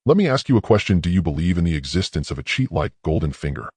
Let me ask you a question. Do you believe in the existence of a cheat like golden finger?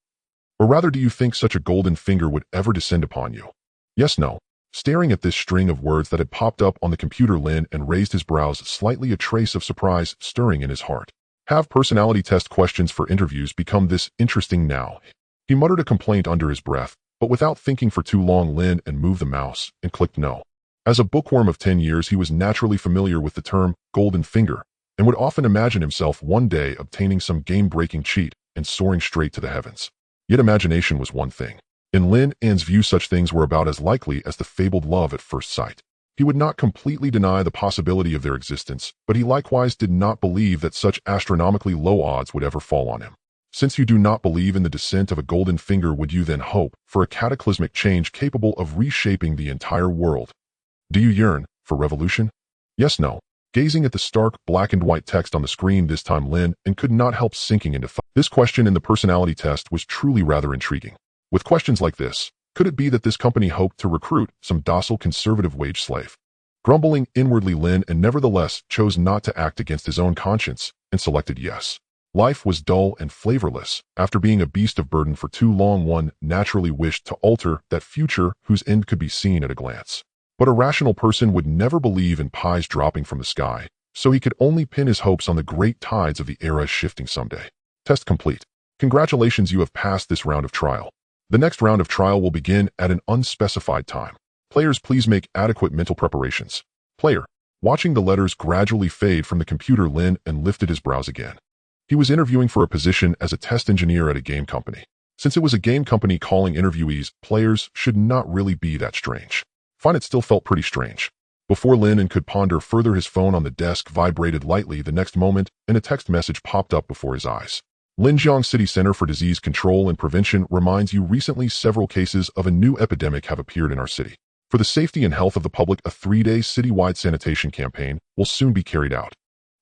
Or rather, do you think such a golden finger would ever descend upon you? Yes, no. Staring at this string of words that had popped up on the computer, Lin An raised his brows, slightly, a trace of surprise stirring in his heart. Have personality test questions for interviews become this interesting now? He muttered a complaint under his breath, but without thinking for too long, Lin An moved the mouse and clicked no. As a bookworm of 10 years, he was naturally familiar with the term golden finger and would often imagine himself one day obtaining some game-breaking cheat and soaring straight to the heavens. Yet imagination was one thing. In Lin An's view, such things were about as likely as the fabled love at first sight. He would not completely deny the possibility of their existence, but he likewise did not believe that such astronomically low odds would ever fall on him. Since you do not believe in the descent of a golden finger, would you then hope for a cataclysmic change capable of reshaping the entire world? Do you yearn for revolution? Yes, no. Gazing at the stark black and white text on the screen this time, Lin An could not help sinking into thought. This question in the personality test was truly rather intriguing. With questions like this, could it be that this company hoped to recruit some docile conservative wage slave? Grumbling inwardly, Lin An nevertheless chose not to act against his own conscience and selected yes. Life was dull and flavorless. After being a beast of burden for too long, one naturally wished to alter that future whose end could be seen at a glance. But a rational person would never believe in pies dropping from the sky, so he could only pin his hopes on the great tides of the era shifting someday. Test complete. Congratulations, you have passed this round of trial. The next round of trial will begin at an unspecified time. Players, please make adequate mental preparations. Player. Watching the letters gradually fade from the computer, Lin An lifted his brows again. He was interviewing for a position as a test engineer at a game company. Since it was a game company calling interviewees players, should not really be that strange. Fine, it still felt pretty strange. Before Lin An could ponder further, his phone on the desk vibrated lightly the next moment, and a text message popped up before his eyes. Linjiang City Center for Disease Control and Prevention reminds you recently several cases of a new epidemic have appeared in our city. For the safety and health of the public, a 3-day citywide sanitation campaign will soon be carried out.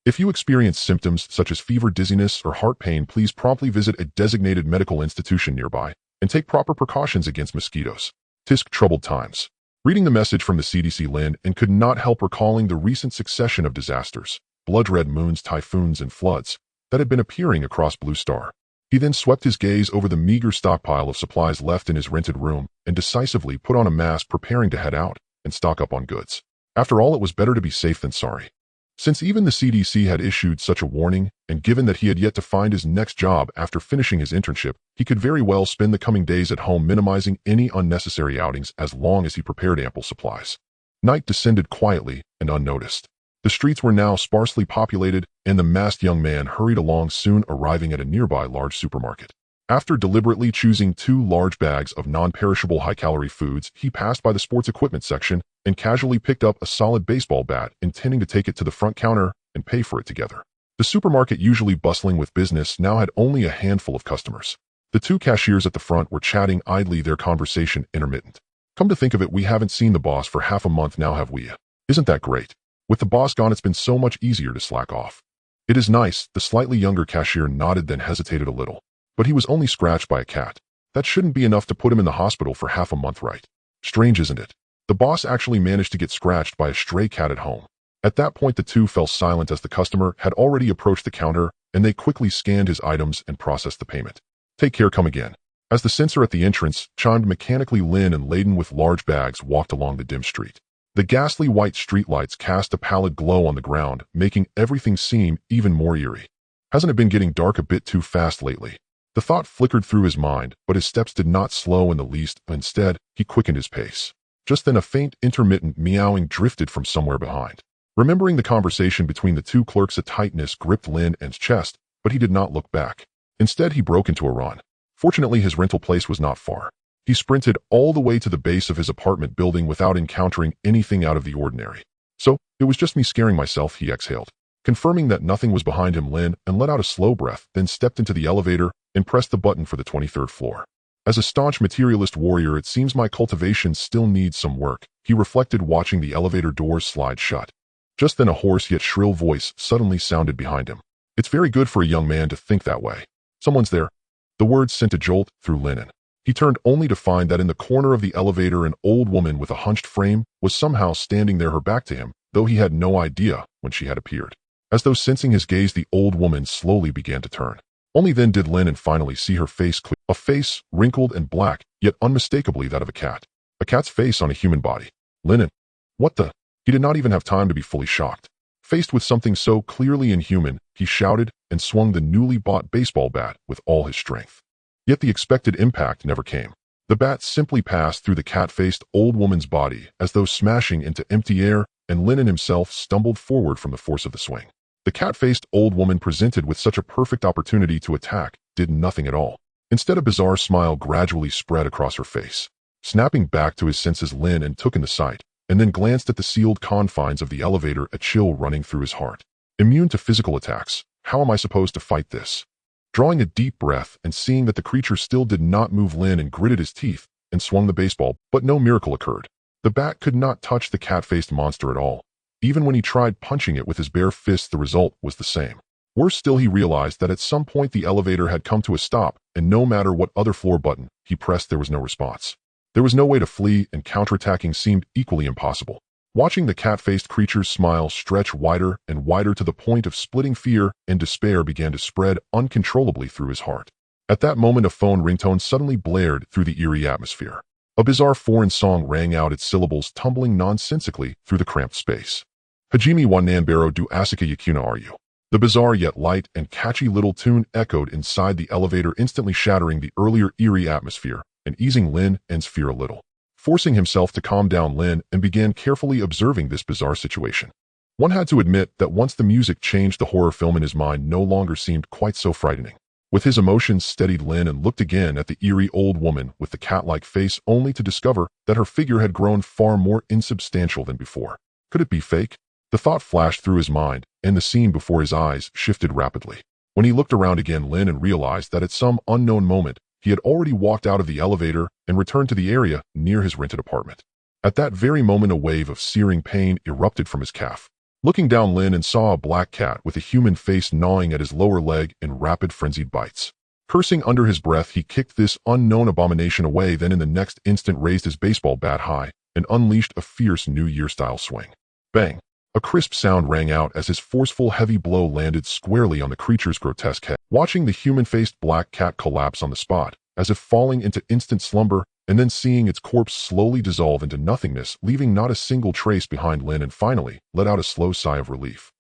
If you experience symptoms such as fever, dizziness, or heart pain, please promptly visit a designated medical institution nearby and take proper precautions against mosquitoes. Tisk troubled times. Reading the message from the CDC, Lin An could not help recalling the recent succession of disasters, blood-red moons, typhoons, and floods that had been appearing across Blue Star. He then swept his gaze over the meager stockpile of supplies left in his rented room and decisively put on a mask, preparing to head out and stock up on goods. After all, it was better to be safe than sorry. Since even the CDC had issued such a warning, and given that he had yet to find his next job after finishing his internship, he could very well spend the coming days at home, minimizing any unnecessary outings as long as he prepared ample supplies. Night descended quietly and unnoticed. The streets were now sparsely populated, and the masked young man hurried along, soon arriving at a nearby large supermarket. After deliberately choosing 2 large bags of non-perishable high-calorie foods, he passed by the sports equipment section and casually picked up a solid baseball bat, intending to take it to the front counter and pay for it together. The supermarket, usually bustling with business, now had only a handful of customers. The 2 cashiers at the front were chatting idly, their conversation intermittent. Come to think of it, we haven't seen the boss for half a month now, have we? Isn't that great? With the boss gone, it's been so much easier to slack off. It is nice. The slightly younger cashier nodded, then hesitated a little. But he was only scratched by a cat. That shouldn't be enough to put him in the hospital for half a month, right? Strange, isn't it? The boss actually managed to get scratched by a stray cat at home. At that point, the 2 fell silent as the customer had already approached the counter, and they quickly scanned his items and processed the payment. Take care, come again. As the sensor at the entrance chimed mechanically, Lin An, laden with large bags, walked along the dim street. The ghastly white streetlights cast a pallid glow on the ground, making everything seem even more eerie. Hasn't it been getting dark a bit too fast lately? The thought flickered through his mind, but his steps did not slow in the least. Instead, he quickened his pace. Just then, a faint, intermittent meowing drifted from somewhere behind. Remembering the conversation between the 2 clerks, a tightness gripped Lin An's chest, but he did not look back. Instead, he broke into a run. Fortunately, his rental place was not far. He sprinted all the way to the base of his apartment building without encountering anything out of the ordinary. So, it was just me scaring myself, he exhaled. Confirming that nothing was behind him, Lin An let out a slow breath, then stepped into the elevator and pressed the button for the 23rd floor. As a staunch materialist warrior, it seems my cultivation still needs some work, he reflected, watching the elevator doors slide shut. Just then, a hoarse yet shrill voice suddenly sounded behind him. It's very good for a young man to think that way. Someone's there. The words sent a jolt through Lin An. He turned only to find that in the corner of the elevator, an old woman with a hunched frame was somehow standing there, her back to him, though he had no idea when she had appeared. As though sensing his gaze, the old woman slowly began to turn. Only then did Lin An finally see her face clear. A face, wrinkled and black, yet unmistakably that of a cat. A cat's face on a human body. Lin An. What the? He did not even have time to be fully shocked. Faced with something so clearly inhuman, he shouted and swung the newly bought baseball bat with all his strength. Yet the expected impact never came. The bat simply passed through the cat-faced old woman's body as though smashing into empty air, and Lin An himself stumbled forward from the force of the swing. The cat-faced old woman, presented with such a perfect opportunity to attack, did nothing at all. Instead, a bizarre smile gradually spread across her face. Snapping back to his senses, Lin An took in the sight, and then glanced at the sealed confines of the elevator, a chill running through his heart. Immune to physical attacks, how am I supposed to fight this? Drawing a deep breath and seeing that the creature still did not move, Lin An gritted his teeth and swung the baseball, but no miracle occurred. The bat could not touch the cat-faced monster at all. Even when he tried punching it with his bare fists, the result was the same. Worse still, he realized that at some point the elevator had come to a stop, and no matter what other floor button he pressed, there was no response. There was no way to flee, and counterattacking seemed equally impossible. Watching the cat-faced creature's smile stretch wider and wider to the point of splitting, fear and despair began to spread uncontrollably through his heart. At that moment, a phone ringtone suddenly blared through the eerie atmosphere. A bizarre foreign song rang out, its syllables tumbling nonsensically through the cramped space. Hajime wa Nanbaro do Asaka Yakuna are you? The bizarre yet light and catchy little tune echoed inside the elevator, instantly shattering the earlier eerie atmosphere and easing Lin An's fear a little. Forcing himself to calm down, Lin An began carefully observing this bizarre situation. One had to admit that once the music changed, the horror film in his mind no longer seemed quite so frightening. With his emotions steadied, Lin An looked again at the eerie old woman with the cat-like face, only to discover that her figure had grown far more insubstantial than before. Could it be fake? The thought flashed through his mind, and the scene before his eyes shifted rapidly. When he looked around again, Lin An realized that at some unknown moment, he had already walked out of the elevator and returned to the area near his rented apartment. At that very moment, a wave of searing pain erupted from his calf. Looking down, Lin An saw a black cat with a human face gnawing at his lower leg in rapid, frenzied bites. Cursing under his breath, he kicked this unknown abomination away, then in the next instant raised his baseball bat high and unleashed a fierce New Year-style swing. Bang! A crisp sound rang out as his forceful, heavy blow landed squarely on the creature's grotesque head. Watching the human-faced black cat collapse on the spot, as if falling into instant slumber, and then seeing its corpse slowly dissolve into nothingness, leaving not a single trace behind, Lin An finally let out a slow sigh of relief.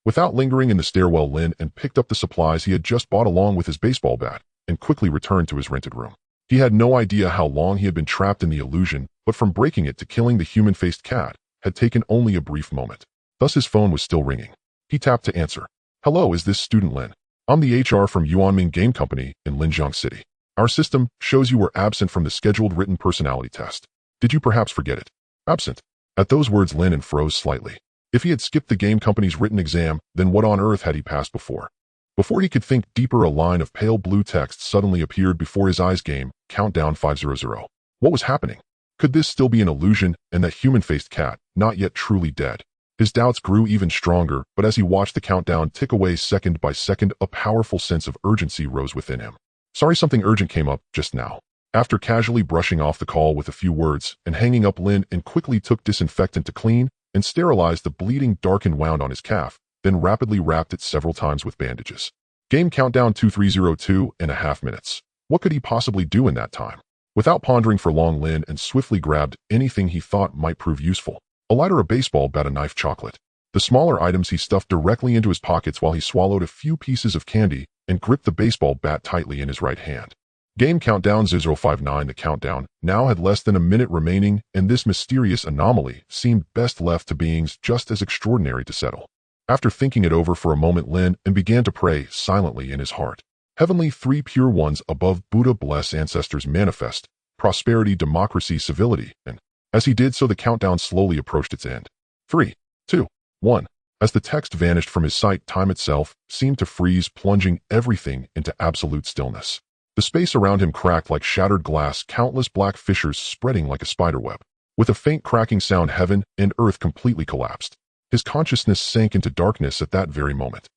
Without lingering in the stairwell, Lin An picked up the supplies he had just bought along with his baseball bat, and quickly returned to his rented room. He had no idea how long he had been trapped in the illusion, but from breaking it to killing the human-faced cat had taken only a brief moment. Thus his phone was still ringing. He tapped to answer. Hello, is this Student Lin? I'm the HR from Yuanming Game Company in Linjiang City. Our system shows you were absent from the scheduled written personality test. Did you perhaps forget it? Absent. At those words, Lin An froze slightly. If he had skipped the game company's written exam, then what on earth had he passed before? Before he could think deeper, a line of pale blue text suddenly appeared before his eyes. Game, countdown 500. What was happening? Could this still be an illusion, and that human-faced cat, not yet truly dead? His doubts grew even stronger, but as he watched the countdown tick away second by second, a powerful sense of urgency rose within him. Sorry, something urgent came up just now. After casually brushing off the call with a few words and hanging up, Lin An quickly took disinfectant to clean and sterilize the bleeding, darkened wound on his calf, then rapidly wrapped it several times with bandages. Game countdown 2302.5 minutes. What could he possibly do in that time? Without pondering for long, Lin An swiftly grabbed anything he thought might prove useful. A lighter, a baseball bat, a knife, chocolate. The smaller items he stuffed directly into his pockets while he swallowed a few pieces of candy and gripped the baseball bat tightly in his right hand. Game countdown 059. The countdown now had less than a minute remaining, and this mysterious anomaly seemed best left to beings just as extraordinary to settle. After thinking it over for a moment, Lin An began to pray silently in his heart. Heavenly Three Pure Ones above, Buddha bless ancestors, manifest prosperity, democracy, civility, and as he did so, the countdown slowly approached its end. 3, 2, 1. As the text vanished from his sight, time itself seemed to freeze, plunging everything into absolute stillness. The space around him cracked like shattered glass, countless black fissures spreading like a spiderweb. With a faint cracking sound, heaven and earth completely collapsed. His consciousness sank into darkness at that very moment.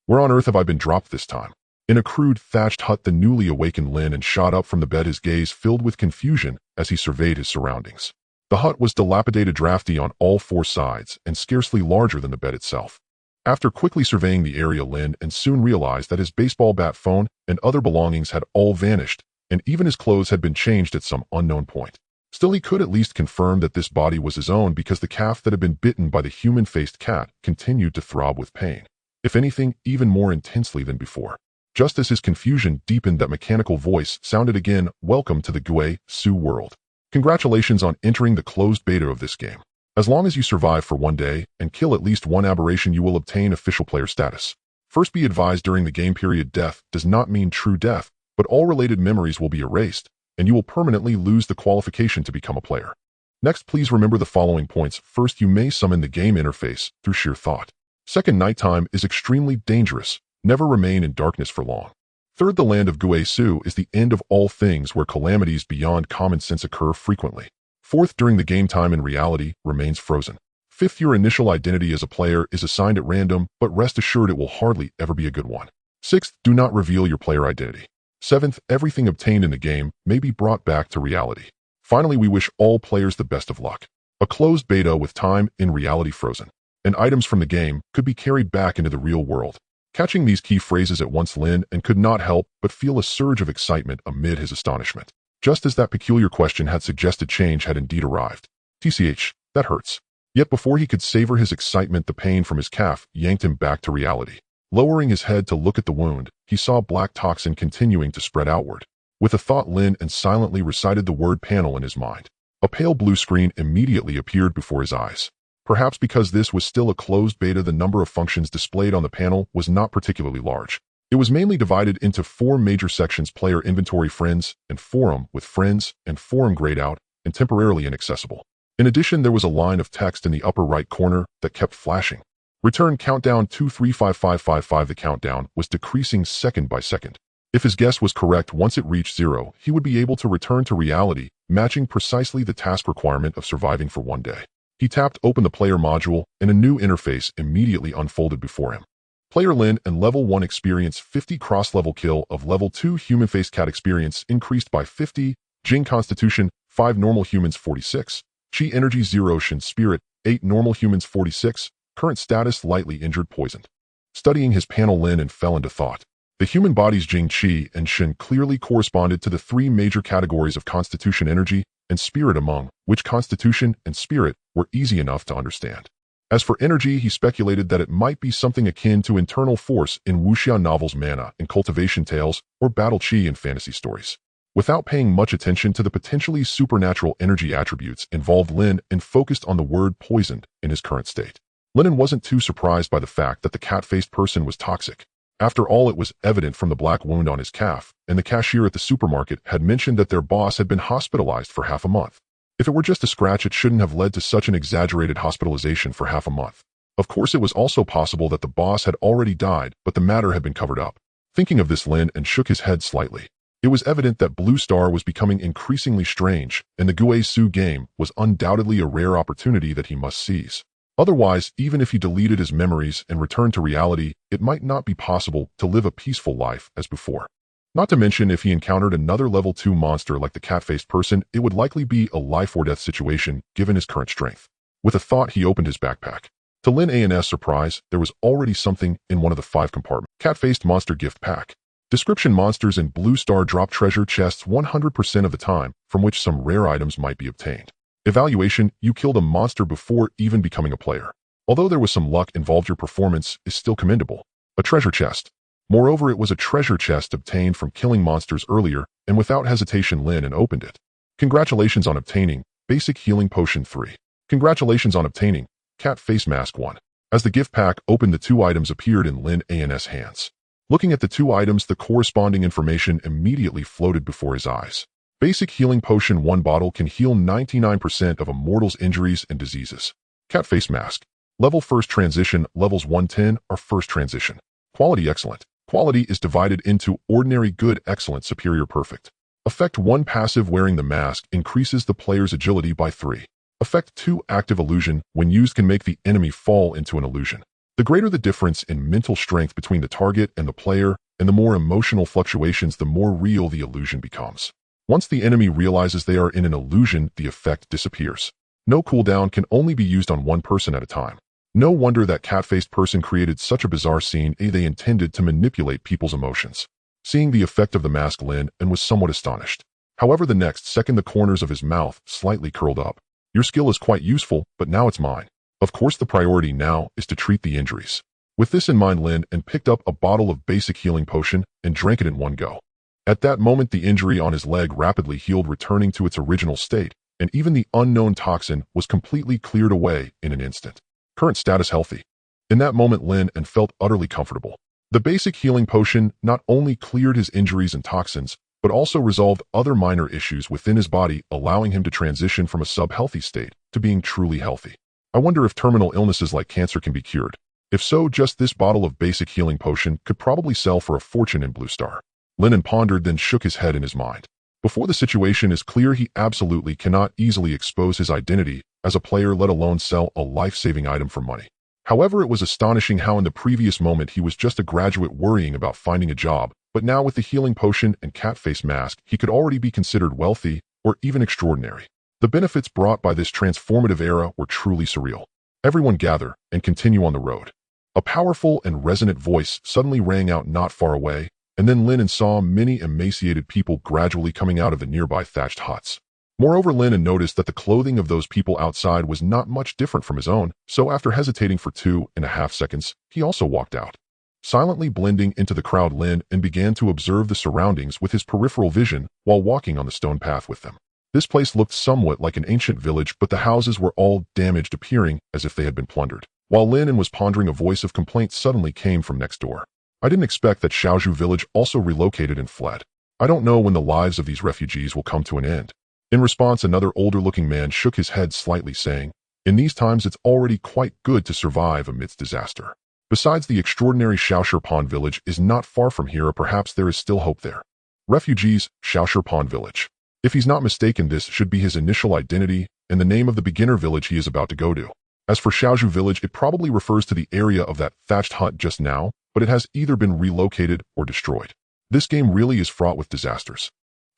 Where on earth have I been dropped this time? In a crude, thatched hut, the newly awakened Lin An shot up from the bed, his gaze filled with confusion as he surveyed his surroundings. The hut was dilapidated, drafty on all four sides, and scarcely larger than the bed itself. After quickly surveying the area, Lin An soon realized that his baseball bat, phone, and other belongings had all vanished, and even his clothes had been changed at some unknown point. Still, he could at least confirm that this body was his own because the calf that had been bitten by the human-faced cat continued to throb with pain, if anything, even more intensely than before. Just as his confusion deepened, that mechanical voice sounded again, "Welcome to the Guixu world. Congratulations on entering the closed beta of this game. As long as you survive for one day and kill at least one aberration, you will obtain official player status. First, be advised, during the game period, death does not mean true death, but all related memories will be erased, and you will permanently lose the qualification to become a player. Next, please remember the following points. First, you may summon the game interface through sheer thought. Second, nighttime is extremely dangerous. Never remain in darkness for long. Third, the land of Guixu is the end of all things, where calamities beyond common sense occur frequently. Fourth, during the game, time in reality remains frozen. Fifth, your initial identity as a player is assigned at random, but rest assured it will hardly ever be a good one. Sixth, do not reveal your player identity. Seventh, everything obtained in the game may be brought back to reality. Finally, we wish all players the best of luck. A closed beta with time in reality frozen, and items from the game could be carried back into the real world. Catching these key phrases at once, Lin An could not help but feel a surge of excitement amid his astonishment. Just as that peculiar question had suggested, change had indeed arrived. TCH, that hurts. Yet before he could savor his excitement, the pain from his calf yanked him back to reality. Lowering his head to look at the wound, he saw black toxin continuing to spread outward. With a thought, Lin An silently recited the word panel in his mind. A pale blue screen immediately appeared before his eyes. Perhaps because this was still a closed beta, the number of functions displayed on the panel was not particularly large. It was mainly divided into 4 major sections: player inventory, friends, and forum, with friends and forum grayed out and temporarily inaccessible. In addition, there was a line of text in the upper right corner that kept flashing. Return countdown 235555. The countdown was decreasing second by second. If his guess was correct, once it reached 0, he would be able to return to reality, matching precisely the task requirement of surviving for one day. He tapped open the player module, and a new interface immediately unfolded before him. Player Lin An, level 1 experience 50, cross-level kill of level 2 human-faced cat experience increased by 50, Jing constitution 5, normal humans 46, Chi energy 0, Shin spirit 8, normal humans 46, current status lightly injured, poisoned. Studying his panel, Lin An fell into thought. The human body's Jing, Qi, and Shin clearly corresponded to the 3 major categories of constitution, energy, and spirit, among which constitution and spirit were easy enough to understand. As for energy, he speculated that it might be something akin to internal force in wuxia novels, mana in cultivation tales, or battle chi in fantasy stories. Without paying much attention to the potentially supernatural energy attributes involved, Lin An focused on the word poisoned in his current state. Lin An wasn't too surprised by the fact that the cat-faced person was toxic. After all, it was evident from the black wound on his calf, and the cashier at the supermarket had mentioned that their boss had been hospitalized for half a month. If it were just a scratch, it shouldn't have led to such an exaggerated hospitalization for half a month. Of course, it was also possible that the boss had already died, but the matter had been covered up. Thinking of this, Lin An shook his head slightly. It was evident that Blue Star was becoming increasingly strange, and the Guixu game was undoubtedly a rare opportunity that he must seize. Otherwise, even if he deleted his memories and returned to reality, it might not be possible to live a peaceful life as before. Not to mention, if he encountered another level 2 monster like the cat-faced person, it would likely be a life-or-death situation given his current strength. With a thought, he opened his backpack. To Lin An's surprise, there was already something in one of the 5 compartments. Cat-faced monster gift pack. Description: monsters in Blue Star drop treasure chests 100% of the time, from which some rare items might be obtained. Evaluation: you killed a monster before even becoming a player. Although there was some luck involved, your performance is still commendable. A treasure chest. Moreover, it was a treasure chest obtained from killing monsters earlier, and without hesitation, Lin An opened it. Congratulations on obtaining Basic Healing Potion 3. Congratulations on obtaining Cat Face Mask 1. As the gift pack opened, the 2 items appeared in Lin An's hands. Looking at the 2 items, the corresponding information immediately floated before his eyes. Basic Healing Potion 1 bottle can heal 99% of a mortal's injuries and diseases. Cat Face Mask. Level First Transition. Levels 1-10 are First Transition. Quality: excellent. Quality is divided into ordinary, good, excellent, superior, perfect. Effect 1: passive: wearing the mask increases the player's agility by 3. Effect 2: active illusion, when used, can make the enemy fall into an illusion. The greater the difference in mental strength between the target and the player, and the more emotional fluctuations, the more real the illusion becomes. Once the enemy realizes they are in an illusion, the effect disappears. No cooldown, can only be used on one person at a time. No wonder that cat-faced person created such a bizarre scene. They intended to manipulate people's emotions. Seeing the effect of the mask, Lin An was somewhat astonished. However, the next second the corners of his mouth slightly curled up. Your skill is quite useful, but now it's mine. Of course, the priority now is to treat the injuries. With this in mind, Lin An picked up a bottle of basic healing potion and drank it in one go. At that moment, the injury on his leg rapidly healed, returning to its original state, and even the unknown toxin was completely cleared away in an instant. Current status healthy. In that moment, Lin An felt utterly comfortable. The basic healing potion not only cleared his injuries and toxins, but also resolved other minor issues within his body, allowing him to transition from a sub-healthy state to being truly healthy. I wonder if terminal illnesses like cancer can be cured. If so, just this bottle of basic healing potion could probably sell for a fortune in Blue Star. Lin An pondered, then shook his head in his mind. Before the situation is clear, he absolutely cannot easily expose his identity as a player, let alone sell a life-saving item for money. However, it was astonishing how in the previous moment he was just a graduate worrying about finding a job, but now with the healing potion and cat-face mask, he could already be considered wealthy or even extraordinary. The benefits brought by this transformative era were truly surreal. Everyone gather and continue on the road. A powerful and resonant voice suddenly rang out not far away, and then Lin An saw many emaciated people gradually coming out of the nearby thatched huts. Moreover, Lin An noticed that the clothing of those people outside was not much different from his own, so after hesitating for 2.5 seconds, he also walked out. Silently blending into the crowd, Lin An began to observe the surroundings with his peripheral vision while walking on the stone path with them. This place looked somewhat like an ancient village, but the houses were all damaged, appearing as if they had been plundered. While Lin An was pondering, a voice of complaint suddenly came from next door. I didn't expect that Xiaozhu village also relocated and fled. I don't know when the lives of these refugees will come to an end. In response, another older-looking man shook his head slightly, saying, in these times it's already quite good to survive amidst disaster. Besides, the extraordinary Xiaoshirpan village is not far from here, or perhaps there is still hope there. Refugees, Xiaoshirpan village. If he's not mistaken, this should be his initial identity and the name of the beginner village he is about to go to. As for Xiaozhu village, it probably refers to the area of that thatched hut just now, but it has either been relocated or destroyed. This game really is fraught with disasters.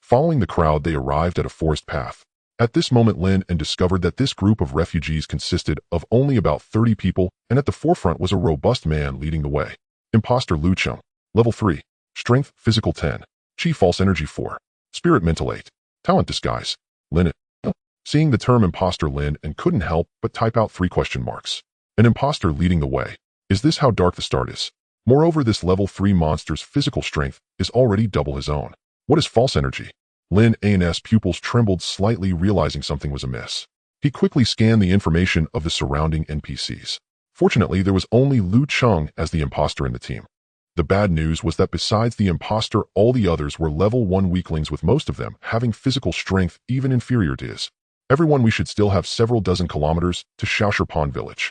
Following the crowd, they arrived at a forest path. At this moment, Lin An discovered that this group of refugees consisted of only about 30 people, and at the forefront was a robust man leading the way. Imposter Lu Cheng. Level 3. Strength Physical 10. Chi False Energy 4. Spirit Mental 8. Talent Disguise. Lin An. Seeing the term imposter, Lin An couldn't help but type out 3 question marks. An imposter leading the way. Is this how dark the start is? Moreover, this level 3 monster's physical strength is already double his own. What is false energy? Lin An's pupils trembled slightly, realizing something was amiss. He quickly scanned the information of the surrounding NPCs. Fortunately, there was only Lu Cheng as the imposter in the team. The bad news was that besides the imposter, all the others were level 1 weaklings, with most of them having physical strength even inferior to his. Everyone, we should still have several dozen kilometers to Xiaoshirpan village.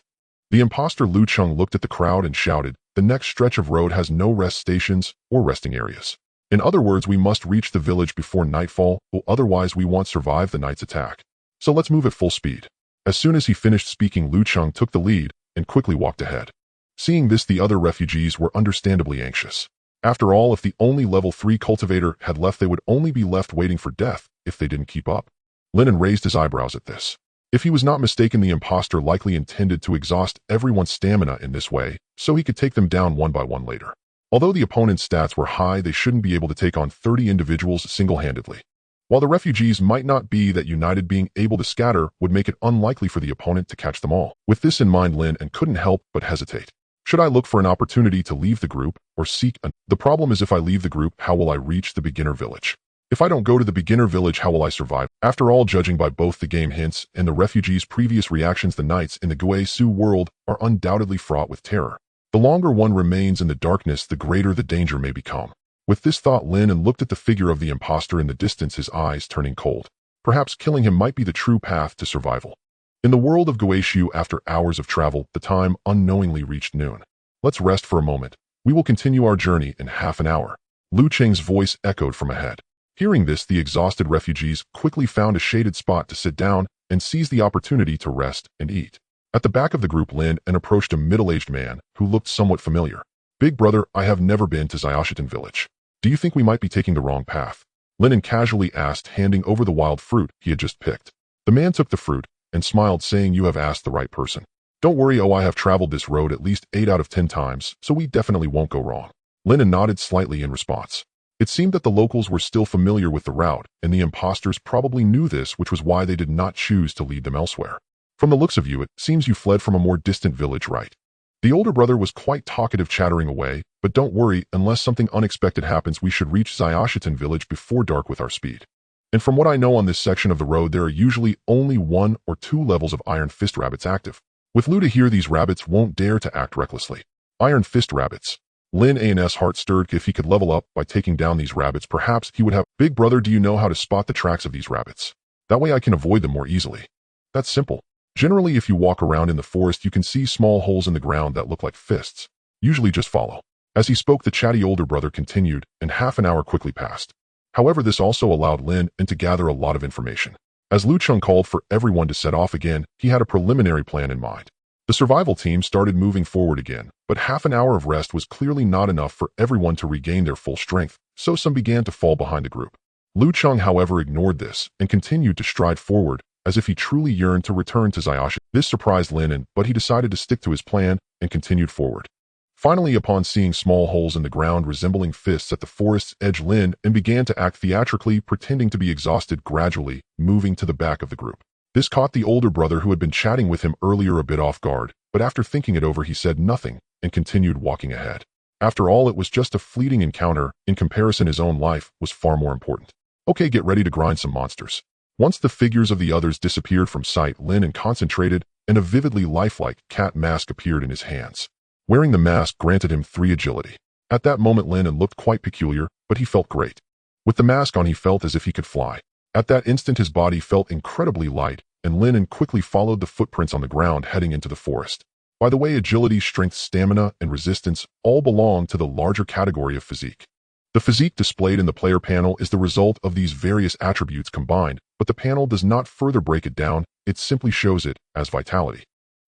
The imposter Lu Cheng looked at the crowd and shouted, the next stretch of road has no rest stations or resting areas. In other words, we must reach the village before nightfall, or otherwise we won't survive the night's attack. So let's move at full speed. As soon as he finished speaking, Lu Cheng took the lead and quickly walked ahead. Seeing this, the other refugees were understandably anxious. After all, if the only level 3 cultivator had left, they would only be left waiting for death if they didn't keep up. Lin An raised his eyebrows at this. If he was not mistaken, the imposter likely intended to exhaust everyone's stamina in this way, so he could take them down one by one later. Although the opponent's stats were high, they shouldn't be able to take on 30 individuals single-handedly. While the refugees might not be that united, being able to scatter would make it unlikely for the opponent to catch them all. With this in mind, Lin An couldn't help but hesitate. Should I look for an opportunity to leave the group or seek an... The problem is, if I leave the group, how will I reach the beginner village? If I don't go to the beginner village, how will I survive? After all, judging by both the game hints and the refugees' previous reactions, the nights in the Guixu world are undoubtedly fraught with terror. The longer one remains in the darkness, the greater the danger may become. With this thought, Lin An looked at the figure of the imposter in the distance, his eyes turning cold. Perhaps killing him might be the true path to survival. In the world of Guixu, after hours of travel, the time unknowingly reached noon. Let's rest for a moment. We will continue our journey in half an hour. Lu Cheng's voice echoed from ahead. Hearing this, the exhausted refugees quickly found a shaded spot to sit down and seized the opportunity to rest and eat. At the back of the group, Lin An approached a middle-aged man who looked somewhat familiar. Big brother, I have never been to Xiaoshitan village. Do you think we might be taking the wrong path? Lin An casually asked, handing over the wild fruit he had just picked. The man took the fruit and smiled, saying, you have asked the right person. Don't worry, I have traveled this road at least 8 out of 10 times, so we definitely won't go wrong. Lin An nodded slightly in response. It seemed that the locals were still familiar with the route, and the imposters probably knew this, which was why they did not choose to lead them elsewhere. From the looks of you, it seems you fled from a more distant village, right? The older brother was quite talkative, chattering away, but don't worry, unless something unexpected happens, we should reach Xiaoshitan village before dark with our speed. And from what I know on this section of the road, there are usually only 1 or 2 levels of Iron Fist rabbits active. With Lu to hear, these rabbits won't dare to act recklessly. Iron Fist rabbits. Lin An's heart stirred. If he could level up by taking down these rabbits, perhaps he would have. Big brother, do you know how to spot the tracks of these rabbits? That way I can avoid them more easily. That's simple. Generally, if you walk around in the forest, you can see small holes in the ground that look like fists. Usually just follow. As he spoke, the chatty older brother continued, and half an hour quickly passed. However, this also allowed Lin An to gather a lot of information. As Lu Cheng called for everyone to set off again, he had a preliminary plan in mind. The survival team started moving forward again, but half an hour of rest was clearly not enough for everyone to regain their full strength, so some began to fall behind the group. Lu Cheng, however, ignored this and continued to stride forward, as if he truly yearned to return to Xiaoshitan. This surprised Lin An, but he decided to stick to his plan and continued forward. Finally, upon seeing small holes in the ground resembling fists at the forest's edge, Lin An began to act theatrically, pretending to be exhausted, gradually moving to the back of the group. This caught the older brother, who had been chatting with him earlier, a bit off guard, but after thinking it over, he said nothing and continued walking ahead. After all, it was just a fleeting encounter. In comparison, his own life was far more important. Okay, get ready to grind some monsters. Once the figures of the others disappeared from sight, Lin An concentrated, and a vividly lifelike cat mask appeared in his hands. Wearing the mask granted him 3 agility. At that moment, Lin An looked quite peculiar, but he felt great. With the mask on, he felt as if he could fly. At that instant, his body felt incredibly light, and Lin An quickly followed the footprints on the ground heading into the forest. By the way, agility, strength, stamina, and resistance all belong to the larger category of physique. The physique displayed in the player panel is the result of these various attributes combined, but the panel does not further break it down, it simply shows it as vitality.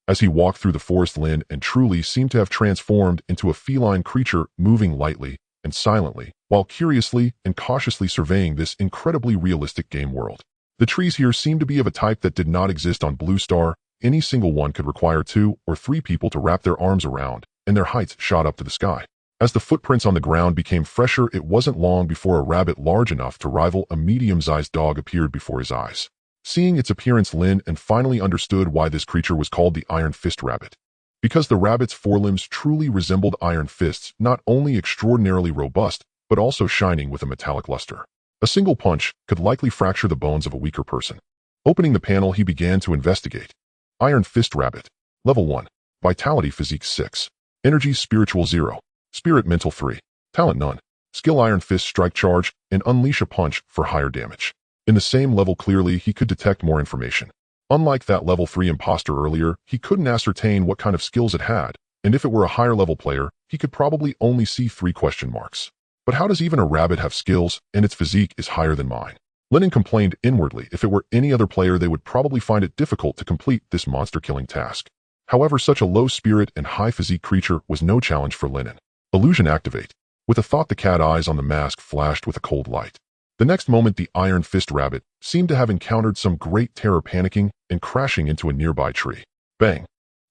As he walked through the forest, Lin An truly seemed to have transformed into a feline creature, moving lightly and silently, while curiously and cautiously surveying this incredibly realistic game world. The trees here seemed to be of a type that did not exist on Blue Star. Any single one could require 2 or 3 people to wrap their arms around, and their heights shot up to the sky. As the footprints on the ground became fresher, it wasn't long before a rabbit large enough to rival a medium-sized dog appeared before his eyes. Seeing its appearance, Lin An finally understood why this creature was called the Iron Fist Rabbit. Because the rabbit's forelimbs truly resembled iron fists, not only extraordinarily robust, but also shining with a metallic luster. A single punch could likely fracture the bones of a weaker person. Opening the panel, he began to investigate. Iron Fist Rabbit. Level 1. Vitality Physique 6. Energy Spiritual 0. Spirit Mental 3. Talent none. Skill Iron Fist Strike Charge and Unleash a Punch for higher damage. In the same level, clearly he could detect more information. Unlike that level 3 imposter earlier, he couldn't ascertain what kind of skills it had, and if it were a higher level player, he could probably only see 3 question marks. But how does even a rabbit have skills, and its physique is higher than mine? Lin An complained inwardly. If it were any other player, they would probably find it difficult to complete this monster-killing task. However, such a low spirit and high physique creature was no challenge for Lin An. Illusion activate. With a thought, the cat eyes on the mask flashed with a cold light. The next moment, the Iron Fist Rabbit seemed to have encountered some great terror, panicking and crashing into a nearby tree. Bang!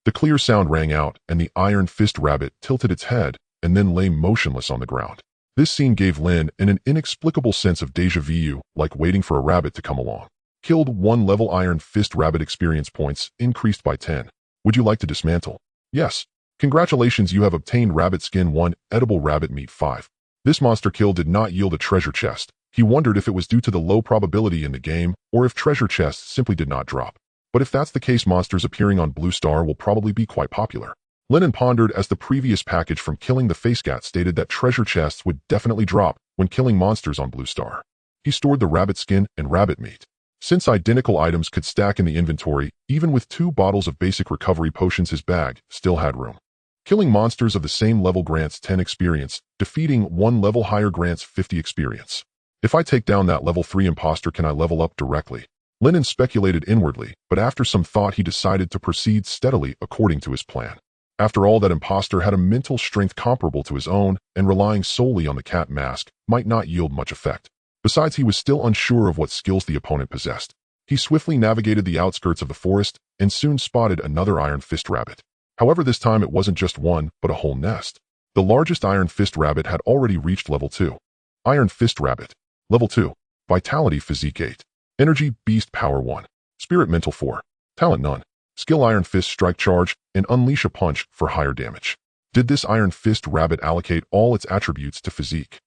The clear sound rang out, and the Iron Fist Rabbit tilted its head and then lay motionless on the ground. This scene gave Lin An an inexplicable sense of déjà vu, like waiting for a rabbit to come along. Killed 1 level. Iron Fist Rabbit experience points increased by 10. Would you like to dismantle? Yes. Congratulations, you have obtained Rabbit Skin 1, Edible Rabbit Meat 5. This monster kill did not yield a treasure chest. He wondered if it was due to the low probability in the game, or if treasure chests simply did not drop. But if that's the case, monsters appearing on Blue Star will probably be quite popular. Lin An pondered, as the previous package from killing the face cat stated that treasure chests would definitely drop when killing monsters on Blue Star. He stored the rabbit skin and rabbit meat. Since identical items could stack in the inventory, even with 2 bottles of basic recovery potions, his bag still had room. Killing monsters of the same level grants 10 experience, defeating 1 level higher grants 50 experience. If I take down that level 3 imposter, can I level up directly? Lin An speculated inwardly, but after some thought he decided to proceed steadily according to his plan. After all, that imposter had a mental strength comparable to his own, and relying solely on the cat mask might not yield much effect. Besides, he was still unsure of what skills the opponent possessed. He swiftly navigated the outskirts of the forest and soon spotted another Iron Fist rabbit. However, this time it wasn't just one, but a whole nest. The largest Iron Fist rabbit had already reached level 2. Iron Fist rabbit. Level 2. Vitality Physique 8. Energy Beast Power 1. Spirit Mental 4. Talent none. Skill Iron Fist Strike Charge and Unleash a Punch for higher damage. Did this Iron Fist rabbit allocate all its attributes to physique?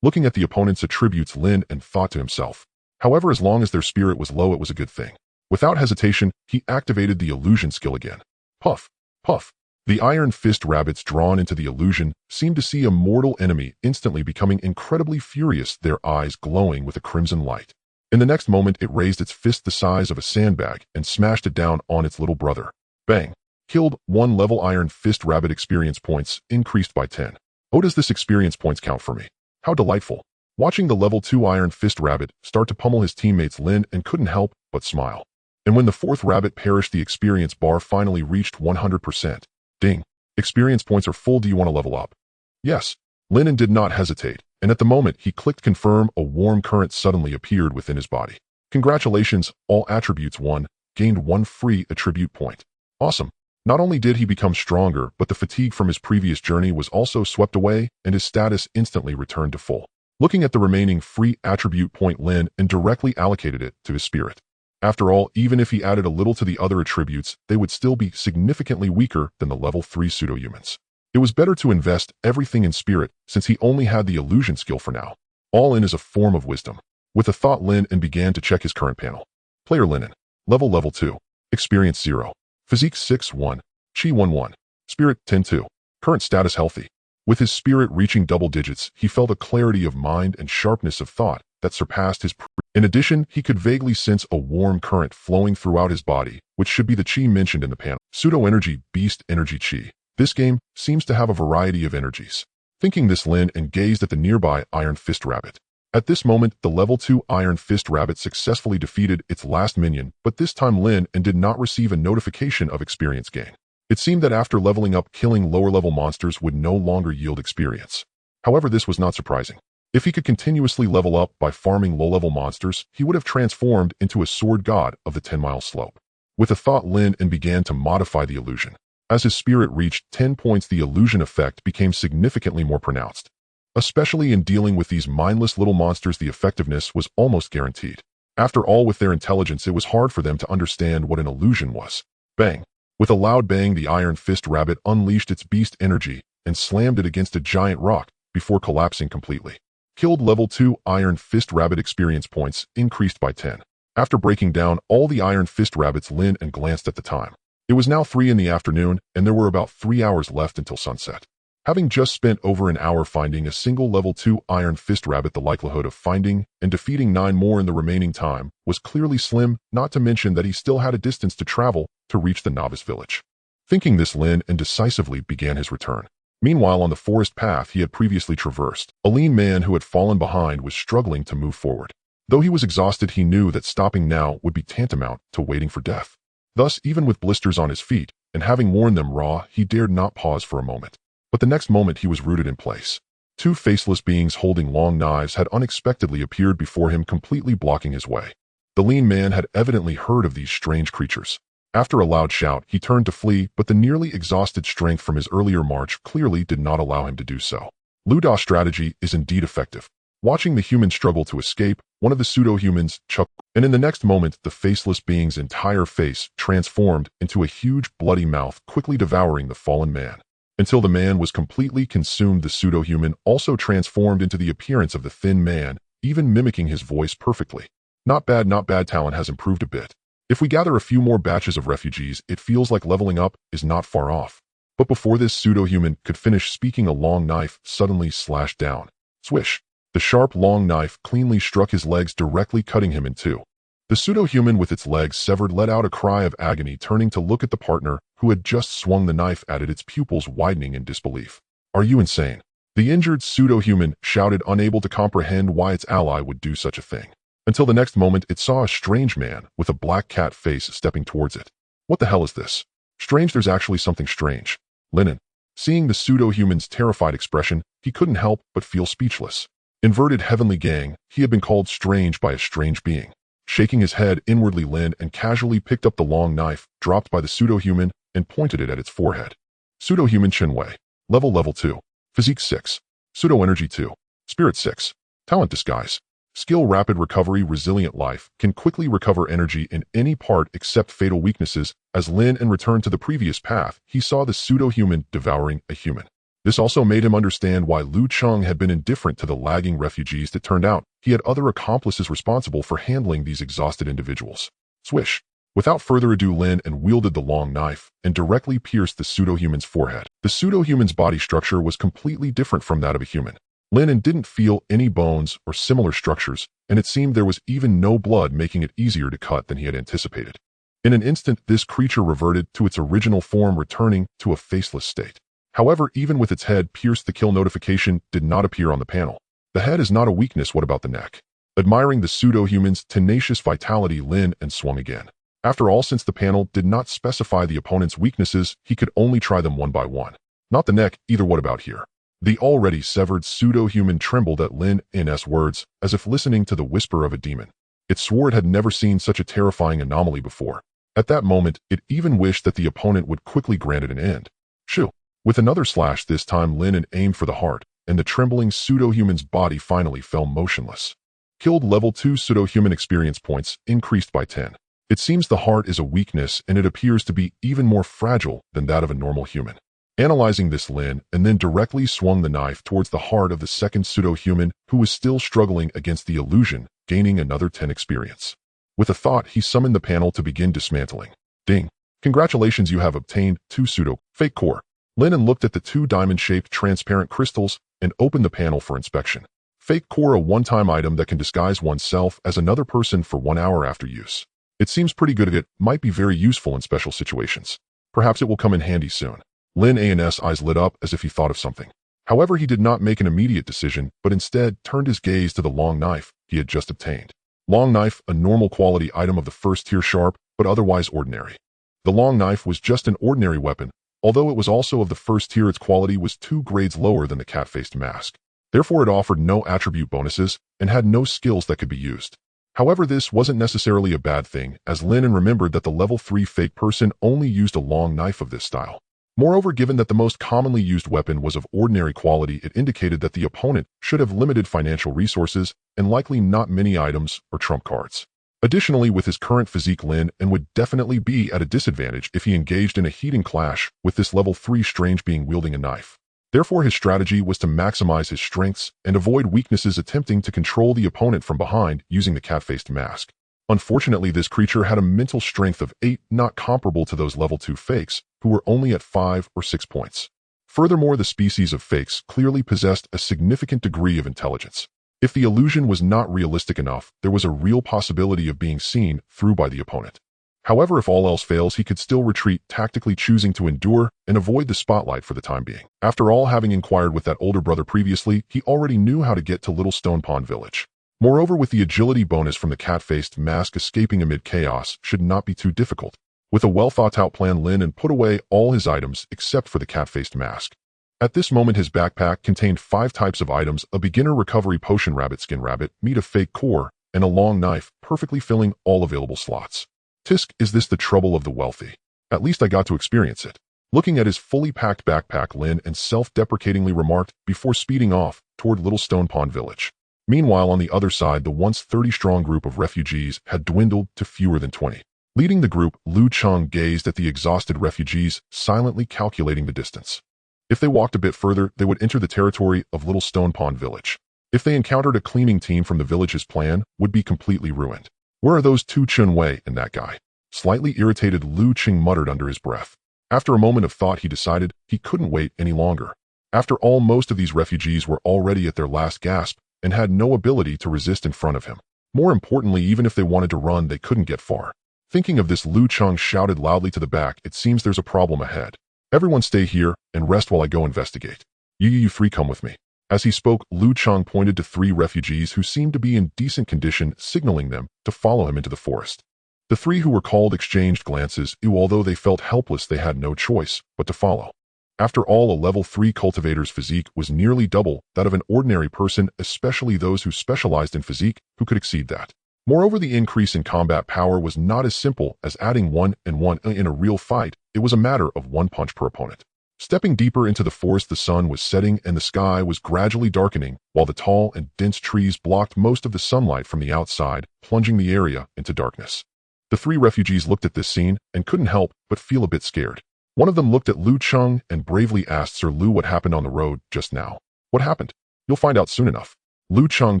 Looking at the opponent's attributes, Lin An thought to himself. However, as long as their spirit was low, it was a good thing. Without hesitation, he activated the illusion skill again. Puff, puff. The Iron Fist rabbits drawn into the illusion seemed to see a mortal enemy, instantly becoming incredibly furious, their eyes glowing with a crimson light. In the next moment, it raised its fist the size of a sandbag and smashed it down on its little brother. Bang. Killed. 1 level Iron Fist rabbit experience points increased by 10. Oh, does this experience points count for me? How delightful. Watching the level 2 Iron Fist rabbit start to pummel his teammates, Lin An couldn't help but smile. And when the 4th rabbit perished, the experience bar finally reached 100%. Ding. Experience points are full. Do you want to level up? Yes. Lin An did not hesitate, and at the moment he clicked confirm, a warm current suddenly appeared within his body. Congratulations, all attributes 1, gained 1 free attribute point. Awesome. Not only did he become stronger, but the fatigue from his previous journey was also swept away, and his status instantly returned to full. Looking at the remaining free attribute point, Lin An directly allocated it to his spirit. After all, even if he added a little to the other attributes, they would still be significantly weaker than the level 3 pseudo-humans. It was better to invest everything in spirit, since he only had the illusion skill for now. All in is a form of wisdom. With a thought, Lin An began to check his current panel. Player Lin An. Level 2. Experience 0. Physique 6-1. Chi 1-1. Spirit 10-2. Current status healthy. With his spirit reaching double digits, he felt a clarity of mind and sharpness of thought that surpassed his In addition, he could vaguely sense a warm current flowing throughout his body, which should be the chi mentioned in the panel. Pseudo-energy, beast energy chi. This game seems to have a variety of energies. Thinking this, Lin An gazed at the nearby Iron Fist rabbit. At this moment, the level 2 Iron Fist rabbit successfully defeated its last minion, but this time Lin An did not receive a notification of experience gain. It seemed that after leveling up, killing lower-level monsters would no longer yield experience. However, this was not surprising. If he could continuously level up by farming low-level monsters, he would have transformed into a sword god of the 10-mile slope. With a thought, Lin An began to modify the illusion. As his spirit reached 10 points, the illusion effect became significantly more pronounced. Especially in dealing with these mindless little monsters, the effectiveness was almost guaranteed. After all, with their intelligence, it was hard for them to understand what an illusion was. Bang! With a loud bang, the Iron Fist rabbit unleashed its beast energy and slammed it against a giant rock before collapsing completely. Killed. Level 2 Iron Fist rabbit experience points increased by 10. After breaking down all the Iron Fist rabbits, Lin An glanced at the time. It was now 3 in the afternoon, and there were about 3 hours left until sunset. Having just spent over an hour finding a single level 2 Iron Fist rabbit, the likelihood of finding and defeating 9 more in the remaining time was clearly slim, not to mention that he still had a distance to travel to reach the novice village. Thinking this, Lin An decisively began his return. Meanwhile, on the forest path he had previously traversed, a lean man who had fallen behind was struggling to move forward. Though he was exhausted, he knew that stopping now would be tantamount to waiting for death. Thus, even with blisters on his feet, and having worn them raw, he dared not pause for a moment. But the next moment he was rooted in place. 2 faceless beings holding long knives had unexpectedly appeared before him, completely blocking his way. The lean man had evidently heard of these strange creatures. After a loud shout, he turned to flee, but the nearly exhausted strength from his earlier march clearly did not allow him to do so. Luda's strategy is indeed effective. Watching the human struggle to escape, one of the pseudo-humans chuckled, and in the next moment, the faceless being's entire face transformed into a huge bloody mouth, quickly devouring the fallen man. Until the man was completely consumed, the pseudo-human also transformed into the appearance of the thin man, even mimicking his voice perfectly. Not bad, not bad. Talent has improved a bit. If we gather a few more batches of refugees, it feels like leveling up is not far off. But before this pseudo-human could finish speaking, a long knife suddenly slashed down. Swish! The sharp, long knife cleanly struck his legs, directly cutting him in two. The pseudo-human, with its legs severed, let out a cry of agony, turning to look at the partner who had just swung the knife at it, its pupils widening in disbelief. "Are you insane?" The injured pseudo-human shouted, unable to comprehend why its ally would do such a thing. Until the next moment, it saw a strange man with a black cat face stepping towards it. What the hell is this? Strange, there's actually something strange. Lin An. Seeing the pseudo-human's terrified expression, he couldn't help but feel speechless. Inverted heavenly gang, he had been called strange by a strange being. Shaking his head inwardly, Lin An casually picked up the long knife dropped by the pseudo-human and pointed it at its forehead. Pseudo-human Chen Wei. Level 2. Physique 6. Pseudo-energy 2. Spirit 6. Talent disguise. Skill rapid recovery. Resilient life can quickly recover energy in any part except fatal weaknesses. As Lin An returned to the previous path, he saw the pseudo-human devouring a human. This also made him understand why Lu Cheng had been indifferent to the lagging refugees. That turned out he had other accomplices responsible for handling these exhausted individuals. Swish. Without further ado, Lin An wielded the long knife and directly pierced the pseudo-human's forehead. The pseudo-human's body structure was completely different from that of a human. Lin An didn't feel any bones or similar structures, and it seemed there was even no blood, making it easier to cut than he had anticipated. In an instant, this creature reverted to its original form, returning to a faceless state. However, even with its head pierced, the kill notification did not appear on the panel. The head is not a weakness, what about the neck? Admiring the pseudo-human's tenacious vitality, Lin An swung again. After all, since the panel did not specify the opponent's weaknesses, he could only try them one by one. Not the neck, either. What about here? The already severed pseudo-human trembled at Lin An's words, as if listening to the whisper of a demon. It swore it had never seen such a terrifying anomaly before. At that moment, it even wished that the opponent would quickly grant it an end. Shoo! With another slash, this time Lin An aimed for the heart, and the trembling pseudo-human's body finally fell motionless. Killed. Level 2 pseudo-human experience points increased by 10. It seems the heart is a weakness, and it appears to be even more fragile than that of a normal human. Analyzing this, Lin An then directly swung the knife towards the heart of the second pseudo-human, who was still struggling against the illusion, gaining another 10 experience. With a thought, he summoned the panel to begin dismantling. Ding! Congratulations, you have obtained 2 pseudo-fake core. Lin An looked at the 2 diamond-shaped transparent crystals and opened the panel for inspection. Fake core, a one-time item that can disguise oneself as another person for 1 hour after use. It seems pretty good. It might be very useful in special situations. Perhaps it will come in handy soon. Lin An's eyes lit up as if he thought of something. However, he did not make an immediate decision, but instead turned his gaze to the long knife he had just obtained. Long knife, a normal quality item of the first tier, sharp, but otherwise ordinary. The long knife was just an ordinary weapon. Although it was also of the first tier, its quality was 2 grades lower than the cat-faced mask. Therefore, it offered no attribute bonuses and had no skills that could be used. However, this wasn't necessarily a bad thing, as Lin An remembered that the level 3 fake person only used a long knife of this style. Moreover, given that the most commonly used weapon was of ordinary quality, it indicated that the opponent should have limited financial resources and likely not many items or trump cards. Additionally, with his current physique, Lin An would definitely be at a disadvantage if he engaged in a heating clash with this level 3 strange being wielding a knife. Therefore, his strategy was to maximize his strengths and avoid weaknesses, attempting to control the opponent from behind using the cat-faced mask. Unfortunately, this creature had a mental strength of 8, not comparable to those level 2 fakes, who were only at 5 or 6 points. Furthermore, the species of fakes clearly possessed a significant degree of intelligence. If the illusion was not realistic enough, there was a real possibility of being seen through by the opponent. However, if all else fails, he could still retreat, tactically choosing to endure and avoid the spotlight for the time being. After all, having inquired with that older brother previously, he already knew how to get to Little Stone Pond Village. Moreover, with the agility bonus from the cat-faced mask, escaping amid chaos should not be too difficult. With a well-thought-out plan, Lin An put away all his items except for the cat-faced mask. At this moment, his backpack contained 5 types of items: a beginner recovery potion, rabbit skin rabbit, meat of fake core, and a long knife, perfectly filling all available slots. Tisk, is this the trouble of the wealthy? At least I got to experience it. Looking at his fully packed backpack, Lin An self-deprecatingly remarked before speeding off toward Little Stone Pond Village. Meanwhile, on the other side, the once 30-strong group of refugees had dwindled to fewer than 20. Leading the group, Lu Cheng gazed at the exhausted refugees, silently calculating the distance. If they walked a bit further, they would enter the territory of Little Stone Pond Village. If they encountered a cleaning team from the village, his plan would be completely ruined. Where are those 2 Chen Wei and that guy? Slightly irritated, Lu Cheng muttered under his breath. After a moment of thought, he decided he couldn't wait any longer. After all, most of these refugees were already at their last gasp and had no ability to resist in front of him. More importantly, even if they wanted to run, they couldn't get far. Thinking of this, Lu Cheng shouted loudly to the back, "It seems there's a problem ahead. Everyone stay here and rest while I go investigate. You 3 come with me." As he spoke, Lu Cheng pointed to 3 refugees who seemed to be in decent condition, signaling them to follow him into the forest. The 3 who were called exchanged glances, although they felt helpless, they had no choice but to follow. After all, a level 3 cultivator's physique was nearly double that of an ordinary person, especially those who specialized in physique who could exceed that. Moreover, the increase in combat power was not as simple as adding 1 and 1 in a real fight. It was a matter of one punch per opponent. Stepping deeper into the forest, the sun was setting and the sky was gradually darkening, while the tall and dense trees blocked most of the sunlight from the outside, plunging the area into darkness. The three refugees looked at this scene and couldn't help but feel a bit scared. One of them looked at Lu Cheng and bravely asked Sir Lu what happened on the road just now. What happened? You'll find out soon enough. Lu Cheng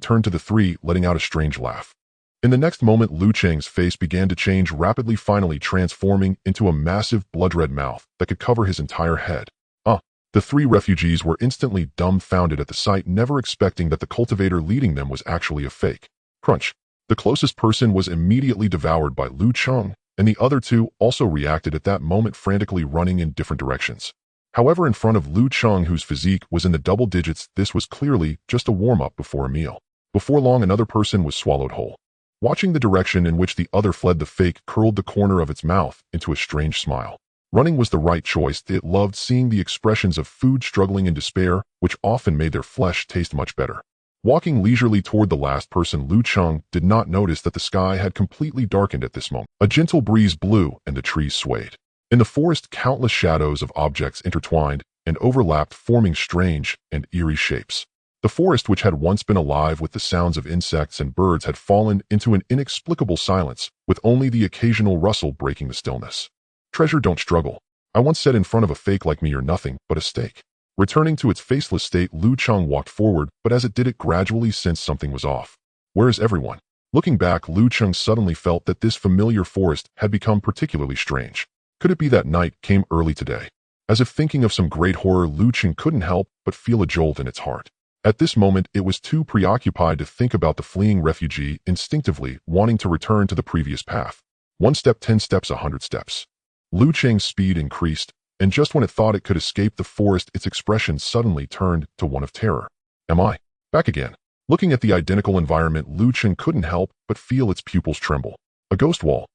turned to the three, letting out a strange laugh. In the next moment, Lu Cheng's face began to change rapidly, finally transforming into a massive blood-red mouth that could cover his entire head. The three refugees were instantly dumbfounded at the sight, never expecting that the cultivator leading them was actually a fake. Crunch. The closest person was immediately devoured by Lu Cheng, and the other two also reacted at that moment, frantically running in different directions. However, in front of Lu Cheng, whose physique was in the double digits, this was clearly just a warm-up before a meal. Before long, another person was swallowed whole. Watching the direction in which the other fled, the fake curled the corner of its mouth into a strange smile. Running was the right choice. It loved seeing the expressions of food struggling in despair, which often made their flesh taste much better. Walking leisurely toward the last person, Lu Cheng did not notice that the sky had completely darkened at this moment. A gentle breeze blew and the trees swayed. In the forest, countless shadows of objects intertwined and overlapped, forming strange and eerie shapes. The forest, which had once been alive with the sounds of insects and birds, had fallen into an inexplicable silence, with only the occasional rustle breaking the stillness. Treasure, don't struggle. I once said in front of a fake like me, you're nothing but a steak. Returning to its faceless state, Lu Cheng walked forward, but as it did, it gradually sensed something was off. Where is everyone? Looking back, Lu Cheng suddenly felt that this familiar forest had become particularly strange. Could it be that night came early today? As if thinking of some great horror, Lu Cheng couldn't help but feel a jolt in its heart. At this moment, it was too preoccupied to think about the fleeing refugee, instinctively wanting to return to the previous path. 1 step, 10 steps, 100 steps. Lu Cheng's speed increased, and just when it thought it could escape the forest, its expression suddenly turned to one of terror. Am I back again? Looking at the identical environment, Lu Cheng couldn't help but feel its pupils tremble. A ghost wall.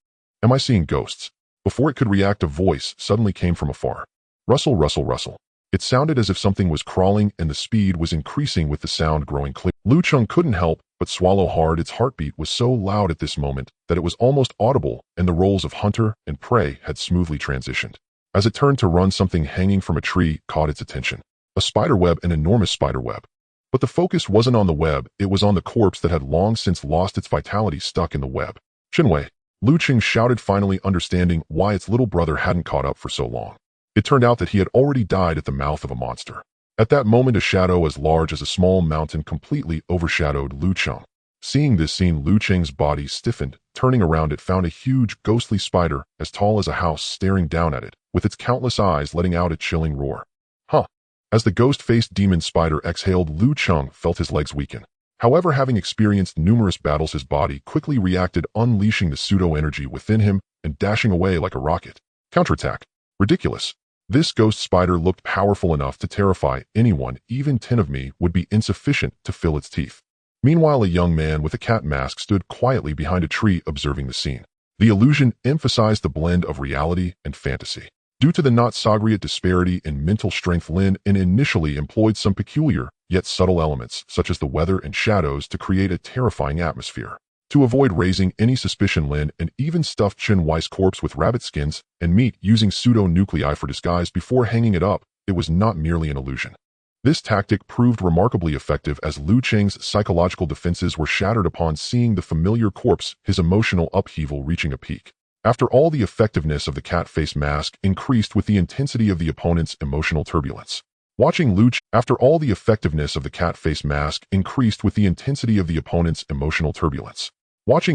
Am I seeing ghosts? Before it could react, a voice suddenly came from afar. Rustle, rustle, rustle. It sounded as if something was crawling, and the speed was increasing with the sound growing clear. Lu Cheng couldn't help but swallow hard. Its heartbeat was so loud at this moment that it was almost audible, and the roles of hunter and prey had smoothly transitioned. As it turned to run, something hanging from a tree caught its attention. A spider web, an enormous spider web. But the focus wasn't on the web, it was on the corpse that had long since lost its vitality, stuck in the web. Chinwei, Lu Cheng shouted, finally understanding why its little brother hadn't caught up for so long. It turned out that he had already died at the mouth of a monster. At that moment, a shadow as large as a small mountain completely overshadowed Lu Cheng. Seeing this scene, Lu Cheng's body stiffened. Turning around, it found a huge, ghostly spider as tall as a house staring down at it, with its countless eyes letting out a chilling roar. Huh. As the ghost-faced demon spider exhaled, Lu Cheng felt his legs weaken. However, having experienced numerous battles, his body quickly reacted, unleashing the pseudo-energy within him and dashing away like a rocket. Counterattack. Ridiculous. This ghost spider looked powerful enough to terrify anyone. Even 10 of me would be insufficient to fill its teeth. Meanwhile, a young man with a cat mask stood quietly behind a tree observing the scene. The illusion emphasized the blend of reality and fantasy. Due to the not so great disparity in mental strength, Lin An initially employed some peculiar yet subtle elements, such as the weather and shadows, to create a terrifying atmosphere. To avoid raising any suspicion, Lin An even stuffed Chen Wei's corpse with rabbit skins and meat, using pseudo-nuclei for disguise before hanging it up. It was not merely an illusion. This tactic proved remarkably effective, as Lu Cheng's psychological defenses were shattered upon seeing the familiar corpse, his emotional upheaval reaching a peak. After all, the effectiveness of the cat face mask increased with the intensity of the opponent's emotional turbulence. Watching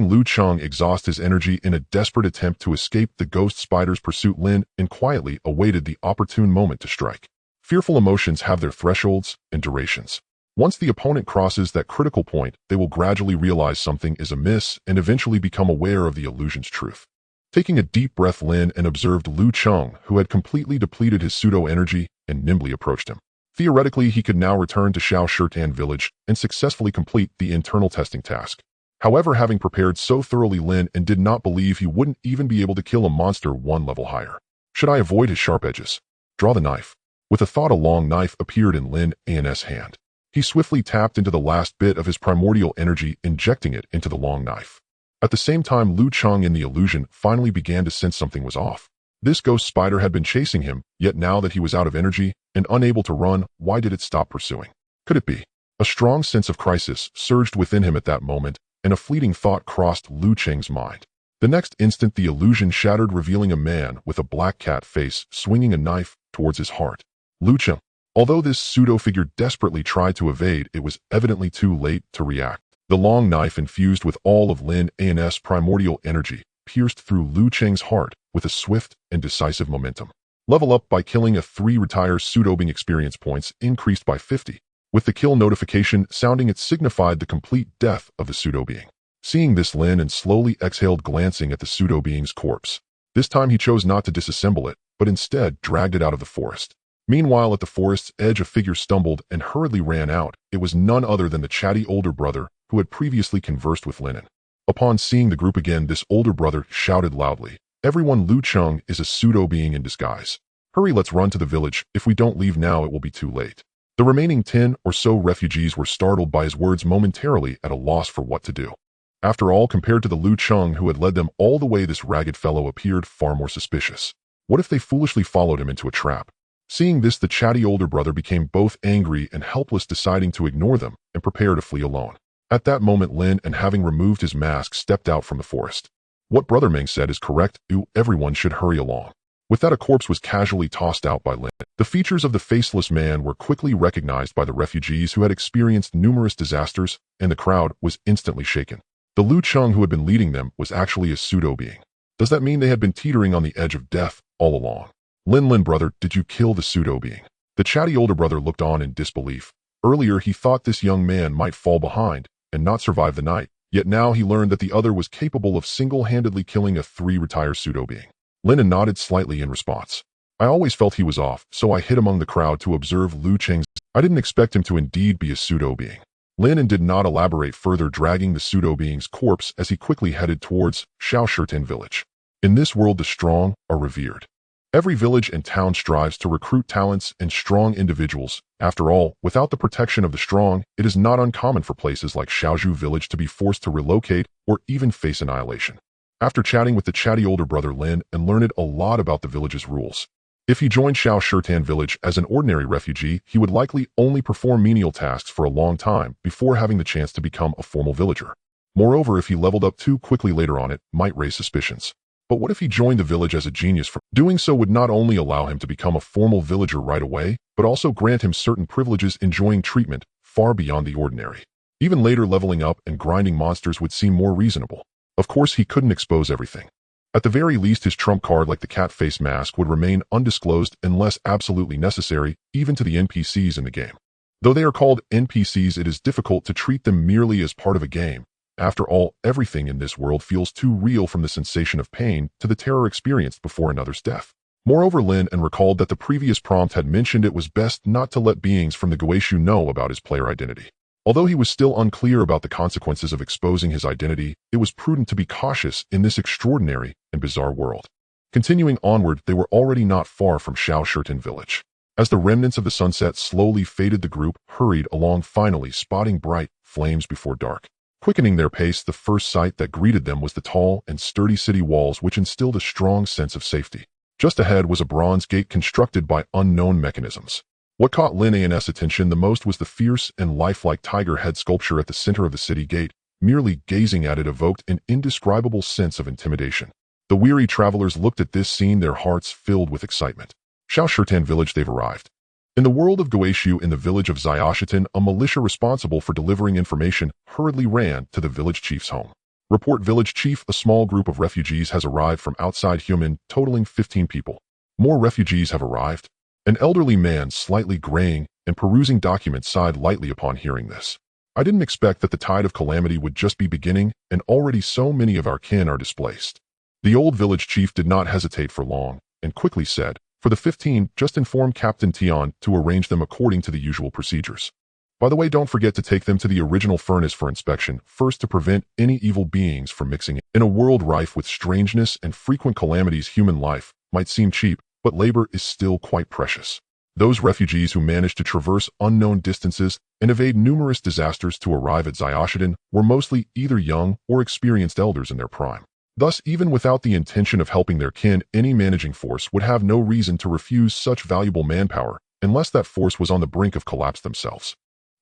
Lu Cheng exhaust his energy in a desperate attempt to escape the ghost spider's pursuit, Lin An quietly awaited the opportune moment to strike. Fearful emotions have their thresholds and durations. Once the opponent crosses that critical point, they will gradually realize something is amiss and eventually become aware of the illusion's truth. Taking a deep breath, Lin An observed Lu Cheng, who had completely depleted his pseudo-energy, and nimbly approached him. Theoretically, he could now return to Shao Shirtan village and successfully complete the internal testing task. However, having prepared so thoroughly, Lin An did not believe he wouldn't even be able to kill a monster one level higher. Should I avoid his sharp edges? Draw the knife. With a thought, a long knife appeared in Lin An's hand. He swiftly tapped into the last bit of his primordial energy, injecting it into the long knife. At the same time, Lu Cheng in the illusion finally began to sense something was off. This ghost spider had been chasing him, yet now that he was out of energy and unable to run, why did it stop pursuing? Could it be? A strong sense of crisis surged within him at that moment, and a fleeting thought crossed Lu Cheng's mind. The next instant, the illusion shattered, revealing a man with a black cat face swinging a knife towards his heart. Lu Cheng. Although this pseudo-figure desperately tried to evade, it was evidently too late to react. The long knife, infused with all of Lin An's primordial energy, pierced through Lu Cheng's heart with a swift and decisive momentum. Level up by killing a 3 retire pseudo-being experience points increased by 50. With the kill notification sounding, it signified the complete death of the pseudo-being. Seeing this, Lin An slowly exhaled, glancing at the pseudo-being's corpse. This time he chose not to disassemble it, but instead dragged it out of the forest. Meanwhile, at the forest's edge, a figure stumbled and hurriedly ran out. It was none other than the chatty older brother who had previously conversed with Lin An. Upon seeing the group again, this older brother shouted loudly, "Everyone, Lu Cheng is a pseudo-being in disguise. Hurry, let's run to the village. If we don't leave now, it will be too late." The remaining 10 or so refugees were startled by his words, momentarily at a loss for what to do. After all, compared to the Lu Cheng who had led them all the way, this ragged fellow appeared far more suspicious. What if they foolishly followed him into a trap? Seeing this, the chatty older brother became both angry and helpless, deciding to ignore them and prepare to flee alone. At that moment, Lin An, having removed his mask, stepped out from the forest. What Brother Meng said is correct. Everyone should hurry along. With that, a corpse was casually tossed out by Lin An. The features of the faceless man were quickly recognized by the refugees who had experienced numerous disasters, and the crowd was instantly shaken. The Lu Cheng who had been leading them was actually a pseudo-being. Does that mean they had been teetering on the edge of death all along? Lin, brother, did you kill the pseudo-being? The chatty older brother looked on in disbelief. Earlier, he thought this young man might fall behind and not survive the night, yet now he learned that the other was capable of single-handedly killing a 3 retire pseudo-being. Lin An nodded slightly in response. I always felt he was off, so I hid among the crowd to observe Lu Cheng's. I didn't expect him to indeed be a pseudo-being. Lin An did not elaborate further, dragging the pseudo-being's corpse as he quickly headed towards Xiaoshirtan village. In this world, the strong are revered. Every village and town strives to recruit talents and strong individuals. After all, without the protection of the strong, it is not uncommon for places like Xiaozhu village to be forced to relocate or even face annihilation. After chatting with the chatty older brother, Lin An learned a lot about the village's rules. If he joined Xiaoshirtan village as an ordinary refugee, he would likely only perform menial tasks for a long time before having the chance to become a formal villager. Moreover, if he leveled up too quickly later on, it might raise suspicions. But what if he joined the village as a genius? Doing so would not only allow him to become a formal villager right away, but also grant him certain privileges, enjoying treatment far beyond the ordinary. Even later, leveling up and grinding monsters would seem more reasonable. Of course, he couldn't expose everything. At the very least, his trump card, like the cat face mask, would remain undisclosed unless absolutely necessary, even to the NPCs in the game. Though they are called NPCs, it is difficult to treat them merely as part of a game. After all, everything in this world feels too real, from the sensation of pain to the terror experienced before another's death. Moreover, Lin An recalled that the previous prompt had mentioned it was best not to let beings from the Guixu know about his player identity. Although he was still unclear about the consequences of exposing his identity, it was prudent to be cautious in this extraordinary and bizarre world. Continuing onward, they were already not far from Xiaoshirtan village. As the remnants of the sunset slowly faded, the group hurried along, finally spotting bright flames before dark. Quickening their pace, the first sight that greeted them was the tall and sturdy city walls, which instilled a strong sense of safety. Just ahead was a bronze gate constructed by unknown mechanisms. What caught Lin An's attention the most was the fierce and lifelike tiger head sculpture at the center of the city gate. Merely gazing at it evoked an indescribable sense of intimidation. The weary travelers looked at this scene, their hearts filled with excitement. Xiaoshirtan village, they've arrived. In the world of Guixu, in the village of Xiaoshitan, a militia responsible for delivering information hurriedly ran to the village chief's home. Report, village chief, a small group of refugees has arrived from outside Human, totaling 15 people. More refugees have arrived. An elderly man, slightly graying and perusing documents, sighed lightly upon hearing this. I didn't expect that the tide of calamity would just be beginning, and already so many of our kin are displaced. The old village chief did not hesitate for long, and quickly said, for the 15, just inform Captain Tian to arrange them according to the usual procedures. By the way, don't forget to take them to the original furnace for inspection, first, to prevent any evil beings from mixing in. In a world rife with strangeness and frequent calamities, human life might seem cheap, but labor is still quite precious. Those refugees who managed to traverse unknown distances and evade numerous disasters to arrive at Xiaoshidan were mostly either young or experienced elders in their prime. Thus, even without the intention of helping their kin, any managing force would have no reason to refuse such valuable manpower unless that force was on the brink of collapse themselves.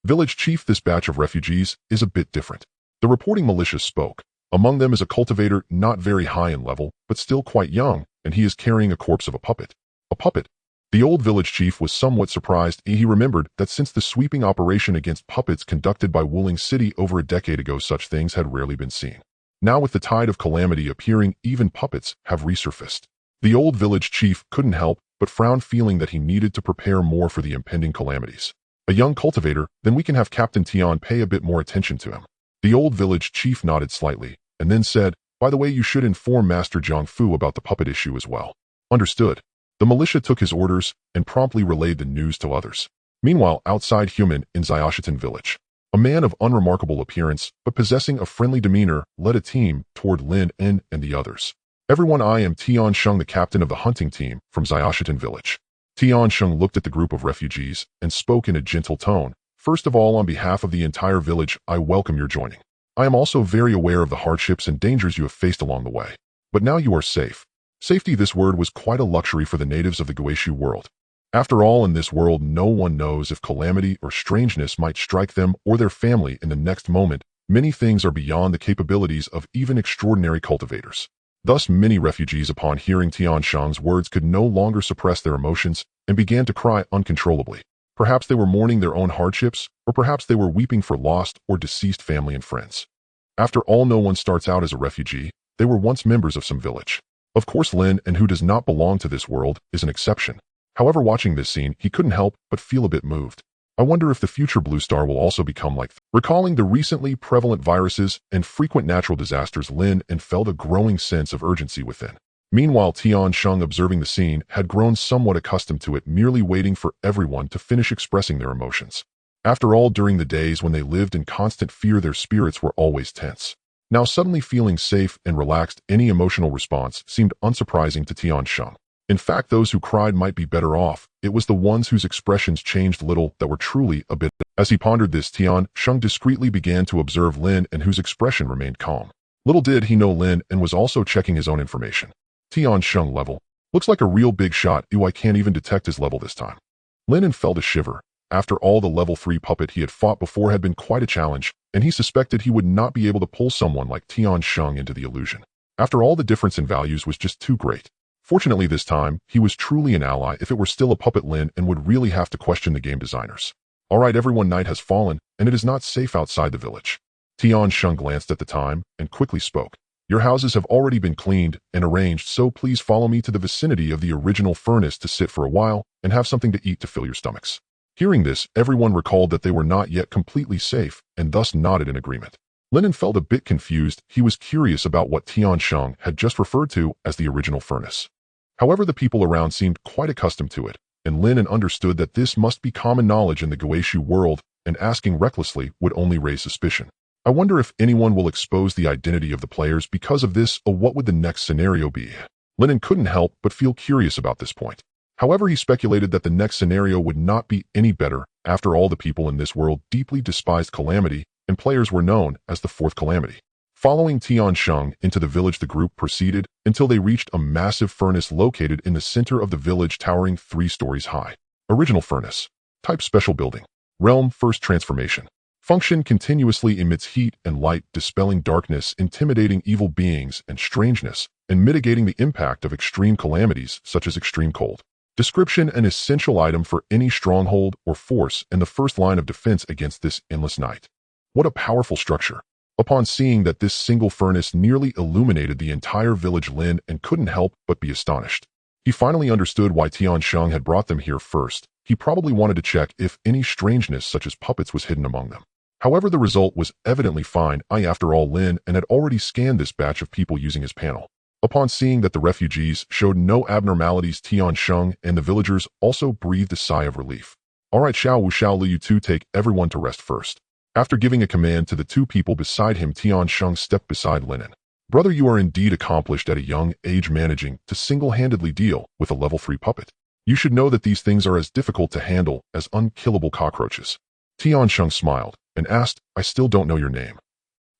Village Chief, this batch of refugees is a bit different. The reporting militia spoke. Among them is a cultivator not very high in level, but still quite young, and he is carrying a corpse of a puppet. A puppet? The old village chief was somewhat surprised. He remembered that since the sweeping operation against puppets conducted by Wuling City over a decade ago, such things had rarely been seen. Now with the tide of calamity appearing, even puppets have resurfaced. The old village chief couldn't help but frown, feeling that he needed to prepare more for the impending calamities. A young cultivator? Then we can have Captain Tian pay a bit more attention to him. The old village chief nodded slightly, and then said, by the way, you should inform Master Zhang Fu about the puppet issue as well. Understood. The militia took his orders and promptly relayed the news to others. Meanwhile, outside Human in Xiaoshitan village, a man of unremarkable appearance but possessing a friendly demeanor led a team toward Lin An and the others. Everyone, I am Tian Sheng, the captain of the hunting team from Xiaoshitan village. Tian Sheng looked at the group of refugees and spoke in a gentle tone. First of all, on behalf of the entire village, I welcome your joining. I am also very aware of the hardships and dangers you have faced along the way. But now you are safe. Safety, this word was quite a luxury for the natives of the Guixu world. After all, in this world, no one knows if calamity or strangeness might strike them or their family in the next moment. Many things are beyond the capabilities of even extraordinary cultivators. Thus, many refugees, upon hearing Tian Sheng's words, could no longer suppress their emotions and began to cry uncontrollably. Perhaps they were mourning their own hardships, or perhaps they were weeping for lost or deceased family and friends. After all, no one starts out as a refugee. They were once members of some village. Of course, Lin An, who does not belong to this world, is an exception. However, watching this scene, he couldn't help but feel a bit moved. I wonder if the future Blue Star will also become like Recalling the recently prevalent viruses and frequent natural disasters, Lin An felt a growing sense of urgency within. Meanwhile, Tian Sheng, observing the scene, had grown somewhat accustomed to it, merely waiting for everyone to finish expressing their emotions. After all, during the days when they lived in constant fear, their spirits were always tense. Now, suddenly feeling safe and relaxed, any emotional response seemed unsurprising to Tian Sheng. In fact, those who cried might be better off. It was the ones whose expressions changed little that were truly a bit. As he pondered this, Tian Sheng discreetly began to observe Lin An, whose expression remained calm. Little did he know Lin An was also checking his own information. Tian Sheng level. Looks like a real big shot. I can't even detect his level this time. Lin An felt a shiver. After all, the level 3 puppet he had fought before had been quite a challenge, and he suspected he would not be able to pull someone like Tian Sheng into the illusion. After all, the difference in values was just too great. Fortunately, this time, he was truly an ally. If it were still a puppet, Lin An would really have to question the game designers. Alright, everyone, night has fallen, and it is not safe outside the village. Tian Sheng glanced at the time and quickly spoke. Your houses have already been cleaned and arranged, so please follow me to the vicinity of the original furnace to sit for a while and have something to eat to fill your stomachs. Hearing this, everyone recalled that they were not yet completely safe and thus nodded in agreement. Lin An felt a bit confused. He was curious about what Tian Sheng had just referred to as the original furnace. However, the people around seemed quite accustomed to it, and Lin An understood that this must be common knowledge in the Guixu world, and asking recklessly would only raise suspicion. I wonder if anyone will expose the identity of the players because of this, or what would the next scenario be? Lin An couldn't help but feel curious about this point. However, he speculated that the next scenario would not be any better. After all, the people in this world deeply despised calamity, and players were known as the fourth calamity. Following Tian Sheng into the village, the group proceeded until they reached a massive furnace located in the center of the village, towering 3 stories high. Original furnace. Type: special building. Realm: first transformation. Function: continuously emits heat and light, dispelling darkness, intimidating evil beings and strangeness, and mitigating the impact of extreme calamities such as extreme cold. Description: an essential item for any stronghold or force and the first line of defense against this endless night. What a powerful structure. Upon seeing that this single furnace nearly illuminated the entire village, Lin An couldn't help but be astonished. He finally understood why Tian Sheng had brought them here first. He probably wanted to check if any strangeness such as puppets was hidden among them. However, the result was evidently fine. After all, Lin An had already scanned this batch of people using his panel. Upon seeing that the refugees showed no abnormalities, Tian Sheng and the villagers also breathed a sigh of relief. Alright, Shao Li, you two take everyone to rest first. After giving a command to the 2 people beside him, Tian Sheng stepped beside Lin An. Brother, you are indeed accomplished at a young age, managing to single-handedly deal with a level 3 puppet. You should know that these things are as difficult to handle as unkillable cockroaches. Tian Sheng smiled and asked, I still don't know your name.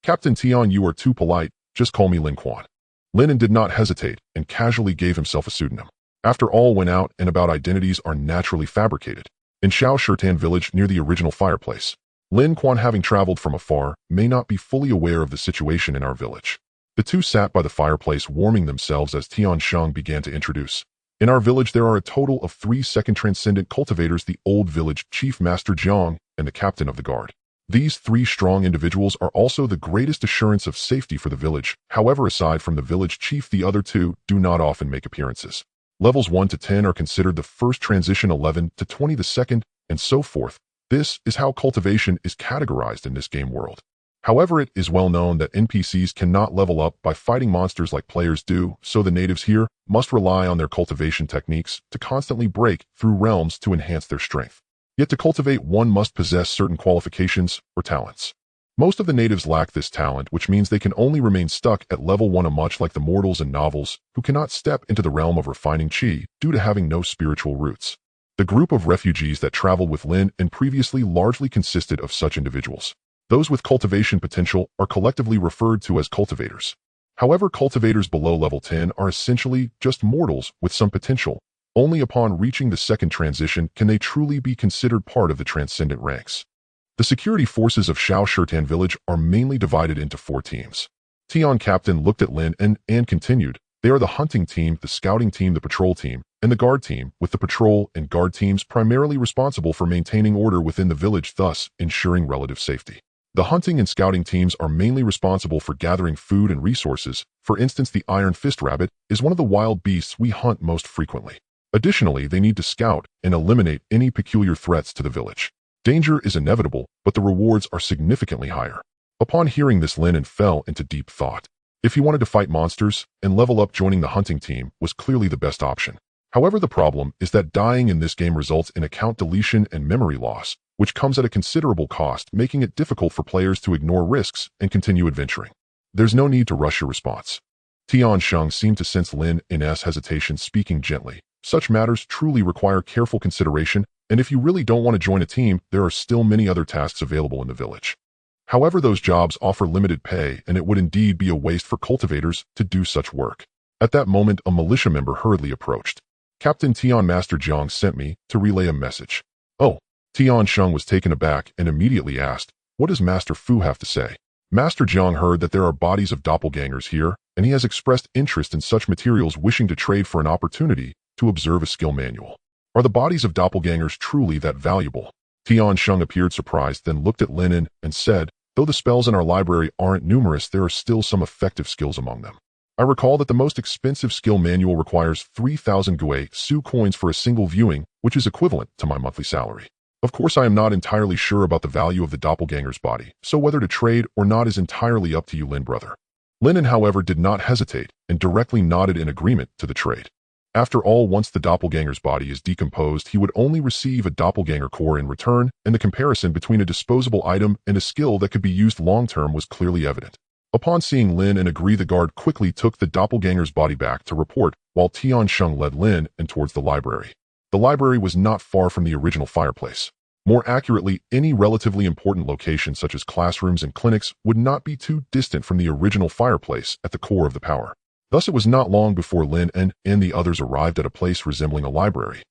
Captain Tian, you are too polite, just call me Lin Quan. Lin An did not hesitate and casually gave himself a pseudonym. After all, when out and about, identities are naturally fabricated. In Xiao Shirtan village near the original fireplace, Lin Quan, having traveled from afar, may not be fully aware of the situation in our village. The two sat by the fireplace warming themselves as Tian Sheng began to introduce. In our village there are a total of 3 second transcendent cultivators, the old village chief, Master Jiang, and the captain of the guard. These 3 strong individuals are also the greatest assurance of safety for the village. However, aside from the village chief, the other 2 do not often make appearances. Levels 1 to 10 are considered the first transition, 11 to 20 the second, and so forth. This is how cultivation is categorized in this game world. However, it is well known that NPCs cannot level up by fighting monsters like players do, so the natives here must rely on their cultivation techniques to constantly break through realms to enhance their strength. Yet to cultivate, one must possess certain qualifications or talents. Most of the natives lack this talent, which means they can only remain stuck at level 1, much like the mortals in novels who cannot step into the realm of refining chi due to having no spiritual roots. The group of refugees that traveled with Lin An previously largely consisted of such individuals. Those with cultivation potential are collectively referred to as cultivators. However, cultivators below level 10 are essentially just mortals with some potential. Only upon reaching the second transition can they truly be considered part of the transcendent ranks. The security forces of Xiao Shirtan village are mainly divided into 4 teams. Tian Captain looked at Lin An and continued, they are the hunting team, the scouting team, the patrol team, and the guard team, with the patrol and guard teams primarily responsible for maintaining order within the village, thus ensuring relative safety. The hunting and scouting teams are mainly responsible for gathering food and resources. For instance, the Iron Fist Rabbit is one of the wild beasts we hunt most frequently. Additionally, they need to scout and eliminate any peculiar threats to the village. Danger is inevitable, but the rewards are significantly higher. Upon hearing this, Lin An fell into deep thought. If he wanted to fight monsters and level up, joining the hunting team was clearly the best option. However, the problem is that dying in this game results in account deletion and memory loss, which comes at a considerable cost, making it difficult for players to ignore risks and continue adventuring. There's no need to rush your response. Tian Sheng seemed to sense Lin An's hesitation, speaking gently. Such matters truly require careful consideration, and if you really don't want to join a team, there are still many other tasks available in the village. However, those jobs offer limited pay, and it would indeed be a waste for cultivators to do such work. At that moment, a militia member hurriedly approached. Captain Tian, Master Jiang sent me to relay a message. Oh. Tian Sheng was taken aback and immediately asked, what does Master Fu have to say? Master Jiang heard that there are bodies of doppelgangers here, and he has expressed interest in such materials, wishing to trade for an opportunity to observe a skill manual. Are the bodies of doppelgangers truly that valuable? Tian Sheng appeared surprised, then looked at Lin An and said, though the spells in our library aren't numerous, there are still some effective skills among them. I recall that the most expensive skill manual requires 3,000 Guixu coins for a single viewing, which is equivalent to my monthly salary. Of course, I am not entirely sure about the value of the doppelganger's body, so whether to trade or not is entirely up to you, Lin brother. Lin An, however, did not hesitate and directly nodded in agreement to the trade. After all, once the doppelganger's body is decomposed, he would only receive a doppelganger core in return, and the comparison between a disposable item and a skill that could be used long-term was clearly evident. Upon seeing Lin An agree, the guard quickly took the doppelganger's body back to report, while Tian Sheng led Lin An towards the library. The library was not far from the original fireplace. More accurately, any relatively important location such as classrooms and clinics would not be too distant from the original fireplace at the core of the power. Thus, it was not long before Lin An and the others arrived at a place resembling a library.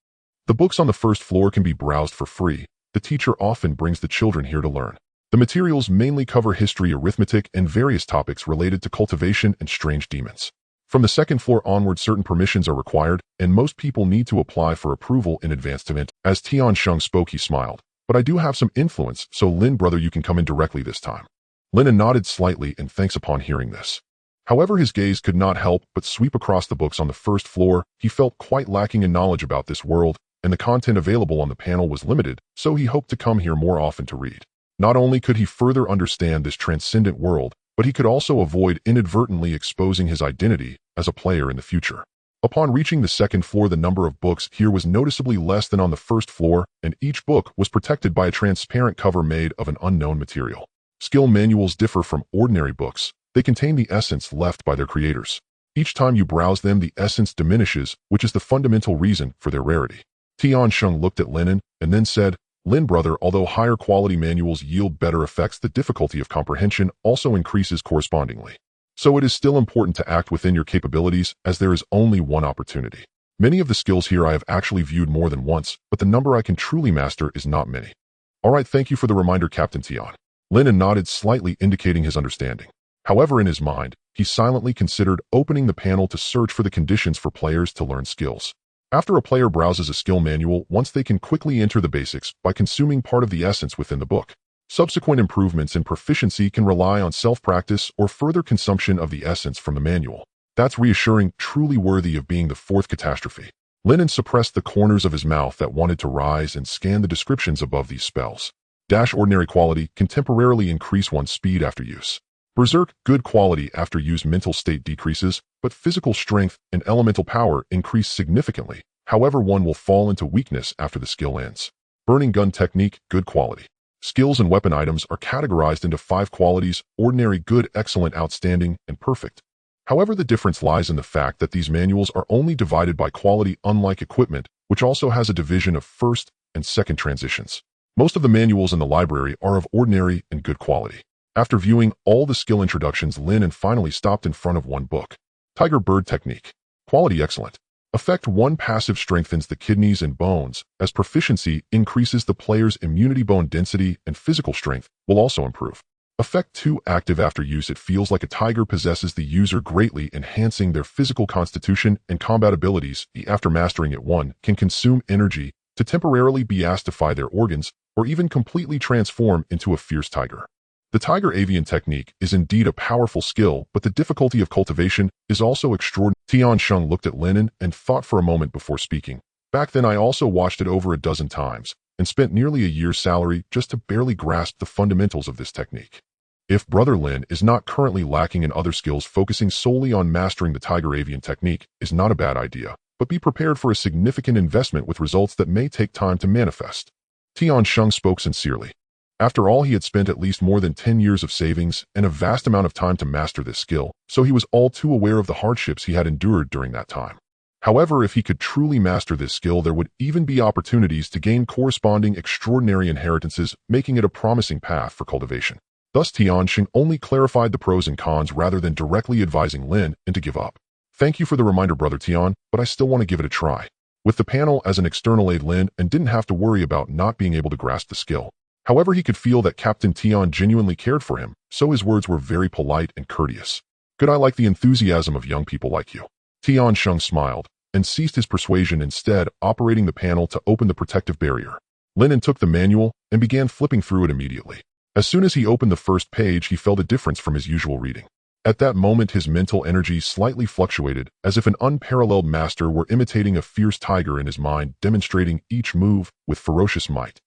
The books on the first floor can be browsed for free. The teacher often brings the children here to learn. The materials mainly cover history, arithmetic, and various topics related to cultivation and strange demons. From the second floor onward, certain permissions are required, and most people need to apply for approval in advance to enter. As Tian Sheng spoke, he smiled. But I do have some influence, so Lin brother, you can come in directly this time. Lin An nodded slightly in thanks upon hearing this. However, his gaze could not help but sweep across the books on the first floor. He felt quite lacking in knowledge about this world, and the content available on the panel was limited, so he hoped to come here more often to read. Not only could he further understand this transcendent world, but he could also avoid inadvertently exposing his identity as a player in the future. Upon reaching the second floor, the number of books here was noticeably less than on the first floor, and each book was protected by a transparent cover made of an unknown material. Skill manuals differ from ordinary books. They contain the essence left by their creators. Each time you browse them, the essence diminishes, which is the fundamental reason for their rarity. Tian Sheng looked at Lin An and then said, Lin brother, although higher quality manuals yield better effects, the difficulty of comprehension also increases correspondingly. So it is still important to act within your capabilities, as there is only one opportunity. Many of the skills here I have actually viewed more than once, but the number I can truly master is not many. Alright, thank you for the reminder, Captain Tian. Lin An nodded slightly, indicating his understanding. However, in his mind, he silently considered opening the panel to search for the conditions for players to learn skills. After a player browses a skill manual, once they can quickly enter the basics by consuming part of the essence within the book. Subsequent improvements in proficiency can rely on self-practice or further consumption of the essence from the manual. That's reassuring, truly worthy of being the fourth catastrophe. Lin An suppressed the corners of his mouth that wanted to rise and scanned the descriptions above these spells. Ordinary quality can temporarily increase one's speed after use. Berserk, good quality after use, mental state decreases, but physical strength and elemental power increase significantly. However, one will fall into weakness after the skill ends. Burning gun technique, good quality. Skills and weapon items are categorized into 5 qualities: ordinary, good, excellent, outstanding, and perfect. However, the difference lies in the fact that these manuals are only divided by quality, unlike equipment, which also has a division of first and second transitions. Most of the manuals in the library are of ordinary and good quality. After viewing all the skill introductions, Lin An finally stopped in front of one book. Tiger Bird Technique. Quality excellent. Effect 1, passive, strengthens the kidneys and bones. As proficiency increases, the player's immunity, bone density, and physical strength will also improve. Effect 2, active, after use, it feels like a tiger possesses the user, greatly enhancing their physical constitution and combat abilities. After mastering it, one can consume energy to temporarily beastify their organs or even completely transform into a fierce tiger. The Tiger Avian Technique is indeed a powerful skill, but the difficulty of cultivation is also extraordinary. Tian Sheng looked at Lin An and thought for a moment before speaking. Back then I also watched it over a dozen times and spent nearly a year's salary just to barely grasp the fundamentals of this technique. If Brother Lin is not currently lacking in other skills, focusing solely on mastering the Tiger Avian Technique is not a bad idea, but be prepared for a significant investment with results that may take time to manifest. Tian Sheng spoke sincerely. After all, he had spent at least more than 10 years of savings and a vast amount of time to master this skill, so he was all too aware of the hardships he had endured during that time. However, if he could truly master this skill, there would even be opportunities to gain corresponding extraordinary inheritances, making it a promising path for cultivation. Thus, Tian Sheng only clarified the pros and cons rather than directly advising Lin An to give up. Thank you for the reminder, Brother Tian, but I still want to give it a try. With the panel as an external aid, Lin An didn't have to worry about not being able to grasp the skill. However, he could feel that Captain Tian genuinely cared for him, so his words were very polite and courteous. Good, I like the enthusiasm of young people like you. Tian Sheng smiled and ceased his persuasion, instead operating the panel to open the protective barrier. Lin An took the manual and began flipping through it immediately. As soon as he opened the first page, he felt a difference from his usual reading. At that moment, his mental energy slightly fluctuated, as if an unparalleled master were imitating a fierce tiger in his mind, demonstrating each move with ferocious might.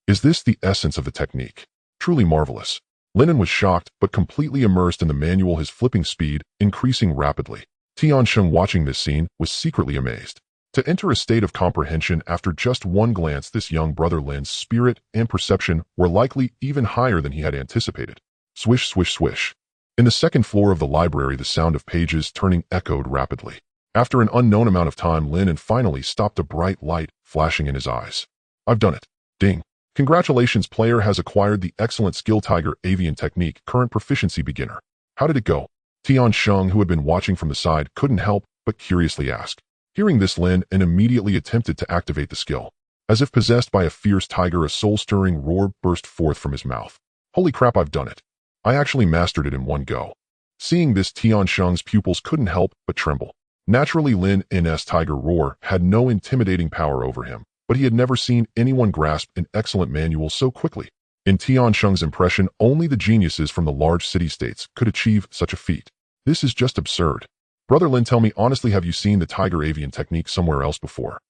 Is this the essence of the technique? Truly marvelous. Lin An was shocked, but completely immersed in the manual, his flipping speed increasing rapidly. Tian Sheng, watching this scene, was secretly amazed. To enter a state of comprehension after just one glance, this young brother Lin's spirit and perception were likely even higher than he had anticipated. Swish, swish, swish. In the second floor of the library, the sound of pages turning echoed rapidly. After an unknown amount of time, Lin An finally stopped, a bright light flashing in his eyes. I've done it. Ding. Congratulations, player has acquired the excellent skill Tiger Avian Technique, current proficiency beginner. How did it go? Tian Sheng, who had been watching from the side, couldn't help but curiously ask. Hearing this, Lin An immediately attempted to activate the skill. As if possessed by a fierce tiger, a soul-stirring roar burst forth from his mouth. Holy crap, I've done it. I actually mastered it in one go. Seeing this, Tian Sheng's pupils couldn't help but tremble. Naturally, Lin An's tiger roar had no intimidating power over him, but he had never seen anyone grasp an excellent manual so quickly. In Tian Sheng's impression, only the geniuses from the large city-states could achieve such a feat. This is just absurd. Brother Lin, tell me honestly, have you seen the Tiger Avian Technique somewhere else before?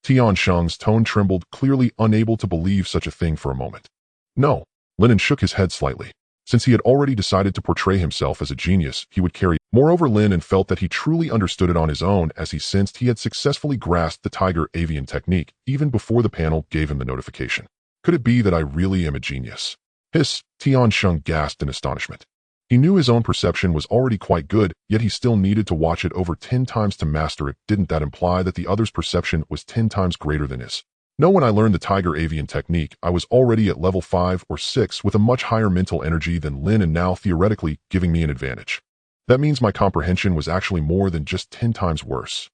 Tian Sheng's tone trembled, clearly unable to believe such a thing for a moment. No. Lin An shook his head slightly. Since he had already decided to portray himself as a genius, he would carry. Moreover, Lin An felt that he truly understood it on his own, as he sensed he had successfully grasped the Tiger Avian Technique even before the panel gave him the notification. Could it be that I really am a genius? Hiss, Tian Sheng gasped in astonishment. He knew his own perception was already quite good, yet he still needed to watch it over 10 times to master it. Didn't that imply that the other's perception was 10 times greater than his? No, when I learned the Tiger Avian technique, I was already at level 5 or 6 with a much higher mental energy than Lin and now theoretically giving me an advantage. That means my comprehension was actually more than just 10 times worse.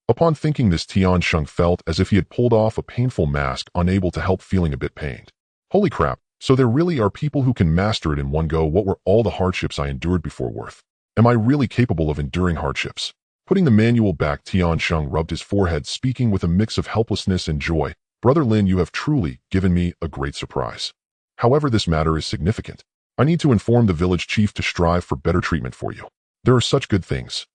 Upon thinking this, Tiansheng felt as if he had pulled off a painful mask, unable to help feeling a bit pained. Holy crap, so there really are people who can master it in one go. What were all the hardships I endured before worth? Am I really capable of enduring hardships? Putting the manual back, Tiansheng rubbed his forehead, speaking with a mix of helplessness and joy. Brother Lin, you have truly given me a great surprise. However, this matter is significant. I need to inform the village chief to strive for better treatment for you. There are such good things.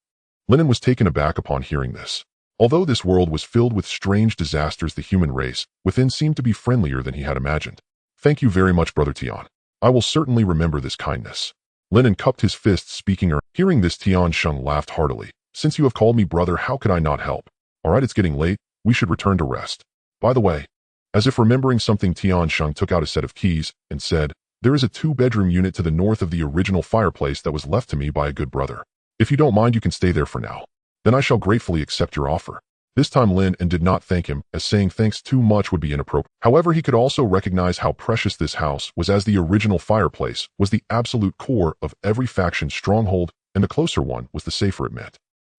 Lin An was taken aback upon hearing this. Although this world was filled with strange disasters, the human race within seemed to be friendlier than he had imagined. Thank you very much, Brother Tian. I will certainly remember this kindness. Lin An cupped his fists, speaking earnestly. Hearing this, Tiansheng laughed heartily. Since you have called me brother, how could I not help? All right, it's getting late. We should return to rest. By the way, as if remembering something, Tiansheng took out a set of keys and said, there is a 2-bedroom unit to the north of the original fireplace that was left to me by a good brother. If you don't mind, you can stay there for now. Then I shall gratefully accept your offer. This time Lin An did not thank him, as saying thanks too much would be inappropriate. However, he could also recognize how precious this house was, as the original fireplace was the absolute core of every faction's stronghold, and the closer one was the safer it meant.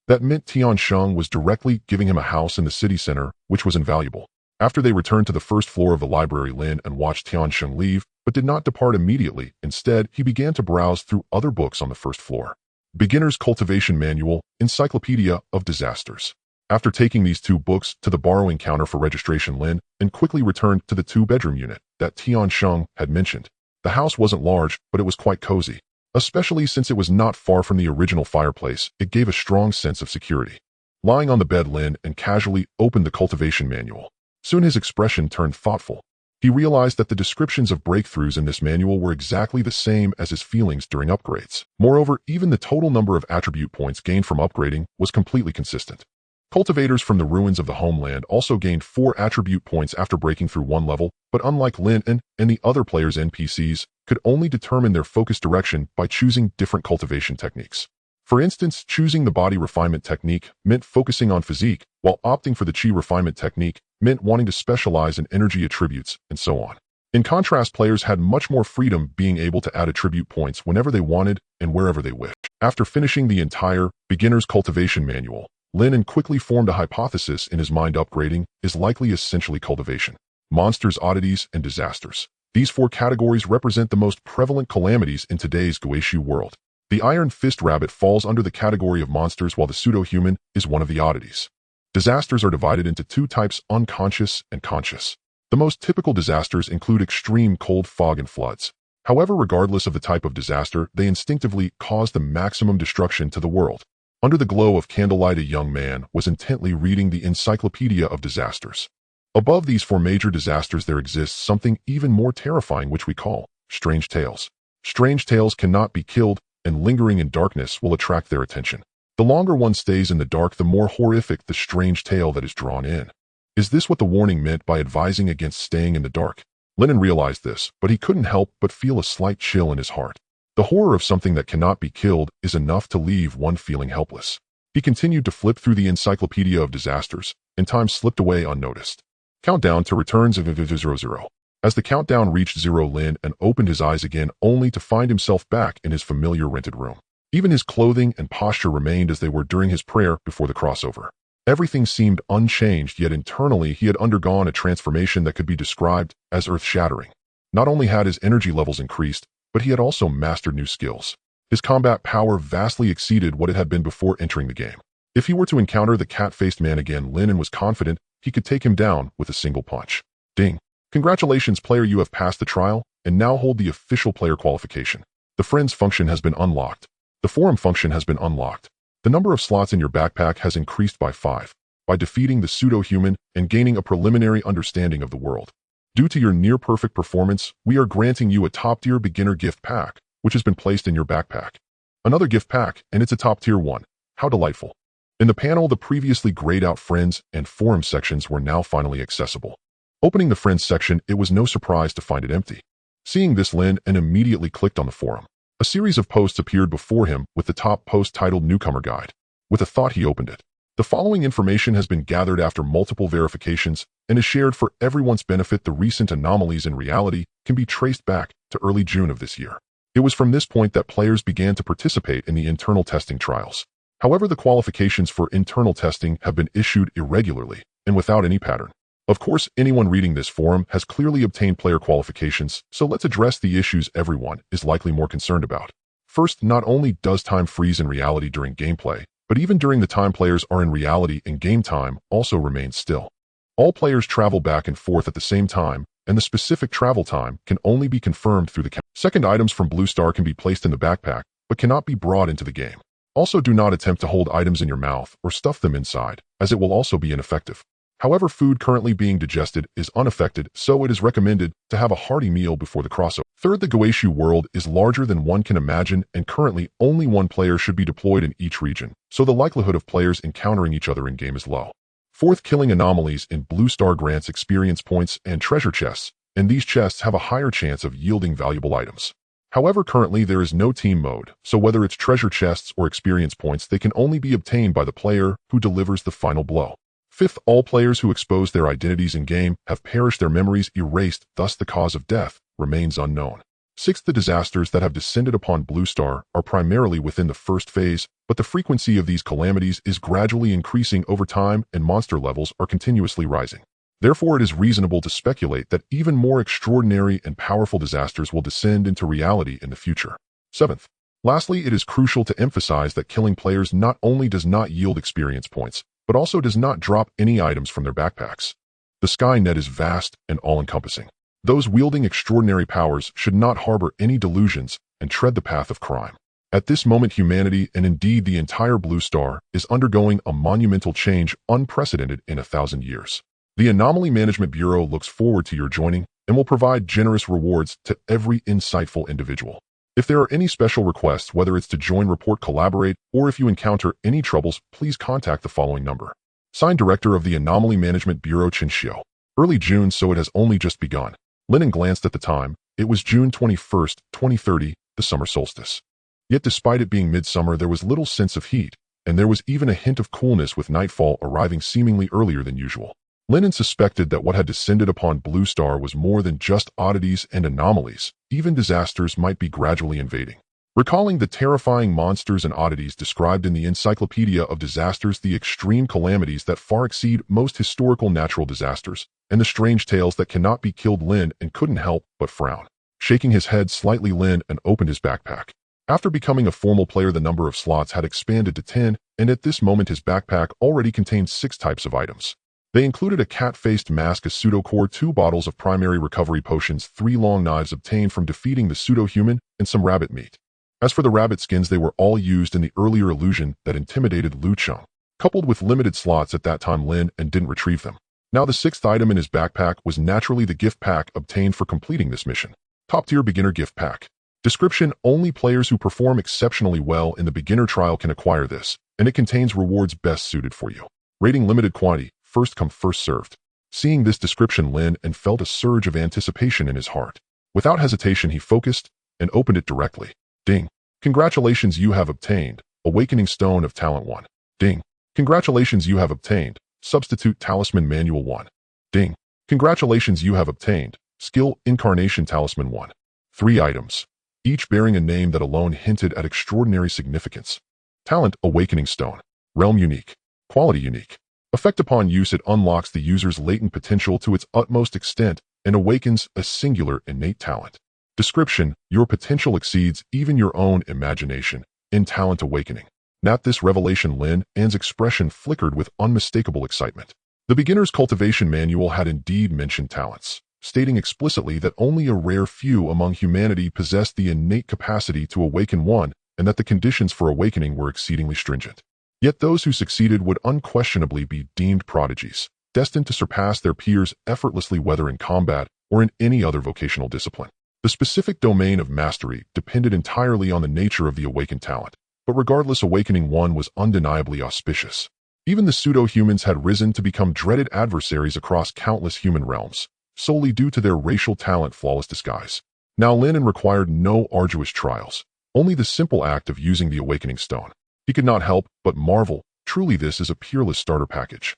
That meant Tiansheng was directly giving him a house in the city center, which was invaluable. After they returned to the first floor of the library, Lin An watched Tiansheng leave, but did not depart immediately. Instead, he began to browse through other books on the first floor. Beginner's Cultivation Manual, Encyclopedia of Disasters. After taking these 2 books to the borrowing counter for registration, Lin An quickly returned to the 2-bedroom unit that Tiansheng had mentioned. The house wasn't large, but it was quite cozy. Especially since it was not far from the original fireplace, it gave a strong sense of security. Lying on the bed, Lin An casually opened the Cultivation Manual. Soon his expression turned thoughtful. He realized that the descriptions of breakthroughs in this manual were exactly the same as his feelings during upgrades. Moreover, even the total number of attribute points gained from upgrading was completely consistent. Cultivators from the ruins of the homeland also gained 4 attribute points after breaking through 1 level, but unlike Lin An and the other players' NPCs, could only determine their focus direction by choosing different cultivation techniques. For instance, choosing the body refinement technique meant focusing on physique, while opting for the chi refinement technique meant wanting to specialize in energy attributes, and so on. In contrast, players had much more freedom, being able to add attribute points whenever they wanted and wherever they wished. After finishing the entire Beginner's Cultivation Manual, Lin An quickly formed a hypothesis in his mind. Upgrading is likely essentially cultivation. Monsters, oddities, and disasters. These 4 categories represent the most prevalent calamities in today's Guixu world. The Iron Fist Rabbit falls under the category of monsters, while the pseudo-human is one of the oddities. Disasters are divided into 2 types, unconscious and conscious. The most typical disasters include extreme cold, fog, and floods. However, regardless of the type of disaster, they instinctively cause the maximum destruction to the world. Under the glow of candlelight, a young man was intently reading the Encyclopedia of Disasters. Above these 4 major disasters, there exists something even more terrifying, which we call strange tales. Strange tales cannot be killed, and lingering in darkness will attract their attention. The longer one stays in the dark, the more horrific the strange tale that is drawn in. Is this what the warning meant by advising against staying in the dark? Lin An realized this, but he couldn't help but feel a slight chill in his heart. The horror of something that cannot be killed is enough to leave one feeling helpless. He continued to flip through the Encyclopedia of Disasters, and time slipped away unnoticed. Countdown to returns of 00. As the countdown reached 0, Lin An opened his eyes again, only to find himself back in his familiar rented room. Even his clothing and posture remained as they were during his prayer before the crossover. Everything seemed unchanged, yet internally he had undergone a transformation that could be described as earth-shattering. Not only had his energy levels increased, but he had also mastered new skills. His combat power vastly exceeded what it had been before entering the game. If he were to encounter the cat-faced man again, Lin An was confident he could take him down with a single punch. Ding! Congratulations, player, you have passed the trial, and now hold the official player qualification. The Friends function has been unlocked. The Forum function has been unlocked. The number of slots in your backpack has increased by 5, by defeating the pseudo-human and gaining a preliminary understanding of the world. Due to your near-perfect performance, we are granting you a top-tier beginner gift pack, which has been placed in your backpack. Another gift pack, and it's a top-tier one. How delightful. In the panel, the previously grayed-out Friends and Forum sections were now finally accessible. Opening the Friends section, it was no surprise to find it empty. Seeing this, Lin An immediately clicked on the Forum. A series of posts appeared before him with the top post titled Newcomer Guide. With a thought, he opened it. The following information has been gathered after multiple verifications and is shared for everyone's benefit. The recent anomalies in reality can be traced back to early June of this year. It was from this point that players began to participate in the internal testing trials. However, the qualifications for internal testing have been issued irregularly and without any pattern. Of course, anyone reading this forum has clearly obtained player qualifications, so let's address the issues everyone is likely more concerned about. First, not only does time freeze in reality during gameplay, but even during the time players are in reality and game time also remains still. All players travel back and forth at the same time, and the specific travel time can only be confirmed through the count. Second, items from Blue Star can be placed in the backpack, but cannot be brought into the game. Also, do not attempt to hold items in your mouth or stuff them inside, as it will also be ineffective. However, food currently being digested is unaffected, so it is recommended to have a hearty meal before the crossover. Third, the Guixu world is larger than one can imagine, and currently only one player should be deployed in each region, so the likelihood of players encountering each other in-game is low. Fourth, killing anomalies in Blue Star grants experience points and treasure chests, and these chests have a higher chance of yielding valuable items. However, currently there is no team mode, so whether it's treasure chests or experience points, they can only be obtained by the player who delivers the final blow. Fifth, all players who expose their identities in-game have perished, their memories erased, thus the cause of death remains unknown. Sixth, the disasters that have descended upon Blue Star are primarily within the first phase, but the frequency of these calamities is gradually increasing over time and monster levels are continuously rising. Therefore, it is reasonable to speculate that even more extraordinary and powerful disasters will descend into reality in the future. Seventh, lastly, it is crucial to emphasize that killing players not only does not yield experience points, but also does not drop any items from their backpacks. The Skynet is vast and all-encompassing. Those wielding extraordinary powers should not harbor any delusions and tread the path of crime. At this moment, humanity, and indeed the entire Blue Star, is undergoing a monumental change unprecedented in 1,000 years. The Anomaly Management Bureau looks forward to your joining and will provide generous rewards to every insightful individual. If there are any special requests, whether it's to join, report, collaborate, or if you encounter any troubles, please contact the following number. Signed, Director of the Anomaly Management Bureau, Chinchio. Early June, so it has only just begun. Lin An glanced at the time. It was June 21st, 2030, the summer solstice. Yet despite it being midsummer, there was little sense of heat, and there was even a hint of coolness, with nightfall arriving seemingly earlier than usual. Lin An suspected that what had descended upon Blue Star was more than just oddities and anomalies. Even disasters might be gradually invading. Recalling the terrifying monsters and oddities described in the Encyclopedia of Disasters, the extreme calamities that far exceed most historical natural disasters, and the strange tales that cannot be killed, Lin An couldn't help but frown. Shaking his head slightly, Lin An opened his backpack. After becoming a formal player, the number of slots had expanded to 10, and at this moment his backpack already contained 6 types of items. They included a cat-faced mask, a pseudo-core, 2 bottles of primary recovery potions, 3 long knives obtained from defeating the pseudo-human, and some rabbit meat. As for the rabbit skins, they were all used in the earlier illusion that intimidated Lu Cheng. Coupled with limited slots at that time, Lin An didn't retrieve them. Now the 6th item in his backpack was naturally the gift pack obtained for completing this mission. Top-tier beginner gift pack. Description: only players who perform exceptionally well in the beginner trial can acquire this, and it contains rewards best suited for you. Rating: limited quantity. First come, first served. Seeing this description, Lin An felt a surge of anticipation in his heart. Without hesitation, he focused and opened it directly. Ding. Congratulations, you have obtained Awakening Stone of Talent 1. Ding. Congratulations, you have obtained Substitute Talisman Manual 1. Ding. Congratulations, you have obtained Skill Incarnation Talisman 1. 3 items, each bearing a name that alone hinted at extraordinary significance. Talent: Awakening Stone. Realm: unique. Quality: unique. Effect: upon use, it unlocks the user's latent potential to its utmost extent and awakens a singular innate talent. Description: your potential exceeds even your own imagination in Talent Awakening. At this revelation, Lin An's expression flickered with unmistakable excitement. The beginner's cultivation manual had indeed mentioned talents, stating explicitly that only a rare few among humanity possessed the innate capacity to awaken one, and that the conditions for awakening were exceedingly stringent. Yet those who succeeded would unquestionably be deemed prodigies, destined to surpass their peers effortlessly, whether in combat or in any other vocational discipline. The specific domain of mastery depended entirely on the nature of the awakened talent, but regardless, Awakening 1 was undeniably auspicious. Even the pseudo-humans had risen to become dreaded adversaries across countless human realms, solely due to their racial talent, flawless disguise. Now Lin An required no arduous trials. only the simple act of using the awakening stone. He could not help but marvel, truly this is a peerless starter package.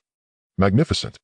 Magnificent.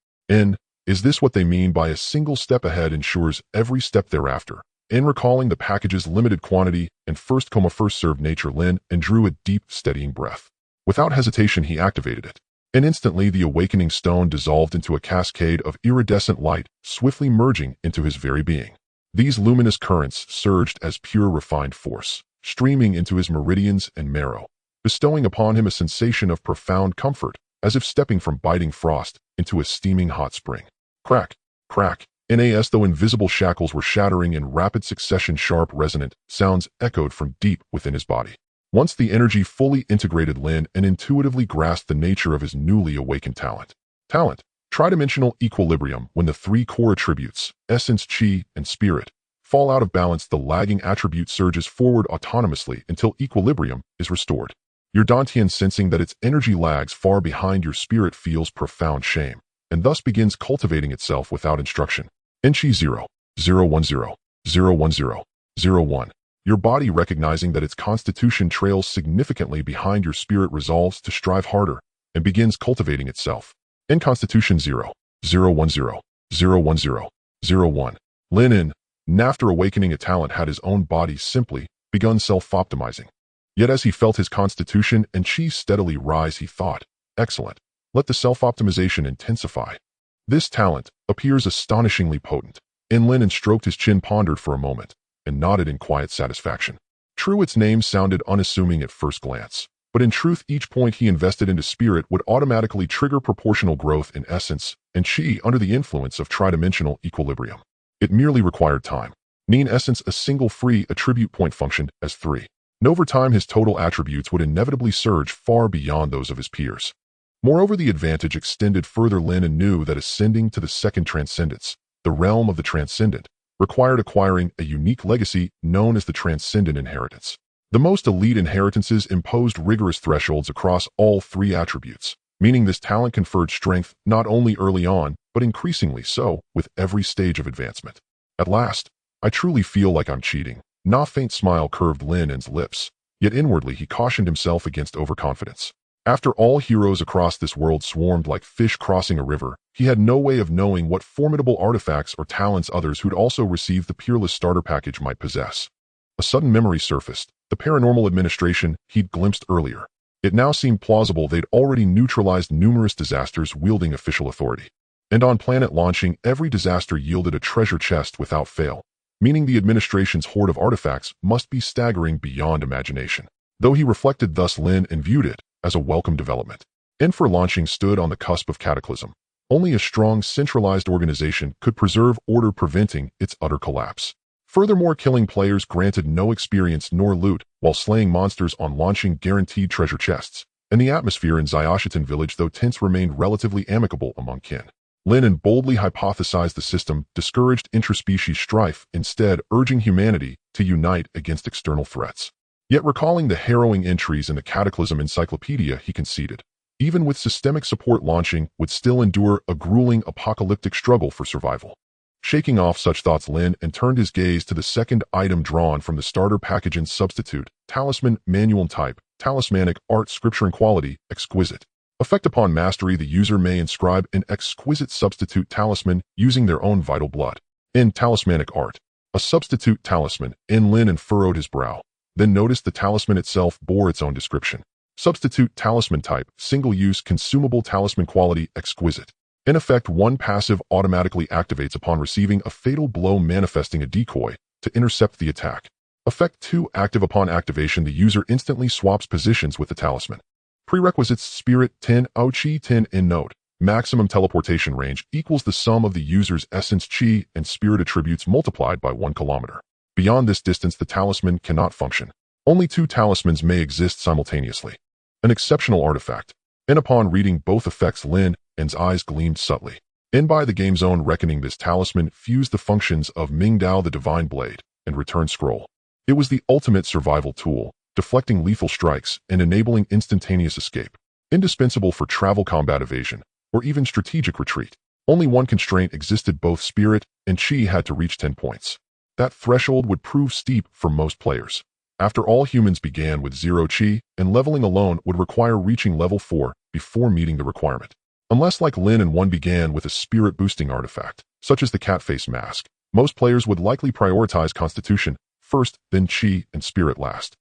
Is this what they mean by a single step ahead ensures every step thereafter? In recalling the package's limited quantity and first served nature, Lin An drew a deep, steadying breath. Without hesitation, he activated it. And instantly the awakening stone dissolved into a cascade of iridescent light, swiftly merging into his very being. These luminous currents surged as pure refined force, streaming into his meridians and marrow, bestowing upon him a sensation of profound comfort, as if stepping from biting frost into a steaming hot spring. Crack, crack. As though invisible shackles were shattering in rapid succession, sharp, resonant sounds echoed from deep within his body. Once the energy fully integrated, Lin An intuitively grasped the nature of his newly awakened talent. Tridimensional equilibrium. When the three core attributes, essence, chi, and spirit, fall out of balance, the lagging attribute surges forward autonomously until equilibrium is restored. Your Dantian, sensing that its energy lags far behind your spirit, feels profound shame, and thus begins cultivating itself without instruction. Enchi 0, 0, 1, 0, 0, 1, 0, 0, 1. Your body, recognizing that its constitution trails significantly behind your spirit, resolves to strive harder and begins cultivating itself. In Constitution 0, 0, 1, 0, 0, 1, 0, 0, 1. Lin An, after awakening a talent, had his own body simply begun self-optimizing. Yet as he felt his constitution and chi steadily rise, he thought, excellent, let the self-optimization intensify. This talent appears astonishingly potent. Lin An stroked his chin, pondered for a moment, and nodded in quiet satisfaction. True, its name sounded unassuming at first glance, but in truth each point he invested into spirit would automatically trigger proportional growth in essence and chi under the influence of tridimensional equilibrium. It merely required time. In essence, a single free attribute point functioned as 3. And over time his total attributes would inevitably surge far beyond those of his peers. Moreover, the advantage extended further. Lin An knew that ascending to the second transcendence, the realm of the transcendent, required acquiring a unique legacy known as the transcendent inheritance. The most elite inheritances imposed rigorous thresholds across all three attributes, meaning this talent conferred strength not only early on, but increasingly so with every stage of advancement. At last, I truly feel like I'm cheating. A faint smile curved Lin An's lips, yet inwardly he cautioned himself against overconfidence. After all, heroes across this world swarmed like fish crossing a river. He had no way of knowing what formidable artifacts or talents others who'd also received the peerless starter package might possess. A sudden memory surfaced, the paranormal administration he'd glimpsed earlier. It now seemed plausible they'd already neutralized numerous disasters wielding official authority. And on planet launching, every disaster yielded a treasure chest without fail, meaning the administration's hoard of artifacts must be staggering beyond imagination. Though he reflected thus, Lin An viewed it as a welcome development. For launching stood on the cusp of cataclysm. Only a strong, centralized organization could preserve order, preventing its utter collapse. Furthermore, killing players granted no experience nor loot, while slaying monsters on launching guaranteed treasure chests. And the atmosphere in Xiashitan village, though tense, remained relatively amicable among kin. Lin An boldly hypothesized the system discouraged interspecies strife, instead urging humanity to unite against external threats. Yet recalling the harrowing entries in the Cataclysm Encyclopedia, he conceded, even with systemic support, launching would still endure a grueling apocalyptic struggle for survival. Shaking off such thoughts, Lin An turned his gaze to the second item drawn from the starter package in substitute, talisman, manual type, talismanic, art, scripture and quality, exquisite. Effect upon mastery, the user may inscribe an exquisite substitute talisman using their own vital blood. In talismanic art, a substitute talisman. Lin An furrowed his brow, then noticed the talisman itself bore its own description. Substitute talisman type, single-use, consumable, talisman quality, exquisite. In effect, one passive automatically activates upon receiving a fatal blow, manifesting a decoy to intercept the attack. Effect 2, active upon activation, the user instantly swaps positions with the talisman. Prerequisites: Spirit 10, Chi 10. In note, maximum teleportation range equals the sum of the user's essence, chi, and spirit attributes multiplied by 1 kilometer. Beyond this distance, the talisman cannot function. Only 2 talismans may exist simultaneously. An exceptional artifact. Upon reading both effects, Lin An's eyes gleamed subtly. By the game's own reckoning, this talisman fused the functions of Mingdao, the Divine Blade, and Return Scroll. It was the ultimate survival tool, deflecting lethal strikes and enabling instantaneous escape. Indispensable for travel, combat, evasion, or even strategic retreat. Only one constraint existed: both spirit and chi had to reach 10 points. That threshold would prove steep for most players. After all, humans began with 0 chi, and leveling alone would require reaching level 4 before meeting the requirement. Unless like Lin An began with a spirit-boosting artifact, such as the cat face mask, most players would likely prioritize Constitution first, then Chi and Spirit last.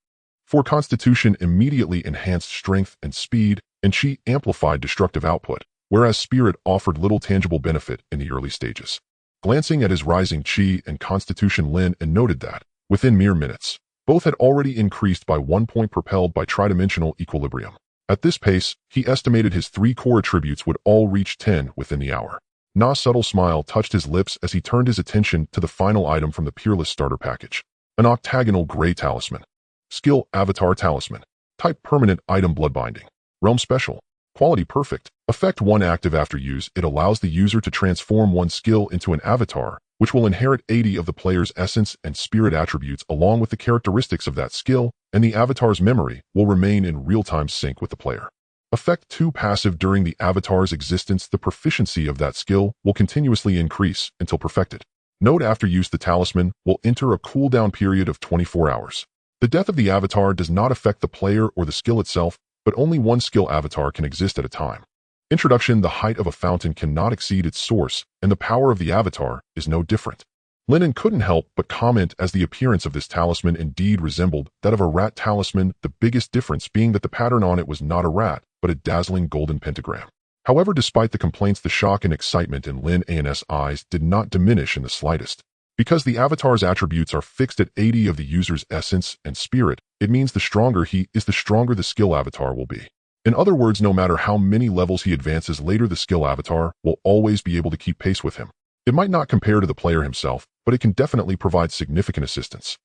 For Constitution immediately enhanced strength and speed, and Chi amplified destructive output, whereas Spirit offered little tangible benefit in the early stages. Glancing at his rising Chi and Constitution, Lin An noted that, within mere minutes, both had already increased by 1 point, propelled by tridimensional equilibrium. At this pace, he estimated his 3 core attributes would all reach 10 within the hour. Na's subtle smile touched his lips as he turned his attention to the final item from the Peerless starter package. An octagonal gray talisman. Skill Avatar Talisman. Type Permanent Item Bloodbinding. Realm Special. Quality Perfect. Effect 1 active after use. It allows the user to transform one skill into an avatar, which will inherit 80 of the player's essence and spirit attributes along with the characteristics of that skill, and the avatar's memory will remain in real-time sync with the player. Effect 2 passive. During the avatar's existence, the proficiency of that skill will continuously increase until perfected. Note: after use, the talisman will enter a cooldown period of 24 hours. The death of the avatar does not affect the player or the skill itself, but only one skill avatar can exist at a time. Introduction: the height of a fountain cannot exceed its source, and the power of the avatar is no different. Lin An couldn't help but comment as the appearance of this talisman indeed resembled that of a rat talisman, the biggest difference being that the pattern on it was not a rat, but a dazzling golden pentagram. However, despite the complaints, the shock and excitement in Lin An's eyes did not diminish in the slightest. Because the avatar's attributes are fixed at 80 of the user's essence and spirit, it means the stronger he is, the stronger the skill avatar will be. In other words, no matter how many levels he advances later, the skill avatar will always be able to keep pace with him. It might not compare to the player himself, but it can definitely provide significant assistance.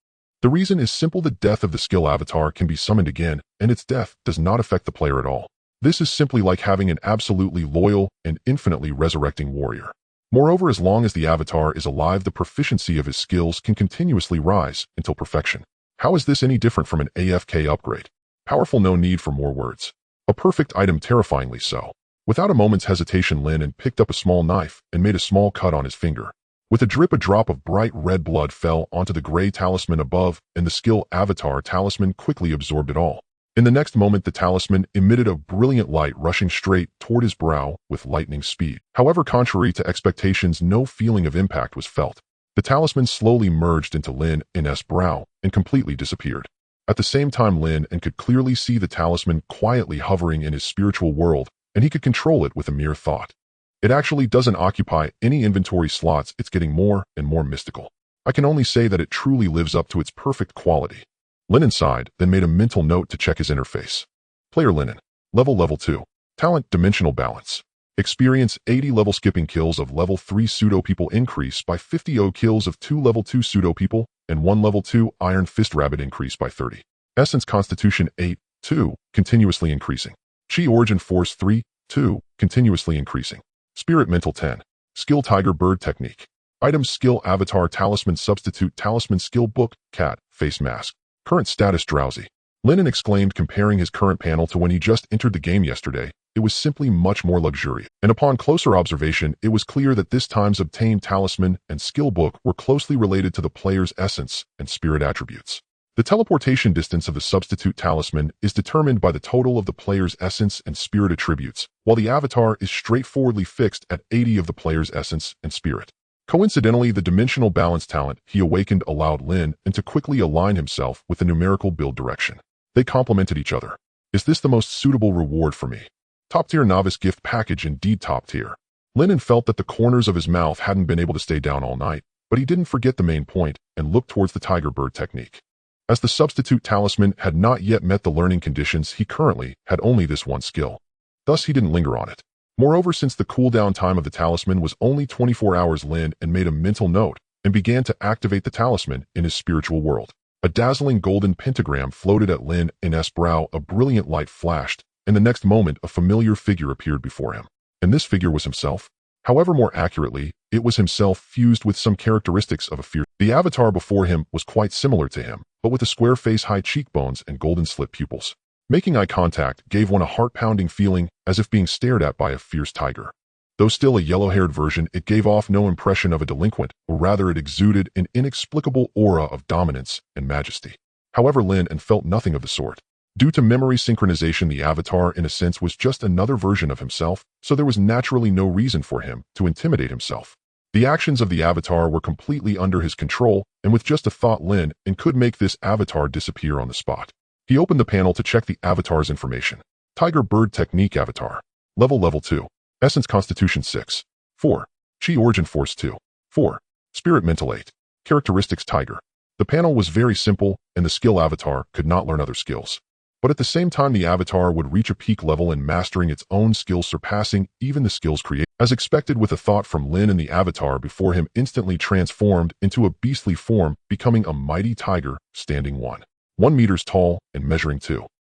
The reason is simple: the death of the skill avatar can be summoned again, and its death does not affect the player at all. This is simply like having an absolutely loyal and infinitely resurrecting warrior. Moreover, as long as the avatar is alive, the proficiency of his skills can continuously rise until perfection. How is this any different from an AFK upgrade? Powerful, no need for more words. A perfect item, terrifyingly so. Without a moment's hesitation, Lin An picked up a small knife and made a small cut on his finger. With a drip, a drop of bright red blood fell onto the gray talisman above, and the skill avatar talisman quickly absorbed it all. In the next moment, the talisman emitted a brilliant light rushing straight toward his brow with lightning speed. However, contrary to expectations, no feeling of impact was felt. The talisman slowly merged into Lin An's brow and completely disappeared. At the same time, Lin An could clearly see the talisman quietly hovering in his spiritual world, and he could control it with a mere thought. It actually doesn't occupy any inventory slots. It's getting more and more mystical. I can only say that it truly lives up to its perfect quality. Lin An sighed, then made a mental note to check his interface. Player Lin An. Level 2. Talent Dimensional Balance. Experience 80 level skipping kills of level 3 pseudo people increase by 50 kills of 2 level 2 pseudo people, and 1 level 2 Iron Fist Rabbit increase by 30. Essence Constitution 8, 2, continuously increasing. Chi Origin Force 3, 2, continuously increasing. Spirit Mental 10. Skill Tiger Bird Technique. Items: Skill Avatar Talisman Substitute Talisman Skill Book Cat Face Mask. Current status: Drowsy. Lin An exclaimed, comparing his current panel to when he just entered the game yesterday. It was simply much more luxurious, and upon closer observation, it was clear that this time's obtained talisman and skill book were closely related to the player's essence and spirit attributes. The teleportation distance of the substitute talisman is determined by the total of the player's essence and spirit attributes, while the avatar is straightforwardly fixed at 80 of the player's essence and spirit. Coincidentally, the dimensional balance talent he awakened allowed Lin An to quickly align himself with the numerical build direction. They complemented each other. Is this the most suitable reward for me? Top tier novice gift package, indeed top tier. Lin An felt that the corners of his mouth hadn't been able to stay down all night, but he didn't forget the main point and looked towards the tiger bird technique. As the substitute talisman had not yet met the learning conditions, he currently had only this one skill. Thus, he didn't linger on it. Moreover, since the cooldown time of the talisman was only 24 hours, Lin An made a mental note and began to activate the talisman in his spiritual world. A dazzling golden pentagram floated at Lin An's brow, a brilliant light flashed, and the next moment a familiar figure appeared before him. And this figure was himself. However, more accurately, it was himself fused with some characteristics of a fierce. The avatar before him was quite similar to him, but with a square face, high cheekbones, and golden slit pupils. Making eye contact gave one a heart-pounding feeling, as if being stared at by a fierce tiger. Though still a yellow-haired version, it gave off no impression of a delinquent, or rather it exuded an inexplicable aura of dominance and majesty. However, Lin An felt nothing of the sort. Due to memory synchronization, the avatar in a sense was just another version of himself, so there was naturally no reason for him to intimidate himself. The actions of the avatar were completely under his control, and with just a thought, Lin An could make this avatar disappear on the spot. He opened the panel to check the avatar's information. Tiger Bird Technique Avatar. Level 2. Essence Constitution 6. 4. Chi Origin Force 2. 4. Spirit Mental 8. Characteristics Tiger. The panel was very simple, and the skill avatar could not learn other skills. But at the same time, the avatar would reach a peak level in mastering its own skills, surpassing even the skills created. As expected, with a thought from Lin An, the avatar before him instantly transformed into a beastly form, becoming a mighty tiger, standing 1 meters tall and measuring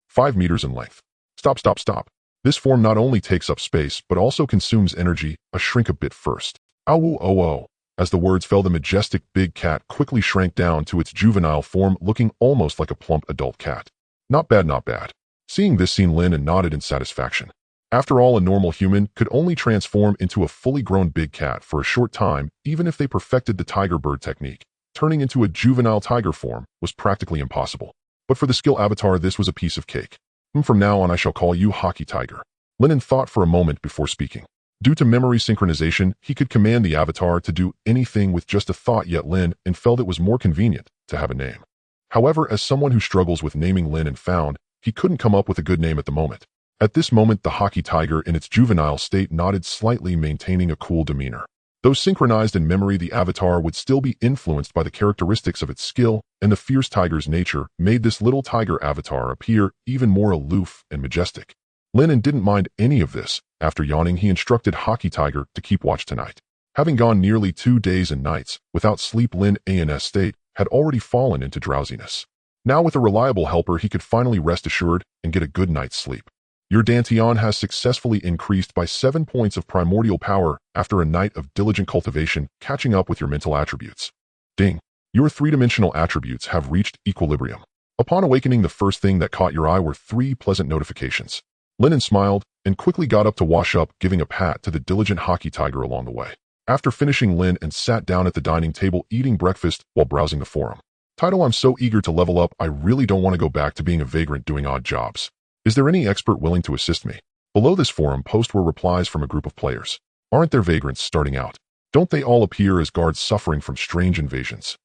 5 meters in length. Stop. This form not only takes up space, but also consumes energy. Shrink a bit first. Ow. As the words fell, the majestic big cat quickly shrank down to its juvenile form, looking almost like a plump adult cat. Not bad. Seeing this scene, Lin An nodded in satisfaction. After all, a normal human could only transform into a fully grown big cat for a short time, even if they perfected the tiger bird technique. Turning into a juvenile tiger form was practically impossible. But for the skill avatar, this was a piece of cake. From now on, I shall call you Hockey Tiger. Lin An thought for a moment before speaking. Due to memory synchronization, he could command the avatar to do anything with just a thought, yet Lin An felt it was more convenient to have a name. However, as someone who struggles with naming, Lin An found he couldn't come up with a good name at the moment. At this moment, the Hockey Tiger in its juvenile state nodded slightly, maintaining a cool demeanor. Though synchronized in memory, the avatar would still be influenced by the characteristics of its skill, and the fierce tiger's nature made this little tiger avatar appear even more aloof and majestic. Lin An didn't mind any of this. After yawning, he instructed Hockey Tiger to keep watch tonight. Having gone nearly 2 days and nights without sleep, Lin An's state had already fallen into drowsiness. Now, with a reliable helper, he could finally rest assured and get a good night's sleep. Your Dantian has successfully increased by 7 points of primordial power after a night of diligent cultivation, catching up with your mental attributes. Ding! Your 3-dimensional attributes have reached equilibrium. Upon awakening, the first thing that caught your eye were 3 pleasant notifications. Lin An smiled and quickly got up to wash up, giving a pat to the diligent Hockey Tiger along the way. After finishing, Lin An sat down at the dining table eating breakfast while browsing the forum. Title: I'm so eager to level up, I really don't want to go back to being a vagrant doing odd jobs. Is there any expert willing to assist me? Below this forum post were replies from a group of players. Aren't there vagrants starting out? Don't they all appear as guards suffering from strange invasions?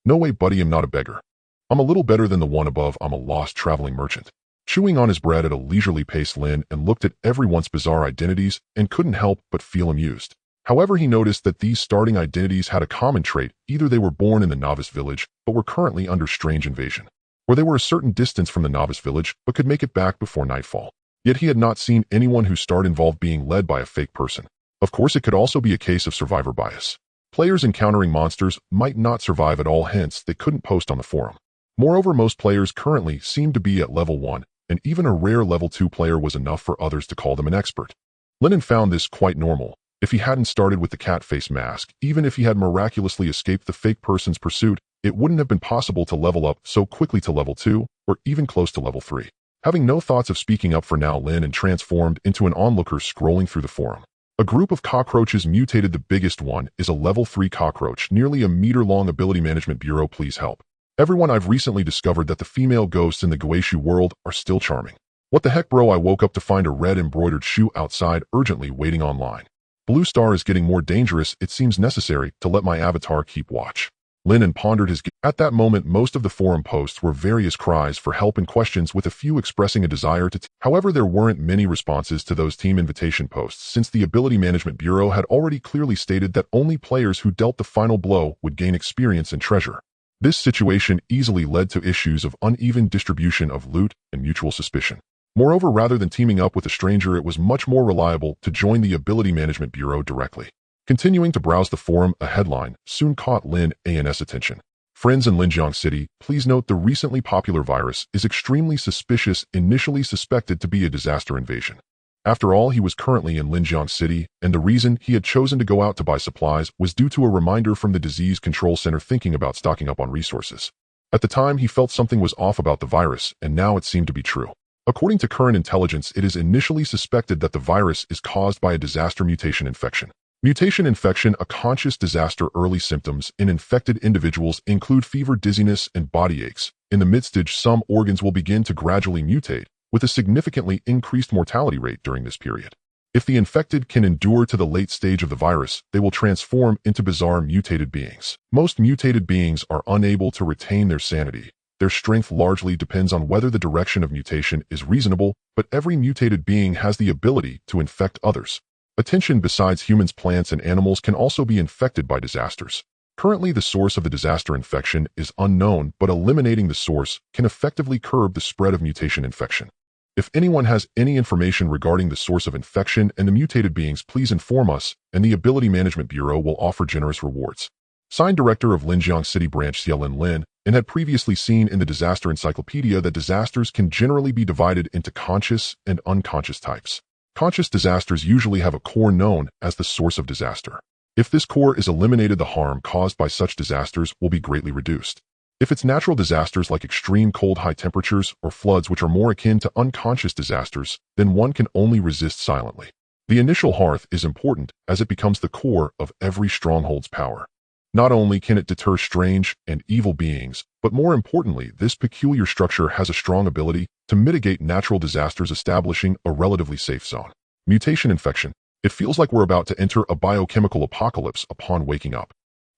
No way, buddy, I'm not a beggar. I'm a little better than the one above. I'm a lost traveling merchant. Chewing on his bread at a leisurely pace, Lin An looked at everyone's bizarre identities and couldn't help but feel amused. However, he noticed that these starting identities had a common trait: either they were born in the novice village but were currently under strange invasion, or they were a certain distance from the novice village but could make it back before nightfall. Yet he had not seen anyone whose start involved being led by a fake person. Of course, it could also be a case of survivor bias. Players encountering monsters might not survive at all, hence they couldn't post on the forum. Moreover, most players currently seemed to be at level 1, and even a rare level 2 player was enough for others to call them an expert. Lin An found this quite normal. If he hadn't started with the cat face mask, even if he had miraculously escaped the fake person's pursuit, it wouldn't have been possible to level up so quickly to level 2, or even close to level 3. Having no thoughts of speaking up for now, Lin An transformed into an onlooker scrolling through the forum. A group of cockroaches mutated. The biggest one is a level 3 cockroach, nearly a meter long. Ability Management Bureau, please help. Everyone, I've recently discovered that the female ghosts in the Guixu world are still charming. What the heck, bro? I woke up to find a red embroidered shoe outside, urgently waiting online. Blue Star is getting more dangerous. It seems necessary to let my avatar keep watch. Lin An pondered his... At that moment, most of the forum posts were various cries for help and questions, with a few expressing a desire to... However, there weren't many responses to those team invitation posts, since the Ability Management Bureau had already clearly stated that only players who dealt the final blow would gain experience and treasure. This situation easily led to issues of uneven distribution of loot and mutual suspicion. Moreover, rather than teaming up with a stranger, it was much more reliable to join the Ability Management Bureau directly. Continuing to browse the forum, a headline soon caught Lin An's attention. Friends in Linjiang City, please note the recently popular virus is extremely suspicious, initially suspected to be a disaster invasion. After all, he was currently in Linjiang City, and the reason he had chosen to go out to buy supplies was due to a reminder from the Disease Control Center thinking about stocking up on resources. At the time, he felt something was off about the virus, and now it seemed to be true. According to current intelligence, it is initially suspected that the virus is caused by a disaster mutation infection. Mutation infection, a conscious disaster. Early symptoms in infected individuals include fever, dizziness, and body aches, In the mid-stage, some organs will begin to gradually mutate, with a significantly increased mortality rate during this period. If the infected can endure to the late stage of the virus, they will transform into bizarre mutated beings. Most mutated beings are unable to retain their sanity. Their strength largely depends on whether the direction of mutation is reasonable, but every mutated being has the ability to infect others. Attention besides humans, plants, and animals can also be infected by disasters. Currently, the source of the disaster infection is unknown, but eliminating the source can effectively curb the spread of mutation infection. If anyone has any information regarding the source of infection and the mutated beings, please inform us, and the Ability Management Bureau will offer generous rewards. Signed, Director of Linjiang City Branch Lin An had previously seen in the Disaster Encyclopedia that disasters can generally be divided into conscious and unconscious types. Conscious disasters usually have a core known as the source of disaster. If this core is eliminated, the harm caused by such disasters will be greatly reduced. If it's natural disasters like extreme cold, high temperatures, or floods which are more akin to unconscious disasters, then one can only resist silently. The initial hearth is important as it becomes the core of every stronghold's power. Not only can it deter strange and evil beings, but more importantly, this peculiar structure has a strong ability to mitigate natural disasters, establishing a relatively safe zone. Mutation infection. It feels like we're about to enter a biochemical apocalypse upon waking up.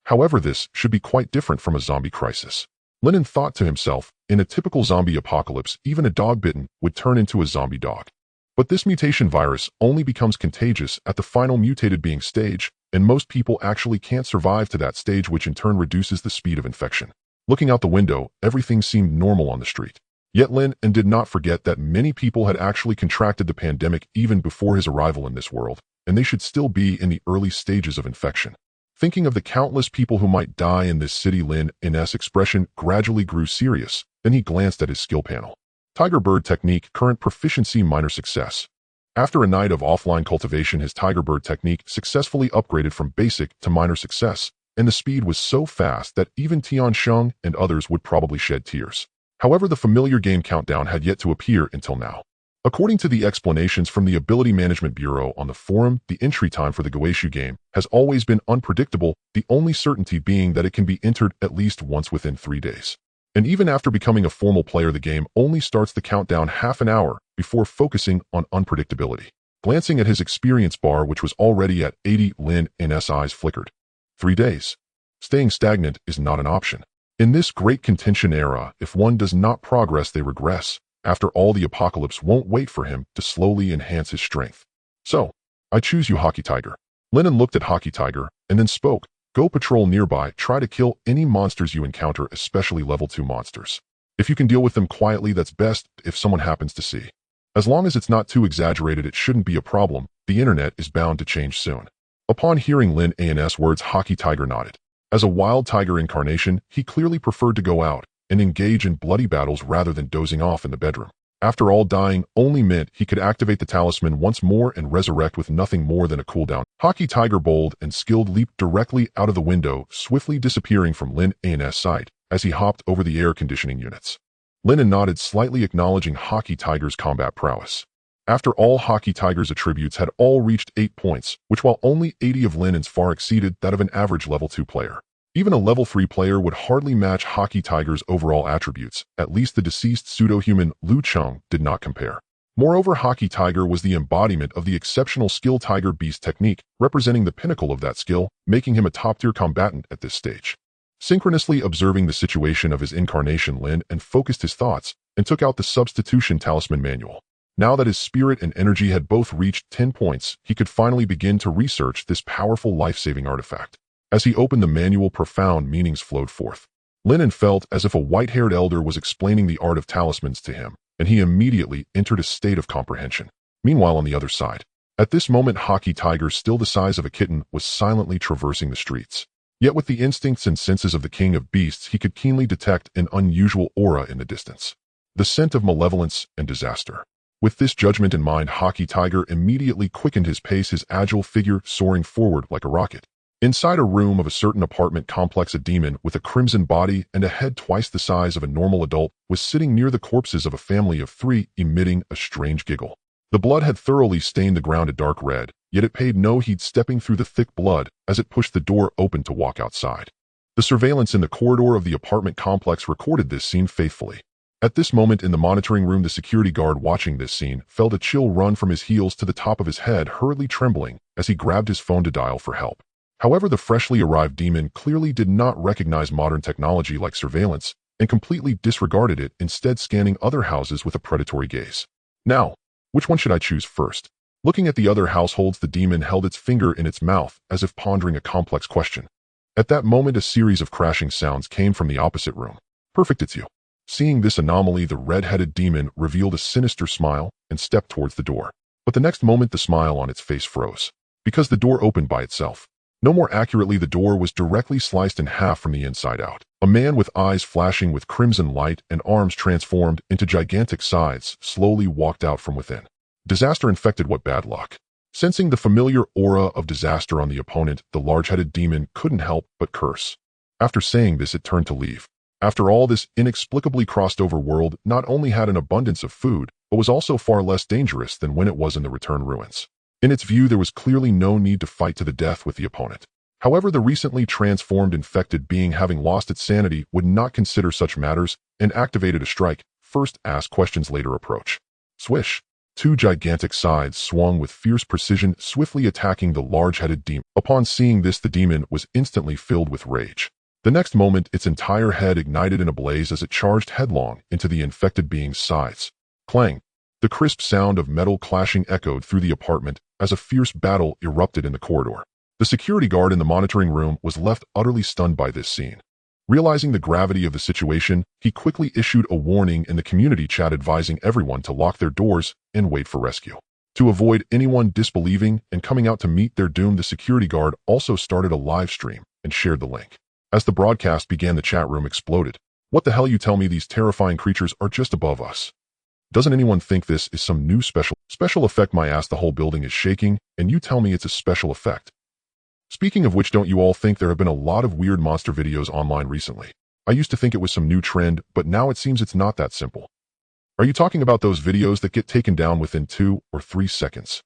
However, this should be quite different from a zombie crisis. Lin An thought to himself, in a typical zombie apocalypse, even a dog bitten would turn into a zombie dog. But this mutation virus only becomes contagious at the final mutated being stage, and most people actually can't survive to that stage, which in turn reduces the speed of infection. Looking out the window, everything seemed normal on the street. Yet Lin An did not forget that many people had actually contracted the pandemic even before his arrival in this world, and they should still be in the early stages of infection. Thinking of the countless people who might die in this city, Lin An's expression gradually grew serious. Then he glanced at his skill panel. Tiger Bird Technique, current proficiency, minor success. After a night of offline cultivation, his Tiger Bird Technique successfully upgraded from basic to minor success, and the speed was so fast that even Tian Sheng and others would probably shed tears. However, the familiar game countdown had yet to appear until now. According to the explanations from the Ability Management Bureau on the forum, the entry time for the Guixu game has always been unpredictable, the only certainty being that it can be entered at least once within 3 days. And even after becoming a formal player, the game only starts the countdown half an hour before focusing on unpredictability. Glancing at his experience bar, which was already at 80, Lin An's eyes flickered. 3 days. Staying stagnant is not an option. In this great contention era, if one does not progress, they regress. After all, the apocalypse won't wait for him to slowly enhance his strength. So, I choose you, Hockey Tiger. Lin An looked at Hockey Tiger and then spoke. Go patrol nearby, try to kill any monsters you encounter, especially level 2 monsters. If you can deal with them quietly, that's best. If someone happens to see, as long as it's not too exaggerated, it shouldn't be a problem. The internet is bound to change soon. Upon hearing Lin An's words, Hockey Tiger nodded. As a wild tiger incarnation, he clearly preferred to go out and engage in bloody battles rather than dozing off in the bedroom. After all, dying only meant he could activate the talisman once more and resurrect with nothing more than a cooldown. Hockey Tiger, bold and skilled, leaped directly out of the window, swiftly disappearing from Lin An's sight as he hopped over the air conditioning units. Lin An nodded slightly, acknowledging Hockey Tiger's combat prowess. After all, Hockey Tiger's attributes had all reached 8 points, which while only 80 of Lin An's far exceeded that of an average level 2 player. Even a level 3 player would hardly match Hockey Tiger's overall attributes. At least the deceased pseudo-human Lu Cheng did not compare. Moreover, Hockey Tiger was the embodiment of the exceptional skill Tiger Beast technique, representing the pinnacle of that skill, making him a top-tier combatant at this stage. Synchronously observing the situation of his incarnation, Lin An focused his thoughts and took out the substitution talisman manual. Now that his spirit and energy had both reached 10 points, he could finally begin to research this powerful life-saving artifact. As he opened the manual, profound meanings flowed forth. Lin An felt as if a white-haired elder was explaining the art of talismans to him, and he immediately entered a state of comprehension. Meanwhile, on the other side, at this moment, Hockey Tiger, still the size of a kitten, was silently traversing the streets. Yet with the instincts and senses of the king of beasts, he could keenly detect an unusual aura in the distance. The scent of malevolence and disaster. With this judgment in mind, Hockey Tiger immediately quickened his pace, his agile figure soaring forward like a rocket. Inside a room of a certain apartment complex, a demon with a crimson body and a head twice the size of a normal adult was sitting near the corpses of a family of 3, emitting a strange giggle. The blood had thoroughly stained the ground a dark red, yet it paid no heed, stepping through the thick blood as it pushed the door open to walk outside. The surveillance in the corridor of the apartment complex recorded this scene faithfully. At this moment in the monitoring room, the security guard watching this scene felt a chill run from his heels to the top of his head, hurriedly trembling as he grabbed his phone to dial for help. However, the freshly arrived demon clearly did not recognize modern technology like surveillance and completely disregarded it, instead scanning other houses with a predatory gaze. Now, which one should I choose first? Looking at the other households, the demon held its finger in its mouth as if pondering a complex question. At that moment, a series of crashing sounds came from the opposite room. Perfect, it's you. Seeing this anomaly, the red-headed demon revealed a sinister smile and stepped towards the door. But the next moment, the smile on its face froze, because the door opened by itself. No, more accurately, the door was directly sliced in half from the inside out. A man with eyes flashing with crimson light and arms transformed into gigantic scythes slowly walked out from within. Disaster infected, what bad luck. Sensing the familiar aura of disaster on the opponent, the large-headed demon couldn't help but curse. After saying this, it turned to leave. After all, this inexplicably crossed-over world not only had an abundance of food, but was also far less dangerous than when it was in the returned ruins. In its view, there was clearly no need to fight to the death with the opponent. However, the recently transformed infected being, having lost its sanity, would not consider such matters and activated a strike, first ask questions, later approach. Swish! Two gigantic scythes swung with fierce precision, swiftly attacking the large-headed demon. Upon seeing this, the demon was instantly filled with rage. The next moment, its entire head ignited in a blaze as it charged headlong into the infected being's scythes. Clang! The crisp sound of metal clashing echoed through the apartment as a fierce battle erupted in the corridor. The security guard in the monitoring room was left utterly stunned by this scene. Realizing the gravity of the situation, he quickly issued a warning in the community chat advising everyone to lock their doors and wait for rescue. To avoid anyone disbelieving and coming out to meet their doom, the security guard also started a live stream and shared the link. As the broadcast began, the chat room exploded. What the hell, you tell me these terrifying creatures are just above us? Doesn't anyone think this is some new special effect? My ass, the whole building is shaking, and you tell me it's a special effect. Speaking of which, don't you all think there have been a lot of weird monster videos online recently? I used to think it was some new trend, but now it seems it's not that simple. Are you talking about those videos that get taken down within 2 or 3 seconds?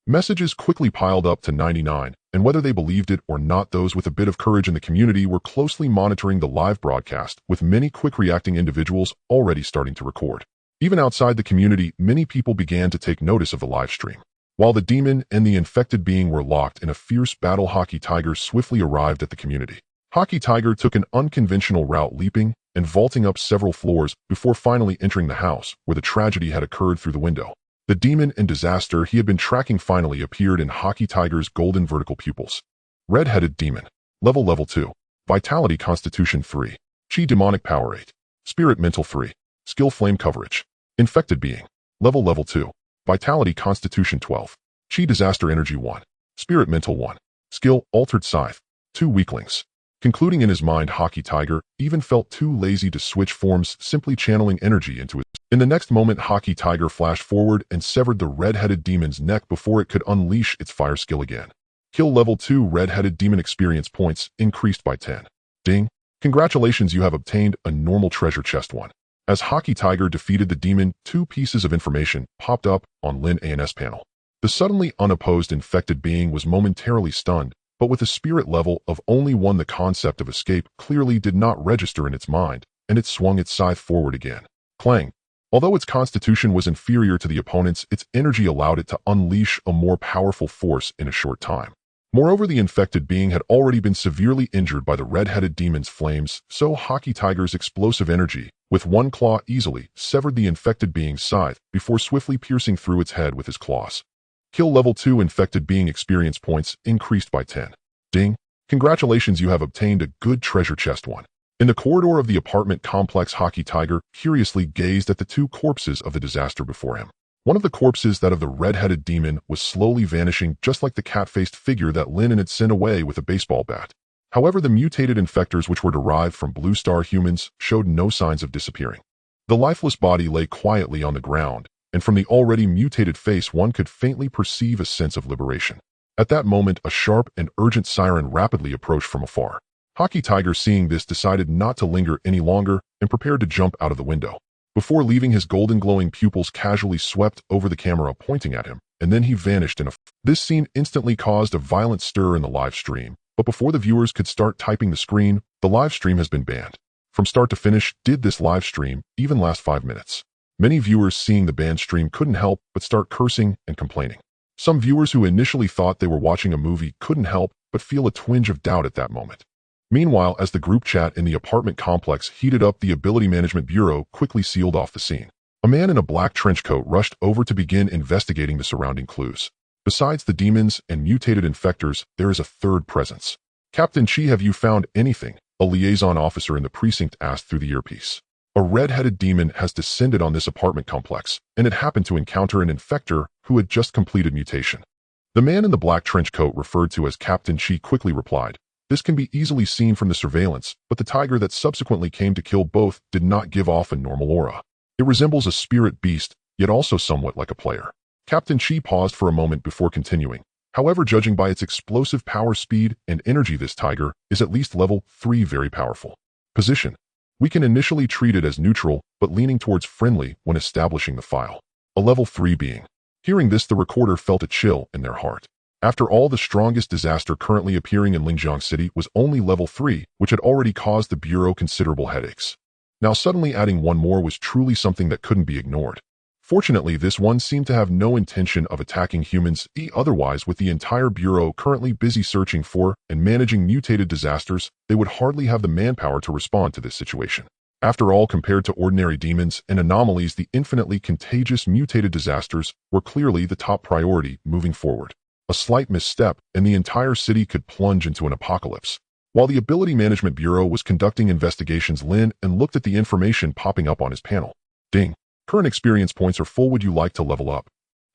Messages quickly piled up to 99, and whether they believed it or not, those with a bit of courage in the community were closely monitoring the live broadcast, with many quick-reacting individuals already starting to record. Even outside the community, many people began to take notice of the live stream. While the demon and the infected being were locked in a fierce battle, Hockey Tiger swiftly arrived at the community. Hockey Tiger took an unconventional route, leaping and vaulting up several floors before finally entering the house where the tragedy had occurred through the window. The demon and disaster he had been tracking finally appeared in Hockey Tiger's golden vertical pupils. Red-headed demon. Level 2. Vitality Constitution 3. Chi Demonic Power 8. Spirit Mental 3. Skill Flame Coverage. Infected being. Level 2. Vitality Constitution 12. Chi Disaster Energy 1. Spirit Mental 1. Skill Altered Scythe. 2 weaklings. Concluding in his mind, Hockey Tiger even felt too lazy to switch forms, simply channeling energy into it. In the next moment, Hockey Tiger flashed forward and severed the red-headed demon's neck before it could unleash its fire skill again. Kill Level 2 Red-headed demon experience points increased by 10. Ding! Congratulations, you have obtained a normal treasure chest 1. As Hockey Tiger defeated the demon, 2 pieces of information popped up on Lin An's panel. The suddenly unopposed infected being was momentarily stunned, but with a spirit level of only 1, the concept of escape clearly did not register in its mind, and it swung its scythe forward again. Clang! Although its constitution was inferior to the opponent's, its energy allowed it to unleash a more powerful force in a short time. Moreover, the infected being had already been severely injured by the red-headed demon's flames, so Hockey Tiger's explosive energy, with 1 claw, easily severed the infected being's scythe before swiftly piercing through its head with his claws. Kill Level 2 infected being experience points increased by 10. Ding! Congratulations, you have obtained a good treasure chest 1. In the corridor of the apartment complex, Hockey Tiger curiously gazed at the 2 corpses of the disaster before him. One of the corpses, that of the red-headed demon, was slowly vanishing, just like the cat-faced figure that Lin An had sent away with a baseball bat. However, the mutated infectors, which were derived from Blue Star humans, showed no signs of disappearing. The lifeless body lay quietly on the ground, and from the already mutated face one could faintly perceive a sense of liberation. At that moment, a sharp and urgent siren rapidly approached from afar. Hockey Tiger, seeing this, decided not to linger any longer and prepared to jump out of the window. Before leaving, his golden glowing pupils casually swept over the camera, pointing at him, and then he vanished in a... This scene instantly caused a violent stir in the live stream, But before the viewers could start typing the screen, the live stream has been banned. From start to finish, did this live stream even last 5 minutes? Many viewers seeing the banned stream couldn't help but start cursing and complaining. Some viewers who initially thought they were watching a movie couldn't help but feel a twinge of doubt at that moment. Meanwhile, as the group chat in the apartment complex heated up, the Ability Management Bureau quickly sealed off the scene. A man in a black trench coat rushed over to begin investigating the surrounding clues. Besides the demons and mutated infectors, there is a third presence. "Captain Chi, have you found anything?" a liaison officer in the precinct asked through the earpiece. A red-headed demon has descended on this apartment complex, and it happened to encounter an infector who had just completed mutation. The man in the black trench coat, referred to as Captain Chi, quickly replied, "This can be easily seen from the surveillance, but the tiger that subsequently came to kill both did not give off a normal aura. It resembles a spirit beast, yet also somewhat like a player." Captain Chi paused for a moment before continuing. "However, judging by its explosive power, speed, and energy, this tiger is at least level 3 very powerful. Position. We can initially treat it as neutral, but leaning towards friendly when establishing the file. A level 3 being." Hearing this, the recorder felt a chill in their heart. After all, the strongest disaster currently appearing in Linjiang City was only level 3, which had already caused the Bureau considerable headaches. Now suddenly adding one more was truly something that couldn't be ignored. Fortunately, this one seemed to have no intention of attacking humans. Otherwise, with the entire Bureau currently busy searching for and managing mutated disasters, they would hardly have the manpower to respond to this situation. After all, compared to ordinary demons and anomalies, the infinitely contagious mutated disasters were clearly the top priority moving forward. A slight misstep, and the entire city could plunge into an apocalypse. While the Ability Management Bureau was conducting investigations, Lin An looked at the information popping up on his panel. Ding. Current experience points are full. Would you like to level up?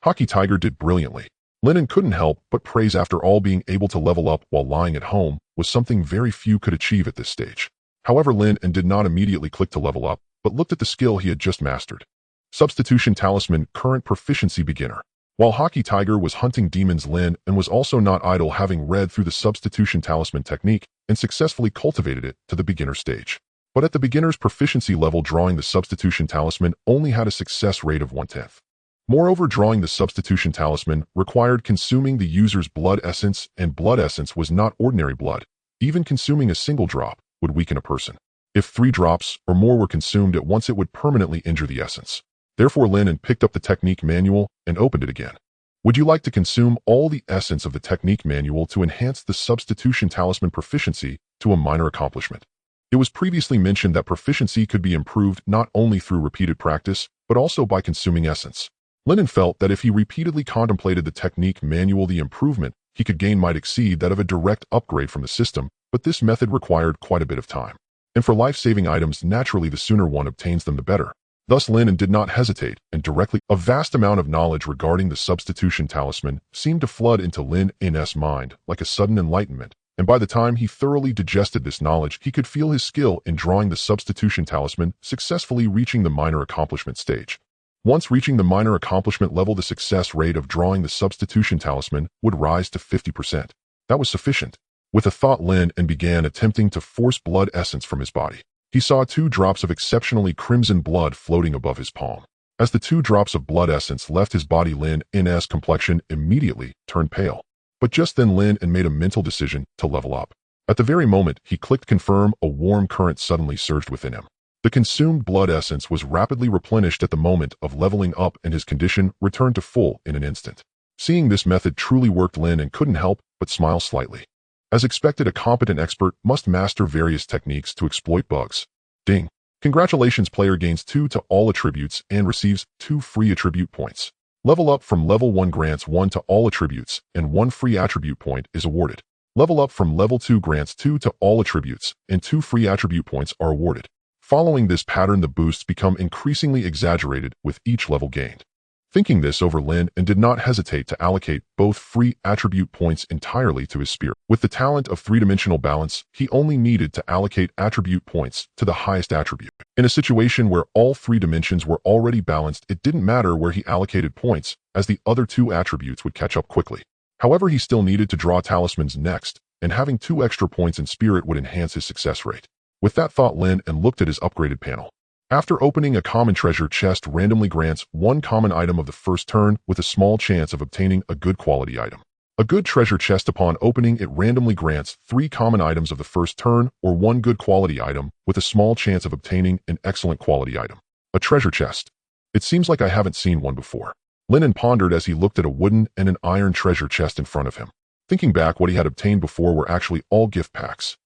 Hockey Tiger did brilliantly. Lin An couldn't help but praise. After all, being able to level up while lying at home was something very few could achieve at this stage. However, Lin An did not immediately click to level up, but looked at the skill he had just mastered. Substitution Talisman, current proficiency beginner. While Hockey Tiger was hunting demons, Lin An was also not idle, having read through the Substitution Talisman technique and successfully cultivated it to the beginner stage. But at the beginner's proficiency level, drawing the Substitution Talisman only had a success rate of 1/10. Moreover, drawing the Substitution Talisman required consuming the user's blood essence, and blood essence was not ordinary blood. Even consuming a single drop would weaken a person. If 3 drops or more were consumed at once, it would permanently injure the essence. Therefore, Lin An picked up the technique manual and opened it again. Would you like to consume all the essence of the technique manual to enhance the Substitution Talisman proficiency to a minor accomplishment? It was previously mentioned that proficiency could be improved not only through repeated practice, but also by consuming essence. Lin An felt that if he repeatedly contemplated the technique manual, the improvement he could gain might exceed that of a direct upgrade from the system, but this method required quite a bit of time. And for life-saving items, naturally the sooner one obtains them, the better. Thus, Lin An did not hesitate, and directly a vast amount of knowledge regarding the Substitution Talisman seemed to flood into Lin An's mind like a sudden enlightenment. And by the time he thoroughly digested this knowledge, he could feel his skill in drawing the Substitution Talisman successfully reaching the minor accomplishment stage. Once reaching the minor accomplishment level, the success rate of drawing the Substitution Talisman would rise to 50%. That was sufficient. With a thought, Lin An began attempting to force blood essence from his body. He saw 2 drops of exceptionally crimson blood floating above his palm. As the 2 drops of blood essence left his body, Lin An's complexion immediately turned pale. But just then, Lin An made a mental decision to level up. At the very moment he clicked confirm, a warm current suddenly surged within him. The consumed blood essence was rapidly replenished at the moment of leveling up, and his condition returned to full in an instant. Seeing this method truly worked, Lin An couldn't help but smile slightly. As expected, a competent expert must master various techniques to exploit bugs. Ding. Congratulations, player gains 2 to all attributes and receives 2 free attribute points. Level up from level 1 grants 1 to all attributes, and 1 free attribute point is awarded. Level up from level 2 grants 2 to all attributes, and 2 free attribute points are awarded. Following this pattern, the boosts become increasingly exaggerated with each level gained. Thinking this over, Lin An did not hesitate to allocate both free attribute points entirely to his spear. With the talent of 3-dimensional balance, he only needed to allocate attribute points to the highest attribute. In a situation where all 3 dimensions were already balanced, it didn't matter where he allocated points, as the other 2 attributes would catch up quickly. However, he still needed to draw talismans next, and having 2 extra points in spirit would enhance his success rate. With that thought, Lin An looked at his upgraded panel. After opening a common treasure chest, randomly grants 1 common item of the first turn with a small chance of obtaining a good quality item. A good treasure chest upon opening it randomly grants 3 common items of the first turn or 1 good quality item with a small chance of obtaining an excellent quality item. A treasure chest. It seems like I haven't seen one before. Lin An pondered as he looked at a wooden and an iron treasure chest in front of him. Thinking back, what he had obtained before were actually all gift packs.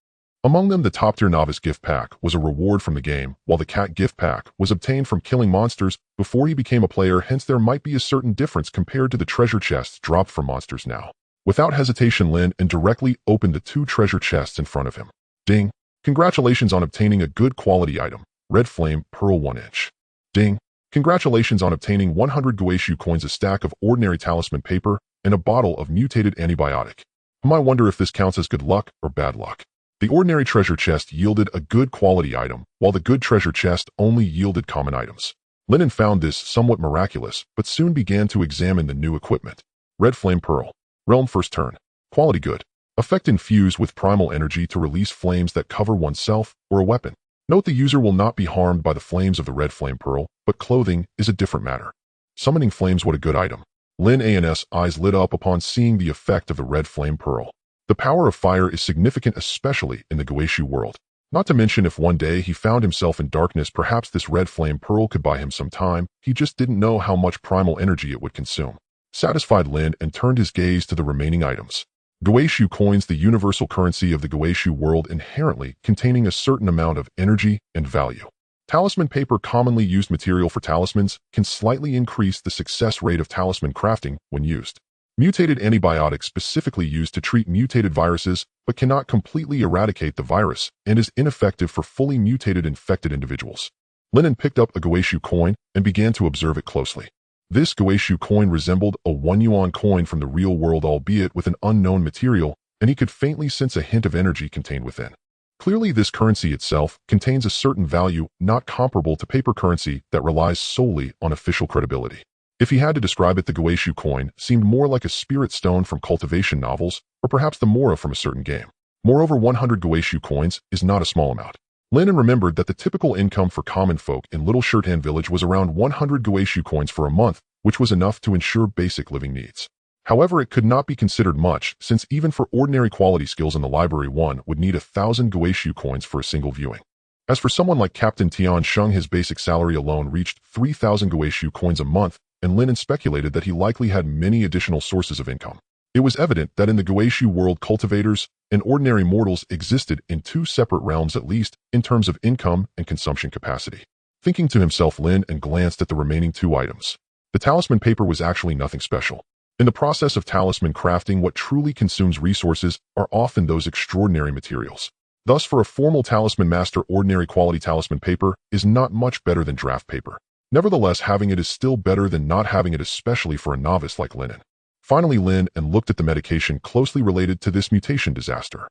Among them, the top-tier novice gift pack was a reward from the game, while the cat gift pack was obtained from killing monsters before he became a player, hence there might be a certain difference compared to the treasure chests dropped from monsters now. Without hesitation, Lin An directly opened the 2 treasure chests in front of him. Ding! Congratulations on obtaining a good quality item, Red Flame Pearl 1-inch. Ding! Congratulations on obtaining 100 Guixu coins, a stack of ordinary talisman paper, and a bottle of mutated antibiotic. I wonder if this counts as good luck or bad luck. The ordinary treasure chest yielded a good quality item, while the good treasure chest only yielded common items. Lin An found this somewhat miraculous, but soon began to examine the new equipment. Red Flame Pearl. Realm first turn. Quality good. Effect infused with primal energy to release flames that cover oneself or a weapon. Note the user will not be harmed by the flames of the Red Flame Pearl, but clothing is a different matter. Summoning flames, what a good item. Lin An's eyes lit up upon seeing the effect of the Red Flame Pearl. The power of fire is significant, especially in the Guixu world. Not to mention, if one day he found himself in darkness, perhaps this Red Flame Pearl could buy him some time. He just didn't know how much primal energy it would consume. Satisfied, Lin An turned his gaze to the remaining items. Guixu coins, the universal currency of the Guixu world, inherently containing a certain amount of energy and value. Talisman paper, commonly used material for talismans, can slightly increase the success rate of talisman crafting when used. Mutated antibiotics, specifically used to treat mutated viruses, but cannot completely eradicate the virus and is ineffective for fully mutated infected individuals. Lin An picked up a Guixu coin and began to observe it closely. This Guixu coin resembled a 1 yuan coin from the real world, albeit with an unknown material, and he could faintly sense a hint of energy contained within. Clearly, this currency itself contains a certain value not comparable to paper currency that relies solely on official credibility. If he had to describe it, the Guixu coin seemed more like a spirit stone from cultivation novels, or perhaps the mora from a certain game. Moreover, 100 Guixu coins is not a small amount. Lin An remembered that the typical income for common folk in Little Shirtan Village was around 100 Guixu coins for a month, which was enough to ensure basic living needs. However, it could not be considered much, since even for ordinary quality skills in the library, one would need 1,000 Guixu coins for a single viewing. As for someone like Captain Tian Sheng, his basic salary alone reached 3,000 Guixu coins a month, and Lin An speculated that he likely had many additional sources of income. It was evident that in the Guixu world, cultivators and ordinary mortals existed in 2 separate realms, at least in terms of income and consumption capacity. Thinking to himself, Lin An glanced at the remaining 2 items. The talisman paper was actually nothing special. In the process of talisman crafting, what truly consumes resources are often those extraordinary materials. Thus, for a formal talisman master, ordinary quality talisman paper is not much better than draft paper. Nevertheless, having it is still better than not having it, especially for a novice like Lin An. Finally, Lin An looked at the medication closely related to this mutation disaster.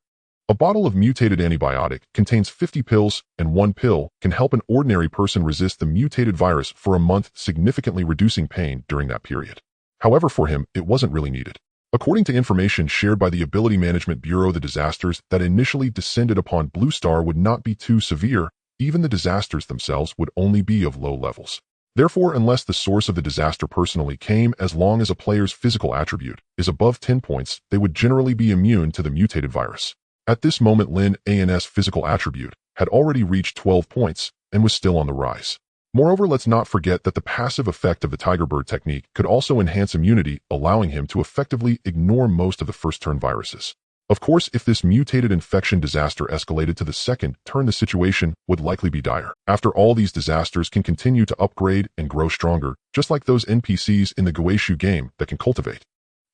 A bottle of mutated antibiotic contains 50 pills, and 1 pill can help an ordinary person resist the mutated virus for a month, significantly reducing pain during that period. However, for him, it wasn't really needed. According to information shared by the Ability Management Bureau, the disasters that initially descended upon Blue Star would not be too severe. Even the disasters themselves would only be of low levels. Therefore, unless the source of the disaster personally came, as long as a player's physical attribute is above 10 points, they would generally be immune to the mutated virus. At this moment, Lin An's physical attribute had already reached 12 points and was still on the rise. Moreover, let's not forget that the passive effect of the Tiger Bird technique could also enhance immunity, allowing him to effectively ignore most of the first-turn viruses. Of course, if this mutated infection disaster escalated to the second turn, the situation would likely be dire. After all, these disasters can continue to upgrade and grow stronger, just like those NPCs in the Guixu game that can cultivate.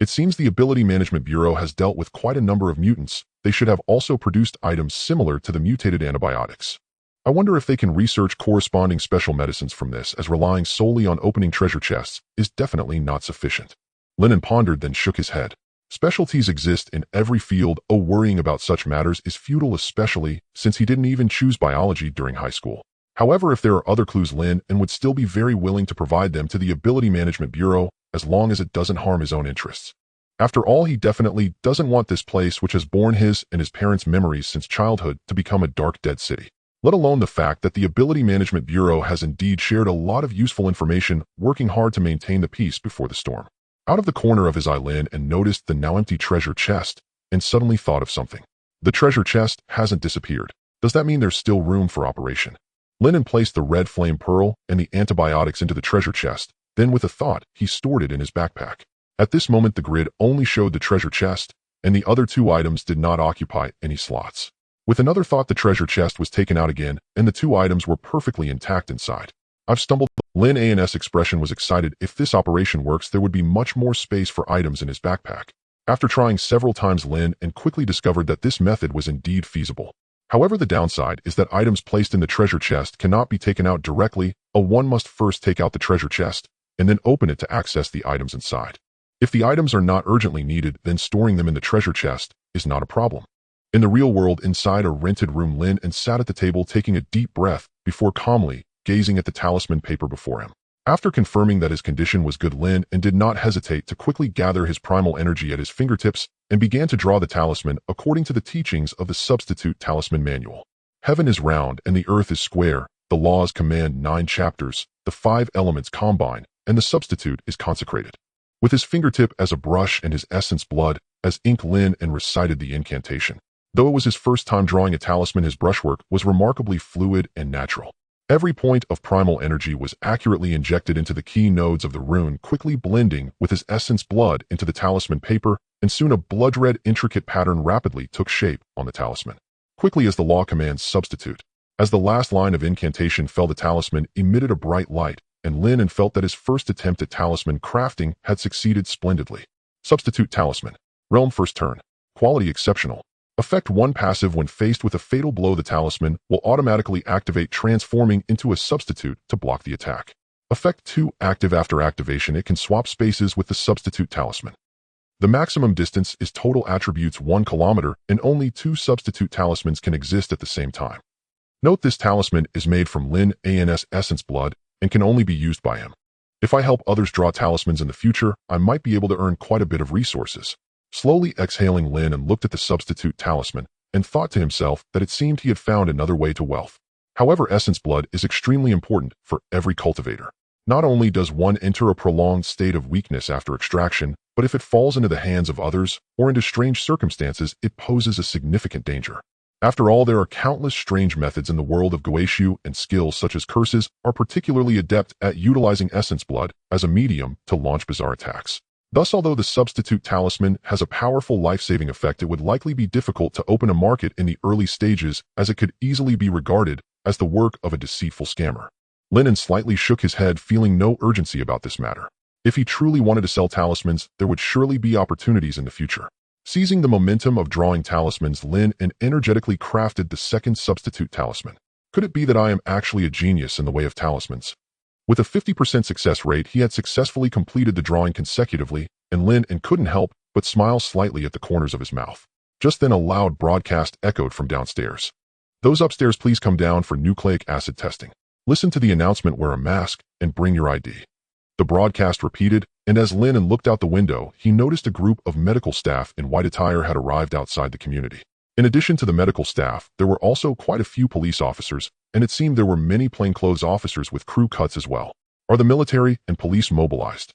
It seems the Ability Management Bureau has dealt with quite a number of mutants. They should have also produced items similar to the mutated antibiotics. I wonder if they can research corresponding special medicines from this, as relying solely on opening treasure chests is definitely not sufficient. Lin An pondered, then shook his head. Specialties exist in every field. Worrying about such matters is futile, especially since he didn't even choose biology during high school. However, if there are other clues, Lin An would still be very willing to provide them to the Ability Management Bureau, as long as it doesn't harm his own interests. After all, he definitely doesn't want this place, which has borne his and his parents' memories since childhood, to become a dark, dead city. Let alone the fact that the Ability Management Bureau has indeed shared a lot of useful information, working hard to maintain the peace before the storm. Out of the corner of his eye, Lin An noticed the now empty treasure chest and suddenly thought of something. The treasure chest hasn't disappeared. Does that mean there's still room for operation? Lin An placed the red flame pearl and the antibiotics into the treasure chest. Then with a thought, he stored it in his backpack. At this moment, the grid only showed the treasure chest, and the other two items did not occupy any slots. With another thought, the treasure chest was taken out again, and the two items were perfectly intact inside. I've stumbled. Lin An's expression was excited. If this operation works, there would be much more space for items in his backpack. After trying several times, Lin An quickly discovered that this method was indeed feasible. However, the downside is that items placed in the treasure chest cannot be taken out directly. One must first take out the treasure chest and then open it to access the items inside. If the items are not urgently needed, then storing them in the treasure chest is not a problem. In the real world, inside a rented room, Lin An sat at the table taking a deep breath before calmly gazing at the talisman paper before him. After confirming that his condition was good, Lin An did not hesitate to quickly gather his primal energy at his fingertips and began to draw the talisman according to the teachings of the Substitute Talisman Manual. Heaven is round and the earth is square. The laws command 9 chapters. The 5 elements combine, and the substitute is consecrated. With his fingertip as a brush and his essence blood as ink, Lin An recited the incantation. Though it was his first time drawing a talisman, his brushwork was remarkably fluid and natural. Every point of primal energy was accurately injected into the key nodes of the rune, quickly blending with his essence blood into the talisman paper, and soon a blood-red intricate pattern rapidly took shape on the talisman. Quickly as the law commands, substitute. As the last line of incantation fell, the talisman emitted a bright light, and Lin An felt that his first attempt at talisman crafting had succeeded splendidly. Substitute talisman. Realm first turn. Quality exceptional. Effect 1 passive: when faced with a fatal blow, the talisman will automatically activate, transforming into a substitute to block the attack. Effect 2 active: after activation, it can swap spaces with the substitute talisman. The maximum distance is total attributes 1 kilometer, and only 2 substitute talismans can exist at the same time. Note, this talisman is made from Lin An's essence blood and can only be used by him. If I help others draw talismans in the future, I might be able to earn quite a bit of resources. Slowly exhaling, Lin An looked at the substitute talisman and thought to himself that it seemed he had found another way to wealth. However, essence blood is extremely important for every cultivator. Not only does one enter a prolonged state of weakness after extraction, but if it falls into the hands of others or into strange circumstances, it poses a significant danger. After all, there are countless strange methods in the world of Guixu, and skills such as curses are particularly adept at utilizing essence blood as a medium to launch bizarre attacks. Thus, although the substitute talisman has a powerful life-saving effect, it would likely be difficult to open a market in the early stages, as it could easily be regarded as the work of a deceitful scammer. Lin An slightly shook his head, feeling no urgency about this matter. If he truly wanted to sell talismans, there would surely be opportunities in the future. Seizing the momentum of drawing talismans, Lin An energetically crafted the second substitute talisman. Could it be that I am actually a genius in the way of talismans? With a 50% success rate, he had successfully completed the drawing consecutively, and Lin An couldn't help but smile slightly at the corners of his mouth. Just then, a loud broadcast echoed from downstairs. Those upstairs, please come down for nucleic acid testing. Listen to the announcement, wear a mask, and bring your ID. The broadcast repeated, and as Lin An looked out the window, he noticed a group of medical staff in white attire had arrived outside the community. In addition to the medical staff, there were also quite a few police officers, and it seemed there were many plainclothes officers with crew cuts as well. Are the military and police mobilized?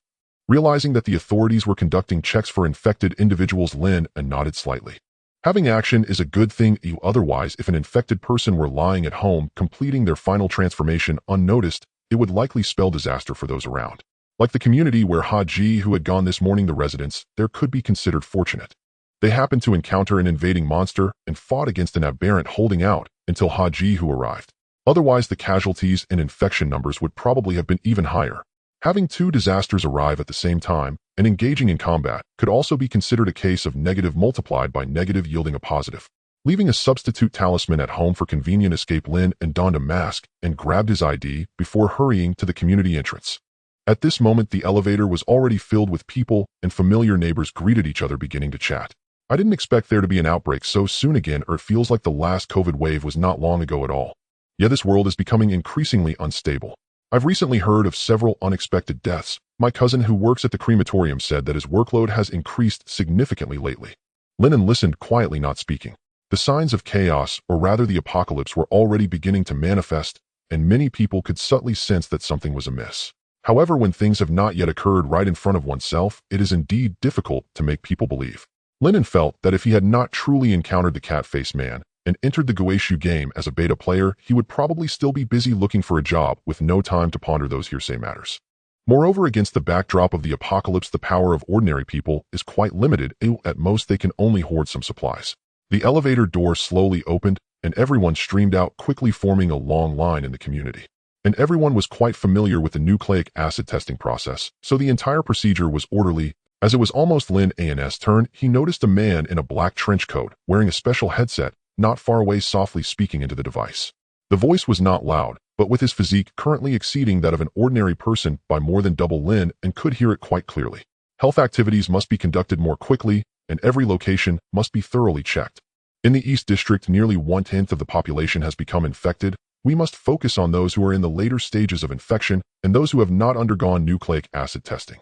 Realizing that the authorities were conducting checks for infected individuals, Lin An nodded slightly. Having action is a good thing. Otherwise, if an infected person were lying at home completing their final transformation unnoticed, it would likely spell disaster for those around. Like the community where Haji who had gone this morning, the residents there could be considered fortunate. They happened to encounter an invading monster and fought against an aberrant, holding out until Haji who arrived. Otherwise, the casualties and infection numbers would probably have been even higher. Having 2 disasters arrive at the same time and engaging in combat could also be considered a case of negative multiplied by negative yielding a positive. Leaving a substitute talisman at home for convenient escape, Lin An donned a mask and grabbed his ID before hurrying to the community entrance. At this moment, the elevator was already filled with people, and familiar neighbors greeted each other, beginning to chat. I didn't expect there to be an outbreak so soon again, or it feels like the last COVID wave was not long ago at all. Yeah, this world is becoming increasingly unstable. I've recently heard of several unexpected deaths. My cousin who works at the crematorium said that his workload has increased significantly lately. Lin An listened quietly, not speaking. The signs of chaos, or rather the apocalypse, were already beginning to manifest, and many people could subtly sense that something was amiss. However, when things have not yet occurred right in front of oneself, it is indeed difficult to make people believe. Lin An felt that if he had not truly encountered the cat-faced man and entered the Guixu game as a beta player, he would probably still be busy looking for a job with no time to ponder those hearsay matters. Moreover, against the backdrop of the apocalypse, the power of ordinary people is quite limited. At most, they can only hoard some supplies. The elevator door slowly opened, and everyone streamed out, quickly forming a long line in the community. And everyone was quite familiar with the nucleic acid testing process, so the entire procedure was orderly. As it was almost Lin An's turn, he noticed a man in a black trench coat, wearing a special headset, not far away, softly speaking into the device. The voice was not loud, but with his physique currently exceeding that of an ordinary person by more than double, Lin An could hear it quite clearly. Health activities must be conducted more quickly, and every location must be thoroughly checked. In the East District, nearly 1/10 of the population has become infected. We must focus on those who are in the later stages of infection and those who have not undergone nucleic acid testing.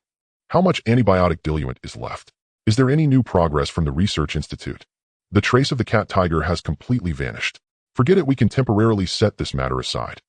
How much antibiotic diluent is left? Is there any new progress from the Research Institute? The trace of the cat tiger has completely vanished. Forget it, we can temporarily set this matter aside.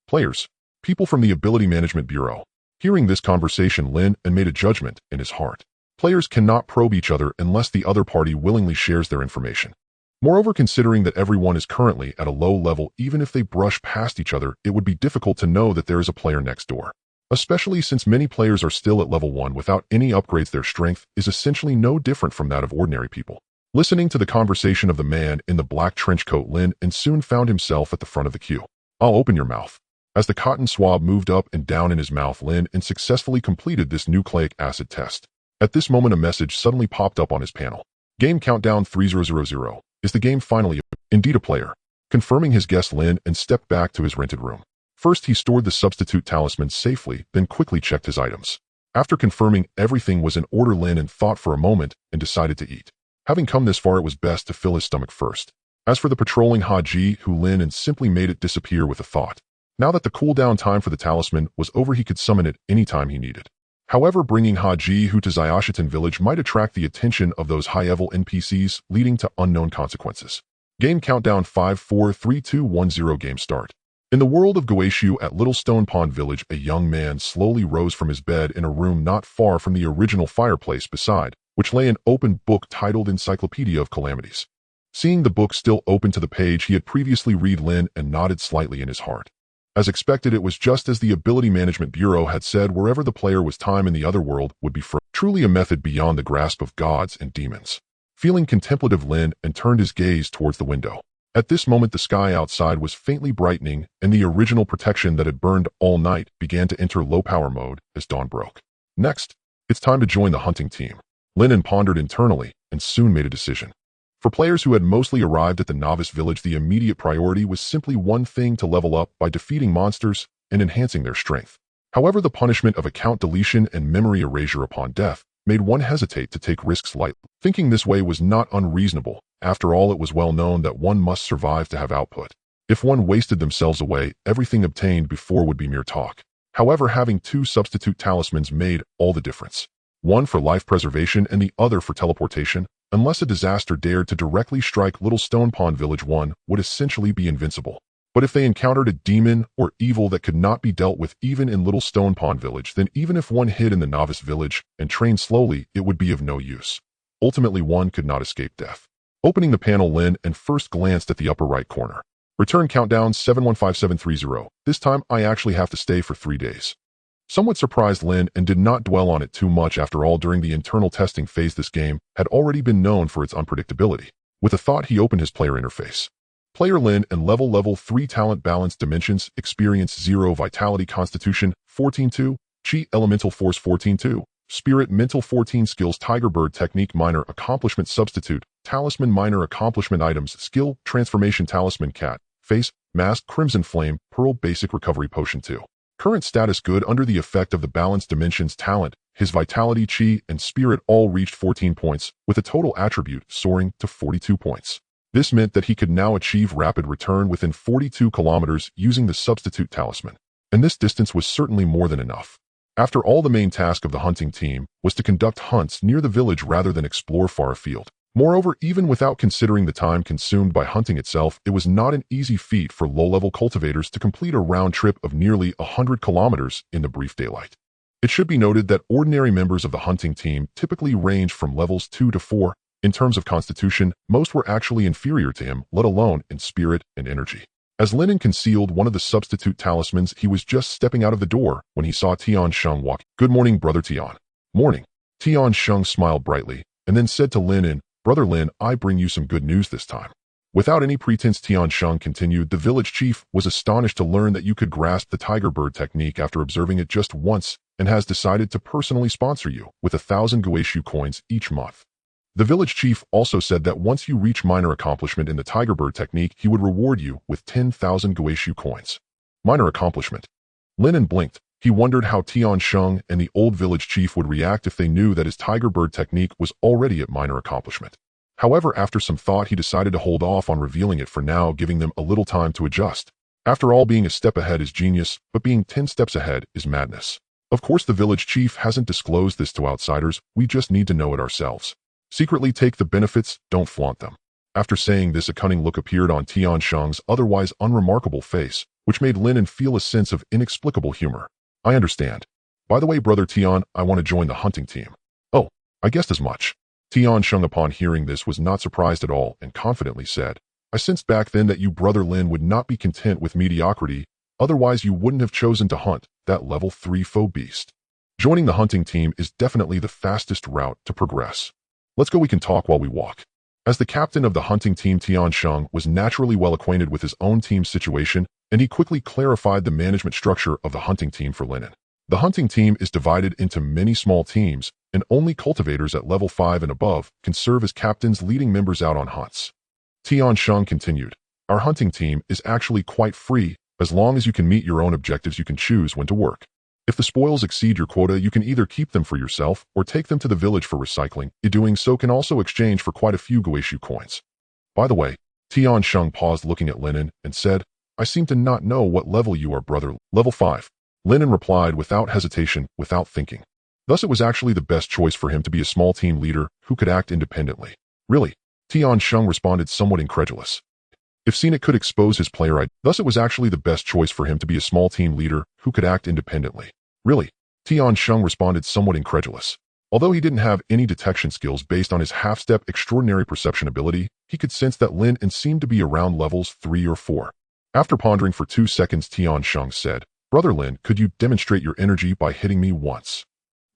Players, people from the Ability Management Bureau. Hearing this conversation, Lin An made a judgment in his heart. Players cannot probe each other unless the other party willingly shares their information. Moreover, considering that everyone is currently at a low level, even if they brush past each other, it would be difficult to know that there is a player next door. Especially since many players are still at level 1 without any upgrades, their strength is essentially no different from that of ordinary people. Listening to the conversation of the man in the black trench coat, Lin An soon found himself at the front of the queue. "I'll open your mouth." As the cotton swab moved up and down in his mouth, Lin An successfully completed this nucleic acid test. At this moment, a message suddenly popped up on his panel. Game countdown 3000. Is the game finally indeed a player? Confirming his guess, Lin An stepped back to his rented room. First, he stored the substitute talisman safely, then quickly checked his items. After confirming everything was in order, Lin An thought for a moment and decided to eat. Having come this far, it was best to fill his stomach first. As for the patrolling Haji, who Lin An simply made it disappear with a thought. Now that the cooldown time for the talisman was over, he could summon it anytime he needed. However, bringing Haji Hu to Xiaoshitan village might attract the attention of those high-level NPCs, leading to unknown consequences. Game countdown 5, 4, 3, 2, 1, 0. Game start. In the world of Guixu at Little Stone Pond Village, a young man slowly rose from his bed in a room not far from the original fireplace, beside which lay an open book titled Encyclopedia of Calamities. Seeing the book still open to the page he had previously read, Lin An nodded slightly in his heart. As expected, it was just as the Ability Management Bureau had said. Wherever the player was, time in the other world would be frozen. Truly a method beyond the grasp of gods and demons. Feeling contemplative, Lin An turned his gaze towards the window. At this moment, the sky outside was faintly brightening, and the original protection that had burned all night began to enter low-power mode as dawn broke. Next, it's time to join the hunting team. Lin An pondered internally and soon made a decision. For players who had mostly arrived at the novice village, the immediate priority was simply one thing: to level up by defeating monsters and enhancing their strength. However, the punishment of account deletion and memory erasure upon death made one hesitate to take risks lightly. Thinking this way was not unreasonable. After all, it was well known that one must survive to have output. If one wasted themselves away, everything obtained before would be mere talk. However, having two substitute talismans made all the difference. One for life preservation and the other for teleportation. Unless a disaster dared to directly strike Little Stone Pond Village, one would essentially be invincible. But if they encountered a demon or evil that could not be dealt with even in Little Stone Pond Village, then even if one hid in the novice village and trained slowly, it would be of no use. Ultimately, one could not escape death. Opening the panel, Lin An first glanced at the upper right corner. Return countdown 715730. This time, I actually have to stay for 3 days. Somewhat surprised, Lin An did not dwell on it too much. After all, during the internal testing phase, this game had already been known for its unpredictability. With a thought, he opened his player interface. Player Lin An, level 3, talent balance dimensions, experience 0, vitality constitution 14-2, chi elemental force 14-2, spirit mental 14, skills tiger bird technique minor accomplishment substitute, talisman minor accomplishment items, skill transformation talisman cat, face, mask crimson flame, pearl basic recovery potion 2. Current status good. Under the effect of the balance dimensions, talent, his vitality, chi, and spirit all reached 14 points, with a total attribute soaring to 42 points. This meant that he could now achieve rapid return within 42 kilometers using the substitute talisman. And this distance was certainly more than enough. After all, the main task of the hunting team was to conduct hunts near the village rather than explore far afield. Moreover, even without considering the time consumed by hunting itself, it was not an easy feat for low-level cultivators to complete a round trip of nearly 100 kilometers in the brief daylight. It should be noted that ordinary members of the hunting team typically range from levels 2 to 4. In terms of constitution, most were actually inferior to him, let alone in spirit and energy. As Lin An concealed one of the substitute talismans, he was just stepping out of the door when he saw Tian Sheng walk. "Good morning, Brother Tian." "Morning." Tian Sheng smiled brightly, and then said to Lin An, "Brother Lin, I bring you some good news this time." Without any pretense, Tian Sheng continued, "The village chief was astonished to learn that you could grasp the tiger bird technique after observing it just once, and has decided to personally sponsor you with 1,000 Guixu coins each month. The village chief also said that once you reach minor accomplishment in the tiger bird technique, he would reward you with 10,000 Guixu coins." Minor accomplishment. Lin An blinked. He wondered how Tian Sheng and the old village chief would react if they knew that his tiger bird technique was already at minor accomplishment. However, after some thought, he decided to hold off on revealing it for now, giving them a little time to adjust. After all, being a step ahead is genius, but being 10 steps ahead is madness. Of course, the village chief hasn't disclosed this to outsiders. We just need to know it ourselves. Secretly take the benefits, don't flaunt them. After saying this, a cunning look appeared on Tian Sheng's otherwise unremarkable face, which made Lin An feel a sense of inexplicable humor. "I understand. By the way, Brother Tian, I want to join the hunting team." "Oh, I guessed as much." Tian Sheng, upon hearing this, was not surprised at all and confidently said, "I sensed back then that you, Brother Lin, would not be content with mediocrity, otherwise you wouldn't have chosen to hunt that level 3 foe beast. Joining the hunting team is definitely the fastest route to progress. Let's go, we can talk while we walk." As the captain of the hunting team, Tian Sheng was naturally well acquainted with his own team's situation, and he quickly clarified the management structure of the hunting team for Lin An. The hunting team is divided into many small teams, and only cultivators at level 5 and above can serve as captains, leading members out on hunts. Tian Sheng continued, "Our hunting team is actually quite free. As long as you can meet your own objectives, you can choose when to work. If the spoils exceed your quota, you can either keep them for yourself or take them to the village for recycling. Doing so can also exchange for quite a few Guixu coins." By the way, Tian Sheng paused, looking at Lin An, and said, "I seem to not know what level you are, brother." "Level 5. Lin An replied without hesitation, without thinking. Thus it was actually the best choice for him to be a small team leader who could act independently. "Really?" Tian Sheng responded, somewhat incredulous. If seen, it could expose his player ID. Thus it was actually the best choice for him to be a small team leader who could act independently. "Really?" Tian Sheng responded, somewhat incredulous. Although he didn't have any detection skills based on his half-step extraordinary perception ability, he could sense that Lin An seemed to be around levels 3 or 4. After pondering for 2 seconds, Tian Sheng said, "Brother Lin, could you demonstrate your energy by hitting me once?"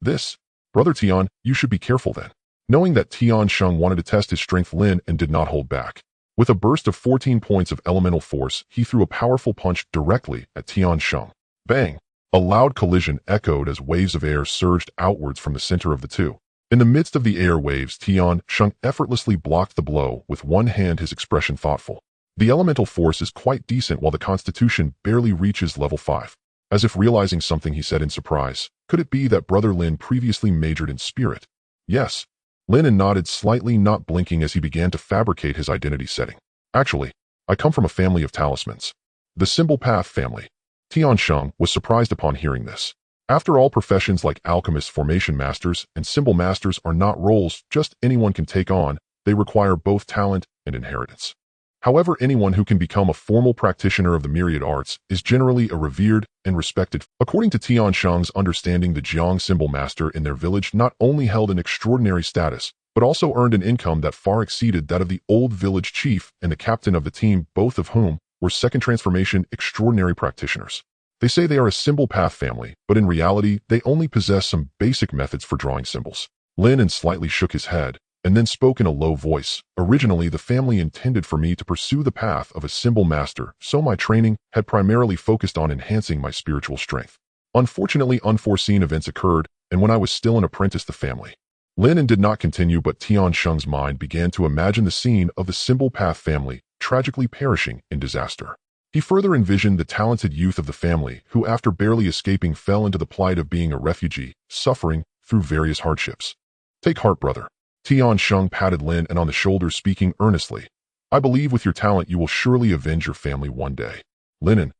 "This? Brother Tian, you should be careful then." Knowing that Tian Sheng wanted to test his strength, Lin An did not hold back. With a burst of 14 points of elemental force, he threw a powerful punch directly at Tian Sheng. Bang! A loud collision echoed as waves of air surged outwards from the center of the two. In the midst of the air waves, Tian Sheng effortlessly blocked the blow with one hand, his expression thoughtful. The elemental force is quite decent while the constitution barely reaches level 5. As if realizing something, he said in surprise, "Could it be that Brother Lin previously majored in spirit?" "Yes." Lin An nodded slightly, not blinking as he began to fabricate his identity setting. "Actually, I come from a family of talismans. The Symbol Path family." Tian Sheng was surprised upon hearing this. After all, professions like alchemists, formation masters, and symbol masters are not roles just anyone can take on. They require both talent and inheritance. However, anyone who can become a formal practitioner of the myriad arts is generally a revered and respected. According to Tian Sheng's understanding, the Jiang symbol master in their village not only held an extraordinary status, but also earned an income that far exceeded that of the old village chief and the captain of the team, both of whom were second transformation extraordinary practitioners. They say they are a symbol path family, but in reality, they only possess some basic methods for drawing symbols. Lin An slightly shook his head, and then spoke in a low voice. "Originally, the family intended for me to pursue the path of a symbol master, so my training had primarily focused on enhancing my spiritual strength. Unfortunately, unforeseen events occurred, and when I was still an apprentice, the family..." Lin An did not continue, but Tian Sheng's mind began to imagine the scene of the symbol path family tragically perishing in disaster. He further envisioned the talented youth of the family who, after barely escaping, fell into the plight of being a refugee, suffering through various hardships. "Take heart, brother." Tian Sheng patted Lin An on the shoulder, speaking earnestly. "I believe with your talent you will surely avenge your family one day." Lin An.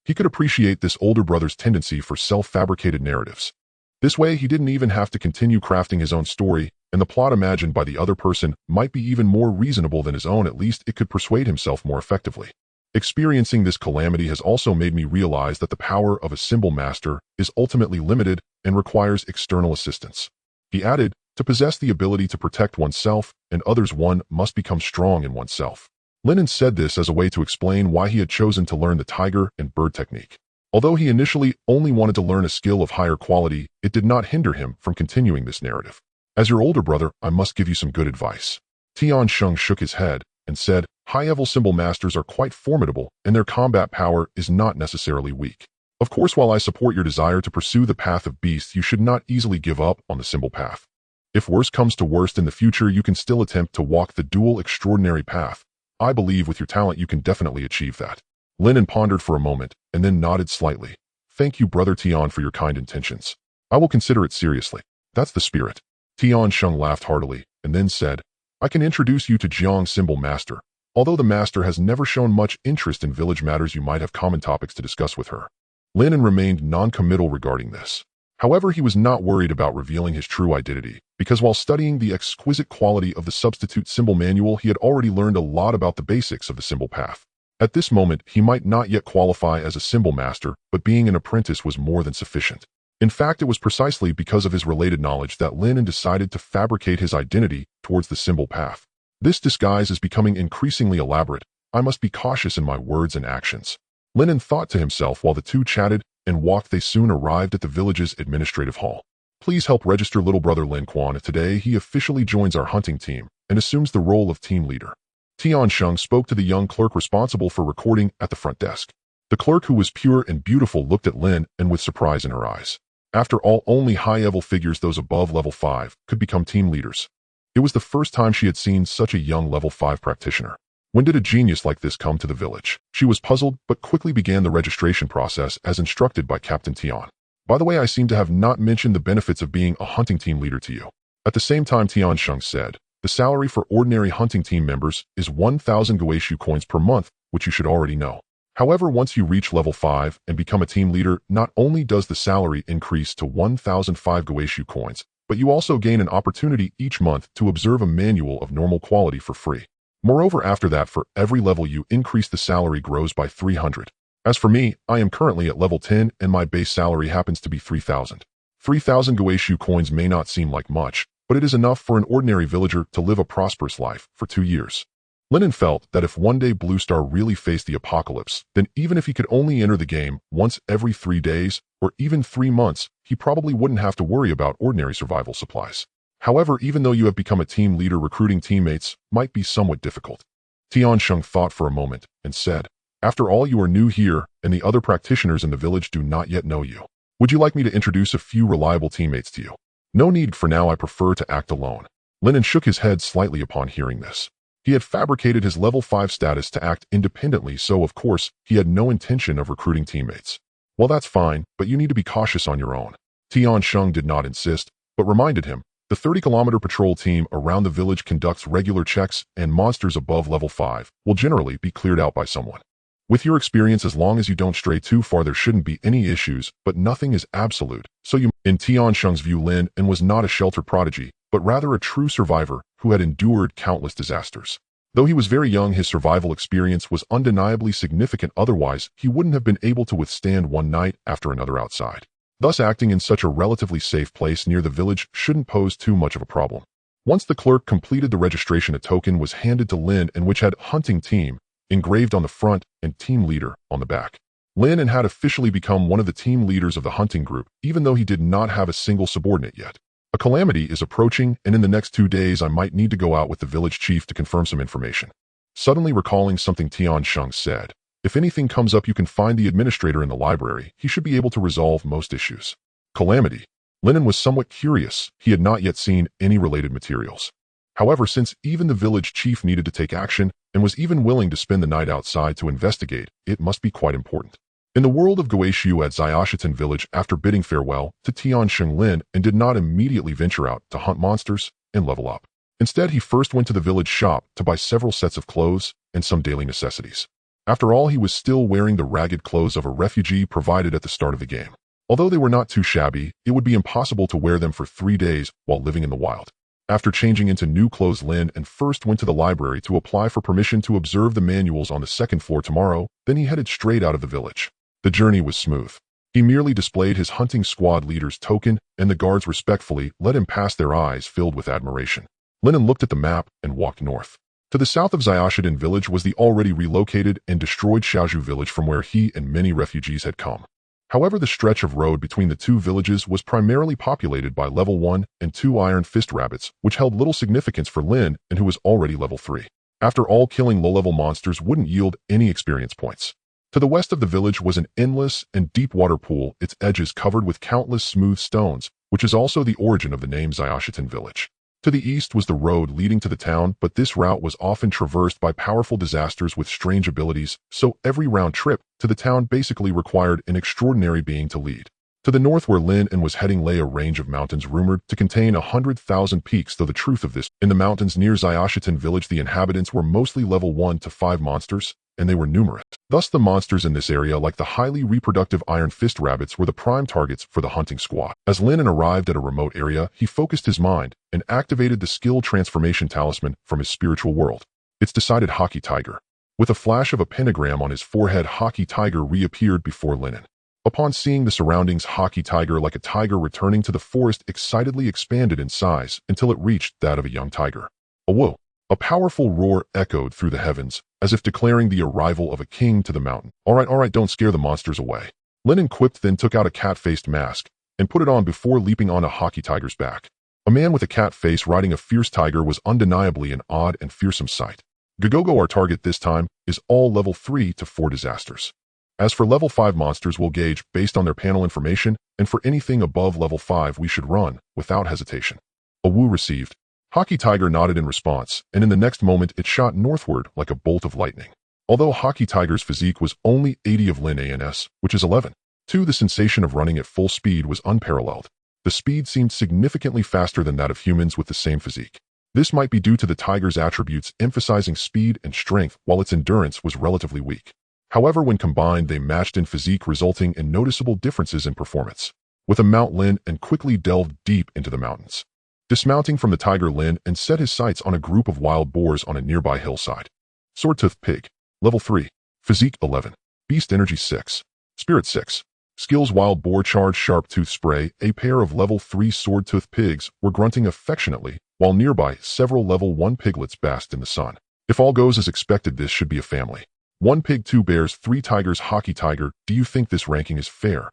He could appreciate this older brother's tendency for self-fabricated narratives. This way, he didn't even have to continue crafting his own story. and the plot imagined by the other person might be even more reasonable than his own. At least it could persuade himself more effectively. Experiencing this calamity has also made me realize that the power of a symbol master is ultimately limited and requires external assistance. He added, to possess the ability to protect oneself and others, one must become strong in oneself. Lin An said this as a way to explain why he had chosen to learn the tiger and bird technique. Although he initially only wanted to learn a skill of higher quality, it did not hinder him from continuing this narrative. As your older brother, I must give you some good advice. Tian Sheng shook his head and said, high-level symbol masters are quite formidable, and their combat power is not necessarily weak. Of course, while I support your desire to pursue the path of beasts, you should not easily give up on the symbol path. If worst comes to worst in the future, you can still attempt to walk the dual extraordinary path. I believe with your talent you can definitely achieve that. Lin An pondered for a moment, and then nodded slightly. Thank you, Brother Tian, for your kind intentions. I will consider it seriously. That's the spirit. Tian Sheng laughed heartily, and then said, I can introduce you to Jiang Symbol Master. Although the master has never shown much interest in village matters, you might have common topics to discuss with her. Lin An remained non-committal regarding this. However, he was not worried about revealing his true identity, because while studying the exquisite quality of the substitute symbol manual, he had already learned a lot about the basics of the symbol path. At this moment, he might not yet qualify as a symbol master, but being an apprentice was more than sufficient. In fact, it was precisely because of his related knowledge that Lin An decided to fabricate his identity towards the symbol path. This disguise is becoming increasingly elaborate. I must be cautious in my words and actions. Lin An thought to himself while the two chatted and walked. They soon arrived at the village's administrative hall. Please help register little brother Lin Quan. Today he officially joins our hunting team and assumes the role of team leader. Tian Sheng spoke to the young clerk responsible for recording at the front desk. The clerk, who was pure and beautiful, looked at Lin An with surprise in her eyes. After all, only high-level figures, those above level 5, could become team leaders. It was the first time she had seen such a young level 5 practitioner. When did a genius like this come to the village? She was puzzled, but quickly began the registration process as instructed by Captain Tian. By the way, I seem to have not mentioned the benefits of being a hunting team leader to you. At the same time, Tian Sheng said, the salary for ordinary hunting team members is 1,000 Guixu coins per month, which you should already know. However, once you reach level 5 and become a team leader, not only does the salary increase to 1,005 Guixu coins, but you also gain an opportunity each month to observe a manual of normal quality for free. Moreover, after that, for every level you increase, the salary grows by 300. As for me, I am currently at level 10 and my base salary happens to be 3,000. 3,000 Guixu coins may not seem like much, but it is enough for an ordinary villager to live a prosperous life for 2 years. Lin An felt that if one day Blue Star really faced the apocalypse, then even if he could only enter the game once every 3 days or even 3 months, he probably wouldn't have to worry about ordinary survival supplies. However, even though you have become a team leader, recruiting teammates might be somewhat difficult. Tian Sheng thought for a moment and said, after all, you are new here and the other practitioners in the village do not yet know you. Would you like me to introduce a few reliable teammates to you? No need for now, I prefer to act alone. Lin An shook his head slightly upon hearing this. He had fabricated his level 5 status to act independently, so of course, he had no intention of recruiting teammates. Well, that's fine, but you need to be cautious on your own. Tian Sheng did not insist, but reminded him, the 30-kilometer patrol team around the village conducts regular checks, and monsters above level 5 will generally be cleared out by someone. With your experience, as long as you don't stray too far, there shouldn't be any issues, but nothing is absolute. So in Tian Sheng's view, Lin An was not a sheltered prodigy, but rather a true survivor who had endured countless disasters. Though he was very young, his survival experience was undeniably significant, otherwise he wouldn't have been able to withstand one night after another outside. Thus, acting in such a relatively safe place near the village shouldn't pose too much of a problem. Once the clerk completed the registration, a token was handed to Lin An which had hunting team engraved on the front and team leader on the back. Lin An had officially become one of the team leaders of the hunting group, even though he did not have a single subordinate yet. A calamity is approaching, and in the next 2 days I might need to go out with the village chief to confirm some information. Suddenly recalling something, Tian Sheng said, if anything comes up, you can find the administrator in the library. He should be able to resolve most issues. Calamity. Lin An was somewhat curious. He had not yet seen any related materials. However, since even the village chief needed to take action and was even willing to spend the night outside to investigate, it must be quite important. In the world of Guixu at Xiaoshitan village, after bidding farewell to Tian Sheng, Lin An did not immediately venture out to hunt monsters and level up. Instead, he first went to the village shop to buy several sets of clothes and some daily necessities. After all, he was still wearing the ragged clothes of a refugee provided at the start of the game. Although they were not too shabby, it would be impossible to wear them for 3 days while living in the wild. After changing into new clothes, Lin An first went to the library to apply for permission to observe the manuals on the second floor tomorrow, then he headed straight out of the village. The journey was smooth. He merely displayed his hunting squad leader's token, and the guards respectfully let him pass, their eyes filled with admiration. Lin An looked at the map and walked north. To the south of Xiaoshidan village was the already relocated and destroyed Xiaozhu village from where he and many refugees had come. However, the stretch of road between the two villages was primarily populated by level 1 and 2 Iron Fist rabbits, which held little significance for Lin An, who was already level 3. After all, killing low-level monsters wouldn't yield any experience points. To the west of the village was an endless and deep water pool, its edges covered with countless smooth stones, which is also the origin of the name Xiaoshidan village. To the east was the road leading to the town, but this route was often traversed by powerful disasters with strange abilities, so every round trip to the town basically required an extraordinary being to lead. To the north where Lin An was heading lay a range of mountains rumored to contain 100,000 peaks, though the truth of this, in the mountains near Xiaoshidan village the inhabitants were mostly level 1 to 5 monsters, and they were numerous. Thus the monsters in this area, like the highly reproductive Iron Fist rabbits, were the prime targets for the hunting squad. As Lin An arrived at a remote area, he focused his mind and activated the skill transformation talisman from his spiritual world. It's decided Hockey Tiger. With a flash of a pentagram on his forehead, Hockey Tiger reappeared before Lin An. Upon seeing the surroundings, Hockey Tiger, like a tiger returning to the forest, excitedly expanded in size until it reached that of a young tiger. Whoa! A powerful roar echoed through the heavens, as if declaring the arrival of a king to the mountain. All right, don't scare the monsters away. Lin An quipped, then took out a cat-faced mask and put it on before leaping on a Hockey Tiger's back. A man with a cat face riding a fierce tiger was undeniably an odd and fearsome sight. Gogogo, our target this time, is all level 3 to 4 disasters. As for level 5 monsters, we'll gauge based on their panel information, and for anything above level 5 we should run without hesitation. A woo received. Hockey Tiger nodded in response, and in the next moment it shot northward like a bolt of lightning. Although Hockey Tiger's physique was only 80 of Lin An's, which is 11. 2, the sensation of running at full speed was unparalleled. The speed seemed significantly faster than that of humans with the same physique. This might be due to the tiger's attributes emphasizing speed and strength, while its endurance was relatively weak. However, when combined, they matched in physique, resulting in noticeable differences in performance. With a mount, Lin An quickly delved deep into the mountains. Dismounting from the tiger, Lin An set his sights on a group of wild boars on a nearby hillside. Swordtooth Pig. Level 3. Physique 11. Beast Energy 6. Spirit 6. Skills: Wild Boar Charge, Sharp Tooth Spray. A pair of level 3 swordtooth pigs were grunting affectionately, while nearby several level 1 piglets basked in the sun. If all goes as expected, this should be a family. 1 pig, 2 bears, 3 tigers. Hockey Tiger, do you think this ranking is fair?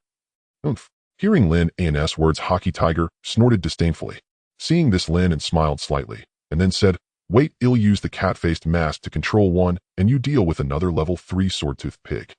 Oomph. Hearing Lin An's words, Hockey Tiger snorted disdainfully. Seeing this, Lin An smiled slightly, and then said, "Wait, I'll use the cat-faced mask to control one, and you deal with another level 3 swordtooth pig."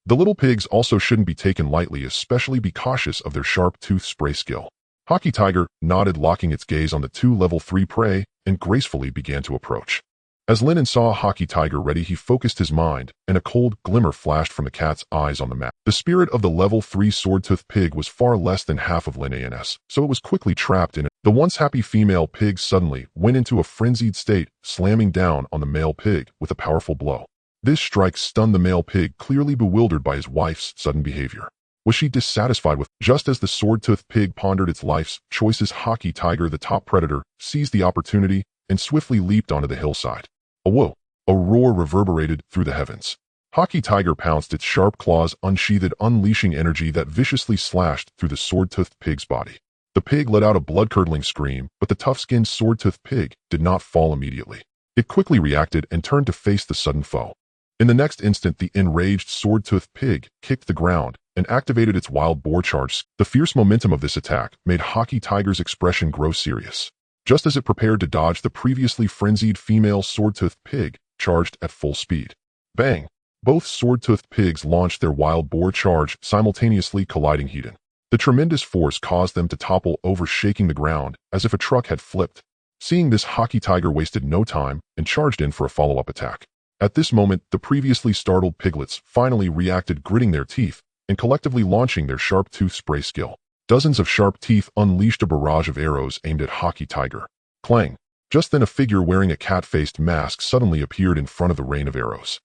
The little pigs also shouldn't be taken lightly, especially be cautious of their sharp tooth spray skill. Hockey Tiger nodded, locking its gaze on the 2 level 3 prey, and gracefully began to approach. As Lin An saw Hockey Tiger ready, he focused his mind, and a cold glimmer flashed from the cat's eyes on the map. The spirit of the level 3 swordtooth pig was far less than half of Lin An's, so it was quickly trapped in it. The once happy female pig suddenly went into a frenzied state, slamming down on the male pig with a powerful blow. This strike stunned the male pig, clearly bewildered by his wife's sudden behavior. Was she dissatisfied with? Just as the swordtooth pig pondered its life's choices, Hockey Tiger, the top predator, seized the opportunity and swiftly leaped onto the hillside. Whoa! A roar reverberated through the heavens. Hockey Tiger pounced, its sharp claws unsheathed, unleashing energy that viciously slashed through the swordtoothed pig's body. The pig let out a blood-curdling scream, but the tough-skinned swordtoothed pig did not fall immediately. It quickly reacted and turned to face the sudden foe. In the next instant, the enraged swordtoothed pig kicked the ground and activated its wild boar charge. The fierce momentum of this attack made Hockey Tiger's expression grow serious. Just as it prepared to dodge, the previously frenzied female swordtoothed pig charged at full speed. Bang! Both swordtoothed pigs launched their wild boar charge, simultaneously colliding head-on. The tremendous force caused them to topple over, shaking the ground as if a truck had flipped. Seeing this, Hockey Tiger wasted no time and charged in for a follow-up attack. At this moment, the previously startled piglets finally reacted, gritting their teeth and collectively launching their sharp tooth spray skill. Dozens of sharp teeth unleashed a barrage of arrows aimed at Hockey Tiger. Clang! Just then, a figure wearing a cat-faced mask suddenly appeared in front of the rain of arrows.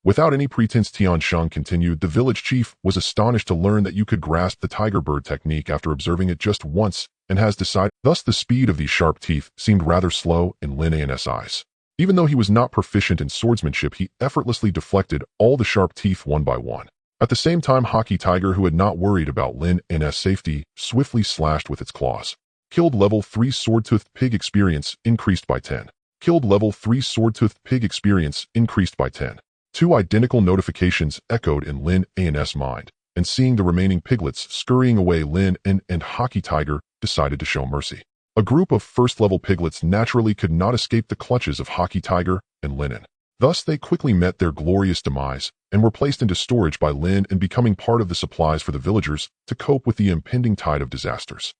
Without any pretense, Tian Sheng continued, the village chief was astonished to learn that you could grasp the tiger bird technique after observing it just once and has decided. Thus, the speed of these sharp teeth seemed rather slow in Lin An's eyes. Even though he was not proficient in swordsmanship, he effortlessly deflected all the sharp teeth one by one. At the same time, Hockey Tiger, who had not worried about Lin An's safety, swiftly slashed with its claws. Killed level 3 Swordtoothed Pig experience increased by 10. Killed level 3 Swordtoothed Pig experience increased by 10. Two identical notifications echoed in Lin An's mind, and seeing the remaining piglets scurrying away, Lin An and Hockey Tiger decided to show mercy. A group of first-level piglets naturally could not escape the clutches of Hockey Tiger and Lin An. Thus, they quickly met their glorious demise and were placed into storage by Lin An, becoming part of the supplies for the villagers to cope with the impending tide of disasters.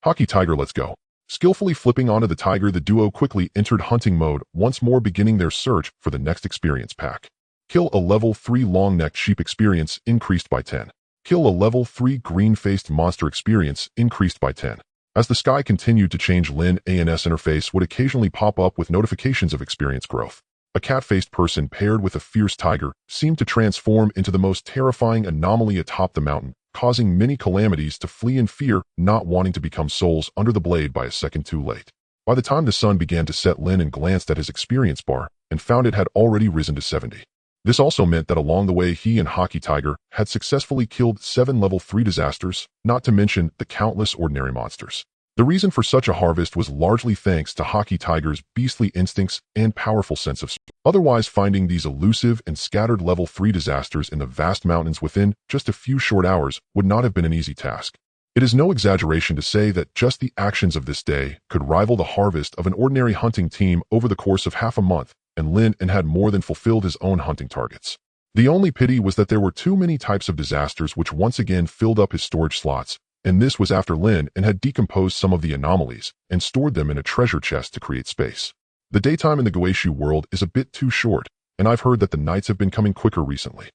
Hockey Tiger, let's go. Skillfully flipping onto the tiger, the duo quickly entered hunting mode, once more beginning their search for the next experience pack. Kill a level 3 long-necked sheep experience increased by 10. Kill a level 3 green-faced monster experience increased by 10. As the sky continued to change, Lin An's interface would occasionally pop up with notifications of experience growth. A cat-faced person paired with a fierce tiger seemed to transform into the most terrifying anomaly atop the mountain, causing many calamities to flee in fear, not wanting to become souls under the blade by a second too late. By the time the sun began to set, Lin An glanced at his experience bar and found it had already risen to 70. This also meant that along the way he and Hockey Tiger had successfully killed 7 level 3 disasters, not to mention the countless ordinary monsters. The reason for such a harvest was largely thanks to Hockey Tiger's beastly instincts and powerful sense of speed. Otherwise, finding these elusive and scattered level 3 disasters in the vast mountains within just a few short hours would not have been an easy task. It is no exaggeration to say that just the actions of this day could rival the harvest of an ordinary hunting team over the course of half a month, and Lin An had more than fulfilled his own hunting targets. The only pity was that there were too many types of disasters, which once again filled up his storage slots, and this was after Lin An had decomposed some of the anomalies and stored them in a treasure chest to create space. The daytime in the Guixu world is a bit too short, and I've heard that the nights have been coming quicker recently.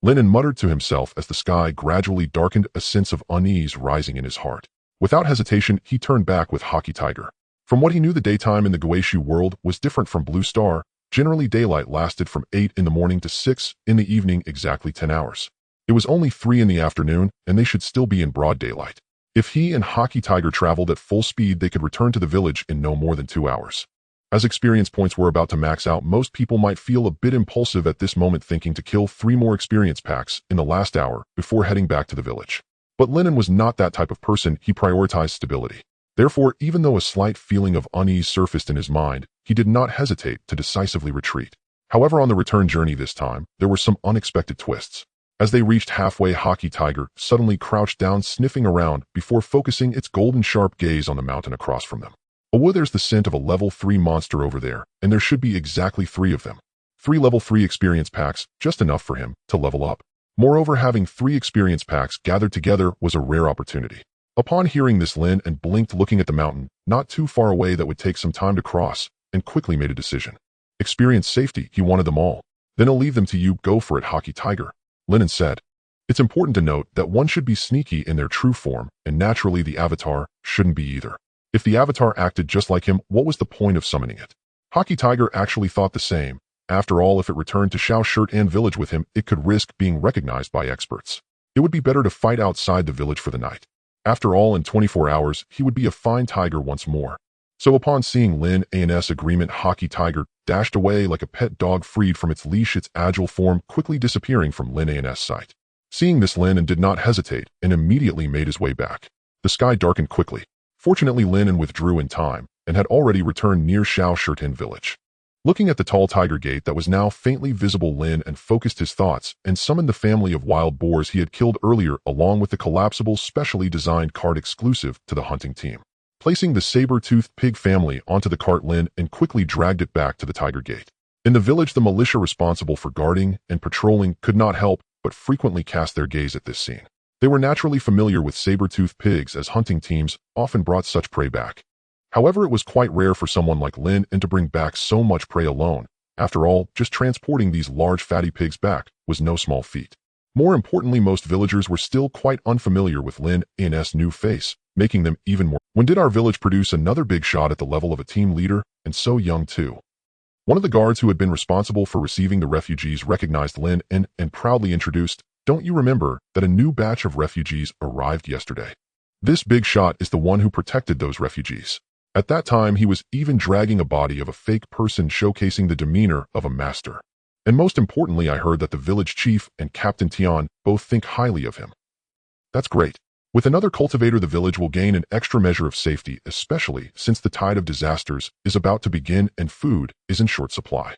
Lin An muttered to himself as the sky gradually darkened, a sense of unease rising in his heart. Without hesitation, he turned back with Hockey Tiger. From what he knew, the daytime in the Guixu world was different from Blue Star. Generally, daylight lasted from 8 in the morning to 6 in the evening, exactly 10 hours. It was only 3 in the afternoon, and they should still be in broad daylight. If he and Hockey Tiger traveled at full speed, they could return to the village in no more than 2 hours. As experience points were about to max out, most people might feel a bit impulsive at this moment, thinking to kill 3 more experience packs in the last hour before heading back to the village. But Lin An was not that type of person. He prioritized stability. Therefore, even though a slight feeling of unease surfaced in his mind, he did not hesitate to decisively retreat. However, on the return journey this time, there were some unexpected twists. As they reached halfway, Hockey Tiger suddenly crouched down, sniffing around before focusing its golden sharp gaze on the mountain across from them. Oh, there's the scent of a level 3 monster over there, and there should be exactly 3 of them. 3 level 3 experience packs, just enough for him to level up. Moreover, having 3 experience packs gathered together was a rare opportunity. Upon hearing this, Lin An blinked, looking at the mountain, not too far away that would take some time to cross, and quickly made a decision. Experience safety, he wanted them all. Then I'll leave them to you, go for it, Hockey Tiger, Lin An said. It's important to note that one should be sneaky in their true form, and naturally the avatar shouldn't be either. If the avatar acted just like him, what was the point of summoning it? Hockey Tiger actually thought the same. After all, if it returned to Shao Shirt and village with him, it could risk being recognized by experts. It would be better to fight outside the village for the night. After all, in 24 hours, he would be a fine tiger once more. So upon seeing Lin An's agreement, Hockey Tiger dashed away like a pet dog freed from its leash, its agile form quickly disappearing from Lin An's sight. Seeing this, Lin An did not hesitate and immediately made his way back. The sky darkened quickly. Fortunately, Lin An withdrew in time and had already returned near Shao Shirtin village. Looking at the tall tiger gate that was now faintly visible, Lin An focused his thoughts and summoned the family of wild boars he had killed earlier, along with the collapsible, specially designed cart exclusive to the hunting team. Placing the saber-toothed pig family onto the cart, Lin An quickly dragged it back to the tiger gate. In the village, the militia responsible for guarding and patrolling could not help but frequently cast their gaze at this scene. They were naturally familiar with saber-toothed pigs, as hunting teams often brought such prey back. However, it was quite rare for someone like Lin An to bring back so much prey alone. After all, just transporting these large fatty pigs back was no small feat. More importantly, most villagers were still quite unfamiliar with Lin An's new face, making them even more. When did our village produce another big shot at the level of a team leader, and so young too? One of the guards who had been responsible for receiving the refugees recognized Lin An and proudly introduced, "Don't you remember that a new batch of refugees arrived yesterday?" This big shot is the one who protected those refugees. At that time, he was even dragging a body of a fake person showcasing the demeanor of a master. And most importantly, I heard that the village chief and Captain Tian both think highly of him. That's great. With another cultivator, the village will gain an extra measure of safety, especially since the tide of disasters is about to begin and food is in short supply.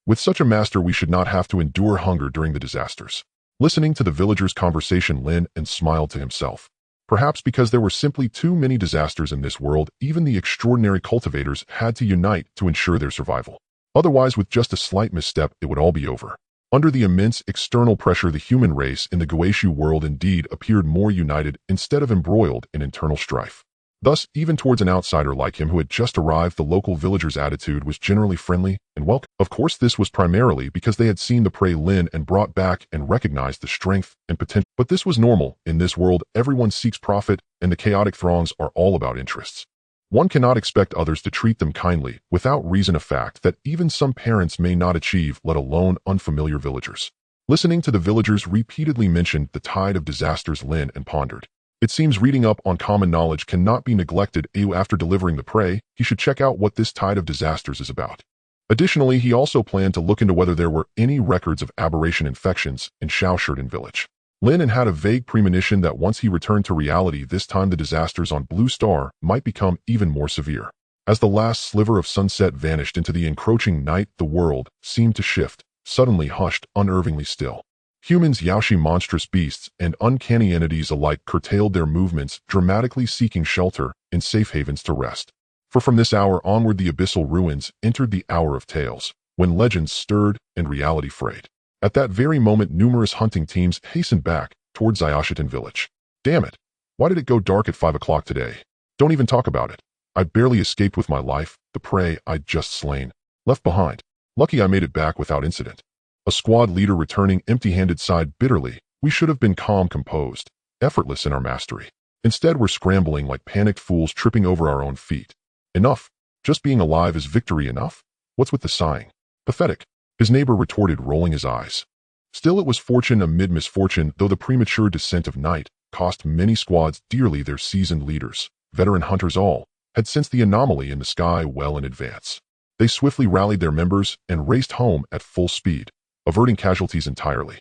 With such a master, we should not have to endure hunger during the disasters. Listening to the villagers' conversation, Lin An smiled to himself. Perhaps because there were simply too many disasters in this world, even the extraordinary cultivators had to unite to ensure their survival. Otherwise, with just a slight misstep, it would all be over. Under the immense external pressure, the human race in the Guixu world indeed appeared more united instead of embroiled in internal strife. Thus, even towards an outsider like him who had just arrived, the local villagers' attitude was generally friendly and welcome. Of course, this was primarily because they had seen the prey Lin An brought back and recognized the strength and potential. But this was normal. In this world, everyone seeks profit, and the chaotic throngs are all about interests. One cannot expect others to treat them kindly without reason, a fact that even some parents may not achieve, let alone unfamiliar villagers. Listening to the villagers repeatedly mention the tide of disasters, Lin An pondered. It seems reading up on common knowledge cannot be neglected. After delivering the prey, he should check out what this tide of disasters is about. Additionally, he also planned to look into whether there were any records of aberration infections in Shaosherden village. Lin An had a vague premonition that once he returned to reality, this time the disasters on Blue Star might become even more severe. As the last sliver of sunset vanished into the encroaching night, the world seemed to shift, suddenly hushed, unnervingly still. Humans, Yaoshi, monstrous beasts, and uncanny entities alike curtailed their movements, dramatically seeking shelter in safe havens to rest. For from this hour onward, the abyssal ruins entered the hour of tales, when legends stirred and reality frayed. At that very moment, numerous hunting teams hastened back towards Xiaoshitan village. Damn it! Why did it go dark at 5 o'clock today? Don't even talk about it. I barely escaped with my life, the prey I'd just slain. Left behind. Lucky I made it back without incident. A squad leader returning empty-handed sighed bitterly. We should have been calm, composed, effortless in our mastery. Instead, we're scrambling like panicked fools, tripping over our own feet. Enough. Just being alive is victory enough? What's with the sighing? Pathetic. His neighbor retorted, rolling his eyes. Still, it was fortune amid misfortune, though the premature descent of night cost many squads dearly. Their seasoned leaders, veteran hunters all, had sensed the anomaly in the sky well in advance. They swiftly rallied their members and raced home at full speed, averting casualties entirely.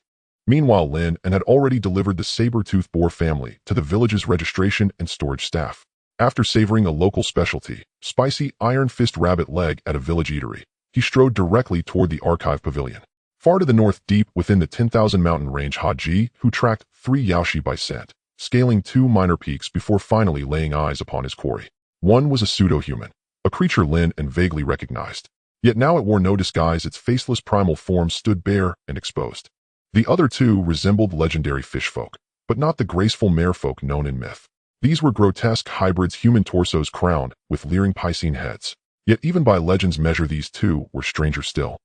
Meanwhile, Lin An had already delivered the saber-toothed boar family to the village's registration and storage staff. After savoring a local specialty, spicy iron fist rabbit leg at a village eatery, he strode directly toward the archive pavilion. Far to the north, deep within the 10,000 mountain range, Haji, who tracked 3 Yaoshi by scent, scaling 2 minor peaks before finally laying eyes upon his quarry. One was a pseudo-human, a creature Lin An vaguely recognized. Yet now it wore no disguise, its faceless primal form stood bare and exposed. The other 2 resembled legendary fish folk, but not the graceful merfolk known in myth. These were grotesque hybrids, human torsos crowned with leering piscine heads. Yet even by legend's measure, these 2 were stranger still.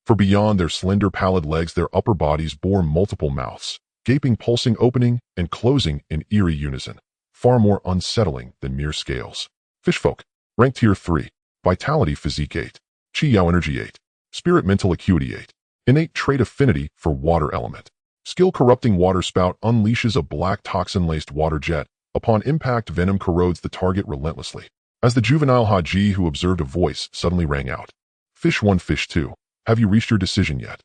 For beyond their slender, pallid legs, their upper bodies bore multiple mouths, gaping, pulsing, opening, and closing in eerie unison, far more unsettling than mere scales. Fishfolk. Rank Tier 3. Vitality Physique 8. Qi Yao Energy 8. Spirit Mental Acuity 8. Innate Trait Affinity for Water Element. Skill Corrupting Water Spout unleashes a black toxin-laced water jet. Upon impact, venom corrodes the target relentlessly. As the juvenile Haji who observed, a voice suddenly rang out. Fish 1, Fish 2. Have you reached your decision yet?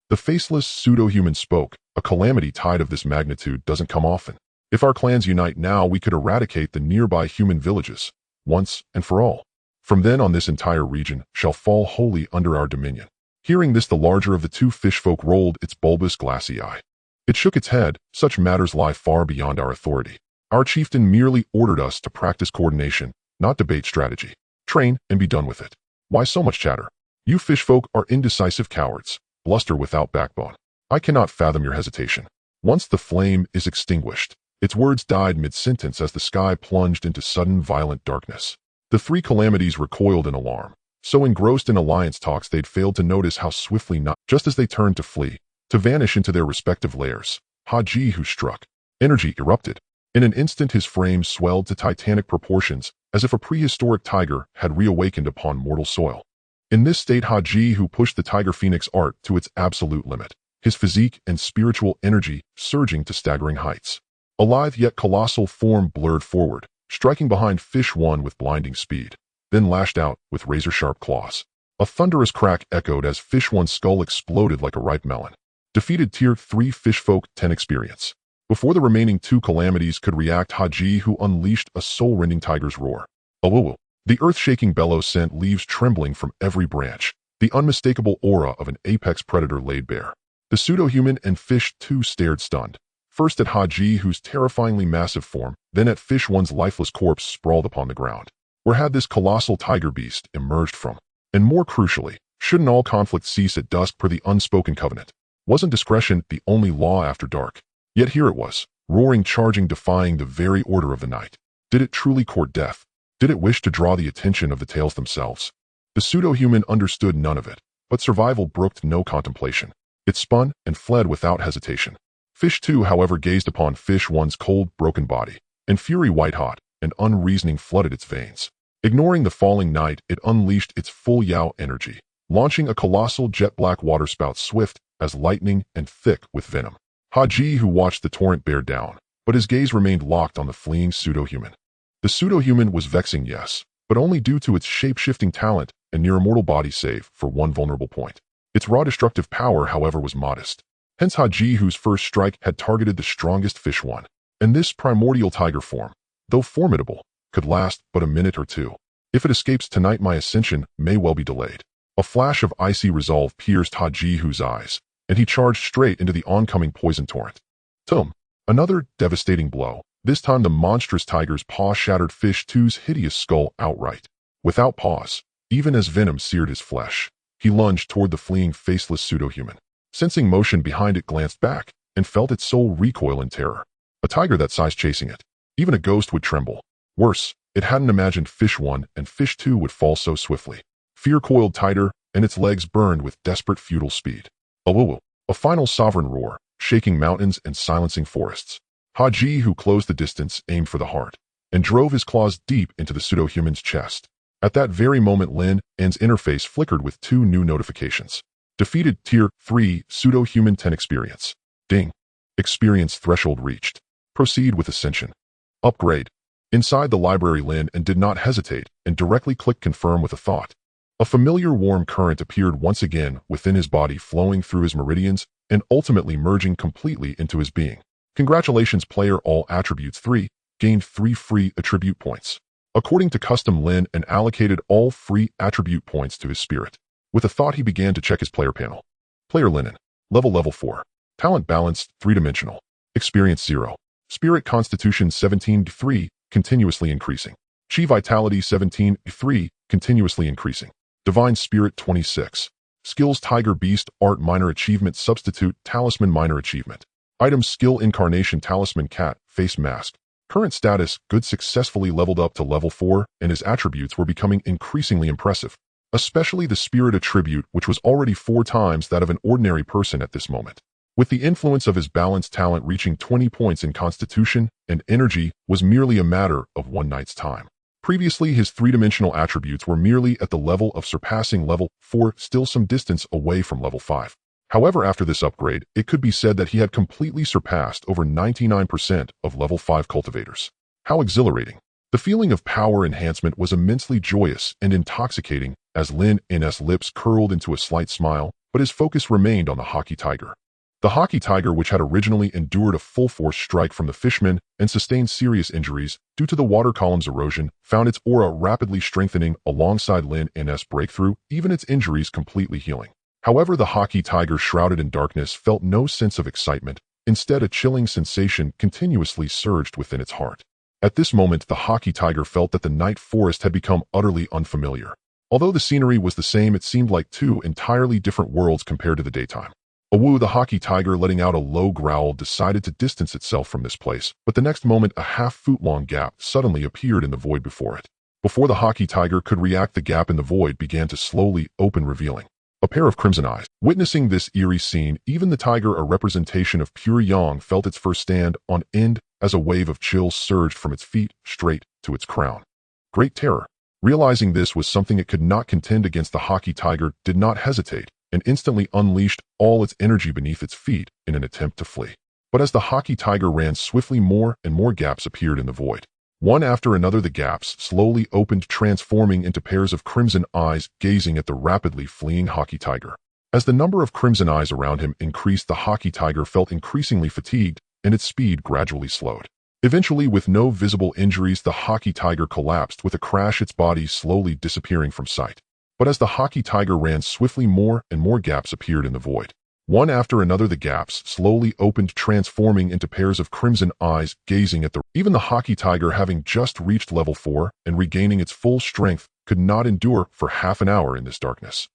The faceless pseudo-human spoke. A calamity tide of this magnitude doesn't come often. If our clans unite now, we could eradicate the nearby human villages, once and for all. From then on, this entire region shall fall wholly under our dominion. Hearing this, the larger of the 2 fishfolk rolled its bulbous glassy eye. It shook its head. Such matters lie far beyond our authority. Our chieftain merely ordered us to practice coordination, not debate strategy. Train and be done with it. Why so much chatter? You fishfolk are indecisive cowards, bluster without backbone. I cannot fathom your hesitation. Once the flame is extinguished. Its words died mid-sentence as the sky plunged into sudden violent darkness. The 3 calamities recoiled in alarm. So engrossed in alliance talks, they'd failed to notice how swiftly, not just as they turned to flee, to vanish into their respective lairs, Haji, who struck, energy erupted. In an instant, his frame swelled to titanic proportions, as if a prehistoric tiger had reawakened upon mortal soil. In this state, Haji, who pushed the tiger phoenix art to its absolute limit, his physique and spiritual energy surging to staggering heights. A lithe yet colossal form blurred forward, striking behind Fish 1 with blinding speed, then lashed out with razor-sharp claws. A thunderous crack echoed as Fish 1's skull exploded like a ripe melon. Defeated Tier 3 Fishfolk 10 experience. Before the remaining 2 calamities could react, Haji who unleashed a soul-rending tiger's roar. Awoo! The earth-shaking bellow sent leaves trembling from every branch, the unmistakable aura of an apex predator laid bare. The pseudo-human and Fish 2 stared stunned, first at Haji whose terrifyingly massive form, then at Fish 1's lifeless corpse sprawled upon the ground. Where had this colossal tiger beast emerged from? And more crucially, shouldn't all conflict cease at dusk per the unspoken covenant? Wasn't discretion the only law after dark? Yet here it was, roaring, charging, defying the very order of the night. Did it truly court death? Did it wish to draw the attention of the tales themselves? The pseudo-human understood none of it, but survival brooked no contemplation. It spun and fled without hesitation. Fish 2, however, gazed upon Fish 1's cold, broken body, and fury white-hot and unreasoning flooded its veins. Ignoring the falling night, it unleashed its full Yao energy, launching a colossal jet-black waterspout swift as lightning and thick with venom. Haji who watched the torrent bear down, but his gaze remained locked on the fleeing pseudo-human. The pseudo-human was vexing, yes, but only due to its shape-shifting talent and near-immortal body save for one vulnerable point. Its raw destructive power, however, was modest. Hence Haji whose first strike had targeted the strongest Fish 1. And this primordial tiger form, though formidable, could last but a minute or two. If it escapes tonight, my ascension may well be delayed. A flash of icy resolve pierced Haji whose eyes, and he charged straight into the oncoming poison torrent. Tum! Another devastating blow. This time the monstrous tiger's paw shattered Fish 2's hideous skull outright. Without pause, even as venom seared his flesh, he lunged toward the fleeing faceless pseudo-human. Sensing motion behind it, glanced back, and felt its soul recoil in terror. A tiger that size chasing it. Even a ghost would tremble. Worse, it hadn't imagined Fish 1 and Fish 2 would fall so swiftly. Fear coiled tighter, and its legs burned with desperate futile speed. Awoo! A final sovereign roar, shaking mountains and silencing forests. Haji who closed the distance aimed for the heart, and drove his claws deep into the pseudo-human's chest. At that very moment, Lin An's interface flickered with 2 new notifications. Defeated Tier 3 Pseudo-Human 10 experience. Ding. Experience threshold reached. Proceed with ascension. Upgrade. Inside the library, Lin An did not hesitate and directly clicked confirm with a thought. A familiar warm current appeared once again within his body, flowing through his meridians and ultimately merging completely into his being. Congratulations, player. All attributes 3 gained 3 free attribute points. According to custom, Lin An allocated all free attribute points to his spirit. With a thought, he began to check his player panel. Player Lin An. Level 4. Talent balanced, 3-dimensional. Experience 0. Spirit Constitution 17-3, continuously increasing. Chi Vitality 17-3, continuously increasing. Divine Spirit 26. Skills Tiger Beast Art Minor Achievement Substitute Talisman Minor Achievement. Item Skill Incarnation Talisman Cat Face Mask. Current status Good, successfully leveled up to level 4, and his attributes were becoming increasingly impressive. Especially the Spirit attribute, which was already 4 times that of an ordinary person at this moment. With the influence of his balanced talent reaching 20 points in Constitution, and energy was merely a matter of one night's time. Previously, his 3-dimensional attributes were merely at the level of surpassing level 4, still some distance away from level 5. However, after this upgrade, it could be said that he had completely surpassed over 99% of level 5 cultivators. How exhilarating! The feeling of power enhancement was immensely joyous and intoxicating as Lin An's lips curled into a slight smile, but his focus remained on the hockey tiger. The hockey tiger, which had originally endured a full-force strike from the fishmen and sustained serious injuries due to the water column's erosion, found its aura rapidly strengthening alongside Lin An's breakthrough, even its injuries completely healing. However, the hockey tiger, shrouded in darkness, felt no sense of excitement. Instead, a chilling sensation continuously surged within its heart. At this moment, the hockey tiger felt that the night forest had become utterly unfamiliar. Although the scenery was the same, it seemed like 2 entirely different worlds compared to the daytime. Awoo! The hockey tiger, letting out a low growl, decided to distance itself from this place, but the next moment a half-foot-long gap suddenly appeared in the void before it. Before the hockey tiger could react, the gap in the void began to slowly open, revealing a pair of crimson eyes. Witnessing this eerie scene, even the tiger, a representation of pure yang, felt its first stand on end as a wave of chills surged from its feet straight to its crown. Great terror. Realizing this was something it could not contend against, the hockey tiger did not hesitate and instantly unleashed all its energy beneath its feet in an attempt to flee. But as the hockey tiger ran swiftly, more and more gaps appeared in the void. One after another, the gaps slowly opened, transforming into pairs of crimson eyes gazing at the rapidly fleeing hockey tiger. As the number of crimson eyes around him increased, the hockey tiger felt increasingly fatigued, and its speed gradually slowed. Eventually, with no visible injuries, the hockey tiger collapsed with a crash, its body slowly disappearing from sight. But as the hockey tiger ran swiftly, more and more gaps appeared in the void. One after another, the gaps slowly opened, transforming into pairs of crimson eyes gazing at the... Even the hockey tiger, having just reached level 4 and regaining its full strength, could not endure for half an hour in this darkness.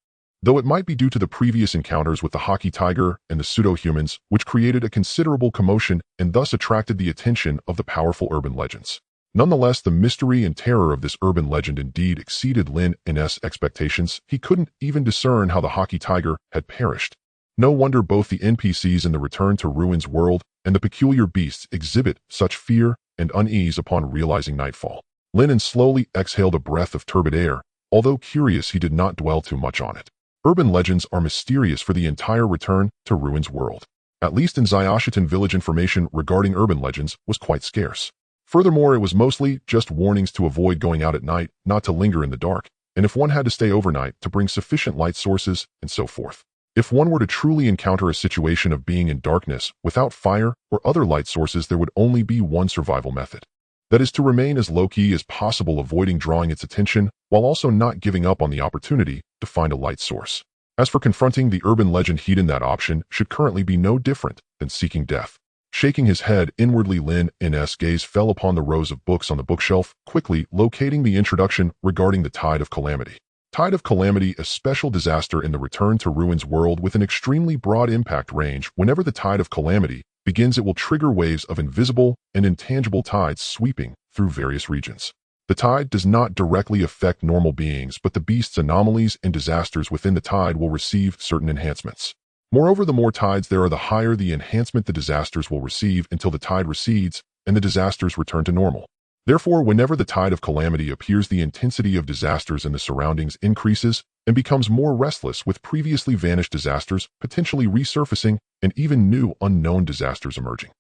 Though it might be due to the previous encounters with the hockey tiger and the pseudo-humans, which created a considerable commotion and thus attracted the attention of the powerful urban legends. Nonetheless, the mystery and terror of this urban legend indeed exceeded Lin An's expectations. He couldn't even discern how the hockey tiger had perished. No wonder both the NPCs in the Return to Ruins world and the peculiar beasts exhibit such fear and unease upon realizing nightfall. Lin An slowly exhaled a breath of turbid air. Although curious, he did not dwell too much on it. Urban legends are mysterious for the entire Return to Ruins world. At least in Xiashitan village, information regarding urban legends was quite scarce. Furthermore, it was mostly just warnings to avoid going out at night, not to linger in the dark, and if one had to stay overnight, to bring sufficient light sources, and so forth. If one were to truly encounter a situation of being in darkness, without fire or other light sources, there would only be one survival method. That is to remain as low-key as possible, avoiding drawing its attention, while also not giving up on the opportunity to find a light source. As for confronting the urban legend hidden, that option should currently be no different than seeking death. Shaking his head inwardly, Lin An's gaze fell upon the rows of books on the bookshelf, quickly locating the introduction regarding the Tide of Calamity. Tide of Calamity, a special disaster in the Return to Ruins world with an extremely broad impact range. Whenever the Tide of Calamity begins, it will trigger waves of invisible and intangible tides sweeping through various regions. The tide does not directly affect normal beings, but the beasts, anomalies, and disasters within the tide will receive certain enhancements. Moreover, the more tides there are, the higher the enhancement the disasters will receive until the tide recedes and the disasters return to normal. Therefore, whenever the Tide of Calamity appears, the intensity of disasters in the surroundings increases and becomes more restless, with previously vanished disasters potentially resurfacing and even new unknown disasters emerging.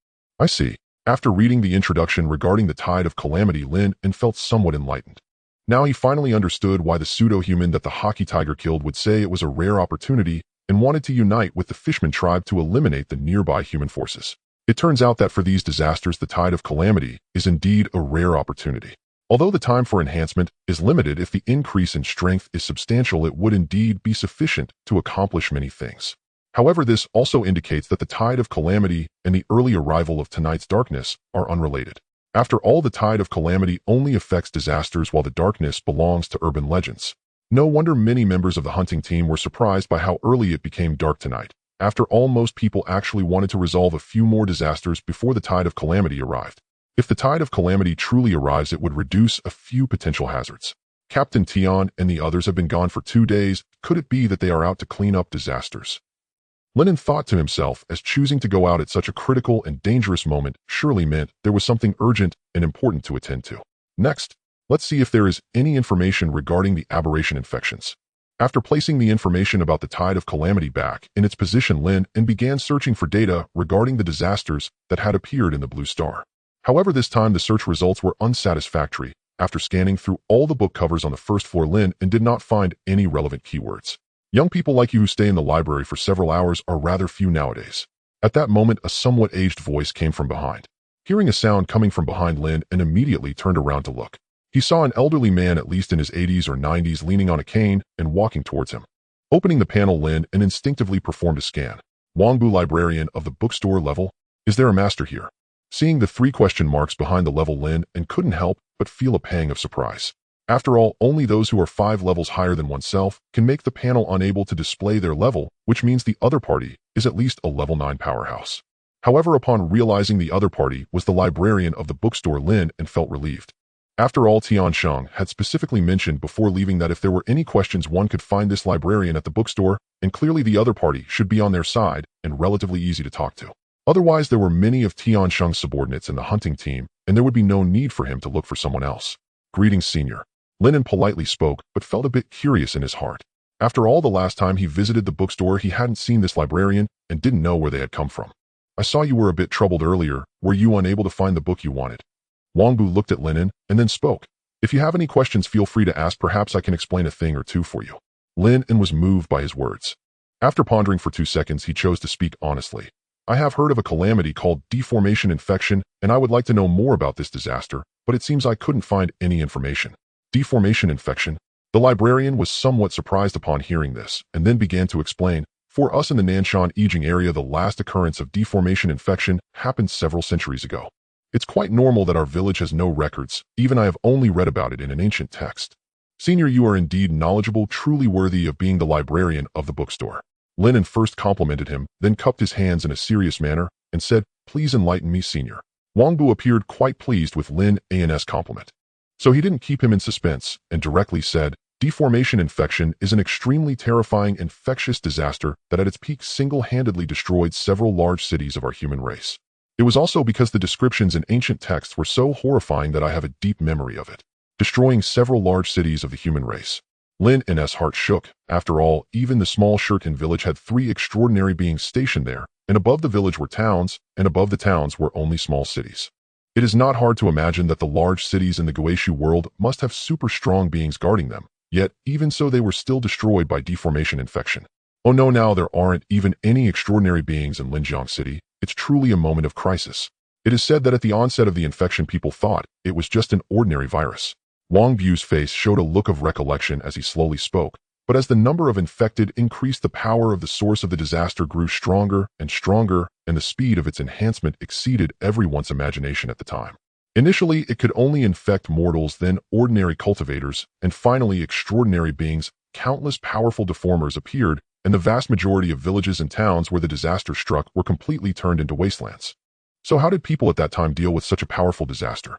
I see. After reading the introduction regarding the Tide of Calamity, Lin An felt somewhat enlightened. Now he finally understood why the pseudo-human that the hockey tiger killed would say it was a rare opportunity and wanted to unite with the Fishman tribe to eliminate the nearby human forces. It turns out that for these disasters, the Tide of Calamity is indeed a rare opportunity. Although the time for enhancement is limited, if the increase in strength is substantial, it would indeed be sufficient to accomplish many things. However, this also indicates that the Tide of Calamity and the early arrival of tonight's darkness are unrelated. After all, the Tide of Calamity only affects disasters, while the darkness belongs to urban legends. No wonder many members of the hunting team were surprised by how early it became dark tonight. After all, most people actually wanted to resolve a few more disasters before the Tide of Calamity arrived. If the Tide of Calamity truly arrives, it would reduce a few potential hazards. Captain Tian and the others have been gone for 2 days. Could it be that they are out to clean up disasters? Lin An thought to himself, as choosing to go out at such a critical and dangerous moment surely meant there was something urgent and important to attend to. Next, let's see if there is any information regarding the aberration infections. After placing the information about the Tide of Calamity back in its position, Lin An began searching for data regarding the disasters that had appeared in the Blue Star. However, this time the search results were unsatisfactory. After scanning through all the book covers on the first floor, Lin An did not find any relevant keywords. Young people like you who stay in the library for several hours are rather few nowadays. At that moment, a somewhat aged voice came from behind. Hearing a sound coming from behind, Lin An immediately turned around to look. He saw an elderly man, at least in his 80s or 90s, leaning on a cane and walking towards him. Opening the panel, Lin An instinctively performed a scan. Wangbu, librarian of the bookstore level. Is there a master here? Seeing the 3 question marks behind the level, Lin An couldn't help but feel a pang of surprise. After all, only those who are 5 levels higher than oneself can make the panel unable to display their level, which means the other party is at least a level 9 powerhouse. However, upon realizing the other party was the librarian of the bookstore, Lin An felt relieved. After all, Tian Sheng had specifically mentioned before leaving that if there were any questions, one could find this librarian at the bookstore, and clearly the other party should be on their side and relatively easy to talk to. Otherwise, there were many of Tian Sheng's subordinates in the hunting team, and there would be no need for him to look for someone else. Greetings, senior. Lin An politely spoke, but felt a bit curious in his heart. After all, the last time he visited the bookstore, he hadn't seen this librarian and didn't know where they had come from. I saw you were a bit troubled earlier. Were you unable to find the book you wanted? Wangbu looked at Lin An and then spoke. If you have any questions, feel free to ask. Perhaps I can explain a thing or two for you. Lin An was moved by his words. After pondering for 2 seconds, he chose to speak honestly. I have heard of a calamity called deformation infection, and I would like to know more about this disaster, but it seems I couldn't find any information. Deformation infection? The librarian was somewhat surprised upon hearing this, and then began to explain. For us in the Nanshan Yijing area, the last occurrence of deformation infection happened several centuries ago. It's quite normal that our village has no records, even I have only read about it in an ancient text. Senior, you are indeed knowledgeable, truly worthy of being the librarian of the bookstore. Lin An first complimented him, then cupped his hands in a serious manner, and said, Please enlighten me, Senior. Wangbu appeared quite pleased with Lin An's compliment. So he didn't keep him in suspense, and directly said, Deformation infection is an extremely terrifying infectious disaster that at its peak single-handedly destroyed several large cities of our human race. It was also because the descriptions in ancient texts were so horrifying that I have a deep memory of it, destroying several large cities of the human race. Lin An's heart shook. After all, even the small Shirkin village had 3 extraordinary beings stationed there, and above the village were towns, and above the towns were only small cities. It is not hard to imagine that the large cities in the Guixu world must have super strong beings guarding them, yet even so they were still destroyed by deformation infection. Oh no, now there aren't even any extraordinary beings in Linjiang City. It's truly a moment of crisis. It is said that at the onset of the infection people thought it was just an ordinary virus. Wang Bu's face showed a look of recollection as he slowly spoke, but as the number of infected increased, the power of the source of the disaster grew stronger, and the speed of its enhancement exceeded everyone's imagination at the time. Initially, it could only infect mortals, then ordinary cultivators, and finally extraordinary beings. Countless powerful deformers appeared, and the vast majority of villages and towns where the disaster struck were completely turned into wastelands. So how did people at that time deal with such a powerful disaster?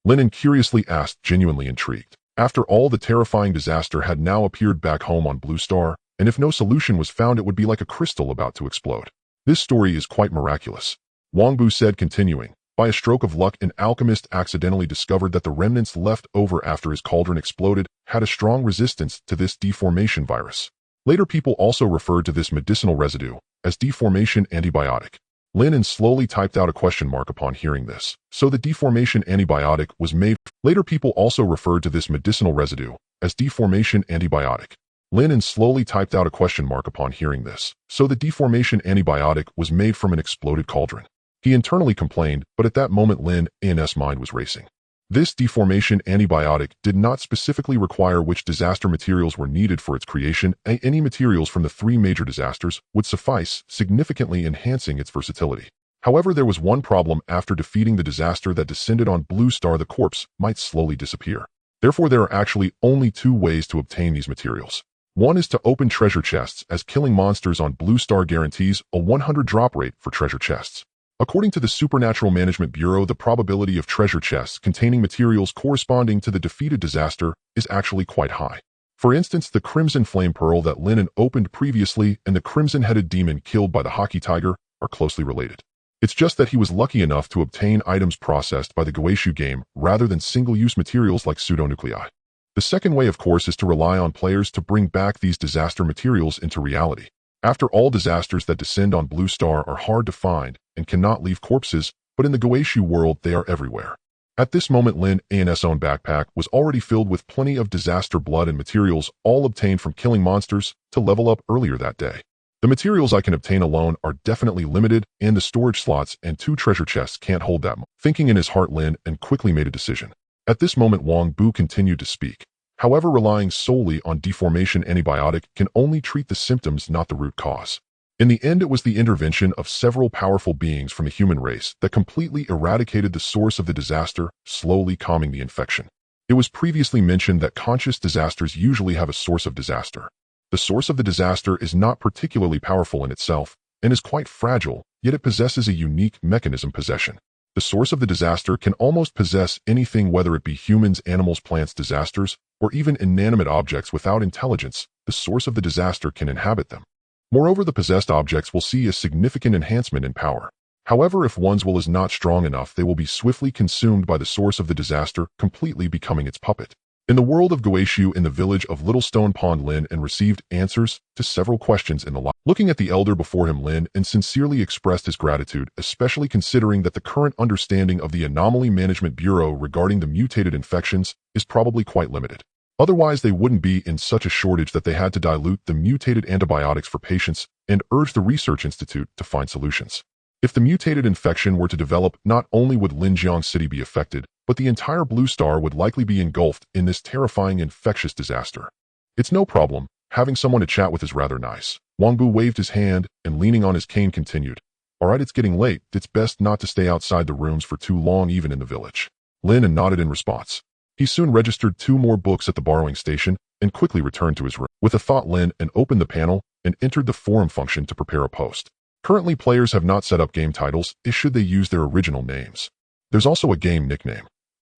Lin An curiously asked, genuinely intrigued. After all, the terrifying disaster had now appeared back home on Blue Star, and if no solution was found, it would be like a crystal about to explode. This story is quite miraculous. Wangbu said, continuing. By a stroke of luck, an alchemist accidentally discovered that the remnants left over after his cauldron exploded had a strong resistance to this deformation virus. Later people also referred to this medicinal residue as deformation antibiotic. Lin An slowly typed out a question mark upon hearing this. So the deformation antibiotic was made. Later people also referred to this medicinal residue as deformation antibiotic. Lin An slowly typed out a question mark upon hearing this. So the deformation antibiotic was made from an exploded cauldron. He internally complained, but at that moment Lin An's mind was racing. This deformation antibiotic did not specifically require which disaster materials were needed for its creation. Any materials from the 3 major disasters would suffice, significantly enhancing its versatility. However, there was one problem. After defeating the disaster that descended on Blue Star, the corpse might slowly disappear. Therefore, there are actually only 2 ways to obtain these materials. One is to open treasure chests, as killing monsters on Blue Star guarantees a 100 drop rate for treasure chests. According to the Supernatural Management Bureau, the probability of treasure chests containing materials corresponding to the defeated disaster is actually quite high. For instance, the Crimson Flame Pearl that Lin An opened previously and the Crimson-Headed Demon killed by the Hockey Tiger are closely related. It's just that he was lucky enough to obtain items processed by the Guixu game rather than single-use materials like pseudonuclei. The second way, of course, is to rely on players to bring back these disaster materials into reality. After all, disasters that descend on Blue Star are hard to find and cannot leave corpses, but in the Guixu world they are everywhere. At this moment, Lin An's own backpack was already filled with plenty of disaster blood and materials, all obtained from killing monsters to level up earlier that day. The materials I can obtain alone are definitely limited, and the storage slots and 2 treasure chests can't hold that much. Thinking in his heart, Lin An quickly made a decision. At this moment, Wang Bu continued to speak. However, relying solely on deformation antibiotic can only treat the symptoms, not the root cause. In the end, it was the intervention of several powerful beings from the human race that completely eradicated the source of the disaster, slowly calming the infection. It was previously mentioned that conscious disasters usually have a source of disaster. The source of the disaster is not particularly powerful in itself and is quite fragile, yet it possesses a unique mechanism possession. The source of the disaster can almost possess anything, whether it be humans, animals, plants, disasters, or even inanimate objects without intelligence. The source of the disaster can inhabit them. Moreover, the possessed objects will see a significant enhancement in power. However, if one's will is not strong enough, they will be swiftly consumed by the source of the disaster, completely becoming its puppet. In the world of Guixu in the village of Little Stone Pond, Lin An received answers to several questions in the library. Looking at the elder before him, Lin An sincerely expressed his gratitude, especially considering that the current understanding of the Anomaly Management Bureau regarding the mutated infections is probably quite limited. Otherwise, they wouldn't be in such a shortage that they had to dilute the mutated antibiotics for patients and urge the Research Institute to find solutions. If the mutated infection were to develop, not only would Linjiang City be affected, but the entire Blue Star would likely be engulfed in this terrifying infectious disaster. It's no problem. Having someone to chat with is rather nice. Wangbu waved his hand and, leaning on his cane, continued. All right, it's getting late. It's best not to stay outside the rooms for too long, even in the village. Lin An nodded in response. He soon registered 2 more books at the borrowing station and quickly returned to his room. With a thought, Lin An opened the panel and entered the forum function to prepare a post. Currently, players have not set up game titles, should they use their original names. There's also a game nickname.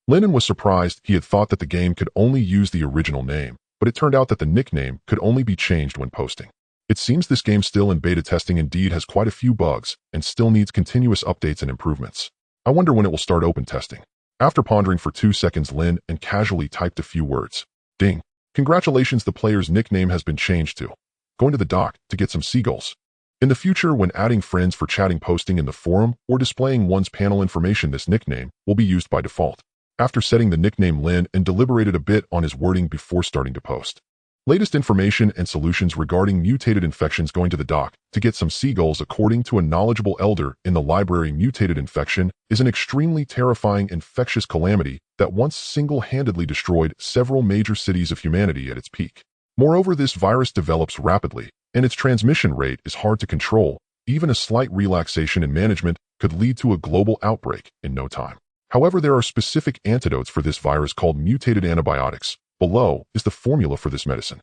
Lin An was surprised. He had thought that the game could only use the original name, but it turned out that the nickname could only be changed when posting. It seems this game, still in beta testing, indeed has quite a few bugs and still needs continuous updates and improvements. I wonder when it will start open testing. After pondering for 2 seconds, Lin An casually typed a few words. Ding. Congratulations, the player's nickname has been changed to. Going to the dock to get some seagulls. In the future, when adding friends for chatting, posting in the forum, or displaying one's panel information, this nickname will be used by default. After setting the nickname, Lin An deliberated a bit on his wording before starting to post. Latest information and solutions regarding mutated infections. Going to the dock to get some seagulls. According to a knowledgeable elder in the library, mutated infection is an extremely terrifying infectious calamity that once single-handedly destroyed several major cities of humanity at its peak. Moreover, this virus develops rapidly, and its transmission rate is hard to control. Even a slight relaxation in management could lead to a global outbreak in no time. However, there are specific antidotes for this virus called mutated antibiotics. Below is the formula for this medicine.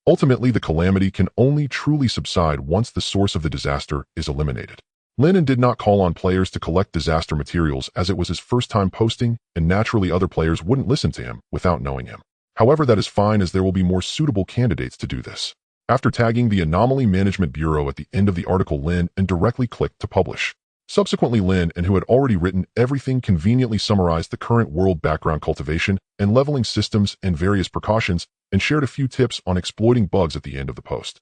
Ultimately, the calamity can only truly subside once the source of the disaster is eliminated. Lin An did not call on players to collect disaster materials, as it was his first time posting, and naturally other players wouldn't listen to him without knowing him. However, that is fine, as there will be more suitable candidates to do this. After tagging the Anomaly Management Bureau at the end of the article, Lin An directly clicked to publish. Subsequently, Lin An, who had already written everything, conveniently summarized the current world background cultivation and leveling systems and various precautions, and shared a few tips on exploiting bugs at the end of the post.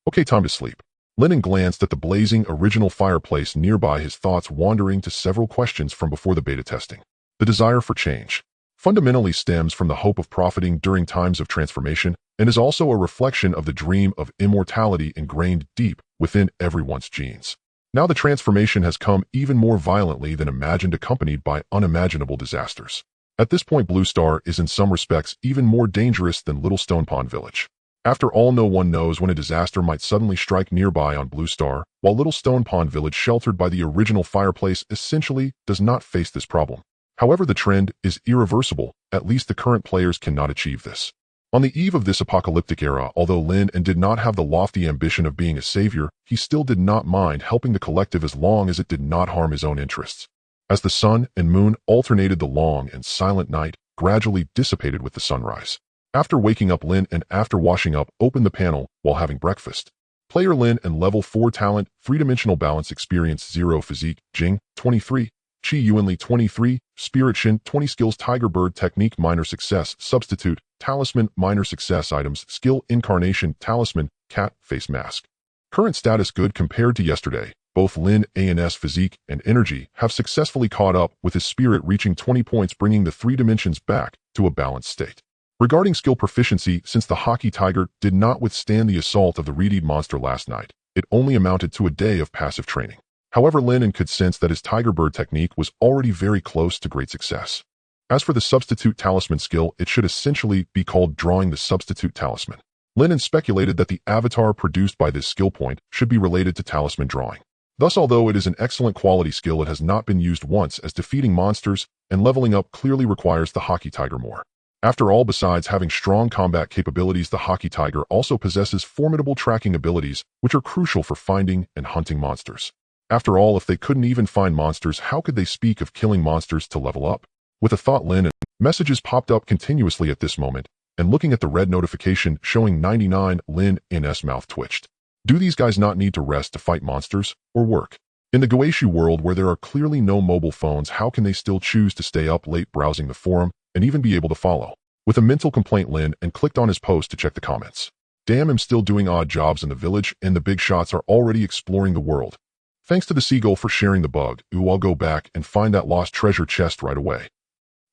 Okay, time to sleep. Lin An glanced at the blazing original fireplace nearby, his thoughts wandering to several questions from before the beta testing. The desire for change fundamentally stems from the hope of profiting during times of transformation, and is also a reflection of the dream of immortality ingrained deep within everyone's genes. Now the transformation has come even more violently than imagined, accompanied by unimaginable disasters. At this point, Blue Star is in some respects even more dangerous than Little Stone Pond Village. After all, no one knows when a disaster might suddenly strike nearby on Blue Star, while Little Stone Pond Village, sheltered by the original fireplace, essentially does not face this problem. However, the trend is irreversible. At least the current players cannot achieve this. On the eve of this apocalyptic era, although Lin An did not have the lofty ambition of being a savior, he still did not mind helping the collective as long as it did not harm his own interests. As the sun and moon alternated, the long and silent night gradually dissipated with the sunrise. After waking up, Lin An, after washing up, opened the panel while having breakfast. Player Lin An, level 4 talent, 3-dimensional balance, experience 0, physique, Jing, 23, Qi Yuanli 23, Spirit Shin 20, skills Tiger Bird, technique minor success, substitute, talisman minor success, items, skill incarnation, talisman, cat, face mask. Current status good compared to yesterday. Both Lin An's physique and energy have successfully caught up, with his spirit reaching 20 points, bringing the 3 dimensions back to a balanced state. Regarding skill proficiency, since the Hockey Tiger did not withstand the assault of the Reed monster last night, it only amounted to a day of passive training. However, Lin An could sense that his Tiger Bird technique was already very close to great success. As for the substitute talisman skill, it should essentially be called drawing the substitute talisman. Lin An speculated that the avatar produced by this skill point should be related to talisman drawing. Thus, although it is an excellent quality skill, it has not been used once, as defeating monsters and leveling up clearly requires the Hockey Tiger more. After all, besides having strong combat capabilities, the Hockey Tiger also possesses formidable tracking abilities, which are crucial for finding and hunting monsters. After all, if they couldn't even find monsters, how could they speak of killing monsters to level up? With a thought, Lin An, messages popped up continuously at this moment, and looking at the red notification showing 99, Lin An's mouth twitched. Do these guys not need to rest to fight monsters, or work? In the Guixu world, where there are clearly no mobile phones, how can they still choose to stay up late browsing the forum and even be able to follow? With a mental complaint, Lin An clicked on his post to check the comments. Damn, I'm still doing odd jobs in the village, and the big shots are already exploring the world. Thanks to the seagull for sharing the bug. Ooh, I'll go back and find that lost treasure chest right away.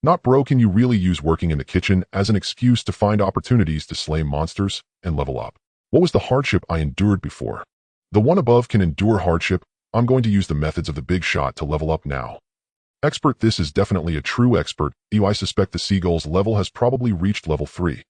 Not bro, can you really use working in the kitchen as an excuse to find opportunities to slay monsters and level up? What was the hardship I endured before? The one above can endure hardship. I'm going to use the methods of the big shot to level up now. Expert, this is definitely a true expert. I suspect the seagull's level has probably reached level 3.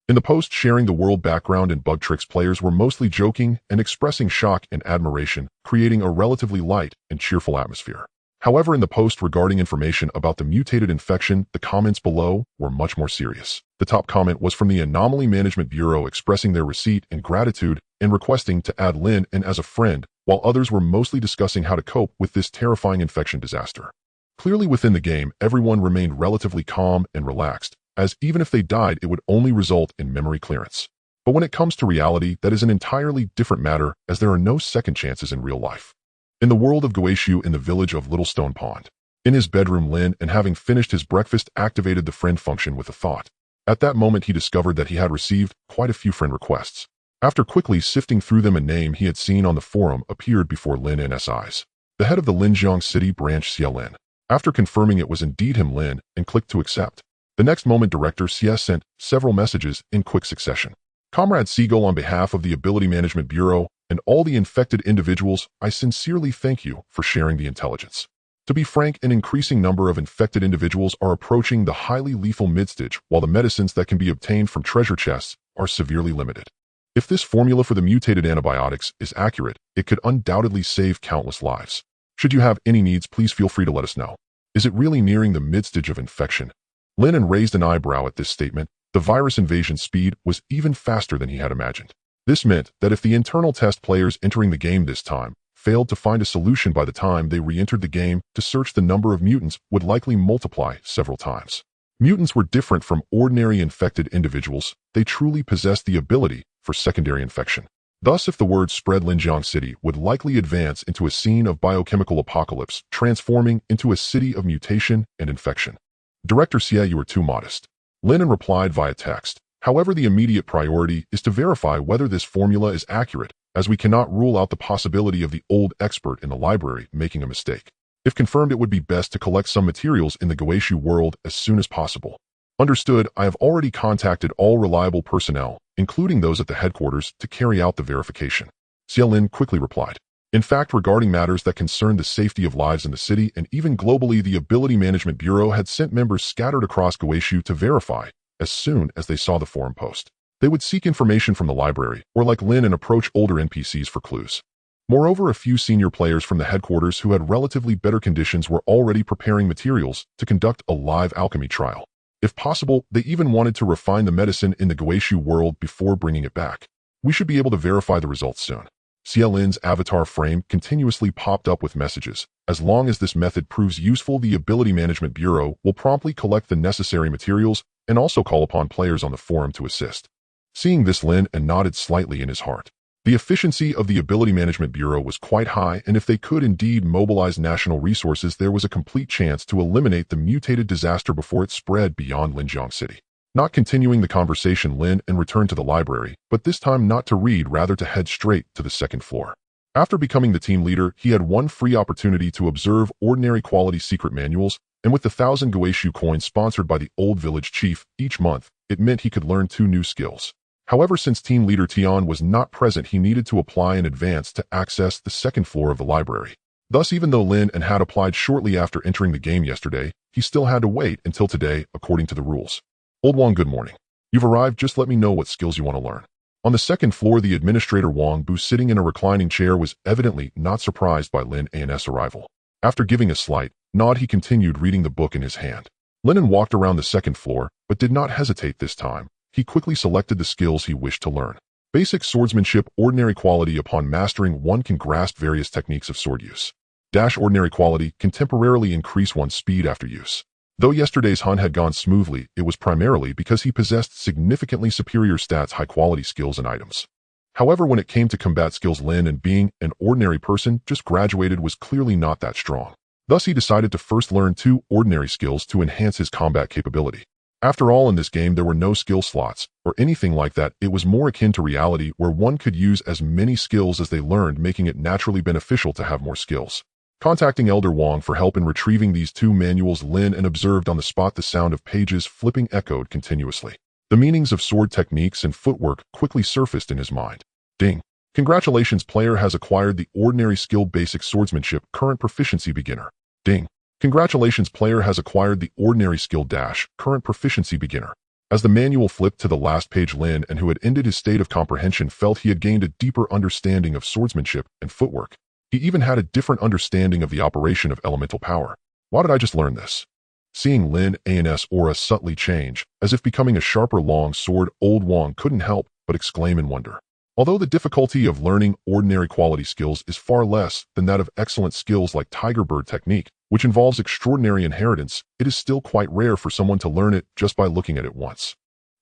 In the post sharing the world background and bug tricks, players were mostly joking and expressing shock and admiration, creating a relatively light and cheerful atmosphere. However, in the post regarding information about the mutated infection, the comments below were much more serious. The top comment was from the Anomaly Management Bureau expressing their receipt and gratitude and requesting to add Lin An as a friend, while others were mostly discussing how to cope with this terrifying infection disaster. Clearly within the game, everyone remained relatively calm and relaxed, as even if they died, it would only result in memory clearance. But when it comes to reality, that is an entirely different matter, as there are no second chances in real life. In the world of Guixu in the village of Little Stone Pond. In his bedroom, Lin An, having finished his breakfast, activated the friend function with a thought. At that moment, he discovered that he had received quite a few friend requests. After quickly sifting through them, a name he had seen on the forum appeared before Lin An's eyes. The head of the Linjiang City branch, Xie Lin. After confirming it was indeed him, Lin An clicked to accept. The next moment, Director Xie sent several messages in quick succession. Comrade Seagull, on behalf of the Ability Management Bureau and all the infected individuals, I sincerely thank you for sharing the intelligence. To be frank, an increasing number of infected individuals are approaching the highly lethal mid-stage, while the medicines that can be obtained from treasure chests are severely limited. If this formula for the mutated antibiotics is accurate, it could undoubtedly save countless lives. Should you have any needs, please feel free to let us know. Is it really nearing the mid-stage of infection? Lin An raised an eyebrow at this statement. The virus invasion speed was even faster than he had imagined. This meant that if the internal test players entering the game this time failed to find a solution by the time they re-entered the game to search, the number of mutants would likely multiply several times. Mutants were different from ordinary infected individuals. They truly possessed the ability for secondary infection. Thus, if the word spread, Linjiang City would likely advance into a scene of biochemical apocalypse, transforming into a city of mutation and infection. Director Xie, you are too modest. Lin An replied via text. However, the immediate priority is to verify whether this formula is accurate, as we cannot rule out the possibility of the old expert in the library making a mistake. If confirmed, it would be best to collect some materials in the Guixu world as soon as possible. Understood. I have already contacted all reliable personnel, including those at the headquarters, to carry out the verification. Xie Lin quickly replied. In fact, regarding matters that concern the safety of lives in the city and even globally, the Ability Management Bureau had sent members scattered across Guixu to verify as soon as they saw the forum post. They would seek information from the library, or like Lin An, approach older NPCs for clues. Moreover, a few senior players from the headquarters who had relatively better conditions were already preparing materials to conduct a live alchemy trial. If possible, they even wanted to refine the medicine in the Guixu world before bringing it back. We should be able to verify the results soon. Xie Lin's avatar frame continuously popped up with messages. As long as this method proves useful, the Ability Management Bureau will promptly collect the necessary materials and also call upon players on the forum to assist. Seeing this, Lin An nodded slightly in his heart. The efficiency of the Ability Management Bureau was quite high, and if they could indeed mobilize national resources, there was a complete chance to eliminate the mutated disaster before it spread beyond Linjiang City. Not continuing the conversation, Lin An returned to the library, but this time not to read, rather to head straight to the second floor. After becoming the team leader, he had one free opportunity to observe ordinary quality secret manuals, and with the 1,000 Guixu coins sponsored by the old village chief each month, it meant he could learn 2 new skills. However, since team leader Tian was not present, he needed to apply in advance to access the second floor of the library. Thus, even though Lin An had applied shortly after entering the game yesterday, he still had to wait until today according to the rules. Old Wang, good morning. You've arrived, just let me know what skills you want to learn. On the second floor, the administrator Wang Bu, sitting in a reclining chair, was evidently not surprised by Lin An's arrival. After giving a slight nod, he continued reading the book in his hand. Lin An walked around the second floor, but did not hesitate this time. He quickly selected the skills he wished to learn. Basic swordsmanship, ordinary quality. Upon mastering, one can grasp various techniques of sword use. Ordinary quality can temporarily increase one's speed after use. Though yesterday's hunt had gone smoothly, it was primarily because he possessed significantly superior stats, high-quality skills and items. However, when it came to combat skills, Lin An, being an ordinary person just graduated, was clearly not that strong. Thus, he decided to first learn 2 ordinary skills to enhance his combat capability. After all, in this game there were no skill slots, or anything like that. It was more akin to reality where one could use as many skills as they learned, making it naturally beneficial to have more skills. Contacting Elder Wong for help in retrieving these two manuals, Lin An observed on the spot the sound of pages flipping echoed continuously. The meanings of sword techniques and footwork quickly surfaced in his mind. Ding. Congratulations, player has acquired the ordinary skill basic swordsmanship, current proficiency beginner. Ding. Congratulations, player has acquired the ordinary skill dash, current proficiency beginner. As the manual flipped to the last page, Lin An, who had ended his state of comprehension, felt he had gained a deeper understanding of swordsmanship and footwork. He even had a different understanding of the operation of elemental power. Why did I just learn this? Seeing Lin An's aura subtly change, as if becoming a sharper long sword, old Wong couldn't help but exclaim in wonder. Although the difficulty of learning ordinary quality skills is far less than that of excellent skills like Tiger Bird technique, which involves extraordinary inheritance, it is still quite rare for someone to learn it just by looking at it once.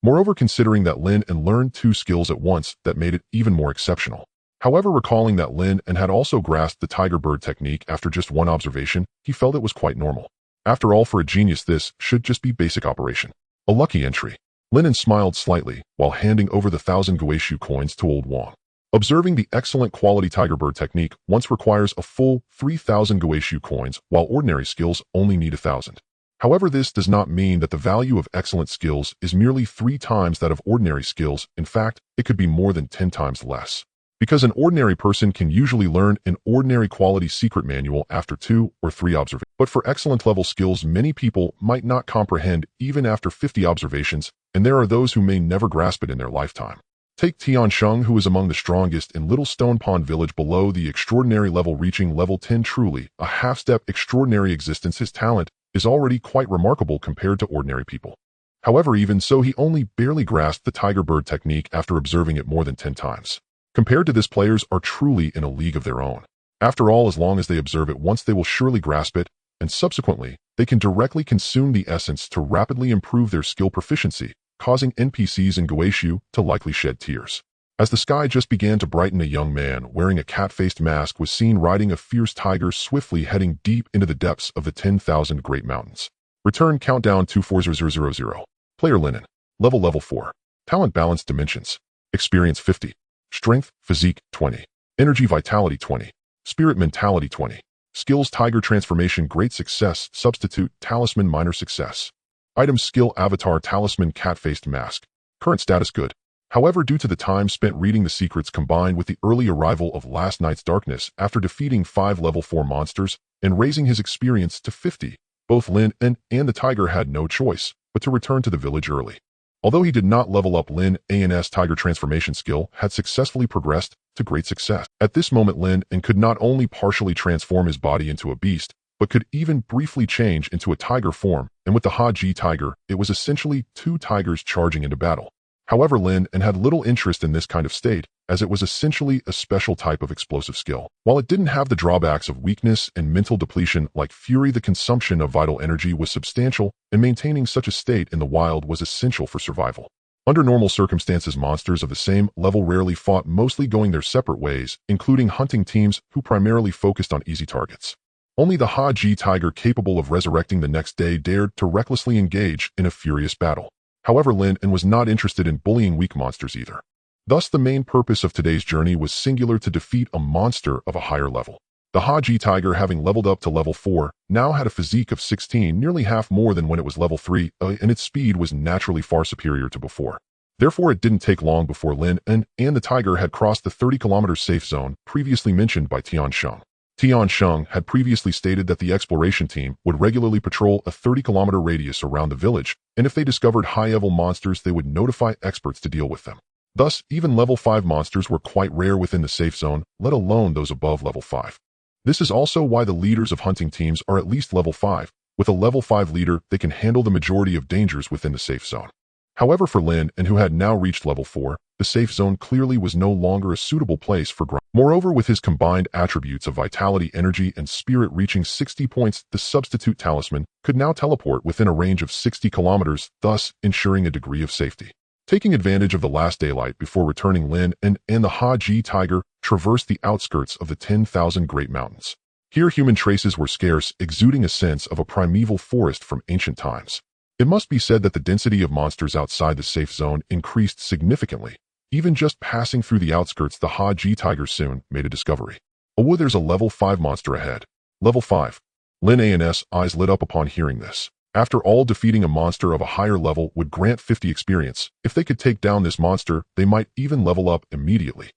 Moreover, considering that Lin An learned two skills at once, that made it even more exceptional. However, recalling that Lin An had also grasped the Tiger Bird technique after just one observation, he felt it was quite normal. After all, for a genius this should just be basic operation. A lucky entry. Lin An smiled slightly while handing over the 1,000 Guixu coins to old Wong. Observing the excellent quality Tiger Bird technique once requires a full 3,000 Guixu coins, while ordinary skills only need 1,000. However, this does not mean that the value of excellent skills is merely 3 times that of ordinary skills. In fact, it could be more than 10 times less. Because an ordinary person can usually learn an ordinary quality secret manual after 2 or 3 observations. But for excellent level skills, many people might not comprehend even after 50 observations, and there are those who may never grasp it in their lifetime. Take Tian Sheng, who is among the strongest in Little Stone Pond Village below the extraordinary level, reaching level 10, truly a half-step extraordinary existence. His talent is already quite remarkable compared to ordinary people. However, even so, he only barely grasped the Tiger Bird technique after observing it more than 10 times. Compared to this, players are truly in a league of their own. After all, as long as they observe it once, they will surely grasp it, and subsequently, they can directly consume the essence to rapidly improve their skill proficiency, causing NPCs in Guixu to likely shed tears. As the sky just began to brighten, a young man wearing a cat-faced mask was seen riding a fierce tiger swiftly heading deep into the depths of the 10,000 Great Mountains. Return countdown 24000. Player Lin An. Level 4. Talent balance dimensions. Experience 50. Strength, physique, 20. Energy, vitality, 20. Spirit, mentality, 20. Skills, Tiger transformation, great success. Substitute, talisman, minor success. Item, skill, avatar, talisman, cat-faced mask. Current status, good. However, due to the time spent reading the secrets combined with the early arrival of last night's darkness after defeating 5 level 4 monsters and raising his experience to 50, both Lin An and the tiger had no choice but to return to the village early. Although he did not level up, Lin An's Tiger transformation skill had successfully progressed to great success. At this moment, Lin An could not only partially transform his body into a beast, but could even briefly change into a tiger form, and with the Haji tiger, it was essentially 2 tigers charging into battle. However, Lin An had little interest in this kind of state, as it was essentially a special type of explosive skill. While it didn't have the drawbacks of weakness and mental depletion like fury, the consumption of vital energy was substantial, and maintaining such a state in the wild was essential for survival. Under normal circumstances, monsters of the same level rarely fought, mostly going their separate ways, including hunting teams who primarily focused on easy targets. Only the Haji tiger, capable of resurrecting the next day, dared to recklessly engage in a furious battle. However, Lin An was not interested in bullying weak monsters either. Thus, the main purpose of today's journey was singular: to defeat a monster of a higher level. The Haji tiger, having leveled up to level 4, now had a physique of 16, nearly half more than when it was level 3, and its speed was naturally far superior to before. Therefore, it didn't take long before Lin An and the tiger had crossed the 30-kilometer safe zone previously mentioned by Tian Sheng. Tian Sheng had previously stated that the exploration team would regularly patrol a 30-kilometer radius around the village, and if they discovered high-level monsters, they would notify experts to deal with them. Thus, even level 5 monsters were quite rare within the safe zone, let alone those above level 5. This is also why the leaders of hunting teams are at least level 5. With a level 5 leader, they can handle the majority of dangers within the safe zone. However, for Lin An, who had now reached level 4, the safe zone clearly was no longer a suitable place for growth. Moreover, with his combined attributes of vitality, energy, and spirit reaching 60 points, the substitute talisman could now teleport within a range of 60 kilometers, thus ensuring a degree of safety. Taking advantage of the last daylight before returning, Lin An and the Haji tiger traversed the outskirts of the 10,000 Great Mountains. Here, human traces were scarce, exuding a sense of a primeval forest from ancient times. It must be said that the density of monsters outside the safe zone increased significantly. Even just passing through the outskirts, the Haji Tiger soon made a discovery. Oh, there's a level 5 monster ahead. Level 5. Lin An's eyes lit up upon hearing this. After all, defeating a monster of a higher level would grant 50 experience. If they could take down this monster, they might even level up immediately.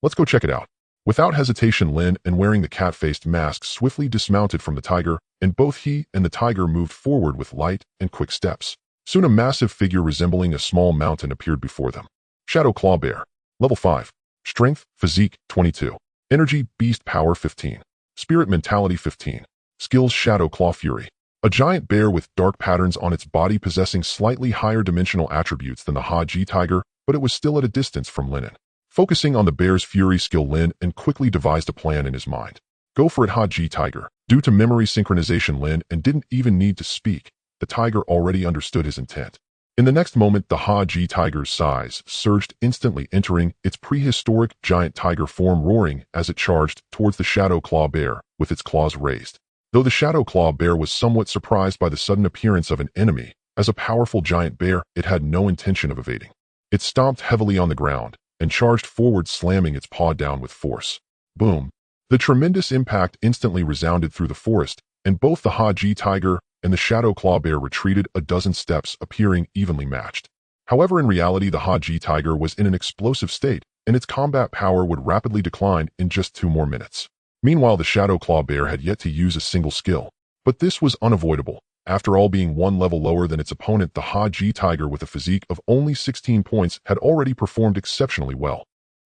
Let's go check it out. Without hesitation, Lin An, wearing the cat-faced mask, swiftly dismounted from the tiger, and both he and the tiger moved forward with light and quick steps. Soon a massive figure resembling a small mountain appeared before them. Shadow Claw Bear. Level 5. Strength, Physique, 22. Energy, Beast Power, 15. Spirit Mentality, 15. Skills, Shadow Claw Fury. A giant bear with dark patterns on its body, possessing slightly higher dimensional attributes than the Haji Tiger, but it was still at a distance from Lin An. Focusing on the bear's fury skill, Lin An quickly devised a plan in his mind. Go for it, Haji Tiger. Due to memory synchronization, Lin An didn't even need to speak. The tiger already understood his intent. In the next moment, the Haji Tiger's size surged, instantly entering its prehistoric giant tiger form, roaring as it charged towards the Shadow Claw Bear with its claws raised. Though the Shadow Claw Bear was somewhat surprised by the sudden appearance of an enemy, as a powerful giant bear, it had no intention of evading. It stomped heavily on the ground and charged forward, slamming its paw down with force. Boom! The tremendous impact instantly resounded through the forest, and both the Haji Tiger and the Shadow Claw Bear retreated a dozen steps, appearing evenly matched. However, in reality, the Haji Tiger was in an explosive state, and its combat power would rapidly decline in just 2 more minutes. Meanwhile, the Shadow Claw Bear had yet to use a single skill. But this was unavoidable. After all, being 1 level lower than its opponent, the Haji Tiger, with a physique of only 16 points, had already performed exceptionally well.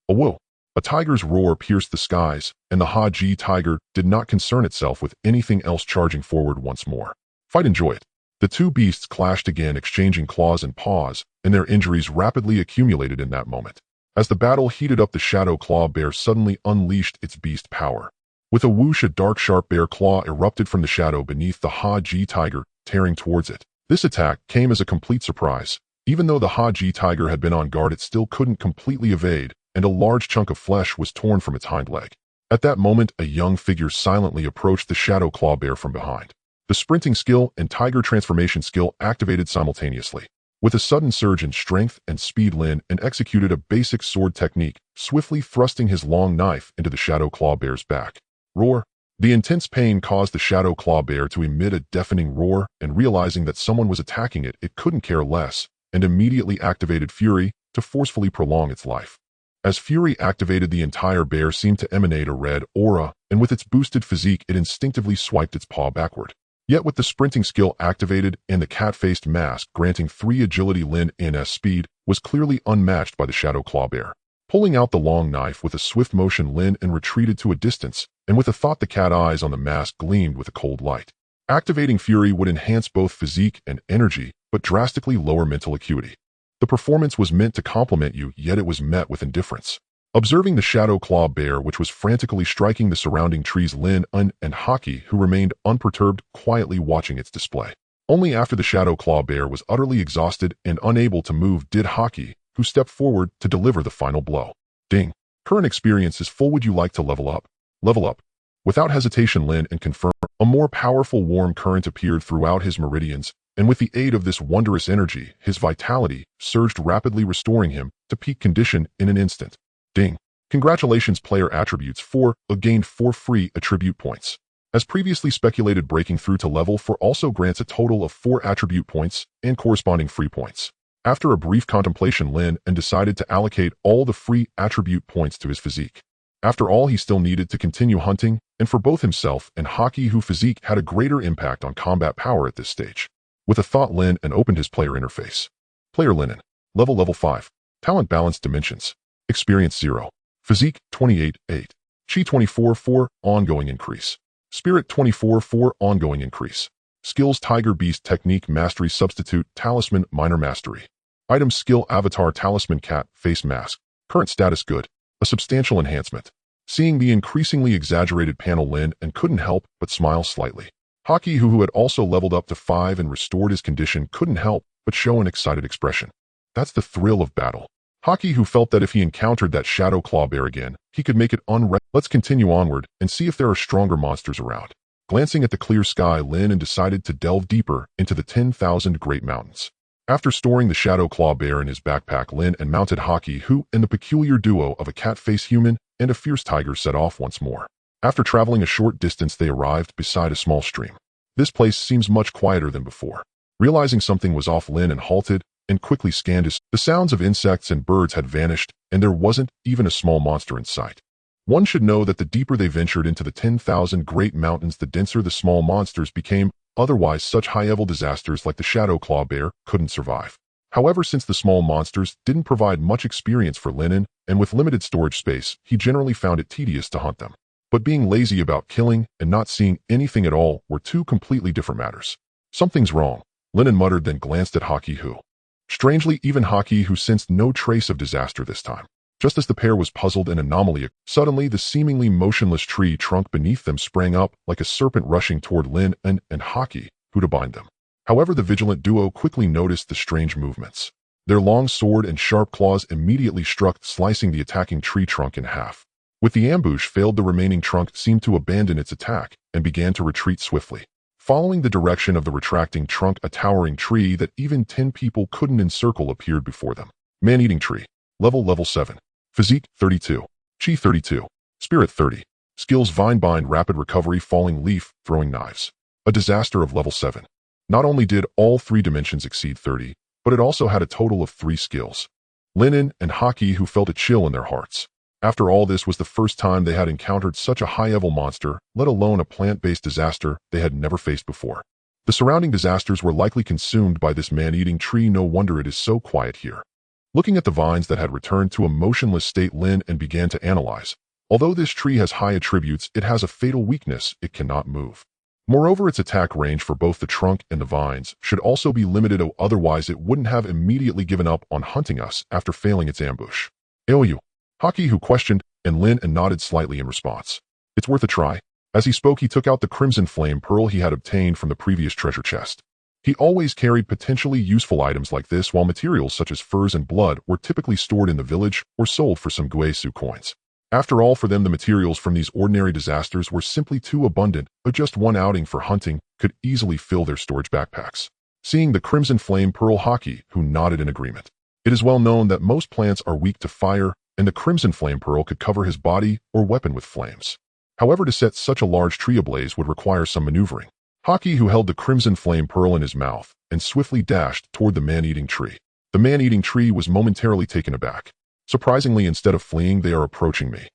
Oh whoa! A tiger's roar pierced the skies, and the Haji Tiger did not concern itself with anything else, charging forward once more. Fight, enjoy it. The two beasts clashed again, exchanging claws and paws, and their injuries rapidly accumulated in that moment. As the battle heated up, the Shadow Claw Bear suddenly unleashed its beast power. With a whoosh, a dark sharp bear claw erupted from the shadow beneath the Haji Tiger, tearing towards it. This attack came as a complete surprise. Even though the Haji Tiger had been on guard, it still couldn't completely evade, and a large chunk of flesh was torn from its hind leg. At that moment, a young figure silently approached the Shadow Claw Bear from behind. The sprinting skill and tiger transformation skill activated simultaneously. With a sudden surge in strength and speed, Lin An executed a basic sword technique, swiftly thrusting his long knife into the Shadow Claw Bear's back. Roar! The intense pain caused the Shadow Claw Bear to emit a deafening roar, and realizing that someone was attacking it, it couldn't care less, and immediately activated Fury to forcefully prolong its life. As Fury activated, the entire bear seemed to emanate a red aura, and with its boosted physique, it instinctively swiped its paw backward. Yet with the sprinting skill activated and the cat-faced mask granting 3 agility, Lin An's speed was clearly unmatched by the Shadow Claw Bear. Pulling out the long knife with a swift motion, Lin An retreated to a distance, and with a thought, the cat eyes on the mask gleamed with a cold light. Activating Fury would enhance both physique and energy, but drastically lower mental acuity. The performance was meant to complement you, yet it was met with indifference. Observing the Shadow Claw Bear, which was frantically striking the surrounding trees, Lin An and Haki, who remained unperturbed, quietly watching its display. Only after the Shadow Claw Bear was utterly exhausted and unable to move did Haki, who stepped forward to deliver the final blow. Ding! Current experience is full. Would you like to level up? Level up. Without hesitation, Lin An confirmed. A more powerful warm current appeared throughout his meridians, and with the aid of this wondrous energy, his vitality surged rapidly, restoring him to peak condition in an instant. Ding! Congratulations, player attributes 4, gained 4 free attribute points. As previously speculated, breaking through to level 4 also grants a total of 4 attribute points and corresponding free points. After a brief contemplation, Lin An decided to allocate all the free attribute points to his physique. After all, he still needed to continue hunting, and for both himself and Haki, whose physique had a greater impact on combat power at this stage. With a thought, Lin An opened his player interface. Player Lin An. Level 5. Talent balanced dimensions. Experience 0. Physique 28-8. Chi 24-4, ongoing increase. Spirit 24-4, ongoing increase. Skills: Tiger Beast Technique Mastery Substitute Talisman Minor Mastery. Item Skill Avatar Talisman Cat Face Mask. Current status good. A substantial enhancement. Seeing the increasingly exaggerated panel, Lin An couldn't help but smile slightly. Haki, who had also leveled up to 5 and restored his condition, couldn't help but show an excited expression. That's the thrill of battle. Haki, who felt that if he encountered that Shadow Claw Bear again, he could make it unreal. Let's continue onward and see if there are stronger monsters around. Glancing at the clear sky, Lin An decided to delve deeper into the 10,000 Great Mountains. After storing the Shadow Claw Bear in his backpack, Lin An mounted Haki, who, in the peculiar duo of a cat-faced human and a fierce tiger, set off once more. After traveling a short distance, they arrived beside a small stream. This place seems much quieter than before. Realizing something was off, Lin An halted and quickly scanned his. The sounds of insects and birds had vanished, and there wasn't even a small monster in sight. One should know that the deeper they ventured into the 10,000 Great Mountains, the denser the small monsters became. Otherwise, such high-level disasters like the Shadow Claw Bear couldn't survive. However, since the small monsters didn't provide much experience for Lin An, and with limited storage space, he generally found it tedious to hunt them. But being lazy about killing and not seeing anything at all were two completely different matters. Something's wrong, Lin An muttered, then glanced at Haki, who. Strangely, even Haki, who sensed no trace of disaster this time. Just as the pair was puzzled, an anomaly, suddenly the seemingly motionless tree trunk beneath them sprang up like a serpent, rushing toward Lin An and Haki, who to bind them. However, the vigilant duo quickly noticed the strange movements. Their long sword and sharp claws immediately struck, slicing the attacking tree trunk in half. With the ambush failed, the remaining trunk seemed to abandon its attack and began to retreat swiftly. Following the direction of the retracting trunk, a towering tree that even 10 people couldn't encircle appeared before them. Man-eating tree. Level 7. Physique 32. Chi 32. Spirit 30. Skills: Vine Bind, Rapid Recovery, Falling Leaf, Throwing Knives. A disaster of level 7. Not only did all 3 dimensions exceed 30, but it also had a total of 3 skills. Lin An and Haki, who felt a chill in their hearts. After all, this was the first time they had encountered such a high-level monster, let alone a plant-based disaster they had never faced before. The surrounding disasters were likely consumed by this man-eating tree. No wonder it is so quiet here. Looking at the vines that had returned to a motionless state, Lin An began to analyze. Although this tree has high attributes, it has a fatal weakness: it cannot move. Moreover, its attack range for both the trunk and the vines should also be limited, otherwise it wouldn't have immediately given up on hunting us after failing its ambush. "You?" Haki, who questioned, and Lin An nodded slightly in response. "It's worth a try." As he spoke, he took out the crimson flame pearl he had obtained from the previous treasure chest. He always carried potentially useful items like this, while materials such as furs and blood were typically stored in the village or sold for some Guixu coins. After all, for them, the materials from these ordinary disasters were simply too abundant, but just one outing for hunting could easily fill their storage backpacks. Seeing the crimson flame pearl, Haki, who nodded in agreement. It is well known that most plants are weak to fire, and the crimson flame pearl could cover his body or weapon with flames. However, to set such a large tree ablaze would require some maneuvering. Haki, who held the crimson flame pearl in his mouth and swiftly dashed toward the man-eating tree. The man-eating tree was momentarily taken aback. Surprisingly, instead of fleeing, they are approaching me.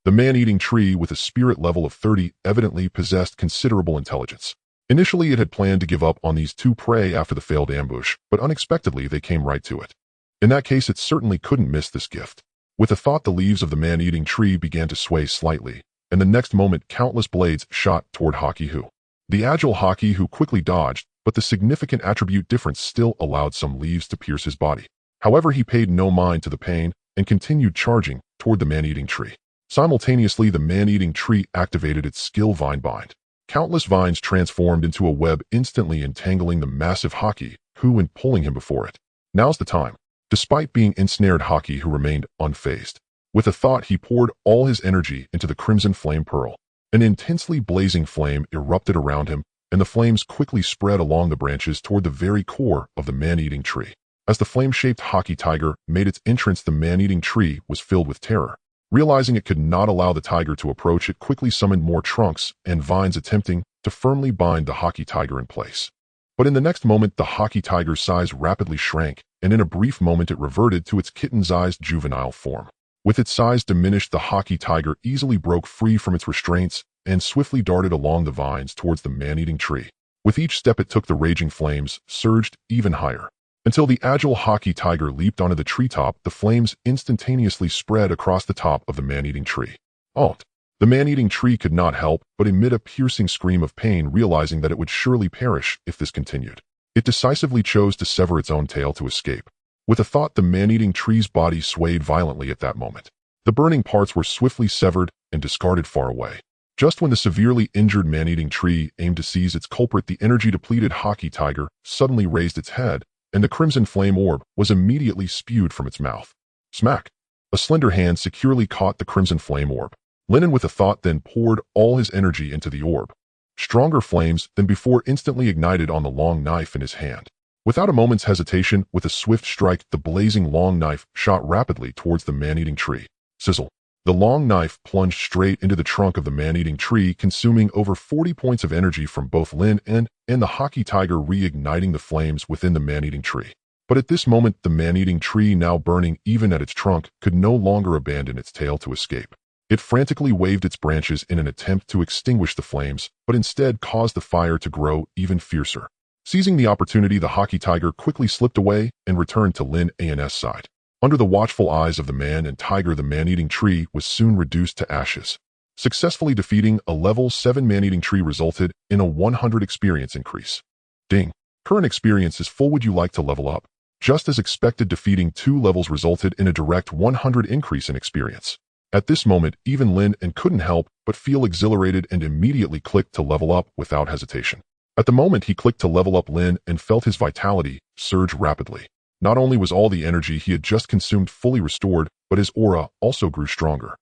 The man-eating tree, with a spirit level of 30, evidently possessed considerable intelligence. Initially, it had planned to give up on these 2 prey after the failed ambush, but unexpectedly they came right to it. In that case, it certainly couldn't miss this gift. With a thought, the leaves of the man-eating tree began to sway slightly, and the next moment countless blades shot toward Haki, who. The agile Haki, who quickly dodged, but the significant attribute difference still allowed some leaves to pierce his body. However, he paid no mind to the pain and continued charging toward the man-eating tree. Simultaneously, the man-eating tree activated its skill Vine Bind. Countless vines transformed into a web, instantly entangling the massive Haki, who and pulling him before it. Now's the time. Despite being ensnared, Haki, who remained unfazed. With a thought, he poured all his energy into the crimson flame pearl. An intensely blazing flame erupted around him, and the flames quickly spread along the branches toward the very core of the man-eating tree. As the flame-shaped Haki tiger made its entrance, the man-eating tree was filled with terror. Realizing it could not allow the tiger to approach, it quickly summoned more trunks and vines, attempting to firmly bind the Haki tiger in place. But in the next moment, the Haki tiger's size rapidly shrank, and in a brief moment it reverted to its kitten-sized juvenile form. With its size diminished, the Haki tiger easily broke free from its restraints and swiftly darted along the vines towards the man-eating tree. With each step it took, the raging flames surged even higher. Until the agile Haki tiger leaped onto the treetop, the flames instantaneously spread across the top of the man-eating tree. Alt. The man-eating tree could not help but emit a piercing scream of pain, realizing that it would surely perish if this continued. It decisively chose to sever its own tail to escape. With a thought, the man-eating tree's body swayed violently at that moment. The burning parts were swiftly severed and discarded far away. Just when the severely injured man-eating tree aimed to seize its culprit, the energy-depleted Haki tiger suddenly raised its head, and the crimson flame orb was immediately spewed from its mouth. Smack! A slender hand securely caught the crimson flame orb. Lin An, with a thought, then poured all his energy into the orb. stronger flames than before instantly ignited on the long knife in his hand. Without a moment's hesitation, with a swift strike, the blazing long knife shot rapidly towards the man-eating tree. Sizzle. The long knife plunged straight into the trunk of the man-eating tree, consuming over 40 points of energy from both Lin An and the hockey tiger, reigniting the flames within the man-eating tree. But at this moment, the man-eating tree, now burning even at its trunk, could no longer abandon its tail to escape. It frantically waved its branches in an attempt to extinguish the flames, but instead caused the fire to grow even fiercer. Seizing the opportunity, the hockey tiger quickly slipped away and returned to Lin An's side. Under the watchful eyes of the man and tiger, the man-eating tree was soon reduced to ashes. Successfully defeating a level 7 man-eating tree resulted in a 100 experience increase. Ding. Current experience is full. Would you like to level up? Just as expected, defeating 2 levels resulted in a direct 100 increase in experience. At this moment, even Lin An couldn't help but feel exhilarated and immediately clicked to level up without hesitation. At the moment he clicked to level up, Lin An felt his vitality surge rapidly. Not only was all the energy he had just consumed fully restored, but his aura also grew stronger.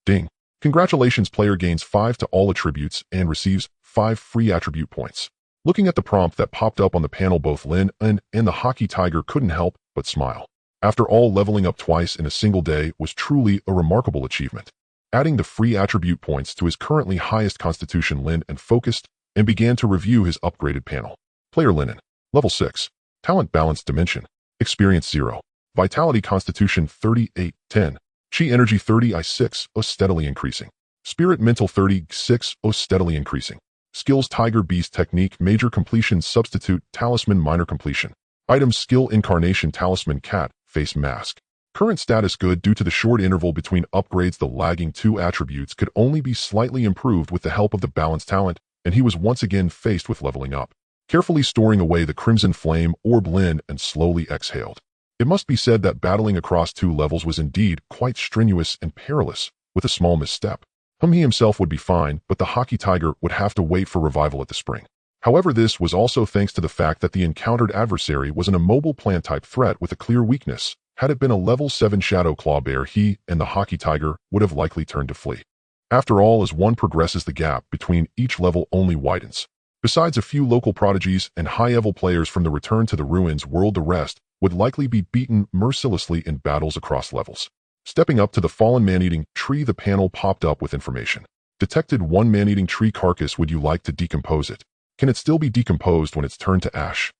Ding. Congratulations, player gains 5 to all attributes and receives 5 free attribute points. Looking at the prompt that popped up on the panel, both Lin An and the hockey tiger couldn't help but smile. After all, leveling up twice in a single day was truly a remarkable achievement. Adding the free attribute points to his currently highest constitution, Lin An focused and began to review his upgraded panel. Player Lin An. Level 6. Talent Balanced Dimension. Experience 0. Vitality Constitution 38, 10. Chi Energy 30, I6, steadily increasing. Spirit Mental 36, steadily increasing. Skills Tiger Beast Technique Major Completion Substitute Talisman Minor Completion. Items Skill Incarnation Talisman Cat Face Mask. Current status good. Due to the short interval between upgrades, the lagging 2 attributes could only be slightly improved with the help of the balanced talent, and he was once again faced with leveling up. Carefully storing away the crimson flame orb, Lin An slowly exhaled. It must be said that battling across 2 levels was indeed quite strenuous and perilous. With a small misstep, he himself would be fine, but the hockey tiger would have to wait for revival at the spring. However, this was also thanks to the fact that the encountered adversary was an immobile plant-type threat with a clear weakness. Had it been a level 7 Shadow Claw Bear, he and the hockey tiger would have likely turned to flee. After all, as one progresses, the gap between each level only widens. Besides a few local prodigies and high-level players from the Return to the Ruins world, the rest would likely be beaten mercilessly in battles across levels. Stepping up to the fallen man-eating tree, the panel popped up with information. Detected 1 man-eating tree carcass. Would you like to decompose it? Can it still be decomposed when it's turned to ash?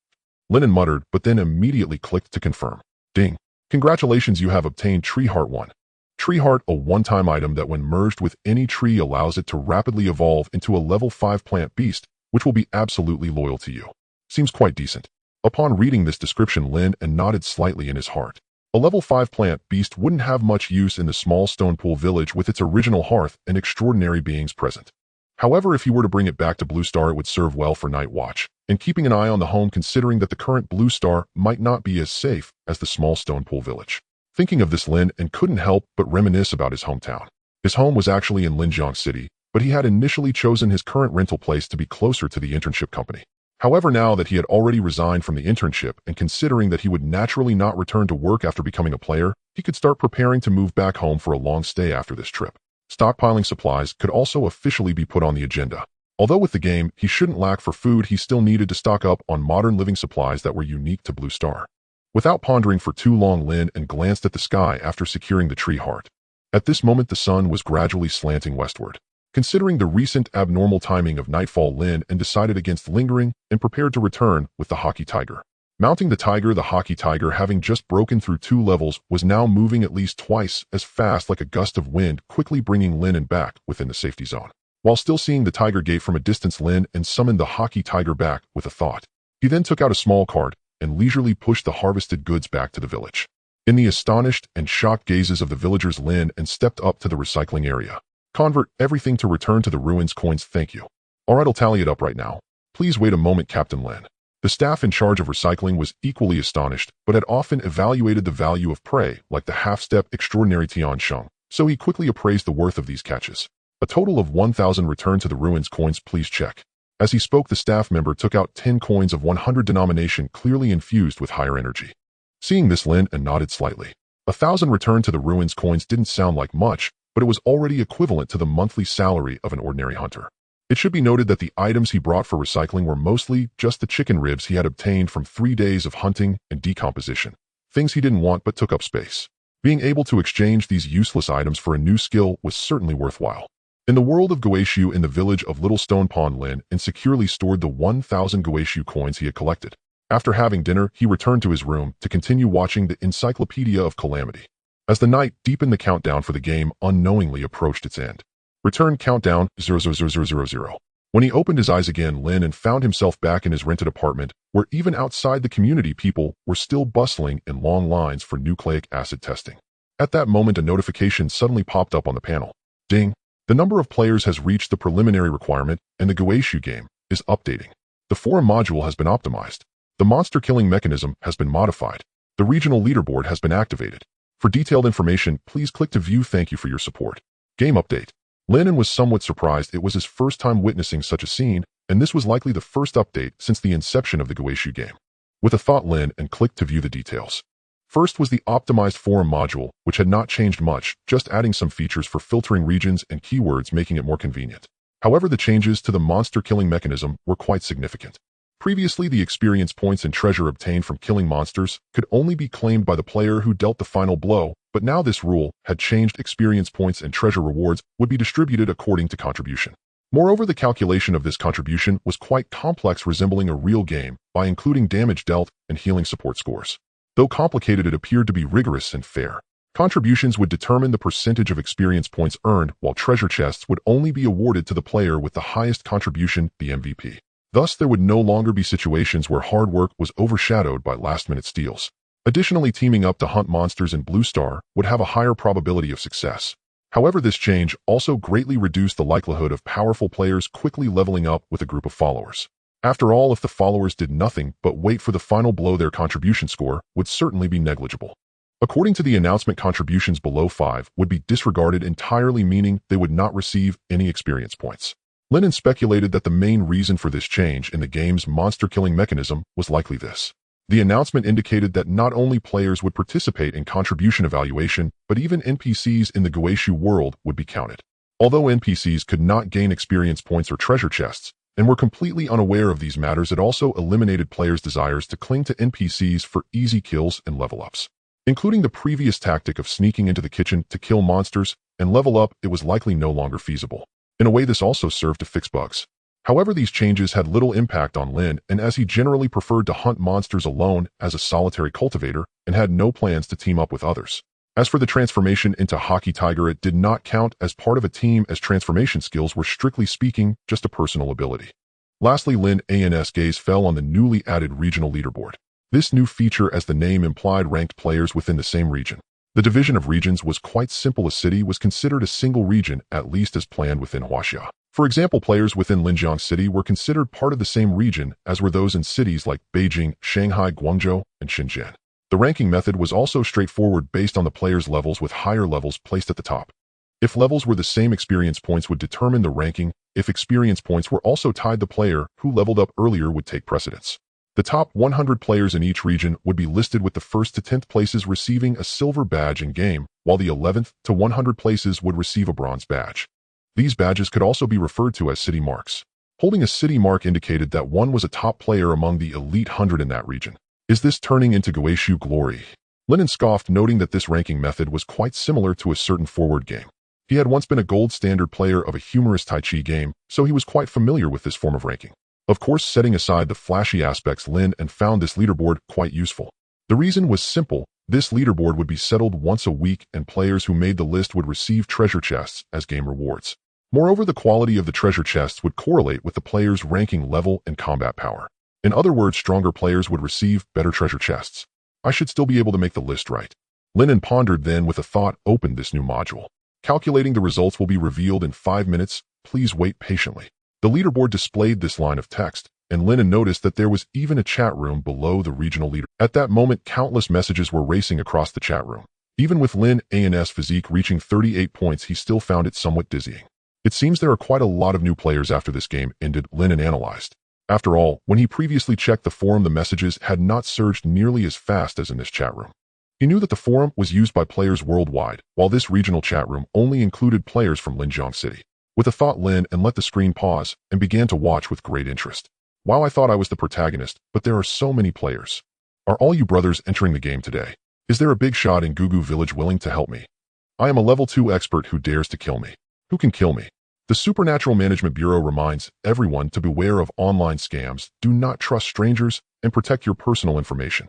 Lin An muttered, but then immediately clicked to confirm. Ding. Congratulations, you have obtained Tree Heart 1. Tree Heart, a one-time item that when merged with any tree allows it to rapidly evolve into a level 5 plant beast, which will be absolutely loyal to you. Seems quite decent. Upon reading this description, Lin An nodded slightly in his heart. A level 5 plant beast wouldn't have much use in the small stone pool village with its original hearth and extraordinary beings present. However, if he were to bring it back to Blue Star, it would serve well for night watch, and keeping an eye on the home, considering that the current Blue Star might not be as safe as the small stone pool village. Thinking of this, Lin An couldn't help but reminisce about his hometown. His home was actually in Linjiang City, but he had initially chosen his current rental place to be closer to the internship company. However, now that he had already resigned from the internship and considering that he would naturally not return to work after becoming a player, he could start preparing to move back home for a long stay after this trip. Stockpiling supplies could also officially be put on the agenda. Although with the game, he shouldn't lack for food, he still needed to stock up on modern living supplies that were unique to Blue Star. Without pondering for too long, Lin An glanced at the sky after securing the tree heart. At this moment, the sun was gradually slanting westward. Considering the recent abnormal timing of nightfall, Lin An decided against lingering and prepared to return with the hockey tiger. Mounting the hockey tiger, having just broken through 2 levels, was now moving at least twice as fast like a gust of wind, quickly bringing Lin An back within the safety zone. While still seeing the tiger gate from a distance, Lin An summoned the hockey tiger back with a thought. He then took out a small cart and leisurely pushed the harvested goods back to the village. In the astonished and shocked gazes of the villagers, Lin An stepped up to the recycling area. Convert everything to Return to the Ruins coins, thank you. Alright, I'll tally it up right now. Please wait a moment, Captain Lin. The staff in charge of recycling was equally astonished, but had often evaluated the value of prey, like the half-step extraordinary Tian Sheng, so he quickly appraised the worth of these catches. A total of 1,000 Return to the Ruins coins, please check. As he spoke, the staff member took out 10 coins of 100 denomination, clearly infused with higher energy. Seeing this, Lin An nodded slightly. 1,000 Return to the Ruins coins didn't sound like much, but it was already equivalent to the monthly salary of an ordinary hunter. It should be noted that the items he brought for recycling were mostly just the chicken ribs he had obtained from 3 days of hunting and decomposition, things he didn't want but took up space. Being able to exchange these useless items for a new skill was certainly worthwhile. In the world of Guixu in the village of Little Stone Pond, Lin An securely stored the 1,000 Guixu coins he had collected. After having dinner, he returned to his room to continue watching the Encyclopedia of Calamity. As the night deepened, the countdown for the game unknowingly approached its end. Return countdown 00000. When he opened his eyes again, Lin An found himself back in his rented apartment, where even outside the community people were still bustling in long lines for nucleic acid testing. At that moment, a notification suddenly popped up on the panel. Ding! The number of players has reached the preliminary requirement, and the Guixu game is updating. The forum module has been optimized. The monster killing mechanism has been modified. The regional leaderboard has been activated. For detailed information, please click to view. Thank you for your support. Game update. Lin An was somewhat surprised. It was his first time witnessing such a scene, and this was likely the first update since the inception of the Guixu game. With a thought, Lin An clicked to view the details. First was the optimized forum module, which had not changed much, just adding some features for filtering regions and keywords, making it more convenient. However, the changes to the monster killing mechanism were quite significant. Previously, the experience points and treasure obtained from killing monsters could only be claimed by the player who dealt the final blow, but now this rule had changed. Experience points and treasure rewards would be distributed according to contribution. Moreover, the calculation of this contribution was quite complex, resembling a real game, by including damage dealt and healing support scores. Though complicated, it appeared to be rigorous and fair. Contributions would determine the percentage of experience points earned, while treasure chests would only be awarded to the player with the highest contribution, the MVP. Thus, there would no longer be situations where hard work was overshadowed by last-minute steals. Additionally, teaming up to hunt monsters in Blue Star would have a higher probability of success. However, this change also greatly reduced the likelihood of powerful players quickly leveling up with a group of followers. After all, if the followers did nothing but wait for the final blow, their contribution score would certainly be negligible. According to the announcement, contributions below 5 would be disregarded entirely, meaning they would not receive any experience points. Lin An speculated that the main reason for this change in the game's monster-killing mechanism was likely this. The announcement indicated that not only players would participate in contribution evaluation, but even NPCs in the Guixu world would be counted. Although NPCs could not gain experience points or treasure chests, and were completely unaware of these matters, it also eliminated players' desires to cling to NPCs for easy kills and level-ups. Including the previous tactic of sneaking into the kitchen to kill monsters and level up, it was likely no longer feasible. In a way, this also served to fix bugs. However, these changes had little impact on Lin An, as he generally preferred to hunt monsters alone as a solitary cultivator and had no plans to team up with others. As for the transformation into Hockey Tiger, it did not count as part of a team, as transformation skills were strictly speaking just a personal ability. Lastly, Lin An's gaze fell on the newly added regional leaderboard. This new feature, as the name implied, ranked players within the same region. The division of regions was quite simple. A city was considered a single region, at least as planned within Huaxia. For example, players within Linjiang City were considered part of the same region as were those in cities like Beijing, Shanghai, Guangzhou, and Shenzhen. The ranking method was also straightforward, based on the players' levels, with higher levels placed at the top. If levels were the same, experience points would determine the ranking. If experience points were also tied, the player who leveled up earlier would take precedence. The top 100 players in each region would be listed, with the 1st to 10th places receiving a silver badge in-game, while the 11th to 100 places would receive a bronze badge. These badges could also be referred to as city marks. Holding a city mark indicated that one was a top player among the elite 100 in that region. Is this turning into Guixu glory? Lin An scoffed, noting that this ranking method was quite similar to a certain forward game. He had once been a gold standard player of a humorous Tai Chi game, so he was quite familiar with this form of ranking. Of course, setting aside the flashy aspects, Lin An found this leaderboard quite useful. The reason was simple. This leaderboard would be settled once a week, and players who made the list would receive treasure chests as game rewards. Moreover, the quality of the treasure chests would correlate with the player's ranking level and combat power. In other words, stronger players would receive better treasure chests. I should still be able to make the list right. Lin An pondered, then with a thought opened this new module. Calculating the results will be revealed in 5 minutes. Please wait patiently. The leaderboard displayed this line of text, and Lin An noticed that there was even a chat room below the regional leader. At that moment, countless messages were racing across the chat room. Even with Lin An's physique reaching 38 points, he still found it somewhat dizzying. It seems there are quite a lot of new players after this game ended, Lin An analyzed. After all, when he previously checked the forum, the messages had not surged nearly as fast as in this chat room. He knew that the forum was used by players worldwide, while this regional chat room only included players from Linjiang City. With a thought, Lin An let the screen pause and began to watch with great interest. Wow, I thought I was the protagonist, but there are so many players. Are all you brothers entering the game today? Is there a big shot in Gugu Village willing to help me? I am a level 2 expert who dares to kill me. Who can kill me? The Supernatural Management Bureau reminds everyone to beware of online scams, do not trust strangers, and protect your personal information.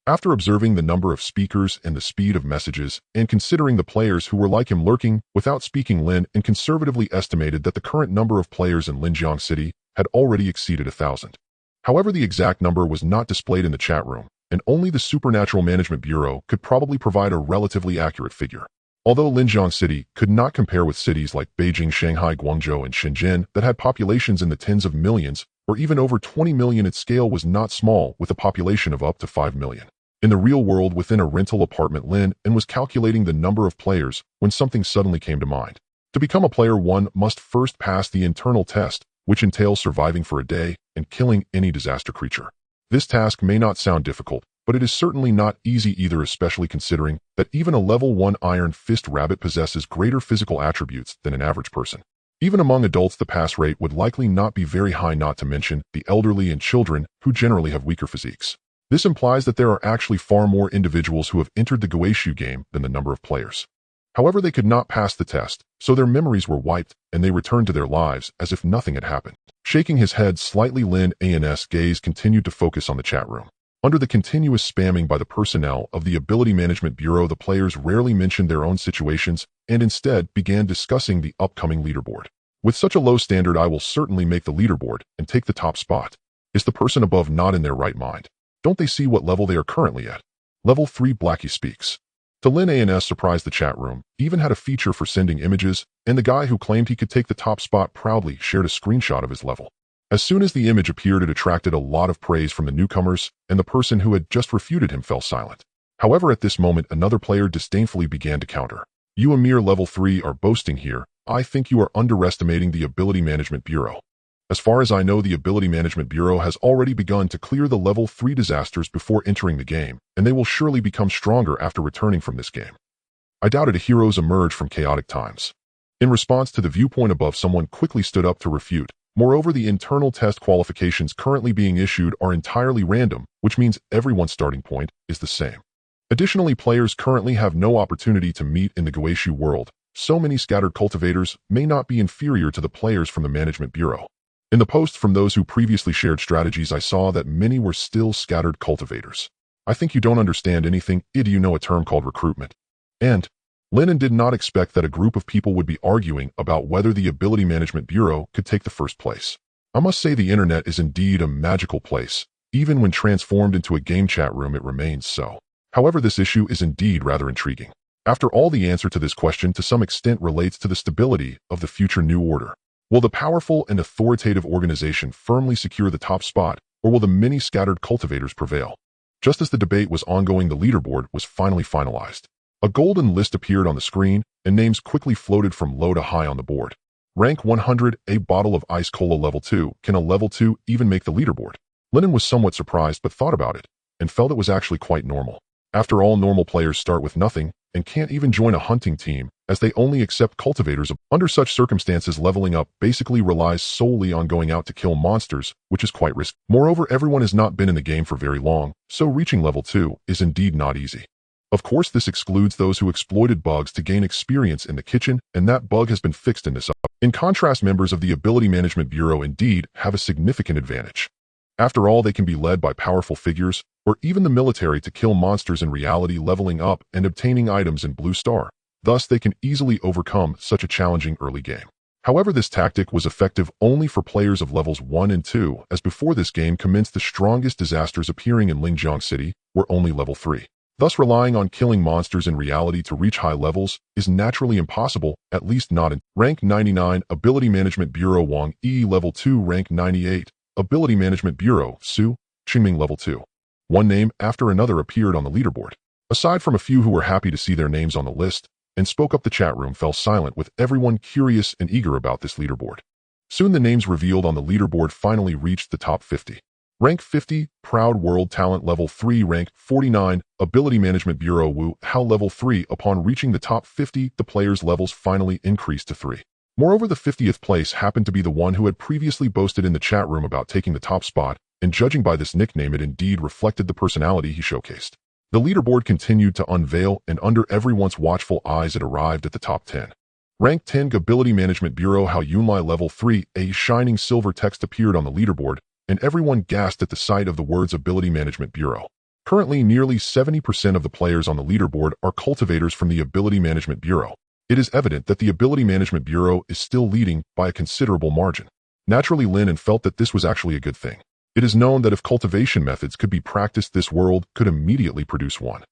After observing the number of speakers and the speed of messages, and considering the players who were like him lurking without speaking, Lin An conservatively estimated that the current number of players in Linjiang City had already exceeded 1,000. However, the exact number was not displayed in the chat room, and only the Supernatural Management Bureau could probably provide a relatively accurate figure. Although Linjiang City could not compare with cities like Beijing, Shanghai, Guangzhou, and Shenzhen that had populations in the tens of millions, or even over 20 million, its scale was not small, with a population of up to 5 million. In the real world, within a rental apartment, Lin An was calculating the number of players when something suddenly came to mind. To become a player, one must first pass the internal test, which entails surviving for a day and killing any disaster creature. This task may not sound difficult, but it is certainly not easy either, especially considering that even a level 1 Iron Fist rabbit possesses greater physical attributes than an average person. Even among adults, the pass rate would likely not be very high, not to mention the elderly and children, who generally have weaker physiques. This implies that there are actually far more individuals who have entered the Guixu game than the number of players. However, they could not pass the test, so their memories were wiped, and they returned to their lives as if nothing had happened. Shaking his head slightly, Lin An's gaze continued to focus on the chat room. Under the continuous spamming by the personnel of the Ability Management Bureau, the players rarely mentioned their own situations and instead began discussing the upcoming leaderboard. With such a low standard, I will certainly make the leaderboard and take the top spot. Is the person above not in their right mind? Don't they see what level they are currently at? Level 3, Blackie speaks. To Lin An's surprise, the chat room even had a feature for sending images, and the guy who claimed he could take the top spot proudly shared a screenshot of his level. As soon as the image appeared, it attracted a lot of praise from the newcomers, and the person who had just refuted him fell silent. However, at this moment, another player disdainfully began to counter. You, a mere level 3, are boasting here. I think you are underestimating the Ability Management Bureau. As far as I know, the Ability Management Bureau has already begun to clear the level 3 disasters before entering the game, and they will surely become stronger after returning from this game. I doubted heroes emerge from chaotic times. In response to the viewpoint above, someone quickly stood up to refute. Moreover, the internal test qualifications currently being issued are entirely random, which means everyone's starting point is the same. Additionally, players currently have no opportunity to meet in the Guixu world. So many scattered cultivators may not be inferior to the players from the Management Bureau. In the posts from those who previously shared strategies, I saw that many were still scattered cultivators. I think you don't understand anything. Do you know a term called recruitment? And Lin An did not expect that a group of people would be arguing about whether the Ability Management Bureau could take the first place. I must say, the internet is indeed a magical place. Even when transformed into a game chat room, it remains so. However, this issue is indeed rather intriguing. After all, the answer to this question to some extent relates to the stability of the future New Order. Will the powerful and authoritative organization firmly secure the top spot, or will the many scattered cultivators prevail? Just as the debate was ongoing, the leaderboard was finally finalized. A golden list appeared on the screen, and names quickly floated from low to high on the board. Rank 100, a bottle of ice cola level 2. Can a level 2 even make the leaderboard? Lin An was somewhat surprised, but thought about it, and felt it was actually quite normal. After all, normal players start with nothing, and can't even join a hunting team, as they only accept cultivators. Under such circumstances, leveling up basically relies solely on going out to kill monsters, which is quite risky. Moreover, everyone has not been in the game for very long, so reaching level 2 is indeed not easy. Of course, this excludes those who exploited bugs to gain experience in the kitchen, and that bug has been fixed in this up. In contrast, members of the Ability Management Bureau indeed have a significant advantage. After all, they can be led by powerful figures, or even the military, to kill monsters in reality, leveling up and obtaining items in Blue Star. Thus, they can easily overcome such a challenging early game. However, this tactic was effective only for players of levels 1 and 2, as before this game commenced, the strongest disasters appearing in Linjiang City were only level 3. Thus, relying on killing monsters in reality to reach high levels is naturally impossible, at least not in Rank 99, Ability Management Bureau Wang E level 2, Rank 98, Ability Management Bureau Su Qingming level 2. One name after another appeared on the leaderboard. Aside from a few who were happy to see their names on the list and spoke up, the chat room fell silent, with everyone curious and eager about this leaderboard. Soon the names revealed on the leaderboard finally reached the top 50. Rank 50, Proud World Talent level 3, Rank 49, Ability Management Bureau Wu Hao level 3. Upon reaching the top 50, the players' levels finally increased to 3. Moreover, the 50th place happened to be the one who had previously boasted in the chat room about taking the top spot, and judging by this nickname, it indeed reflected the personality he showcased. The leaderboard continued to unveil, and under everyone's watchful eyes it arrived at the top 10. Rank 10 Ability Management Bureau How Yunlai Level 3, a shining silver text appeared on the leaderboard, and everyone gasped at the sight of the words Ability Management Bureau. Currently, nearly 70% of the players on the leaderboard are cultivators from the Ability Management Bureau. It is evident that the Ability Management Bureau is still leading by a considerable margin. Naturally, Lin An felt that this was actually a good thing. It is known that if cultivation methods could be practiced, this world could immediately produce 1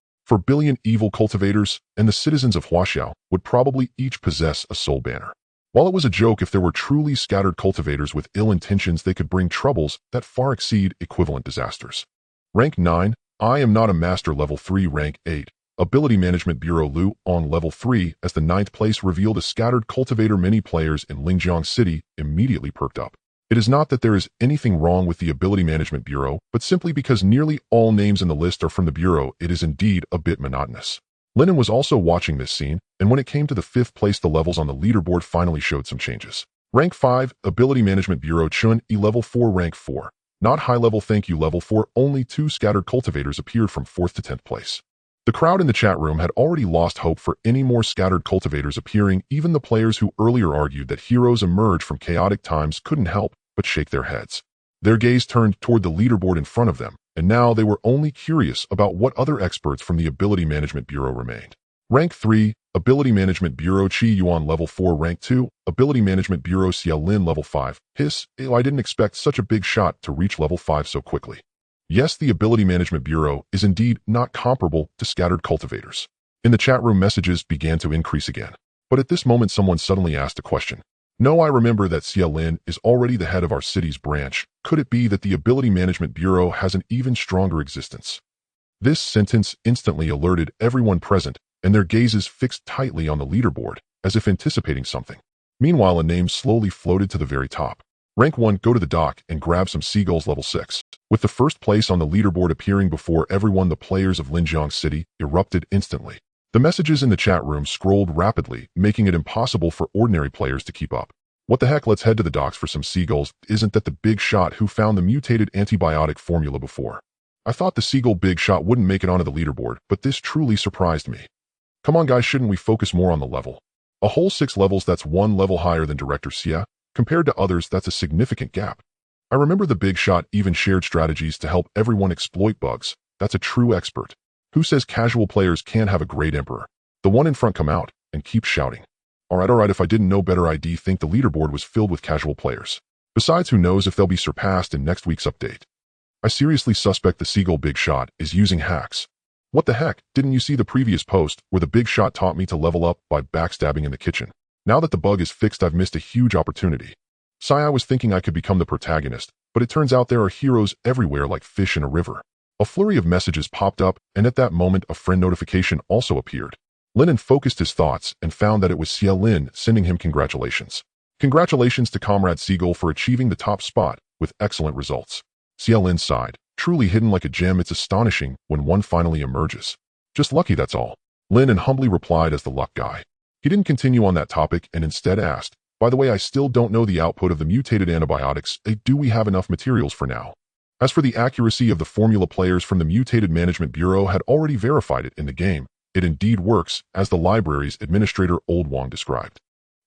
billion evil cultivators, and the citizens of Huaxiao would probably each possess a soul banner. While it was a joke, if there were truly scattered cultivators with ill intentions, they could bring troubles that far exceed equivalent disasters. Rank 9, I am not a master. Level 3. Rank 8, Ability Management Bureau Lin An Level 3, as the 9th place revealed a scattered cultivator. Many players in Linjiang City immediately perked up. It is not that there is anything wrong with the Ability Management Bureau, but simply because nearly all names in the list are from the Bureau, it is indeed a bit monotonous. Lin An was also watching this scene, and when it came to the 5th place, the levels on the leaderboard finally showed some changes. Rank 5, Ability Management Bureau Chun E Level 4. Rank 4, not high level. Thank you. Level 4, only 2 scattered cultivators appeared from 4th to 10th place. The crowd in the chat room had already lost hope for any more scattered cultivators appearing. Even the players who earlier argued that heroes emerge from chaotic times couldn't help but shake their heads. Their gaze turned toward the leaderboard in front of them, and now they were only curious about what other experts from the Ability Management Bureau remained. Rank 3, Ability Management Bureau Qi Yuan Level 4. Rank 2, Ability Management Bureau Xiao Lin Level 5. Hiss, I didn't expect such a big shot to reach Level 5 so quickly. Yes, the Ability Management Bureau is indeed not comparable to scattered cultivators. In the chat room, messages began to increase again. But at this moment, someone suddenly asked a question. No, I remember that Xia Lin is already the head of our city's branch. Could it be that the Ability Management Bureau has an even stronger existence? This sentence instantly alerted everyone present, and their gazes fixed tightly on the leaderboard, as if anticipating something. Meanwhile, a name slowly floated to the very top. Rank 1, go to the dock and grab some seagulls. Level 6. With the 1st place on the leaderboard appearing before everyone, the players of Linjiang City erupted instantly. The messages in the chat room scrolled rapidly, making it impossible for ordinary players to keep up. What the heck, let's head to the docks for some seagulls. Isn't that the big shot who found the mutated antibiotic formula before? I thought the seagull big shot wouldn't make it onto the leaderboard, but this truly surprised me. Come on guys, shouldn't we focus more on the level? A whole 6 levels, that's 1 level higher than Director Xia. Compared to others, that's a significant gap. I remember the big shot even shared strategies to help everyone exploit bugs. That's a true expert. Who says casual players can't have a great emperor? The one in front, come out and keep shouting. Alright, if I didn't know better, I'd think the leaderboard was filled with casual players. Besides, who knows if they'll be surpassed in next week's update. I seriously suspect the seagull big shot is using hacks. What the heck, didn't you see the previous post where the big shot taught me to level up by backstabbing in the kitchen? Now that the bug is fixed, I've missed a huge opportunity. I was thinking I could become the protagonist, but it turns out there are heroes everywhere like fish in a river. A flurry of messages popped up, and at that moment a friend notification also appeared. Lin An focused his thoughts and found that it was Xia Lin sending him congratulations. Congratulations to Comrade Seagull for achieving the top spot with excellent results. Xia Lin sighed. Truly hidden like a gem, it's astonishing when one finally emerges. Just lucky, that's all. Lin An humbly replied as the luck guy. He didn't continue on that topic and instead asked, by the way, I still don't know the output of the mutated antibiotics. Do we have enough materials for now? As for the accuracy of the formula, players from the Mutated Management Bureau had already verified it in the game. It indeed works, as the library's administrator Old Wang described.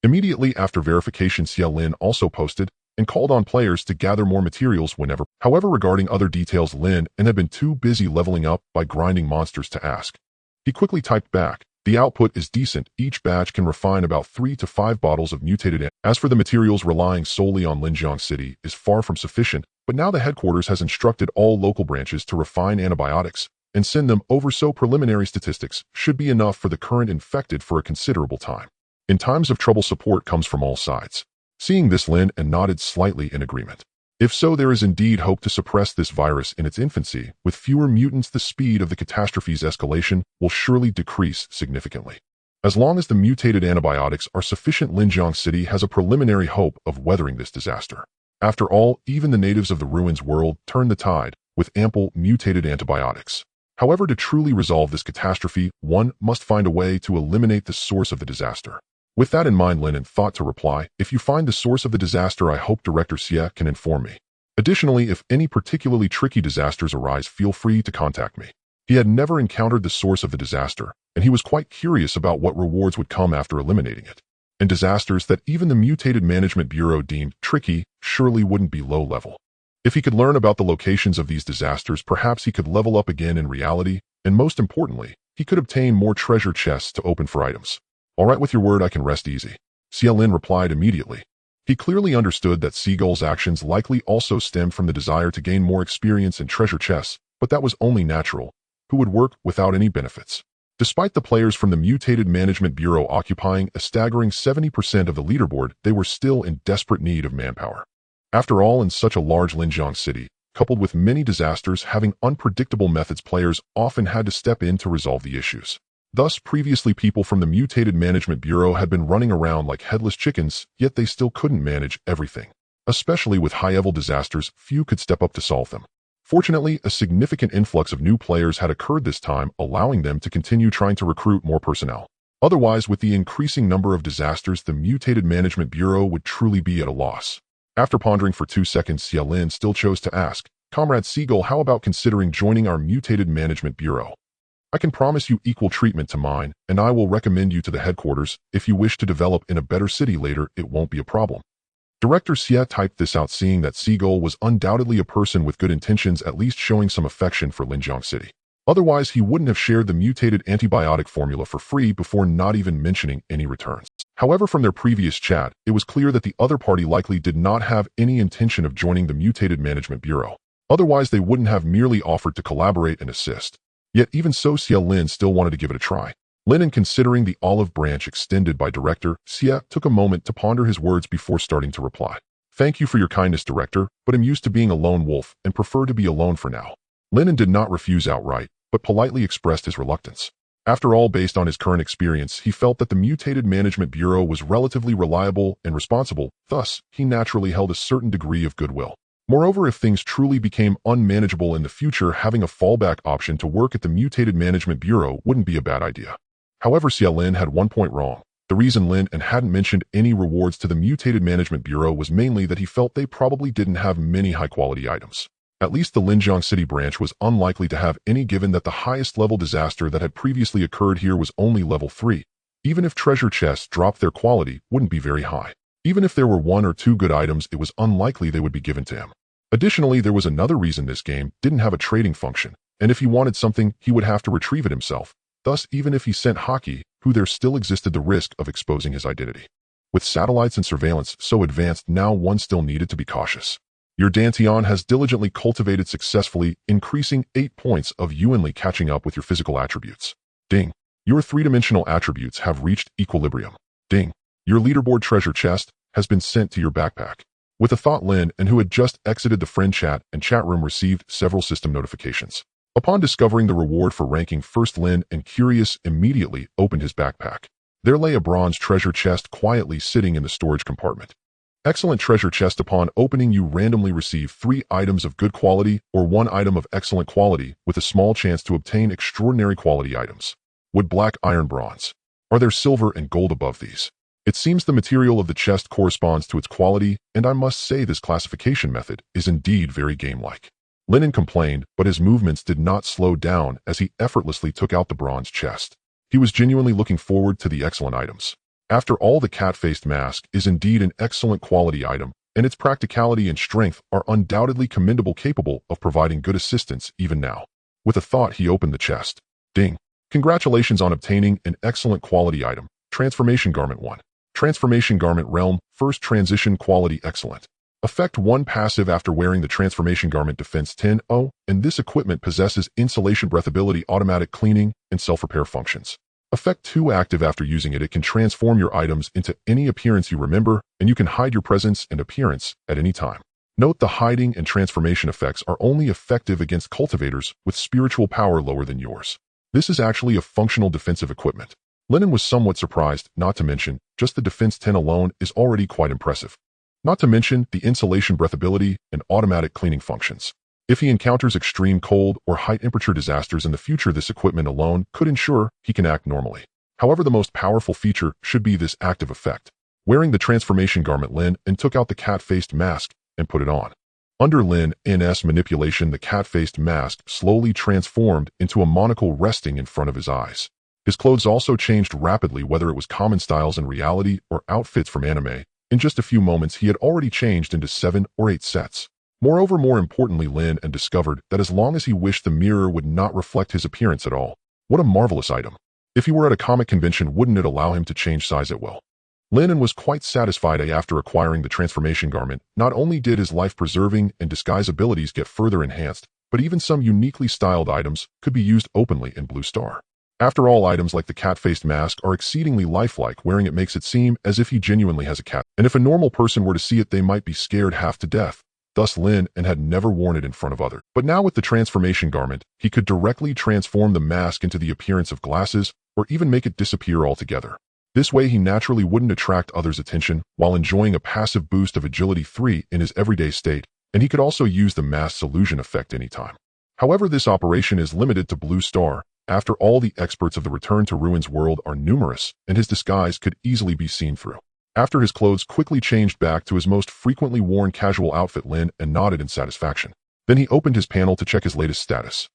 Immediately after verification, Xia Lin also posted and called on players to gather more materials whenever. However, regarding other details, Lin An had been too busy leveling up by grinding monsters to ask. He quickly typed back, the output is decent. Each batch can refine about 3 to 5 bottles of mutated. As for the materials, relying solely on Linjiang City is far from sufficient, but now the headquarters has instructed all local branches to refine antibiotics and send them over, so preliminary statistics should be enough for the current infected for a considerable time. In times of trouble, support comes from all sides. Seeing this, Lin An nodded slightly in agreement. If so, there is indeed hope to suppress this virus in its infancy. With fewer mutants, the speed of the catastrophe's escalation will surely decrease significantly. As long as the mutated antibiotics are sufficient, Linjiang City has a preliminary hope of weathering this disaster. After all, even the natives of the ruins world turn the tide with ample mutated antibiotics. However, to truly resolve this catastrophe, one must find a way to eliminate the source of the disaster. With that in mind, Lin An thought to reply, "If you find the source of the disaster, I hope Director Xie can inform me. Additionally, if any particularly tricky disasters arise, feel free to contact me." He had never encountered the source of the disaster, and he was quite curious about what rewards would come after eliminating it. And disasters that even the Mutated Management Bureau deemed tricky surely wouldn't be low level. If he could learn about the locations of these disasters, perhaps he could level up again in reality, and most importantly, he could obtain more treasure chests to open for items. "All right, with your word, I can rest easy," Xie Lin replied immediately. He clearly understood that Seagull's actions likely also stemmed from the desire to gain more experience in treasure chests, but that was only natural. Who would work without any benefits? Despite the players from the Mutated Management Bureau occupying a staggering 70% of the leaderboard, they were still in desperate need of manpower. After all, in such a large Linjiang city, coupled with many disasters having unpredictable methods, players often had to step in to resolve the issues. Thus, previously people from the Mutated Management Bureau had been running around like headless chickens, yet they still couldn't manage everything. Especially with high-level disasters, few could step up to solve them. Fortunately, a significant influx of new players had occurred this time, allowing them to continue trying to recruit more personnel. Otherwise, with the increasing number of disasters, the Mutated Management Bureau would truly be at a loss. After pondering for 2 seconds, Xie Lin still chose to ask, "Comrade Seagull, how about considering joining our Mutated Management Bureau? I can promise you equal treatment to mine, and I will recommend you to the headquarters. If you wish to develop in a better city later, it won't be a problem." Director Xie typed this out, seeing that Seagull was undoubtedly a person with good intentions, at least showing some affection for Linjiang City. Otherwise, he wouldn't have shared the mutated antibiotic formula for free before not even mentioning any returns. However, from their previous chat, it was clear that the other party likely did not have any intention of joining the Mutated Management Bureau. Otherwise, they wouldn't have merely offered to collaborate and assist. Yet even so, Xie Lin still wanted to give it a try. Lin An, considering the olive branch extended by Director Xie, took a moment to ponder his words before starting to reply. "Thank you for your kindness, Director, but I'm used to being a lone wolf and prefer to be alone for now." Lin An did not refuse outright, but politely expressed his reluctance. After all, based on his current experience, he felt that the Mutated Management Bureau was relatively reliable and responsible, thus, he naturally held a certain degree of goodwill. Moreover, if things truly became unmanageable in the future, having a fallback option to work at the Mutated Management Bureau wouldn't be a bad idea. However, Xie Lin had one point wrong. The reason Lin An hadn't mentioned any rewards to the Mutated Management Bureau was mainly that he felt they probably didn't have many high-quality items. At least the Linjiang City branch was unlikely to have any, given that the highest level disaster that had previously occurred here was only level 3. Even if treasure chests dropped, their quality wouldn't be very high. Even if there were 1 or 2 good items, it was unlikely they would be given to him. Additionally, there was another reason: this game didn't have a trading function, and if he wanted something, he would have to retrieve it himself. Thus, even if he sent Haki, who there still existed the risk of exposing his identity. With satellites and surveillance so advanced now, one still needed to be cautious. Your Dantian has diligently cultivated successfully, increasing 8 points of Yuanli, catching up with your physical attributes. Ding. Your 3-dimensional attributes have reached equilibrium. Ding. Your leaderboard treasure chest has been sent to your backpack. With a thought, Lin An, who had just exited the friend chat and chat room, received several system notifications. Upon discovering the reward for ranking first, Lin An, curious, immediately opened his backpack. There lay a bronze treasure chest quietly sitting in the storage compartment. Excellent treasure chest. Upon opening, you randomly receive 3 items of good quality or 1 item of excellent quality, with a small chance to obtain extraordinary quality items. Wood, black, iron, bronze. Are there silver and gold above these? It seems the material of the chest corresponds to its quality, and I must say this classification method is indeed very game-like. Lin An complained, but his movements did not slow down as he effortlessly took out the bronze chest. He was genuinely looking forward to the excellent items. After all, the cat-faced mask is indeed an excellent quality item, and its practicality and strength are undoubtedly commendable, capable of providing good assistance even now. With a thought, he opened the chest. Ding. Congratulations on obtaining an excellent quality item. Transformation Garment 1. Transformation Garment Realm, first transition, quality excellent. Effect 1 passive after wearing the Transformation Garment, defense 10-0, and this equipment possesses insulation, breathability, automatic cleaning, and self-repair functions. Effect 2 active after using it, it can transform your items into any appearance you remember, and you can hide your presence and appearance at any time. Note the hiding and transformation effects are only effective against cultivators with spiritual power lower than yours. This is actually a functional defensive equipment. Lin An was somewhat surprised, not to mention, just the defense 10 alone is already quite impressive. Not to mention the insulation, breathability, and automatic cleaning functions. If he encounters extreme cold or high temperature disasters in the future, this equipment alone could ensure he can act normally. However, the most powerful feature should be this active effect. Wearing the transformation garment, Lin An took out the cat-faced mask and put it on. Under Lin An's manipulation, the cat-faced mask slowly transformed into a monocle resting in front of his eyes. His clothes also changed rapidly, whether it was common styles in reality or outfits from anime. In just a few moments, he had already changed into 7 or 8 sets. Moreover, more importantly, Lin An discovered that as long as he wished, the mirror would not reflect his appearance at all. What a marvelous item. If he were at a comic convention, wouldn't it allow him to change size at will? Lin An was quite satisfied after acquiring the transformation garment. Not only did his life-preserving and disguise abilities get further enhanced, but even some uniquely styled items could be used openly in Blue Star. After all, items like the cat-faced mask are exceedingly lifelike. Wearing it makes it seem as if he genuinely has a cat, and if a normal person were to see it, they might be scared half to death. Thus, Lin An had never worn it in front of others. But now with the transformation garment, he could directly transform the mask into the appearance of glasses, or even make it disappear altogether. This way, he naturally wouldn't attract others' attention, while enjoying a passive boost of agility 3 in his everyday state, and he could also use the mask's illusion effect anytime. However, this operation is limited to Blue Star. After all, the experts of the Return to Ruins world are numerous, and his disguise could easily be seen through. After his clothes quickly changed back to his most frequently worn casual outfit, Lin An nodded in satisfaction. Then he opened his panel to check his latest status.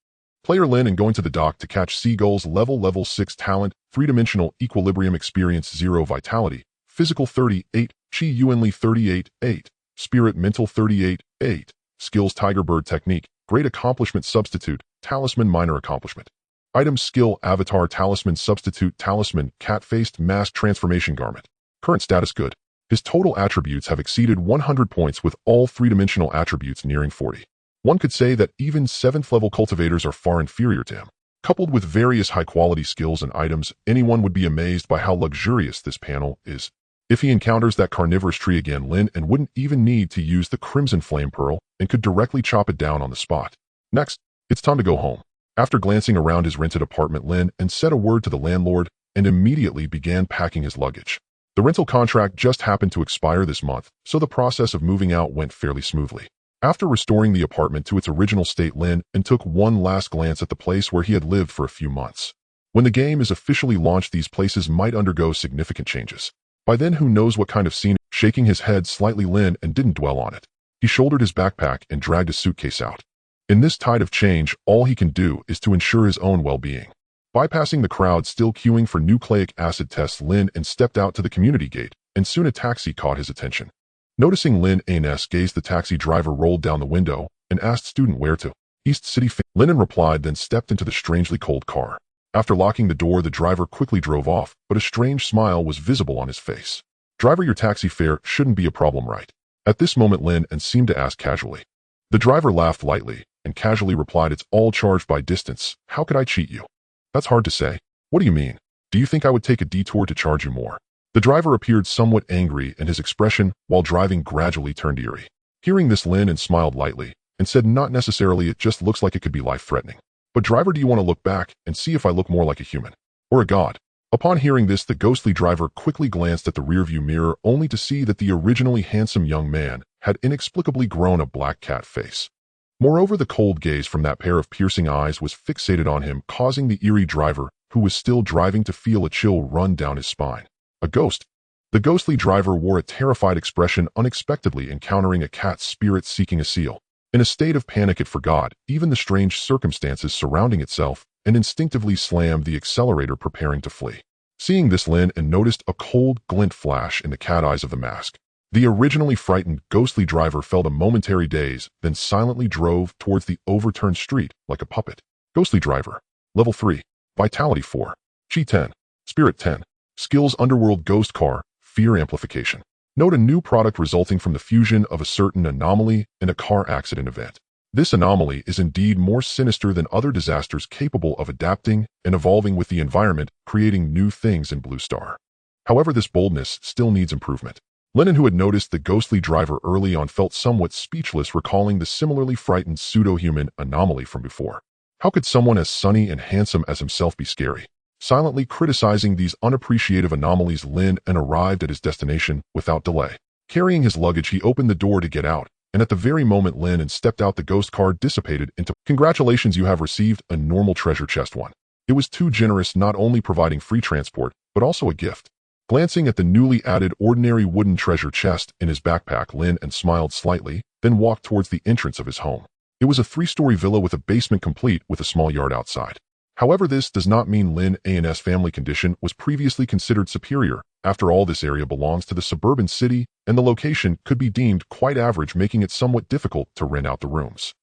Player Lin An going to the dock to catch seagulls. Level 6 talent, 3-dimensional equilibrium, experience 0, vitality, physical 38, chi yuanli 38, 8, spirit mental 38, 8, skills tiger bird technique, great accomplishment substitute, talisman minor accomplishment. Item skill avatar talisman substitute talisman cat-faced mask transformation garment. Current status good. His total attributes have exceeded 100 points, with all 3-dimensional attributes nearing 40. One could say that even 7th level cultivators are far inferior to him. Coupled with various high-quality skills and items, anyone would be amazed by how luxurious this panel is. If he encounters that carnivorous tree again, Lin An wouldn't even need to use the Crimson Flame Pearl and could directly chop it down on the spot. Next, it's time to go home. After glancing around his rented apartment, Lin An said a word to the landlord and immediately began packing his luggage. The rental contract just happened to expire this month, so the process of moving out went fairly smoothly. After restoring the apartment to its original state, Lin An took one last glance at the place where he had lived for a few months. When the game is officially launched, these places might undergo significant changes. By then, who knows what kind of scene? Shaking his head slightly, Lin An didn't dwell on it. He shouldered his backpack and dragged his suitcase out. In this tide of change, all he can do is to ensure his own well-being. Bypassing the crowd still queuing for nucleic acid tests, Lin An stepped out to the community gate, and soon a taxi caught his attention. Noticing Lin An's gaze, the taxi driver rolled down the window and asked student where to. East City. Lin An replied, then stepped into the strangely cold car. After locking the door, the driver quickly drove off, but a strange smile was visible on his face. Driver, your taxi fare shouldn't be a problem, right? At this moment, Lin An seemed to ask casually. The driver laughed lightly and casually replied, it's all charged by distance. How could I cheat you? That's hard to say. What do you mean? Do you think I would take a detour to charge you more? The driver appeared somewhat angry, and his expression, while driving, gradually turned eerie. Hearing this, Lin An smiled lightly and said, not necessarily, it just looks like it could be life-threatening. But driver, do you want to look back and see if I look more like a human? Or a god? Upon hearing this, the ghostly driver quickly glanced at the rearview mirror, only to see that the originally handsome young man had inexplicably grown a black cat face. Moreover, the cold gaze from that pair of piercing eyes was fixated on him, causing the eerie driver, who was still driving, to feel a chill run down his spine. A ghost? The ghostly driver wore a terrified expression, unexpectedly encountering a cat's spirit seeking a seal. In a state of panic, it forgot even the strange circumstances surrounding itself and instinctively slammed the accelerator, preparing to flee. Seeing this, Lin An noticed a cold glint flash in the cat eyes of the mask. The originally frightened, ghostly driver felt a momentary daze, then silently drove towards the overturned street like a puppet. Ghostly driver. Level 3. Vitality 4. Chi 10. Spirit 10. Skills Underworld Ghost Car, Fear Amplification. Note a new product resulting from the fusion of a certain anomaly and a car accident event. This anomaly is indeed more sinister than other disasters, capable of adapting and evolving with the environment, creating new things in Blue Star. However, this boldness still needs improvement. Lin An, who had noticed the ghostly driver early on, felt somewhat speechless, recalling the similarly frightened pseudo-human anomaly from before. How could someone as sunny and handsome as himself be scary? Silently criticizing these unappreciative anomalies, Lin An arrived at his destination without delay. Carrying his luggage, he opened the door to get out, and at the very moment Lin An stepped out, the ghost car dissipated into, congratulations, you have received a normal treasure chest 1. It was too generous, not only providing free transport, but also a gift. Glancing at the newly added ordinary wooden treasure chest in his backpack, Lin An smiled slightly, then walked towards the entrance of his home. It was a 3-story villa with a basement complete with a small yard outside. However, this does not mean Lin An's family condition was previously considered superior. After all, this area belongs to the suburban city, and the location could be deemed quite average, making it somewhat difficult to rent out the rooms.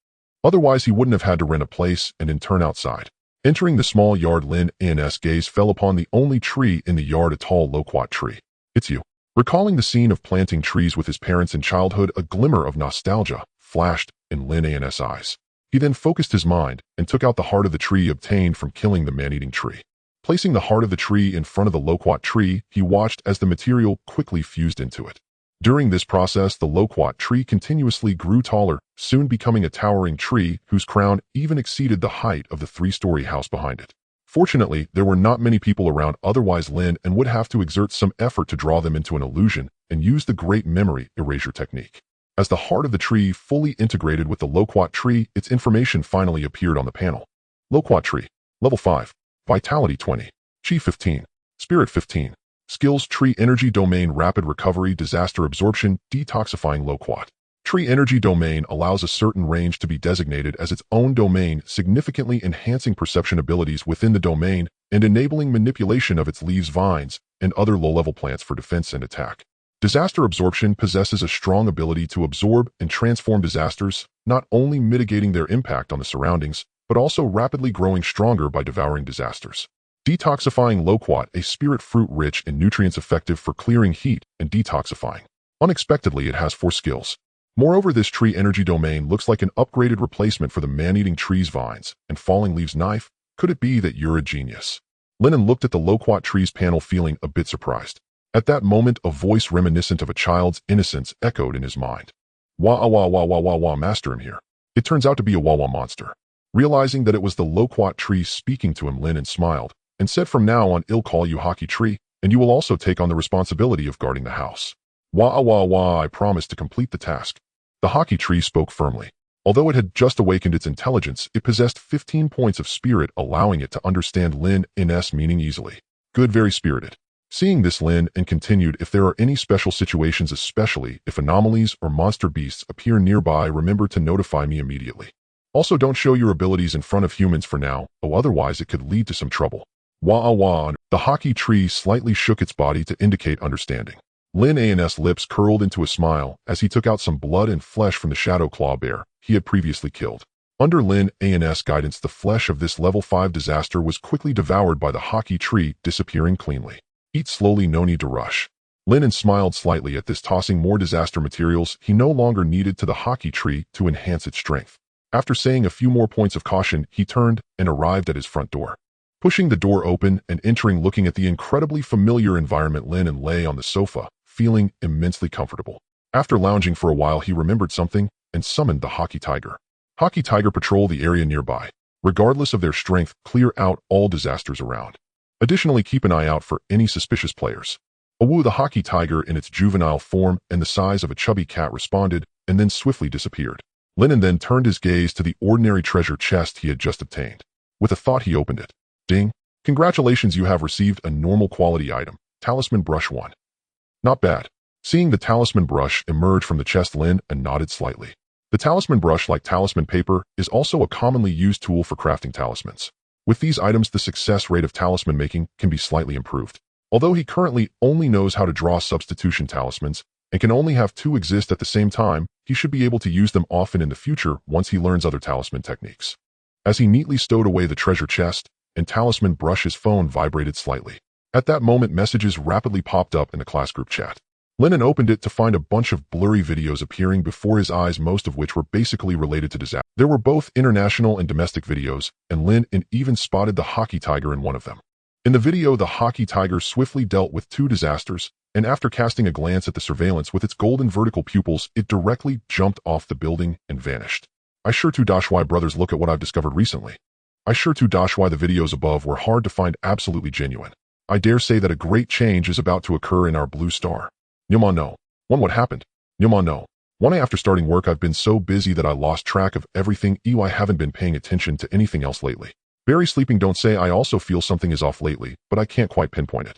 Otherwise, he wouldn't have had to rent a place and in turn outside. Entering the small yard, Lin An's gaze fell upon the only tree in the yard, a tall loquat tree. "It's you." Recalling the scene of planting trees with his parents in childhood, a glimmer of nostalgia flashed in Lin An's eyes. He then focused his mind and took out the heart of the tree obtained from killing the man-eating tree. Placing the heart of the tree in front of the loquat tree, he watched as the material quickly fused into it. During this process, the loquat tree continuously grew taller, soon becoming a towering tree whose crown even exceeded the height of the 3-story house behind it. Fortunately, there were not many people around, otherwise Lin An would have to exert some effort to draw them into an illusion and use the great memory erasure technique. As the heart of the tree fully integrated with the loquat tree, its information finally appeared on the panel. Loquat tree. Level 5. Vitality 20. Chi 15. Spirit 15. Skills: Tree Energy Domain, Rapid Recovery, Disaster Absorption, Detoxifying. Loquat Tree Energy Domain allows a certain range to be designated as its own domain, significantly enhancing perception abilities within the domain and enabling manipulation of its leaves, vines, and other low-level plants for defense and attack. Disaster Absorption possesses a strong ability to absorb and transform disasters, not only mitigating their impact on the surroundings, but also rapidly growing stronger by devouring disasters. Detoxifying. Loquat, a spirit fruit rich in nutrients, effective for clearing heat and detoxifying. Unexpectedly, it has 4 skills. Moreover, this tree energy domain looks like an upgraded replacement for the man-eating tree's vines and falling leaves knife. Could it be that you're a genius? Lin An looked at the loquat tree's panel, feeling a bit surprised. At that moment, a voice reminiscent of a child's innocence echoed in his mind. "Wah wah wah wah wah wah, master, I'm here." It turns out to be a wah wah monster. Realizing that it was the loquat tree speaking to him, Lin An smiled and said, "From now on, I'll call you Hockey Tree, and you will also take on the responsibility of guarding the house." "Wah wah wah, I promise to complete the task." The Hockey Tree spoke firmly. Although it had just awakened its intelligence, it possessed 15 points of spirit, allowing it to understand Lin An's meaning easily. "Good, very spirited." Seeing this, Lin An continued, "If there are any special situations, especially if anomalies or monster beasts appear nearby, remember to notify me immediately. Also, don't show your abilities in front of humans for now, otherwise it could lead to some trouble." "Wah wah." The Hockey Tree slightly shook its body to indicate understanding. Lin An's lips curled into a smile as he took out some blood and flesh from the shadow claw bear he had previously killed. Under Lin An's guidance, the flesh of this level 5 disaster was quickly devoured by the Hockey Tree, disappearing cleanly. "Eat slowly, no need to rush." Lin An smiled slightly at this, tossing more disaster materials he no longer needed to the Hockey Tree to enhance its strength. After saying a few more points of caution, he turned and arrived at his front door. Pushing the door open and entering, looking at the incredibly familiar environment, Lin An lay on the sofa, feeling immensely comfortable. After lounging for a while, he remembered something and summoned the Hockey Tiger. Hockey Tiger, patrol the area nearby. Regardless of their strength, clear out all disasters around. Additionally, keep an eye out for any suspicious players. Awoo. The Hockey Tiger, in its juvenile form and the size of a chubby cat, responded and then swiftly disappeared. Lin An then turned his gaze to the ordinary treasure chest he had just obtained. With a thought, he opened it. Ding. "Congratulations, you have received a normal quality item, Talisman Brush 1. Not bad." Seeing the talisman brush emerge from the chest, Lin An nodded slightly. The talisman brush, like talisman paper, is also a commonly used tool for crafting talismans. With these items, the success rate of talisman making can be slightly improved. Although he currently only knows how to draw substitution talismans and can only have 2 exist at the same time, he should be able to use them often in the future once he learns other talisman techniques. As he neatly stowed away the treasure chest and talisman brush, his phone vibrated slightly. At that moment, messages rapidly popped up in the class group chat. Lin An opened it to find a bunch of blurry videos appearing before his eyes, most of which were basically related to disaster. There were both international and domestic videos, and Lin An even spotted the Hockey Tiger in one of them. In the video, the Hockey Tiger swiftly dealt with 2 disasters, and after casting a glance at the surveillance with its golden vertical pupils, it directly jumped off the building and vanished. "I sure to dash why, brothers, look at what I've discovered recently. I sure to dash why, the videos above were hard to find absolutely genuine. I dare say that a great change is about to occur in our blue star. Nyama no. One, what happened? Nyama no. One, after starting work, I've been so busy that I lost track of everything. I haven't been paying attention to anything else lately. Barry sleeping don't say I also feel something is off lately, but I can't quite pinpoint it.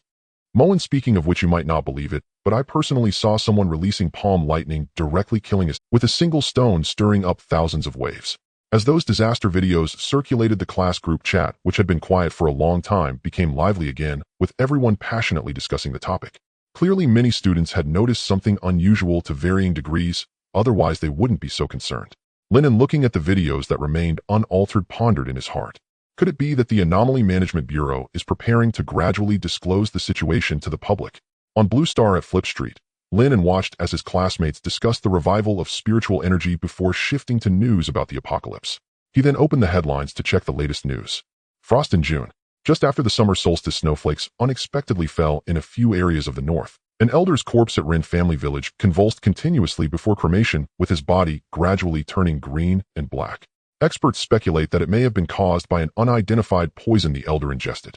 Moen speaking of which you might not believe it, but I personally saw someone releasing palm lightning directly killing us with a single stone stirring up thousands of waves. As those disaster videos circulated, the class group chat, which had been quiet for a long time, became lively again, with everyone passionately discussing the topic. Clearly many students had noticed something unusual to varying degrees, otherwise they wouldn't be so concerned. Lin An, looking at the videos that remained unaltered, pondered in his heart. Could it be that the Anomaly Management Bureau is preparing to gradually disclose the situation to the public? On Blue Star at Flip Street, Lin An watched as his classmates discussed the revival of spiritual energy before shifting to news about the apocalypse. He then opened the headlines to check the latest news. Frost in June. Just after the summer solstice, snowflakes unexpectedly fell in a few areas of the north. An elder's corpse at Rin family village convulsed continuously before cremation, with his body gradually turning green and black. Experts speculate that it may have been caused by an unidentified poison the elder ingested.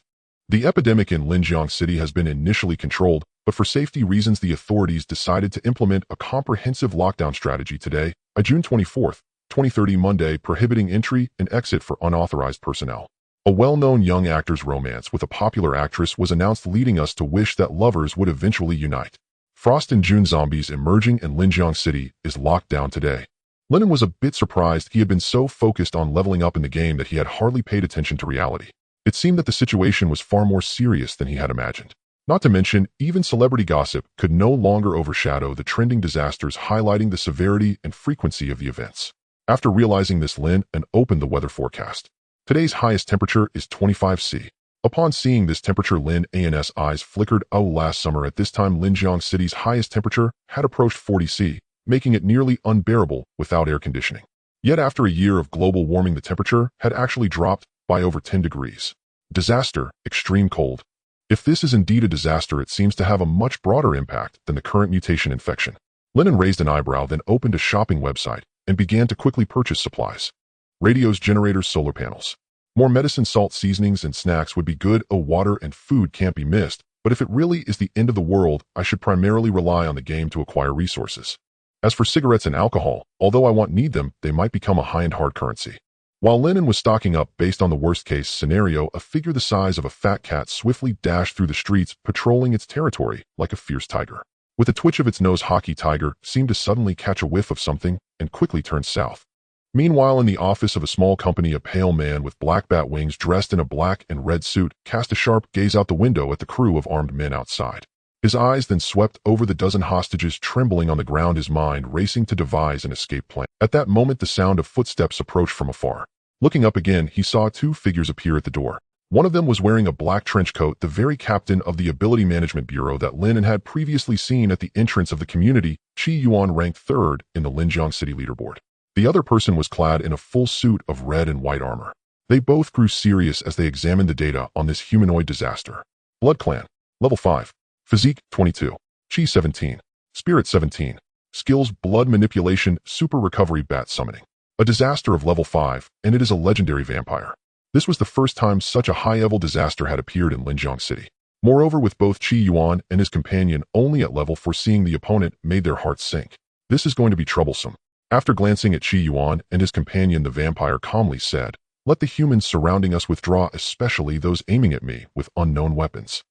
The epidemic in Linjiang City has been initially controlled, but for safety reasons the authorities decided to implement a comprehensive lockdown strategy today, June 24, 2030 Monday, prohibiting entry and exit for unauthorized personnel. A well-known young actor's romance with a popular actress was announced, leading us to wish that lovers would eventually unite. Frost in June. Zombies emerging in Linjiang City is locked down today. Lin An was a bit surprised. He had been so focused on leveling up in the game that he had hardly paid attention to reality. It seemed that the situation was far more serious than he had imagined. Not to mention, even celebrity gossip could no longer overshadow the trending disasters, highlighting the severity and frequency of the events. After realizing this, Lin An opened the weather forecast. Today's highest temperature is 25 C. Upon seeing this temperature, Lin An's eyes flickered. Oh, last summer at this time Linjiang City's highest temperature had approached 40 C, making it nearly unbearable without air conditioning. Yet after a year of global warming, the temperature had actually dropped by over 10 degrees. Disaster, extreme cold. If this is indeed a disaster, it seems to have a much broader impact than the current mutation infection. Lin An raised an eyebrow, then opened a shopping website and began to quickly purchase supplies. Radios, generators, solar panels. More medicine, salt, seasonings, and snacks would be good. Oh, water and food can't be missed, but if it really is the end of the world, I should primarily rely on the game to acquire resources. As for cigarettes and alcohol, although I need them, they might become a high and hard currency. While Lin An was stocking up based on the worst-case scenario, a figure the size of a fat cat swiftly dashed through the streets, patrolling its territory like a fierce tiger. With a twitch of its nose, Hockey Tiger seemed to suddenly catch a whiff of something and quickly turned south. Meanwhile, in the office of a small company, a pale man with black bat wings dressed in a black and red suit cast a sharp gaze out the window at the crew of armed men outside. His eyes then swept over the dozen hostages trembling on the ground, his mind racing to devise an escape plan. At that moment, the sound of footsteps approached from afar. Looking up again, he saw two figures appear at the door. One of them was wearing a black trench coat, the very captain of the Ability Management Bureau that Lin An had previously seen at the entrance of the community. Chi Yuan ranked third in the Linjiang City leaderboard. The other person was clad in a full suit of red and white armor. They both grew serious as they examined the data on this humanoid disaster. Blood Clan, level 5. Physique, 22. Chi, 17. Spirit, 17. Skills, Blood Manipulation, Super Recovery, Bat Summoning. A disaster of level 5, and it is a legendary vampire. This was the first time such a high-level disaster had appeared in Linjiang City. Moreover, with both Chi Yuan and his companion only at level 4, seeing the opponent made their hearts sink. This is going to be troublesome. After glancing at Chi Yuan and his companion, the vampire calmly said, "Let the humans surrounding us withdraw, especially those aiming at me with unknown weapons.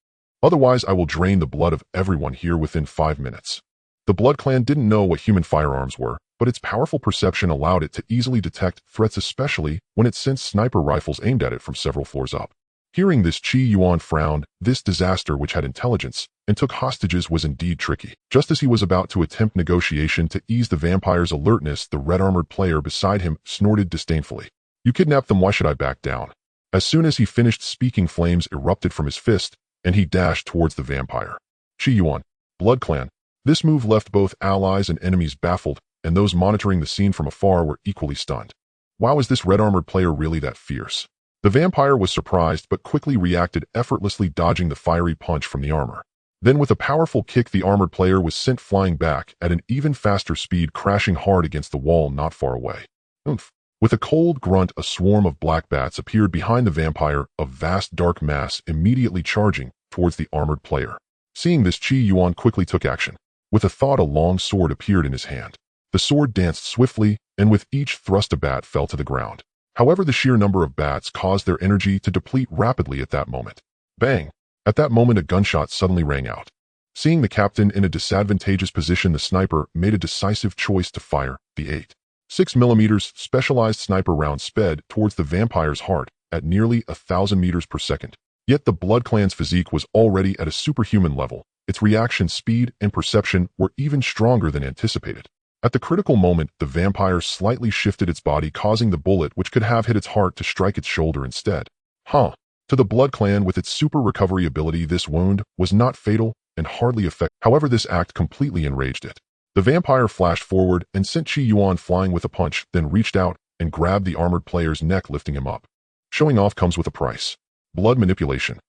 Otherwise, I will drain the blood of everyone here within 5 minutes." The Blood Clan didn't know what human firearms were, but its powerful perception allowed it to easily detect threats, especially when it sensed sniper rifles aimed at it from several floors up. Hearing this, Chi Yuan frowned. This disaster, which had intelligence and took hostages, was indeed tricky. Just as he was about to attempt negotiation to ease the vampire's alertness, the red-armored player beside him snorted disdainfully. "You kidnapped them, why should I back down?" As soon as he finished speaking, flames erupted from his fist, and he dashed towards the vampire. Chi Yuan, Blood Clan. This move left both allies and enemies baffled, and those monitoring the scene from afar were equally stunned. Wow, is this red-armored player really that fierce? The vampire was surprised but quickly reacted, effortlessly dodging the fiery punch from the armor. Then with a powerful kick, the armored player was sent flying back at an even faster speed, crashing hard against the wall not far away. Oomph. With a cold grunt, a swarm of black bats appeared behind the vampire, a vast dark mass immediately charging towards the armored player. Seeing this, Chi Yuan quickly took action. With a thought, a long sword appeared in his hand. The sword danced swiftly, and with each thrust a bat fell to the ground. However, the sheer number of bats caused their energy to deplete rapidly at that moment. Bang! At that moment, a gunshot suddenly rang out. Seeing the captain in a disadvantageous position, the sniper made a decisive choice to fire. The 8.6mm specialized sniper round sped towards the vampire's heart at nearly 1,000 meters per second. Yet the Blood Clan's physique was already at a superhuman level. Its reaction speed and perception were even stronger than anticipated. At the critical moment, the vampire slightly shifted its body, causing the bullet, which could have hit its heart, to strike its shoulder instead. To the Blood Clan, with its super recovery ability, this wound was not fatal and hardly effective. However, this act completely enraged it. The vampire flashed forward and sent Qi Yuan flying with a punch, then reached out and grabbed the armored player's neck, lifting him up. Showing off comes with a price. Blood manipulation.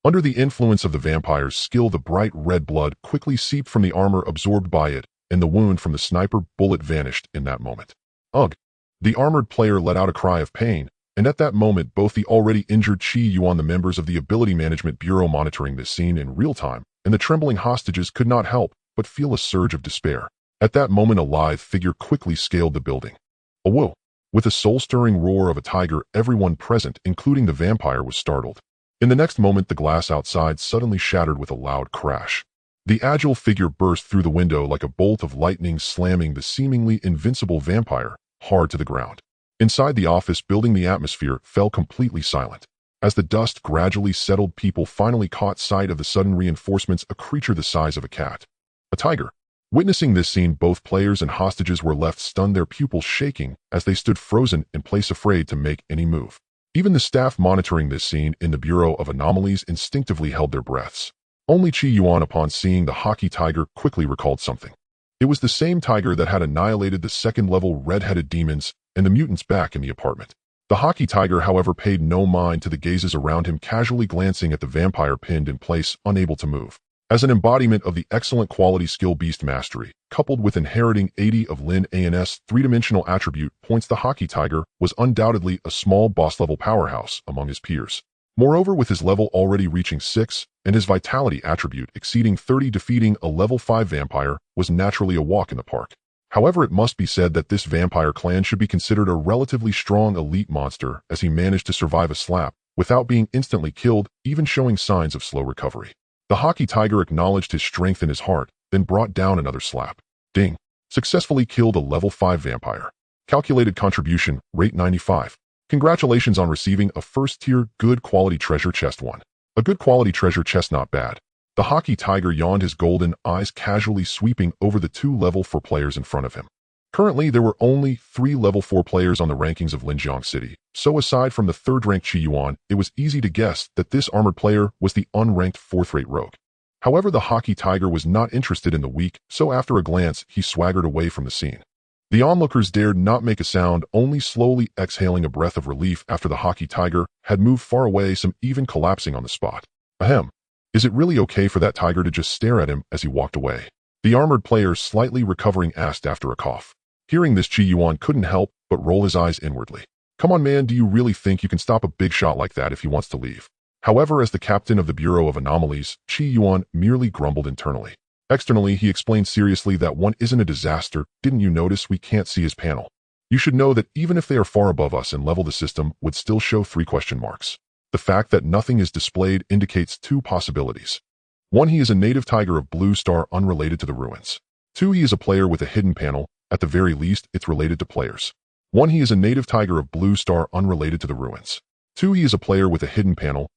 Under the influence of the vampire's skill, the bright red blood quickly seeped from the armor absorbed by it, and the wound from the sniper bullet vanished in that moment. Ugh! The armored player let out a cry of pain, and at that moment both the already injured Qi Yuan, the members of the Ability Management Bureau monitoring this scene in real time, and the trembling hostages could not help but feel a surge of despair. At that moment, a lithe figure quickly scaled the building. Whoa! With a soul-stirring roar of a tiger, everyone present, including the vampire, was startled. In the next moment, the glass outside suddenly shattered with a loud crash. The agile figure burst through the window like a bolt of lightning, slamming the seemingly invincible vampire hard to the ground. Inside the office building, the atmosphere fell completely silent. As the dust gradually settled, people finally caught sight of the sudden reinforcements, a creature the size of a cat. A tiger. Witnessing this scene, both players and hostages were left stunned, their pupils shaking as they stood frozen in place, afraid to make any move. Even the staff monitoring this scene in the Bureau of Anomalies instinctively held their breaths. Only Qi Yuan, upon seeing the hockey tiger, quickly recalled something. It was the same tiger that had annihilated the second-level red-headed demons and the mutants back in the apartment. The hockey tiger, however, paid no mind to the gazes around him, casually glancing at the vampire pinned in place, unable to move. As an embodiment of the excellent quality skill beast mastery, coupled with inheriting 80 of Lin An's three-dimensional attribute points, the hockey tiger was undoubtedly a small boss-level powerhouse among his peers. Moreover, with his level already reaching 6 and his vitality attribute exceeding 30, defeating a level 5 vampire was naturally a walk in the park. However, it must be said that this vampire clan should be considered a relatively strong elite monster, as he managed to survive a slap without being instantly killed, even showing signs of slow recovery. The hockey tiger acknowledged his strength in his heart, then brought down another slap. Ding! Successfully killed a level 5 vampire. Calculated contribution, rate 95. Congratulations on receiving a first-tier good quality treasure chest 1. A good quality treasure chest, not bad. The hockey tiger yawned, his golden eyes casually sweeping over the 2 level 4 players in front of him. Currently, there were only 3 level 4 players on the rankings of Linjiang City, so aside from the third-ranked Qi Yuan, it was easy to guess that this armored player was the unranked 4th-rate rogue. However, the hockey tiger was not interested in the weak, so after a glance, he swaggered away from the scene. The onlookers dared not make a sound, only slowly exhaling a breath of relief after the hockey tiger had moved far away, some even collapsing on the spot. Ahem. Is it really okay for that tiger to just stare at him as he walked away? The armored player, slightly recovering, asked after a cough. Hearing this, Qi Yuan couldn't help but roll his eyes inwardly. Come on, man, do you really think you can stop a big shot like that if he wants to leave? However, as the captain of the Bureau of Anomalies, Qi Yuan merely grumbled internally. Externally, he explained seriously that one isn't a disaster. Didn't you notice we can't see his panel? You should know that even if they are far above us in level, the system would still show 3 question marks. The fact that nothing is displayed indicates 2 possibilities. 1, he is a native tiger of Blue Star unrelated to the ruins. 2, he is a player with a hidden panel. At the very least, it's related to players. 1, he is a native tiger of Blue Star unrelated to the ruins. 2, he is a player with a hidden panel.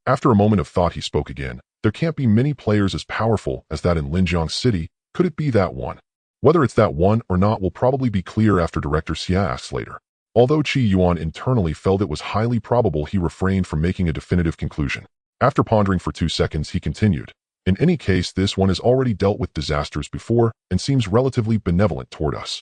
After a moment of thought, he spoke again. There can't be many players as powerful as that in Linjiang City. Could it be that one? Whether it's that one or not will probably be clear after Director Xia asks later. Although Qi Yuan internally felt it was highly probable, he refrained from making a definitive conclusion. After pondering for 2 seconds, he continued. In any case, this one has already dealt with disasters before and seems relatively benevolent toward us.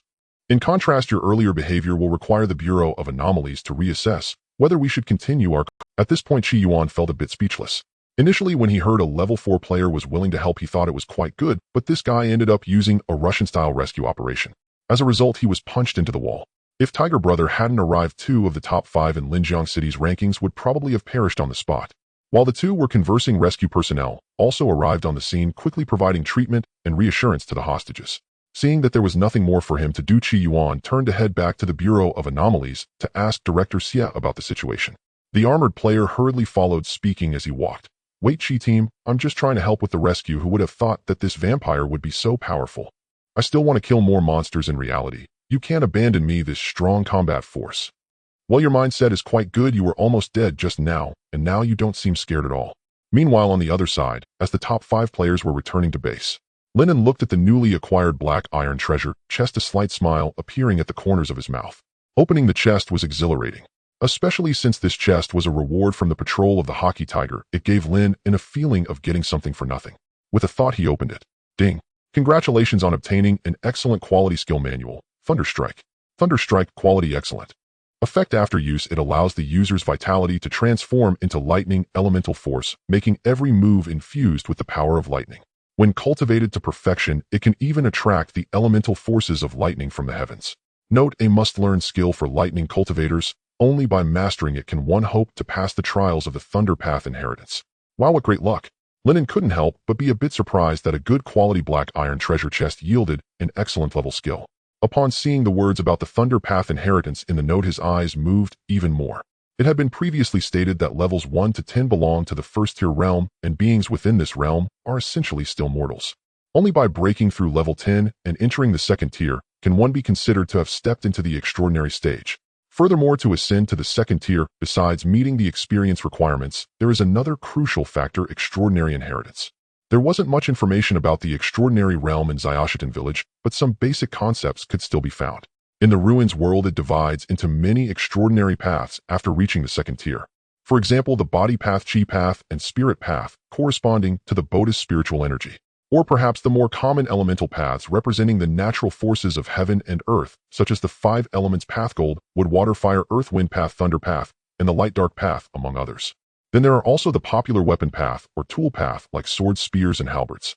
In contrast, your earlier behavior will require the Bureau of Anomalies to reassess whether we should continue our... At this point, Qi Yuan felt a bit speechless. Initially, when he heard a level 4 player was willing to help, he thought it was quite good, but this guy ended up using a Russian-style rescue operation. As a result, he was punched into the wall. If Tiger Brother hadn't arrived, 2 of the top 5 in Linjiang City's rankings would probably have perished on the spot. While the 2 were conversing, rescue personnel also arrived on the scene, quickly providing treatment and reassurance to the hostages. Seeing that there was nothing more for him to do, Qi Yuan turned to head back to the Bureau of Anomalies to ask Director Xie about the situation. The armored player hurriedly followed, speaking as he walked. "Wait, Qi team, I'm just trying to help with the rescue. Who would have thought that this vampire would be so powerful? I still want to kill more monsters in reality. You can't abandon me, this strong combat force. While your mindset is quite good, you were almost dead just now, and now you don't seem scared at all." Meanwhile, on the other side, as the top 5 players were returning to base, Lin An looked at the newly acquired black iron treasure chest, a slight smile appearing at the corners of his mouth. Opening the chest was exhilarating. Especially since this chest was a reward from the patrol of the Hockey Tiger, it gave Lin An a feeling of getting something for nothing. With a thought, he opened it. Ding! Congratulations on obtaining an excellent quality skill manual, Thunderstrike. Thunderstrike quality excellent. Effect after use, it allows the user's vitality to transform into lightning elemental force, making every move infused with the power of lightning. When cultivated to perfection, it can even attract the elemental forces of lightning from the heavens. Note: a must-learn skill for lightning cultivators. Only by mastering it can one hope to pass the trials of the Thunder Path inheritance. Wow, what great luck! Lin An couldn't help but be a bit surprised that a good quality black iron treasure chest yielded an excellent level skill. Upon seeing the words about the Thunder Path inheritance in the note, his eyes moved even more. It had been previously stated that levels 1 to 10 belong to the first-tier realm, and beings within this realm are essentially still mortals. Only by breaking through level 10 and entering the second tier can one be considered to have stepped into the extraordinary stage. Furthermore, to ascend to the second tier, besides meeting the experience requirements, there is another crucial factor: extraordinary inheritance. There wasn't much information about the extraordinary realm in Xiaoshitan village, but some basic concepts could still be found. In the ruins world, it divides into many extraordinary paths after reaching the second tier. For example, the body path, chi path, and spirit path, corresponding to the Buddha's spiritual energy. Or perhaps the more common elemental paths representing the natural forces of heaven and earth, such as the 5 elements path: gold, wood, water, fire, earth, wind path, thunder path, and the light dark path, among others. Then there are also the popular weapon path or tool path, like swords, spears, and halberds.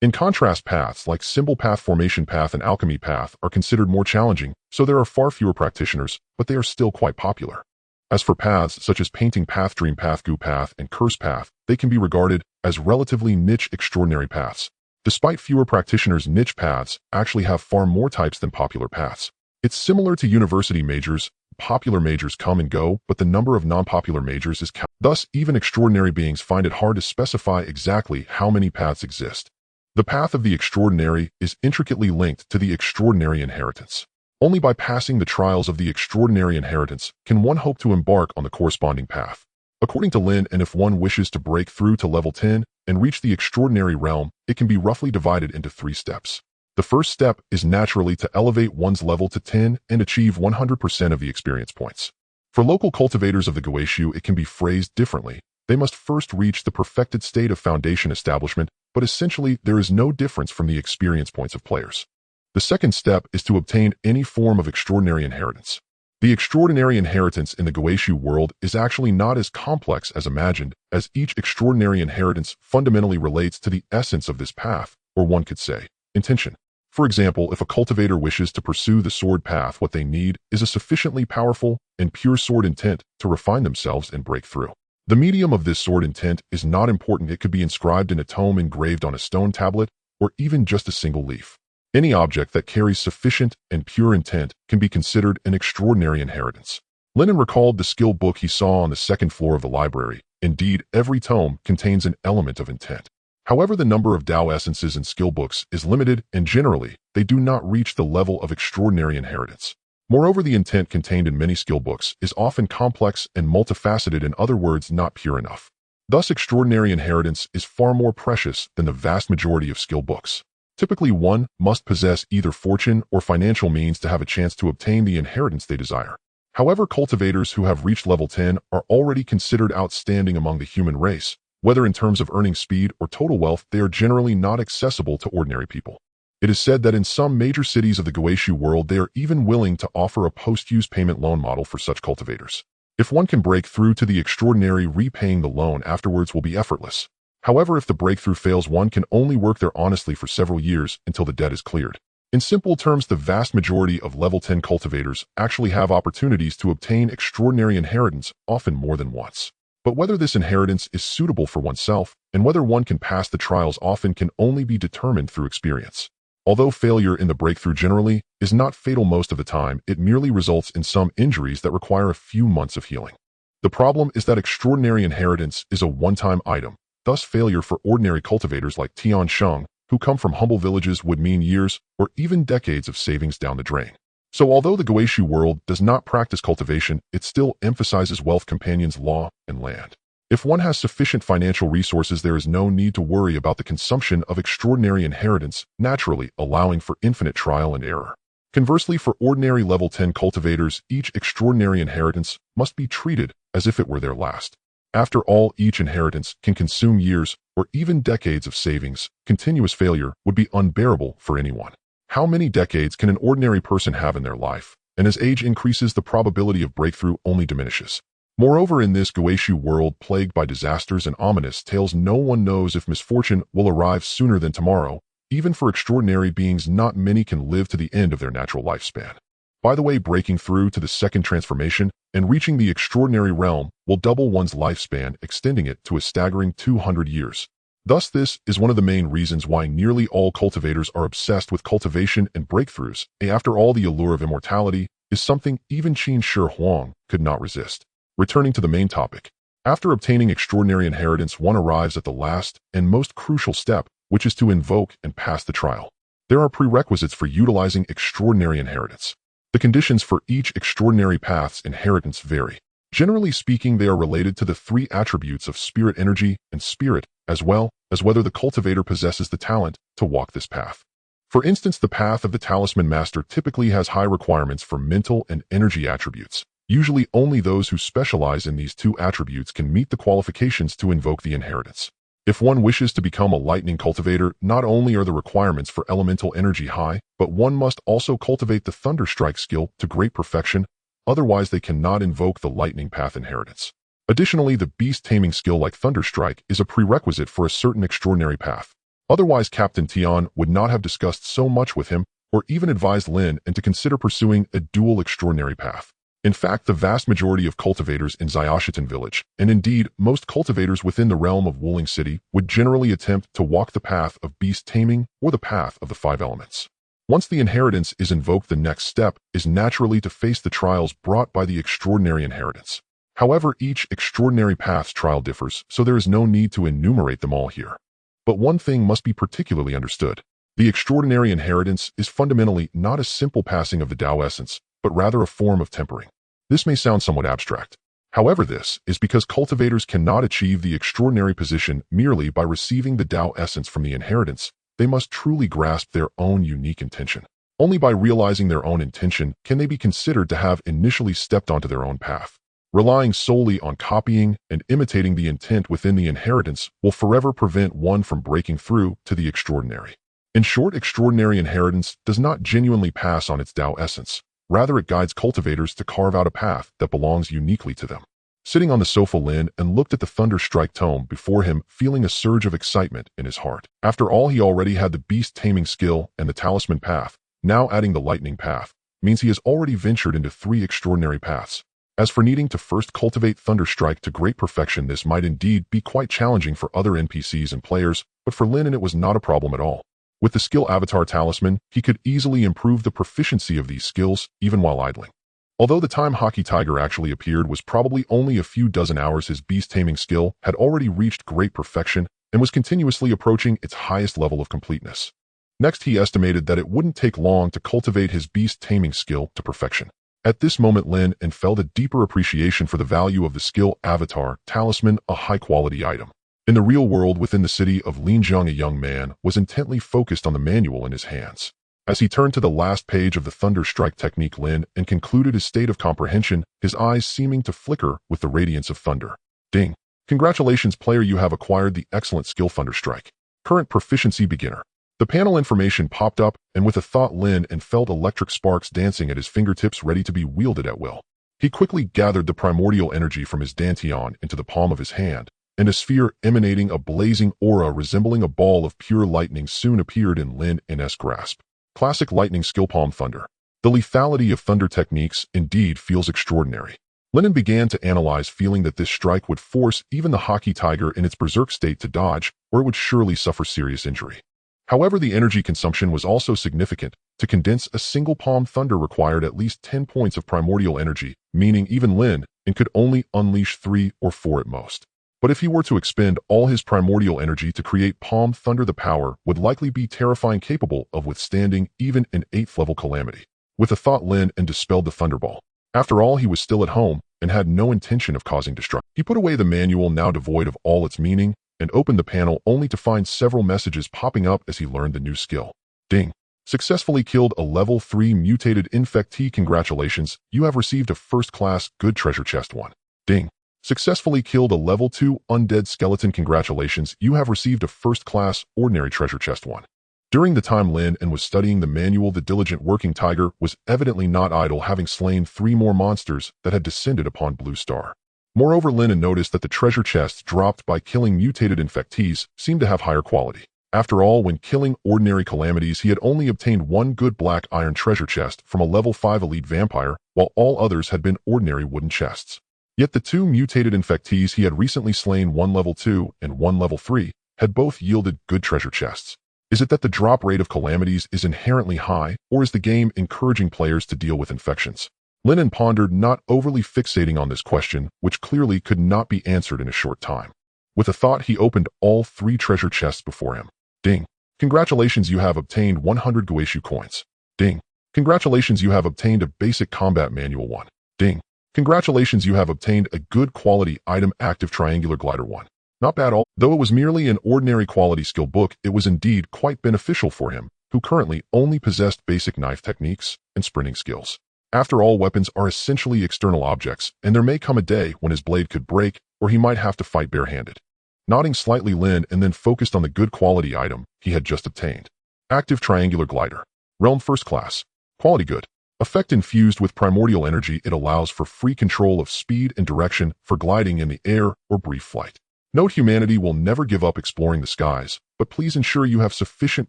In contrast, paths like symbol path, formation path, and alchemy path are considered more challenging, so there are far fewer practitioners, but they are still quite popular. As for paths such as painting path, dream path, goo path, and curse path, they can be regarded as relatively niche extraordinary paths. Despite fewer practitioners, niche paths actually have far more types than popular paths. It's similar to university majors. Popular majors come and go, but the number of non-popular majors is counted. Thus, even extraordinary beings find it hard to specify exactly how many paths exist. The path of the extraordinary is intricately linked to the extraordinary inheritance. Only by passing the trials of the extraordinary inheritance can one hope to embark on the corresponding path. According to Lin An, if one wishes to break through to level 10 and reach the extraordinary realm, it can be roughly divided into 3 steps. The first step is naturally to elevate one's level to 10 and achieve 100% of the experience points. For local cultivators of the Guixu, it can be phrased differently. They must first reach the perfected state of foundation establishment, but essentially there is no difference from the experience points of players. The second step is to obtain any form of extraordinary inheritance. The extraordinary inheritance in the Guixu world is actually not as complex as imagined, as each extraordinary inheritance fundamentally relates to the essence of this path, or one could say, intention. For example, if a cultivator wishes to pursue the sword path, what they need is a sufficiently powerful and pure sword intent to refine themselves and break through. The medium of this sword intent is not important. It could be inscribed in a tome, engraved on a stone tablet, or even just a single leaf. Any object that carries sufficient and pure intent can be considered an extraordinary inheritance. Lin An recalled the skill book he saw on the second floor of the library. Indeed, every tome contains an element of intent. However, the number of Tao essences in skill books is limited, and generally, they do not reach the level of extraordinary inheritance. Moreover, the intent contained in many skill books is often complex and multifaceted, in other words, not pure enough. Thus, extraordinary inheritance is far more precious than the vast majority of skill books. Typically, one must possess either fortune or financial means to have a chance to obtain the inheritance they desire. However, cultivators who have reached level 10 are already considered outstanding among the human race. Whether in terms of earning speed or total wealth, they are generally not accessible to ordinary people. It is said that in some major cities of the Guixu world, they are even willing to offer a post-use payment loan model for such cultivators. If one can break through to the extraordinary, repaying the loan afterwards will be effortless. However, if the breakthrough fails, one can only work there honestly for several years until the debt is cleared. In simple terms, the vast majority of level 10 cultivators actually have opportunities to obtain extraordinary inheritance, often more than once. But whether this inheritance is suitable for oneself and whether one can pass the trials often can only be determined through experience. Although failure in the breakthrough generally is not fatal most of the time, it merely results in some injuries that require a few months of healing. The problem is that extraordinary inheritance is a one-time item. Thus, failure for ordinary cultivators like Tian Sheng, who come from humble villages, would mean years or even decades of savings down the drain. So although the Guixu world does not practice cultivation, it still emphasizes wealth companions, law, and land. If one has sufficient financial resources, there is no need to worry about the consumption of extraordinary inheritance, naturally allowing for infinite trial and error. Conversely, for ordinary level 10 cultivators, each extraordinary inheritance must be treated as if it were their last. After all, each inheritance can consume years or even decades of savings. Continuous failure would be unbearable for anyone. How many decades can an ordinary person have in their life? And as age increases, the probability of breakthrough only diminishes. Moreover, in this Guixu world plagued by disasters and ominous tales, no one knows if misfortune will arrive sooner than tomorrow. Even for extraordinary beings, not many can live to the end of their natural lifespan. By the way, breaking through to the second transformation and reaching the extraordinary realm will double one's lifespan, extending it to a staggering 200 years. Thus, this is one of the main reasons why nearly all cultivators are obsessed with cultivation and breakthroughs. After all, the allure of immortality is something even Qin Shi Huang could not resist. Returning to the main topic, after obtaining extraordinary inheritance, one arrives at the last and most crucial step, which is to invoke and pass the trial. There are prerequisites for utilizing extraordinary inheritance. The conditions for each extraordinary path's inheritance vary. Generally speaking, they are related to the three attributes of spirit energy and spirit, as well as whether the cultivator possesses the talent to walk this path. For instance, the path of the talisman master typically has high requirements for mental and energy attributes. Usually only those who specialize in these two attributes can meet the qualifications to invoke the inheritance. If one wishes to become a lightning cultivator, not only are the requirements for elemental energy high, but one must also cultivate the thunder strike skill to great perfection, otherwise they cannot invoke the lightning path inheritance. Additionally, the beast taming skill like thunder strike is a prerequisite for a certain extraordinary path. Otherwise, Captain Tian would not have discussed so much with him or even advised Lin An to consider pursuing a dual extraordinary path. In fact, the vast majority of cultivators in Xiaoshitan village, and indeed most cultivators within the realm of Wuling City, would generally attempt to walk the path of beast taming or the path of the five elements. Once the inheritance is invoked, the next step is naturally to face the trials brought by the extraordinary inheritance. However, each extraordinary path's trial differs, so there is no need to enumerate them all here. But one thing must be particularly understood. The extraordinary inheritance is fundamentally not a simple passing of the Tao essence, but rather a form of tempering. This may sound somewhat abstract. However, this is because cultivators cannot achieve the extraordinary position merely by receiving the Tao essence from the inheritance. They must truly grasp their own unique intention. Only by realizing their own intention can they be considered to have initially stepped onto their own path. Relying solely on copying and imitating the intent within the inheritance will forever prevent one from breaking through to the extraordinary. In short, extraordinary inheritance does not genuinely pass on its Tao essence. Rather, it guides cultivators to carve out a path that belongs uniquely to them. Sitting on the sofa, Lin An looked at the thunder strike tome before him, feeling a surge of excitement in his heart. After all, he already had the beast taming skill and the talisman path. Now adding the lightning path means he has already ventured into 3 extraordinary paths. As for needing to first cultivate thunder strike to great perfection, this might indeed be quite challenging for other NPCs and players, but for Lin An it was not a problem at all. With the skill avatar talisman, he could easily improve the proficiency of these skills, even while idling. Although the time Hockey Tiger actually appeared was probably only a few dozen hours, his beast taming skill had already reached great perfection and was continuously approaching its highest level of completeness. Next, he estimated that it wouldn't take long to cultivate his beast taming skill to perfection. At this moment, Lin An felt a deeper appreciation for the value of the skill avatar talisman, a high-quality item. In the real world within the city of Linjiang, a young man was intently focused on the manual in his hands. As he turned to the last page of the thunder strike technique, Lin An concluded his state of comprehension, his eyes seeming to flicker with the radiance of thunder. Ding! Congratulations, player, you have acquired the excellent skill thunder strike. Current proficiency beginner. The panel information popped up, and with a thought, Lin An felt electric sparks dancing at his fingertips, ready to be wielded at will. He quickly gathered the primordial energy from his dantian into the palm of his hand, and a sphere emanating a blazing aura resembling a ball of pure lightning soon appeared in Lin An's grasp. Classic lightning skill, palm thunder. The lethality of thunder techniques indeed feels extraordinary. Lin An began to analyze, feeling that this strike would force even the Hockey Tiger in its berserk state to dodge, or it would surely suffer serious injury. However, the energy consumption was also significant. To condense a single palm thunder required at least 10 points of primordial energy, meaning even Lin An could only unleash 3 or 4 at most. But if he were to expend all his primordial energy to create palm thunder, the power would likely be terrifying, capable of withstanding even an 8th level calamity. With a thought, Lin An dispelled the thunderball. After all, he was still at home and had no intention of causing destruction. He put away the manual, now devoid of all its meaning, and opened the panel only to find several messages popping up as he learned the new skill. Ding. Successfully killed a level 3 mutated infectee. Congratulations, you have received a first-class good treasure chest 1. Ding. Successfully killed a level 2 undead skeleton. Congratulations, you have received a first-class ordinary treasure chest 1. During the time Lin An was studying the manual, the diligent working tiger was evidently not idle, having slain 3 more monsters that had descended upon Blue Star. Moreover, Lin An noticed that the treasure chests dropped by killing mutated infectees seemed to have higher quality. After all, when killing ordinary calamities, he had only obtained 1 good black iron treasure chest from a level 5 elite vampire, while all others had been ordinary wooden chests. Yet the 2 mutated infectees he had recently slain, 1 level 2 and 1 level 3, had both yielded good treasure chests. Is it that the drop rate of calamities is inherently high, or is the game encouraging players to deal with infections? Lin An pondered, not overly fixating on this question, which clearly could not be answered in a short time. With a thought, he opened all 3 treasure chests before him. Ding. Congratulations, you have obtained 100 Guixu coins. Ding. Congratulations, you have obtained a basic combat manual 1. Ding. Congratulations, you have obtained a good quality item, active triangular glider 1. Not bad all. Though it was merely an ordinary quality skill book, it was indeed quite beneficial for him, who currently only possessed basic knife techniques and sprinting skills. After all, weapons are essentially external objects, and there may come a day when his blade could break, or he might have to fight barehanded. Nodding slightly, Lin An then focused on the good quality item he had just obtained. Active triangular glider. Realm first class. Quality good. Effect infused with primordial energy, it allows for free control of speed and direction for gliding in the air or brief flight. Note: humanity will never give up exploring the skies, but please ensure you have sufficient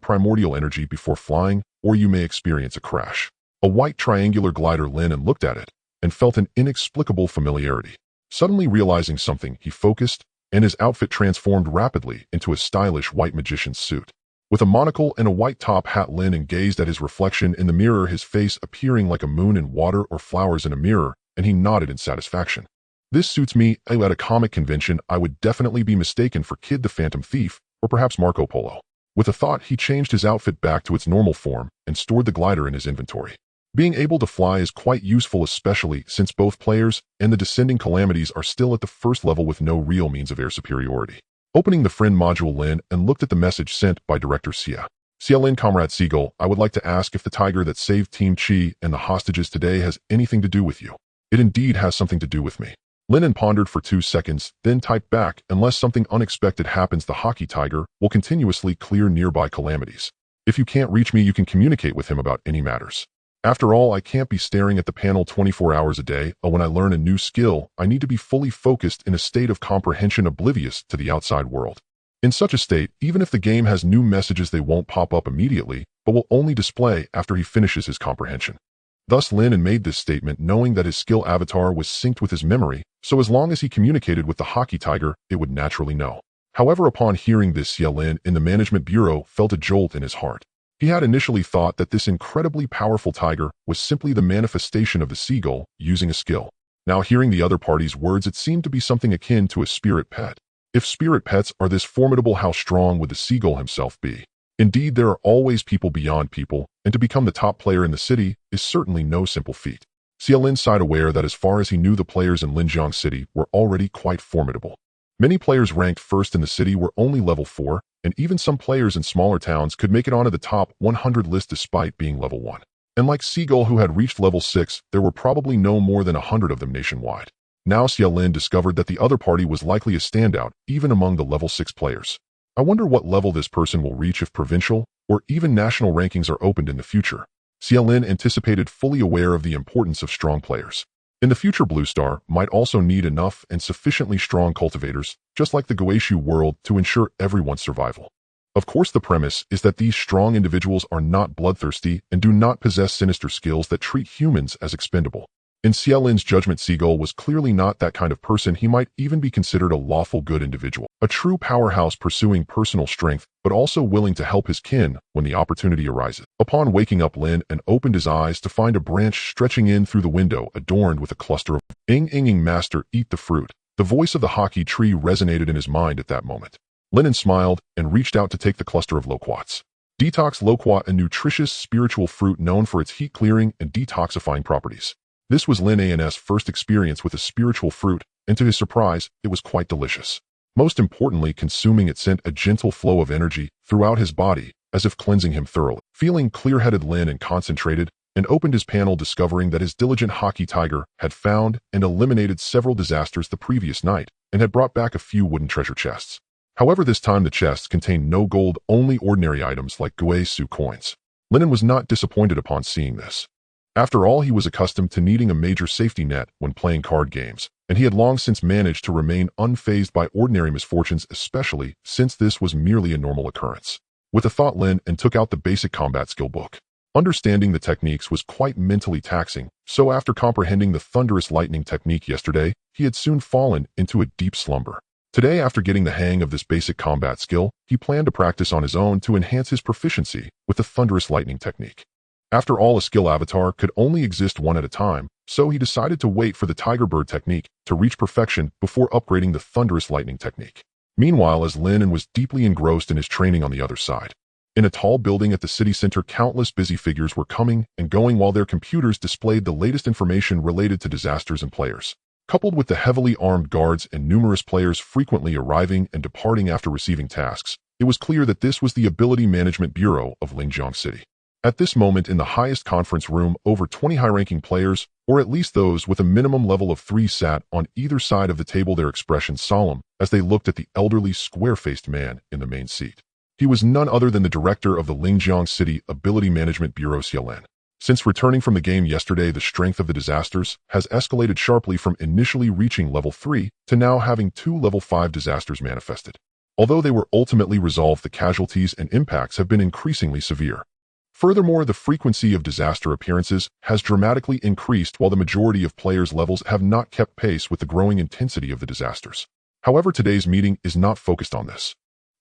primordial energy before flying, or you may experience a crash. A white triangular glider. Lin An looked at it and felt an inexplicable familiarity. Suddenly realizing something, he focused, and his outfit transformed rapidly into a stylish white magician's suit. With a monocle and a white top hat, Lin An gazed at his reflection in the mirror, his face appearing like a moon in water or flowers in a mirror, and he nodded in satisfaction. This suits me. At a comic convention, I would definitely be mistaken for Kid the Phantom Thief, or perhaps Marco Polo. With a thought, he changed his outfit back to its normal form and stored the glider in his inventory. Being able to fly is quite useful, especially since both players and the descending calamities are still at the first level with no real means of air superiority. Opening the friend module, Lin An looked at the message sent by Director Xia. Xia Lin, Comrade Seagull, I would like to ask if the tiger that saved Team Chi and the hostages today has anything to do with you. It indeed has something to do with me. Lin An pondered for 2 seconds, then typed back, unless something unexpected happens, the hockey tiger will continuously clear nearby calamities. If you can't reach me, you can communicate with him about any matters. After all, I can't be staring at the panel 24 hours a day, or when I learn a new skill, I need to be fully focused in a state of comprehension, oblivious to the outside world. In such a state, even if the game has new messages, they won't pop up immediately, but will only display after he finishes his comprehension. Thus, Lin An made this statement knowing that his skill avatar was synced with his memory, so as long as he communicated with the hockey tiger, it would naturally know. However, upon hearing this, Xia Lin in the management bureau felt a jolt in his heart. He had initially thought that this incredibly powerful tiger was simply the manifestation of the seagull using a skill. Now, hearing the other party's words, it seemed to be something akin to a spirit pet. If spirit pets are this formidable, how strong would the seagull himself be? Indeed, there are always people beyond people, and to become the top player in the city is certainly no simple feat. Xia Lin sighed, aware that as far as he knew, the players in Linjiang City were already quite formidable. Many players ranked first in the city were only level 4, and even some players in smaller towns could make it onto the top 100 list despite being level 1. And like Seagull, who had reached level 6, there were probably no more than 100 of them nationwide. Now Xia Lin discovered that the other party was likely a standout, even among the level 6 players. I wonder what level this person will reach if provincial or even national rankings are opened in the future. Xia Lin anticipated, fully aware of the importance of strong players. In the future, Blue Star might also need enough and sufficiently strong cultivators, just like the Guixu world, to ensure everyone's survival. Of course, the premise is that these strong individuals are not bloodthirsty and do not possess sinister skills that treat humans as expendable. In Xielin's judgment, Seagull was clearly not that kind of person. He might even be considered a lawful good individual, a true powerhouse pursuing personal strength, but also willing to help his kin when the opportunity arises. Upon waking up, Lin An opened his eyes to find a branch stretching in through the window adorned with a cluster of Ing master, eat the fruit. The voice of the hockey tree resonated in his mind at that moment. Lin An smiled and reached out to take the cluster of loquats. Detox loquat, a nutritious spiritual fruit known for its heat-clearing and detoxifying properties. This was Lin An's first experience with a spiritual fruit, and to his surprise, it was quite delicious. Most importantly, consuming it sent a gentle flow of energy throughout his body, as if cleansing him thoroughly. Feeling clear-headed, Lin An concentrated and opened his panel, discovering that his diligent hockey tiger had found and eliminated several disasters the previous night and had brought back a few wooden treasure chests. However, this time the chests contained no gold, only ordinary items like Guixu coins. Lin An was not disappointed upon seeing this. After all, he was accustomed to needing a major safety net when playing card games, and he had long since managed to remain unfazed by ordinary misfortunes, especially since this was merely a normal occurrence. With a thought, Lin An took out the basic combat skill book. Understanding the techniques was quite mentally taxing, so after comprehending the thunderous lightning technique yesterday, he had soon fallen into a deep slumber. Today, after getting the hang of this basic combat skill, he planned to practice on his own to enhance his proficiency with the thunderous lightning technique. After all, a skill avatar could only exist one at a time, so he decided to wait for the tiger bird technique to reach perfection before upgrading the thunderous lightning technique. Meanwhile, as Lin An was deeply engrossed in his training on the other side, in a tall building at the city center, countless busy figures were coming and going while their computers displayed the latest information related to disasters and players. Coupled with the heavily armed guards and numerous players frequently arriving and departing after receiving tasks, it was clear that this was the Ability Management Bureau of Linjiang City. At this moment, in the highest conference room, over 20 high-ranking players, or at least those with a minimum level of 3, sat on either side of the table, their expressions solemn as they looked at the elderly, square-faced man in the main seat. He was none other than the director of the Linjiang City Ability Management Bureau, Lin An. Since returning from the game yesterday, the strength of the disasters has escalated sharply from initially reaching level 3 to now having 2 level 5 disasters manifested. Although they were ultimately resolved, the casualties and impacts have been increasingly severe. Furthermore, the frequency of disaster appearances has dramatically increased, while the majority of players' levels have not kept pace with the growing intensity of the disasters. However, today's meeting is not focused on this.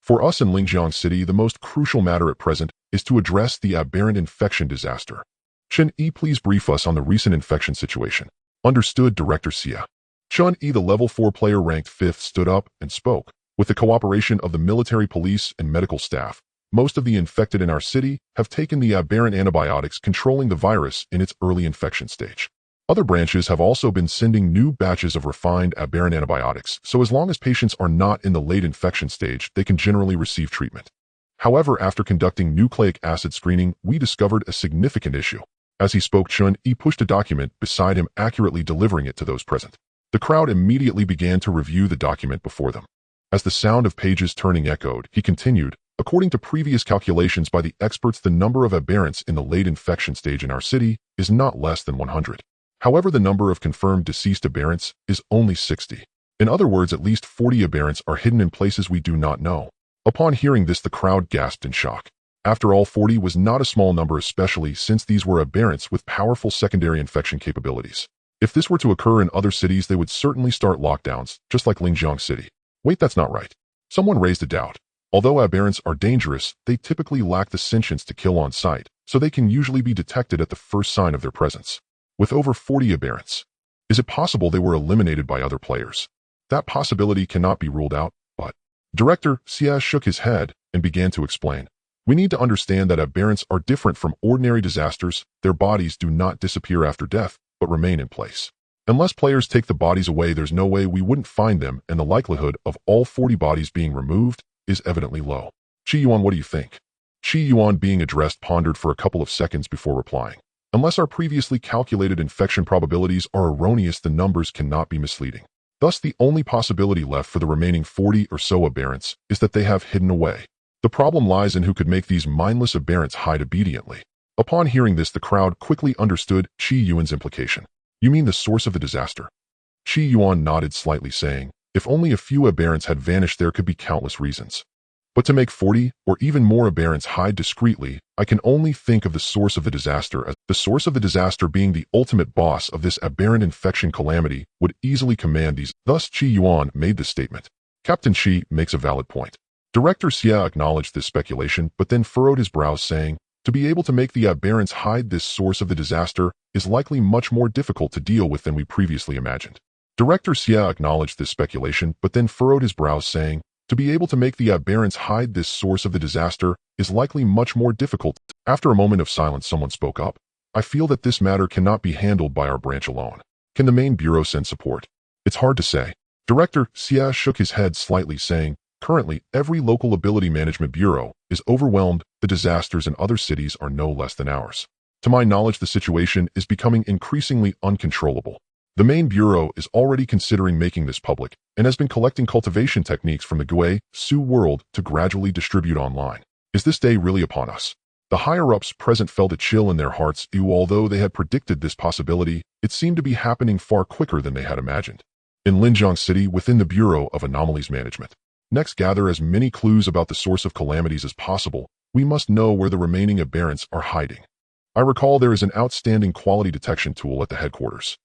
For us in Linjiang City, the most crucial matter at present is to address the aberrant infection disaster. Chen Yi, please brief us on the recent infection situation. Understood, Director Xia. Chen Yi, the level 4 player ranked 5th, stood up and spoke. With the cooperation of the military, police, and medical staff, most of the infected in our city have taken the aberrant antibiotics, controlling the virus in its early infection stage. Other branches have also been sending new batches of refined aberrant antibiotics, so as long as patients are not in the late infection stage, they can generally receive treatment. However, after conducting nucleic acid screening, we discovered a significant issue. As he spoke, Chen Yi pushed a document beside him, accurately delivering it to those present. The crowd immediately began to review the document before them. As the sound of pages turning echoed, he continued, according to previous calculations by the experts, the number of aberrants in the late infection stage in our city is not less than 100. However, the number of confirmed deceased aberrants is only 60. In other words, at least 40 aberrants are hidden in places we do not know. Upon hearing this, the crowd gasped in shock. After all, 40 was not a small number, especially since these were aberrants with powerful secondary infection capabilities. If this were to occur in other cities, they would certainly start lockdowns, just like Linjiang City. Wait, that's not right. Someone raised a doubt. Although aberrants are dangerous, they typically lack the sentience to kill on sight, so they can usually be detected at the first sign of their presence. With over 40 aberrants, is it possible they were eliminated by other players? That possibility cannot be ruled out, but... Director Xia shook his head and began to explain. We need to understand that aberrants are different from ordinary disasters. Their bodies do not disappear after death, but remain in place. Unless players take the bodies away, there's no way we wouldn't find them, and the likelihood of all 40 bodies being removed is evidently low. Qi Yuan, what do you think? Qi Yuan, being addressed, pondered for a couple of seconds before replying. Unless our previously calculated infection probabilities are erroneous, the numbers cannot be misleading. Thus, the only possibility left for the remaining 40 or so aberrants is that they have hidden away. The problem lies in who could make these mindless aberrants hide obediently. Upon hearing this, the crowd quickly understood Qi Yuan's implication. You mean the source of the disaster? Qi Yuan nodded slightly, saying, if only a few aberrants had vanished, there could be countless reasons. But to make 40 or even more aberrants hide discreetly, I can only think of the source of the disaster as the source of the disaster being the ultimate boss of this aberrant infection calamity would easily command these. Thus, Qi Yuan made this statement. Captain Qi makes a valid point. Director Xia acknowledged this speculation, but then furrowed his brows, saying, to be able to make the aberrants hide this source of the disaster is likely much more difficult to deal with than we previously imagined. Director Xia acknowledged this speculation, but then furrowed his brows, saying, to be able to make the aberrants hide this source of the disaster is likely much more difficult. After a moment of silence, someone spoke up. I feel that this matter cannot be handled by our branch alone. Can the main bureau send support? It's hard to say. Director Xia shook his head slightly, saying, currently, every local ability management bureau is overwhelmed. The disasters in other cities are no less than ours. To my knowledge, the situation is becoming increasingly uncontrollable. The main bureau is already considering making this public and has been collecting cultivation techniques from the Guixu world to gradually distribute online. Is this day really upon us? The higher-ups present felt a chill in their hearts, although they had predicted this possibility. It seemed to be happening far quicker than they had imagined. In Linjiang City, within the Bureau of Anomalies Management. Next, gather as many clues about the source of calamities as possible. We must know where the remaining aberrants are hiding. I recall there is an outstanding quality detection tool at the headquarters.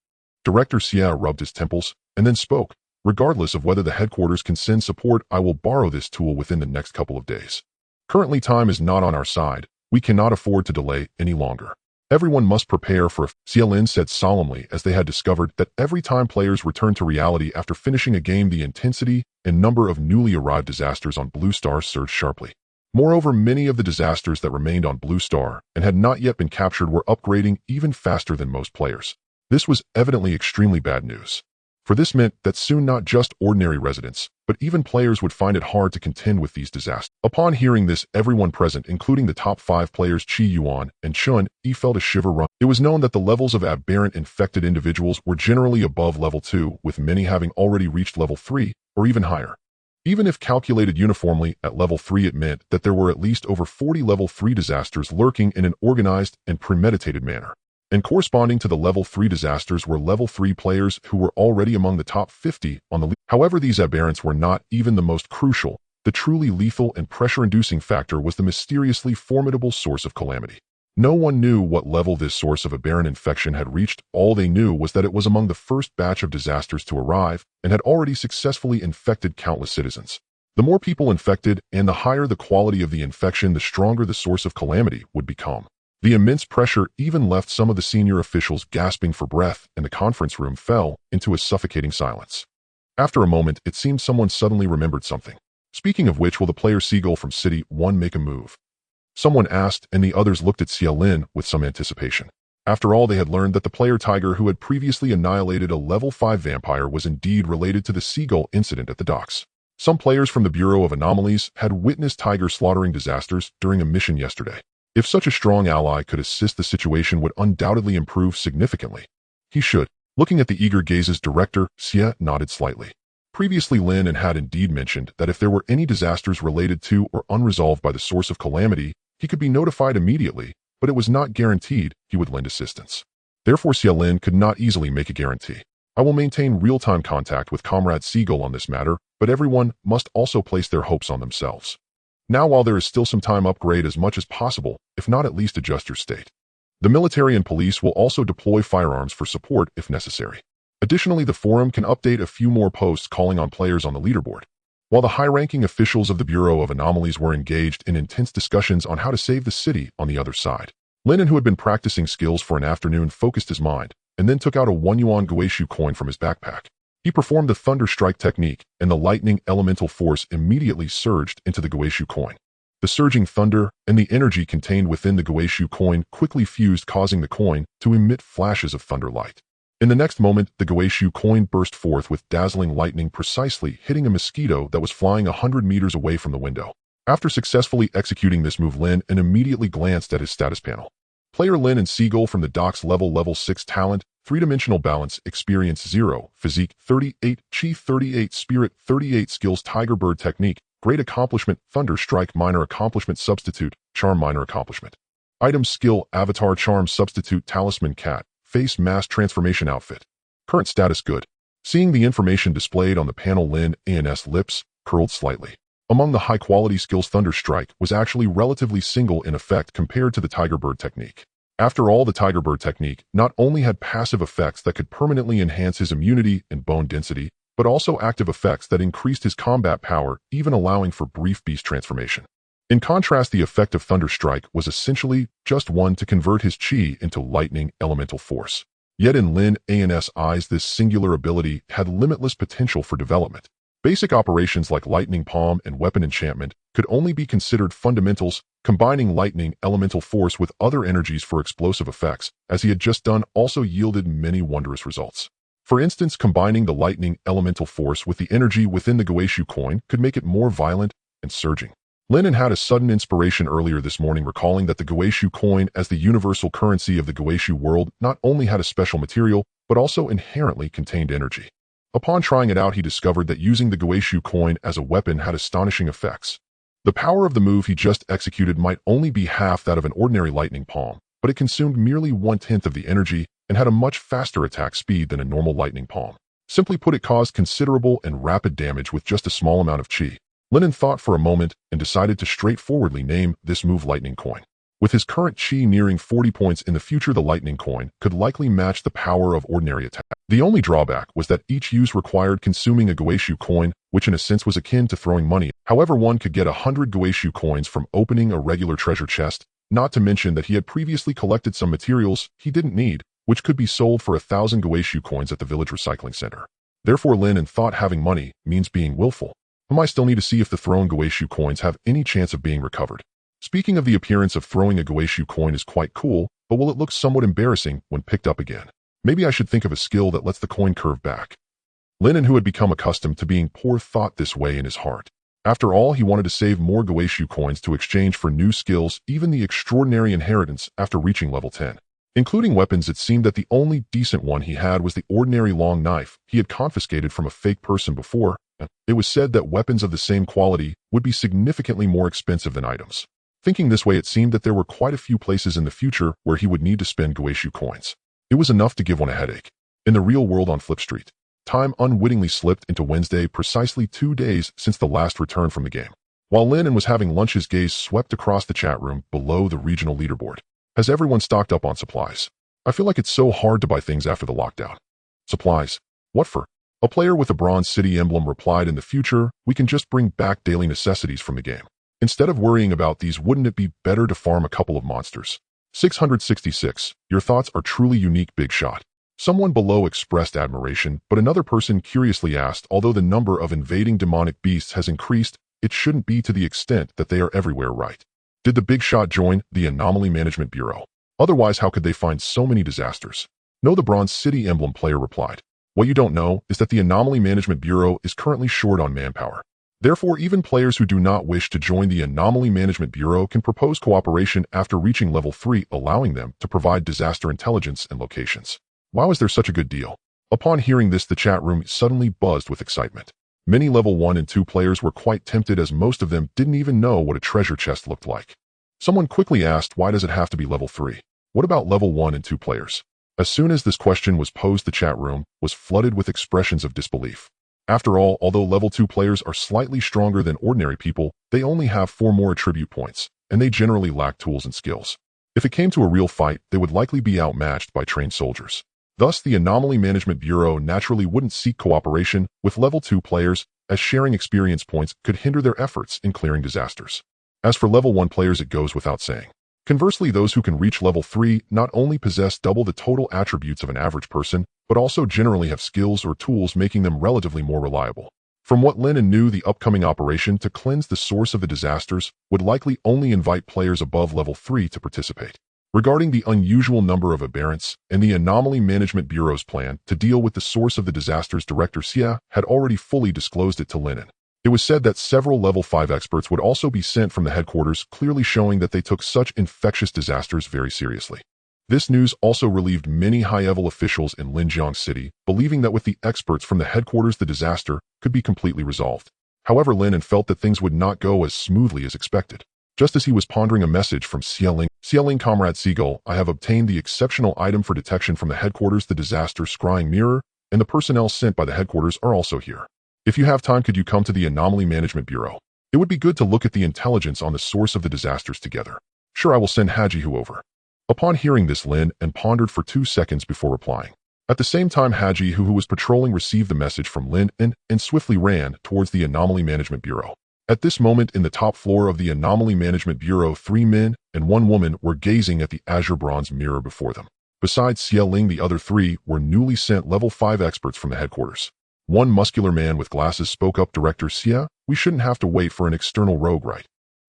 Director Xia rubbed his temples and then spoke. Regardless of whether the headquarters can send support, I will borrow this tool within the next couple of days. Currently, time is not on our side. We cannot afford to delay any longer. Everyone must prepare for Xia Lin said solemnly, as they had discovered that every time players return to reality after finishing a game, the intensity and number of newly arrived disasters on Blue Star surged sharply. Moreover, many of the disasters that remained on Blue Star and had not yet been captured were upgrading even faster than most players. This was evidently extremely bad news. For this meant that soon not just ordinary residents, but even players would find it hard to contend with these disasters. Upon hearing this, everyone present, including the top 5 players Qi Yuan and Chun, felt a shiver run. It was known that the levels of aberrant infected individuals were generally above level 2, with many having already reached level 3 or even higher. Even if calculated uniformly at level 3, it meant that there were at least over 40 level 3 disasters lurking in an organized and premeditated manner. And corresponding to the level 3 disasters were level 3 players who were already among the top 50 on the list. However, these aberrants were not even the most crucial. The truly lethal and pressure-inducing factor was the mysteriously formidable source of calamity. No one knew what level this source of aberrant infection had reached. All they knew was that it was among the first batch of disasters to arrive and had already successfully infected countless citizens. The more people infected and the higher the quality of the infection, the stronger the source of calamity would become. The immense pressure even left some of the senior officials gasping for breath, and the conference room fell into a suffocating silence. After a moment, it seemed someone suddenly remembered something. Speaking of which, will the player Seagull from City 1 make a move? Someone asked, and the others looked at Xia Lin with some anticipation. After all, they had learned that the player Tiger who had previously annihilated a level 5 vampire was indeed related to the Seagull incident at the docks. Some players from the Bureau of Anomalies had witnessed Tiger slaughtering disasters during a mission yesterday. If such a strong ally could assist, the situation would undoubtedly improve significantly. He should. Looking at the eager gazes, Director Xia nodded slightly. Previously, Lin An had indeed mentioned that if there were any disasters related to or unresolved by the source of calamity, he could be notified immediately, but it was not guaranteed he would lend assistance. Therefore, Xia Lin could not easily make a guarantee. I will maintain real-time contact with Comrade Seagull on this matter, but everyone must also place their hopes on themselves. Now, while there is still some time, upgrade as much as possible, if not at least adjust your state. The military and police will also deploy firearms for support if necessary. Additionally, the forum can update a few more posts calling on players on the leaderboard. While the high-ranking officials of the Bureau of Anomalies were engaged in intense discussions on how to save the city on the other side, Lin An, who had been practicing skills for an afternoon, focused his mind and then took out a 1 yuan Guixu coin from his backpack. He performed the thunder strike technique, and the lightning elemental force immediately surged into the Guixu coin. The surging thunder and the energy contained within the Guixu coin quickly fused, causing the coin to emit flashes of thunder light. In the next moment, the Guixu coin burst forth with dazzling lightning, precisely hitting a mosquito that was flying 100 meters away from the window. After successfully executing this move, Lin An immediately glanced at his status panel. Player Lin An Seagull from the docks, level 6 talent, 3-dimensional balance, experience 0, physique 38, chi 38, spirit 38, skills Tiger Bird technique, great accomplishment, thunder strike minor accomplishment, substitute, charm minor accomplishment. Item skill, avatar charm, substitute, talisman cat, face mask transformation outfit. Current status good. Seeing the information displayed on the panel, Lin An's lips curled slightly. Among the high-quality skills, Thunder Strike was actually relatively single in effect compared to the Tiger Bird technique. After all, the Tiger Bird technique not only had passive effects that could permanently enhance his immunity and bone density, but also active effects that increased his combat power, even allowing for brief beast transformation. In contrast, the effect of Thunder Strike was essentially just one to convert his chi into lightning elemental force. Yet in Lin An's eyes, this singular ability had limitless potential for development. Basic operations like lightning palm and weapon enchantment could only be considered fundamentals. Combining lightning elemental force with other energies for explosive effects, as he had just done, also yielded many wondrous results. For instance, combining the lightning elemental force with the energy within the Guixu coin could make it more violent and surging. Lin An had a sudden inspiration earlier this morning, recalling that the Guixu coin, as the universal currency of the Guixu world, not only had a special material, but also inherently contained energy. Upon trying it out, he discovered that using the Guixu coin as a weapon had astonishing effects. The power of the move he just executed might only be half that of an ordinary lightning palm, but it consumed merely 1/10 of the energy and had a much faster attack speed than a normal lightning palm. Simply put, it caused considerable and rapid damage with just a small amount of chi. Lin An thought for a moment and decided to straightforwardly name this move Lightning Coin. With his current chi nearing 40 points in the future, the Lightning Coin could likely match the power of ordinary attack. The only drawback was that each use required consuming a Guixu coin, which in a sense was akin to throwing money. However, one could get 100 Guixu coins from opening a regular treasure chest, not to mention that he had previously collected some materials he didn't need, which could be sold for 1,000 Guixu coins at the village recycling center. Therefore, Lin An thought having money means being willful. I still need to see if the thrown Guixu coins have any chance of being recovered. Speaking of, the appearance of throwing a Guixu coin is quite cool, but will it look somewhat embarrassing when picked up again? Maybe I should think of a skill that lets the coin curve back. Lin An, who had become accustomed to being poor, thought this way in his heart. After all, he wanted to save more Guixu coins to exchange for new skills, even the extraordinary inheritance after reaching level 10. Including weapons, it seemed that the only decent one he had was the ordinary long knife he had confiscated from a fake person before. It was said that weapons of the same quality would be significantly more expensive than items. Thinking this way, it seemed that there were quite a few places in the future where he would need to spend Guixu coins. It was enough to give one a headache. In the real world on Flip Street, time unwittingly slipped into Wednesday, precisely 2 days since the last return from the game. While Lin An was having lunch, his gaze swept across the chat room below the regional leaderboard. Has everyone stocked up on supplies? I feel like it's so hard to buy things after the lockdown. Supplies? What for? A player with a Bronze City emblem replied, in the future, we can just bring back daily necessities from the game. Instead of worrying about these, wouldn't it be better to farm a couple of monsters? 666. Your thoughts are truly unique, big shot. Someone below expressed admiration, but another person curiously asked, although the number of invading demonic beasts has increased, it shouldn't be to the extent that they are everywhere, right? Did the big shot join the Anomaly Management Bureau? Otherwise, how could they find so many disasters? No, the Bronze City emblem player replied. What you don't know is that the Anomaly Management Bureau is currently short on manpower. Therefore, even players who do not wish to join the Anomaly Management Bureau can propose cooperation after reaching level 3, allowing them to provide disaster intelligence and locations. Why is there such a good deal? Upon hearing this, the chat room suddenly buzzed with excitement. Many level 1 and 2 players were quite tempted, as most of them didn't even know what a treasure chest looked like. Someone quickly asked, why does it have to be level 3? What about level 1 and 2 players? As soon as this question was posed, the chat room was flooded with expressions of disbelief. After all, although level 2 players are slightly stronger than ordinary people, they only have 4 more attribute points, and they generally lack tools and skills. If it came to a real fight, they would likely be outmatched by trained soldiers. Thus, the Anomaly Management Bureau naturally wouldn't seek cooperation with level 2 players, as sharing experience points could hinder their efforts in clearing disasters. As for level 1 players, it goes without saying. Conversely, those who can reach level 3 not only possess double the total attributes of an average person, but also generally have skills or tools making them relatively more reliable. From what Lin An knew, the upcoming operation to cleanse the source of the disasters would likely only invite players above level 3 to participate. Regarding the unusual number of aberrants and the Anomaly Management Bureau's plan to deal with the source of the disasters, Director Xia had already fully disclosed it to Lin An. It was said that several level 5 experts would also be sent from the headquarters, clearly showing that they took such infectious disasters very seriously. This news also relieved many high-level officials in Linjiang City, believing that with the experts from the headquarters, the disaster could be completely resolved. However, Lin An felt that things would not go as smoothly as expected. Just as he was pondering, a message from Xiaoling, Comrade Seagull, I have obtained the exceptional item for detection from the headquarters, the disaster scrying mirror, and the personnel sent by the headquarters are also here. If you have time, could you come to the Anomaly Management Bureau? It would be good to look at the intelligence on the source of the disasters together. Sure, I will send Hajihu over. Upon hearing this, Lin An pondered for 2 seconds before replying. At the same time, Hajihu, who was patrolling, received the message from Lin An and swiftly ran towards the Anomaly Management Bureau. At this moment, in the top floor of the Anomaly Management Bureau, 3 men and 1 woman were gazing at the azure bronze mirror before them. Besides Xie Ling, the other 3 were newly sent level 5 experts from the headquarters. One muscular man with glasses spoke up. Director Xie, we shouldn't have to wait for an external rogue, right?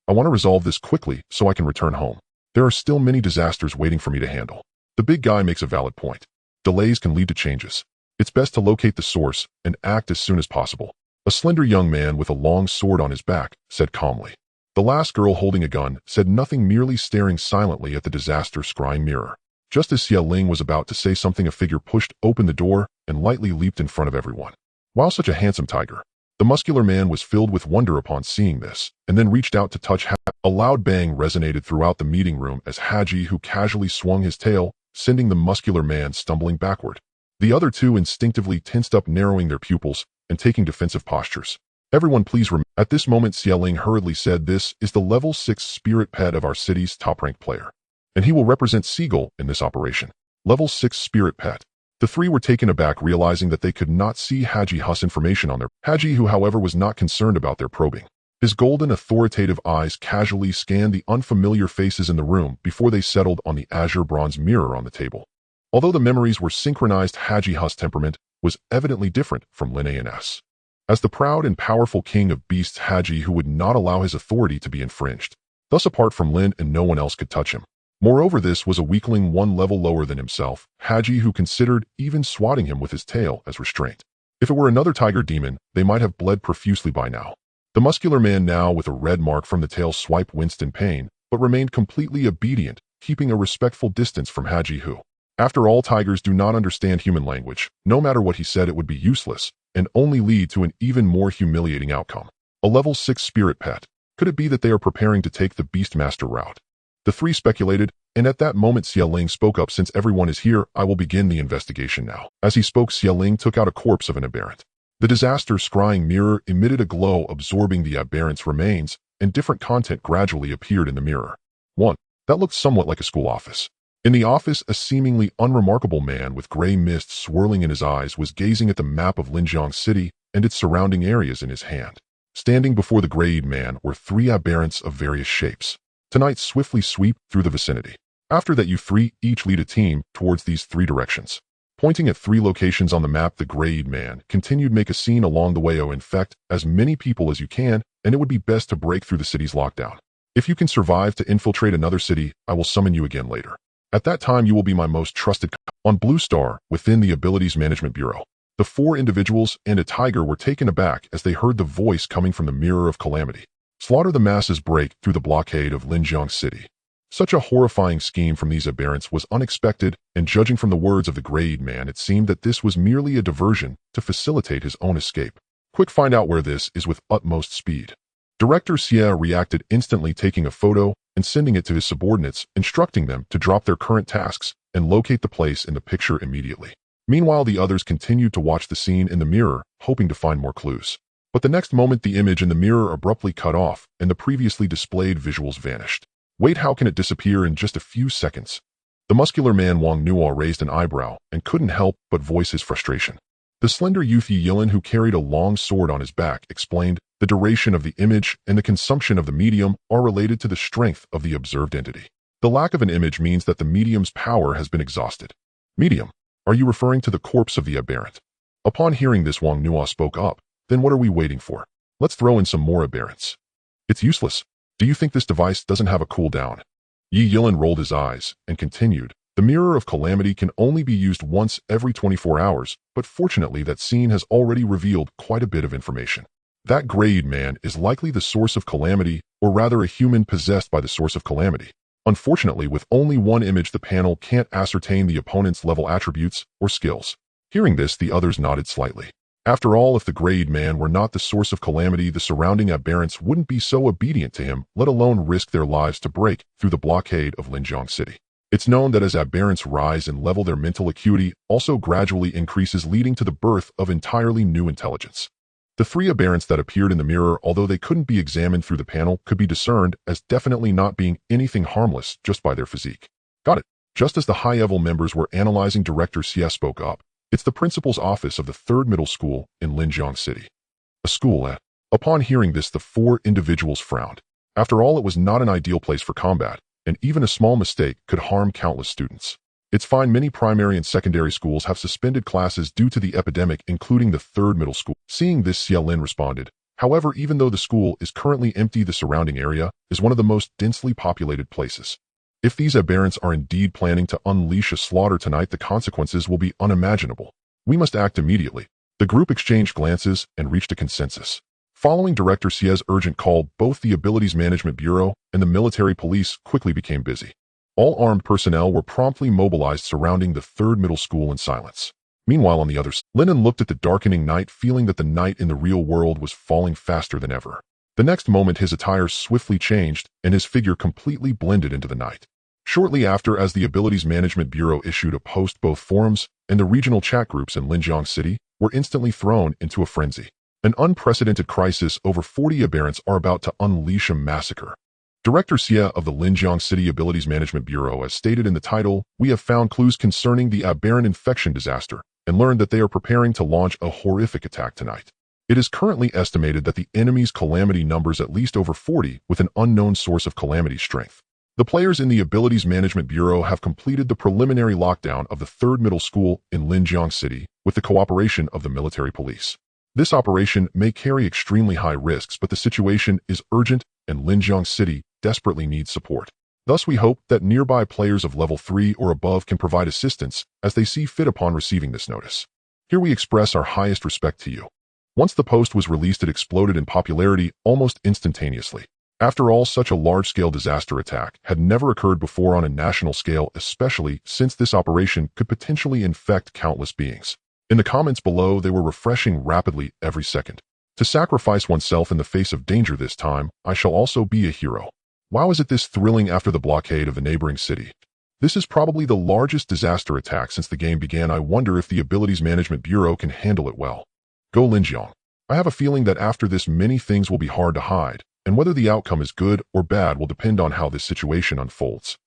I want to resolve this quickly so I can return home. There are still many disasters waiting for me to handle. The big guy makes a valid point. Delays can lead to changes. It's best to locate the source and act as soon as possible. A slender young man with a long sword on his back said calmly. The last girl holding a gun said nothing, merely staring silently at the disaster scrying mirror. Just as Xie Ling was about to say something, a figure pushed open the door and lightly leaped in front of everyone. Wow, such a handsome tiger. The muscular man was filled with wonder upon seeing this, and then reached out to touch Haji. A loud bang resonated throughout the meeting room as Haji, who casually swung his tail, sending the muscular man stumbling backward. The other 2 instinctively tensed up, narrowing their pupils and taking defensive postures. Everyone please remember. At this moment, Xie Ling hurriedly said, this is the level 6 spirit pet of our city's top-ranked player, and he will represent Seagull in this operation. Level 6 spirit pet. The 3 were taken aback, realizing that they could not see Hajihu's information on their. Hajihu, however, was not concerned about their probing. His golden, authoritative eyes casually scanned the unfamiliar faces in the room before they settled on the azure bronze mirror on the table. Although the memories were synchronized, Hajihu's temperament was evidently different from Lin An's. As the proud and powerful king of beasts, Hajihu would not allow his authority to be infringed. Thus, apart from Lin An, no one else could touch him. Moreover, this was a weakling 1 level lower than himself, Hajihu considered even swatting him with his tail as restraint. If it were another tiger demon, they might have bled profusely by now. The muscular man, now with a red mark from the tail swipe, winced in pain, but remained completely obedient, keeping a respectful distance from Hajihu. After all, tigers do not understand human language. No matter what he said, it would be useless, and only lead to an even more humiliating outcome. A level 6 spirit pet. Could it be that they are preparing to take the Beastmaster route? The 3 speculated, and at that moment Xie Ling spoke up. Since everyone is here, I will begin the investigation now. As he spoke, Xie Ling took out a corpse of an aberrant. The disaster scrying mirror emitted a glow, absorbing the aberrant's remains, and different content gradually appeared in the mirror. 1. That looked somewhat like a school office. In the office, a seemingly unremarkable man with gray mist swirling in his eyes was gazing at the map of Linjiang City and its surrounding areas in his hand. Standing before the grayed man were 3 aberrants of various shapes. Tonight, swiftly sweep through the vicinity. After that, you 3 each lead a team towards these 3 directions. Pointing at 3 locations on the map, the grayed man continued, make a scene along the way. Infect as many people as you can, and it would be best to break through the city's lockdown. If you can survive to infiltrate another city, I will summon you again later. At that time, you will be my most trusted. On Blue Star, within the Abilities Management Bureau, the 4 individuals and a tiger were taken aback as they heard the voice coming from the Mirror of Calamity. Slaughter the masses, break through the blockade of Linjiang City. Such a horrifying scheme from these aberrants was unexpected, and judging from the words of the grayed man, it seemed that this was merely a diversion to facilitate his own escape. Quick, find out where this is with utmost speed. Director Xie reacted instantly, taking a photo and sending it to his subordinates, instructing them to drop their current tasks and locate the place in the picture immediately. Meanwhile, the others continued to watch the scene in the mirror, hoping to find more clues. But the next moment, the image in the mirror abruptly cut off, and the previously displayed visuals vanished. Wait, how can it disappear in just a few seconds? The muscular man Wang Nuo raised an eyebrow and couldn't help but voice his frustration. The slender youth Yi Yilin, who carried a long sword on his back, explained, the duration of the image and the consumption of the medium are related to the strength of the observed entity. The lack of an image means that the medium's power has been exhausted. Medium, are you referring to the corpse of the aberrant? Upon hearing this, Wang Nuo spoke up. Then what are we waiting for? Let's throw in some more aberrants. It's useless. Do you think this device doesn't have a cooldown? Yi Yilin rolled his eyes and continued. The Mirror of Calamity can only be used once every 24 hours, but fortunately that scene has already revealed quite a bit of information. That grayed man is likely the source of calamity, or rather a human possessed by the source of calamity. Unfortunately, with only one image, the panel can't ascertain the opponent's level attributes or skills. Hearing this, the others nodded slightly. After all, if the grayed man were not the source of calamity, the surrounding aberrants wouldn't be so obedient to him, let alone risk their lives to break through the blockade of Linjiang City. It's known that as aberrants rise in level, their mental acuity also gradually increases, leading to the birth of entirely new intelligence. The three aberrants that appeared in the mirror, although they couldn't be examined through the panel, could be discerned as definitely not being anything harmless just by their physique. Got it. Just as the high-level members were analyzing, Director Xie spoke up. It's the principal's office of the 3rd Middle School in Linjiang City. A school, eh? Upon hearing this, the 4 individuals frowned. After all, it was not an ideal place for combat, and even a small mistake could harm countless students. It's fine, many primary and secondary schools have suspended classes due to the epidemic, including the 3rd Middle School. Seeing this, Xie Lin responded, however, even though the school is currently empty, the surrounding area is one of the most densely populated places. If these aberrants are indeed planning to unleash a slaughter tonight, the consequences will be unimaginable. We must act immediately. The group exchanged glances and reached a consensus. Following Director Xie's urgent call, both the Abilities Management Bureau and the military police quickly became busy. All armed personnel were promptly mobilized surrounding the 3rd Middle School in silence. Meanwhile, on the other side, Lin An looked at the darkening night, feeling that the night in the real world was falling faster than ever. The next moment, his attire swiftly changed, and his figure completely blended into the night. Shortly after, as the Abilities Management Bureau issued a post, both forums and the regional chat groups in Linjiang City were instantly thrown into a frenzy. An unprecedented crisis: over 40 aberrants are about to unleash a massacre. Director Xie of the Linjiang City Abilities Management Bureau, as stated in the title, we have found clues concerning the aberrant infection disaster and learned that they are preparing to launch a horrific attack tonight. It is currently estimated that the enemy's calamity numbers at least over 40, with an unknown source of calamity strength. The players in the Abilities Management Bureau have completed the preliminary lockdown of the 3rd Middle School in Linjiang City with the cooperation of the military police. This operation may carry extremely high risks, but the situation is urgent and Linjiang City desperately needs support. Thus, we hope that nearby players of level 3 or above can provide assistance as they see fit upon receiving this notice. Here we express our highest respect to you. Once the post was released, it exploded in popularity almost instantaneously. After all, such a large-scale disaster attack had never occurred before on a national scale, especially since this operation could potentially infect countless beings. In the comments below, they were refreshing rapidly every second. To sacrifice oneself in the face of danger this time, I shall also be a hero. Wow, is it this thrilling after the blockade of the neighboring city? This is probably the largest disaster attack since the game began. I wonder if the Abilities Management Bureau can handle it well. Go Linjiang. I have a feeling that after this many things will be hard to hide, and whether the outcome is good or bad will depend on how this situation unfolds.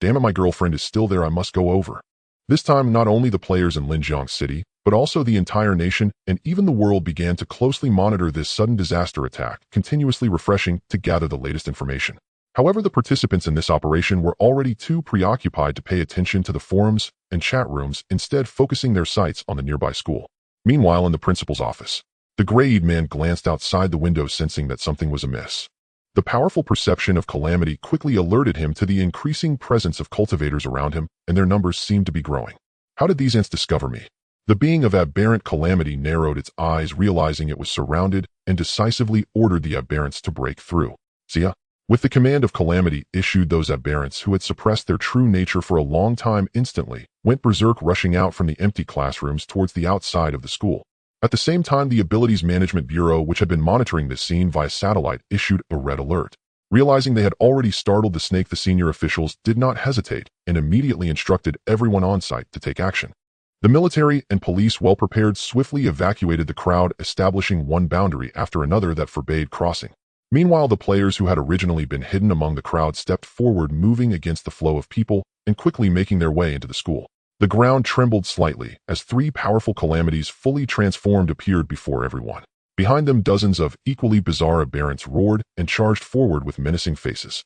Damn it, my girlfriend is still there. I must go over. This time, not only the players in Linjiang City, but also the entire nation and even the world began to closely monitor this sudden disaster attack, continuously refreshing to gather the latest information. However, the participants in this operation were already too preoccupied to pay attention to the forums and chat rooms, instead focusing their sights on the nearby school. Meanwhile, in the principal's office, the grayed man glanced outside the window, sensing that something was amiss. The powerful perception of calamity quickly alerted him to the increasing presence of cultivators around him, and their numbers seemed to be growing. How did these ants discover me? The being of aberrant calamity narrowed its eyes, realizing it was surrounded, and decisively ordered the aberrants to break through. Xie, with the command of calamity issued, those aberrants who had suppressed their true nature for a long time instantly went berserk, rushing out from the empty classrooms towards the outside of the school. At the same time, the Abilities Management Bureau, which had been monitoring this scene via satellite, issued a red alert. Realizing they had already startled the snake, the senior officials did not hesitate and immediately instructed everyone on site to take action. The military and police, well prepared, swiftly evacuated the crowd, establishing one boundary after another that forbade crossing. Meanwhile, the players who had originally been hidden among the crowd stepped forward, moving against the flow of people and quickly making their way into the school. The ground trembled slightly as 3 powerful calamities fully transformed appeared before everyone. Behind them, dozens of equally bizarre aberrants roared and charged forward with menacing faces.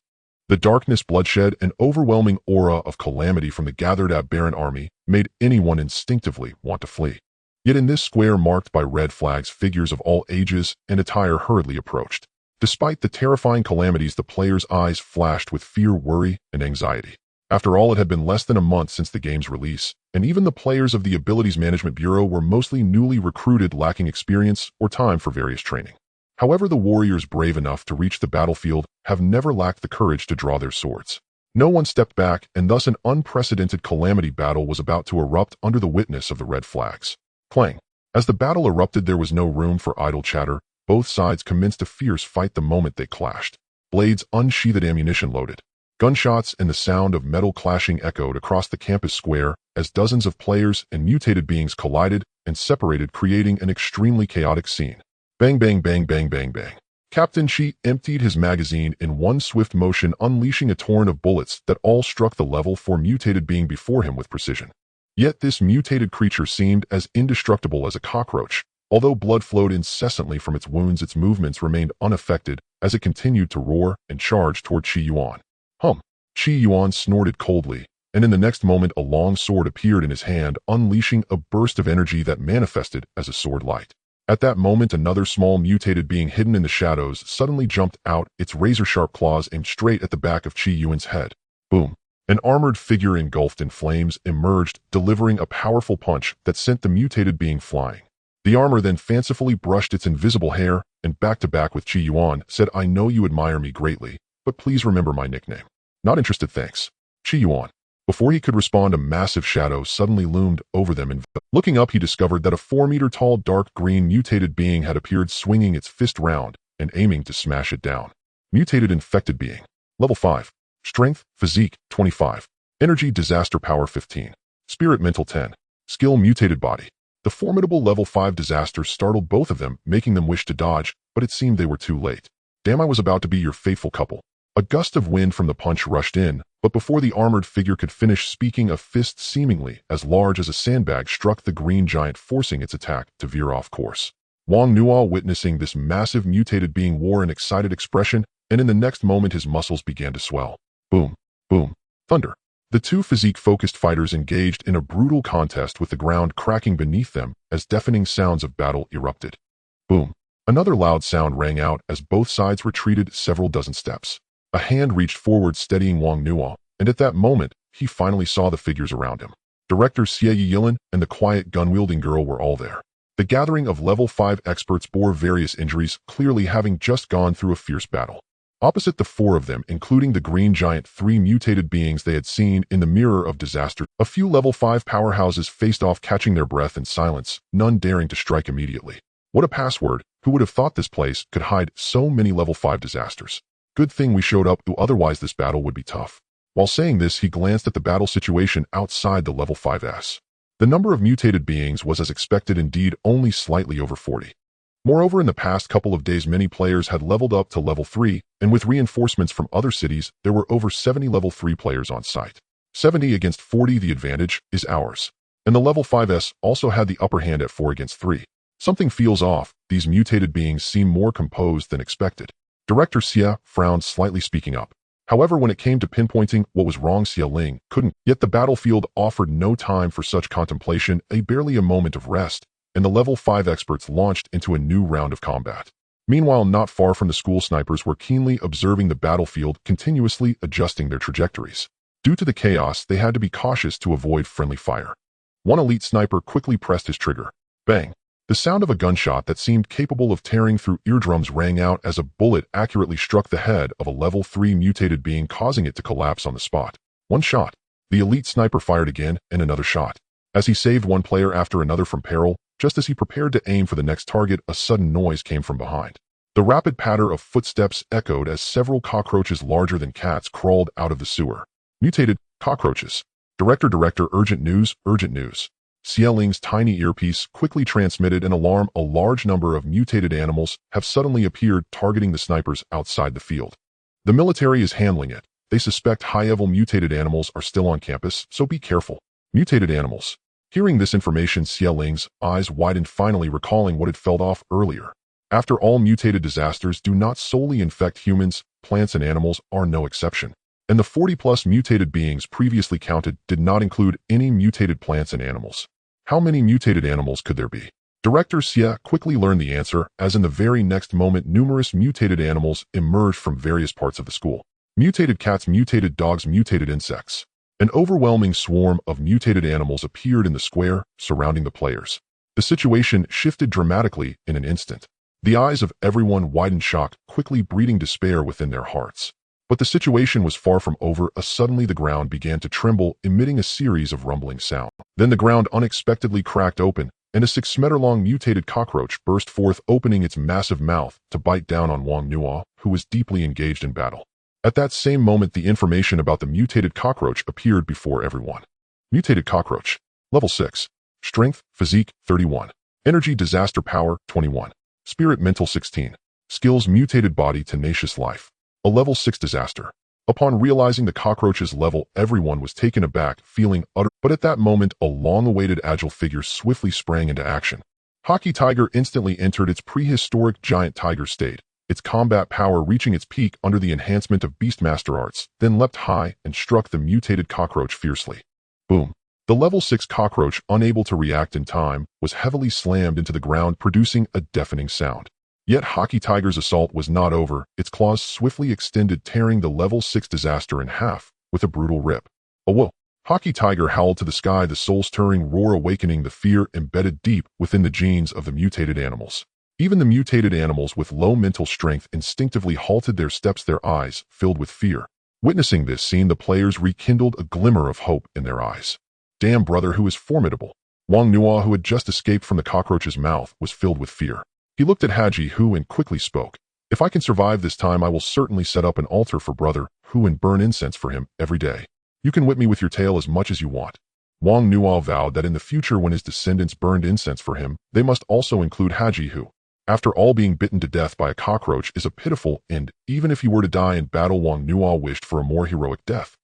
The darkness, bloodshed, and overwhelming aura of calamity from the gathered aberrant army made anyone instinctively want to flee. Yet in this square marked by red flags, figures of all ages and attire hurriedly approached. Despite the terrifying calamities, the players' eyes flashed with fear, worry, and anxiety. After all, it had been less than a month since the game's release, and even the players of the Abilities Management Bureau were mostly newly recruited, lacking experience or time for various training. However, the warriors brave enough to reach the battlefield have never lacked the courage to draw their swords. No one stepped back, and thus an unprecedented calamity battle was about to erupt under the witness of the red flags. Clang! As the battle erupted, there was no room for idle chatter. Both sides commenced a fierce fight the moment they clashed. Blades unsheathed, ammunition loaded. Gunshots and the sound of metal clashing echoed across the campus square as dozens of players and mutated beings collided and separated, creating an extremely chaotic scene. Bang, bang, bang, bang, bang, bang. Captain Chi emptied his magazine in one swift motion, unleashing a torrent of bullets that all struck the level 4 mutated being before him with precision. Yet this mutated creature seemed as indestructible as a cockroach. Although blood flowed incessantly from its wounds, its movements remained unaffected as it continued to roar and charge toward Qi Yuan. Hum! Qi Yuan snorted coldly, and in the next moment a long sword appeared in his hand, unleashing a burst of energy that manifested as a sword light. At that moment, another small mutated being hidden in the shadows suddenly jumped out, its razor-sharp claws aimed straight at the back of Qi Yuan's head. Boom! An armored figure engulfed in flames emerged, delivering a powerful punch that sent the mutated being flying. The armor then fancifully brushed its invisible hair, and back-to-back with Qi Yuan said, "I know you admire me greatly, but please remember my nickname." "Not interested, thanks." Qi Yuan. Before he could respond, a massive shadow suddenly loomed over them, and looking up, he discovered that a 4-meter-tall dark green mutated being had appeared, swinging its fist round and aiming to smash it down. Mutated infected being. Level 5. Strength, Physique, 25. Energy, Disaster Power, 15. Spirit, Mental, 10. Skill, Mutated Body. The formidable level 5 disaster startled both of them, making them wish to dodge, but it seemed they were too late. "Damn, I was about to be your faithful couple." A gust of wind from the punch rushed in, but before the armored figure could finish speaking, a fist seemingly as large as a sandbag struck the green giant, forcing its attack to veer off course. Wang Nuo, witnessing this massive mutated being, wore an excited expression, and in the next moment his muscles began to swell. Boom, boom, thunder. The two physique-focused fighters engaged in a brutal contest, with the ground cracking beneath them as deafening sounds of battle erupted. Boom. Another loud sound rang out as both sides retreated several dozen steps. A hand reached forward, steadying Wang Nuo, and at that moment, he finally saw the figures around him. Director Xie Yilin and the quiet gun-wielding girl were all there. The gathering of level 5 experts bore various injuries, clearly having just gone through a fierce battle. Opposite the four of them, including the green giant, 3 mutated beings they had seen in the mirror of disaster, a few level 5 powerhouses faced off, catching their breath in silence, none daring to strike immediately. What a password! Who would have thought this place could hide so many level 5 disasters? Good thing we showed up, otherwise this battle would be tough. While saying this, he glanced at the battle situation outside the level 5s. The number of mutated beings was as expected, indeed only slightly over 40. Moreover, in the past couple of days, many players had leveled up to level 3, and with reinforcements from other cities, there were over 70 level 3 players on site. 70 against 40, the advantage is ours. And the level 5s also had the upper hand at 4 against 3. Something feels off. These mutated beings seem more composed than expected. Director Xie frowned slightly, speaking up. However, when it came to pinpointing what was wrong, Xie Ling couldn't. Yet the battlefield offered no time for such contemplation, barely a moment of rest, and the level 5 experts launched into a new round of combat. Meanwhile, not far from the school, snipers were keenly observing the battlefield, continuously adjusting their trajectories. Due to the chaos, they had to be cautious to avoid friendly fire. One elite sniper quickly pressed his trigger. Bang! The sound of a gunshot that seemed capable of tearing through eardrums rang out as a bullet accurately struck the head of a level 3 mutated being, causing it to collapse on the spot. One shot. The elite sniper fired again, and another shot. As he saved one player after another from peril, just as he prepared to aim for the next target, a sudden noise came from behind. The rapid patter of footsteps echoed as several cockroaches larger than cats crawled out of the sewer. Mutated cockroaches. Director, urgent news, urgent news. Xie Ling's tiny earpiece quickly transmitted an alarm. A large number of mutated animals have suddenly appeared, targeting the snipers outside the field. The military is handling it. They suspect high-level mutated animals are still on campus, so be careful. Mutated animals. Hearing this information, Xie Ling's eyes widened, finally recalling what had felt off earlier. After all, mutated disasters do not solely infect humans, plants and animals are no exception. And the 40-plus mutated beings previously counted did not include any mutated plants and animals. How many mutated animals could there be? Director Xie quickly learned the answer, as in the very next moment numerous mutated animals emerged from various parts of the school. Mutated cats, mutated dogs, mutated insects. An overwhelming swarm of mutated animals appeared in the square surrounding the players. The situation shifted dramatically in an instant. The eyes of everyone widened, shock quickly breeding despair within their hearts. But the situation was far from over, as suddenly the ground began to tremble, emitting a series of rumbling sounds. Then the ground unexpectedly cracked open, and a 6-meter-long mutated cockroach burst forth, opening its massive mouth to bite down on Wang Nuo, who was deeply engaged in battle. At that same moment, the information about the mutated cockroach appeared before everyone. Mutated cockroach. Level 6. Strength, Physique, 31. Energy, Disaster Power, 21. Spirit Mental 16. Skills Mutated Body Tenacious Life. A Level 6 Disaster. Upon realizing the cockroach's level, everyone was taken aback, feeling utter. But at that moment, a long-awaited agile figure swiftly sprang into action. Hockey Tiger instantly entered its prehistoric giant tiger state, its combat power reaching its peak under the enhancement of Beastmaster arts, then leapt high and struck the mutated cockroach fiercely. Boom. The level 6 cockroach, unable to react in time, was heavily slammed into the ground, producing a deafening sound. Yet Hockey Tiger's assault was not over, its claws swiftly extended, tearing the level 6 disaster in half, with a brutal rip. Oh whoa! Hockey Tiger howled to the sky, the soul-stirring roar awakening the fear embedded deep within the genes of the mutated animals. Even the mutated animals with low mental strength instinctively halted their steps, their eyes filled with fear. Witnessing this scene, the players rekindled a glimmer of hope in their eyes. Damn, brother, who is formidable. Wang Nua, who had just escaped from the cockroach's mouth, was filled with fear. He looked at Haji Hu and quickly spoke. If I can survive this time, I will certainly set up an altar for brother Hu and burn incense for him every day. You can whip me with your tail as much as you want. Wang Nua vowed that in the future, when his descendants burned incense for him, they must also include Haji Hu. After all, being bitten to death by a cockroach is a pitiful end. Even if he were to die in battle, Wang Nua wished for a more heroic death.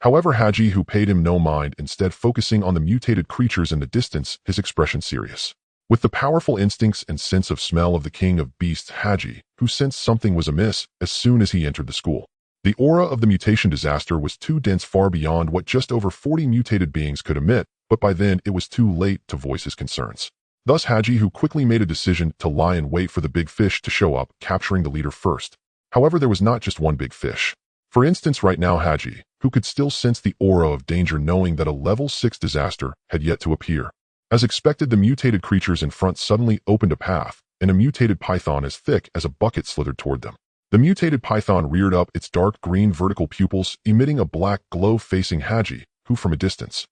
However, Haji Hu paid him no mind, instead focusing on the mutated creatures in the distance, his expression serious. With the powerful instincts and sense of smell of the king of beasts, Haji Hu sensed something was amiss as soon as he entered the school. The aura of the mutation disaster was too dense, far beyond what just over 40 mutated beings could emit, but by then it was too late to voice his concerns. Thus Haji Hu quickly made a decision to lie in wait for the big fish to show up, capturing the leader first. However, there was not just one big fish. For instance, right now Haji Hu could still sense the aura of danger, knowing that a level 6 disaster had yet to appear. As expected, the mutated creatures in front suddenly opened a path, and a mutated python as thick as a bucket slithered toward them. The mutated python reared up its dark green vertical pupils, emitting a black glow, facing Haji Hu from a distance.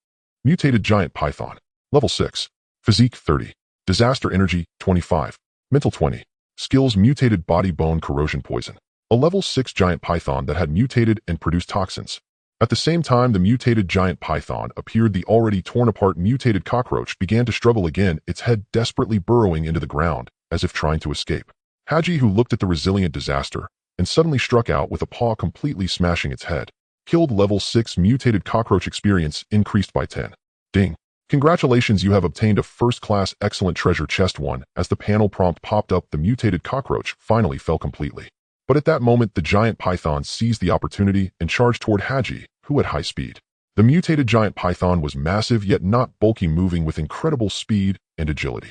Mutated giant python. Level 6. Physique 30. Disaster energy 25. Mental 20. Skills mutated body bone corrosion poison. A level 6 giant python that had mutated and produced toxins. At the same time the mutated giant python appeared, the already torn apart mutated cockroach began to struggle again, its head desperately burrowing into the ground, as if trying to escape. Haji Hu looked at the resilient disaster, and suddenly struck out with a paw, completely smashing its head. Killed. Level 6 mutated cockroach experience increased by 10. Ding. Congratulations, you have obtained a first-class excellent treasure chest 1. As the panel prompt popped up, the mutated cockroach finally fell completely. But at that moment, the giant python seized the opportunity and charged toward Haji Hu at high speed. The mutated giant python was massive yet not bulky, moving with incredible speed and agility.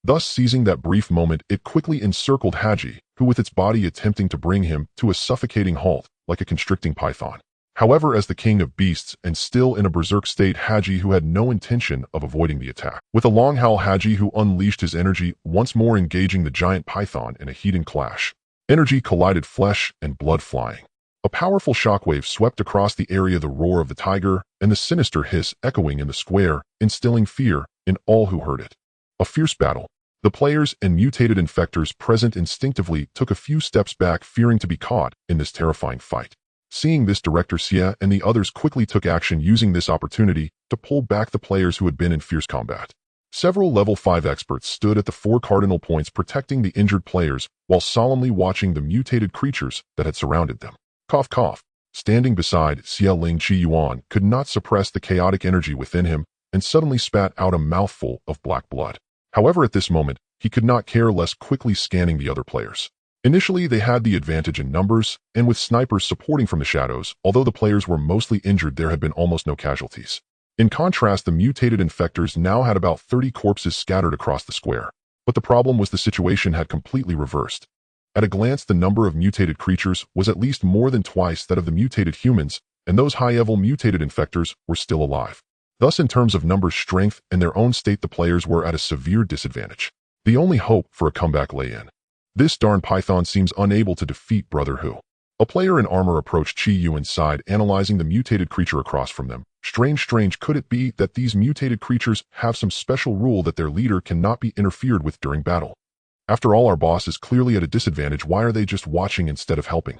Thus, seizing that brief moment, it quickly encircled Haji Hu, with its body attempting to bring him to a suffocating halt, like a constricting python. However, as the king of beasts and still in a berserk state, Haji Hu had no intention of avoiding the attack. With a long howl, Haji Hu unleashed his energy, once more engaging the giant python in a heated clash. Energy collided, flesh and blood flying. A powerful shockwave swept across the area, the roar of the tiger and the sinister hiss echoing in the square, instilling fear in all who heard it. A fierce battle. The players and mutated infectors present instinctively took a few steps back, fearing to be caught in this terrifying fight. Seeing this, Director Xie and the others quickly took action, using this opportunity to pull back the players who had been in fierce combat. Several level 5 experts stood at the 4 cardinal points, protecting the injured players while solemnly watching the mutated creatures that had surrounded them. Cough, cough. Standing beside Xie Ling, Qi Yuan could not suppress the chaotic energy within him and suddenly spat out a mouthful of black blood. However, at this moment, he could not care less, quickly scanning the other players. Initially, they had the advantage in numbers, and with snipers supporting from the shadows, although the players were mostly injured, there had been almost no casualties. In contrast, the mutated infectors now had about 30 corpses scattered across the square. But the problem was the situation had completely reversed. At a glance, the number of mutated creatures was at least more than twice that of the mutated humans, and those high-level mutated infectors were still alive. Thus, in terms of numbers, strength, and their own state, the players were at a severe disadvantage. The only hope for a comeback lay in. This darn python seems unable to defeat Brother Hu. A player in armor approached Qi Yuan's side, analyzing the mutated creature across from them. Strange, could it be that these mutated creatures have some special rule that their leader cannot be interfered with during battle? After all, our boss is clearly at a disadvantage. Why are they just watching instead of helping?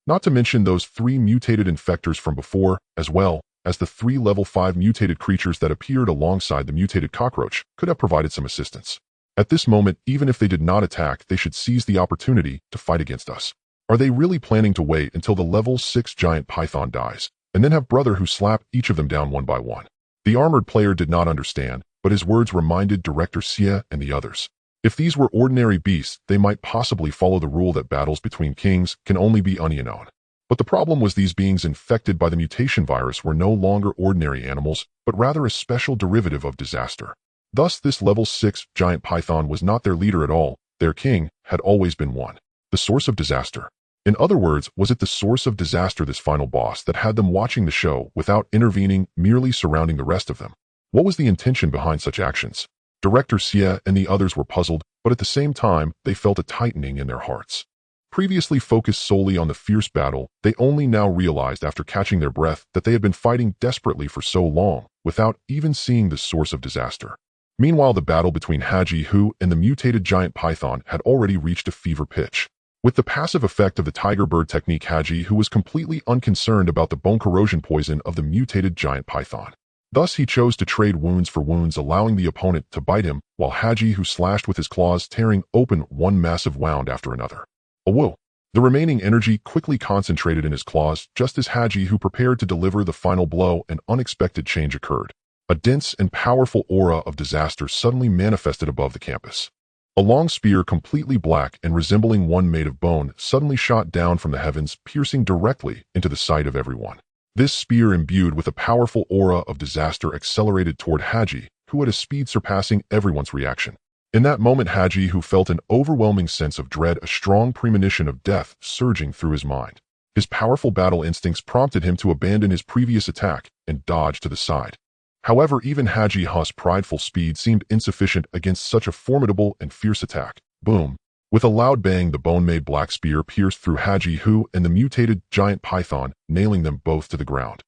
Not to mention those 3 mutated infectors from before, as well as the 3 level 5 mutated creatures that appeared alongside the mutated cockroach, could have provided some assistance. At this moment, even if they did not attack, they should seize the opportunity to fight against us. Are they really planning to wait until the level 6 giant python dies, and then have brother who slap each of them down one by one? The armored player did not understand, but his words reminded Director Xie and the others. If these were ordinary beasts, they might possibly follow the rule that battles between kings can only be unknown. But the problem was these beings infected by the mutation virus were no longer ordinary animals, but rather a special derivative of disaster. Thus, this level 6 giant python was not their leader at all. Their king had always been one. The source of disaster. In other words, was it the source of disaster, this final boss, that had them watching the show without intervening, merely surrounding the rest of them? What was the intention behind such actions? Director Xie and the others were puzzled, but at the same time, they felt a tightening in their hearts. Previously focused solely on the fierce battle, they only now realized after catching their breath that they had been fighting desperately for so long, without even seeing the source of disaster. Meanwhile, the battle between Guixu and the mutated giant python had already reached a fever pitch. With the passive effect of the tiger bird technique, Guixu was completely unconcerned about the bone corrosion poison of the mutated giant python. Thus, he chose to trade wounds for wounds, allowing the opponent to bite him, while Guixu slashed with his claws, tearing open one massive wound after another. A whoa! The remaining energy quickly concentrated in his claws, just as Guixu prepared to deliver the final blow. An unexpected change occurred. A dense and powerful aura of disaster suddenly manifested above the campus. A long spear, completely black and resembling one made of bone, suddenly shot down from the heavens, piercing directly into the sight of everyone. This spear, imbued with a powerful aura of disaster, accelerated toward Guixu, who had a speed surpassing everyone's reaction. In that moment, Guixu felt an overwhelming sense of dread, a strong premonition of death surging through his mind. His powerful battle instincts prompted him to abandon his previous attack and dodge to the side. However, even Guixu's prideful speed seemed insufficient against such a formidable and fierce attack. Boom! With a loud bang, the bone-made black spear pierced through Guixu and the mutated giant python, nailing them both to the ground.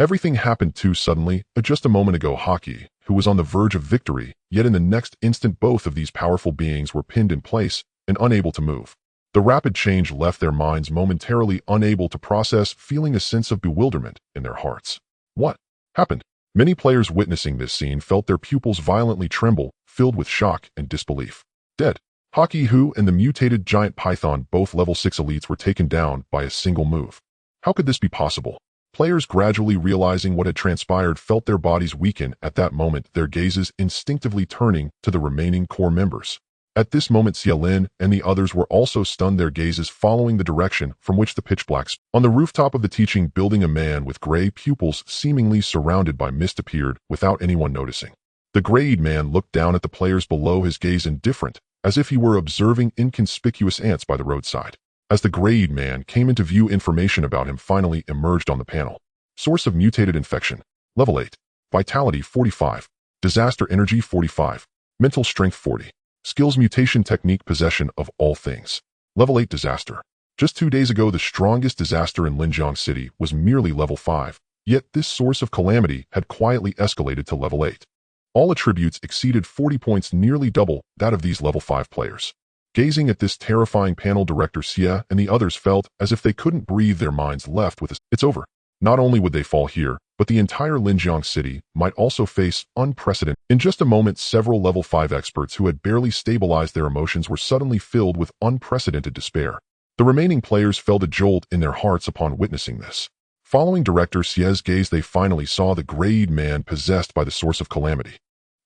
Everything happened too suddenly. Just a moment ago, Guixu, who was on the verge of victory, yet in the next instant both of these powerful beings were pinned in place and unable to move. The rapid change left their minds momentarily unable to process, feeling a sense of bewilderment in their hearts. What happened? Many players witnessing this scene felt their pupils violently tremble, filled with shock and disbelief. Dead. Guixu and the mutated giant python, both level 6 elites, were taken down by a single move. How could this be possible? Players, gradually realizing what had transpired, felt their bodies weaken at that moment, their gazes instinctively turning to the remaining core members. At this moment, Lin and the others were also stunned, their gazes following the direction from which the pitch blacks. On the rooftop of the teaching building, a man with gray pupils, seemingly surrounded by mist, appeared without anyone noticing. The grayed man looked down at the players below, his gaze indifferent, as if he were observing inconspicuous ants by the roadside. As the grayed man came into view, information about him finally emerged on the panel. Source of mutated infection. Level 8. Vitality 45. Disaster energy 45. Mental strength 40. Skills mutation technique possession of all things. Level 8 disaster. Just 2 days ago, the strongest disaster in Linjiang City was merely level 5, yet this source of calamity had quietly escalated to level 8. All attributes exceeded 40 points, nearly double that of these level 5 players. Gazing at this terrifying panel, Director Xie and the others felt as if they couldn't breathe, their minds left with a "it's over." Not only would they fall here, but the entire Linjiang City might also face unprecedented. In just a moment, several level 5 experts who had barely stabilized their emotions were suddenly filled with unprecedented despair. The remaining players felt a jolt in their hearts upon witnessing this. Following Director Xie's gaze, they finally saw the grayed man possessed by the source of calamity.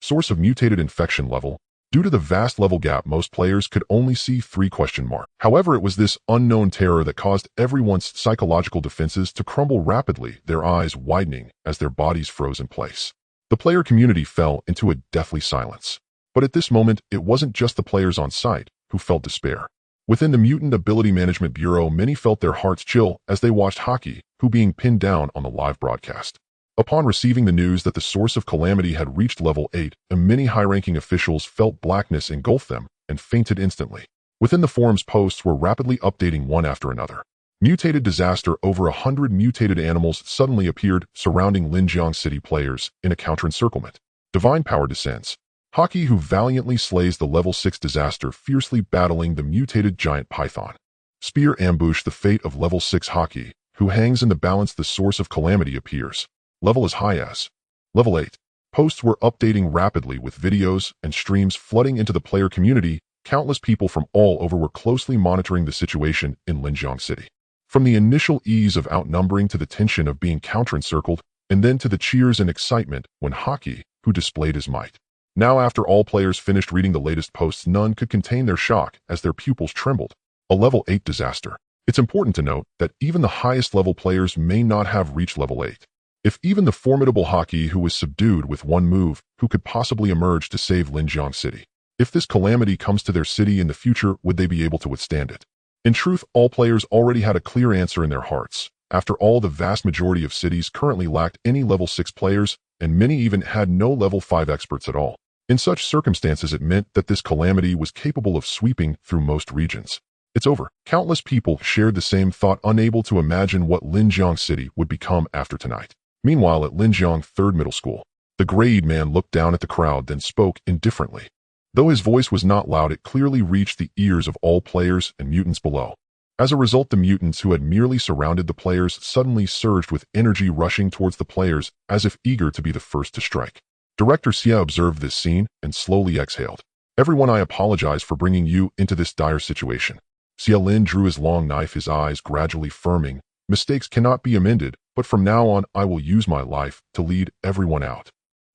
Source of mutated infection level. Due to the vast level gap, most players could only see 3 question marks. However, it was this unknown terror that caused everyone's psychological defenses to crumble rapidly, their eyes widening as their bodies froze in place. The player community fell into a deathly silence. But at this moment, it wasn't just the players on site who felt despair. Within the Mutant Ability Management Bureau, many felt their hearts chill as they watched Guixu being pinned down on the live broadcast. Upon receiving the news that the source of calamity had reached level 8, many high-ranking officials felt blackness engulf them and fainted instantly. Within the forum's, posts were rapidly updating one after another. Mutated disaster. Over 100 mutated animals suddenly appeared, surrounding Linjiang City players in a counter-encirclement. Divine power descends. Guixu valiantly slays the level 6 disaster, fiercely battling the mutated giant python. Spear ambush. The fate of level 6 Guixu, who hangs in the balance. The source of calamity appears. Level as high as level 8. Posts were updating rapidly with videos and streams flooding into the player community. Countless people from all over were closely monitoring the situation in Lin An City. From the initial ease of outnumbering to the tension of being counter-encircled, and then to the cheers and excitement when Haki, who displayed his might. Now after all players finished reading the latest posts, none could contain their shock as their pupils trembled. A level 8 disaster. It's important to note that even the highest level players may not have reached level 8. If even the formidable Haki who was subdued with one move, who could possibly emerge to save Lin An City? If this calamity comes to their city in the future, would they be able to withstand it? In truth, all players already had a clear answer in their hearts. After all, the vast majority of cities currently lacked any level 6 players, and many even had no level 5 experts at all. In such circumstances, it meant that this calamity was capable of sweeping through most regions. It's over. Countless people shared the same thought, unable to imagine what Lin An City would become after tonight. Meanwhile, at Lin An 3rd Middle School, the grayed man looked down at the crowd, then spoke indifferently. Though his voice was not loud, it clearly reached the ears of all players and mutants below. As a result, the mutants who had merely surrounded the players suddenly surged with energy, rushing towards the players as if eager to be the first to strike. Director Xia observed this scene and slowly exhaled. "Everyone, I apologize for bringing you into this dire situation." Xia Lin drew his long knife, his eyes gradually firming. "Mistakes cannot be amended, but from now on I will use my life to lead everyone out.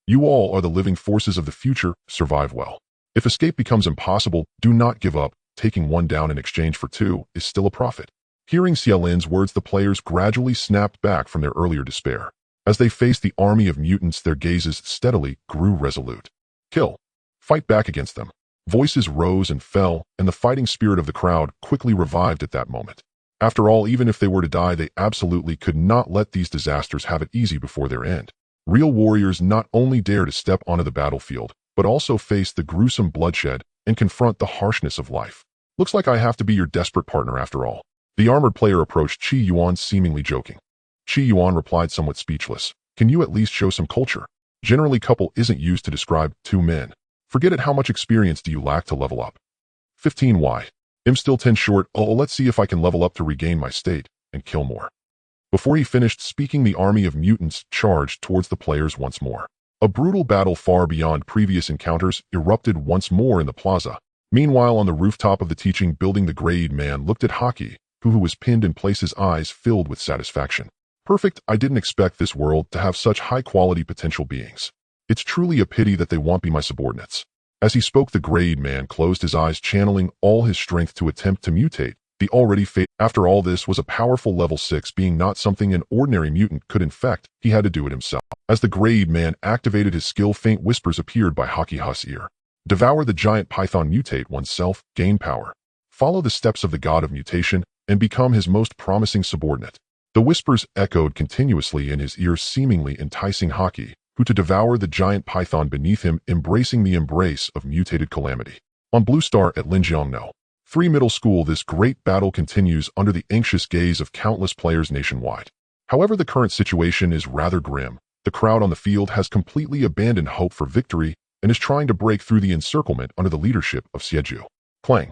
You all are the living forces of the future. Survive well. If escape becomes impossible, do not give up. Taking one down in exchange for two is still a profit." Hearing Xia Lin's words, the players gradually snapped back from their earlier despair. As they faced the army of mutants, their gazes steadily grew resolute. Kill. Fight back against them. Voices rose and fell, and the fighting spirit of the crowd quickly revived at that moment. After all, even if they were to die, they absolutely could not let these disasters have it easy before their end. Real warriors not only dare to step onto the battlefield, but also face the gruesome bloodshed and confront the harshness of life. "Looks like I have to be your desperate partner after all." The armored player approached Qi Yuan, seemingly joking. Qi Yuan replied, somewhat speechless. "Can you at least show some culture? Generally, couple isn't used to describe two men. Forget it. How much experience do you lack to level up?" 15. Why? I'm still 10 short. Oh, let's see if I can level up to regain my state and kill more. Before he finished speaking, the army of mutants charged towards the players once more. A brutal battle far beyond previous encounters erupted once more in the plaza. Meanwhile, on the rooftop of the teaching building, the grayed man looked at Haki, who was pinned in place, his eyes filled with satisfaction. "Perfect. I didn't expect this world to have such high-quality potential beings. It's truly a pity that they won't be my subordinates." As he spoke, the grayed man closed his eyes, channeling all his strength to attempt to mutate the already fate. After all, this was a powerful level 6 being, not something an ordinary mutant could infect. He had to do it himself. As the grayed man activated his skill, faint whispers appeared by Haki's ear. "Devour the giant python, mutate oneself, gain power. Follow the steps of the god of mutation, and become his most promising subordinate." The whispers echoed continuously in his ear, seemingly enticing Haki, who to devour the giant python beneath him, embracing the embrace of mutated calamity. On Blue Star at Lin An 3 Middle School, this great battle continues under the anxious gaze of countless players nationwide. However, the current situation is rather grim. The crowd on the field has completely abandoned hope for victory and is trying to break through the encirclement under the leadership of Xieju. Clang.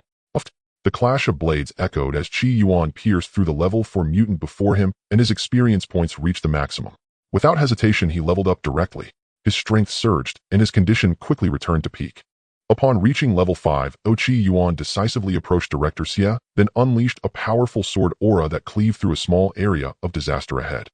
The clash of blades echoed as Qi Yuan pierced through the level 4 mutant before him, and his experience points reached the maximum. Without hesitation, he leveled up directly. His strength surged, and his condition quickly returned to peak. Upon reaching level 5, Qi Yuan decisively approached Director Xia, then unleashed a powerful sword aura that cleaved through a small area of disaster ahead.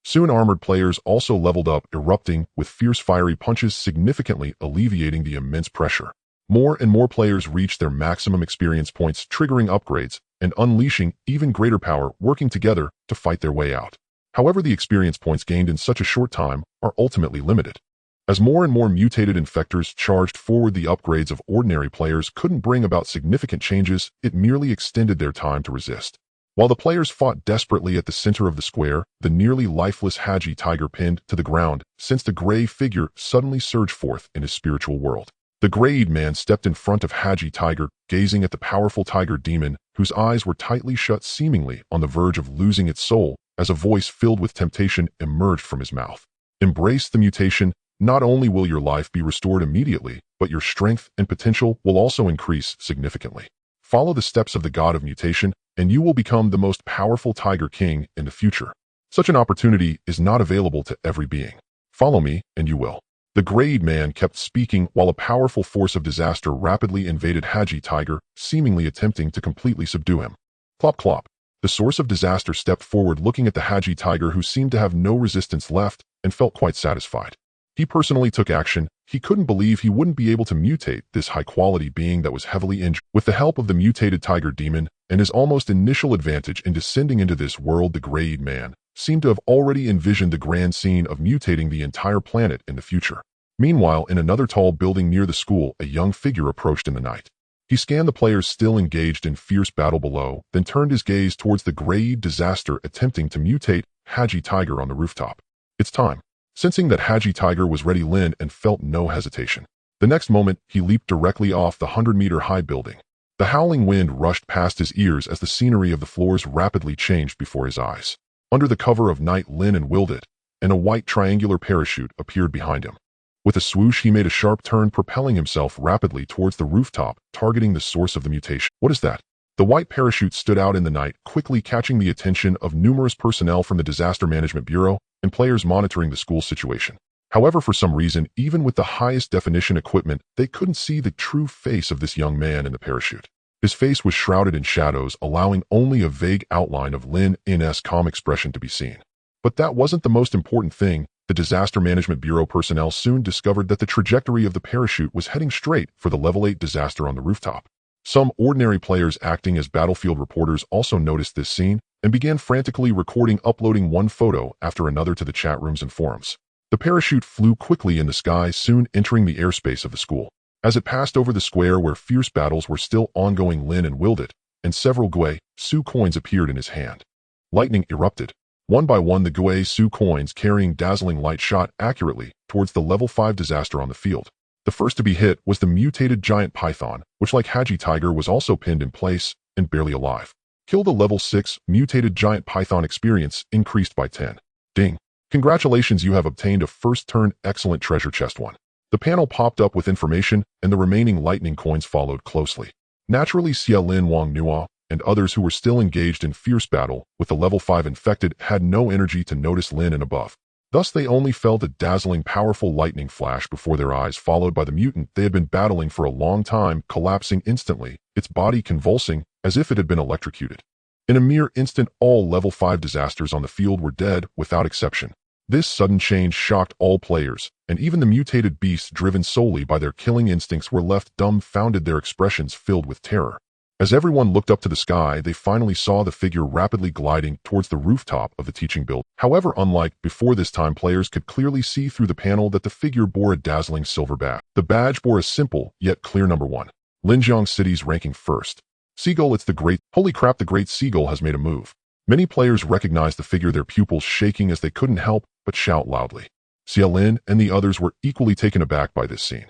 Soon armored players also leveled up, erupting with fierce fiery punches, significantly alleviating the immense pressure. More and more players reached their maximum experience points, triggering upgrades and unleashing even greater power, working together to fight their way out. However, the experience points gained in such a short time are ultimately limited. As more and more mutated infectors charged forward, the upgrades of ordinary players couldn't bring about significant changes. It merely extended their time to resist. While the players fought desperately at the center of the square, the nearly lifeless Haji Tiger pinned to the ground, sensed a gray figure suddenly surge forth in his spiritual world. The grayed man stepped in front of Haji Tiger, gazing at the powerful tiger demon, whose eyes were tightly shut, seemingly on the verge of losing its soul, as a voice filled with temptation emerged from his mouth. "Embrace the mutation. Not only will your life be restored immediately, but your strength and potential will also increase significantly. Follow the steps of the god of mutation, and you will become the most powerful tiger king in the future. Such an opportunity is not available to every being. Follow me, and you will." The grayed man kept speaking while a powerful force of disaster rapidly invaded Haji Tiger, seemingly attempting to completely subdue him. Clop clop. The source of disaster stepped forward looking at the Haji Tiger who seemed to have no resistance left and felt quite satisfied. He personally took action. He couldn't believe he wouldn't be able to mutate this high-quality being that was heavily injured. With the help of the mutated tiger demon and his almost initial advantage in descending into this world, the grayed man seemed to have already envisioned the grand scene of mutating the entire planet in the future. Meanwhile, in another tall building near the school, a young figure approached in the night. He scanned the players still engaged in fierce battle below, then turned his gaze towards the grayed disaster attempting to mutate Haji Tiger on the rooftop. It's time. Sensing that Haji Tiger was ready, Lin An felt no hesitation. The next moment, he leaped directly off the 100-meter-high building. The howling wind rushed past his ears as the scenery of the floors rapidly changed before his eyes. Under the cover of night, Lin An willed it, and a white triangular parachute appeared behind him. With a swoosh, he made a sharp turn, propelling himself rapidly towards the rooftop, targeting the source of the mutation. What is that? The white parachute stood out in the night, quickly catching the attention of numerous personnel from the Disaster Management Bureau and players monitoring the school situation. However, for some reason, even with the highest definition equipment, they couldn't see the true face of this young man in the parachute. His face was shrouded in shadows, allowing only a vague outline of Lin An's calm expression to be seen. But that wasn't the most important thing. The Disaster Management Bureau personnel soon discovered that the trajectory of the parachute was heading straight for the level 8 disaster on the rooftop. Some ordinary players acting as battlefield reporters also noticed this scene and began frantically recording, uploading one photo after another to the chat rooms and forums. The parachute flew quickly in the sky, soon entering the airspace of the school. As it passed over the square where fierce battles were still ongoing, Lin An willed it, and several Guixu coins appeared in his hand. Lightning erupted. One by one, the Guixu coins carrying dazzling light shot accurately towards the level 5 disaster on the field. The first to be hit was the mutated giant python, which like Haji Tiger was also pinned in place and barely alive. Kill the level 6 mutated giant python experience increased by 10. Ding. Congratulations, you have obtained a first turn excellent treasure chest 1. The panel popped up with information and the remaining lightning coins followed closely. Naturally, Xia Lin Wang Nua and others who were still engaged in fierce battle with the level 5 infected had no energy to notice Lin An above. Thus, they only felt a dazzling, powerful lightning flash before their eyes, followed by the mutant they had been battling for a long time, collapsing instantly, its body convulsing as if it had been electrocuted. In a mere instant, all level 5 disasters on the field were dead, without exception. This sudden change shocked all players, and even the mutated beasts driven solely by their killing instincts were left dumbfounded, their expressions filled with terror. As everyone looked up to the sky, they finally saw the figure rapidly gliding towards the rooftop of the teaching building. However, unlike before this time, players could clearly see through the panel that the figure bore a dazzling silver badge. The badge bore a simple, yet clear number 1. Linjiang City's ranking first. Seagull, it's the great... Holy crap, the great seagull has made a move. Many players recognized the figure, their pupils shaking as they couldn't help but shout loudly. Xia Lin and the others were equally taken aback by this scene.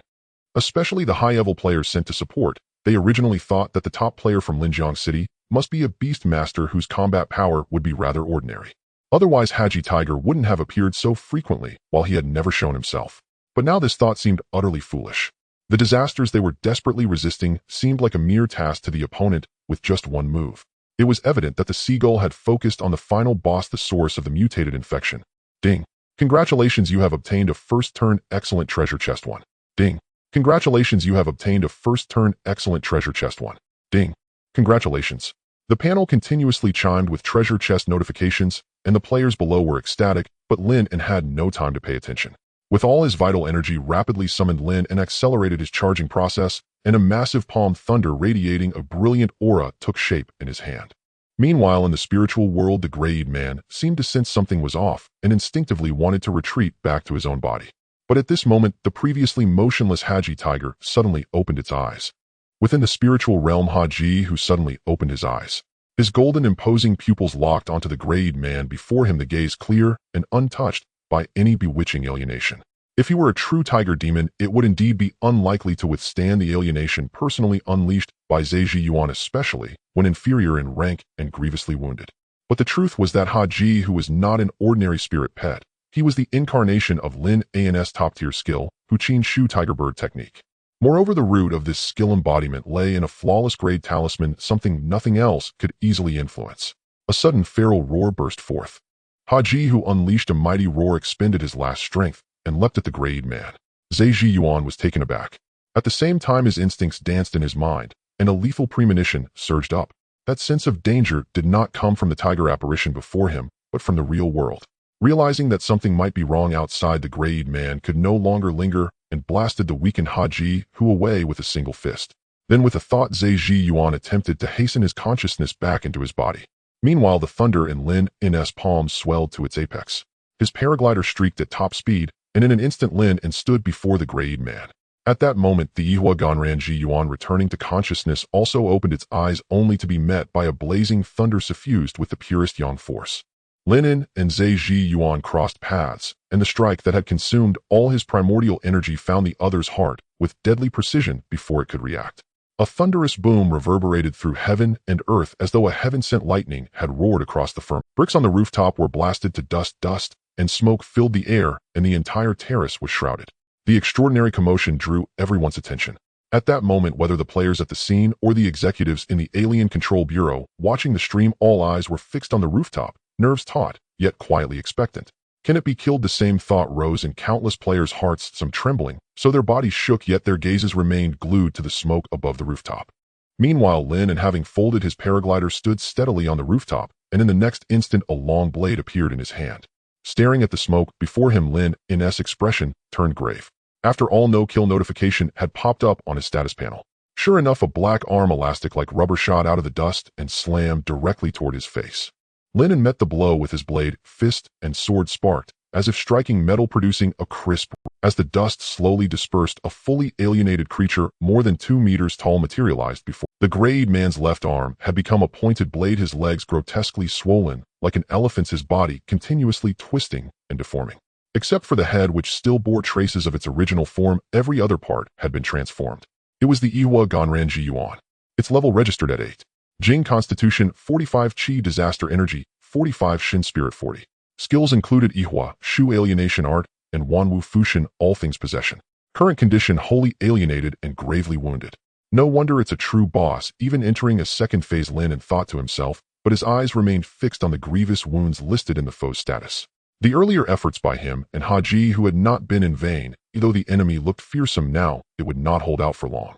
Especially the high-level players sent to support. They originally thought that the top player from Linjiang City must be a beast master whose combat power would be rather ordinary. Otherwise, Haji Tiger wouldn't have appeared so frequently while he had never shown himself. But now this thought seemed utterly foolish. The disasters they were desperately resisting seemed like a mere task to the opponent with just one move. It was evident that the seagull had focused on the final boss, the source of the mutated infection. Ding. Congratulations, you have obtained a first turn excellent treasure chest 1. Ding. Congratulations, you have obtained a first turn excellent treasure chest 1. Ding. Congratulations. The panel continuously chimed with treasure chest notifications, and the players below were ecstatic, but Lin An had no time to pay attention. With all his vital energy rapidly summoned, Lin An accelerated his charging process, and a massive palm thunder radiating a brilliant aura took shape in his hand. Meanwhile, in the spiritual world, the grayed man seemed to sense something was off and instinctively wanted to retreat back to his own body. But at this moment, the previously motionless Haji Tiger suddenly opened its eyes. Within the spiritual realm, Haji, who suddenly opened his eyes. His golden, imposing pupils locked onto the grayed man before him, the gaze clear and untouched by any bewitching alienation. If he were a true tiger demon, it would indeed be unlikely to withstand the alienation personally unleashed by Zheji Yuan, especially when inferior in rank and grievously wounded. But the truth was that Haji, who was not an ordinary spirit pet, he was the incarnation of Lin An's top-tier skill, Huqin Shu Tigerbird technique. Moreover, the root of this skill embodiment lay in a flawless grade talisman, something nothing else could easily influence. A sudden feral roar burst forth. Haji, who unleashed a mighty roar, expended his last strength and leapt at the grayed man. Zhe Yuan was taken aback. At the same time, his instincts danced in his mind, and a lethal premonition surged up. That sense of danger did not come from the tiger apparition before him, but from the real world. Realizing that something might be wrong outside, the grayed man could no longer linger and blasted the weakened Haji Hu away with a single fist. Then with a thought, Zhe Yuan attempted to hasten his consciousness back into his body. Meanwhile, the thunder in Lin An's palms swelled to its apex. His paraglider streaked at top speed, and in an instant Lin An stood before the grayed man. At that moment, the Yihua Ganran Ji Yuan, returning to consciousness, also opened its eyes, only to be met by a blazing thunder suffused with the purest yang force. Lin An and Zhe Yuan crossed paths, and the strike that had consumed all his primordial energy found the other's heart with deadly precision before it could react. A thunderous boom reverberated through heaven and earth as though a heaven-sent lightning had roared across the firmament. Bricks on the rooftop were blasted to dust, and smoke filled the air, and the entire terrace was shrouded. The extraordinary commotion drew everyone's attention. At that moment, whether the players at the scene or the executives in the Alien Control Bureau watching the stream, all eyes were fixed on the rooftop, nerves taut, yet quietly expectant. Can it be killed? The same thought rose in countless players' hearts, some trembling, so their bodies shook, yet their gazes remained glued to the smoke above the rooftop. Meanwhile, Lin An, having folded his paraglider, stood steadily on the rooftop, and in the next instant a long blade appeared in his hand. Staring at the smoke before him, Lin An's expression turned grave. After all, no kill notification had popped up on his status panel. Sure enough, a black arm, elastic like rubber, shot out of the dust and slammed directly toward his face. Lin An met the blow with his blade, fist, and sword sparked, as if striking metal, producing a crisp. As the dust slowly dispersed, a fully alienated creature more than 2 meters tall materialized before. The grayed man's left arm had become a pointed blade, his legs grotesquely swollen, like an elephant's, his body continuously twisting and deforming. Except for the head, which still bore traces of its original form, every other part had been transformed. It was the Yihua Ganran Ji Yuan. Its level registered at 8. Jing Constitution 45, Qi Disaster Energy 45, Shin Spirit 40. Skills included Yihua, Shu Alienation Art, and Wanwu Fushin, All Things Possession. Current condition: wholly alienated and gravely wounded. No wonder it's a true boss. Even entering a second phase, Lin An thought to himself, but his eyes remained fixed on the grievous wounds listed in the foe's status. The earlier efforts by him and Haji Hu had not been in vain. Though the enemy looked fearsome now, it would not hold out for long.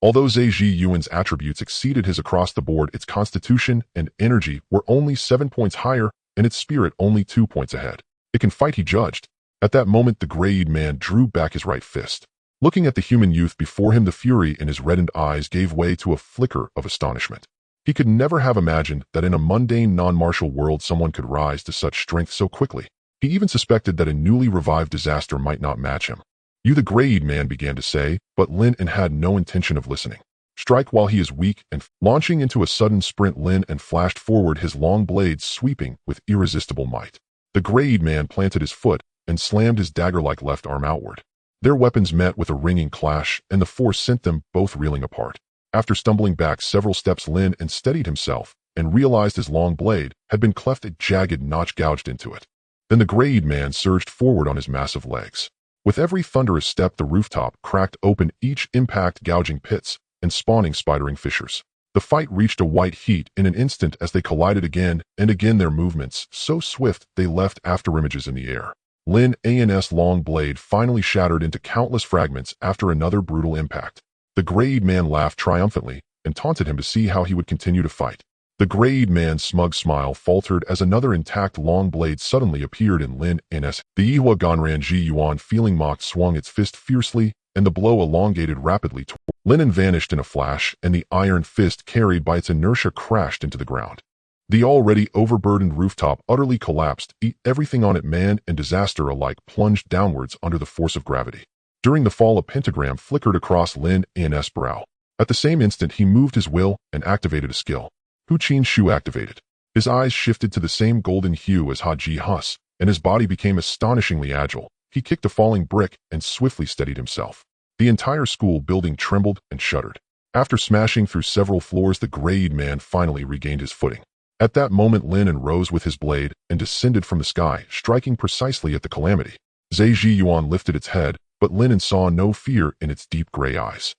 Although Zhe Yuan's attributes exceeded his across the board, its constitution and energy were only 7 points higher, and its spirit only 2 points ahead. It can fight, he judged. At that moment, the grayed man drew back his right fist. Looking at the human youth before him, the fury in his reddened eyes gave way to a flicker of astonishment. He could never have imagined that in a mundane, non-martial world someone could rise to such strength so quickly. He even suspected that a newly revived disaster might not match him. "You," the grayed man began to say, but Lin An had no intention of listening. "Strike while he is weak," and launching into a sudden sprint, Lin An flashed forward, his long blade sweeping with irresistible might. The grayed man planted his foot and slammed his dagger-like left arm outward. Their weapons met with a ringing clash, and the force sent them both reeling apart. After stumbling back several steps, Lin An steadied himself and realized his long blade had been cleft, a jagged notch gouged into it. Then the grayed man surged forward on his massive legs. With every thunderous step, the rooftop cracked open, each impact gouging pits and spawning spidering fissures. The fight reached a white heat in an instant as they collided again and again, their movements so swift they left afterimages in the air. Lin An's long blade finally shattered into countless fragments after another brutal impact. The grayed man laughed triumphantly and taunted him to see how he would continue to fight. The grayed man's smug smile faltered as another intact long blade suddenly appeared in Lin An's. The Yihua Ganran Ji Yuan, feeling mocked, swung its fist fiercely, and the blow elongated rapidly toward Lin An, vanished in a flash, and the iron fist, carried by its inertia, crashed into the ground. The already overburdened rooftop utterly collapsed. Everything on it, man and disaster alike, plunged downwards under the force of gravity. During the fall, a pentagram flickered across Lin An's brow. At the same instant, he moved his will and activated a skill. Hu Qin Shu activated. His eyes shifted to the same golden hue as Haji Hu's, and his body became astonishingly agile. He kicked a falling brick and swiftly steadied himself. The entire school building trembled and shuddered. After smashing through several floors, the grayed man finally regained his footing. At that moment, Lin An rose with his blade and descended from the sky, striking precisely at the calamity. Zhe Yuan lifted its head, but Lin An saw no fear in its deep gray eyes.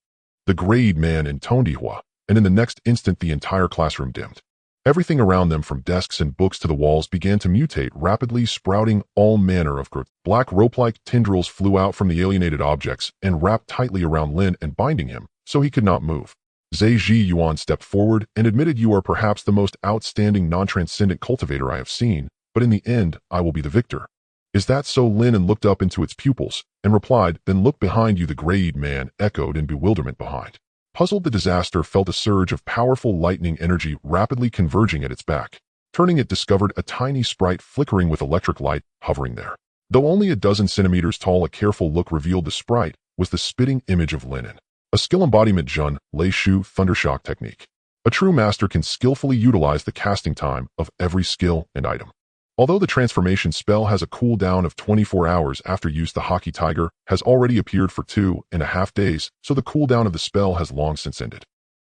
The grayed man intoned Yihua, and in the next instant the entire classroom dimmed. Everything around them from desks and books to the walls began to mutate, rapidly sprouting all manner of growth. Black rope-like tendrils flew out from the alienated objects and wrapped tightly around Lin and binding him, so he could not move. Zhe Yuan stepped forward and admitted, "You are perhaps the most outstanding non-transcendent cultivator I have seen, but in the end, I will be the victor." "Is that so?" Lin An looked up into its pupils and replied, "Then look behind you." The grayed man echoed in bewilderment. Behind. Puzzled, the disaster felt a surge of powerful lightning energy rapidly converging at its back. Turning, it discovered a tiny sprite flickering with electric light, hovering there. Though only a dozen centimeters tall, a careful look revealed the sprite was the spitting image of Lin An, a skill embodiment. Jun Lei Shu Thundershock technique. A true master can skillfully utilize the casting time of every skill and item. Although the transformation spell has a cooldown of 24 hours after use, the Hockey Tiger has already appeared for 2.5 days, so the cooldown of the spell has long since ended.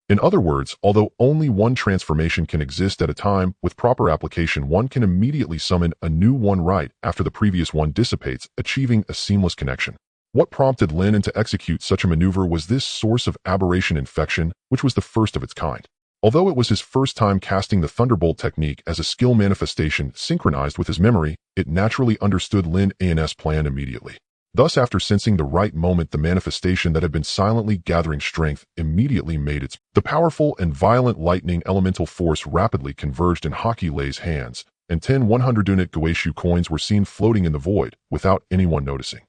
In other words, although only one transformation can exist at a time, with proper application one can immediately summon a new one right after the previous one dissipates, achieving a seamless connection. What prompted Lin An to execute such a maneuver was this source of aberration infection, which was the first of its kind. Although it was his first time casting the Thunderbolt technique as a skill manifestation synchronized with his memory, it naturally understood Lin An's plan immediately. Thus, after sensing the right moment, the manifestation that had been silently gathering strength immediately made its. The powerful and violent lightning elemental force rapidly converged in Hockey Lei's hands, and 10 100-unit Guixu coins were seen floating in the void, without anyone noticing.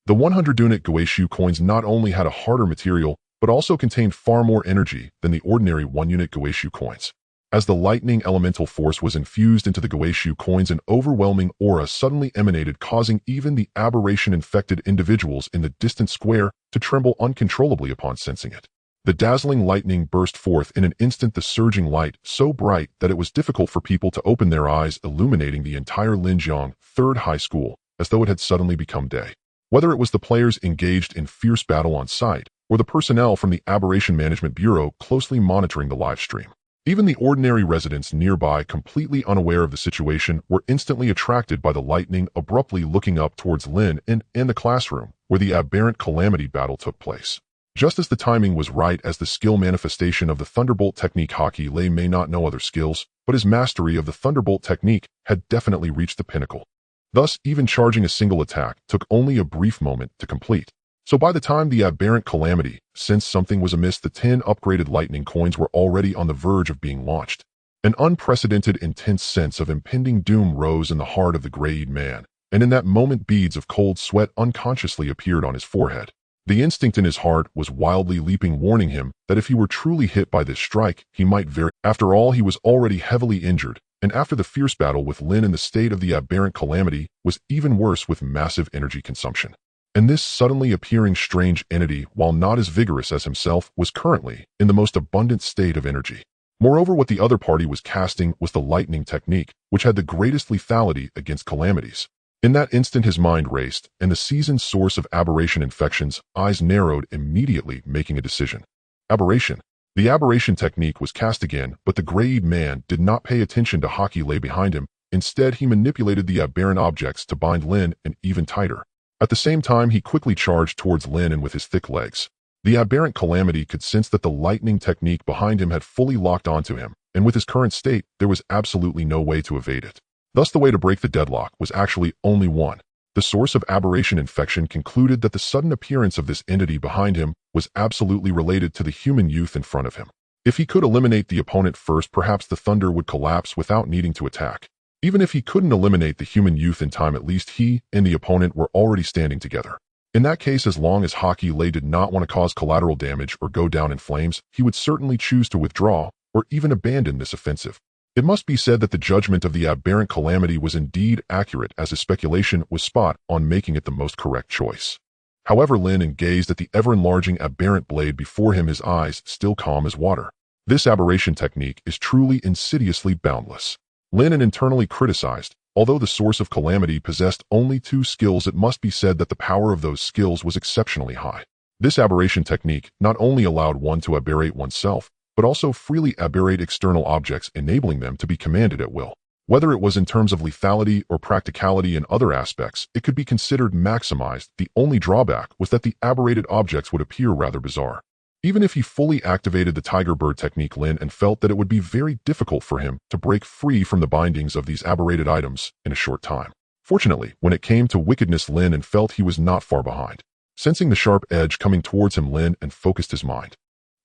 The 100-unit Guixu coins not only had a harder material, but also contained far more energy than the ordinary 1-unit Guixu coins. As the lightning elemental force was infused into the Guixu coins, an overwhelming aura suddenly emanated, causing even the aberration-infected individuals in the distant square to tremble uncontrollably upon sensing it. The dazzling lightning burst forth in an instant, the surging light so bright that it was difficult for people to open their eyes, illuminating the entire Linjiang Third High School, as though it had suddenly become day. Whether it was the players engaged in fierce battle on site, or the personnel from the Aberration Management Bureau closely monitoring the live stream. Even the ordinary residents nearby, completely unaware of the situation, were instantly attracted by the lightning, abruptly looking up towards Lin and the classroom, where the aberrant calamity battle took place. Just as the timing was right as the skill manifestation of the Thunderbolt technique, Hockey Lei may not know other skills, but his mastery of the Thunderbolt technique had definitely reached the pinnacle. Thus, even charging a single attack took only a brief moment to complete. So by the time the aberrant calamity sensed something was amiss, the 10 upgraded lightning coins were already on the verge of being launched. An unprecedented, intense sense of impending doom rose in the heart of the grayed man, and in that moment beads of cold sweat unconsciously appeared on his forehead. The instinct in his heart was wildly leaping, warning him that if he were truly hit by this strike, he might very. After all, he was already heavily injured, and after the fierce battle with Lin An, the state of the aberrant calamity was even worse, with massive energy consumption. And this suddenly appearing strange entity, while not as vigorous as himself, was currently in the most abundant state of energy. Moreover, what the other party was casting was the lightning technique, which had the greatest lethality against calamities. In that instant, his mind raced, and the seasoned source of aberration infections' eyes narrowed, immediately making a decision. Aberration. The aberration technique was cast again, but the grayed man did not pay attention to Hockey Lei behind him. Instead, he manipulated the aberrant objects to bind Lin An even tighter. At the same time, he quickly charged towards Lin An with his thick legs. The aberrant calamity could sense that the lightning technique behind him had fully locked onto him, and with his current state, there was absolutely no way to evade it. Thus, the way to break the deadlock was actually only one. The source of aberration infection concluded that the sudden appearance of this entity behind him was absolutely related to the human youth in front of him. If he could eliminate the opponent first, perhaps the thunder would collapse without needing to attack. Even if he couldn't eliminate the human youth in time, at least he and the opponent were already standing together. In that case, as long as Hockey Lei did not want to cause collateral damage or go down in flames, he would certainly choose to withdraw or even abandon this offensive. It must be said that the judgment of the aberrant calamity was indeed accurate, as his speculation was spot on, making it the most correct choice. However, Lin An gazed at the ever-enlarging aberrant blade before him, his eyes still calm as water. This aberration technique is truly insidiously boundless. Lin An internally criticized. Although the source of calamity possessed only 2 skills, it must be said that the power of those skills was exceptionally high. This aberration technique not only allowed one to aberrate oneself, but also freely aberrate external objects, enabling them to be commanded at will. Whether it was in terms of lethality or practicality in other aspects, it could be considered maximized. The only drawback was that the aberrated objects would appear rather bizarre. Even if he fully activated the tiger bird technique, Lin An felt that it would be very difficult for him to break free from the bindings of these aberrated items in a short time. Fortunately, when it came to wickedness, Lin An felt he was not far behind. Sensing the sharp edge coming towards him, Lin An focused his mind.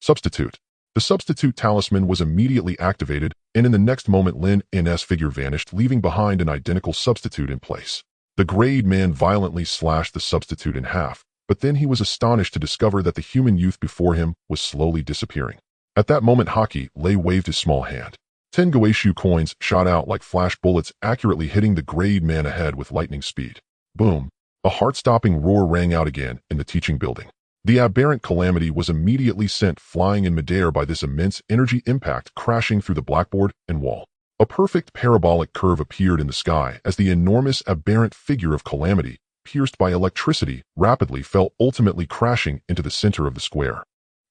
Substitute. The substitute talisman was immediately activated, and in the next moment Lin An's figure vanished, leaving behind an identical substitute in place. The grayed man violently slashed the substitute in half, but then he was astonished to discover that the human youth before him was slowly disappearing. At that moment, Haki Lei waved his small hand. 10 Guixu coins shot out like flash bullets, accurately hitting the grayed man ahead with lightning speed. Boom! A heart-stopping roar rang out again in the teaching building. The aberrant calamity was immediately sent flying in midair by this immense energy impact, crashing through the blackboard and wall. A perfect parabolic curve appeared in the sky as the enormous aberrant figure of calamity, pierced by electricity, rapidly fell, ultimately crashing into the center of the square.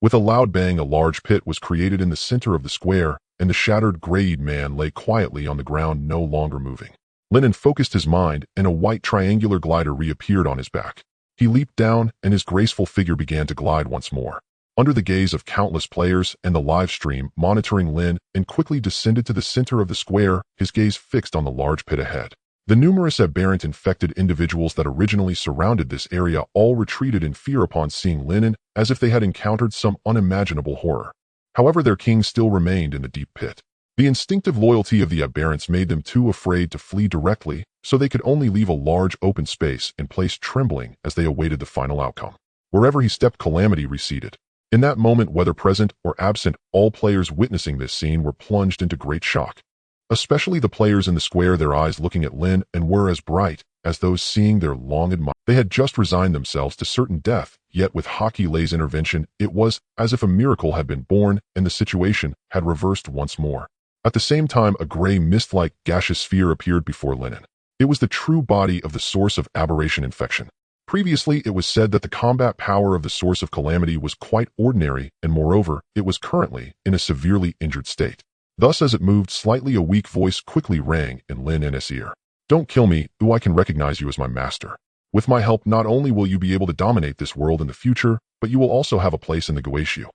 With a loud bang, a large pit was created in the center of the square, and the shattered grayed man lay quietly on the ground, no longer moving. Lin An focused his mind, and a white triangular glider reappeared on his back. He leaped down, and his graceful figure began to glide once more. Under the gaze of countless players and the live stream monitoring, Lin An quickly descended to the center of the square, his gaze fixed on the large pit ahead. The numerous aberrant infected individuals that originally surrounded this area all retreated in fear upon seeing Lin An, as if they had encountered some unimaginable horror. However, their king still remained in the deep pit. The instinctive loyalty of the aberrants made them too afraid to flee directly, so they could only leave a large open space in place, trembling as they awaited the final outcome. Wherever he stepped, calamity receded. In that moment, whether present or absent, all players witnessing this scene were plunged into great shock. Especially the players in the square, their eyes looking at Lin An were as bright as those seeing their long admired. They had just resigned themselves to certain death, yet with Haki Lei's intervention, it was as if a miracle had been born and the situation had reversed once more. At the same time, a gray mist-like gaseous sphere appeared before Lin An. It was the true body of the source of aberration infection. Previously, it was said that the combat power of the source of calamity was quite ordinary, and moreover, it was currently in a severely injured state. Thus, as it moved slightly, a weak voice quickly rang in Lin An's ear. "Don't kill me, I can recognize you as my master. With my help, not only will you be able to dominate this world in the future, but you will also have a place in the Guixu.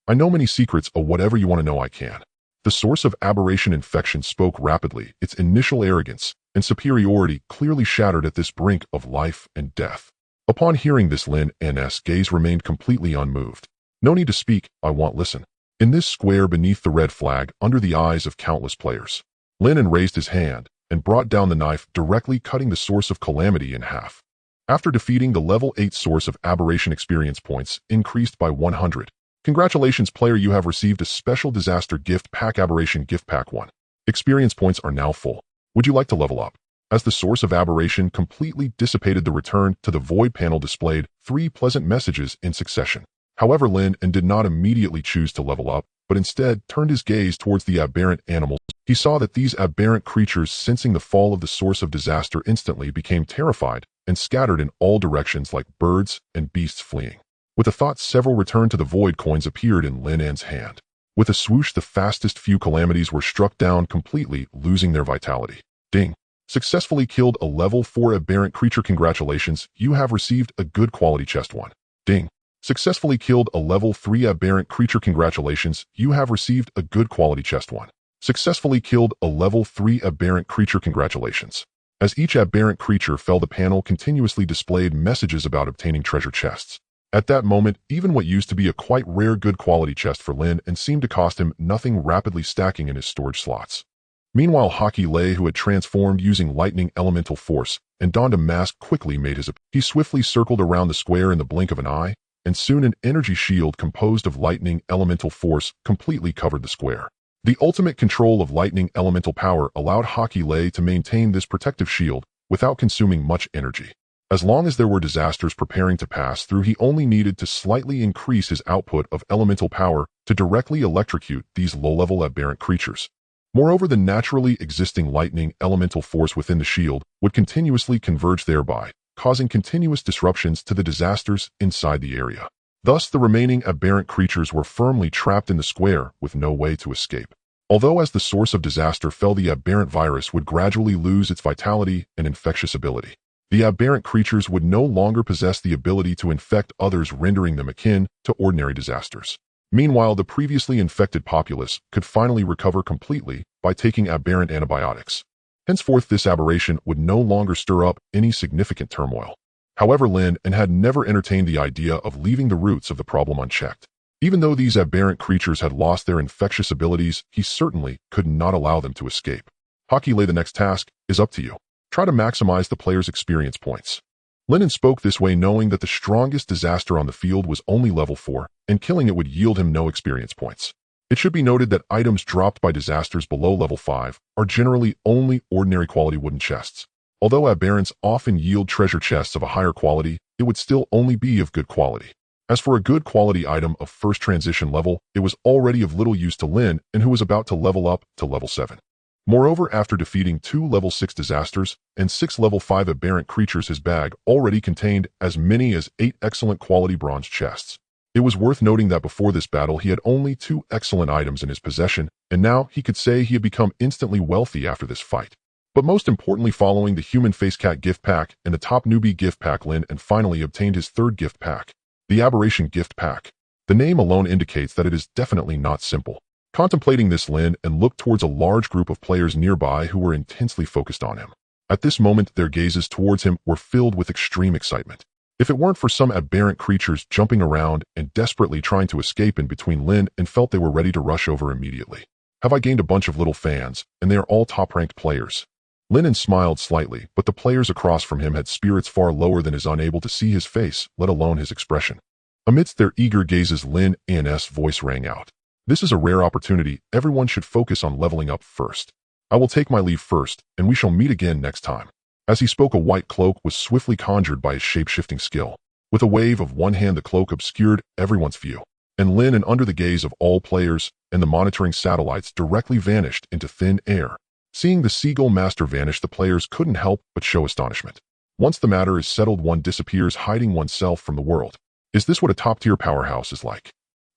I know many secrets, whatever you want to know I can." The source of aberration infection spoke rapidly, its initial arrogance and superiority clearly shattered at this brink of life and death. Upon hearing this, Lin An's gaze remained completely unmoved. "No need to speak, I won't listen." In this square beneath the red flag, under the eyes of countless players, Lin An raised his hand and brought down the knife, directly cutting the source of calamity in half. After defeating the level 8 source of aberration, experience points increased by 100. Congratulations, player, you have received a special disaster gift pack, aberration gift pack 1. Experience points are now full. Would you like to level up? As the source of aberration completely dissipated, the return to the void panel displayed 3 pleasant messages in succession. However, Lin An did not immediately choose to level up, but instead turned his gaze towards the aberrant animals. He saw that these aberrant creatures, sensing the fall of the source of disaster, instantly became terrified and scattered in all directions like birds and beasts fleeing. With a thought, several return to the void coins appeared in Lin An's hand. With a swoosh, the fastest few calamities were struck down, completely losing their vitality. Ding! Successfully killed a level 4 aberrant creature. Congratulations, you have received a good quality chest 1. Ding! Successfully killed a level 3 aberrant creature. Congratulations, you have received a good quality chest 1. Successfully killed a level 3 aberrant creature. Congratulations. As each aberrant creature fell, the panel continuously displayed messages about obtaining treasure chests. At that moment, even what used to be a quite rare good quality chest for Lin An seemed to cost him nothing, rapidly stacking in his storage slots. Meanwhile, Haki Lei, who had transformed using lightning elemental force and donned a mask, quickly made his appearance. He swiftly circled around the square in the blink of an eye, and soon an energy shield composed of lightning elemental force completely covered the square. The ultimate control of lightning elemental power allowed Haki Lei to maintain this protective shield without consuming much energy. As long as there were disasters preparing to pass through, he only needed to slightly increase his output of elemental power to directly electrocute these low-level aberrant creatures. Moreover, the naturally existing lightning elemental force within the shield would continuously converge, thereby causing continuous disruptions to the disasters inside the area. Thus, the remaining aberrant creatures were firmly trapped in the square with no way to escape. Although as the source of disaster fell, the aberrant virus would gradually lose its vitality and infectious ability. The aberrant creatures would no longer possess the ability to infect others, rendering them akin to ordinary disasters. Meanwhile, the previously infected populace could finally recover completely by taking aberrant antibiotics. Henceforth, this aberration would no longer stir up any significant turmoil. However, Lin An had never entertained the idea of leaving the roots of the problem unchecked. Even though these aberrant creatures had lost their infectious abilities, he certainly could not allow them to escape. Hockey Lay, the next task is up to you. Try to maximize the player's experience points. Lin An spoke this way, knowing that the strongest disaster on the field was only level 4, and killing it would yield him no experience points. It should be noted that items dropped by disasters below level 5 are generally only ordinary quality wooden chests. Although aberrants often yield treasure chests of a higher quality, it would still only be of good quality. As for a good quality item of first transition level, it was already of little use to Lin An, who was about to level up to level 7. Moreover, after defeating 2 level 6 disasters and 6 level 5 aberrant creatures, his bag already contained as many as 8 excellent quality bronze chests. It was worth noting that before this battle he had only 2 excellent items in his possession, and now he could say he had become instantly wealthy after this fight. But most importantly, following the Human Face Cat gift pack and the Top Newbie gift pack, Lin An finally obtained his 3rd gift pack, the Aberration gift pack. The name alone indicates that it is definitely not simple. Contemplating this, Lin An looked towards a large group of players nearby who were intensely focused on him. At this moment, their gazes towards him were filled with extreme excitement. If it weren't for some aberrant creatures jumping around and desperately trying to escape in between, Lin An felt they were ready to rush over immediately. Have I gained a bunch of little fans, and they are all top-ranked players? Lin An smiled slightly, but the players across from him had spirits far lower than his, unable to see his face, let alone his expression. Amidst their eager gazes, Lin An's voice rang out. This is a rare opportunity. Everyone should focus on leveling up first. I will take my leave first, and we shall meet again next time. As he spoke, a white cloak was swiftly conjured by his shape-shifting skill. With a wave of one hand, the cloak obscured everyone's view, and Lin An, under the gaze of all players and the monitoring satellites, directly vanished into thin air. Seeing the Seagull Master vanish, the players couldn't help but show astonishment. Once the matter is settled, one disappears, hiding oneself from the world. Is this what a top-tier powerhouse is like?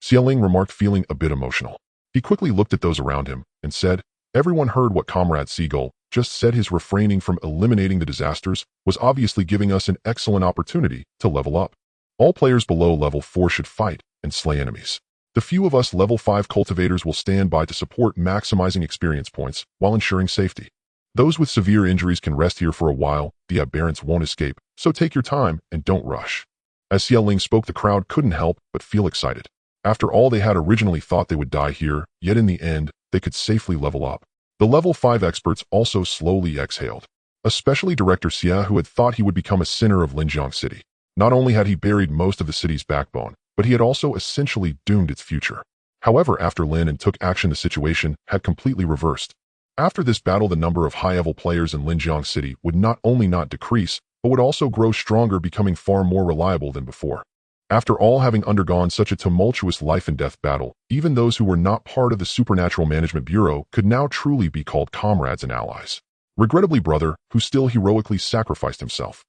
Xiaoling remarked, feeling a bit emotional. He quickly looked at those around him and said, everyone heard what Comrade Seagull just said. His refraining from eliminating the disasters was obviously giving us an excellent opportunity to level up. All players below level 4 should fight and slay enemies. The few of us level 5 cultivators will stand by to support, maximizing experience points while ensuring safety. Those with severe injuries can rest here for a while. The aberrants won't escape, so take your time and don't rush. As Xiaoling spoke, the crowd couldn't help but feel excited. After all, they had originally thought they would die here, yet in the end, they could safely level up. The level 5 experts also slowly exhaled, especially Director Xia, who had thought he would become a sinner of Linjiang City. Not only had he buried most of the city's backbone, but he had also essentially doomed its future. However, after Lin An took action, the situation had completely reversed. After this battle, the number of high-level players in Linjiang City would not only not decrease, but would also grow stronger, becoming far more reliable than before. After all, having undergone such a tumultuous life-and-death battle, even those who were not part of the Supernatural Management Bureau could now truly be called comrades and allies. Regrettably, Brother, who still heroically sacrificed himself.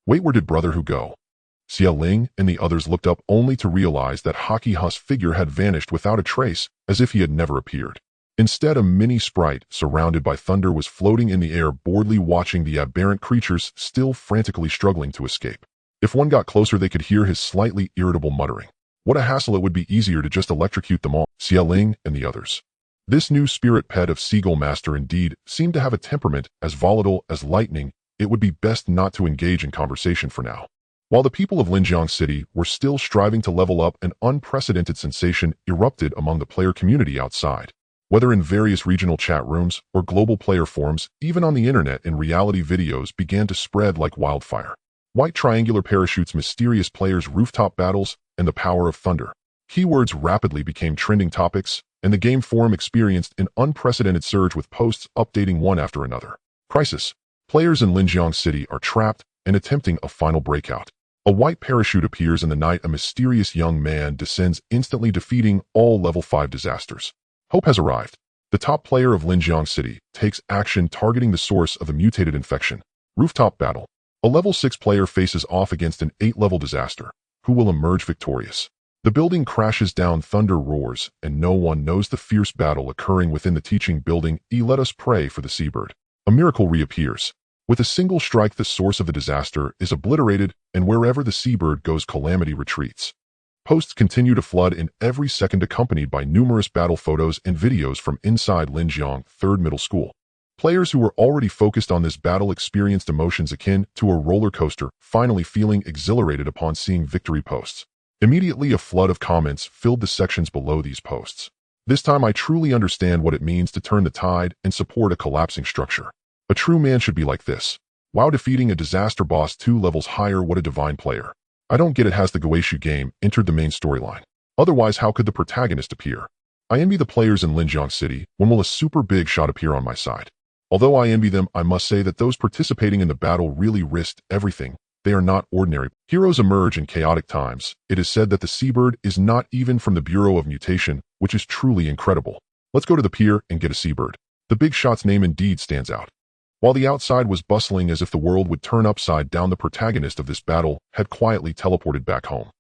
Wait, where did Brother who go? Xiaoling and the others looked up only to realize that Hockey Hu's figure had vanished without a trace, as if he had never appeared. Instead, a mini sprite, surrounded by thunder, was floating in the air, boredly watching the aberrant creatures still frantically struggling to escape. If one got closer, they could hear his slightly irritable muttering. What a hassle, it would be easier to just electrocute them all. Xiaoling and the others. This new spirit pet of Seagull Master indeed seemed to have a temperament as volatile as lightning. It would be best not to engage in conversation for now. While the people of Linjiang City were still striving to level up, an unprecedented sensation erupted among the player community outside. Whether in various regional chat rooms or global player forums, even on the internet, and reality videos began to spread like wildfire. White triangular parachutes, mysterious players, rooftop battles, and the power of thunder. Keywords rapidly became trending topics, and the game forum experienced an unprecedented surge, with posts updating one after another. Crisis. Players in Linjiang City are trapped and attempting a final breakout. A white parachute appears in the night. A mysterious young man descends, instantly defeating all level 5 disasters. Hope has arrived. The top player of Linjiang City takes action, targeting the source of the mutated infection. Rooftop battle. A level 6 player faces off against an 8-level disaster. Who will emerge victorious? The building crashes down, thunder roars, and no one knows the fierce battle occurring within the teaching building. Let us pray for the seabird. A miracle reappears. With a single strike, the source of the disaster is obliterated, and wherever the seabird goes, calamity retreats. Posts continue to flood in every second, accompanied by numerous battle photos and videos from inside Linjiang 3rd Middle School. Players who were already focused on this battle experienced emotions akin to a roller coaster, finally feeling exhilarated upon seeing victory posts. Immediately, a flood of comments filled the sections below these posts. This time I truly understand what it means to turn the tide and support a collapsing structure. A true man should be like this. Wow, defeating a disaster boss 2 levels higher, what a divine player. I don't get it. Has the Guixu game entered the main storyline? Otherwise, how could the protagonist appear? I envy the players in Linjiang City. When will a super big shot appear on my side? Although I envy them, I must say that those participating in the battle really risked everything. They are not ordinary. Heroes emerge in chaotic times. It is said that the seabird is not even from the Bureau of Mutation, which is truly incredible. Let's go to the pier and get a seabird. The big shot's name indeed stands out. While the outside was bustling as if the world would turn upside down, the protagonist of this battle had quietly teleported back home.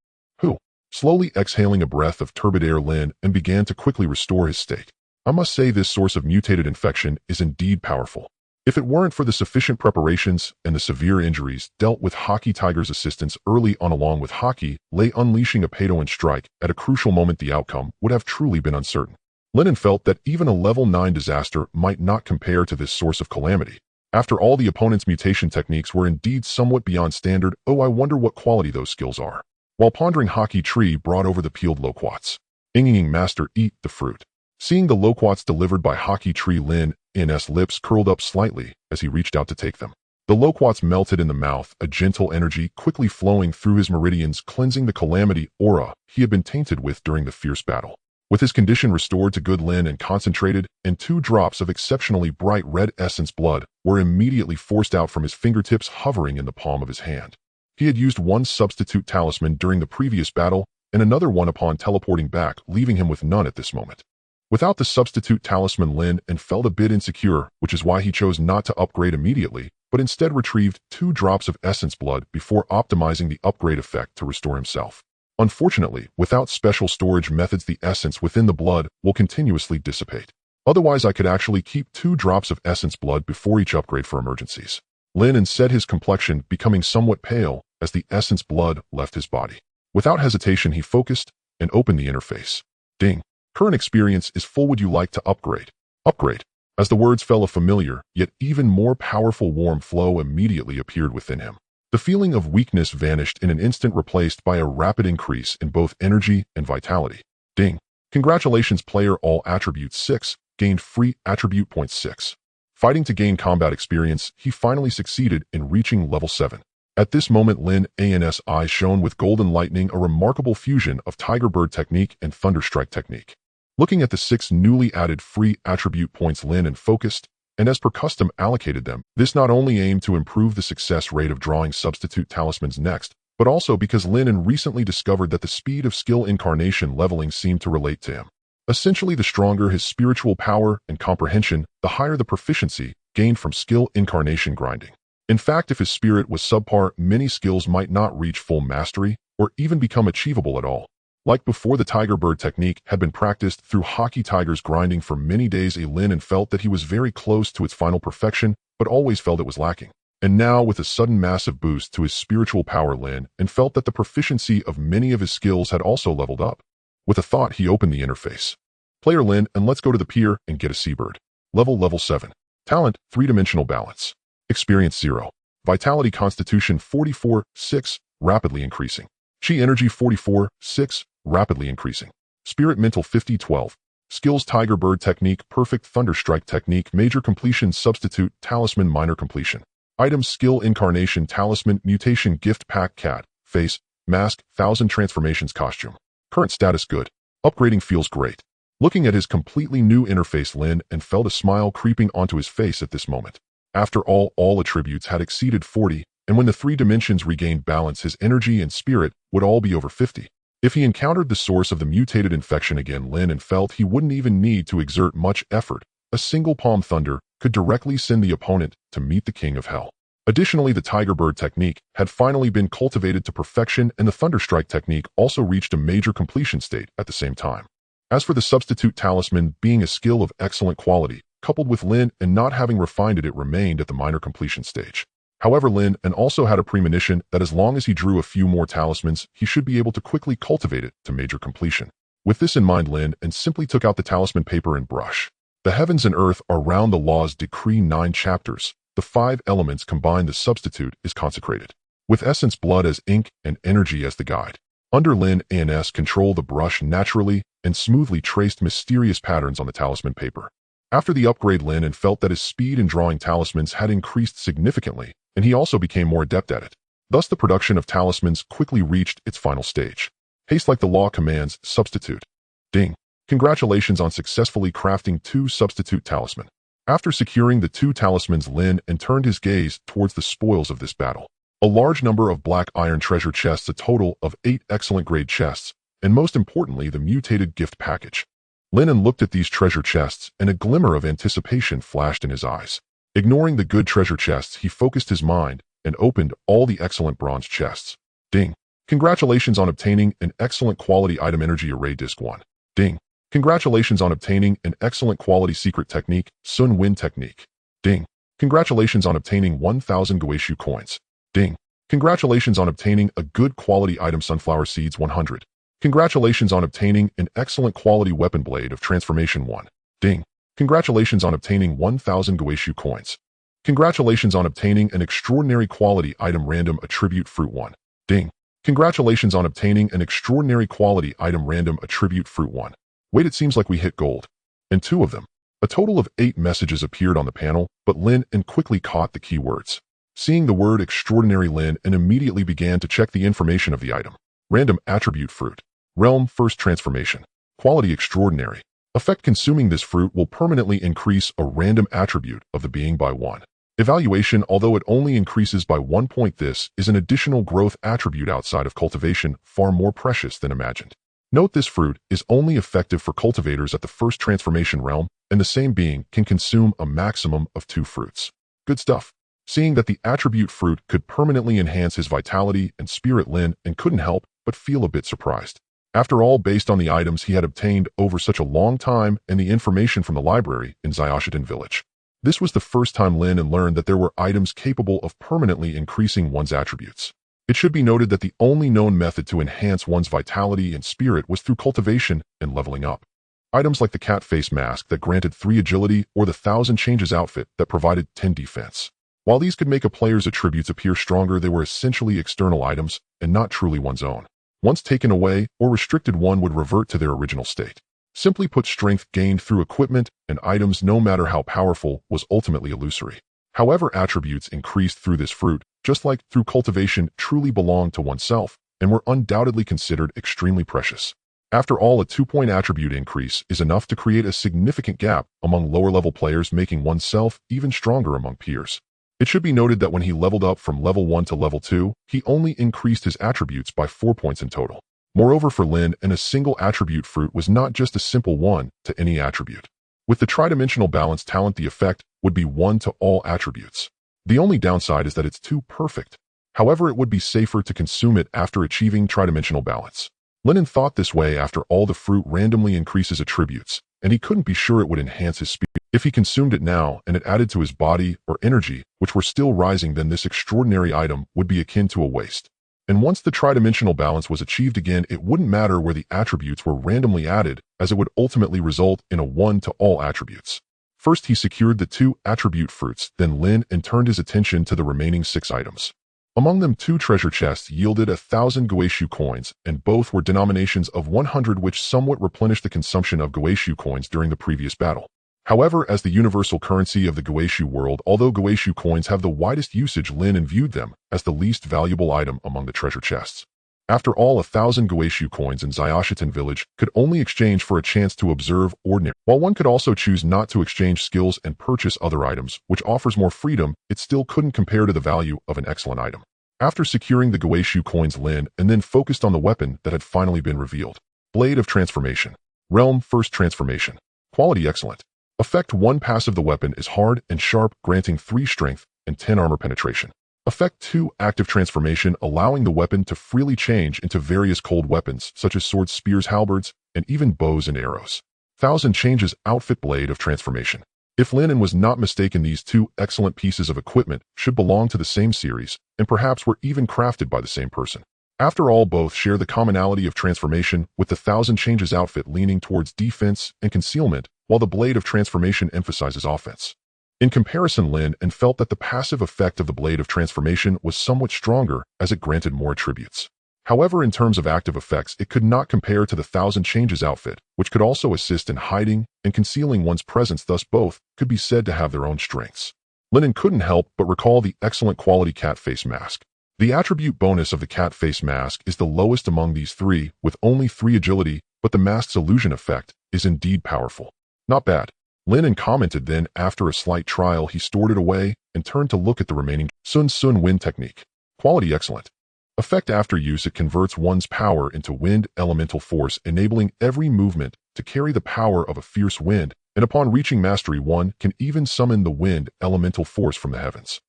Slowly exhaling a breath of turbid air, Lin An began to quickly restore his state. I must say this source of mutated infection is indeed powerful. If it weren't for the sufficient preparations and the severe injuries dealt with Hockey Tiger's assistance early on along with Hockey, Lei unleashing a Peidoan strike at a crucial moment, the outcome would have truly been uncertain. Lin An felt that even a level 9 disaster might not compare to this source of calamity. After all, the opponent's mutation techniques were indeed somewhat beyond standard. Oh, I wonder what quality those skills are. While pondering, Hockey Tree brought over the peeled loquats. Inging Master, eat the fruit. Seeing the loquats delivered by Hockey Tree, Lin An's lips curled up slightly as he reached out to take them. The loquats melted in the mouth, a gentle energy quickly flowing through his meridians, cleansing the calamity aura he had been tainted with during the fierce battle. With his condition restored to good, Lin An concentrated, and 2 drops of exceptionally bright red essence blood were immediately forced out from his fingertips, hovering in the palm of his hand. He had used 1 substitute talisman during the previous battle, and another one upon teleporting back, leaving him with none at this moment. Without the substitute talisman, Lin An felt a bit insecure, which is why he chose not to upgrade immediately, but instead retrieved 2 drops of essence blood before optimizing the upgrade effect to restore himself. Unfortunately, without special storage methods, the essence within the blood will continuously dissipate. Otherwise, I could actually keep 2 drops of essence blood before each upgrade for emergencies. Lin An said, his complexion becoming somewhat pale as the essence blood left his body. Without hesitation, he focused and opened the interface. Ding. Current experience is full. Would you like to upgrade? Upgrade. As the words fell, a familiar, yet even more powerful warm flow immediately appeared within him. The feeling of weakness vanished in an instant, replaced by a rapid increase in both energy and vitality. Ding. Congratulations, player. All attributes 6, gained free attribute points 6. Fighting to gain combat experience, he finally succeeded in reaching level 7. At this moment, Lin An's eyes shone with golden lightning, a remarkable fusion of Tiger Bird technique and Thunderstrike technique. Looking at the 6 newly added free attribute points, Lin An focused, and as per custom allocated them. This not only aimed to improve the success rate of drawing substitute talismans next, but also because Lin An recently discovered that the speed of skill incarnation leveling seemed to relate to him. Essentially, the stronger his spiritual power and comprehension, the higher the proficiency gained from skill incarnation grinding. In fact, if his spirit was subpar, many skills might not reach full mastery or even become achievable at all. Like before, the Tiger Bird technique had been practiced through Hockey Tiger's grinding for many days. Lin An felt that he was very close to its final perfection, but always felt it was lacking. And now, with a sudden massive boost to his spiritual power, Lin An felt that the proficiency of many of his skills had also leveled up. With a thought, he opened the interface. Player Lin An, let's go to the pier and get a seabird. Level 7. Talent, 3-dimensional balance. Experience 0. Vitality Constitution 44, 6, rapidly increasing. Chi Energy 44, 6, rapidly increasing. Spirit Mental 50, 12. Skills Tiger Bird Technique, Perfect Thunderstrike Technique, Major Completion, Substitute, Talisman, Minor Completion. Items, Skill Incarnation, Talisman, Mutation, Gift Pack, Cat, Face, Mask, 1000 Transformations, Costume. Current status good. Upgrading feels great. Looking at his completely new interface, Lin An felt a smile creeping onto his face at this moment. After all attributes had exceeded 40, and when the 3 dimensions regained balance, his energy and spirit would all be over 50. If he encountered the source of the mutated infection again, Lin An felt he wouldn't even need to exert much effort. A single palm thunder could directly send the opponent to meet the King of Hell. Additionally, the Tiger Bird technique had finally been cultivated to perfection, and the Thunderstrike technique also reached a major completion state at the same time. As for the substitute talisman, being a skill of excellent quality, coupled with Lin An not having refined it remained at the minor completion stage. However, Lin An also had a premonition that as long as he drew a few more talismans, he should be able to quickly cultivate it to major completion. With this in mind, Lin An simply took out the talisman paper and brush. The heavens and earth are round the law's decree 9 chapters. The 5 elements combined, the substitute is consecrated. With essence, blood as ink, and energy as the guide. Under Lin An's control, the brush naturally and smoothly traced mysterious patterns on the talisman paper. After the upgrade, Lin An felt that his speed in drawing talismans had increased significantly, and he also became more adept at it. Thus, the production of talismans quickly reached its final stage. Haste like the law commands, substitute. Ding. Congratulations on successfully crafting 2 substitute talisman. After securing the 2 talismans, Lin An turned his gaze towards the spoils of this battle. A large number of black iron treasure chests, a total of 8 excellent grade chests, and most importantly, the mutated gift package. Lin An looked at these treasure chests, and a glimmer of anticipation flashed in his eyes. Ignoring the good treasure chests, he focused his mind and opened all the excellent bronze chests. Ding. Congratulations on obtaining an excellent quality item, energy array disc 1. Ding. Congratulations on obtaining an excellent quality secret technique, Sun Wind technique. Ding. Congratulations on obtaining 1,000 Guixu coins. Ding. Congratulations on obtaining a good quality item, sunflower seeds 100. Congratulations on obtaining an excellent quality weapon, blade of transformation 1. Ding. Congratulations on obtaining 1,000 Guixu coins. Congratulations on obtaining an extraordinary quality item, random attribute fruit 1. Ding. Congratulations on obtaining an extraordinary quality item, random attribute fruit 1. Wait, it seems like we hit gold. And 2 of them. A total of 8 messages appeared on the panel, but Lin An quickly caught the keywords. Seeing the word extraordinary, Lin An immediately began to check the information of the item. Random attribute fruit. Realm first transformation. Quality extraordinary. Effect: consuming this fruit will permanently increase a random attribute of the being by 1. Evaluation: although it only increases by 1 point, this is an additional growth attribute outside of cultivation, far more precious than imagined. Note, this fruit is only effective for cultivators at the first transformation realm, and the same being can consume a maximum of 2 fruits. Good stuff. Seeing that the attribute fruit could permanently enhance his vitality and spirit, Lin An couldn't help but feel a bit surprised. After all, based on the items he had obtained over such a long time and the information from the library in Guixu village, this was the first time Lin An learned that there were items capable of permanently increasing one's attributes. It should be noted that the only known method to enhance one's vitality and spirit was through cultivation and leveling up. Items like the cat face mask that granted 3 agility or the 1,000 changes outfit that provided 10 defense. While these could make a player's attributes appear stronger, they were essentially external items and not truly one's own. Once taken away or restricted, one would revert to their original state. Simply put, strength gained through equipment and items, no matter how powerful, was ultimately illusory. However, attributes increased through this fruit, just like through cultivation, truly belonged to oneself and were undoubtedly considered extremely precious. After all, a 2-point attribute increase is enough to create a significant gap among lower-level players, making oneself even stronger among peers. It should be noted that when he leveled up from level 1 to level 2, he only increased his attributes by 4 points in total. Moreover, for Lin An, a single attribute fruit was not just a simple 1 to any attribute. With the tridimensional balance talent, the effect would be 1 to all attributes. The only downside is that it's too perfect. However, it would be safer to consume it after achieving tridimensional balance. Lin An thought this way. After all, the fruit randomly increases attributes, and he couldn't be sure it would enhance his speed. If he consumed it now and it added to his body or energy, which were still rising, then this extraordinary item would be akin to a waste. And once the tridimensional balance was achieved again, it wouldn't matter where the attributes were randomly added, as it would ultimately result in a 1 to all attributes. First, he secured the 2 attribute fruits, then Lin An turned his attention to the remaining 6 items. Among them, 2 treasure chests yielded 1,000 Guixu coins, and both were denominations of 100, which somewhat replenished the consumption of Guixu coins during the previous battle. However, as the universal currency of the Guixu world, although Guixu coins have the widest usage, Lin An viewed them as the least valuable item among the treasure chests. After all, 1,000 Guixu coins in Guixu village could only exchange for a chance to observe ordinary. While one could also choose not to exchange skills and purchase other items, which offers more freedom, it still couldn't compare to the value of an excellent item. After securing the Guixu coins, Lin An then focused on the weapon that had finally been revealed. Blade of Transformation. Realm first transformation. Quality excellent. Effect 1 passive. The weapon is hard and sharp, granting 3 strength and 10 armor penetration. Effect 2 active transformation, allowing the weapon to freely change into various cold weapons such as swords, spears, halberds, and even bows and arrows. 1,000 changes outfit. Blade of Transformation. If Lin An was not mistaken, these two excellent pieces of equipment should belong to the same series, and perhaps were even crafted by the same person. After all, both share the commonality of transformation, with the Thousand Changes outfit leaning towards defense and concealment, while the Blade of Transformation emphasizes offense. In comparison, Lin An felt that the passive effect of the Blade of Transformation was somewhat stronger, as it granted more attributes. However, in terms of active effects, it could not compare to the Thousand Changes outfit, which could also assist in hiding and concealing one's presence. Thus, both could be said to have their own strengths. Lin An couldn't help but recall the excellent quality cat face mask. The attribute bonus of the cat face mask is the lowest among these three, with only 3 agility, but the mask's illusion effect is indeed powerful. Not bad. Lin An commented. Then, after a slight trial, he stored it away and turned to look at the remaining Sun wind technique. Quality excellent. Effect: after use, it converts one's power into wind elemental force, enabling every movement to carry the power of a fierce wind, and upon reaching mastery, one can even summon the wind elemental force from the heavens.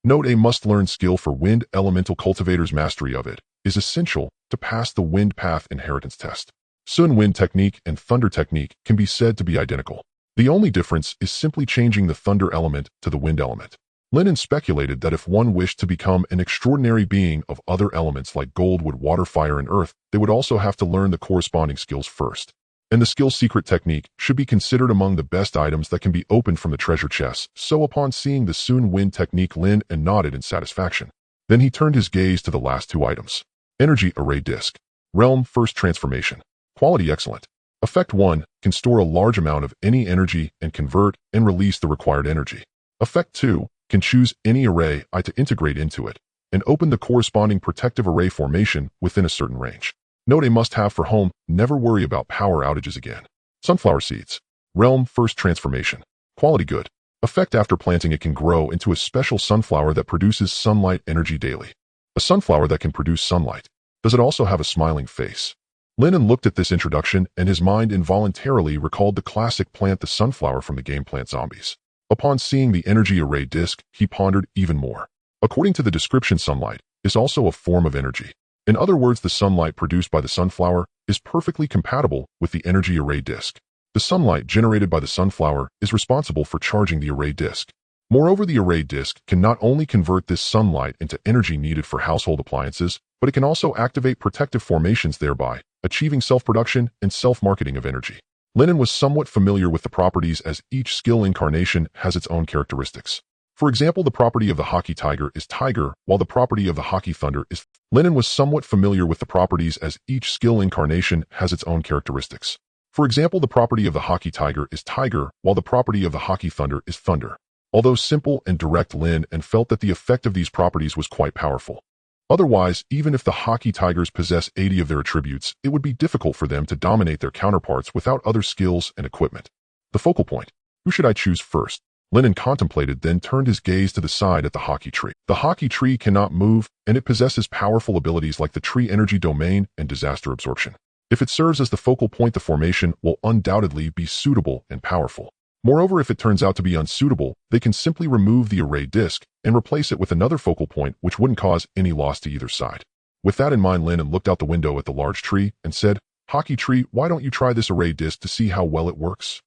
Note: a must-learn skill for wind elemental cultivators. Mastery of it is essential to pass the wind path inheritance test. Sun wind technique and thunder technique can be said to be identical. The only difference is simply changing the thunder element to the wind element. Lin An speculated that if one wished to become an extraordinary being of other elements like gold, wood, water, fire, and earth, they would also have to learn the corresponding skills first. And the skill secret technique should be considered among the best items that can be opened from the treasure chests. So upon seeing the Sun wind technique, Lin An nodded in satisfaction. Then he turned his gaze to the last 2 items. Energy Array Disc. Realm First Transformation. Quality excellent. Effect: 1 can store a large amount of any energy and convert and release the required energy. Effect: 2 can choose any array to integrate into it and open the corresponding protective array formation within a certain range. Note: a must-have for home: never worry about power outages again. Sunflower Seeds. Realm First Transformation. Quality good. Effect: after planting, it can grow into a special sunflower that produces sunlight energy daily. A sunflower that can produce sunlight. Does it also have a smiling face? Lin An looked at this introduction, and his mind involuntarily recalled the classic plant, the sunflower from the game Plant Zombies. Upon seeing the energy array disc, he pondered even more. According to the description, sunlight is also a form of energy. In other words, the sunlight produced by the sunflower is perfectly compatible with the energy array disc. The sunlight generated by the sunflower is responsible for charging the array disc. Moreover, the array disc can not only convert this sunlight into energy needed for household appliances, but it can also activate protective formations, thereby achieving self-production and self-marketing of energy. Lin An was somewhat familiar with the properties, as each skill incarnation has its own characteristics. For example, the property of the Hockey Tiger is Tiger, while the property of the Hockey Thunder is... Lin An was somewhat familiar with the properties, as each skill incarnation has its own characteristics. For example, the property of the Hockey Tiger is Tiger, while the property of the Hockey Thunder is Thunder. Although simple and direct, Lin An felt that the effect of these properties was quite powerful. Otherwise, even if the Hockey Tigers possess 80 of their attributes, it would be difficult for them to dominate their counterparts without other skills and equipment. The focal point. Who should I choose first? Lin An contemplated, then turned his gaze to the side at the Hockey Tree. The Hockey Tree cannot move, and it possesses powerful abilities like the Tree Energy Domain and Disaster Absorption. If it serves as the focal point, the formation will undoubtedly be suitable and powerful. Moreover, if it turns out to be unsuitable, they can simply remove the array disc and replace it with another focal point, which wouldn't cause any loss to either side. With that in mind, Lin An looked out the window at the large tree and said, "Hockey Tree, why don't you try this array disc to see how well it works?"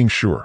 Sure.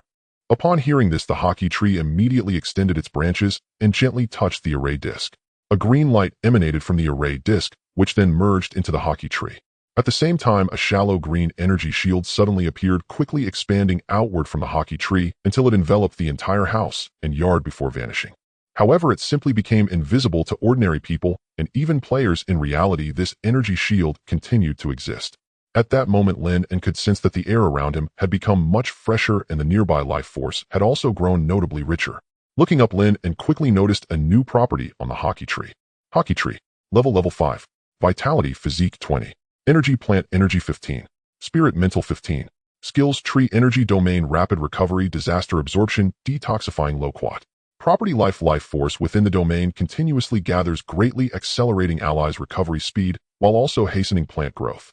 Upon hearing this, the Hockey Tree immediately extended its branches and gently touched the array disc. A green light emanated from the array disc, which then merged into the Hockey Tree. At the same time, a shallow green energy shield suddenly appeared, quickly expanding outward from the Hockey Tree until it enveloped the entire house and yard before vanishing. However, it simply became invisible to ordinary people and even players. In reality, this energy shield continued to exist. At that moment, Lin An could sense that the air around him had become much fresher, and the nearby life force had also grown notably richer. Looking up, Lin An quickly noticed a new property on the Hockey Tree. Hockey Tree. Level 5. Vitality Physique 20. Energy Plant Energy 15. Spirit Mental 15. Skills Tree Energy Domain Rapid Recovery Disaster Absorption Detoxifying Low Quat. Property Life Force within the domain continuously gathers, greatly accelerating allies' recovery speed while also hastening plant growth.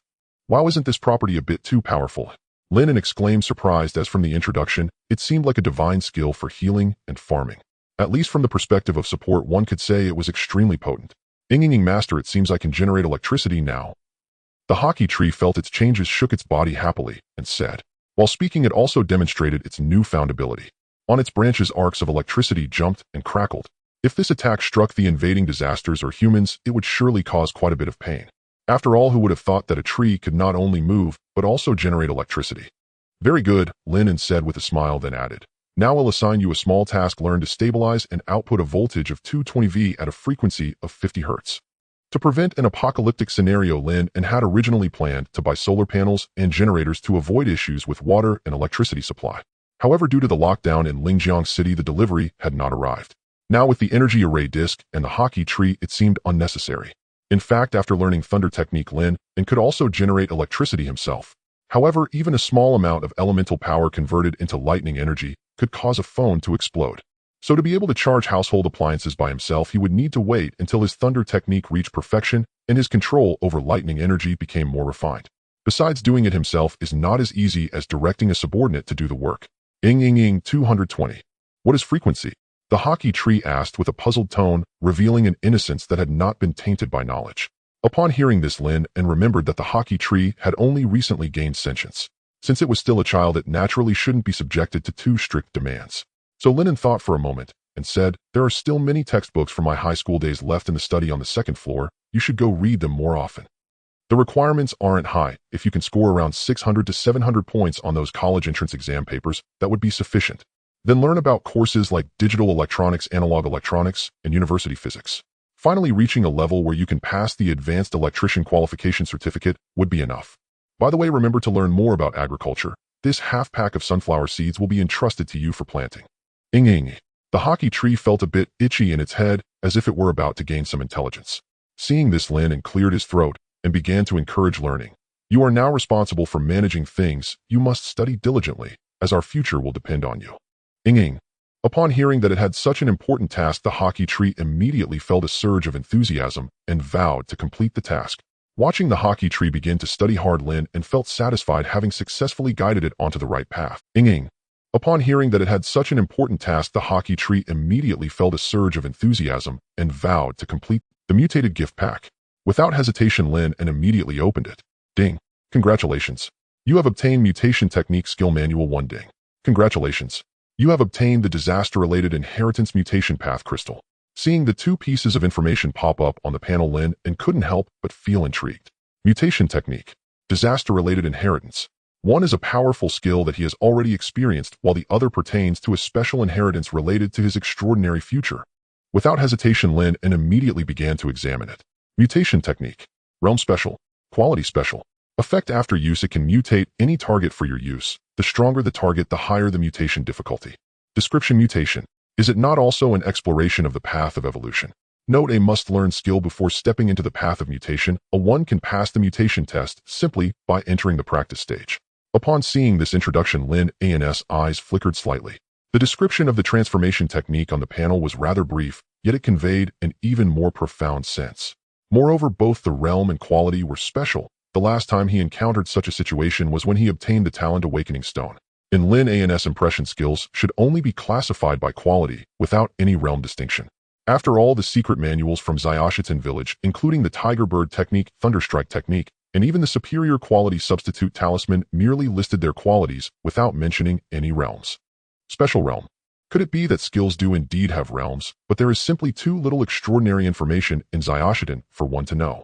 Wow, isn't this property a bit too powerful? Lin An exclaimed, surprised, as from the introduction, it seemed like a divine skill for healing and farming. At least from the perspective of support, one could say it was extremely potent. Master, it seems I can generate electricity now. The Hockey Tree felt its changes, shook its body happily, and said. While speaking, it also demonstrated its newfound ability. On its branches, arcs of electricity jumped and crackled. If this attack struck the invading disasters or humans, it would surely cause quite a bit of pain. After all, who would have thought that a tree could not only move, but also generate electricity? Very good, Lin An said with a smile, then added, now I'll assign you a small task: learn to stabilize and output a voltage of 220 V at a frequency of 50 Hz. To prevent an apocalyptic scenario, Lin An had originally planned to buy solar panels and generators to avoid issues with water and electricity supply. However, due to the lockdown in Lingjiang City, the delivery had not arrived. Now, with the energy array disc and the hockey tree, it seemed unnecessary. In fact, after learning thunder technique, Lin An could also generate electricity himself. However, even a small amount of elemental power converted into lightning energy could cause a phone to explode. So to be able to charge household appliances by himself, he would need to wait until his thunder technique reached perfection and his control over lightning energy became more refined. Besides, doing it himself is not as easy as directing a subordinate to do the work. 220. What is frequency? The hockey tree asked with a puzzled tone, revealing an innocence that had not been tainted by knowledge. Upon hearing this, Lin An remembered that the hockey tree had only recently gained sentience. Since it was still a child, it naturally shouldn't be subjected to too strict demands. So Lin An thought for a moment and said, there are still many textbooks from my high school days left in the study on the second floor. You should go read them more often. The requirements aren't high. If you can score around 600 to 700 points on those college entrance exam papers, that would be sufficient. Then learn about courses like digital electronics, analog electronics, and university physics. Finally, reaching a level where you can pass the advanced electrician qualification certificate would be enough. By the way, remember to learn more about agriculture. This half pack of sunflower seeds will be entrusted to you for planting. The hockey tree felt a bit itchy in its head, as if it were about to gain some intelligence. Seeing this, Lin An cleared his throat and began to encourage learning. You are now responsible for managing things. You must study diligently, as our future will depend on you. Upon hearing that it had such an important task, the hockey tree immediately felt a surge of enthusiasm and vowed to complete the task. Watching the hockey tree begin to study hard, Lin An felt satisfied, having successfully guided it onto the right path. Upon hearing that it had such an important task, the hockey tree immediately felt a surge of enthusiasm and vowed to complete the mutated gift pack. Without hesitation, Lin An immediately opened it. Ding. Congratulations. You have obtained Mutation Technique Skill Manual 1. Ding. Congratulations. You have obtained the disaster-related inheritance mutation path crystal. Seeing the two pieces of information pop up on the panel, Lin An couldn't help but feel intrigued. Mutation technique. Disaster-related inheritance. One is a powerful skill that he has already experienced, while the other pertains to a special inheritance related to his extraordinary future. Without hesitation, Lin An immediately began to examine it. Mutation technique. Realm special. Quality special. Effect: after use, it can mutate any target for your use. The stronger the target, the higher the mutation difficulty. Description: mutation. Is it not also an exploration of the path of evolution? Note: a must-learn skill before stepping into the path of mutation. A 1 can pass the mutation test simply by entering the practice stage. Upon seeing this introduction, Lin An's eyes flickered slightly. The description of the transformation technique on the panel was rather brief, yet it conveyed an even more profound sense. Moreover, both the realm and quality were special. The last time he encountered such a situation was when he obtained the Talent Awakening Stone. In Lin An's impression, skills should only be classified by quality, without any realm distinction. After all, the secret manuals from Xiaoshitan village, including the Tiger Bird technique, Thunderstrike technique, and even the superior quality substitute talisman, merely listed their qualities without mentioning any realms. Special realm. Could it be that skills do indeed have realms, but there is simply too little extraordinary information in Xiaoshitan for one to know?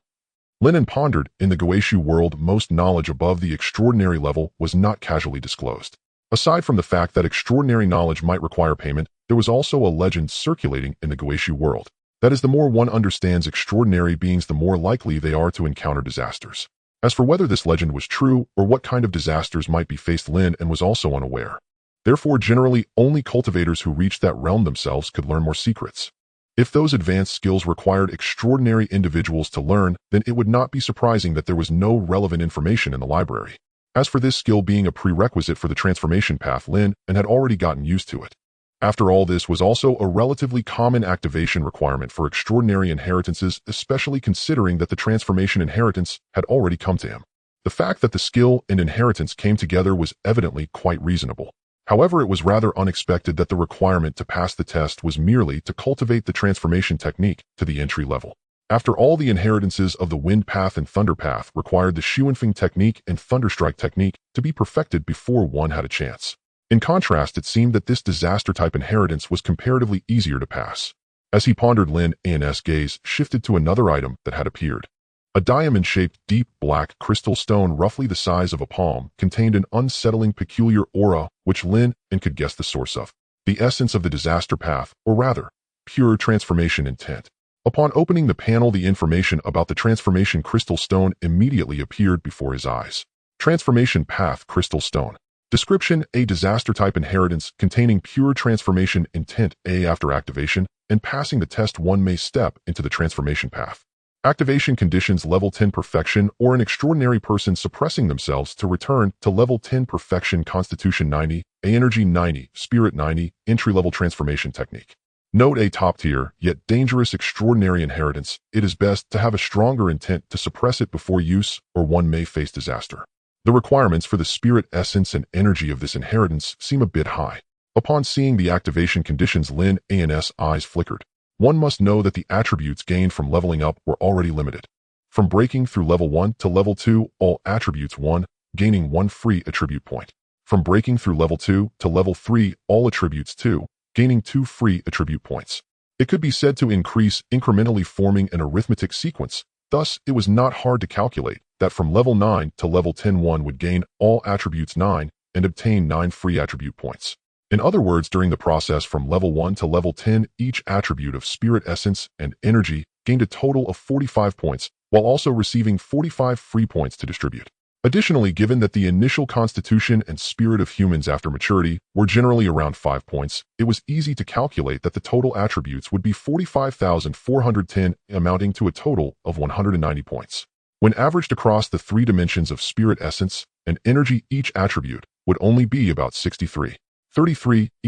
Lin An pondered. In the Guixu world, most knowledge above the extraordinary level was not casually disclosed. Aside from the fact that extraordinary knowledge might require payment, there was also a legend circulating in the Guixu world. That is, the more one understands extraordinary beings, the more likely they are to encounter disasters. As for whether this legend was true or what kind of disasters might be faced, Lin An was also unaware. Therefore, generally, only cultivators who reached that realm themselves could learn more secrets. If those advanced skills required extraordinary individuals to learn, then it would not be surprising that there was no relevant information in the library. As for this skill being a prerequisite for the transformation path, Lin An had already gotten used to it. After all, this was also a relatively common activation requirement for extraordinary inheritances, especially considering that the transformation inheritance had already come to him. The fact that the skill and inheritance came together was evidently quite reasonable. However, it was rather unexpected that the requirement to pass the test was merely to cultivate the transformation technique to the entry level. After all, the inheritances of the Wind Path and Thunder Path required the Xuanfeng technique and Thunderstrike technique to be perfected before one had a chance. In contrast, it seemed that this disaster-type inheritance was comparatively easier to pass. As he pondered, Lin An's gaze shifted to another item that had appeared. A diamond-shaped, deep black crystal stone roughly the size of a palm contained an unsettling, peculiar aura which Lin An could guess the source of. The essence of the disaster path, or rather, pure transformation intent. Upon opening the panel, the information about the transformation crystal stone immediately appeared before his eyes. Transformation path crystal stone. Description: a disaster-type inheritance containing pure transformation intent. After activation and passing the test, one may step into the transformation path. Activation conditions: level 10 perfection, or an extraordinary person suppressing themselves to return to level 10 perfection. Constitution 90, energy 90, spirit 90, entry-level transformation technique. Note: a top-tier, yet dangerous extraordinary inheritance. It is best to have a stronger intent to suppress it before use, or one may face disaster. The requirements for the spirit essence and energy of this inheritance seem a bit high. Upon seeing the activation conditions, Lin An's eyes flickered. One must know that the attributes gained from leveling up were already limited. From breaking through level 1 to level 2, all attributes 1, gaining 1 free attribute point. From breaking through level 2 to level 3, all attributes 2, gaining 2 free attribute points. It could be said to increase incrementally, forming an arithmetic sequence. Thus, it was not hard to calculate that from level 9 to level 10, one would gain all attributes 9 and obtain 9 free attribute points. In other words, during the process from level 1 to level 10, each attribute of spirit essence and energy gained a total of 45 points, while also receiving 45 free points to distribute. Additionally, given that the initial constitution and spirit of humans after maturity were generally around 5 points, it was easy to calculate that the total attributes would be 45,410, amounting to a total of 190 points. When averaged across the 3 dimensions of spirit essence and energy, each attribute would only be about 33,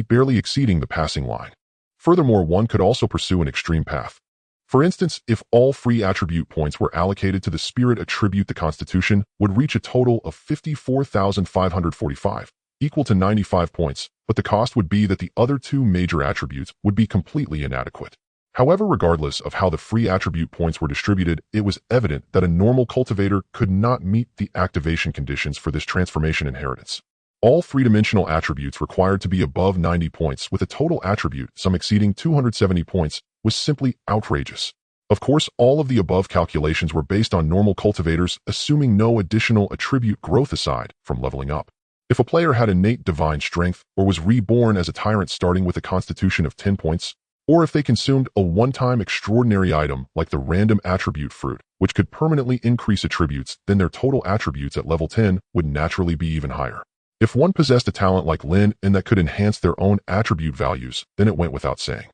barely exceeding the passing line. Furthermore, one could also pursue an extreme path. For instance, if all free attribute points were allocated to the spirit attribute, the constitution would reach a total of 54,545, equal to 95 points, but the cost would be that the other 2 major attributes would be completely inadequate. However, regardless of how the free attribute points were distributed, it was evident that a normal cultivator could not meet the activation conditions for this transformation inheritance. All 3-dimensional attributes required to be above 90 points, with a total attribute sum exceeding 270 points, was simply outrageous. Of course, all of the above calculations were based on normal cultivators, assuming no additional attribute growth aside from leveling up. If a player had innate divine strength or was reborn as a tyrant starting with a constitution of 10 points, or if they consumed a one-time extraordinary item like the random attribute fruit, which could permanently increase attributes, then their total attributes at level 10 would naturally be even higher. If one possessed a talent like Lin An that could enhance their own attribute values, then it went without saying.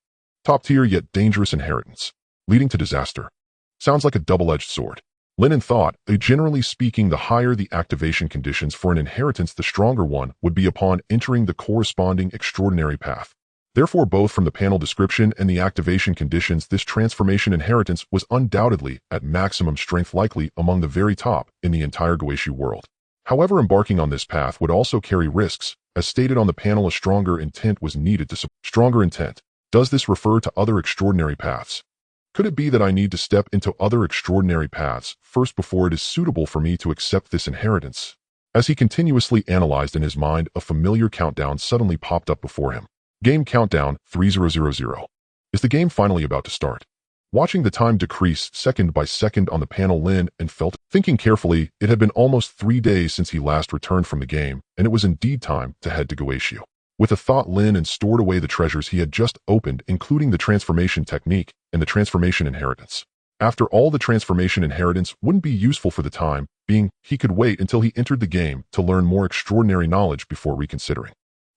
Top-tier yet dangerous inheritance, leading to disaster. Sounds like a double-edged sword. Lin An thought, generally speaking, the higher the activation conditions for an inheritance, the stronger one would be upon entering the corresponding extraordinary path. Therefore, both from the panel description and the activation conditions, this transformation inheritance was undoubtedly at maximum strength, likely among the very top in the entire Guixu world. However, embarking on this path would also carry risks. As stated on the panel, a stronger intent was needed to stronger intent. Does this refer to other extraordinary paths? Could it be that I need to step into other extraordinary paths first before it is suitable for me to accept this inheritance? As he continuously analyzed in his mind, a familiar countdown suddenly popped up before him. Game countdown 3000. Is the game finally about to start? Watching the time decrease second by second on the panel, Lin An felt, thinking carefully, it had been almost 3 days since he last returned from the game, and it was indeed time to head to Guixu. With a thought, Lin An stored away the treasures he had just opened, including the transformation technique and the transformation inheritance. After all, the transformation inheritance wouldn't be useful for the time being. He could wait until he entered the game to learn more extraordinary knowledge before reconsidering.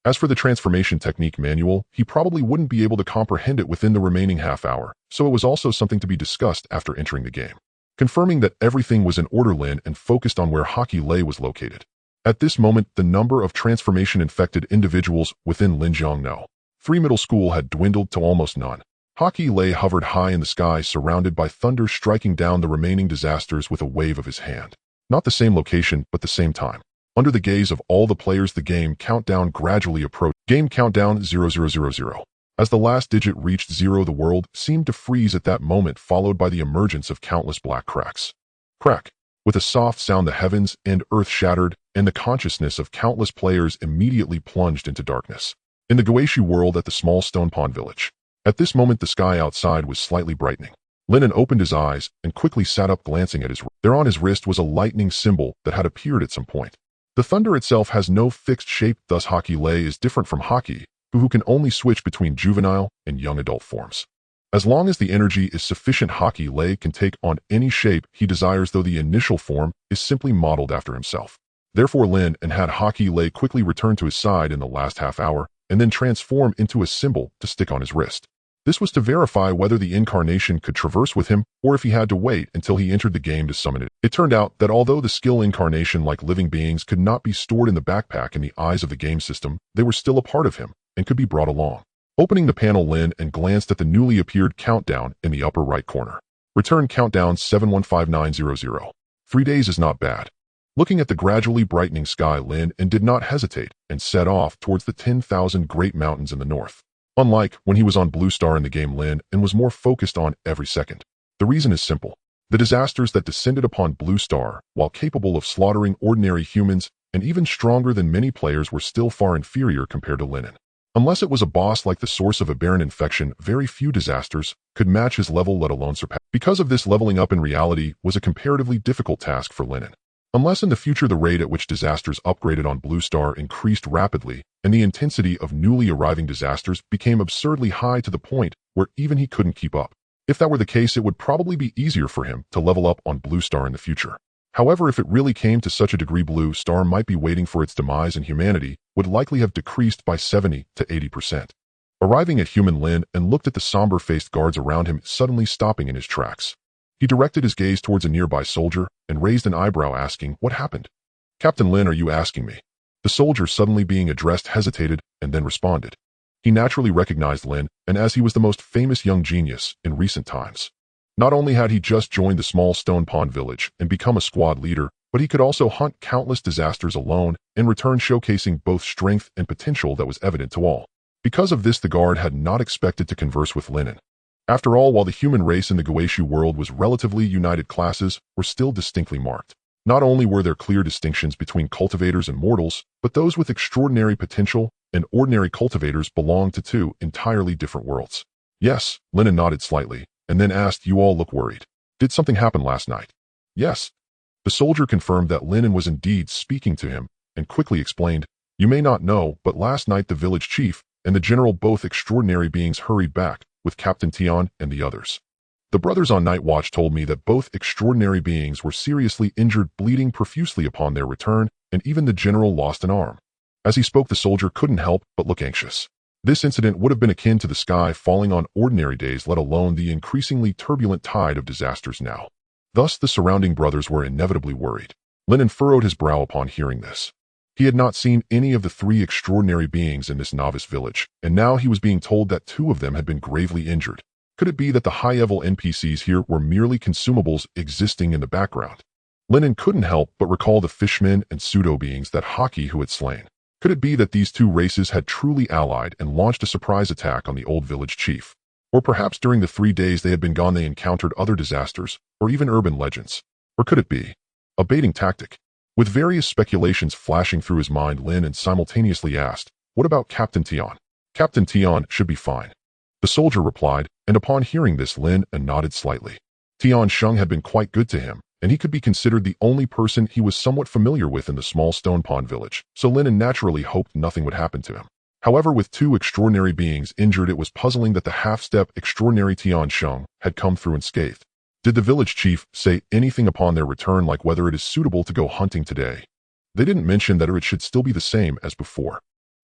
As for the transformation technique manual, he probably wouldn't be able to comprehend it within the remaining half hour, so it was also something to be discussed after entering the game. Confirming that everything was in order, Lin An focused on where Hockey Lei was located. At this moment, the number of transformation-infected individuals within Linjiangno 3 middle school had dwindled to almost none. Hockey Lei hovered high in the sky, surrounded by thunder striking down the remaining disasters with a wave of his hand. Not the same location, but the same time. Under the gaze of all the players, the game countdown gradually approached. Game countdown 0000. As the last digit reached 0, the world seemed to freeze at that moment, followed by the emergence of countless black cracks. Crack. With a soft sound, the heavens and earth shattered, and the consciousness of countless players immediately plunged into darkness. In the Guixu world at the small stone pond village. At this moment the sky outside was slightly brightening. Lin An opened his eyes and quickly sat up, glancing at his wrist. There on his wrist was a lightning symbol that had appeared at some point. The thunder itself has no fixed shape, thus Haki Lei is different from Haki, who can only switch between juvenile and young adult forms. As long as the energy is sufficient, Haki Lei can take on any shape he desires, though the initial form is simply modeled after himself. Therefore Lin An had Haki Lei quickly return to his side in the last half hour, and then transform into a symbol to stick on his wrist. This was to verify whether the incarnation could traverse with him, or if he had to wait until he entered the game to summon it. It turned out that although the skill incarnation, like living beings, could not be stored in the backpack in the eyes of the game system, they were still a part of him, and could be brought along. Opening the panel, Lin An glanced at the newly appeared countdown in the upper right corner. Return countdown 715900. 3 days is not bad. Looking at the gradually brightening sky, Lin An did not hesitate and set off towards the 10,000 Great Mountains in the north. Unlike when he was on Blue Star in the game, Lin An was more focused on every second. The reason is simple. The disasters that descended upon Blue Star, while capable of slaughtering ordinary humans and even stronger than many players, were still far inferior compared to Lin An. Unless it was a boss like the source of a barren infection, very few disasters could match his level, let alone surpass. Because of this, leveling up in reality was a comparatively difficult task for Lin An. Unless in the future the rate at which disasters upgraded on Blue Star increased rapidly, and the intensity of newly arriving disasters became absurdly high to the point where even he couldn't keep up. If that were the case, it would probably be easier for him to level up on Blue Star in the future. However, if it really came to such a degree, Blue Star might be waiting for its demise, and humanity would likely have decreased by 70 to 80%. Arriving at human, Lin An looked at the somber-faced guards around him, suddenly stopping in his tracks. He directed his gaze towards a nearby soldier and raised an eyebrow, asking, "What happened?" "Captain Lin, are you asking me?" The soldier, suddenly being addressed, hesitated and then responded. He naturally recognized Lin An, as he was the most famous young genius in recent times. Not only had he just joined the small stone pond village and become a squad leader, but he could also hunt countless disasters alone, in return showcasing both strength and potential that was evident to all. Because of this, the guard had not expected to converse with Lin An. After all, while the human race in the Guixu world was relatively united, classes were still distinctly marked. Not only were there clear distinctions between cultivators and mortals, but those with extraordinary potential and ordinary cultivators belonged to two entirely different worlds. "Yes," Lin An nodded slightly, and then asked, "You all look worried. Did something happen last night?" "Yes." The soldier confirmed that Lin An was indeed speaking to him, and quickly explained, "You may not know, but last night the village chief and the general, both extraordinary beings, hurried back with Captain Tian and the others. The brothers on night watch told me that both extraordinary beings were seriously injured, bleeding profusely upon their return, and even the general lost an arm." As he spoke, the soldier couldn't help but look anxious. This incident would have been akin to the sky falling on ordinary days, let alone the increasingly turbulent tide of disasters now. Thus, the surrounding brothers were inevitably worried. Lin An furrowed his brow upon hearing this. He had not seen any of the three extraordinary beings in this novice village, and now he was being told that two of them had been gravely injured. Could it be that the high-level NPCs here were merely consumables existing in the background? Lin An couldn't help but recall the fishmen and pseudo-beings that Haki who had slain. Could it be that these two races had truly allied and launched a surprise attack on the old village chief? Or perhaps during the 3 days they had been gone they encountered other disasters, or even urban legends? Or could it be a baiting tactic? With various speculations flashing through his mind, Lin An simultaneously asked, "What about Captain Tian?" "Captain Tian should be fine," the soldier replied, and upon hearing this, Lin An nodded slightly. Tian Sheng had been quite good to him, and he could be considered the only person he was somewhat familiar with in the small stone pond village, so Lin An naturally hoped nothing would happen to him. However, with two extraordinary beings injured, it was puzzling that the half-step extraordinary Tian Sheng had come through unscathed. Did the village chief say anything upon their return, like whether it is suitable to go hunting today? They didn't mention that it should still be the same as before.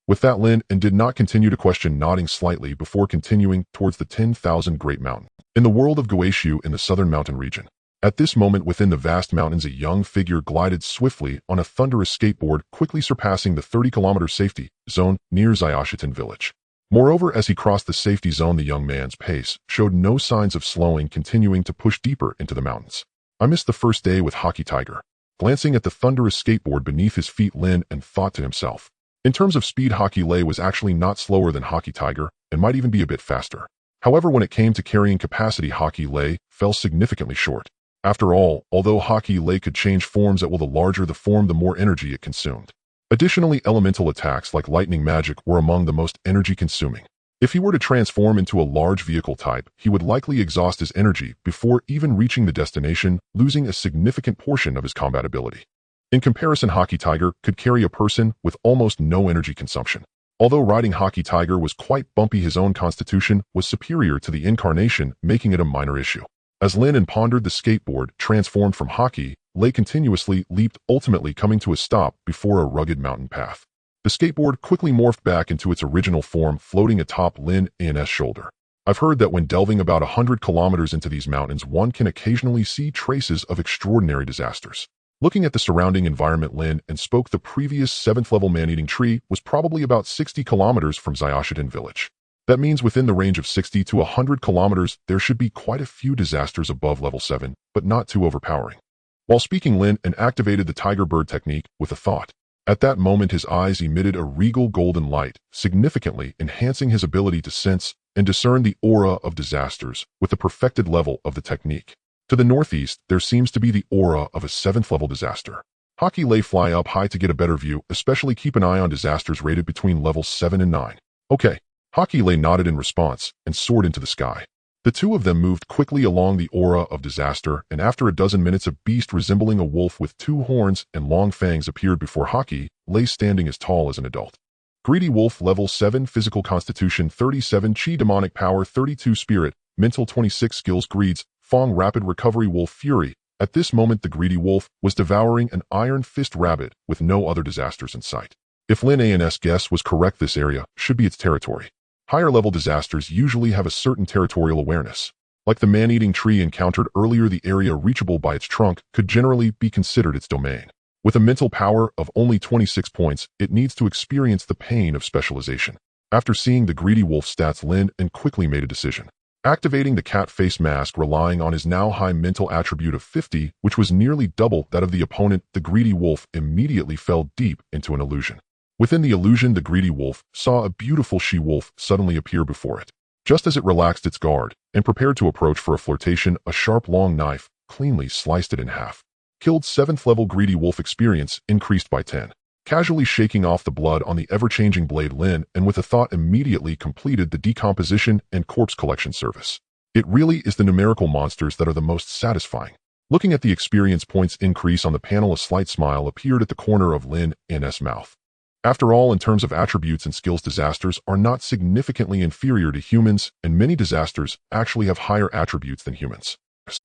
With that, Lin An did not continue to question, nodding slightly before continuing towards the 10,000 Great Mountain. In the world of Guixu in the southern mountain region. At this moment, within the vast mountains, a young figure glided swiftly on a thunderous skateboard, quickly surpassing the 30-kilometer safety zone near Xiaoshitan village. Moreover, as he crossed the safety zone, the young man's pace showed no signs of slowing, continuing to push deeper into the mountains. "I missed the first day with Haki Tiger." Glancing at the thunderous skateboard beneath his feet, Lin An thought to himself. In terms of speed, Haki Lei was actually not slower than Haki Tiger, and might even be a bit faster. However, when it came to carrying capacity, Haki Lei fell significantly short. After all, although Haki Lei could change forms at will, the larger the form, the more energy it consumed. Additionally, elemental attacks like lightning magic were among the most energy-consuming. If he were to transform into a large vehicle type, he would likely exhaust his energy before even reaching the destination, losing a significant portion of his combat ability. In comparison, Haki Tiger could carry a person with almost no energy consumption. Although riding Haki Tiger was quite bumpy, his own constitution was superior to the incarnation, making it a minor issue. As Lin An pondered, the skateboard, transformed from Haki Lei, continuously leaped, ultimately coming to a stop before a rugged mountain path. The skateboard quickly morphed back into its original form, floating atop Lin An's shoulder. I've heard that when delving about 100 kilometers into these mountains, one can occasionally see traces of extraordinary disasters. Looking at the surrounding environment, Lin An spoke. The previous 7th-level man-eating tree was probably about 60 kilometers from Xiaoshidan village. That means within the range of 60 to 100 kilometers, there should be quite a few disasters above level 7, but not too overpowering. While speaking, Lin An activated the tiger bird technique with a thought. At that moment, his eyes emitted a regal golden light, significantly enhancing his ability to sense and discern the aura of disasters with the perfected level of the technique. To the northeast, there seems to be the aura of a 7th-level disaster. Haki Lei, fly up high to get a better view, especially keep an eye on disasters rated between levels 7 and 9. Okay. Haki Lei nodded in response and soared into the sky. The two of them moved quickly along the aura of disaster, and after a dozen minutes, a beast resembling a wolf with 2 horns and long fangs appeared before Haki Lei, standing as tall as an adult. Greedy Wolf, level 7, physical constitution 37, chi demonic power 32, spirit, mental 26, skills greeds, Fong, rapid recovery, wolf fury. At this moment, the Greedy Wolf was devouring an iron fist rabbit with no other disasters in sight. If Lin An's guess was correct, this area should be its territory. Higher-level disasters usually have a certain territorial awareness. Like the man-eating tree encountered earlier, the area reachable by its trunk could generally be considered its domain. With a mental power of only 26 points, it needs to experience the pain of specialization. After seeing the Greedy Wolf stats, Lin An quickly made a decision. Activating the cat face mask, relying on his now high mental attribute of 50, which was nearly double that of the opponent, the Greedy Wolf immediately fell deep into an illusion. Within the illusion, the Greedy Wolf saw a beautiful she-wolf suddenly appear before it. Just as it relaxed its guard and prepared to approach for a flirtation, a sharp long knife cleanly sliced it in half. Killed 7th-level Greedy Wolf, experience increased by 10. Casually shaking off the blood on the ever-changing blade, Lin An with a thought immediately completed the decomposition and corpse collection service. It really is the numerical monsters that are the most satisfying. Looking at the experience points increase on the panel, a slight smile appeared at the corner of Lin An's mouth. After all, in terms of attributes and skills, disasters are not significantly inferior to humans, and many disasters actually have higher attributes than humans.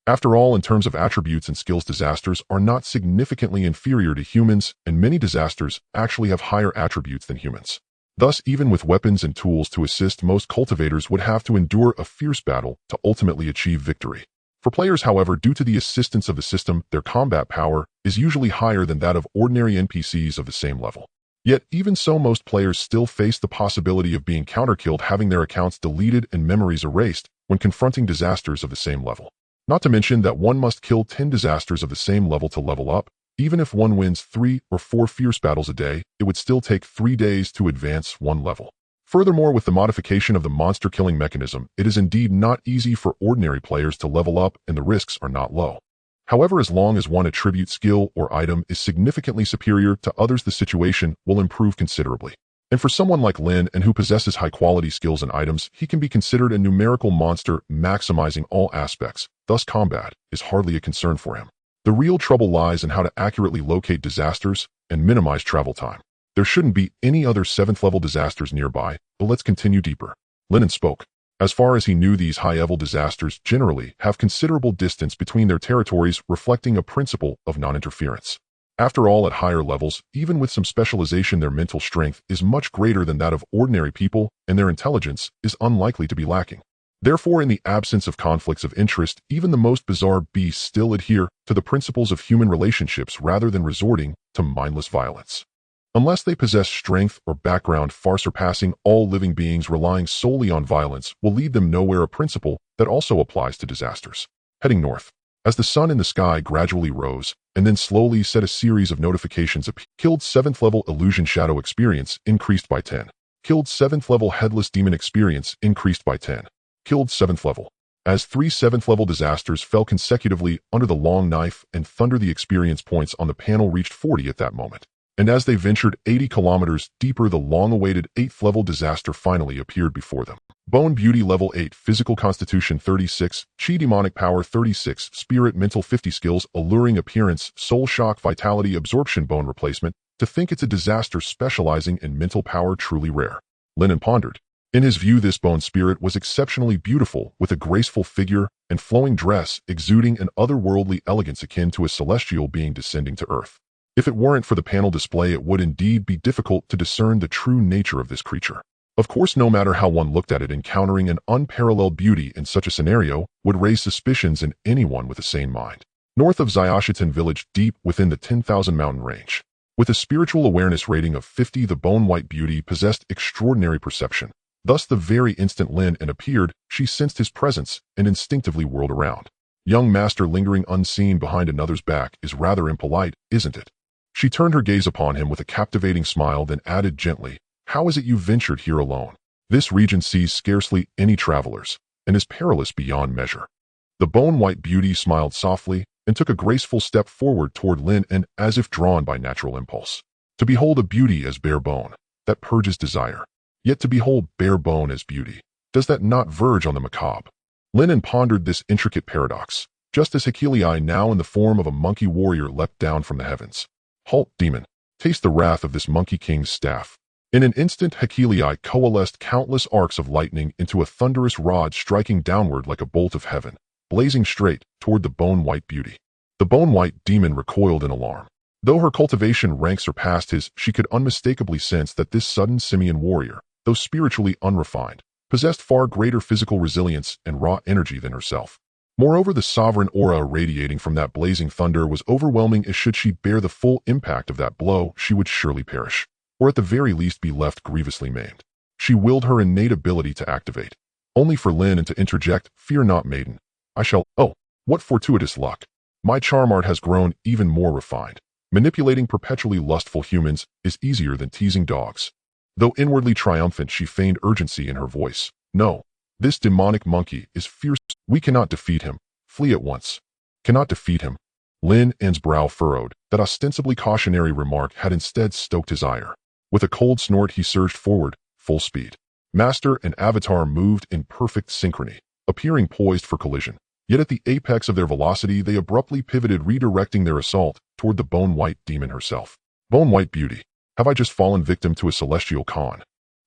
After all, in terms of attributes and skills, disasters are not significantly inferior to humans, and many disasters actually have higher attributes than humans. Thus, even with weapons and tools to assist, most cultivators would have to endure a fierce battle to ultimately achieve victory. For players, however, due to the assistance of the system, their combat power is usually higher than that of ordinary NPCs of the same level. Yet, even so, most players still face the possibility of being counterkilled, having their accounts deleted and memories erased when confronting disasters of the same level. Not to mention that one must kill 10 disasters of the same level to level up. Even if one wins 3 or 4 fierce battles a day, it would still take 3 days to advance one level. Furthermore, with the modification of the monster-killing mechanism, it is indeed not easy for ordinary players to level up, and the risks are not low. However, as long as one attribute, skill, or item is significantly superior to others, the situation will improve considerably. And for someone like Lin An, who possesses high-quality skills and items, he can be considered a numerical monster, maximizing all aspects. Thus, combat is hardly a concern for him. The real trouble lies in how to accurately locate disasters and minimize travel time. There shouldn't be any other 7th-level disasters nearby, but let's continue deeper. Lin An spoke. As far as he knew, these high-level disasters generally have considerable distance between their territories, reflecting a principle of non-interference. After all, at higher levels, even with some specialization, their mental strength is much greater than that of ordinary people, and their intelligence is unlikely to be lacking. Therefore, in the absence of conflicts of interest, even the most bizarre beasts still adhere to the principles of human relationships rather than resorting to mindless violence. Unless they possess strength or background far surpassing all living beings, relying solely on violence will lead them nowhere, a principle that also applies to disasters. Heading north. As the sun in the sky gradually rose, and then slowly set, a series of notifications appeared. Killed 7th-level illusion shadow experience increased by 10. Killed 7th-level headless demon experience increased by 10. Killed 7th level. As 3 7th-level disasters fell consecutively under the long knife and thunder, the experience points on the panel reached 40 at that moment. And as they ventured 80 kilometers deeper, the long-awaited 8th-level disaster finally appeared before them. Bone Beauty Level 8, Physical Constitution 36, Chi Demonic Power 36, Spirit Mental 50 Skills, Alluring Appearance, Soul Shock, Vitality, Absorption, Bone Replacement. To think it's a disaster specializing in mental power, truly rare. Lin An pondered. In his view, this bone spirit was exceptionally beautiful, with a graceful figure and flowing dress exuding an otherworldly elegance akin to a celestial being descending to earth. If it weren't for the panel display, it would indeed be difficult to discern the true nature of this creature. Of course, no matter how one looked at it, encountering an unparalleled beauty in such a scenario would raise suspicions in anyone with a sane mind. North of Xiaoshitan village, deep within the 10,000 mountain range. With a spiritual awareness rating of 50, the bone white beauty possessed extraordinary perception. Thus, the very instant Lin An appeared, she sensed his presence and instinctively whirled around. Young master, lingering unseen behind another's back is rather impolite, isn't it? She turned her gaze upon him with a captivating smile, then added gently, "How is it you ventured here alone? This region sees scarcely any travelers, and is perilous beyond measure." The bone-white beauty smiled softly and took a graceful step forward toward Lin An, as if drawn by natural impulse. To behold a beauty as bare bone, that purges desire. Yet to behold bare bone as beauty, does that not verge on the macabre? Lin An pondered this intricate paradox, just as Hekili, now in the form of a monkey warrior, leapt down from the heavens. "Halt, demon! Taste the wrath of this monkey king's staff." In an instant, Hekili coalesced countless arcs of lightning into a thunderous rod, striking downward like a bolt of heaven, blazing straight toward the bone-white beauty. The bone-white demon recoiled in alarm. Though her cultivation rank surpassed his, she could unmistakably sense that this sudden simian warrior, though spiritually unrefined, possessed far greater physical resilience and raw energy than herself. Moreover, the sovereign aura radiating from that blazing thunder was overwhelming, as should she bear the full impact of that blow, she would surely perish, or at the very least be left grievously maimed. She willed her innate ability to activate, only for Lin An to interject, "Fear not, maiden. I shall—" "Oh, what fortuitous luck. My charm art has grown even more refined. Manipulating perpetually lustful humans is easier than teasing dogs." Though inwardly triumphant, she feigned urgency in her voice. "No, this demonic monkey is fierce. We cannot defeat him. Flee at once." "Cannot defeat him?" Lin An's brow furrowed. That ostensibly cautionary remark had instead stoked his ire. With a cold snort, he surged forward, full speed. Master and avatar moved in perfect synchrony, appearing poised for collision. Yet at the apex of their velocity, they abruptly pivoted, redirecting their assault toward the bone-white demon herself. Bone-white beauty. Have I just fallen victim to a celestial con?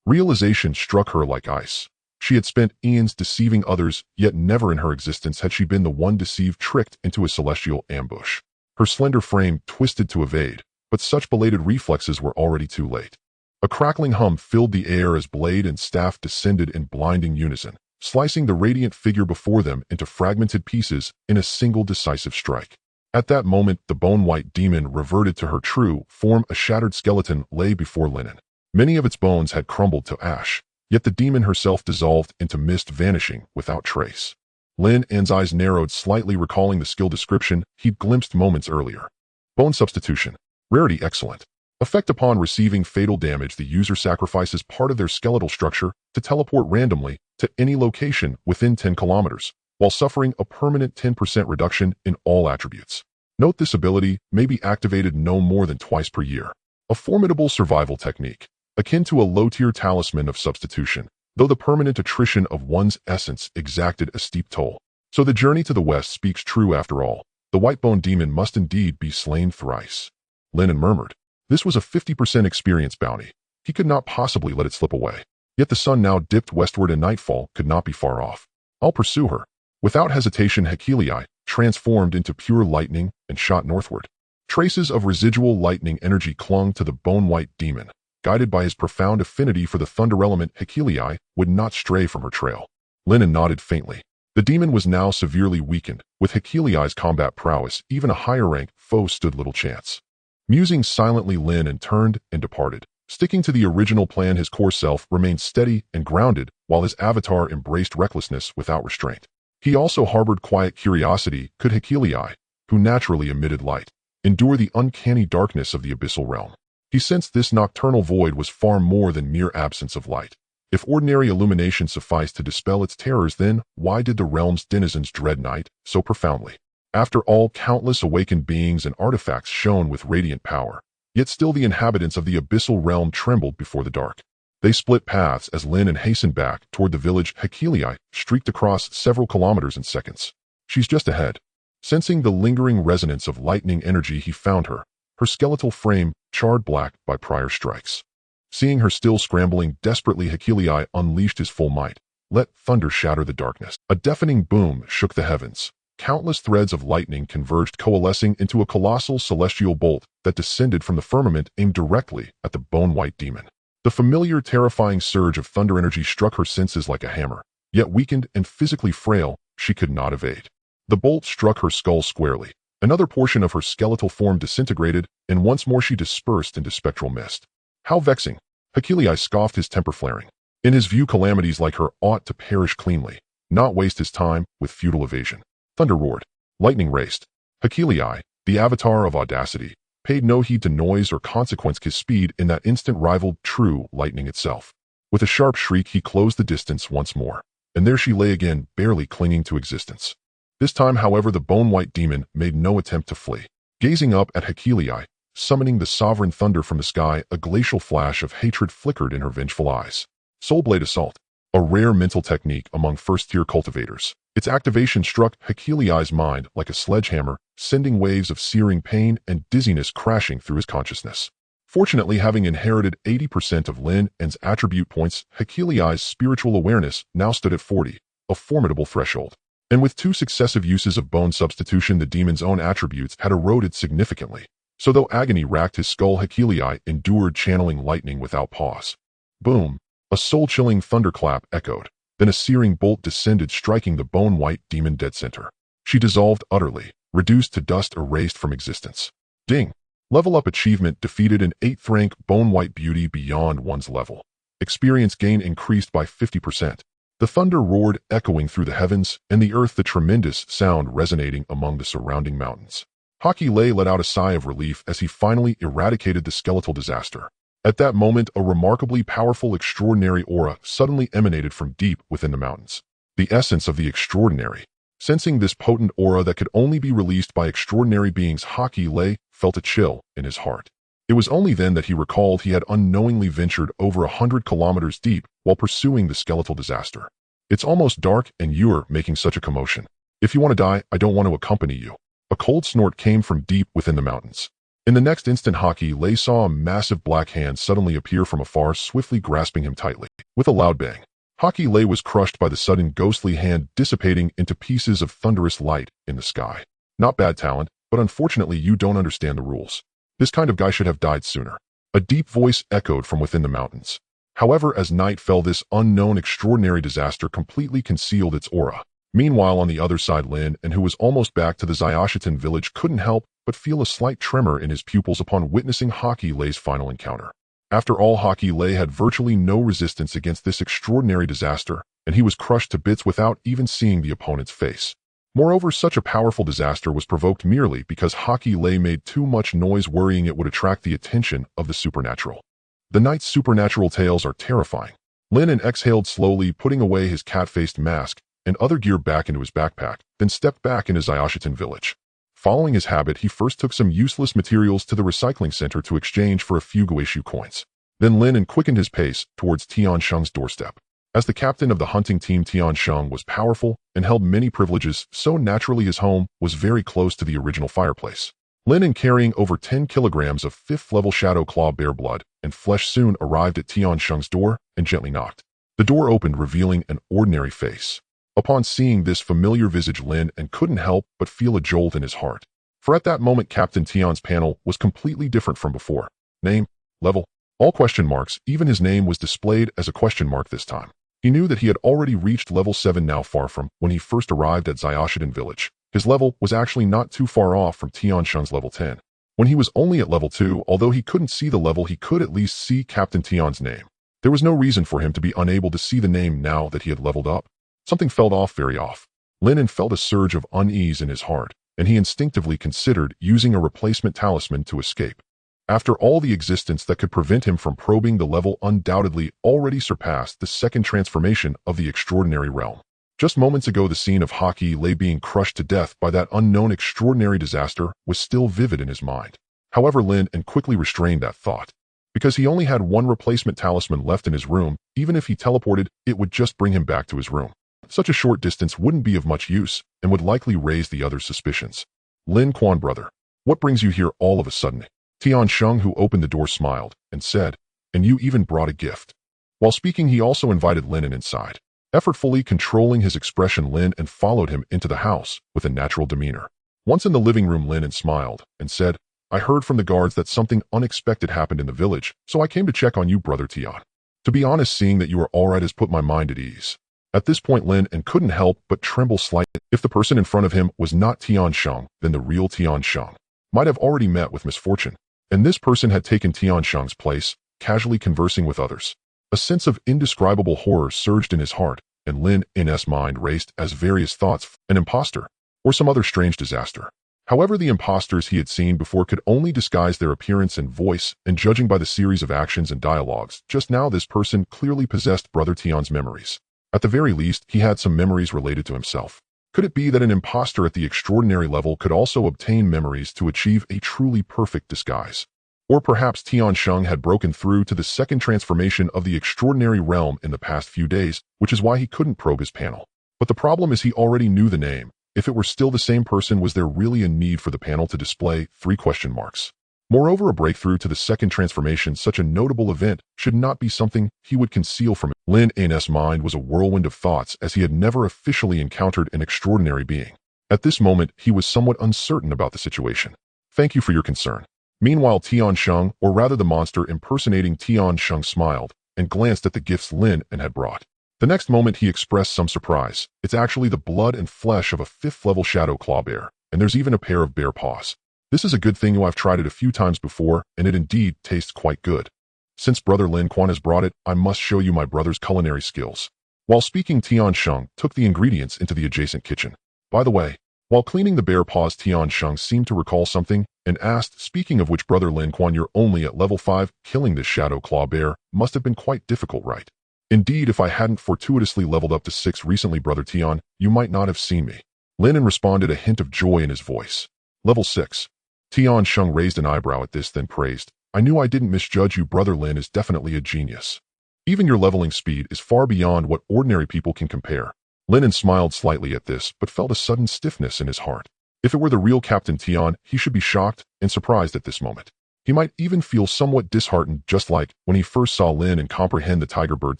Realization struck her like ice. She had spent eons deceiving others, yet never in her existence had she been the one deceived, tricked into a celestial ambush. Her slender frame twisted to evade, but such belated reflexes were already too late. A crackling hum filled the air as blade and staff descended in blinding unison, slicing the radiant figure before them into fragmented pieces in a single decisive strike. At that moment, the bone-white demon reverted to her true form. A shattered skeleton lay before Lin An. Many of its bones had crumbled to ash, yet the demon herself dissolved into mist, vanishing without trace. Lin An's eyes narrowed slightly, recalling the skill description he'd glimpsed moments earlier. Bone substitution. Rarity excellent. Effect: upon receiving fatal damage, the user sacrifices part of their skeletal structure to teleport randomly to any location within 10 kilometers, while suffering a permanent 10% reduction in all attributes. Note: this ability may be activated no more than twice per year. A formidable survival technique, akin to a low-tier talisman of substitution, though the permanent attrition of one's essence exacted a steep toll. So the journey to the west speaks true after all. The white-bone demon must indeed be slain thrice. Lin An murmured. This was a 50% experience bounty. He could not possibly let it slip away. Yet the sun now dipped westward and nightfall could not be far off. I'll pursue her. Without hesitation, Hekili transformed into pure lightning and shot northward. Traces of residual lightning energy clung to the bone-white demon. Guided by his profound affinity for the thunder element, Hekili would not stray from her trail. Lin An nodded faintly. The demon was now severely weakened. With Hekili's combat prowess, even a higher-rank foe stood little chance. Musing silently, Lin An turned and departed. Sticking to the original plan, his core self remained steady and grounded, while his avatar embraced recklessness without restraint. He also harbored quiet curiosity. Could Hekili, who naturally emitted light, endure the uncanny darkness of the abyssal realm? He sensed this nocturnal void was far more than mere absence of light. If ordinary illumination sufficed to dispel its terrors, then why did the realm's denizens dread night so profoundly? After all, countless awakened beings and artifacts shone with radiant power, yet still the inhabitants of the abyssal realm trembled before the dark. They split paths as Lin An hastened back toward the village. Hakili streaked across several kilometers in seconds. She's just ahead. Sensing the lingering resonance of lightning energy, he found her, her skeletal frame charred black by prior strikes. Seeing her still scrambling desperately, Hakili unleashed his full might. Let thunder shatter the darkness. A deafening boom shook the heavens. Countless threads of lightning converged, coalescing into a colossal celestial bolt that descended from the firmament, aimed directly at the bone-white demon. The familiar, terrifying surge of thunder energy struck her senses like a hammer. Yet weakened and physically frail, she could not evade. The bolt struck her skull squarely. Another portion of her skeletal form disintegrated, and once more she dispersed into spectral mist. How vexing! Hakili scoffed, his temper flaring. In his view, calamities like her ought to perish cleanly, not waste his time with futile evasion. Thunder roared. Lightning raced. Hakili, the avatar of audacity, paid no heed to noise or consequence. His speed in that instant rivaled true lightning itself. With a sharp shriek, he closed the distance once more, and there she lay again, barely clinging to existence. This time, however, the bone-white demon made no attempt to flee. Gazing up at Hakili, summoning the sovereign thunder from the sky, a glacial flash of hatred flickered in her vengeful eyes. Soulblade Assault, a rare mental technique among first-tier cultivators. Its activation struck Hakili's mind like a sledgehammer, sending waves of searing pain and dizziness crashing through his consciousness. Fortunately, having inherited 80% of Lin An's attribute points, Hakili's spiritual awareness now stood at 40, a formidable threshold. And with 2 successive uses of bone substitution, the demon's own attributes had eroded significantly. So though agony racked his skull, Hakili endured, channeling lightning without pause. Boom! A soul-chilling thunderclap echoed. Then a searing bolt descended, striking the bone-white demon dead center. She dissolved utterly, reduced to dust, erased from existence. Ding! Level up achievement defeated, an 8th rank bone-white beauty beyond one's level. Experience gain increased by 50%. The thunder roared, echoing through the heavens, and the earth, the tremendous sound resonating among the surrounding mountains. Hakili let out a sigh of relief as he finally eradicated the skeletal disaster. At that moment, a remarkably powerful, extraordinary aura suddenly emanated from deep within the mountains. The essence of the extraordinary. Sensing this potent aura that could only be released by extraordinary beings, Hakili felt a chill in his heart. It was only then that he recalled he had unknowingly ventured over 100 kilometers deep while pursuing the skeletal disaster. It's almost dark and you're making such a commotion. If you want to die, I don't want to accompany you. A cold snort came from deep within the mountains. In the next instant, Hakili saw a massive black hand suddenly appear from afar, swiftly grasping him tightly. With a loud bang, Hakili was crushed by the sudden ghostly hand, dissipating into pieces of thunderous light in the sky. Not bad talent, but unfortunately you don't understand the rules. This kind of guy should have died sooner. A deep voice echoed from within the mountains. However, as night fell, this unknown extraordinary disaster completely concealed its aura. Meanwhile, on the other side, Lin An, who was almost back to the Xiaoshitan village, couldn't help but feel a slight tremor in his pupils upon witnessing Hakili's final encounter. After all, Hakili had virtually no resistance against this extraordinary disaster, and he was crushed to bits without even seeing the opponent's face. Moreover, such a powerful disaster was provoked merely because Hakili made too much noise, worrying it would attract the attention of the supernatural. The knight's supernatural tales are terrifying. Lin An exhaled slowly, putting away his cat-faced mask and other gear back into his backpack, then stepped back into Xiaoshitan village. Following his habit, he first took some useless materials to the recycling center to exchange for a few Guixu coins. Then Lin An quickened his pace towards Tiansheng's doorstep. As the captain of the hunting team, Tiansheng was powerful and held many privileges, so naturally his home was very close to the original fireplace. Lin An, carrying over 10 kilograms of 5th-level Shadow Claw bear blood and flesh, soon arrived at Tiansheng's door and gently knocked. The door opened, revealing an ordinary face. Upon seeing this familiar visage, Lin An couldn't help but feel a jolt in his heart. For at that moment, Captain Tian's panel was completely different from before. Name, level, all question marks. Even his name was displayed as a question mark this time. He knew that he had already reached level 7 now, far from when he first arrived at Xiaoshitan village. His level was actually not too far off from Tiansheng's level 10. When he was only at level 2, although he couldn't see the level, he could at least see Captain Tian's name. There was no reason for him to be unable to see the name now that he had leveled up. Something felt off, very off. Lin An felt a surge of unease in his heart, and he instinctively considered using a replacement talisman to escape. After all, the existence that could prevent him from probing the level undoubtedly already surpassed the second transformation of the extraordinary realm. Just moments ago, the scene of Haki lay being crushed to death by that unknown extraordinary disaster was still vivid in his mind. However, Lin An quickly restrained that thought. Because he only had one replacement talisman left in his room, even if he teleported, it would just bring him back to his room. Such a short distance wouldn't be of much use, and would likely raise the other's suspicions. Lin Quan, brother, what brings you here all of a sudden? Tian Sheng, who opened the door, smiled and said, and you even brought a gift. While speaking, he also invited Lin An inside. Effortfully controlling his expression, Lin An followed him into the house with a natural demeanor. Once in the living room, Lin An smiled and said, I heard from the guards that something unexpected happened in the village, so I came to check on you, brother Tian. To be honest, seeing that you are alright has put my mind at ease. At this point, Lin An couldn't help but tremble slightly. If the person in front of him was not Tian Sheng, then the real Tian Sheng might have already met with misfortune. And this person had taken Tian Sheng's place, casually conversing with others. A sense of indescribable horror surged in his heart, and Lin An's mind raced as various thoughts, an imposter, or some other strange disaster. However, the imposters he had seen before could only disguise their appearance and voice, and judging by the series of actions and dialogues, just now this person clearly possessed Brother Tian's memories. At the very least, he had some memories related to himself. Could it be that an imposter at the extraordinary level could also obtain memories to achieve a truly perfect disguise? Or perhaps Tian Sheng had broken through to the second transformation of the extraordinary realm in the past few days, which is why he couldn't probe his panel. But the problem is he already knew the name. If it were still the same person, was there really a need for the panel to display 3 question marks? Moreover, a breakthrough to the second transformation, such a notable event, should not be something he would conceal from him. Lin An's mind was a whirlwind of thoughts, as he had never officially encountered an extraordinary being. At this moment, he was somewhat uncertain about the situation. Thank you for your concern. Meanwhile, Tian Sheng, or rather the monster impersonating Tian Sheng, smiled and glanced at the gifts Lin An had brought. The next moment, he expressed some surprise. It's actually the blood and flesh of a 5th-level shadow claw bear, and there's even a pair of bear paws. This is a good thing. I've tried it a few times before, and it indeed tastes quite good. Since Brother Lin Quan has brought it, I must show you my brother's culinary skills. While speaking, Tian Sheng took the ingredients into the adjacent kitchen. By the way, while cleaning the bear paws, Tian Sheng seemed to recall something and asked, speaking of which, Brother Lin Quan, you're only at level 5. Killing this shadow claw bear must have been quite difficult, right? Indeed, if I hadn't fortuitously leveled up to 6 recently, Brother Tian, you might not have seen me. Lin An responded, a hint of joy in his voice. Level 6. Tian Sheng raised an eyebrow at this, then praised, I knew I didn't misjudge you. Brother Lin is definitely a genius. Even your leveling speed is far beyond what ordinary people can compare. Lin An smiled slightly at this, but felt a sudden stiffness in his heart. If it were the real Captain Tian, he should be shocked and surprised at this moment. He might even feel somewhat disheartened, just like when he first saw Lin An comprehend the tiger bird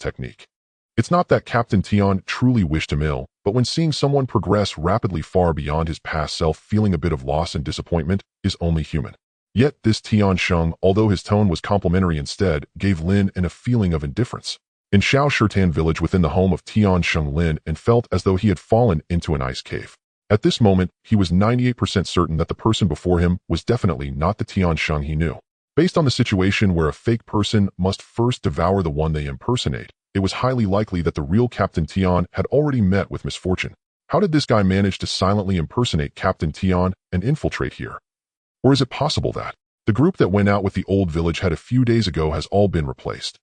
technique. It's not that Captain Tian truly wished him ill, but when seeing someone progress rapidly far beyond his past self, feeling a bit of loss and disappointment is only human. Yet this Tian Sheng, although his tone was complimentary, instead gave Lin An a feeling of indifference. In Shao Shirtan village, within the home of Tian Sheng, Lin An felt as though he had fallen into an ice cave. At this moment, he was 98% certain that the person before him was definitely not the Tian Sheng he knew. Based on the situation where a fake person must first devour the one they impersonate, it was highly likely that the real Captain Tian had already met with misfortune. How did this guy manage to silently impersonate Captain Tian and infiltrate here? Or is it possible that the group that went out with the old village had a few days ago has all been replaced?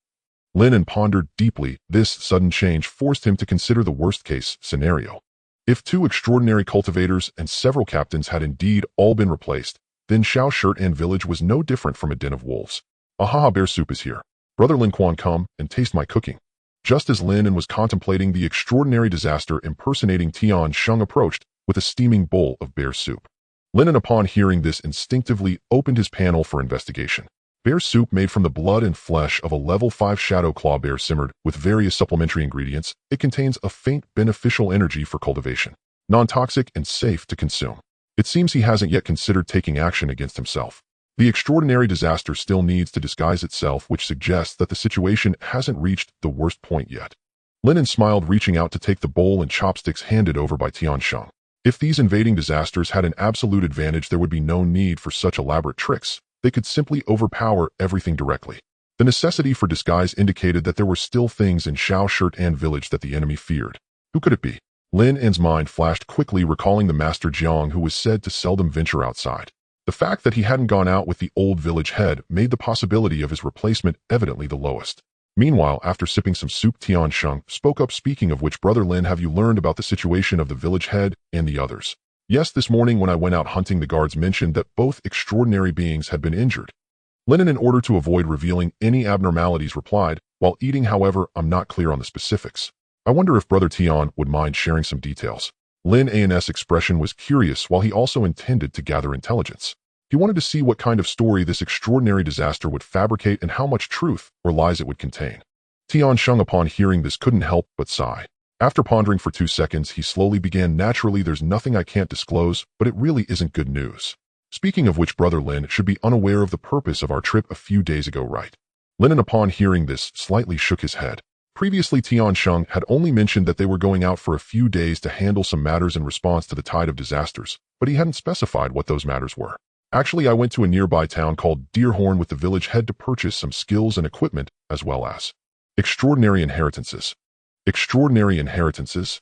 Lin An pondered deeply. This sudden change forced him to consider the worst-case scenario. If 2 extraordinary cultivators and several captains had indeed all been replaced, then Shao Shirtan village was no different from a den of wolves. Ahaha, bear soup is here. Brother Lin Quan, come and taste my cooking. Just as Lin An was contemplating the extraordinary disaster, impersonating Tian Sheng approached with a steaming bowl of bear soup. Lin An, upon hearing this, instinctively opened his panel for investigation. Bear soup made from the blood and flesh of a level 5 shadow claw bear, simmered with various supplementary ingredients. It contains a faint beneficial energy for cultivation, non-toxic and safe to consume. It seems he hasn't yet considered taking action against himself. The extraordinary disaster still needs to disguise itself, which suggests that the situation hasn't reached the worst point yet. Lin An smiled, reaching out to take the bowl and chopsticks handed over by Tian Sheng. If these invading disasters had an absolute advantage, there would be no need for such elaborate tricks. They could simply overpower everything directly. The necessity for disguise indicated that there were still things in Shao Shirtan village that the enemy feared. Who could it be? Lin An's mind flashed quickly, recalling the Master Jiang, who was said to seldom venture outside. The fact that he hadn't gone out with the old village head made the possibility of his replacement evidently the lowest. Meanwhile, after sipping some soup, Tian Sheng spoke up, speaking of which, Brother Lin, have you learned about the situation of the village head and the others? Yes, this morning when I went out hunting, the guards mentioned that both extraordinary beings had been injured. Lin An, in order to avoid revealing any abnormalities, replied, while eating, however, I'm not clear on the specifics. I wonder if Brother Tian would mind sharing some details. Lin An's expression was curious, while he also intended to gather intelligence. He wanted to see what kind of story this extraordinary disaster would fabricate and how much truth or lies it would contain. Tian Sheng, upon hearing this, couldn't help but sigh. After pondering for 2 seconds, he slowly began, naturally, there's nothing I can't disclose, but it really isn't good news. Speaking of which, Brother Lin should be unaware of the purpose of our trip a few days ago, right? Lin An, upon hearing this, slightly shook his head. Previously, Tian Sheng had only mentioned that they were going out for a few days to handle some matters in response to the tide of disasters, but he hadn't specified what those matters were. Actually, I went to a nearby town called Deerhorn with the village head to purchase some skills and equipment, as well as extraordinary inheritances. Extraordinary inheritances?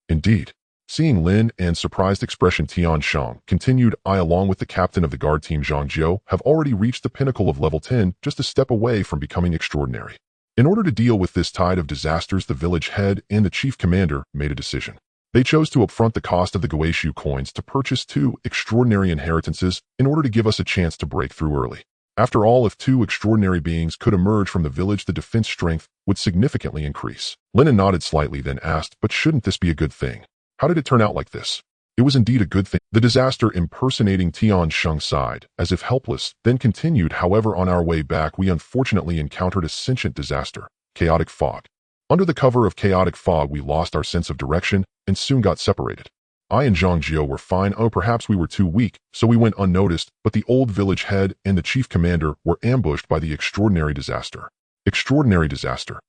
Indeed. Seeing Lin An's surprised expression, Tian Sheng continued, I, along with the captain of the guard team Zhang Jiu, have already reached the pinnacle of level 10, just a step away from becoming extraordinary. In order to deal with this tide of disasters, the village head and the chief commander made a decision. They chose to upfront the cost of the Guixu coins to purchase 2 extraordinary inheritances in order to give us a chance to break through early. After all, if 2 extraordinary beings could emerge from the village, the defense strength would significantly increase. Lin An nodded slightly, then asked, but shouldn't this be a good thing? How did it turn out like this? It was indeed a good thing. The disaster, impersonating Tian Sheng, sighed, as if helpless, then continued, however, on our way back we unfortunately encountered a sentient disaster, chaotic fog. Under the cover of chaotic fog, we lost our sense of direction and soon got separated. I and Zhang Jiu were fine. Oh, perhaps we were too weak, so we went unnoticed, but the old village head and the chief commander were ambushed by the extraordinary disaster. Extraordinary disaster?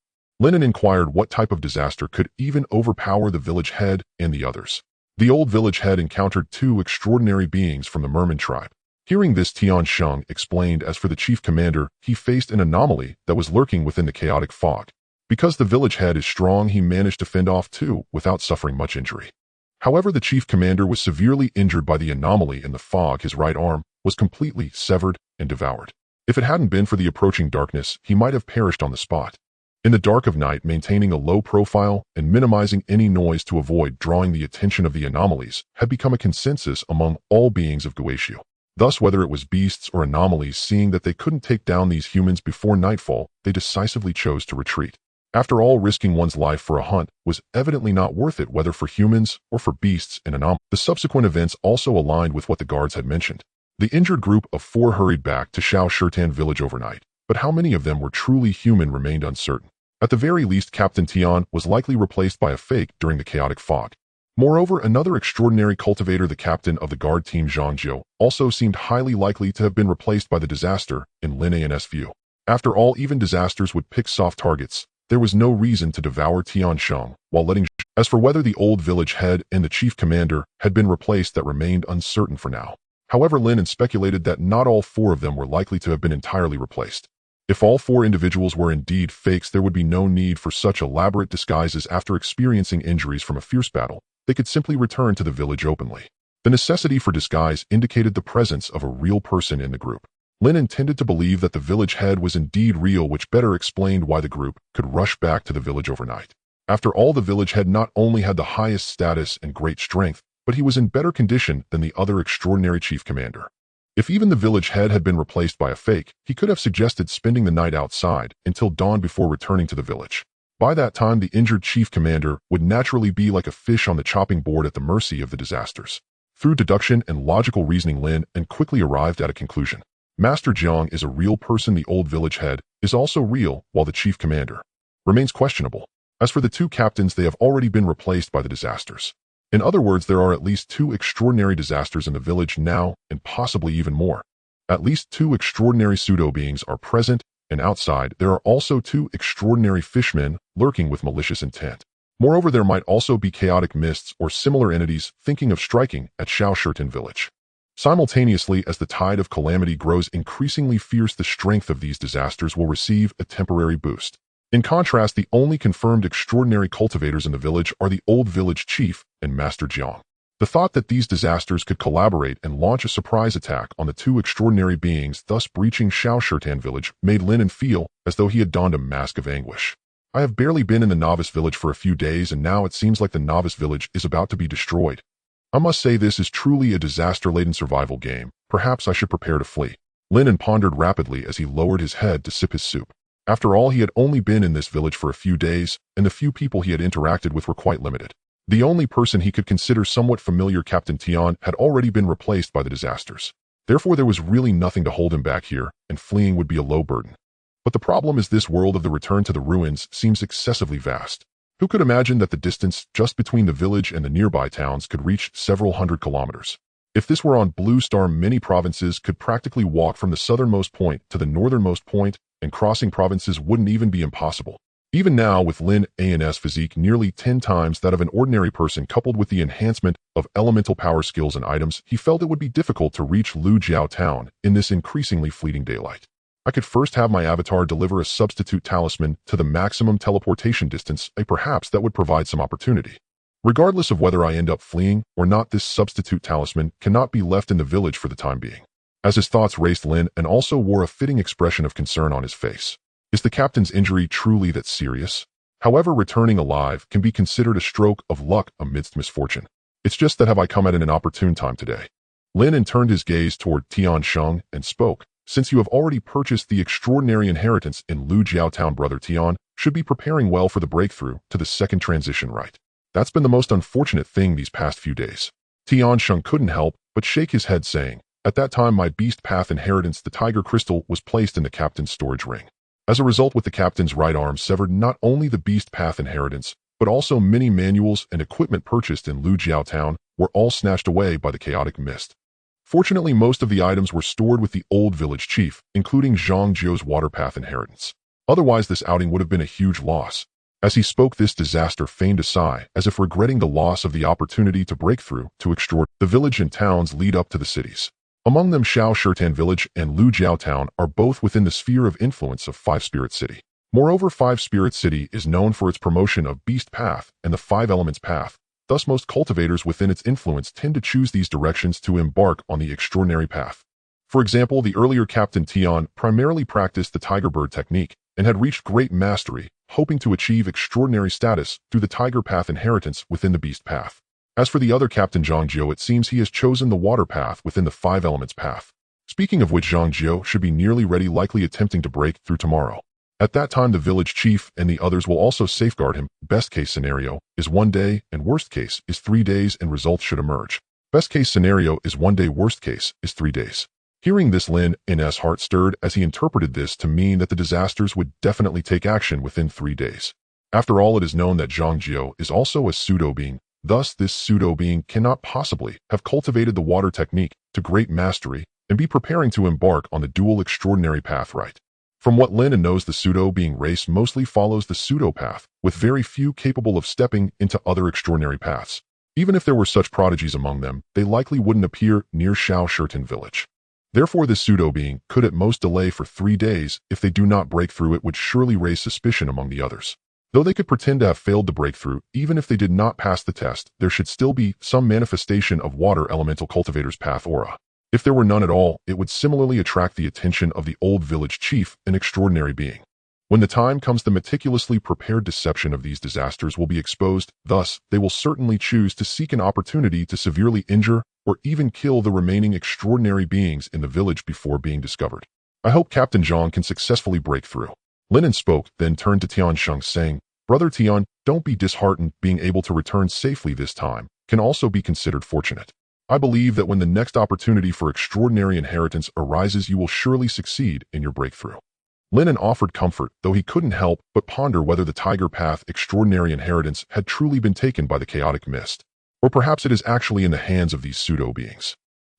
Lin An inquired what type of disaster could even overpower the village head and the others. The old village head encountered 2 extraordinary beings from the Merman tribe. Hearing this, Tian Sheng explained, as for the chief commander, he faced an anomaly that was lurking within the chaotic fog. Because the village head is strong, he managed to fend off 2 without suffering much injury. However, the chief commander was severely injured by the anomaly in the fog. His right arm was completely severed and devoured. If it hadn't been for the approaching darkness, he might have perished on the spot. In the dark of night, maintaining a low profile and minimizing any noise to avoid drawing the attention of the anomalies had become a consensus among all beings of Guixu. Thus, whether it was beasts or anomalies, seeing that they couldn't take down these humans before nightfall, they decisively chose to retreat. After all, risking one's life for a hunt was evidently not worth it, whether for humans or for beasts and anomalies. The subsequent events also aligned with what the guards had mentioned. The injured group of 4 hurried back to Shao Shirtan village overnight, but how many of them were truly human remained uncertain. At the very least, Captain Tian was likely replaced by a fake during the chaotic fog. Moreover, another extraordinary cultivator, the captain of the guard team Zhang Jiu, also seemed highly likely to have been replaced by the disaster in Lin An's view. After all, even disasters would pick soft targets. There was no reason to devour Tian Sheng while letting. As for whether the old village head and the chief commander had been replaced, that remained uncertain for now. However, Lin An speculated that not all 4 of them were likely to have been entirely replaced. If all 4 individuals were indeed fakes, there would be no need for such elaborate disguises. After experiencing injuries from a fierce battle, they could simply return to the village openly. The necessity for disguise indicated the presence of a real person in the group. Lin intended to believe that the village head was indeed real, which better explained why the group could rush back to the village overnight. After all, the village head not only had the highest status and great strength, but he was in better condition than the other extraordinary chief commander. If even the village head had been replaced by a fake, he could have suggested spending the night outside until dawn before returning to the village. By that time, the injured chief commander would naturally be like a fish on the chopping board at the mercy of the disasters. Through deduction and logical reasoning, Lin An quickly arrived at a conclusion. Master Jiang is a real person. The old village head is also real, while the chief commander remains questionable. As for the 2 captains, they have already been replaced by the disasters. In other words, there are at least 2 extraordinary disasters in the village now, and possibly even more. At least 2 extraordinary pseudo-beings are present, and outside there are also 2 extraordinary fishmen lurking with malicious intent. Moreover, there might also be chaotic mists or similar entities thinking of striking at Shao Shirtan village. Simultaneously, as the tide of calamity grows increasingly fierce, the strength of these disasters will receive a temporary boost. In contrast, the only confirmed extraordinary cultivators in the village are the old village chief and Master Jiang. The thought that these disasters could collaborate and launch a surprise attack on the two extraordinary beings thus breaching Shao village made Lin An feel as though he had donned a mask of anguish. I have barely been in the novice village for a few days and now it seems like the novice village is about to be destroyed. I must say this is truly a disaster-laden survival game. Perhaps I should prepare to flee. Lin An pondered rapidly as he lowered his head to sip his soup. After all, he had only been in this village for a few days, and the few people he had interacted with were quite limited. The only person he could consider somewhat familiar, Captain Tian, had already been replaced by the disasters. Therefore, there was really nothing to hold him back here, and fleeing would be a low burden. But the problem is this world of the Return to the Ruins seems excessively vast. Who could imagine that the distance just between the village and the nearby towns could reach several hundred kilometers? If this were on Blue Star, many provinces could practically walk from the southernmost point to the northernmost point, and crossing provinces wouldn't even be impossible. Even now, with Lin An's physique nearly 10 times that of an ordinary person coupled with the enhancement of elemental power skills and items, he felt it would be difficult to reach Lu Jiao Town in this increasingly fleeting daylight. I could first have my avatar deliver a substitute talisman to the maximum teleportation distance, perhaps that would provide some opportunity. Regardless of whether I end up fleeing or not, this substitute talisman cannot be left in the village for the time being. As his thoughts raced, Lin An also wore a fitting expression of concern on his face. Is the captain's injury truly that serious? However, returning alive can be considered a stroke of luck amidst misfortune. It's just that have I come at an inopportune time today? Lin An turned his gaze toward Tian Sheng and spoke. Since you have already purchased the extraordinary inheritance in Lu Jiao Town, Brother Tian should be preparing well for the breakthrough to the second transition rite. That's been the most unfortunate thing these past few days. Tian Sheng couldn't help but shake his head, saying, at that time my beast path inheritance, the tiger crystal, was placed in the captain's storage ring. As a result, with the captain's right arm severed, not only the beast path inheritance, but also many manuals and equipment purchased in Lu Jiao Town were all snatched away by the chaotic mist. Fortunately, most of the items were stored with the old village chief, including Zhang Jiu's water path inheritance. Otherwise, this outing would have been a huge loss. As he spoke, this disaster feigned a sigh, as if regretting the loss of the opportunity to break through to extraordinary. The village and towns lead up to the cities. Among them, Shao village and Lu Jiao Town are both within the sphere of influence of Five Spirit City. Moreover, Five Spirit City is known for its promotion of Beast Path and the Five Elements Path. Thus, most cultivators within its influence tend to choose these directions to embark on the extraordinary path. For example, the earlier Captain Tian primarily practiced the Tiger Bird technique and had reached great mastery, hoping to achieve extraordinary status through the Tiger Path inheritance within the Beast Path. As for the other Captain Zhang Jiu, it seems he has chosen the Water Path within the Five Elements Path. Speaking of which, Zhang Jiu should be nearly ready, likely attempting to break through tomorrow. At that time, the village chief and the others will also safeguard him. Best case scenario is 1 day, and worst case is 3 days, and results should emerge. Best case scenario is 1 day, worst case is 3 days. Hearing this, Lin An's heart stirred as he interpreted this to mean that the disasters would definitely take action within 3 days. After all, it is known that Zhang Jiu is also a pseudo-being. Thus, this pseudo-being cannot possibly have cultivated the water technique to great mastery and be preparing to embark on the dual extraordinary path right. From what Lin An knows, the pseudo-being race mostly follows the pseudo-path, with very few capable of stepping into other extraordinary paths. Even if there were such prodigies among them, they likely wouldn't appear near Shao village. Therefore, this pseudo-being could at most delay for 3 days. If they do not break through, it would surely raise suspicion among the others. Though they could pretend to have failed to break through, even if they did not pass the test, there should still be some manifestation of water elemental cultivator's path aura. If there were none at all, it would similarly attract the attention of the old village chief, an extraordinary being. When the time comes, the meticulously prepared deception of these disasters will be exposed. Thus, they will certainly choose to seek an opportunity to severely injure or even kill the remaining extraordinary beings in the village before being discovered. I hope Captain Zhang can successfully break through. Lin An spoke, then turned to Tian Sheng, saying, Brother Tian, don't be disheartened. Being able to return safely this time can also be considered fortunate. I believe that when the next opportunity for extraordinary inheritance arises, you will surely succeed in your breakthrough. Lin An offered comfort, though he couldn't help but ponder whether the Tiger Path extraordinary inheritance had truly been taken by the chaotic mist, or perhaps it is actually in the hands of these pseudo-beings.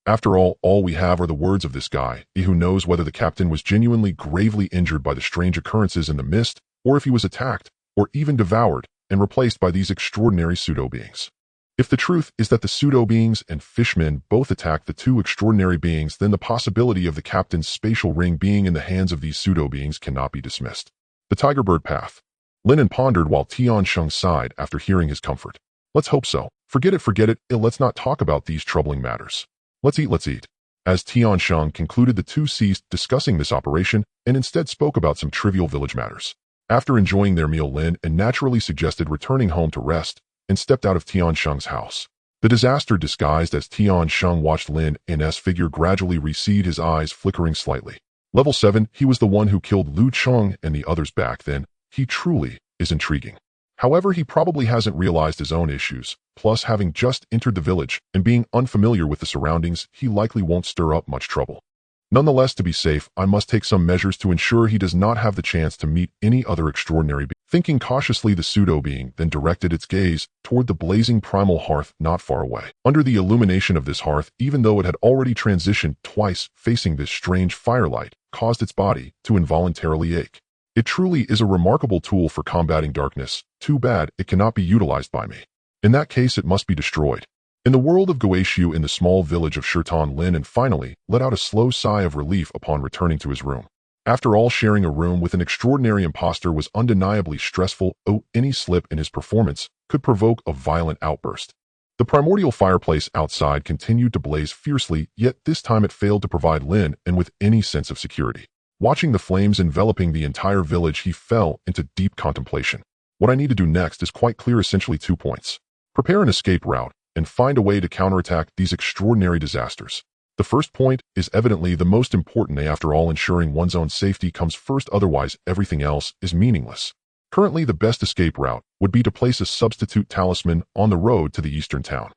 After all we have are the words of this guy. He who knows whether the captain was genuinely gravely injured by the strange occurrences in the mist, or if he was attacked, or even devoured, and replaced by these extraordinary pseudo-beings. If the truth is that the pseudo-beings and fishmen both attacked the two extraordinary beings, then the possibility of the captain's spatial ring being in the hands of these pseudo-beings cannot be dismissed. The Tiger Bird Path. Lin An pondered while Tian Sheng sighed after hearing his comfort. Let's hope so. Forget it, let's not talk about these troubling matters. Let's eat. As Tiansheng concluded, the two ceased discussing this operation and instead spoke about some trivial village matters. After enjoying their meal, Lin An naturally suggested returning home to rest and stepped out of Tiansheng's house. The disaster disguised as Tiansheng watched Lin An's figure gradually recede, his eyes flickering slightly. Level 7, he was the one who killed Lu Cheng and the others back then. He truly is intriguing. However, he probably hasn't realized his own issues. Plus, having just entered the village and being unfamiliar with the surroundings, he likely won't stir up much trouble. Nonetheless, to be safe, I must take some measures to ensure he does not have the chance to meet any other extraordinary being. Thinking cautiously, the pseudo-being then directed its gaze toward the blazing primal hearth not far away. Under the illumination of this hearth, even though it had already transitioned twice, facing this strange firelight caused its body to involuntarily ache. It truly is a remarkable tool for combating darkness. Too bad it cannot be utilized by me. In that case, it must be destroyed. In the world of Guixu, in the small village of Shirtan, Lin An finally let out a slow sigh of relief upon returning to his room. After all, sharing a room with an extraordinary imposter was undeniably stressful. Any slip in his performance could provoke a violent outburst. The primordial fireplace outside continued to blaze fiercely, yet this time it failed to provide Lin An with any sense of security. Watching the flames enveloping the entire village, he fell into deep contemplation. What I need to do next is quite clear, essentially 2 points. Prepare an escape route and find a way to counterattack these extraordinary disasters. The first point is evidently the most important. After all, ensuring one's own safety comes first, otherwise everything else is meaningless. Currently, the best escape route would be to place a substitute talisman on the road to the eastern town.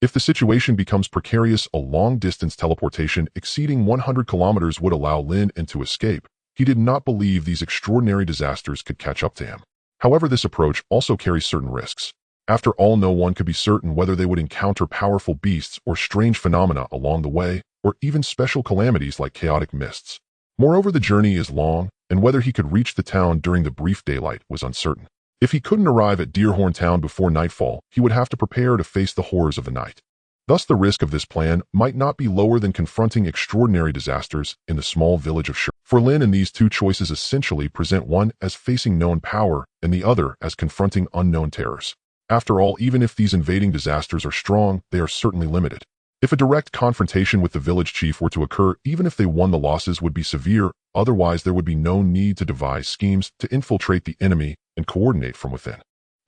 If the situation becomes precarious, a long-distance teleportation exceeding 100 kilometers would allow Lin An to escape. He did not believe these extraordinary disasters could catch up to him. However, this approach also carries certain risks. After all, no one could be certain whether they would encounter powerful beasts or strange phenomena along the way, or even special calamities like chaotic mists. Moreover, the journey is long, and whether he could reach the town during the brief daylight was uncertain. If he couldn't arrive at Deerhorn Town before nightfall, he would have to prepare to face the horrors of the night. Thus, the risk of this plan might not be lower than confronting extraordinary disasters in the small village of Shur. For Lin An, these two choices essentially present one as facing known power and the other as confronting unknown terrors. After all, even if these invading disasters are strong, they are certainly limited. If a direct confrontation with the village chief were to occur, even if they won, the losses would be severe. Otherwise, there would be no need to devise schemes to infiltrate the enemy and coordinate from within.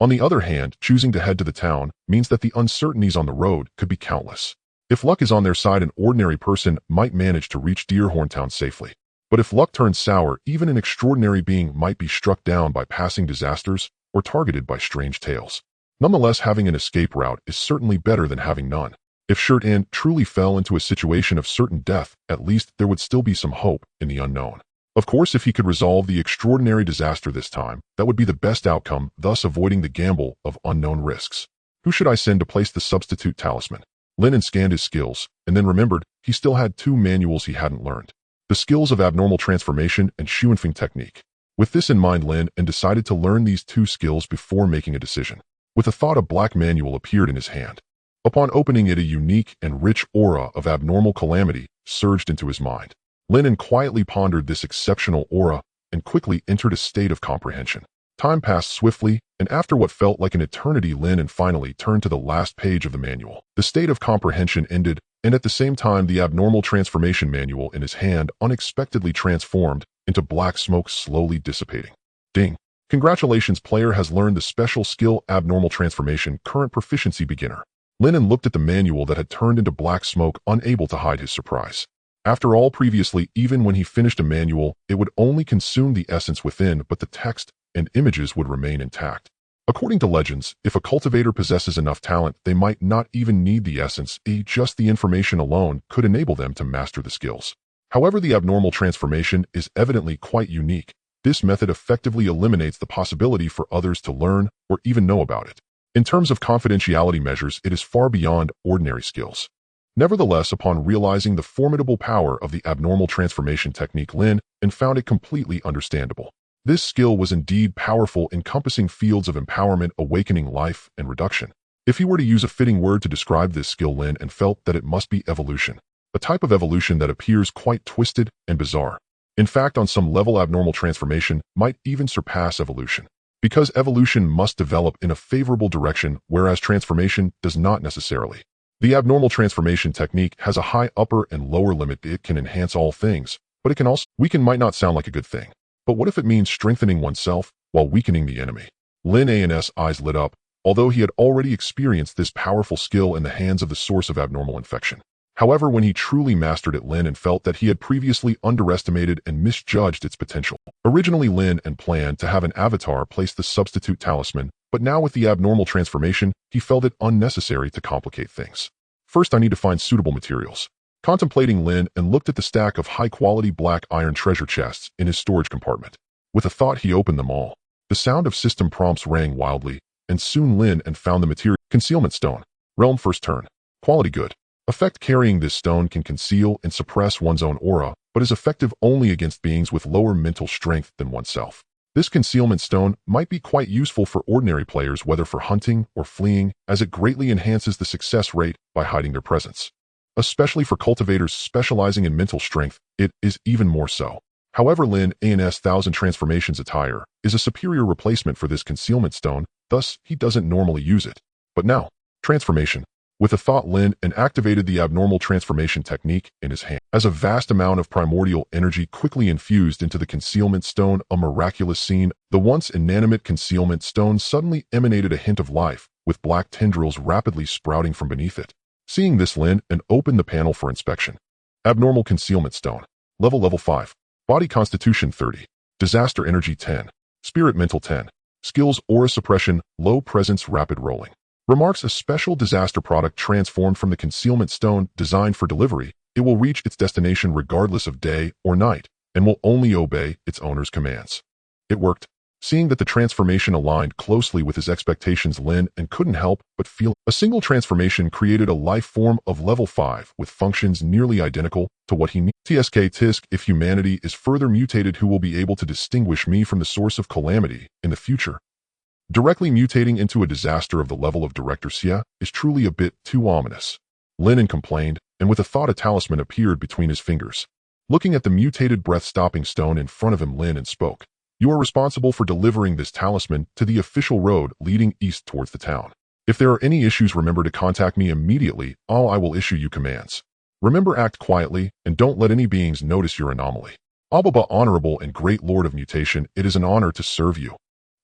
On the other hand, choosing to head to the town means that the uncertainties on the road could be countless. If luck is on their side, an ordinary person might manage to reach Deerhorn Town safely. But if luck turns sour, even an extraordinary being might be struck down by passing disasters or targeted by strange tales. Nonetheless, having an escape route is certainly better than having none. If Shirtan truly fell into a situation of certain death, at least there would still be some hope in the unknown. Of course, if he could resolve the extraordinary disaster this time, that would be the best outcome, thus avoiding the gamble of unknown risks. Who should I send to place the substitute talisman? Lin An scanned his skills, and then remembered he still had 2 manuals he hadn't learned. The skills of abnormal transformation and Xuanfeng technique. With this in mind, Lin An decided to learn these 2 skills before making a decision. With a thought, a black manual appeared in his hand. Upon opening it, a unique and rich aura of abnormal calamity surged into his mind. Lin An quietly pondered this exceptional aura and quickly entered a state of comprehension. Time passed swiftly, and after what felt like an eternity, Lin An finally turned to the last page of the manual. The state of comprehension ended, and at the same time, the abnormal transformation manual in his hand unexpectedly transformed into black smoke, slowly dissipating. Ding! Congratulations, player has learned the special skill Abnormal Transformation, current proficiency beginner. Lin An looked at the manual that had turned into black smoke, unable to hide his surprise. After all, previously, even when he finished a manual, it would only consume the essence within, but the text and images would remain intact. According to legends, if a cultivator possesses enough talent, they might not even need the essence. Just the information alone could enable them to master the skills. However, the abnormal transformation is evidently quite unique. This method effectively eliminates the possibility for others to learn or even know about it. In terms of confidentiality measures, it is far beyond ordinary skills. Nevertheless, upon realizing the formidable power of the abnormal transformation technique, Lin An found it completely understandable. This skill was indeed powerful, encompassing fields of empowerment, awakening life, and reduction. If he were to use a fitting word to describe this skill, Lin An felt that it must be evolution, a type of evolution that appears quite twisted and bizarre. In fact, on some level, abnormal transformation might even surpass evolution. because evolution must develop in a favorable direction, whereas transformation does not necessarily. The abnormal transformation technique has a high upper and lower limit. It can enhance all things, but it can also weaken. Might not sound like a good thing. But what if it means strengthening oneself while weakening the enemy? Lin An's eyes lit up, although he had already experienced this powerful skill in the hands of the source of abnormal infection. However, when he truly mastered it, Lin An felt that he had previously underestimated and misjudged its potential. Originally, Lin An planned to have an avatar place the substitute talisman, but now with the abnormal transformation, he felt it unnecessary to complicate things. First, I need to find suitable materials. Contemplating, Lin An looked at the stack of high-quality black iron treasure chests in his storage compartment. With a thought, he opened them all. The sound of system prompts rang wildly, and soon Lin An found the material. Concealment stone. Realm first turn. Quality good. Effect: carrying this stone can conceal and suppress one's own aura, but is effective only against beings with lower mental strength than oneself. This concealment stone might be quite useful for ordinary players, whether for hunting or fleeing, as it greatly enhances the success rate by hiding their presence. Especially for cultivators specializing in mental strength, it is even more so. However, Lin An's 1000 transformations attire is a superior replacement for this concealment stone, thus he doesn't normally use it. But now, transformation. With a thought, Lin An activated the abnormal transformation technique in his hand. As a vast amount of primordial energy quickly infused into the concealment stone, a miraculous scene, the once inanimate concealment stone suddenly emanated a hint of life, with black tendrils rapidly sprouting from beneath it. Seeing this, Lin An opened the panel for inspection. Abnormal concealment stone. Level 5. Body Constitution 30. Disaster Energy 10. Spirit Mental 10. Skills: Aura Suppression, Low Presence, Rapid Rolling. Remarks: a special disaster product transformed from the concealment stone designed for delivery. It will reach its destination regardless of day or night, and will only obey its owner's commands. It worked. Seeing that the transformation aligned closely with his expectations, Lin An couldn't help but feel. A single transformation created a life form of level 5 with functions nearly identical to what he needed. Tisk, if humanity is further mutated, who will be able to distinguish me from the source of calamity in the future? Directly mutating into a disaster of the level of Director Xia is truly a bit too ominous. Lin An complained, and with a thought, a talisman appeared between his fingers. Looking at the mutated breath-stopping stone in front of him, Lin An spoke. You are responsible for delivering this talisman to the official road leading east towards the town. If there are any issues, remember to contact me immediately, or I will issue you commands. Remember, act quietly, and don't let any beings notice your anomaly. Ababa, honorable and great lord of mutation, it is an honor to serve you.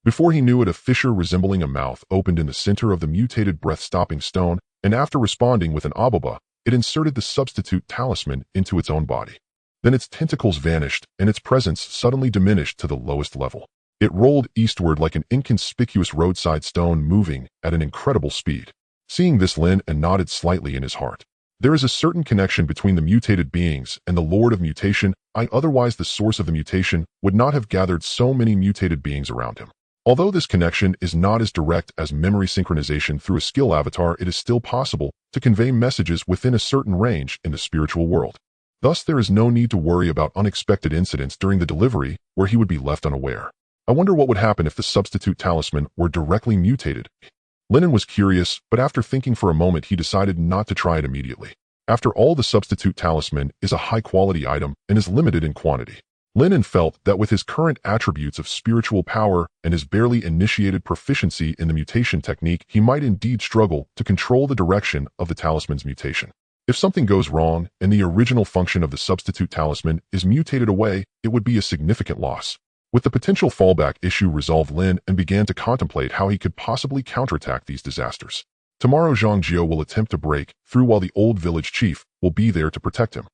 Before he knew it, a fissure resembling a mouth opened in the center of the mutated breath-stopping stone, and after responding with an ababa, it inserted the substitute talisman into its own body. Then its tentacles vanished, and its presence suddenly diminished to the lowest level. It rolled eastward like an inconspicuous roadside stone, moving at an incredible speed. Seeing this, Lin An nodded slightly in his heart. There is a certain connection between the mutated beings and the Lord of Mutation. Otherwise the source of the mutation would not have gathered so many mutated beings around him. Although this connection is not as direct as memory synchronization through a skill avatar, it is still possible to convey messages within a certain range in the spiritual world. Thus, there is no need to worry about unexpected incidents during the delivery where he would be left unaware. I wonder what would happen if the substitute talisman were directly mutated. Lin An was curious, but after thinking for a moment, he decided not to try it immediately. After all, the substitute talisman is a high-quality item and is limited in quantity. Lin An felt that with his current attributes of spiritual power and his barely initiated proficiency in the mutation technique, he might indeed struggle to control the direction of the talisman's mutation. If something goes wrong and the original function of the substitute talisman is mutated away, it would be a significant loss. With the potential fallback issue resolved, Lin An began to contemplate how he could possibly counterattack these disasters. Tomorrow, Zhang Jiao will attempt to break through while the old village chief will be there to protect him.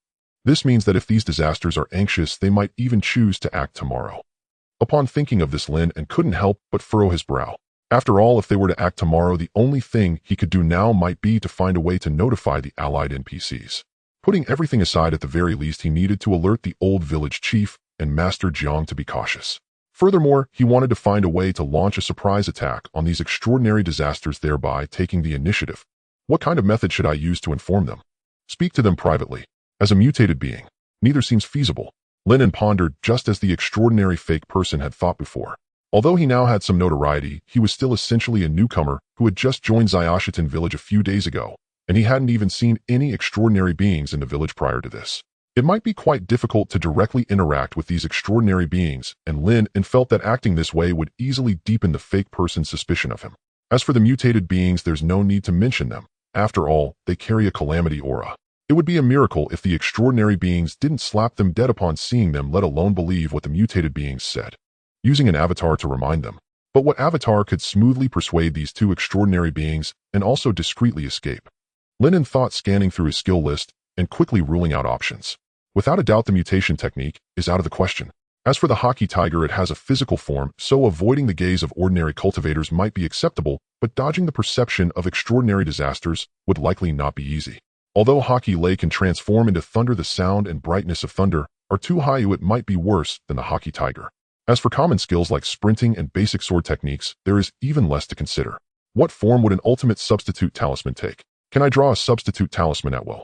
This means that if these disasters are anxious, they might even choose to act tomorrow. Upon thinking of this, Lin An couldn't help but furrow his brow. After all, if they were to act tomorrow, the only thing he could do now might be to find a way to notify the allied NPCs. Putting everything aside, at the very least, he needed to alert the old village chief and Master Jiang to be cautious. Furthermore, he wanted to find a way to launch a surprise attack on these extraordinary disasters, thereby taking the initiative. What kind of method should I use to inform them? Speak to them privately. As a mutated being, neither seems feasible. Lin An pondered, just as the extraordinary fake person had thought before. Although he now had some notoriety, he was still essentially a newcomer who had just joined Xiaoshitan village a few days ago, and he hadn't even seen any extraordinary beings in the village prior to this. It might be quite difficult to directly interact with these extraordinary beings, and Lin An felt that acting this way would easily deepen the fake person's suspicion of him. As for the mutated beings, there's no need to mention them. After all, they carry a calamity aura. It would be a miracle if the extraordinary beings didn't slap them dead upon seeing them, let alone believe what the mutated beings said, using an avatar to remind them. But what avatar could smoothly persuade these two extraordinary beings and also discreetly escape? Lin An thought, scanning through his skill list and quickly ruling out options. Without a doubt, the mutation technique is out of the question. As for the hockey tiger, it has a physical form, so avoiding the gaze of ordinary cultivators might be acceptable, but dodging the perception of extraordinary disasters would likely not be easy. Although hockey lay can transform into thunder, the sound and brightness of thunder are too high, it might be worse than the hockey tiger. As for common skills like sprinting and basic sword techniques, there is even less to consider. What form would an ultimate substitute talisman take? Can I draw a substitute talisman at will?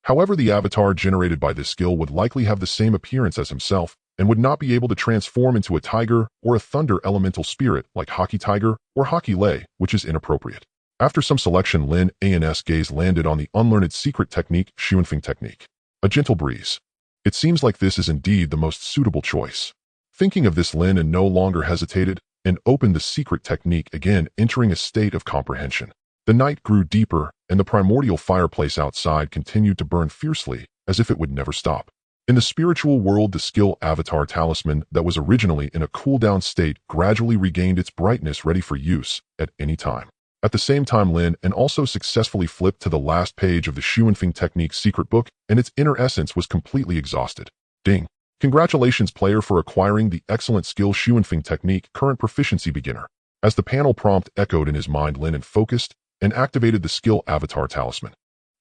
However, the avatar generated by this skill would likely have the same appearance as himself and would not be able to transform into a tiger or a thunder elemental spirit like hockey tiger or hockey lay, which is inappropriate. After some selection, Lin An's gaze landed on the unlearned secret technique, Horrifying technique. A gentle breeze. It seems like this is indeed the most suitable choice. Thinking of this, Lin An no longer hesitated and opened the secret technique again, entering a state of comprehension. The night grew deeper, and the primordial fireplace outside continued to burn fiercely, as if it would never stop. In the spiritual world, the skill avatar talisman that was originally in a cooldown state gradually regained its brightness, ready for use at any time. At the same time, Lin An also successfully flipped to the last page of the Horrifying technique secret book, and its inner essence was completely exhausted. Ding! Congratulations, player, for acquiring the excellent skill Horrifying technique, current proficiency beginner. As the panel prompt echoed in his mind, Lin An focused and activated the skill avatar talisman.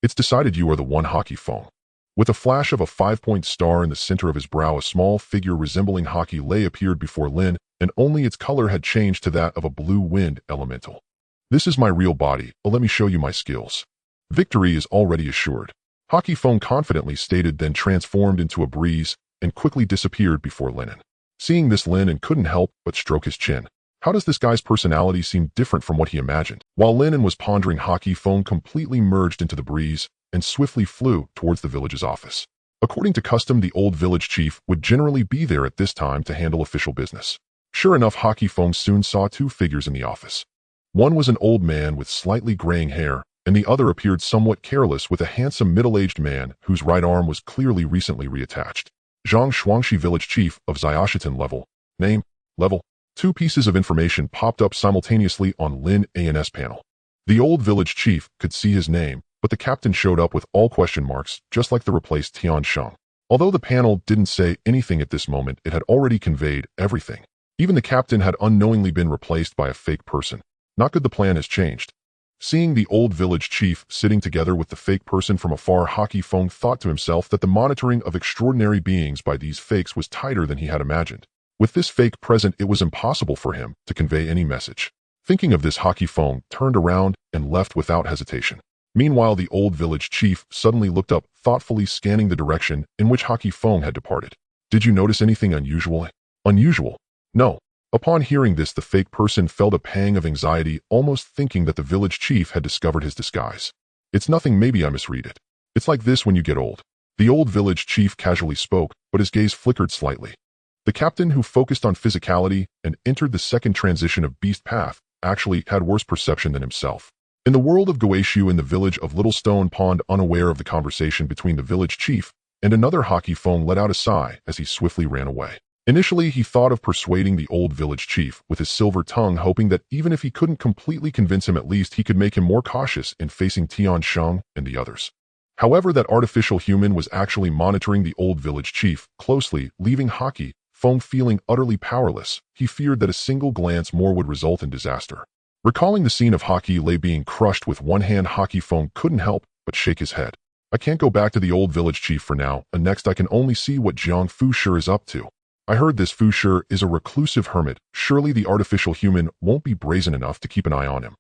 It's decided, you are the one, hockey phone. With a flash of a 5-point star in the center of his brow, a small figure resembling hockey lay appeared before Lin, and only its color had changed to that of a blue wind elemental. This is my real body, let me show you my skills. Victory is already assured. Hockey phone confidently stated, then transformed into a breeze and quickly disappeared before Lin An. Seeing this, Lin An couldn't help but stroke his chin. How does this guy's personality seem different from what he imagined? While Lin An was pondering, hockey phone completely merged into the breeze and swiftly flew towards the village's office. According to custom, the old village chief would generally be there at this time to handle official business. Sure enough, hockey phone soon saw two figures in the office. One was an old man with slightly graying hair, and the other appeared somewhat careless with a handsome middle-aged man whose right arm was clearly recently reattached. Zhang Shuangxi, village chief of Xiaoshitan level. Name, level. Two pieces of information popped up simultaneously on Lin An's panel. The old village chief could see his name, but the captain showed up with all question marks, just like the replaced Tian Sheng. Although the panel didn't say anything at this moment, it had already conveyed everything. Even the captain had unknowingly been replaced by a fake person. Not good, the plan has changed. Seeing the old village chief sitting together with the fake person from afar, hockey phone thought to himself that the monitoring of extraordinary beings by these fakes was tighter than he had imagined. With this fake present, it was impossible for him to convey any message. Thinking of this, hockey phone turned around and left without hesitation. Meanwhile, the old village chief suddenly looked up, thoughtfully scanning the direction in which hockey phone had departed. Did you notice anything unusual? Unusual? No. Upon hearing this, the fake person felt a pang of anxiety, almost thinking that the village chief had discovered his disguise. It's nothing, maybe I misread it. It's like this when you get old. The old village chief casually spoke, but his gaze flickered slightly. The captain, who focused on physicality and entered the second transition of beast path, actually had worse perception than himself. In the world of Guixu, in the village of Little Stone Pond, unaware of the conversation between the village chief and another, hockey phone let out a sigh as he swiftly ran away. Initially, he thought of persuading the old village chief with his silver tongue, hoping that even if he couldn't completely convince him, at least he could make him more cautious in facing Tian Sheng and the others. However, that artificial human was actually monitoring the old village chief closely, leaving hockey phone feeling utterly powerless. He feared that a single glance more would result in disaster. Recalling the scene of hockey lay being crushed with one hand, hockey phone couldn't help but shake his head. I can't go back to the old village chief for now, and next I can only see what Jiang Fusher is up to. I heard this Fusher is a reclusive hermit. Surely the artificial human won't be brazen enough to keep an eye on him.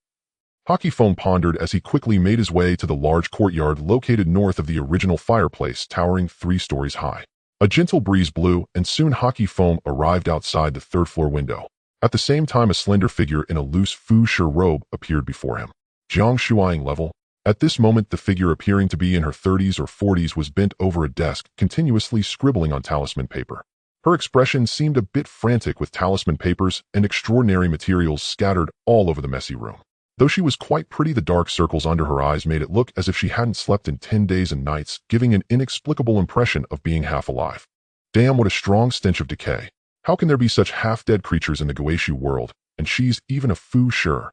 Hockey phone pondered as he quickly made his way to the large courtyard located north of the original fireplace, towering 3 stories high. A gentle breeze blew, and soon hockey phone arrived outside the 3rd-floor window. At the same time, a slender figure in a loose Fusher robe appeared before him. Jiang Shuang level. At this moment, the figure appearing to be in her 30s or 40s was bent over a desk, continuously scribbling on talisman paper. Her expression seemed a bit frantic with talisman papers and extraordinary materials scattered all over the messy room. Though she was quite pretty, the dark circles under her eyes made it look as if she hadn't slept in 10 days and nights, giving an inexplicable impression of being half alive. Damn, what a strong stench of decay. How can there be such half-dead creatures in the Guixu world, and she's even a foo sure?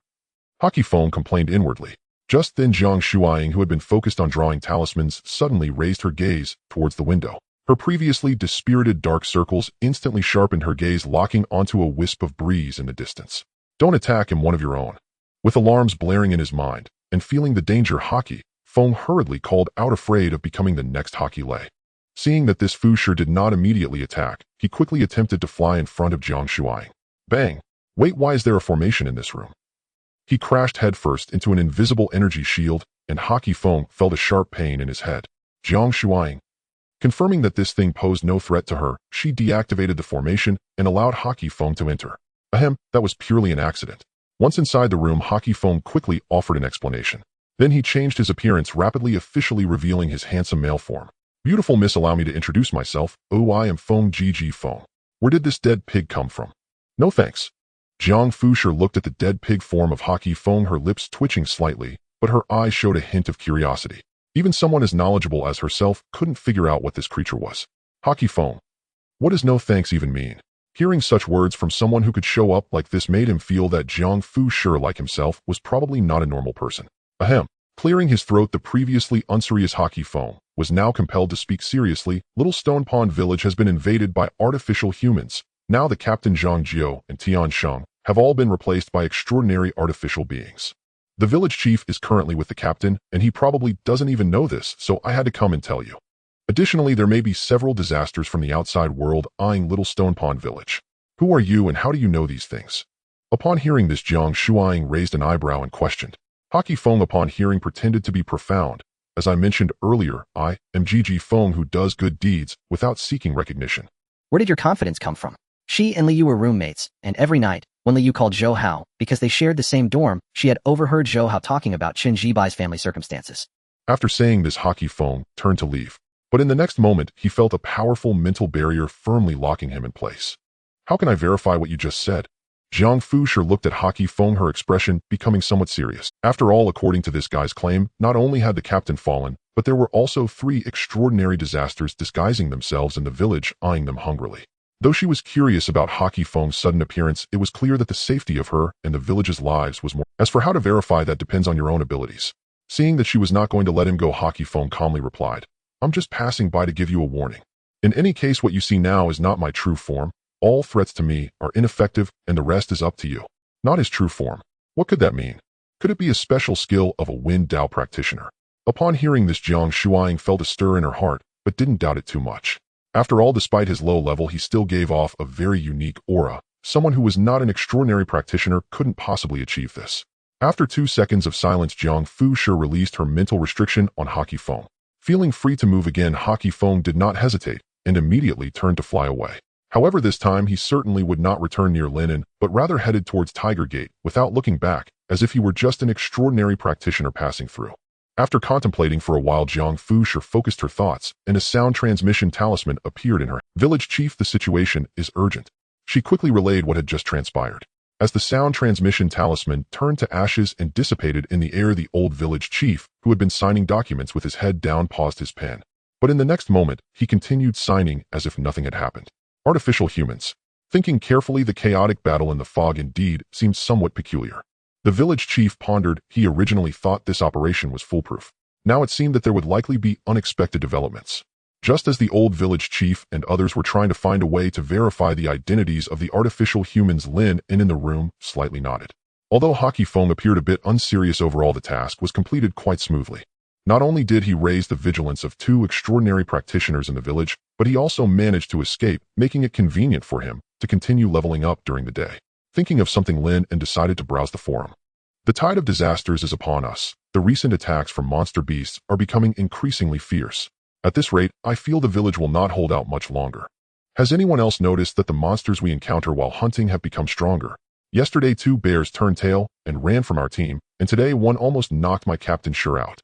Hockey Phone complained inwardly. Just then Jiang Shuiying, who had been focused on drawing talismans, suddenly raised her gaze towards the window. Her previously dispirited dark circles instantly sharpened her gaze, locking onto a wisp of breeze in the distance. Don't attack him, one of your own. With alarms blaring in his mind, and feeling the danger, Hockey Phone hurriedly called out, afraid of becoming the next Hockey Lei. Seeing that this Fusher did not immediately attack, he quickly attempted to fly in front of Jiang Shuiying. Bang! Wait, why is there a formation in this room? He crashed headfirst into an invisible energy shield, and Hockey Phone felt a sharp pain in his head. Jiang Shuiying. Confirming that this thing posed no threat to her, she deactivated the formation and allowed Hockey Phone to enter. Ahem, that was purely an accident. Once inside the room, Hockey Phone quickly offered an explanation. Then he changed his appearance rapidly, officially revealing his handsome male form. Beautiful miss, allow me to introduce myself. Oh, I am Phone GG Phone. Where did this dead pig come from? No thanks. Jiang Fusher looked at the dead pig form of Hockey Phone, her lips twitching slightly, but her eyes showed a hint of curiosity. Even someone as knowledgeable as herself couldn't figure out what this creature was. Hockey Phone. What does no thanks even mean? Hearing such words from someone who could show up like this made him feel that Jiang Fusher, like himself, was probably not a normal person. Ahem. Clearing his throat, the previously unserious Hockey Phone was now compelled to speak seriously. Little Stone Pond Village has been invaded by artificial humans. Now the Captain Zhang Jiu and Tian Sheng have all been replaced by extraordinary artificial beings. The village chief is currently with the captain, and he probably doesn't even know this, so I had to come and tell you. Additionally, there may be several disasters from the outside world eyeing Little Stone Pond Village. Who are you and how do you know these things? Upon hearing this, Jiang Shuiying raised an eyebrow and questioned. Hockey Phone, upon hearing, pretended to be profound. As I mentioned earlier, I am GG Phone, who does good deeds without seeking recognition. Where did your confidence come from? She and Liu were roommates, and every night, when Liu called Zhou Hao, because they shared the same dorm, she had overheard Zhou Hao talking about Qin Jibai's family circumstances. After saying this, Hockey Phone turned to leave. But in the next moment, he felt a powerful mental barrier firmly locking him in place. How can I verify what you just said? Jiang Fusher looked at Hockey Phone, her expression becoming somewhat serious. After all, according to this guy's claim, not only had the captain fallen, but there were also 3 extraordinary disasters disguising themselves in the village, eyeing them hungrily. Though she was curious about Hockey Phone's sudden appearance, it was clear that the safety of her and the village's lives was more. As for how to verify that, depends on your own abilities. Seeing that she was not going to let him go, Hockey Phone calmly replied, I'm just passing by to give you a warning. In any case, what you see now is not my true form. All threats to me are ineffective, and the rest is up to you. Not his true form. What could that mean? Could it be a special skill of a Wind Dao practitioner? Upon hearing this, Jiang Shuiying felt a stir in her heart, but didn't doubt it too much. After all, despite his low level, he still gave off a very unique aura. Someone who was not an extraordinary practitioner couldn't possibly achieve this. After 2 seconds of silence, Jiang Fusher released her mental restriction on Hockey Phone. Feeling free to move again, Hockey Phone did not hesitate and immediately turned to fly away. However, this time he certainly would not return near Lin An, but rather headed towards Tiger Gate without looking back, as if he were just an extraordinary practitioner passing through. After contemplating for a while, Jiang Fusher focused her thoughts, and a sound transmission talisman appeared in her. Village Chief, the situation is urgent. She quickly relayed what had just transpired. As the sound transmission talisman turned to ashes and dissipated in the air, the old village chief, who had been signing documents with his head down, paused his pen. But in the next moment, he continued signing as if nothing had happened. Artificial humans. Thinking carefully, the chaotic battle in the fog indeed seemed somewhat peculiar. The village chief pondered. He originally thought this operation was foolproof. Now it seemed that there would likely be unexpected developments. Just as the old village chief and others were trying to find a way to verify the identities of the artificial humans, Lin An in the room slightly nodded. Although Hockey Phone appeared a bit unserious, overall the task was completed quite smoothly. Not only did he raise the vigilance of 2 extraordinary practitioners in the village, but he also managed to escape, making it convenient for him to continue leveling up during the day. Thinking of something, Lin An decided to browse the forum. The tide of disasters is upon us. The recent attacks from monster beasts are becoming increasingly fierce. At this rate, I feel the village will not hold out much longer. Has anyone else noticed that the monsters we encounter while hunting have become stronger? Yesterday 2 bears turned tail and ran from our team, and today one almost knocked my captain sure out.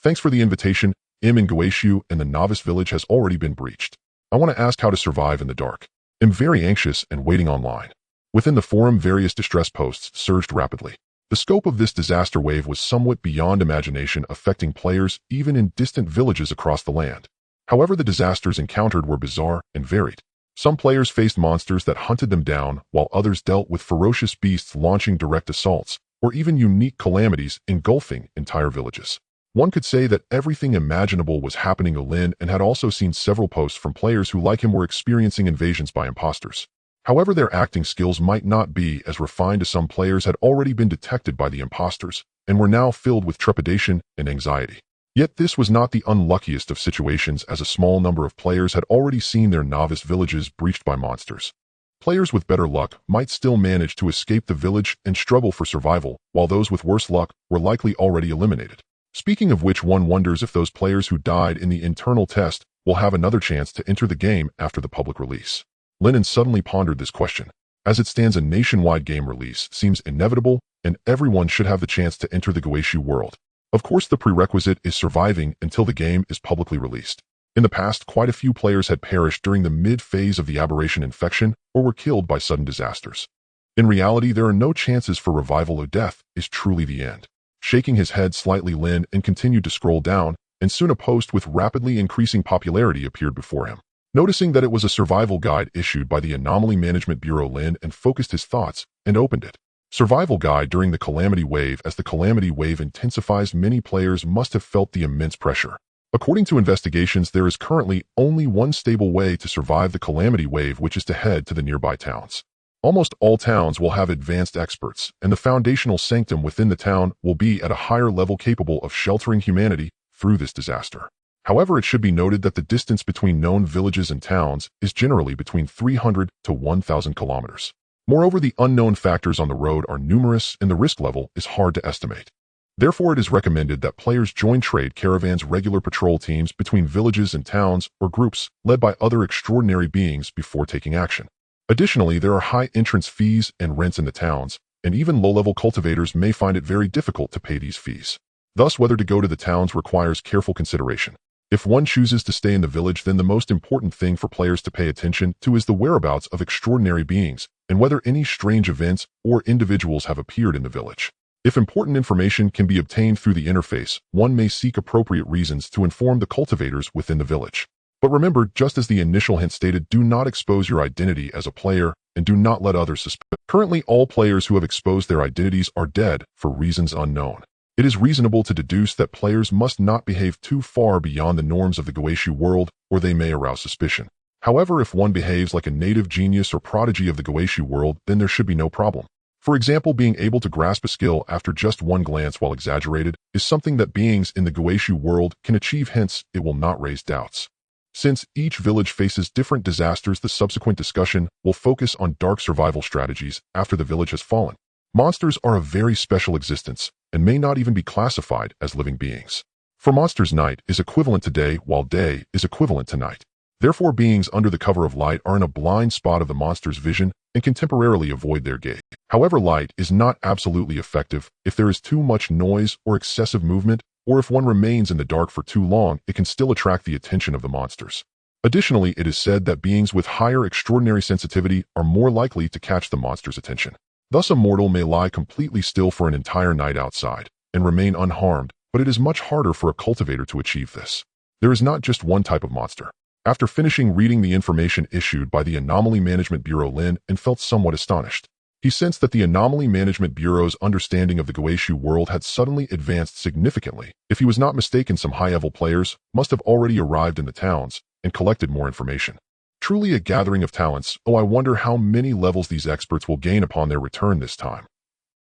Thanks for the invitation. In Guixu and the novice village has already been breached. I want to ask how to survive in the dark. I'm very anxious and waiting online. Within the forum, various distress posts surged rapidly. The scope of this disaster wave was somewhat beyond imagination, affecting players even in distant villages across the land. However, the disasters encountered were bizarre and varied. Some players faced monsters that hunted them down, while others dealt with ferocious beasts launching direct assaults, or even unique calamities engulfing entire villages. One could say that everything imaginable was happening to Lin and had also seen several posts from players who, like him, were experiencing invasions by imposters. However, their acting skills might not be as refined as some players had already been detected by the imposters, and were now filled with trepidation and anxiety. Yet this was not the unluckiest of situations, as a small number of players had already seen their novice villages breached by monsters. Players with better luck might still manage to escape the village and struggle for survival, while those with worse luck were likely already eliminated. Speaking of which, one wonders if those players who died in the internal test will have another chance to enter the game after the public release. Lin An suddenly pondered this question. As it stands, a nationwide game release seems inevitable, and everyone should have the chance to enter the Guixu world. Of course, the prerequisite is surviving until the game is publicly released. In the past, quite a few players had perished during the mid-phase of the aberration infection or were killed by sudden disasters. In reality, there are no chances for revival, or death is truly the end. Shaking his head slightly, Lin An continued to scroll down, and soon a post with rapidly increasing popularity appeared before him. Noticing that it was a survival guide issued by the Anomaly Management Bureau, Lin An focused his thoughts and opened it. Survival guide during the calamity wave. As the calamity wave intensifies, many players must have felt the immense pressure. According to investigations, there is currently only one stable way to survive the calamity wave, which is to head to the nearby towns. Almost all towns will have advanced experts, and the foundational sanctum within the town will be at a higher level, capable of sheltering humanity through this disaster. However, it should be noted that the distance between known villages and towns is generally between 300 to 1,000 kilometers. Moreover, the unknown factors on the road are numerous, and the risk level is hard to estimate. Therefore, it is recommended that players join trade caravans, regular patrol teams between villages and towns, or groups led by other extraordinary beings before taking action. Additionally, there are high entrance fees and rents in the towns, and even low-level cultivators may find it very difficult to pay these fees. Thus, whether to go to the towns requires careful consideration. If one chooses to stay in the village, then the most important thing for players to pay attention to is the whereabouts of extraordinary beings, and whether any strange events or individuals have appeared in the village. If important information can be obtained through the interface, one may seek appropriate reasons to inform the cultivators within the village. But remember, just as the initial hint stated, do not expose your identity as a player, and do not let others suspect. Currently, all players who have exposed their identities are dead for reasons unknown. It is reasonable to deduce that players must not behave too far beyond the norms of the Guixu world, or they may arouse suspicion. However, if one behaves like a native genius or prodigy of the Guixu world, then there should be no problem. For example, being able to grasp a skill after just one glance, while exaggerated, is something that beings in the Guixu world can achieve, hence it will not raise doubts. Since each village faces different disasters, the subsequent discussion will focus on dark survival strategies after the village has fallen. Monsters are a very special existence, and may not even be classified as living beings. For monsters, night is equivalent to day, while day is equivalent to night. Therefore, beings under the cover of light are in a blind spot of the monster's vision and can temporarily avoid their gaze. However, light is not absolutely effective if there is too much noise or excessive movement, or if one remains in the dark for too long, it can still attract the attention of the monsters. Additionally, it is said that beings with higher extraordinary sensitivity are more likely to catch the monster's attention. Thus, a mortal may lie completely still for an entire night outside and remain unharmed, but it is much harder for a cultivator to achieve this. There is not just one type of monster. After finishing reading the information issued by the Anomaly Management Bureau, Lin An felt somewhat astonished. He sensed that the Anomaly Management Bureau's understanding of the Guixu world had suddenly advanced significantly. If he was not mistaken, some high-level players must have already arrived in the towns and collected more information. Truly a gathering of talents. Oh, I wonder how many levels these experts will gain upon their return this time.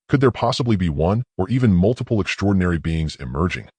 Could there possibly be one, or even multiple extraordinary beings emerging?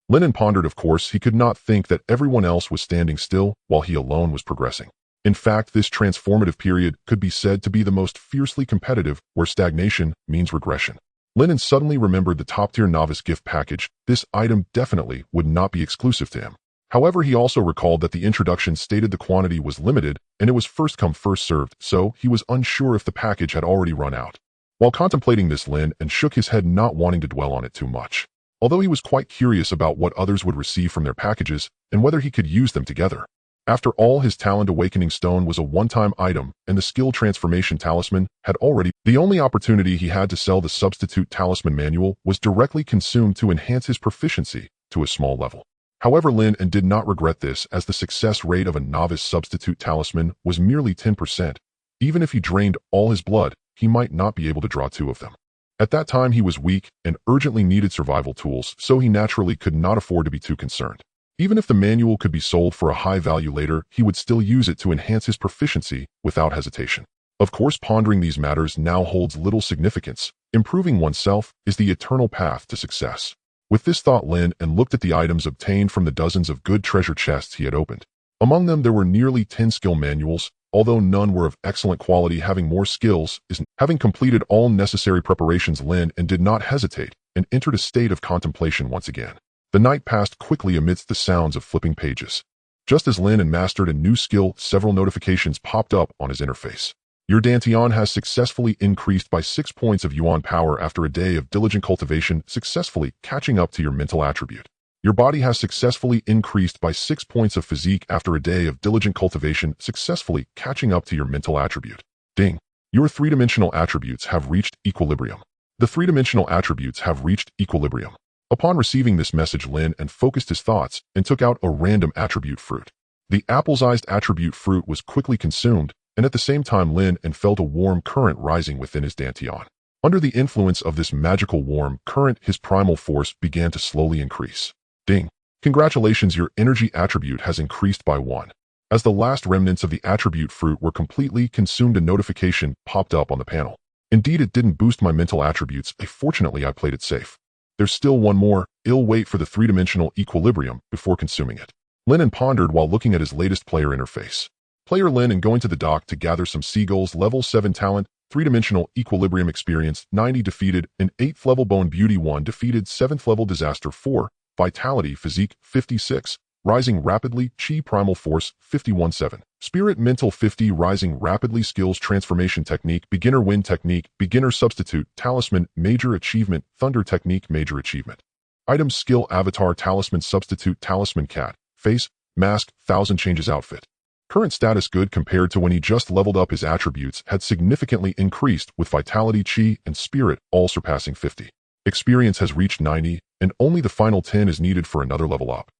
Lin An pondered. Of course, he could not think that everyone else was standing still while he alone was progressing. In fact, this transformative period could be said to be the most fiercely competitive, where stagnation means regression. Lin An suddenly remembered the top-tier novice gift package. This item definitely would not be exclusive to him. However, he also recalled that the introduction stated the quantity was limited, and it was first come first served, so he was unsure if the package had already run out. While contemplating this, Lin An shook his head, not wanting to dwell on it too much. Although he was quite curious about what others would receive from their packages and whether he could use them together. After all, his talent awakening stone was a one-time item, and the skill transformation talisman had already. The only opportunity he had to sell the substitute talisman manual was directly consumed to enhance his proficiency to a small level. However, Lin An did not regret this, as the success rate of a novice substitute talisman was merely 10%. Even if he drained all his blood, he might not be able to draw 2 of them. At that time, he was weak and urgently needed survival tools, so he naturally could not afford to be too concerned. Even if the manual could be sold for a high value later, he would still use it to enhance his proficiency without hesitation. Of course, pondering these matters now holds little significance. Improving oneself is the eternal path to success. With this thought, Lin An looked at the items obtained from the dozens of good treasure chests he had opened. Among them, there were nearly 10 skill manuals, although none were of excellent quality. Having more skills is having completed all necessary preparations, Lin An did not hesitate and entered a state of contemplation once again. The night passed quickly amidst the sounds of flipping pages. Just as Lin An mastered a new skill, several notifications popped up on his interface. Your Dantian has successfully increased by 6 points of yuan power after a day of diligent cultivation, successfully catching up to your mental attribute. Your body has successfully increased by 6 points of physique after a day of diligent cultivation, successfully catching up to your mental attribute. Ding! Your 3-dimensional attributes have reached equilibrium. The 3-dimensional attributes have reached equilibrium. Upon receiving this message, Lin An focused his thoughts and took out a random attribute fruit. The apple-sized attribute fruit was quickly consumed, and at the same time Lin An felt a warm current rising within his Dantian. Under the influence of this magical warm current, his primal force began to slowly increase. Ding! Congratulations, your energy attribute has increased by 1. As the last remnants of the attribute fruit were completely consumed, a notification popped up on the panel. Indeed, it didn't boost my mental attributes. Fortunately, I played it safe. There's still one more. I'll wait for the 3-dimensional equilibrium before consuming it. Lin An pondered while looking at his latest player interface. Player Lin An going to the dock to gather some seagulls. Level 7 talent, 3-dimensional equilibrium experience, 90 defeated, an 8th level bone beauty 1 defeated, 7th level disaster 4, vitality physique 56, rising rapidly, chi primal force 51-7, spirit mental 50, rising rapidly, skills transformation technique, beginner wind technique, beginner substitute, talisman, major achievement, thunder technique, major achievement. Items, skill, avatar, talisman, substitute, talisman, cat, face, mask, 1000 changes, outfit. Current status good compared to when he just leveled up. His attributes had significantly increased, with vitality, chi, and spirit all surpassing 50. Experience has reached 90, and only the final 10 is needed for another level up.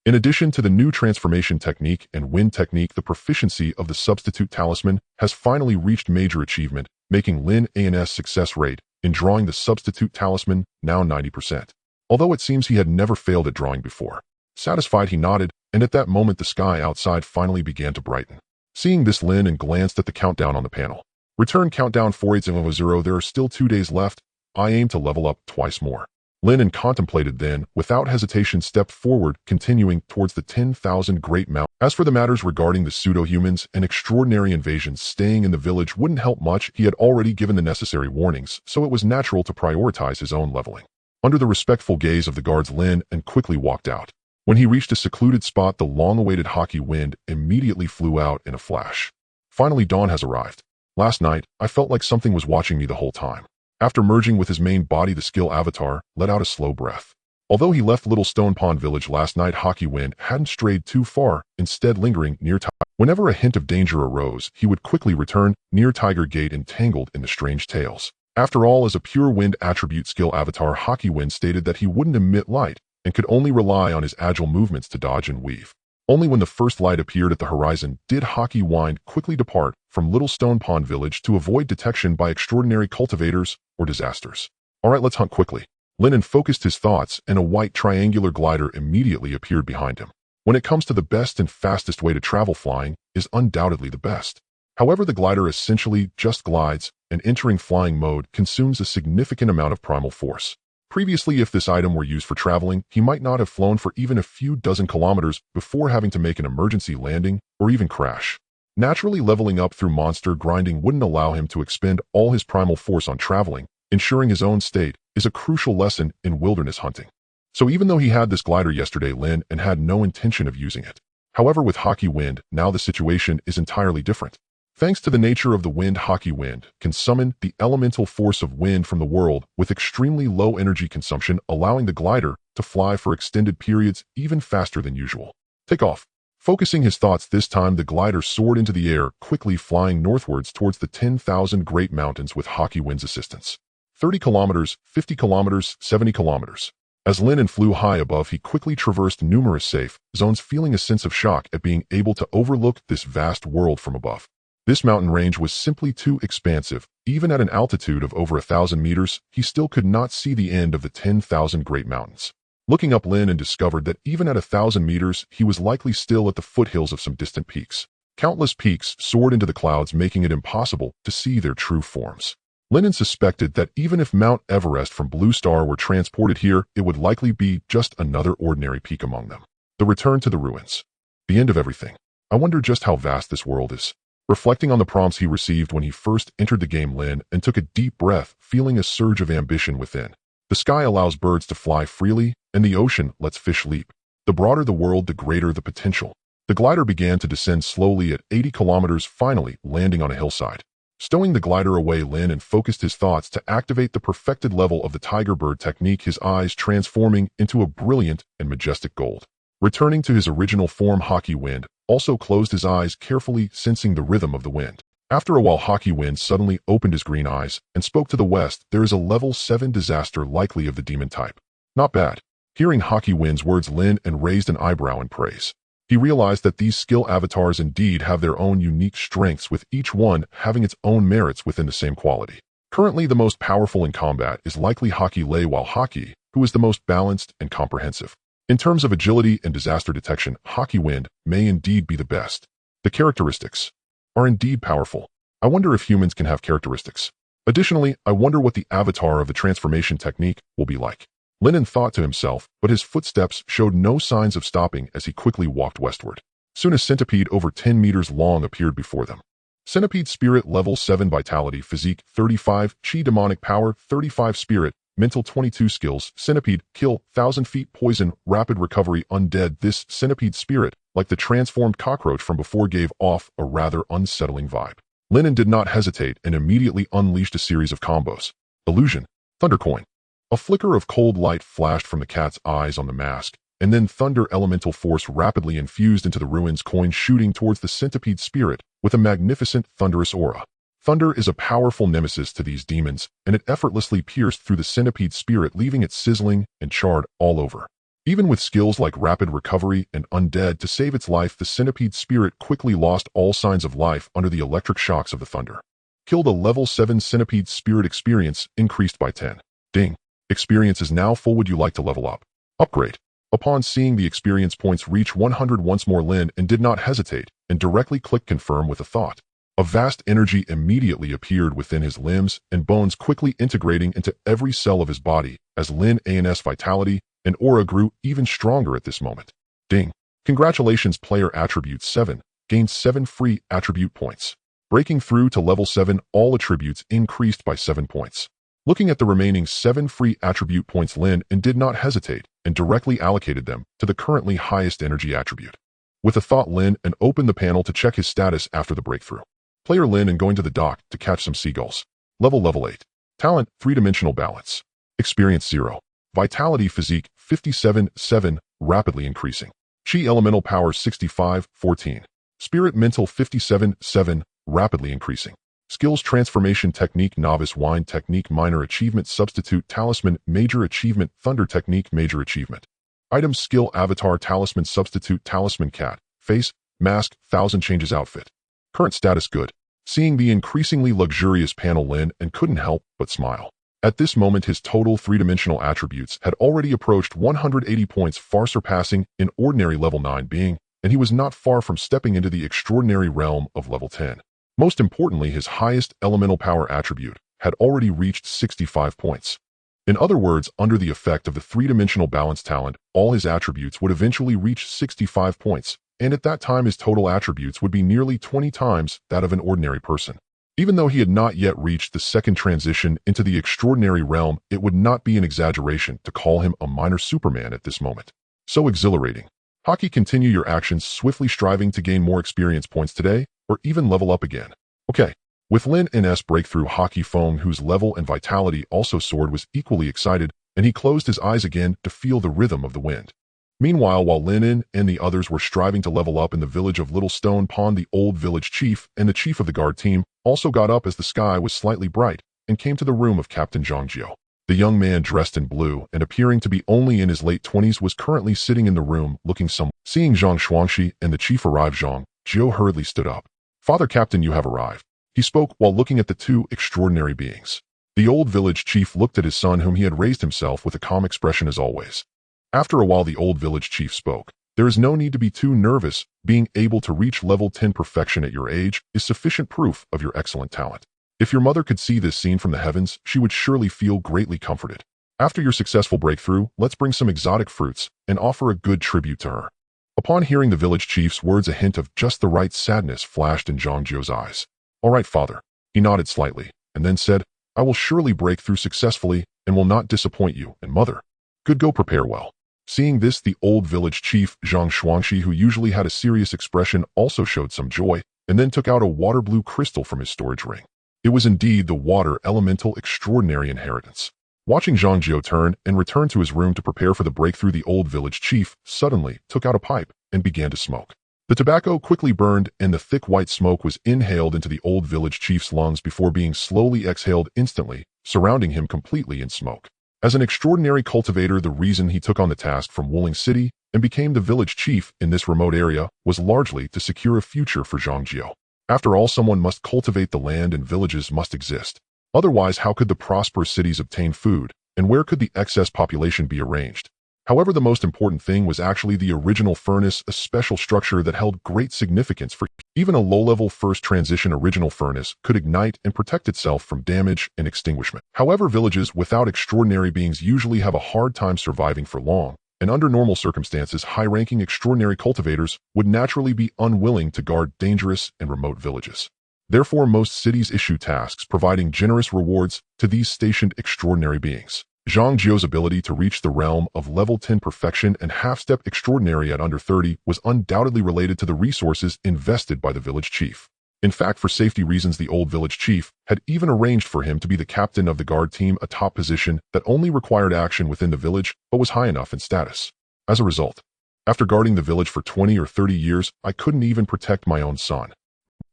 In addition to the new transformation technique and wind technique, the proficiency of the substitute talisman has finally reached major achievement, making Lin An's success rate in drawing the substitute talisman now 90%. Although it seems he had never failed at drawing before. Satisfied, he nodded, and at that moment the sky outside finally began to brighten. Seeing this, Lin An glanced at the countdown on the panel. Return countdown 4800. There are still 2 days left. I aim to level up twice more. Lin An contemplated, then, without hesitation, stepped forward, continuing towards the 10,000 Great Mountain. As for the matters regarding the pseudo-humans and extraordinary invasions, staying in the village wouldn't help much. He had already given the necessary warnings, so it was natural to prioritize his own leveling. Under the respectful gaze of the guards, Lin An quickly walked out. When he reached a secluded spot, the long-awaited hockey wind immediately flew out in a flash. Finally, dawn has arrived. Last night, I felt like something was watching me the whole time. After merging with his main body, the skill avatar let out a slow breath. Although he left Little Stone Pond Village last night, Hockey Wind hadn't strayed too far, instead lingering near Tiger. Whenever a hint of danger arose, he would quickly return near Tiger Gate, entangled in the strange tales. After all, as a pure wind attribute skill avatar, Hockey Wind stated that he wouldn't emit light and could only rely on his agile movements to dodge and weave. Only when the first light appeared at the horizon did Hockey Wind quickly depart from Little Stone Pond Village to avoid detection by extraordinary cultivators or disasters. Alright, let's hunt quickly. Lin An focused his thoughts, and a white triangular glider immediately appeared behind him. When it comes to the best and fastest way to travel, flying is undoubtedly the best. However, the glider essentially just glides, and entering flying mode consumes a significant amount of primal force. Previously, if this item were used for traveling, he might not have flown for even a few dozen kilometers before having to make an emergency landing or even crash. Naturally, leveling up through monster grinding wouldn't allow him to expend all his primal force on traveling. Ensuring his own state is a crucial lesson in wilderness hunting. So even though he had this glider yesterday, Lin An had no intention of using it. However, with Hockey Wind, now the situation is entirely different. Thanks to the nature of the wind, hockey wind can summon the elemental force of wind from the world with extremely low energy consumption, allowing the glider to fly for extended periods even faster than usual. Take off. Focusing his thoughts this time, the glider soared into the air, quickly flying northwards towards the 10,000 Great Mountains with hockey wind's assistance. 30 kilometers, 50 kilometers, 70 kilometers. As Lin An flew high above, he quickly traversed numerous safe zones, feeling a sense of shock at being able to overlook this vast world from above. This mountain range was simply too expansive. Even at an altitude of over 1,000 meters, he still could not see the end of the 10,000 Great Mountains. Looking up, Lin An discovered that even at 1,000 meters, he was likely still at the foothills of some distant peaks. Countless peaks soared into the clouds, making it impossible to see their true forms. Lin An suspected that even if Mount Everest from Blue Star were transported here, it would likely be just another ordinary peak among them. The return to the ruins. The end of everything. I wonder just how vast this world is. Reflecting on the prompts he received when he first entered the game, Lin An took a deep breath, feeling a surge of ambition within. The sky allows birds to fly freely, and the ocean lets fish leap. The broader the world, the greater the potential. The glider began to descend slowly at 80 kilometers, finally landing on a hillside. Stowing the glider away, Lin An focused his thoughts to activate the perfected level of the tiger bird technique, his eyes transforming into a brilliant and majestic gold. Returning to his original form, hockey wind also closed his eyes carefully, sensing the rhythm of the wind. After a while, hockey wind suddenly opened his green eyes and spoke to the west. There is a level 7 disaster, likely of the demon type. Not bad. Hearing hockey wind's words, Lin An raised an eyebrow in praise. He realized that these skill avatars indeed have their own unique strengths, with each one having its own merits within the same quality. Currently, the most powerful in combat is likely Hockey Lei, while Hockey, who is the most balanced and comprehensive. In terms of agility and disaster detection, Hockey Wind may indeed be the best. The characteristics are indeed powerful. I wonder if humans can have characteristics. Additionally, I wonder what the avatar of the transformation technique will be like. Lin An thought to himself, but his footsteps showed no signs of stopping as he quickly walked westward. Soon a centipede over 10 meters long appeared before them. Centipede Spirit Level 7 Vitality, Physique 35, Chi Demonic Power 35, Spirit, Mental 22, Skills, Centipede, Kill, 1,000 feet, Poison, Rapid Recovery, Undead. This centipede spirit, like the transformed cockroach from before, gave off a rather unsettling vibe. Lin An did not hesitate and immediately unleashed a series of combos. Illusion, Thundercoin. A flicker of cold light flashed from the cat's eyes on the mask, and then thunder elemental force rapidly infused into the ruins coin, shooting towards the centipede spirit with a magnificent thunderous aura. Thunder is a powerful nemesis to these demons, and it effortlessly pierced through the centipede spirit, leaving it sizzling and charred all over. Even with skills like Rapid Recovery and Undead to save its life, the centipede spirit quickly lost all signs of life under the electric shocks of the thunder. Killed. A level 7 centipede spirit, experience increased by 10. Ding. Experience is now full. Would you like to level up? Upgrade. Upon seeing the experience points reach 100 once more, Lin An did not hesitate and directly clicked confirm with a thought. A vast energy immediately appeared within his limbs and bones, quickly integrating into every cell of his body as Lin An's vitality and aura grew even stronger at this moment. Ding. Congratulations, player attribute 7. Gained 7 free attribute points. Breaking through to level 7, all attributes increased by 7 points. Looking at the remaining 7 free attribute points, Lin An did not hesitate and directly allocated them to the currently highest energy attribute. With a thought, Lin An opened the panel to check his status after the breakthrough. Player Lin An going to the dock to catch some seagulls. Level 8. Talent, 3-dimensional balance. Experience 0. Vitality, Physique 57-7, rapidly increasing. Chi Elemental Power 65-14. Spirit Mental 57-7, rapidly increasing. Skills, Transformation Technique, Novice, Wine Technique, Minor Achievement, Substitute, Talisman, Major Achievement, Thunder Technique, Major Achievement. Items, Skill, Avatar, Talisman, Substitute, Talisman, Cat, Face, Mask, 1,000 Changes, Outfit. Current status good. Seeing the increasingly luxurious panel, Lin An couldn't help but smile. At this moment, his total 3-dimensional attributes had already approached 180 points, far surpassing in ordinary level 9 being, and he was not far from stepping into the extraordinary realm of level 10. Most importantly, his highest elemental power attribute had already reached 65 points. In other words, under the effect of the 3-dimensional balance talent, all his attributes would eventually reach 65 points, and at that time his total attributes would be nearly 20 times that of an ordinary person. Even though he had not yet reached the second transition into the extraordinary realm, it would not be an exaggeration to call him a minor Superman at this moment. So exhilarating. Hockey, continue your actions, swiftly striving to gain more experience points today, or even level up again. Okay. With Lin An's breakthrough, Hockey Fong, whose level and vitality also soared, was equally excited, and he closed his eyes again to feel the rhythm of the wind. Meanwhile, while Lin An and the others were striving to level up in the village of Little Stone Pond, the old village chief and the chief of the guard team also got up as the sky was slightly bright and came to the room of Captain Zhang Jiu. The young man, dressed in blue and appearing to be only in his late 20s, was currently sitting in the room looking somewhat. Seeing Zhang Shuangxi and the chief arrive, Zhang Jiu hurriedly stood up. "Father Captain, you have arrived," he spoke while looking at the two extraordinary beings. The old village chief looked at his son, whom he had raised himself, with a calm expression as always. After a while, the old village chief spoke. "There is no need to be too nervous. Being able to reach level 10 perfection at your age is sufficient proof of your excellent talent. If your mother could see this scene from the heavens, she would surely feel greatly comforted. After your successful breakthrough, let's bring some exotic fruits and offer a good tribute to her." Upon hearing the village chief's words, a hint of just the right sadness flashed in Zhang Jiu's eyes. "All right, father." He nodded slightly and then said, "I will surely break through successfully and will not disappoint you, and mother. Good, go prepare well." Seeing this, the old village chief, Zhang Shuangxi, who usually had a serious expression, also showed some joy and then took out a water blue crystal from his storage ring. It was indeed the water elemental extraordinary inheritance. Watching Zhang Jiu turn and return to his room to prepare for the breakthrough, the old village chief suddenly took out a pipe and began to smoke. The tobacco quickly burned and the thick white smoke was inhaled into the old village chief's lungs before being slowly exhaled instantly, surrounding him completely in smoke. As an extraordinary cultivator, the reason he took on the task from Wuling City and became the village chief in this remote area was largely to secure a future for Zhang Jiu. After all, someone must cultivate the land and villages must exist. Otherwise, how could the prosperous cities obtain food, and where could the excess population be arranged? However, the most important thing was actually the original furnace, a special structure that held great significance for even a low-level first transition. Original furnace could ignite and protect itself from damage and extinguishment. However, villages without extraordinary beings usually have a hard time surviving for long, and under normal circumstances, high-ranking extraordinary cultivators would naturally be unwilling to guard dangerous and remote villages. Therefore, most cities issue tasks providing generous rewards to these stationed extraordinary beings. Zhang Jiu's ability to reach the realm of level 10 perfection and half-step extraordinary at under 30 was undoubtedly related to the resources invested by the village chief. In fact, for safety reasons, the old village chief had even arranged for him to be the captain of the guard team, a top position that only required action within the village but was high enough in status. As a result, after guarding the village for 20 or 30 years, I couldn't even protect my own son.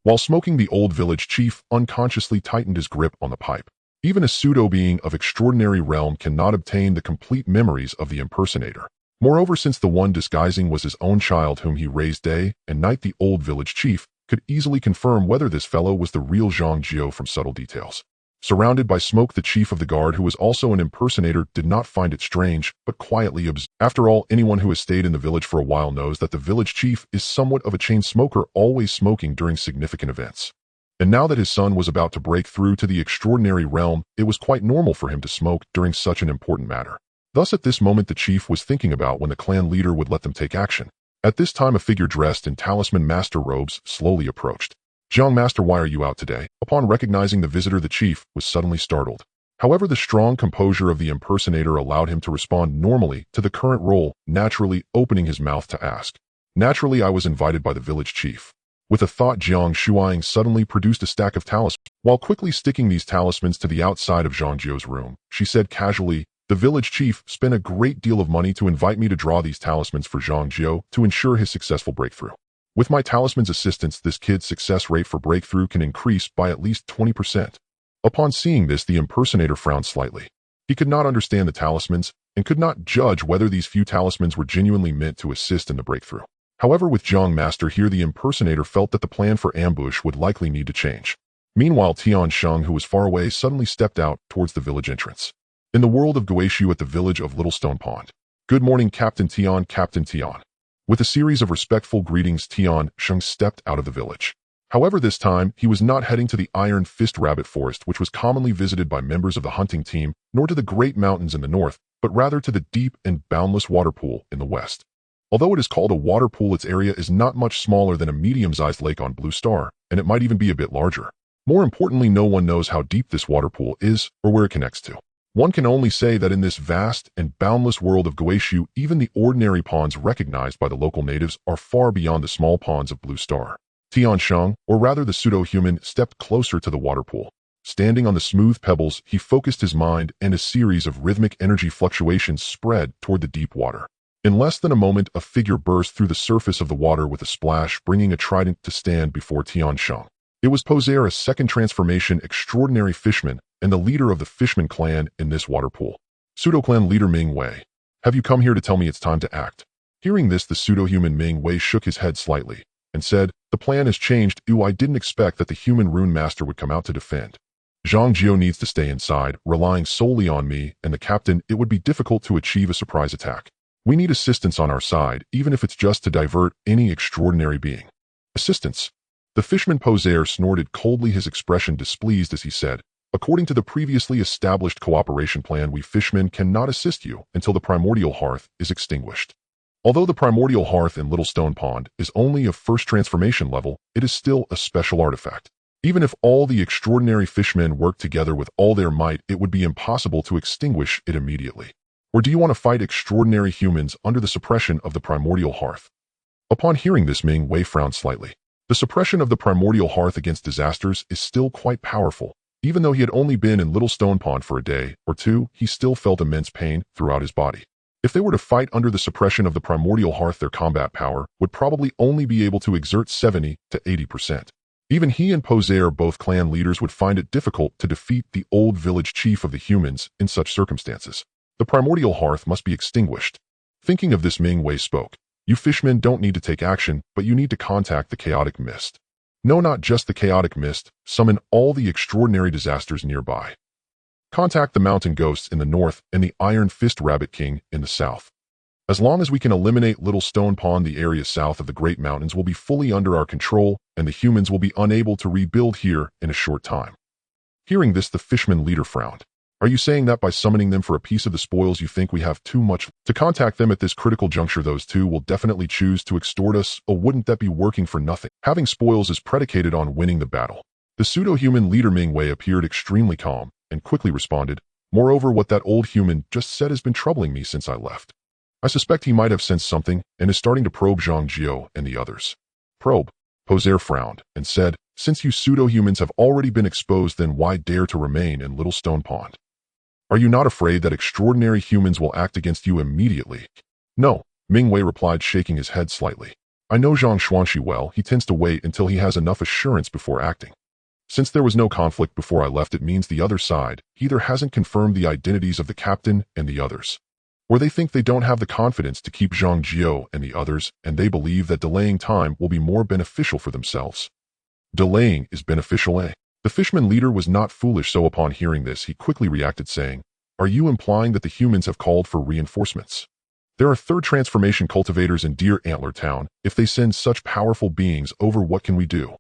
While smoking, the old village chief unconsciously tightened his grip on the pipe. Even a pseudo-being of extraordinary realm cannot obtain the complete memories of the impersonator. Moreover, since the one disguising was his own child whom he raised day and night, the old village chief could easily confirm whether this fellow was the real Zhang Jiu from subtle details. Surrounded by smoke, the chief of the guard, who was also an impersonator, did not find it strange, but quietly observed. After all, anyone who has stayed in the village for a while knows that the village chief is somewhat of a chain smoker, always smoking during significant events. And now that his son was about to break through to the extraordinary realm, it was quite normal for him to smoke during such an important matter. Thus, at this moment, the chief was thinking about when the clan leader would let them take action. At this time, a figure dressed in talisman master robes slowly approached. "Zhang Master, why are you out today?" Upon recognizing the visitor, the chief was suddenly startled. However, the strong composure of the impersonator allowed him to respond normally to the current role, naturally opening his mouth to ask. "Naturally, I was invited by the village chief." With a thought, Jiang Shuang suddenly produced a stack of talismans. While quickly sticking these talismans to the outside of Zhang Jiu's room, she said casually, "The village chief spent a great deal of money to invite me to draw these talismans for Zhang Jiu to ensure his successful breakthrough. With my talisman's assistance, this kid's success rate for breakthrough can increase by at least 20%. Upon seeing this, the impersonator frowned slightly. He could not understand the talismans and could not judge whether these few talismans were genuinely meant to assist in the breakthrough. However, with Zhang Master here, the impersonator felt that the plan for ambush would likely need to change. Meanwhile, Tian Sheng, who was far away, suddenly stepped out towards the village entrance. In the world of Guixu at the village of Little Stone Pond. "Good morning, Captain Tian, Captain Tian." With a series of respectful greetings, Tian Sheng stepped out of the village. However, this time, he was not heading to the Iron Fist Rabbit Forest, which was commonly visited by members of the hunting team, nor to the Great Mountains in the north, but rather to the deep and boundless water pool in the west. Although it is called a water pool, its area is not much smaller than a medium-sized lake on Blue Star, and it might even be a bit larger. More importantly, no one knows how deep this water pool is or where it connects to. One can only say that in this vast and boundless world of Guixu, even the ordinary ponds recognized by the local natives are far beyond the small ponds of Blue Star. Tiansheng, or rather the pseudo-human, stepped closer to the water pool. Standing on the smooth pebbles, he focused his mind, and a series of rhythmic energy fluctuations spread toward the deep water. In less than a moment, a figure burst through the surface of the water with a splash, bringing a trident to stand before Tiansheng. It was Poser, a second transformation extraordinary fishman, and the leader of the Fishman clan in this water pool. Pseudo-clan leader Ming Wei. Have you come here to tell me it's time to act? Hearing this, the pseudo-human Ming Wei shook his head slightly and said, the plan has changed. I didn't expect that the human rune master would come out to defend. Zhang Jiao needs to stay inside, relying solely on me and the captain. It would be difficult to achieve a surprise attack. We need assistance on our side, even if it's just to divert any extraordinary being. Assistance? The fishman Poser snorted coldly, his expression displeased as he said, according to the previously established cooperation plan, we fishmen cannot assist you until the primordial hearth is extinguished. Although the primordial hearth in Little Stone Pond is only of first transformation level, it is still a special artifact. Even if all the extraordinary fishmen work together with all their might, it would be impossible to extinguish it immediately. Or do you want to fight extraordinary humans under the suppression of the primordial hearth? Upon hearing this, Ming Wei frowned slightly. The suppression of the primordial hearth against disasters is still quite powerful. Even though he had only been in Little Stone Pond for a day or two, he still felt immense pain throughout his body. If they were to fight under the suppression of the primordial hearth, their combat power would probably only be able to exert 70 to 80%. Even he and Poser, both clan leaders, would find it difficult to defeat the old village chief of the humans in such circumstances. The primordial hearth must be extinguished. Thinking of this, Ming Wei spoke. You fishmen don't need to take action, but you need to contact the chaotic mist. No, not just the chaotic mist, summon all the extraordinary disasters nearby. Contact the mountain ghosts in the north and the Iron Fist Rabbit King in the south. As long as we can eliminate Little Stone Pond, the area south of the Great Mountains will be fully under our control, and the humans will be unable to rebuild here in a short time. Hearing this, the fishman leader frowned. Are you saying that by summoning them for a piece of the spoils you think we have too much to contact them at this critical juncture? Those two will definitely choose to extort us, or wouldn't that be working for nothing? Having spoils is predicated on winning the battle. The pseudo-human leader Ming Wei appeared extremely calm and quickly responded, moreover, what that old human just said has been troubling me since I left. I suspect he might have sensed something and is starting to probe Zhang Jiao and the others. Probe? Poser frowned and said, since you pseudo-humans have already been exposed, then why dare to remain in Little Stone Pond? Are you not afraid that extraordinary humans will act against you immediately? No, Ming Wei replied, shaking his head slightly. I know Zhang Xuanxi well. He tends to wait until he has enough assurance before acting. Since there was no conflict before I left, it means the other side either hasn't confirmed the identities of the captain and the others, or they think they don't have the confidence to keep Zhang Jiao and the others, and they believe that delaying time will be more beneficial for themselves. Delaying is beneficial, eh? The fishman leader was not foolish, so upon hearing this, he quickly reacted, saying, are you implying that the humans have called for reinforcements? There are third transformation cultivators in Deer Antler Town. If they send such powerful beings over, what can we do?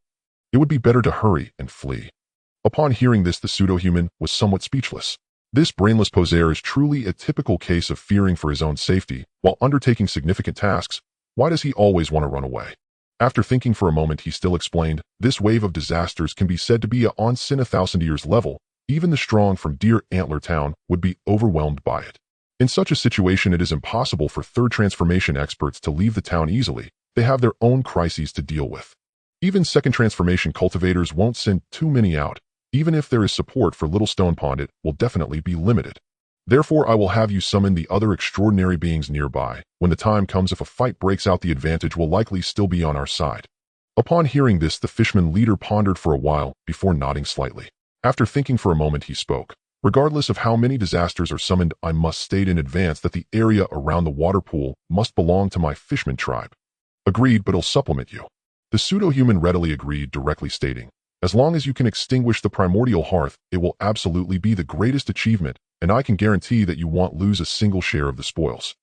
It would be better to hurry and flee. Upon hearing this, the pseudo-human was somewhat speechless. This brainless Poser is truly a typical case of fearing for his own safety while undertaking significant tasks. Why does he always want to run away? After thinking for a moment, he still explained, this wave of disasters can be said to be on sin 1,000 years level. Even the strong from Deer Antler Town would be overwhelmed by it. In such a situation, it is impossible for third transformation experts to leave the town easily. They have their own crises to deal with. Even second transformation cultivators won't send too many out. Even if there is support for Little Stone Pond, it will definitely be limited. Therefore, I will have you summon the other extraordinary beings nearby. When the time comes, if a fight breaks out, the advantage will likely still be on our side. Upon hearing this, the fishman leader pondered for a while before nodding slightly. After thinking for a moment, he spoke. Regardless of how many disasters are summoned, I must state in advance that the area around the water pool must belong to my fishman tribe. Agreed, but I'll supplement you. The pseudo-human readily agreed, directly stating, as long as you can extinguish the primordial hearth, it will absolutely be the greatest achievement, and I can guarantee that you won't lose a single share of the spoils.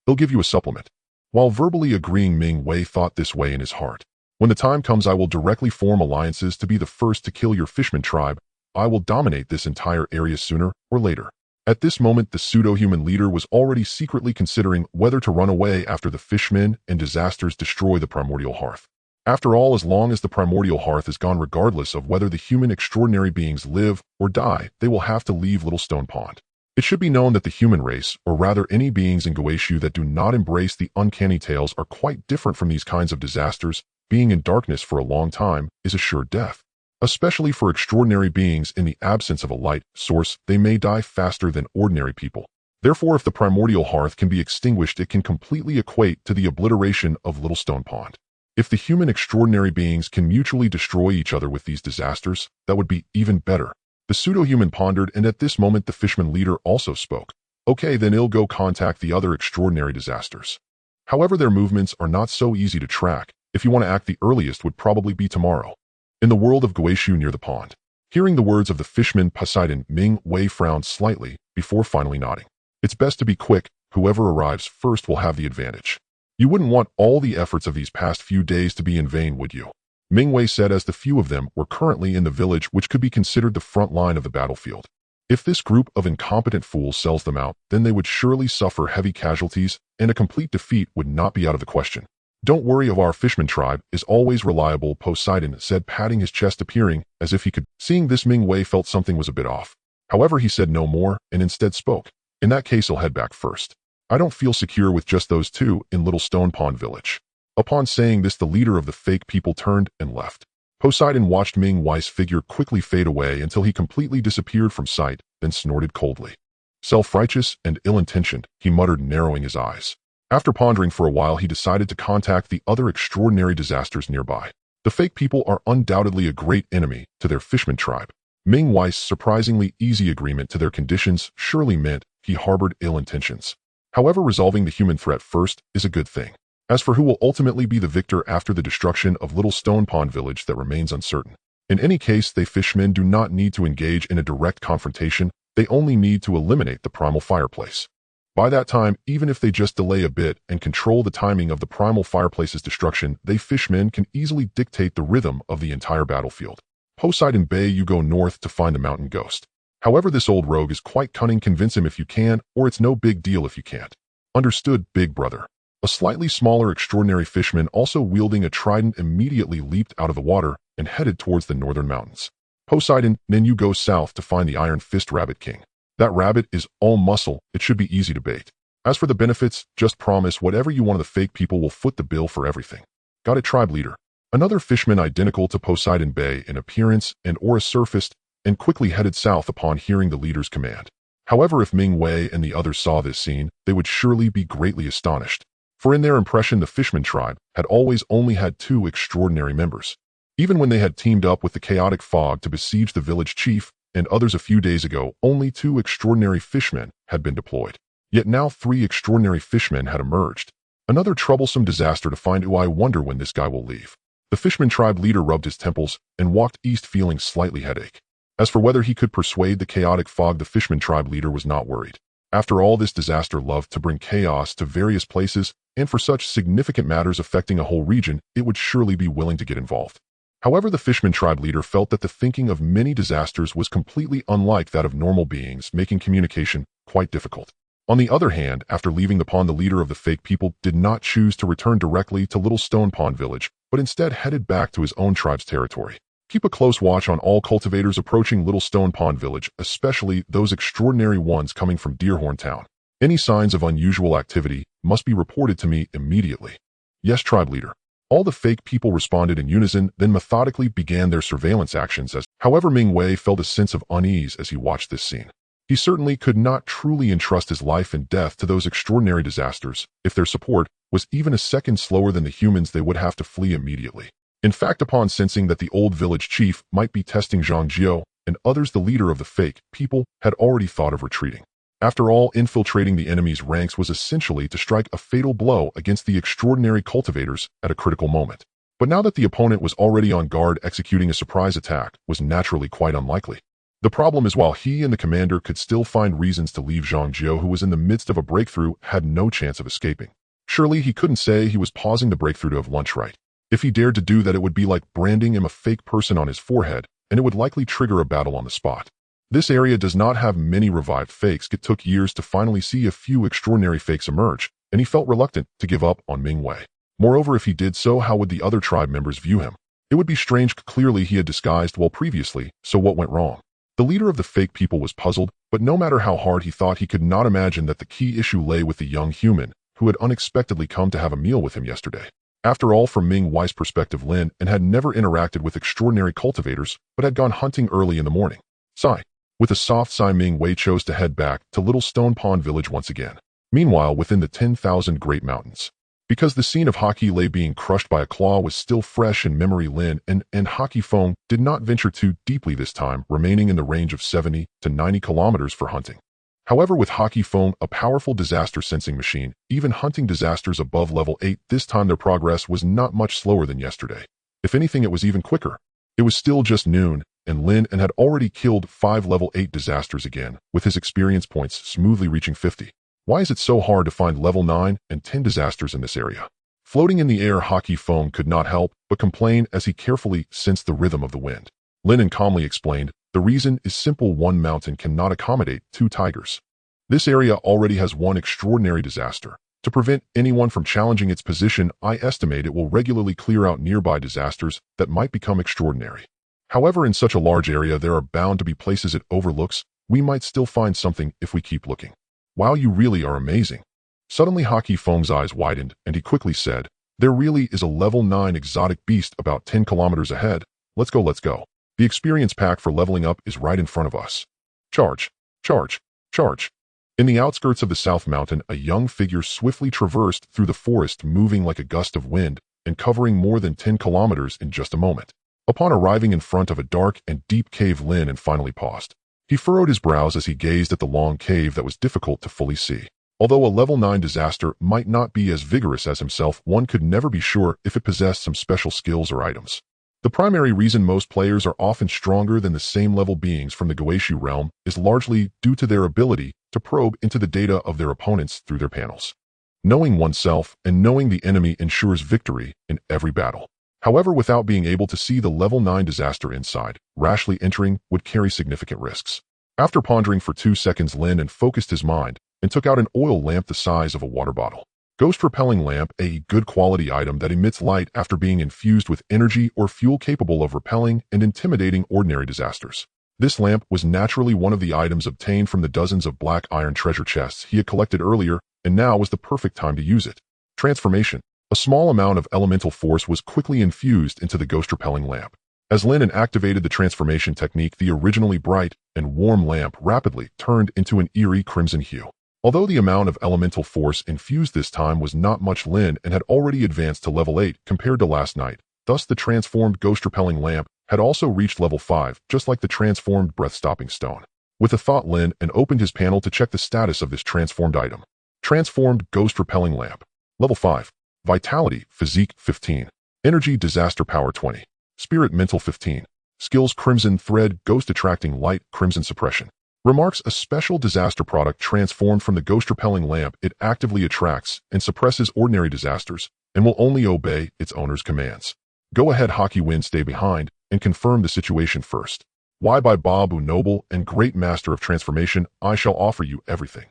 They'll give you a supplement. While verbally agreeing, Ming Wei thought this way in his heart. When the time comes, I will directly form alliances to be the first to kill your fishman tribe. I will dominate this entire area sooner or later. At this moment, the pseudo-human leader was already secretly considering whether to run away after the fishmen and disasters destroy the primordial hearth. After all, as long as the primordial hearth is gone, regardless of whether the human extraordinary beings live or die, they will have to leave Little Stone Pond. It should be known that the human race, or rather any beings in Guixu that do not embrace the uncanny tales, are quite different from these kinds of disasters. being in darkness for a long time is a sure death. Especially for extraordinary beings in the absence of a light source, they may die faster than ordinary people. Therefore, if the primordial hearth can be extinguished, it can completely equate to the obliteration of Little Stone Pond. If the human extraordinary beings can mutually destroy each other with these disasters, that would be even better. The pseudo-human pondered, and at this moment the fishman leader also spoke. Okay, then I'll go contact the other extraordinary disasters. However, their movements are not so easy to track. If you want to act, the earliest would probably be tomorrow. In the world of Guixu near the pond. Hearing the words of the fishman Poseidon, Ming Wei frowned slightly before finally nodding. It's best to be quick. Whoever arrives first will have the advantage. You wouldn't want all the efforts of these past few days to be in vain, would you? Ming Wei said, as the few of them were currently in the village, which could be considered the front line of the battlefield. If this group of incompetent fools sells them out, then they would surely suffer heavy casualties, and a complete defeat would not be out of the question. Don't worry, of our fisherman tribe is always reliable, Poseidon said, patting his chest, appearing as if he could. Seeing this, Ming Wei felt something was a bit off. However, he said no more and instead spoke. In that case, I'll head back first. I don't feel secure with just those two in Little Stone Pond Village. Upon saying this, the leader of the fake people turned and left. Poseidon watched Ming Wei's figure quickly fade away until he completely disappeared from sight, then snorted coldly. Self-righteous and ill-intentioned, he muttered, narrowing his eyes. After pondering for a while, he decided to contact the other extraordinary disasters nearby. The fake people are undoubtedly a great enemy to their fishman tribe. Ming Wei's surprisingly easy agreement to their conditions surely meant he harbored ill intentions. However, resolving the human threat first is a good thing. As for who will ultimately be the victor after the destruction of Little Stone Pond Village, that remains uncertain. In any case, they fishmen do not need to engage in a direct confrontation, they only need to eliminate the primal fireplace. By that time, even if they just delay a bit and control the timing of the primal fireplace's destruction, they fishmen can easily dictate the rhythm of the entire battlefield. Poseidon Bay, you go north to find the mountain ghost. However, this old rogue is quite cunning. Convince him if you can, or it's no big deal if you can't. Understood, big brother. A slightly smaller extraordinary fishman, also wielding a trident, immediately leaped out of the water and headed towards the northern mountains. Poseidon, then you go south to find the Iron Fist Rabbit King. That rabbit is all muscle, it should be easy to bait. As for the benefits, just promise whatever you want, the fake people will foot the bill for everything. Got it, tribe leader. Another fishman identical to Poseidon Bay in appearance and aura surfaced and quickly headed south upon hearing the leader's command. However, if Ming Wei and the others saw this scene, they would surely be greatly astonished. For in their impression, the fishman tribe had always only had two extraordinary members. Even when they had teamed up with the chaotic fog to besiege the village chief and others a few days ago, only two extraordinary fishmen had been deployed. Yet now 3 extraordinary fishmen had emerged. Another troublesome disaster to find. I wonder when this guy will leave. The fishman tribe leader rubbed his temples and walked east, feeling slightly headache. As for whether he could persuade the chaotic fog, the fishman tribe leader was not worried. After all, this disaster loved to bring chaos to various places, and for such significant matters affecting a whole region, it would surely be willing to get involved. However, the fishman tribe leader felt that the thinking of many disasters was completely unlike that of normal beings, making communication quite difficult. On the other hand, after leaving the pond, the leader of the fake people did not choose to return directly to Little Stone Pond Village, but instead headed back to his own tribe's territory. Keep a close watch on all cultivators approaching Little Stone Pond Village, especially those extraordinary ones coming from Deerhorn Town. Any signs of unusual activity must be reported to me immediately. Yes, tribe leader. All the fake people responded in unison, then methodically began their surveillance actions. However, Ming Wei felt a sense of unease as he watched this scene. He certainly could not truly entrust his life and death to those extraordinary disasters. If their support was even a second slower than the humans, they would have to flee immediately. In fact, upon sensing that the old village chief might be testing Zhang Jiao and others, the leader of the fake people had already thought of retreating. After all, infiltrating the enemy's ranks was essentially to strike a fatal blow against the extraordinary cultivators at a critical moment. But now that the opponent was already on guard, executing a surprise attack was naturally quite unlikely. The problem is, while he and the commander could still find reasons to leave, Zhang Jiao, who was in the midst of a breakthrough, had no chance of escaping. Surely he couldn't say he was pausing the breakthrough to have lunch, right? If he dared to do that, it would be like branding him a fake person on his forehead, and it would likely trigger a battle on the spot. This area does not have many revived fakes. It took years to finally see a few extraordinary fakes emerge, and he felt reluctant to give up on Ming Wei. Moreover, if he did so, how would the other tribe members view him? It would be strange. Clearly he had disguised well previously, so what went wrong? The leader of the fake people was puzzled, but no matter how hard he thought, he could not imagine that the key issue lay with the young human who had unexpectedly come to have a meal with him yesterday. After all, from Ming Wei's perspective, Lin An had never interacted with extraordinary cultivators, but had gone hunting early in the morning. Sigh. With a soft sigh, Ming Wei chose to head back to Little Stone Pond Village once again. Meanwhile, within the 10,000 Great Mountains. Because the scene of Haki Lei being crushed by a claw was still fresh in memory, Lin An and Haki Feng did not venture too deeply this time, remaining in the range of 70 to 90 kilometers for hunting. However, with Haki Feng, a powerful disaster sensing machine, even hunting disasters above level 8, this time their progress was not much slower than yesterday. If anything, it was even quicker. It was still just noon, and Lin An had already killed 5 level 8 disasters again, with his experience points smoothly reaching 50. Why is it so hard to find level 9 and 10 disasters in this area? Floating in the air, Haki Feng could not help but complain as he carefully sensed the rhythm of the wind. Lin An calmly explained, the reason is simple: one mountain cannot accommodate 2 tigers. This area already has 1 extraordinary disaster. To prevent anyone from challenging its position, I estimate it will regularly clear out nearby disasters that might become extraordinary. However, in such a large area, there are bound to be places it overlooks. We might still find something if we keep looking. Wow, you really are amazing. Suddenly, Haki Feng's eyes widened, and he quickly said, there really is a level 9 exotic beast about 10 kilometers ahead. Let's go, let's go. The experience pack for leveling up is right in front of us. Charge, charge, charge. In the outskirts of the South Mountain, a young figure swiftly traversed through the forest, moving like a gust of wind and covering more than 10 kilometers in just a moment. Upon arriving in front of a dark and deep cave, Lin An finally paused. He furrowed his brows as he gazed at the long cave that was difficult to fully see. Although a level 9 disaster might not be as vigorous as himself, one could never be sure if it possessed some special skills or items. The primary reason most players are often stronger than the same level beings from the Guixu realm is largely due to their ability to probe into the data of their opponents through their panels. Knowing oneself and knowing the enemy ensures victory in every battle. However, without being able to see the level 9 disaster inside, rashly entering would carry significant risks. After pondering for 2 seconds, Lin An focused his mind and took out an oil lamp the size of a water bottle. Ghost repelling lamp, a good quality item that emits light after being infused with energy or fuel capable of repelling and intimidating ordinary disasters. This lamp was naturally one of the items obtained from the dozens of black iron treasure chests he had collected earlier, and now was the perfect time to use it. Transformation. A small amount of elemental force was quickly infused into the ghost-repelling lamp. As Lin An activated the transformation technique, the originally bright and warm lamp rapidly turned into an eerie crimson hue. Although the amount of elemental force infused this time was not much, Lin An had already advanced to level 8 compared to last night. Thus, the transformed ghost-repelling lamp had also reached level 5, just like the transformed breath-stopping stone. With a thought, Lin An opened his panel to check the status of this transformed item. Transformed ghost-repelling lamp. Level 5. Vitality, Physique 15. Energy, Disaster Power 20. Spirit, Mental 15. Skills, Crimson Thread, Ghost Attracting Light, Crimson Suppression. Remarks: a special disaster product transformed from the ghost-repelling lamp. It actively attracts and suppresses ordinary disasters and will only obey its owner's commands. Go ahead, Haki Wind, stay behind and confirm the situation first. Why, by Babu, noble and great master of transformation, I shall offer you everything.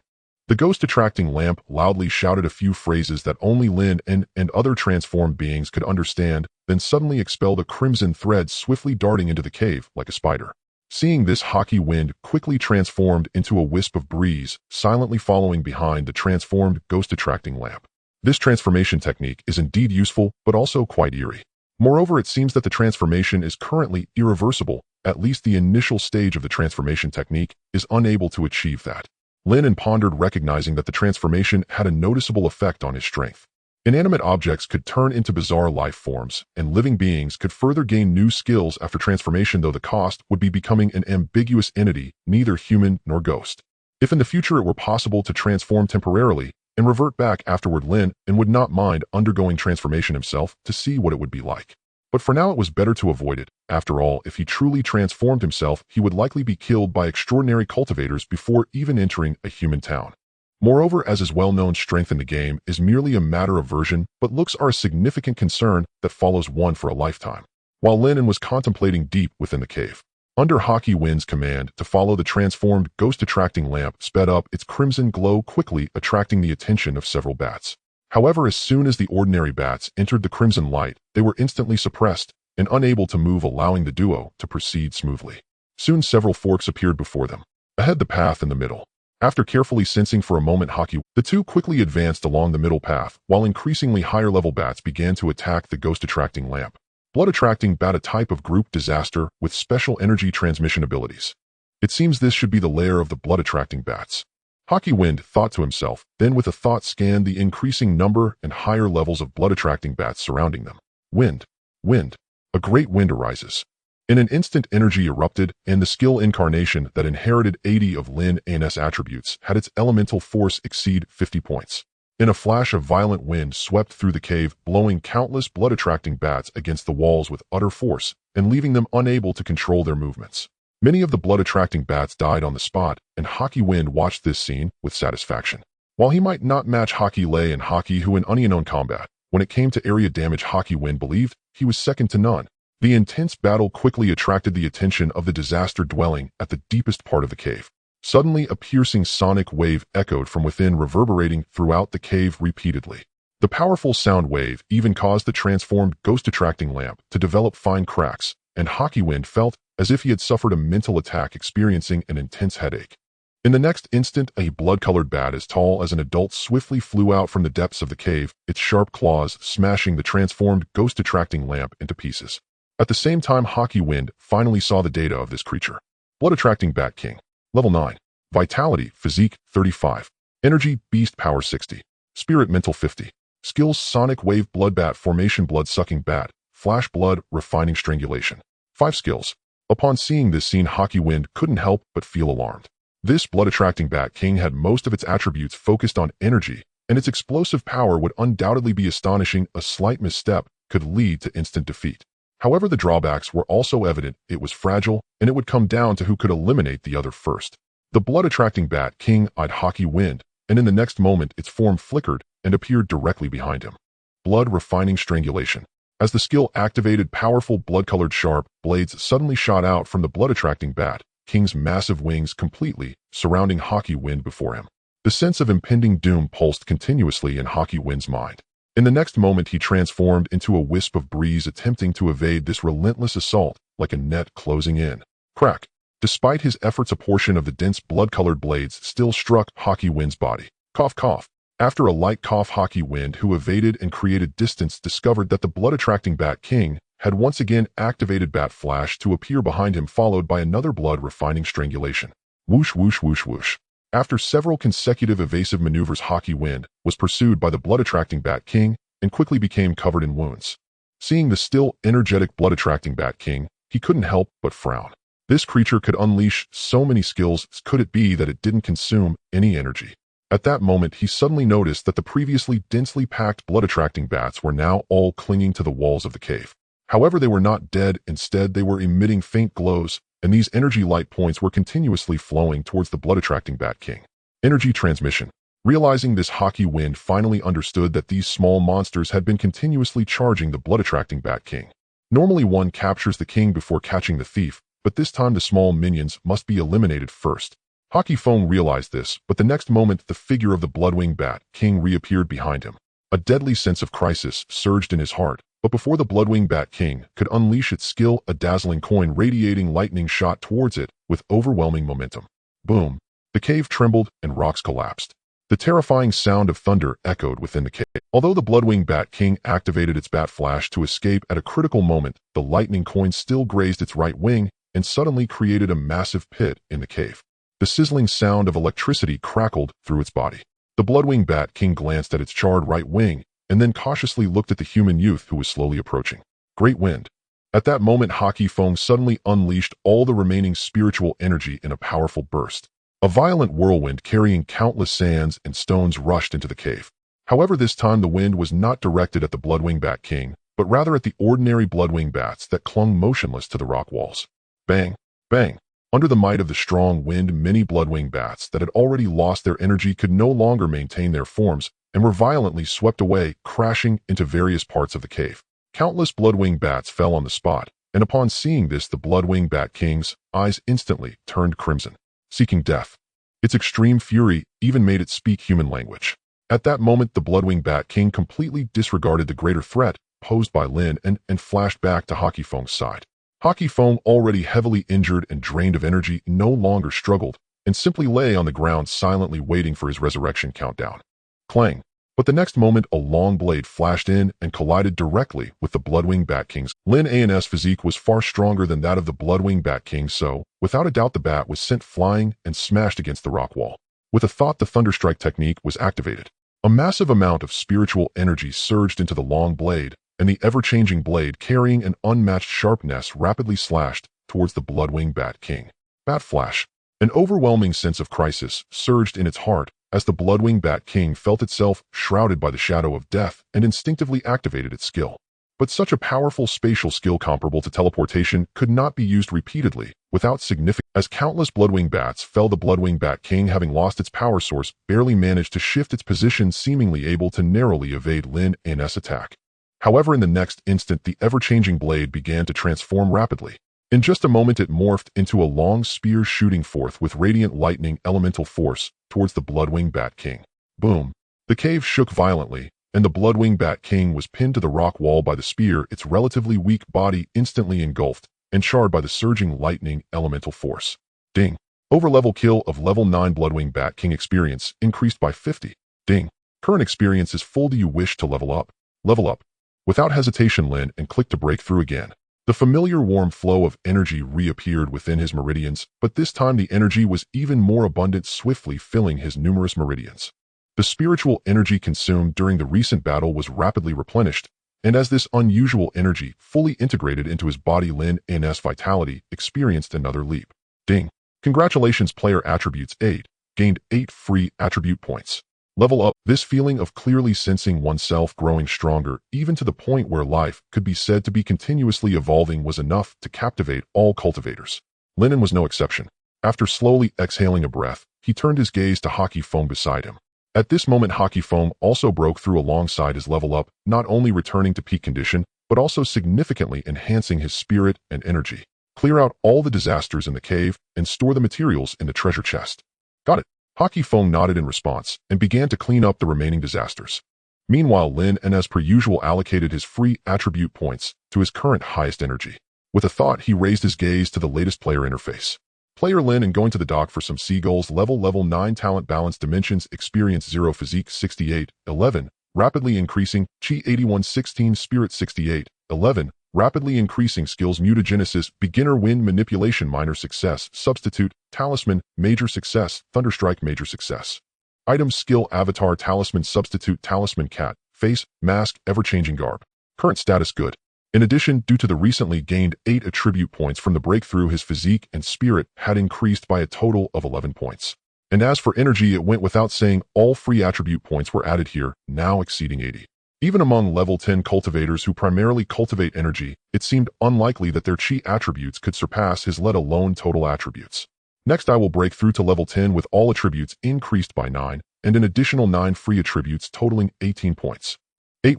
The ghost-attracting lamp loudly shouted a few phrases that only Lin An and other transformed beings could understand, then suddenly expelled a crimson thread, swiftly darting into the cave like a spider. Seeing this, Haki Wind quickly transformed into a wisp of breeze, silently following behind the transformed ghost-attracting lamp. This transformation technique is indeed useful, but also quite eerie. Moreover, it seems that the transformation is currently irreversible. At least the initial stage of the transformation technique is unable to achieve that. Lin An pondered, recognizing that the transformation had a noticeable effect on his strength. Inanimate objects could turn into bizarre life forms, and living beings could further gain new skills after transformation, though the cost would be becoming an ambiguous entity, neither human nor ghost. If in the future it were possible to transform temporarily and revert back afterward, Lin An would not mind undergoing transformation himself to see what it would be like. But for now, it was better to avoid it. After all, if he truly transformed himself, he would likely be killed by extraordinary cultivators before even entering a human town. Moreover, as his well-known strength in the game is merely a matter of version, but looks are a significant concern that follows one for a lifetime. While Lin An was contemplating deep within the cave, under Haki Wind's command to follow, the transformed ghost-attracting lamp sped up, its crimson glow quickly attracting the attention of several bats. However, as soon as the ordinary bats entered the crimson light, they were instantly suppressed and unable to move, allowing the duo to proceed smoothly. Soon several forks appeared before them. Ahead, the path in the middle. After carefully sensing for a moment the two quickly advanced along the middle path, while increasingly higher-level bats began to attack the ghost-attracting lamp. Blood-attracting bat, a type of group disaster with special energy transmission abilities. It seems this should be the lair of the blood-attracting bats. Hockey Wind thought to himself, then with a thought scanned the increasing number and higher levels of blood-attracting bats surrounding them. Wind. Wind. A great wind arises. In an instant, energy erupted, and the skill incarnation that inherited 80 of Lin An's attributes had its elemental force exceed 50 points. In a flash, a violent wind swept through the cave, blowing countless blood-attracting bats against the walls with utter force, and leaving them unable to control their movements. Many of the blood-attracting bats died on the spot, and Hockey Wind watched this scene with satisfaction. While he might not match Hockey Lei and Hockey Hu in unknown combat, when it came to area damage, Hockey Wind believed he was second to none. The intense battle quickly attracted the attention of the disaster dwelling at the deepest part of the cave. Suddenly, a piercing sonic wave echoed from within, reverberating throughout the cave repeatedly. The powerful sound wave even caused the transformed ghost-attracting lamp to develop fine cracks, and Hockey Wind felt as if he had suffered a mental attack, experiencing an intense headache. In the next instant, a blood-colored bat as tall as an adult swiftly flew out from the depths of the cave, its sharp claws smashing the transformed ghost-attracting lamp into pieces. At the same time, Hockey Wind finally saw the data of this creature. Blood-attracting Bat King. Level 9. Vitality, Physique, 35. Energy, Beast Power, 60. Spirit, Mental, 50. Skills, Sonic Wave, Blood Bat Formation, Blood-Sucking Bat, Flash Blood, Refining Strangulation. 5 skills. Upon seeing this scene, Hockey Wind couldn't help but feel alarmed. This blood-attracting Bat King had most of its attributes focused on energy, and its explosive power would undoubtedly be astonishing. A slight misstep could lead to instant defeat. However, the drawbacks were also evident. It was fragile, and it would come down to who could eliminate the other first. The blood-attracting Bat King eyed Hockey Wind, and in the next moment its form flickered and appeared directly behind him. Blood Refining Strangulation. As the skill activated, powerful blood-colored sharp blades suddenly shot out from the blood-attracting Bat King's massive wings, completely surrounding Hockey Wind before him. The sense of impending doom pulsed continuously in Hockey Wind's mind. In the next moment, he transformed into a wisp of breeze, attempting to evade this relentless assault like a net closing in. Crack! Despite his efforts, a portion of the dense blood-colored blades still struck Hockey Wind's body. Cough, cough. After a light cough, Hockey Wind, who evaded and created distance, discovered that the blood-attracting Bat King had once again activated Bat Flash to appear behind him, followed by another blood-refining strangulation. Whoosh, whoosh, whoosh, whoosh. After several consecutive evasive maneuvers, Hockey Wind was pursued by the blood-attracting Bat King and quickly became covered in wounds. Seeing the still energetic blood-attracting Bat King, he couldn't help but frown. This creature could unleash so many skills. Could it be that it didn't consume any energy? At that moment, he suddenly noticed that the previously densely packed blood-attracting bats were now all clinging to the walls of the cave. However, they were not dead. Instead, they were emitting faint glows, and these energy light points were continuously flowing towards the blood-attracting Bat King. Energy transmission. Realizing this, Hockey Wind finally understood that these small monsters had been continuously charging the blood-attracting Bat King. Normally, one captures the king before catching the thief, but this time the small minions must be eliminated first. Hockey Fong realized this, but the next moment the figure of the Bloodwing Bat King reappeared behind him. A deadly sense of crisis surged in his heart, but before the Bloodwing Bat King could unleash its skill, a dazzling coin radiating lightning shot towards it with overwhelming momentum. Boom! The cave trembled and rocks collapsed. The terrifying sound of thunder echoed within the cave. Although the Bloodwing Bat King activated its Bat Flash to escape at a critical moment, the lightning coin still grazed its right wing and suddenly created a massive pit in the cave. The sizzling sound of electricity crackled through its body. The Bloodwing Bat King glanced at its charred right wing and then cautiously looked at the human youth who was slowly approaching. Great wind. At that moment, Hockey Fong suddenly unleashed all the remaining spiritual energy in a powerful burst. A violent whirlwind carrying countless sands and stones rushed into the cave. However, this time the wind was not directed at the Bloodwing Bat King, but rather at the ordinary Bloodwing bats that clung motionless to the rock walls. Bang! Bang! Under the might of the strong wind, many Bloodwing bats that had already lost their energy could no longer maintain their forms and were violently swept away, crashing into various parts of the cave. Countless Bloodwing bats fell on the spot, and upon seeing this, the Bloodwing Bat King's eyes instantly turned crimson, seeking death. Its extreme fury even made it speak human language. At that moment, the Bloodwing Bat King completely disregarded the greater threat posed by Lin An and flashed back to Hockey Fong's side. Hockey Fong, already heavily injured and drained of energy, no longer struggled, and simply lay on the ground silently waiting for his resurrection countdown. Clang. But the next moment, a long blade flashed in and collided directly with the Bloodwing Bat King's. Lin An's physique was far stronger than that of the Bloodwing Bat King, so, without a doubt, the bat was sent flying and smashed against the rock wall. With a thought, the Thunderstrike technique was activated. A massive amount of spiritual energy surged into the long blade, and the ever-changing blade, carrying an unmatched sharpness, rapidly slashed towards the Bloodwing Bat King. Bat Flash. An overwhelming sense of crisis surged in its heart as the Bloodwing Bat King felt itself shrouded by the shadow of death and instinctively activated its skill. But such a powerful spatial skill comparable to teleportation could not be used repeatedly without significant. As countless Bloodwing Bats fell, the Bloodwing Bat King, having lost its power source, barely managed to shift its position, seemingly able to narrowly evade Lin An's attack. However, in the next instant, the ever-changing blade began to transform rapidly. In just a moment, it morphed into a long spear, shooting forth with radiant lightning elemental force towards the Bloodwing Bat King. Boom! The cave shook violently, and the Bloodwing Bat King was pinned to the rock wall by the spear, its relatively weak body instantly engulfed and charred by the surging lightning elemental force. Ding! Overlevel kill of level 9 Bloodwing Bat King experience increased by 50. Ding! Current experience is full. Do you wish to level up? Level up. Without hesitation, Lin An clicked to break through again. The familiar warm flow of energy reappeared within his meridians, but this time the energy was even more abundant, swiftly filling his numerous meridians. The spiritual energy consumed during the recent battle was rapidly replenished, and as this unusual energy fully integrated into his body, Lin An's vitality experienced another leap. Ding! Congratulations, player attributes 8. Gained 8 free attribute points. Level up. This feeling of clearly sensing oneself growing stronger, even to the point where life could be said to be continuously evolving, was enough to captivate all cultivators. Lin An was no exception. After slowly exhaling a breath, he turned his gaze to Hockey Foam beside him. At this moment, Hockey Foam also broke through alongside his level up, not only returning to peak condition, but also significantly enhancing his spirit and energy. Clear out all the disasters in the cave and store the materials in the treasure chest. Got it. Hockey Foam nodded in response and began to clean up the remaining disasters. Meanwhile, Lin An, as per usual, allocated his free attribute points to his current highest energy. With a thought, he raised his gaze to the latest player interface. Player Lin An going to the dock for some seagulls. Level 9 talent balance dimensions experience 0 physique 68 11 rapidly increasing chi 81 16 spirit 68 11 rapidly increasing skills mutagenesis beginner wind manipulation minor success substitute talisman major success thunderstrike major success item skill avatar talisman substitute talisman cat face mask ever-changing garb current status good. In addition, due to the recently gained 8 attribute points from the breakthrough, his physique and spirit had increased by a total of 11 points. And as for energy, it went without saying, all free attribute points were added here, now exceeding 80. Even among level 10 cultivators who primarily cultivate energy, it seemed unlikely that their chi attributes could surpass his, let alone total attributes. Next, I will break through to level 10 with all attributes increased by 9, and an additional 9 free attributes totaling 18 points. 8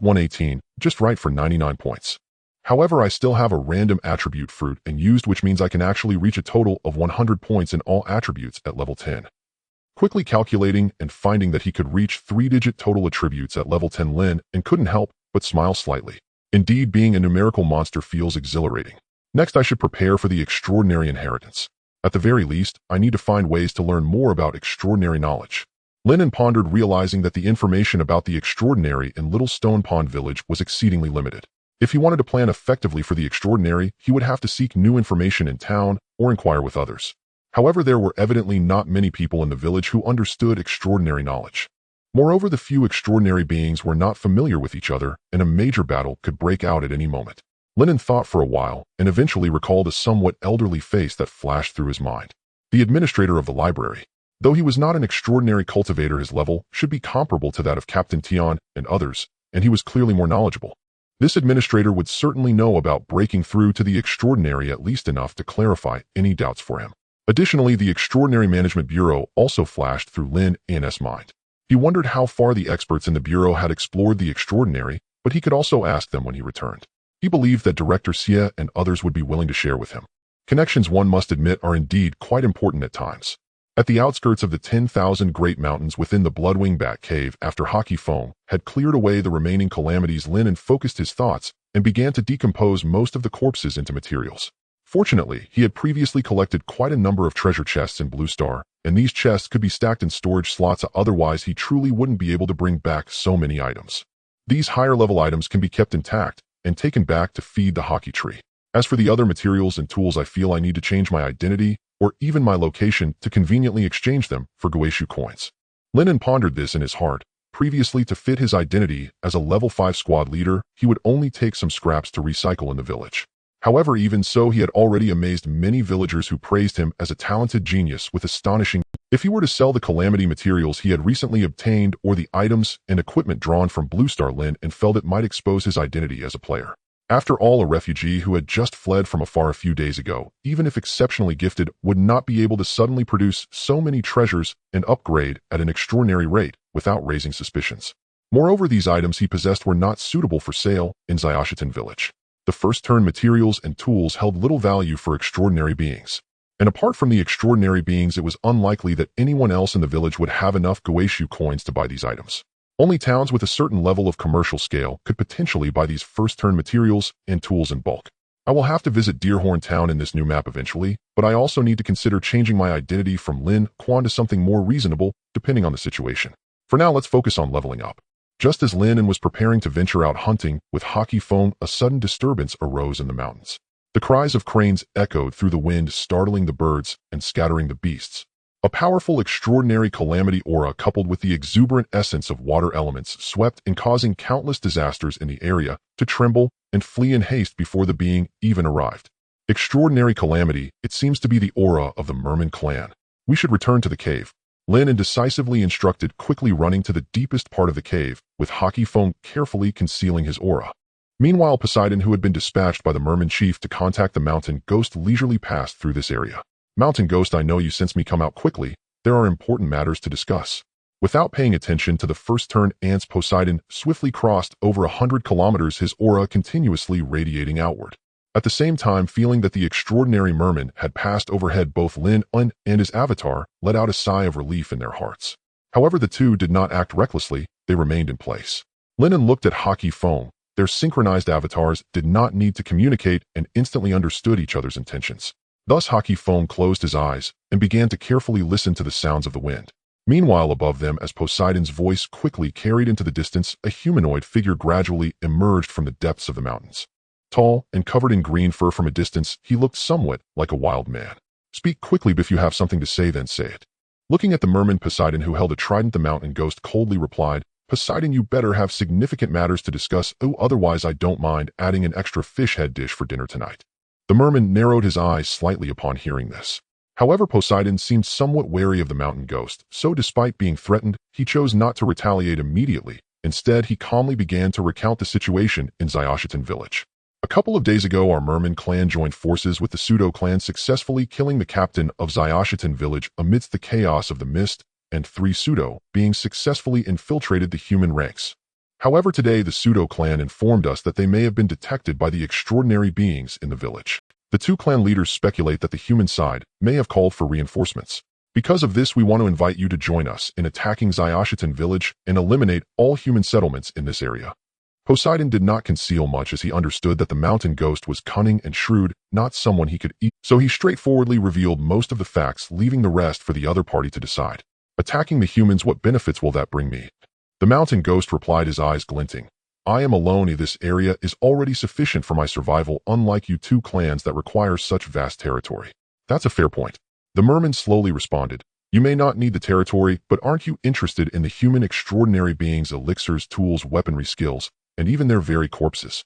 just right for 99 points. However, I still have a random attribute fruit and used, which means I can actually reach a total of 100 points in all attributes at level 10. Quickly calculating and finding that he could reach 3-digit total attributes at level 10, Lin An couldn't help but smile slightly. Indeed, being a numerical monster feels exhilarating. Next, I should prepare for the extraordinary inheritance. At the very least, I need to find ways to learn more about extraordinary knowledge. Lin An pondered, realizing that the information about the extraordinary in Little Stone Pond Village was exceedingly limited. If he wanted to plan effectively for the extraordinary, he would have to seek new information in town or inquire with others. However, there were evidently not many people in the village who understood extraordinary knowledge. Moreover, the few extraordinary beings were not familiar with each other, and a major battle could break out at any moment. Lin An thought for a while and eventually recalled a somewhat elderly face that flashed through his mind. The administrator of the library. Though he was not an extraordinary cultivator, his level should be comparable to that of Captain Tian and others, and he was clearly more knowledgeable. This administrator would certainly know about breaking through to the extraordinary, at least enough to clarify any doubts for him. Additionally, the Extraordinary Management Bureau also flashed through Lin An's mind. He wondered how far the experts in the Bureau had explored the extraordinary, but he could also ask them when he returned. He believed that Director Xie and others would be willing to share with him. Connections, one must admit, are indeed quite important at times. At the outskirts of the 10,000 Great Mountains within the Bloodwing Bat Cave, after Hockey Foam had cleared away the remaining calamities, Lin An focused his thoughts and began to decompose most of the corpses into materials. Fortunately, he had previously collected quite a number of treasure chests in Blue Star, and these chests could be stacked in storage slots, otherwise he truly wouldn't be able to bring back so many items. These higher-level items can be kept intact and taken back to feed the hockey tree. As for the other materials and tools, I feel I need to change my identity or even my location to conveniently exchange them for Guixu coins. Lin An pondered this in his heart. Previously, to fit his identity as a level 5 squad leader, he would only take some scraps to recycle in the village. However, even so, he had already amazed many villagers who praised him as a talented genius with astonishing. If he were to sell the calamity materials he had recently obtained or the items and equipment drawn from Blue Star, Lin An felt it might expose his identity as a player. After all, a refugee who had just fled from afar a few days ago, even if exceptionally gifted, would not be able to suddenly produce so many treasures and upgrade at an extraordinary rate without raising suspicions. Moreover, these items he possessed were not suitable for sale in Xiaoshitan village. The first-turn materials and tools held little value for extraordinary beings. And apart from the extraordinary beings, it was unlikely that anyone else in the village would have enough Guixu coins to buy these items. Only towns with a certain level of commercial scale could potentially buy these first-turn materials and tools in bulk. I will have to visit Deerhorn Town in this new map eventually, but I also need to consider changing my identity from Lin Quan to something more reasonable, depending on the situation. For now, let's focus on leveling up. Just as Lin An was preparing to venture out hunting with hockey foam, a sudden disturbance arose in the mountains. The cries of cranes echoed through the wind, startling the birds and scattering the beasts. A powerful, extraordinary calamity aura coupled with the exuberant essence of water elements swept in, causing countless disasters in the area to tremble and flee in haste before the being even arrived. Extraordinary calamity, it seems to be the aura of the Merman clan. We should return to the cave. Lin An decisively instructed, quickly running to the deepest part of the cave, with hockey foam carefully concealing his aura. Meanwhile, Poseidon, who had been dispatched by the Merman chief to contact the mountain ghost, leisurely passed through this area. Mountain Ghost, I know you sense me come out quickly. There are important matters to discuss. Without paying attention to the first turn ants, Poseidon swiftly crossed over 100 kilometers, his aura continuously radiating outward. At the same time, feeling that the extraordinary merman had passed overhead, both Lin An and his avatar let out a sigh of relief in their hearts. However, the two did not act recklessly, they remained in place. Lin An looked at hockey foam. Their synchronized avatars did not need to communicate and instantly understood each other's intentions. Thus, hockey foam closed his eyes and began to carefully listen to the sounds of the wind. Meanwhile, above them, as Poseidon's voice quickly carried into the distance, a humanoid figure gradually emerged from the depths of the mountains. Tall and covered in green fur, from a distance, he looked somewhat like a wild man. Speak quickly, but if you have something to say, then say it. Looking at the merman, Poseidon, who held a trident, the mountain ghost coldly replied, Poseidon, you better have significant matters to discuss. Oh, otherwise I don't mind adding an extra fish head dish for dinner tonight. The merman narrowed his eyes slightly upon hearing this. However, Poseidon seemed somewhat wary of the mountain ghost, so despite being threatened, he chose not to retaliate immediately. Instead, he calmly began to recount the situation in Xiaoshitan village. A couple of days ago, our merman clan joined forces with the pseudo clan, successfully killing the captain of Xiaoshitan village amidst the chaos of the mist, and 3 pseudo beings successfully infiltrated the human ranks. However, today the pseudo clan informed us that they may have been detected by the extraordinary beings in the village. The 2 clan leaders speculate that the human side may have called for reinforcements. Because of this, we want to invite you to join us in attacking Xiaoshitan village and eliminate all human settlements in this area. Poseidon did not conceal much, as he understood that the mountain ghost was cunning and shrewd, not someone he could eat, so he straightforwardly revealed most of the facts, leaving the rest for the other party to decide. Attacking the humans, what benefits will that bring me? The mountain ghost replied, his eyes glinting. I am alone. This area is already sufficient for my survival, unlike you 2 clans that require such vast territory. That's a fair point. The merman slowly responded. You may not need the territory, but aren't you interested in the human extraordinary beings' elixirs, tools, weaponry, skills, and even their very corpses?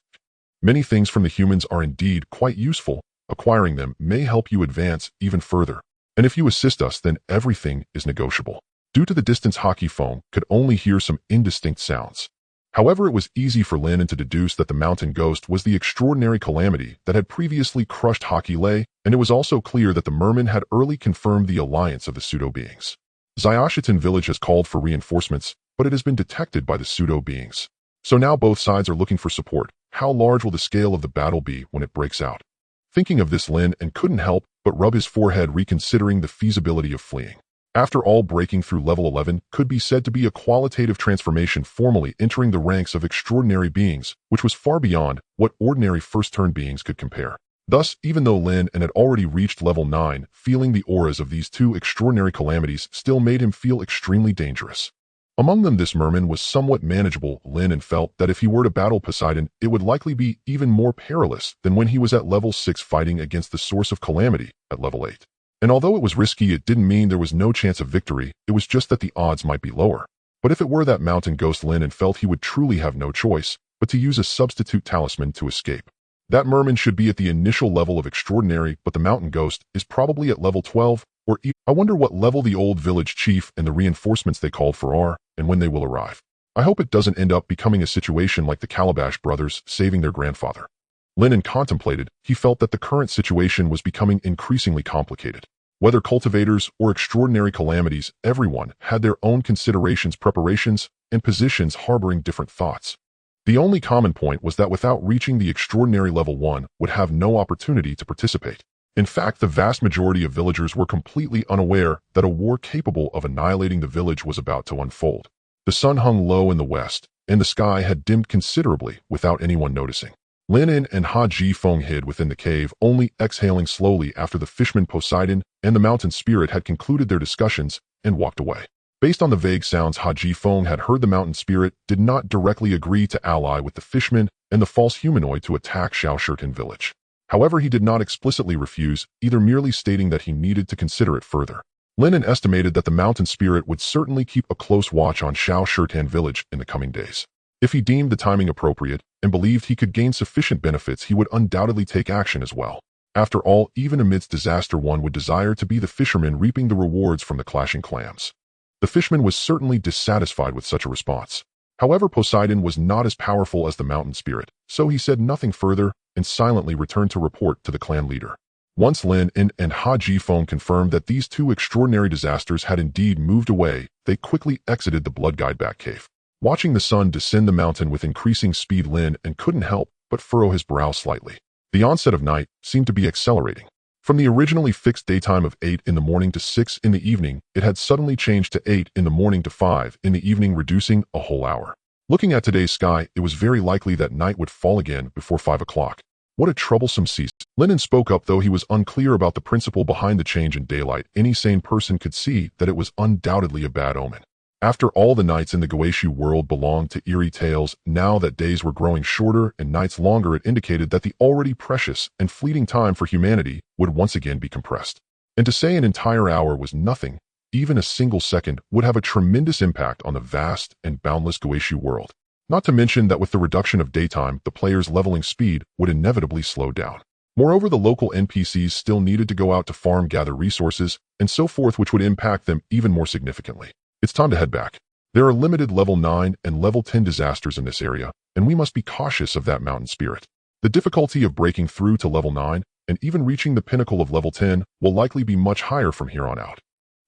Many things from the humans are indeed quite useful. Acquiring them may help you advance even further. And if you assist us, then everything is negotiable. Due to the distance, hockey foam could only hear some indistinct sounds. However, it was easy for Lin An to deduce that the mountain ghost was the extraordinary calamity that had previously crushed Hockey Lay, and it was also clear that the merman had early confirmed the alliance of the pseudo-beings. Xiaoshitan village has called for reinforcements, but it has been detected by the pseudo-beings. So now both sides are looking for support. How large will the scale of the battle be when it breaks out? Thinking of this, Lin An couldn't help but rub his forehead, reconsidering the feasibility of fleeing. After all, breaking through level 11 could be said to be a qualitative transformation, formally entering the ranks of extraordinary beings, which was far beyond what ordinary first-turn beings could compare. Thus, even though Lin An had already reached level 9, feeling the auras of these two extraordinary calamities still made him feel extremely dangerous. Among them, this merman was somewhat manageable. Lin An felt that if he were to battle Poseidon, it would likely be even more perilous than when he was at level 6 fighting against the source of calamity at level 8. And although it was risky, it didn't mean there was no chance of victory, it was just that the odds might be lower. But if it were that mountain ghost, Lin An felt he would truly have no choice but to use a substitute talisman to escape. That merman should be at the initial level of extraordinary, but the mountain ghost is probably at level 12, or even. I wonder what level the old village chief and the reinforcements they called for are, and when they will arrive. I hope it doesn't end up becoming a situation like the Calabash brothers saving their grandfather. Lin An contemplated. He felt that the current situation was becoming increasingly complicated. Whether cultivators or extraordinary calamities, everyone had their own considerations, preparations, and positions harboring different thoughts. The only common point was that without reaching the extraordinary level 1 would have no opportunity to participate. In fact, the vast majority of villagers were completely unaware that a war capable of annihilating the village was about to unfold. The sun hung low in the west, and the sky had dimmed considerably without anyone noticing. Lin An and Haji Feng hid within the cave, only exhaling slowly after the fisherman Poseidon and the mountain spirit had concluded their discussions and walked away. Based on the vague sounds Haji Feng had heard, the mountain spirit did not directly agree to ally with the fisherman and the false humanoid to attack Xiaoshirtan village. However, he did not explicitly refuse, either merely stating that he needed to consider it further. Lin An estimated that the mountain spirit would certainly keep a close watch on Xiaoshirtan village in the coming days. If he deemed the timing appropriate and believed he could gain sufficient benefits, he would undoubtedly take action as well. After all, even amidst disaster, one would desire to be the fisherman reaping the rewards from the clashing clams. The fisherman was certainly dissatisfied with such a response. However, Poseidon was not as powerful as the mountain spirit, so he said nothing further and silently returned to report to the clan leader. Once Lin An and Haji Feng confirmed that these two extraordinary disasters had indeed moved away, they quickly exited the Blood Guide back cave. Watching the sun descend the mountain with increasing speed, Lin An couldn't help but furrow his brow slightly. The onset of night seemed to be accelerating. From the originally fixed daytime of 8 in the morning to 6 in the evening, it had suddenly changed to 8 in the morning to 5 in the evening, reducing a whole hour. Looking at today's sky, it was very likely that night would fall again before 5 o'clock. What a troublesome cease. Lin An spoke up, though he was unclear about the principle behind the change in daylight. Any sane person could see that it was undoubtedly a bad omen. After all, the nights in the Guixu world belonged to eerie tales. Now that days were growing shorter and nights longer, it indicated that the already precious and fleeting time for humanity would once again be compressed. And to say an entire hour was nothing, even a single second, would have a tremendous impact on the vast and boundless Guixu world. Not to mention that with the reduction of daytime, the player's leveling speed would inevitably slow down. Moreover, the local NPCs still needed to go out to farm, gather resources, and so forth, which would impact them even more significantly. It's time to head back. There are limited level 9 and level 10 disasters in this area, and we must be cautious of that mountain spirit. The difficulty of breaking through to level 9 and even reaching the pinnacle of level 10 will likely be much higher from here on out.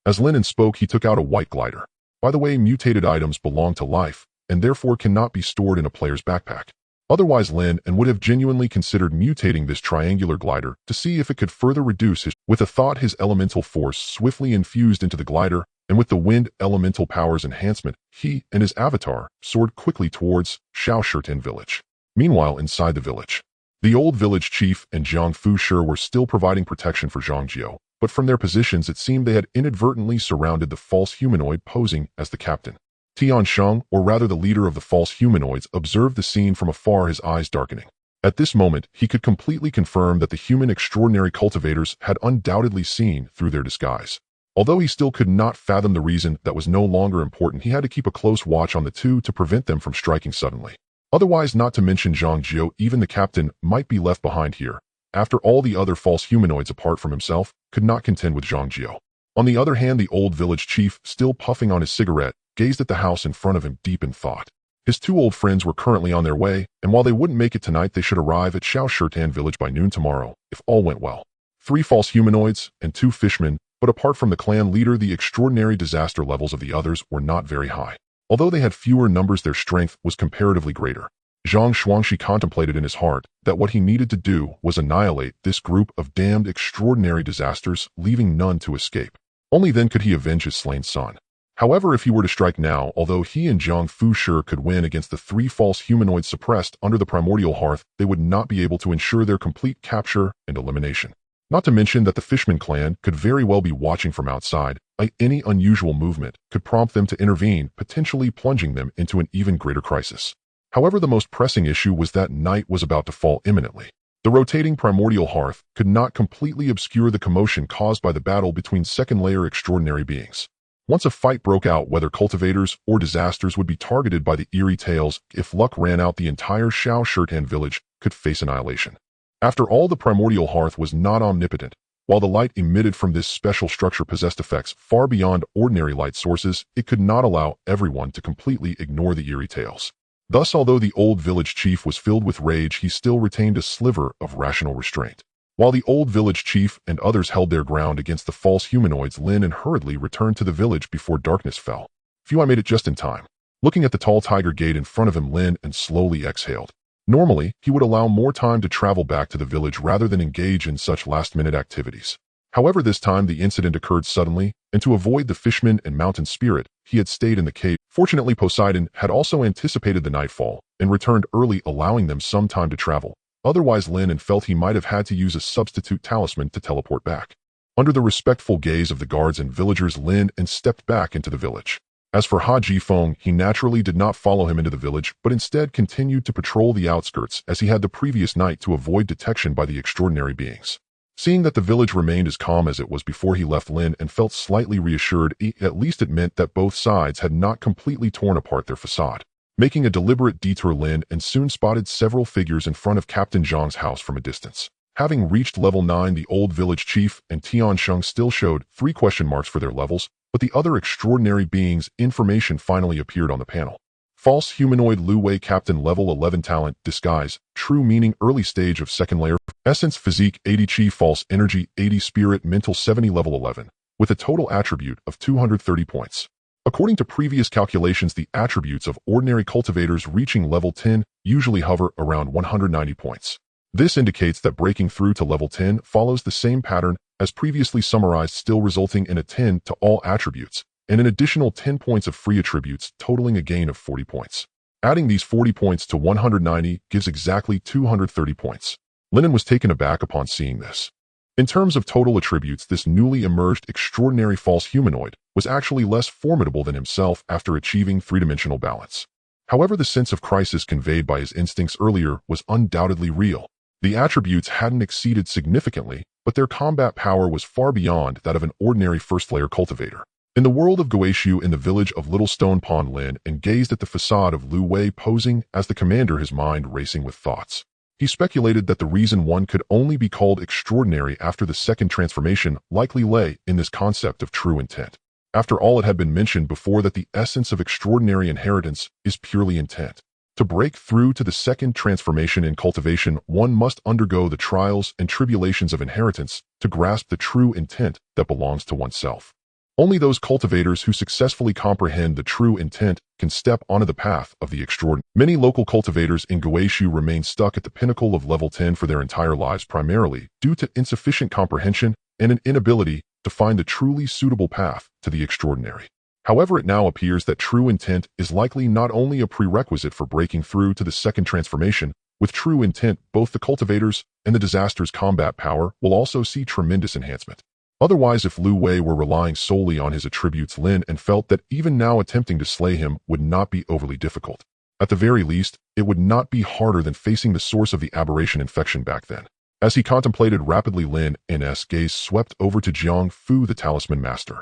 As Lin An spoke, he took out a white glider. By the way, mutated items belong to life, and therefore cannot be stored in a player's backpack. Otherwise, Lin An would have genuinely considered mutating this triangular glider to see if it could further reduce his. With a thought, his elemental force swiftly infused into the glider, and with the wind elemental powers enhancement, he and his avatar soared quickly towards Xiaoshirtan village. Meanwhile, inside the village, the old village chief and Zhang Fushi were still providing protection for Zhang Jiao, but from their positions it seemed they had inadvertently surrounded the false humanoid posing as the captain. Tian Sheng, or rather the leader of the false humanoids, observed the scene from afar, his eyes darkening. At this moment, he could completely confirm that the human extraordinary cultivators had undoubtedly seen through their disguise. Although he still could not fathom the reason, that was no longer important. He had to keep a close watch on the two to prevent them from striking suddenly. Otherwise, not to mention Zhang Jiao, even the captain might be left behind here. After all, the other false humanoids apart from himself could not contend with Zhang Jiao. On the other hand, the old village chief, still puffing on his cigarette, gazed at the house in front of him deep in thought. His two old friends were currently on their way, and while they wouldn't make it tonight, they should arrive at Xiaoshirtan village by noon tomorrow, if all went well. 3 false humanoids and 2 fishmen, but apart from the clan leader, the extraordinary disaster levels of the others were not very high. Although they had fewer numbers, their strength was comparatively greater. Zhang Shuangxi contemplated in his heart that what he needed to do was annihilate this group of damned extraordinary disasters, leaving none to escape. Only then could he avenge his slain son. However, if he were to strike now, although he and Jiang Fu sure could win against the 3 false humanoids suppressed under the primordial hearth, they would not be able to ensure their complete capture and elimination. Not to mention that the Fishman clan could very well be watching from outside. Any unusual movement could prompt them to intervene, potentially plunging them into an even greater crisis. However, the most pressing issue was that night was about to fall imminently. The rotating primordial hearth could not completely obscure the commotion caused by the battle between second-layer extraordinary beings. Once a fight broke out, whether cultivators or disasters would be targeted by the eerie tales. If luck ran out, the entire Shao Shirtan village could face annihilation. After all, the primordial hearth was not omnipotent. While the light emitted from this special structure possessed effects far beyond ordinary light sources, it could not allow everyone to completely ignore the eerie tales. Thus, although the old village chief was filled with rage, he still retained a sliver of rational restraint. While the old village chief and others held their ground against the false humanoids, Lin An hurriedly returned to the village before darkness fell. Phew, I made it just in time. Looking at the tall tiger gate in front of him, Lin An slowly exhaled. Normally, he would allow more time to travel back to the village rather than engage in such last-minute activities. However, this time the incident occurred suddenly, and to avoid the fishman and mountain spirit, he had stayed in the cave. Fortunately, Poseidon had also anticipated the nightfall and returned early, allowing them some time to travel. Otherwise, Lin An felt he might have had to use a substitute talisman to teleport back. Under the respectful gaze of the guards and villagers, Lin An stepped back into the village. As for Ha Jifeng, he naturally did not follow him into the village, but instead continued to patrol the outskirts as he had the previous night to avoid detection by the extraordinary beings. Seeing that the village remained as calm as it was before he left, Lin An felt slightly reassured. At least it meant that both sides had not completely torn apart their facade. Making a deliberate detour, Lin An soon spotted several figures in front of Captain Zhang's house from a distance. Having reached level 9, the old village chief and Tian Sheng still showed 3 question marks for their levels, but the other extraordinary beings' information finally appeared on the panel. False humanoid Lu Wei, Captain, level 11, talent, disguise, true meaning, early stage of second layer, essence, physique, 80 chi, false energy, 80 spirit, mental, 70, level 11, with a total attribute of 230 points. According to previous calculations, the attributes of ordinary cultivators reaching level 10 usually hover around 190 points. This indicates that breaking through to level 10 follows the same pattern as previously summarized, still resulting in a 10 to all attributes, and an additional 10 points of free attributes, totaling a gain of 40 points. Adding these 40 points to 190 gives exactly 230 points. Lin An was taken aback upon seeing this. In terms of total attributes, this newly emerged extraordinary false humanoid was actually less formidable than himself after achieving 3-dimensional balance. However, the sense of crisis conveyed by his instincts earlier was undoubtedly real. The attributes hadn't exceeded significantly, but their combat power was far beyond that of an ordinary first-layer cultivator. In the world of Guixu, in the village of Little Stone Pond, Lin An gazed at the facade of Lu Wei posing as the commander, his mind racing with thoughts. He speculated that the reason one could only be called extraordinary after the second transformation likely lay in this concept of true intent. After all, it had been mentioned before that the essence of extraordinary inheritance is purely intent. To break through to the second transformation in cultivation, one must undergo the trials and tribulations of inheritance to grasp the true intent that belongs to oneself. Only those cultivators who successfully comprehend the true intent can step onto the path of the extraordinary. Many local cultivators in Guixu remain stuck at the pinnacle of level 10 for their entire lives, primarily due to insufficient comprehension and an inability to find the truly suitable path to the extraordinary. However, it now appears that true intent is likely not only a prerequisite for breaking through to the second transformation. With true intent, both the cultivators and the disaster's combat power will also see tremendous enhancement. Otherwise, if Lu Wei were relying solely on his attributes, Lin An felt that even now attempting to slay him would not be overly difficult. At the very least, it would not be harder than facing the source of the aberration infection back then. As he contemplated rapidly, Lin An's gaze swept over to Jiang Fu, the talisman master.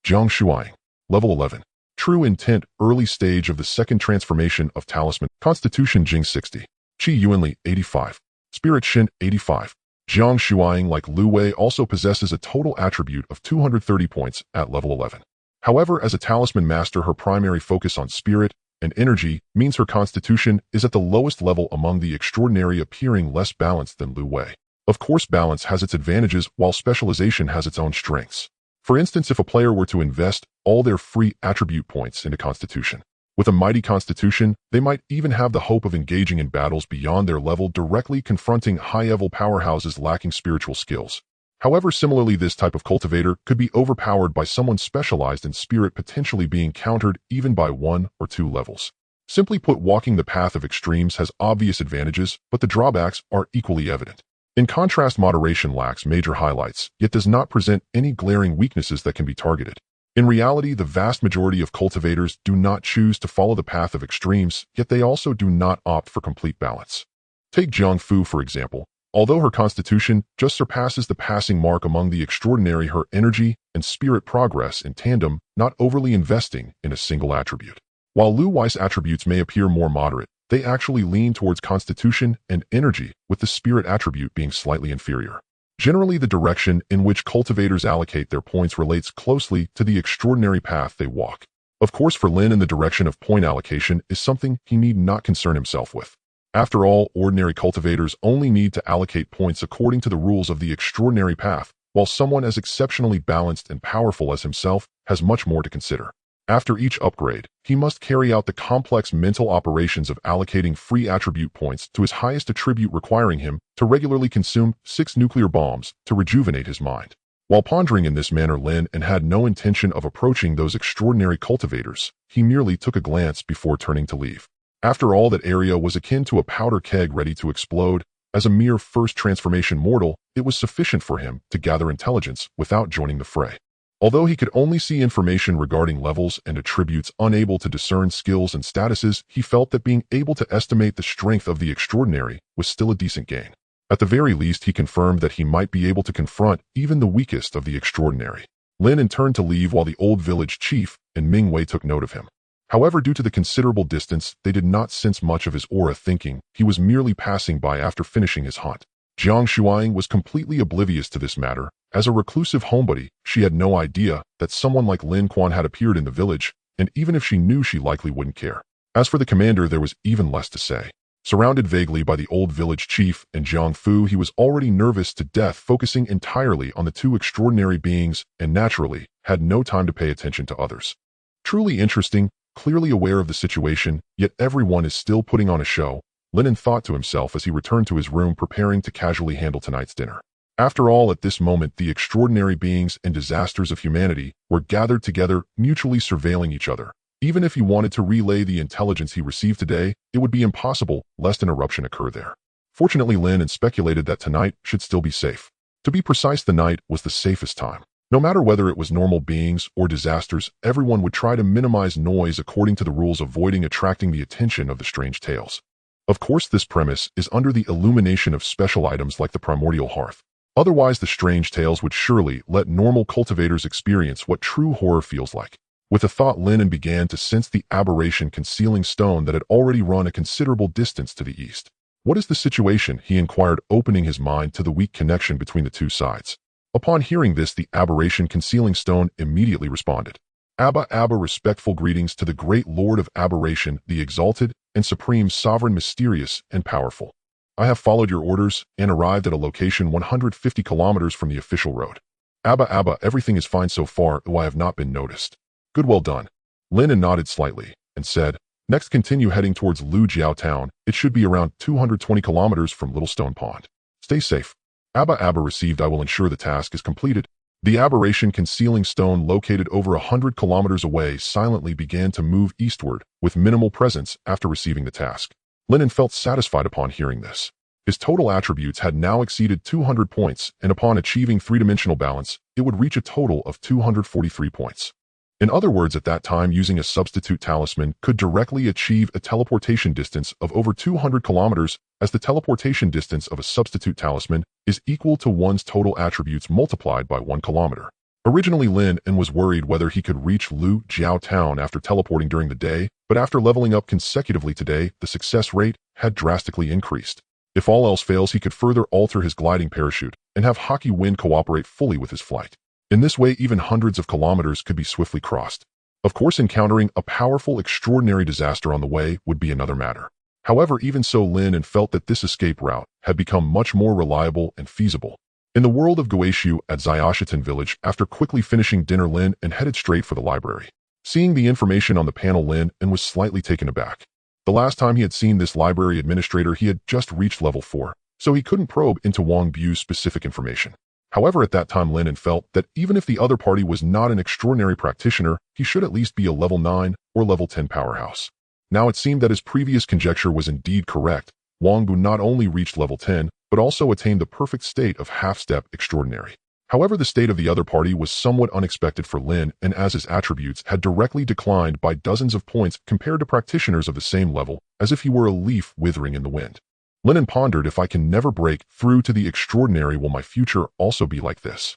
Jiang Shuang, level 11. True intent, early stage of the second transformation of talisman. Constitution Jing 60. Qi Yuanli 85. Spirit Shin 85. Jiang Shuang, like Lu Wei, also possesses a total attribute of 230 points at level 11. However, as a talisman master, her primary focus on spirit and energy means her constitution is at the lowest level among the extraordinary, appearing less balanced than Lu Wei. Of course, balance has its advantages while specialization has its own strengths. For instance, if a player were to invest all their free attribute points into constitution, with a mighty constitution, they might even have the hope of engaging in battles beyond their level, directly confronting high-level powerhouses lacking spiritual skills. However, similarly, this type of cultivator could be overpowered by someone specialized in spirit, potentially being countered even by 1 or 2 levels. Simply put, walking the path of extremes has obvious advantages, but the drawbacks are equally evident. In contrast, moderation lacks major highlights, yet does not present any glaring weaknesses that can be targeted. In reality, the vast majority of cultivators do not choose to follow the path of extremes, yet they also do not opt for complete balance. Take Jiang Fu, for example. Although her constitution just surpasses the passing mark among the extraordinary, her energy and spirit progress in tandem, not overly investing in a single attribute. While Lu Wei's attributes may appear more moderate, they actually lean towards constitution and energy, with the spirit attribute being slightly inferior. Generally, the direction in which cultivators allocate their points relates closely to the extraordinary path they walk. Of course, for Lin An, the direction of point allocation is something he need not concern himself with. After all, ordinary cultivators only need to allocate points according to the rules of the extraordinary path, while someone as exceptionally balanced and powerful as himself has much more to consider. After each upgrade, he must carry out the complex mental operations of allocating free attribute points to his highest attribute, requiring him to regularly consume 6 nuclear bombs to rejuvenate his mind. While pondering in this manner, Lin An had no intention of approaching those extraordinary cultivators. He merely took a glance before turning to leave. After all, that area was akin to a powder keg ready to explode. As a mere first transformation mortal, it was sufficient for him to gather intelligence without joining the fray. Although he could only see information regarding levels and attributes, unable to discern skills and statuses, he felt that being able to estimate the strength of the extraordinary was still a decent gain. At the very least, he confirmed that he might be able to confront even the weakest of the extraordinary. Lin An turned to leave while the old village chief and Ming Wei took note of him. However, due to the considerable distance, they did not sense much of his aura, thinking he was merely passing by after finishing his hunt. Jiang Shuang was completely oblivious to this matter. As a reclusive homebody, she had no idea that someone like Lin Quan had appeared in the village, and even if she knew, she likely wouldn't care. As for the commander, there was even less to say. Surrounded vaguely by the old village chief and Jiang Fu, he was already nervous to death, focusing entirely on the 2 extraordinary beings, and naturally, had no time to pay attention to others. Truly interesting, clearly aware of the situation, yet everyone is still putting on a show, Lin An thought to himself as he returned to his room, preparing to casually handle tonight's dinner. After all, at this moment, the extraordinary beings and disasters of humanity were gathered together, mutually surveilling each other. Even if he wanted to relay the intelligence he received today, it would be impossible, lest an eruption occur there. Fortunately, Lin An speculated that tonight should still be safe. To be precise, the night was the safest time. No matter whether it was normal beings or disasters, everyone would try to minimize noise according to the rules, avoiding attracting the attention of the strange tales. Of course, this premise is under the illumination of special items like the primordial hearth. Otherwise, the strange tales would surely let normal cultivators experience what true horror feels like. With a thought, Lin An began to sense the aberration concealing stone that had already run a considerable distance to the east. What is the situation? He inquired, opening his mind to the weak connection between the 2 sides. Upon hearing this, the aberration concealing stone immediately responded. Abba, Abba, respectful greetings to the great Lord of Aberration, the exalted and supreme sovereign, mysterious and powerful. I have followed your orders and arrived at a location 150 kilometers from the official road. Abba, Abba, everything is fine so far, though I have not been noticed. Good, well done. Lin An nodded slightly and said, next continue heading towards Lu Jiao town. It should be around 220 kilometers from Little Stone Pond. Stay safe. Abba, Abba, received. I will ensure the task is completed. The aberration concealing stone, located over 100 kilometers away, silently began to move eastward with minimal presence after receiving the task. Lin An felt satisfied upon hearing this. His total attributes had now exceeded 200 points, and upon achieving 3-dimensional balance, it would reach a total of 243 points. In other words, at that time, using a substitute talisman could directly achieve a teleportation distance of over 200 kilometers, as the teleportation distance of a substitute talisman is equal to one's total attributes multiplied by 1 kilometer. Originally, Lin An was worried whether he could reach Lu Jiao town after teleporting during the day, but after leveling up consecutively today, the success rate had drastically increased. If all else fails, he could further alter his gliding parachute and have Hockey Wind cooperate fully with his flight. In this way, even hundreds of kilometers could be swiftly crossed. Of course, encountering a powerful, extraordinary disaster on the way would be another matter. However, even so, Lin An felt that this escape route had become much more reliable and feasible. In the world of Guixu at Xiaoshitan village, after quickly finishing dinner, Lin An headed straight for the library. Seeing the information on the panel, Lin An was slightly taken aback. The last time he had seen this library administrator, he had just reached level 4, so he couldn't probe into Wang Bu's specific information. However, at that time Lin An felt that even if the other party was not an extraordinary practitioner, he should at least be a level 9 or level 10 powerhouse. Now it seemed that his previous conjecture was indeed correct. Wang Bu not only reached level 10, but also attained the perfect state of half-step extraordinary. However, the state of the other party was somewhat unexpected for Lin, and as his attributes had directly declined by dozens of points compared to practitioners of the same level, as if he were a leaf withering in the wind. Lin An pondered, if I can never break through to the extraordinary, will my future also be like this?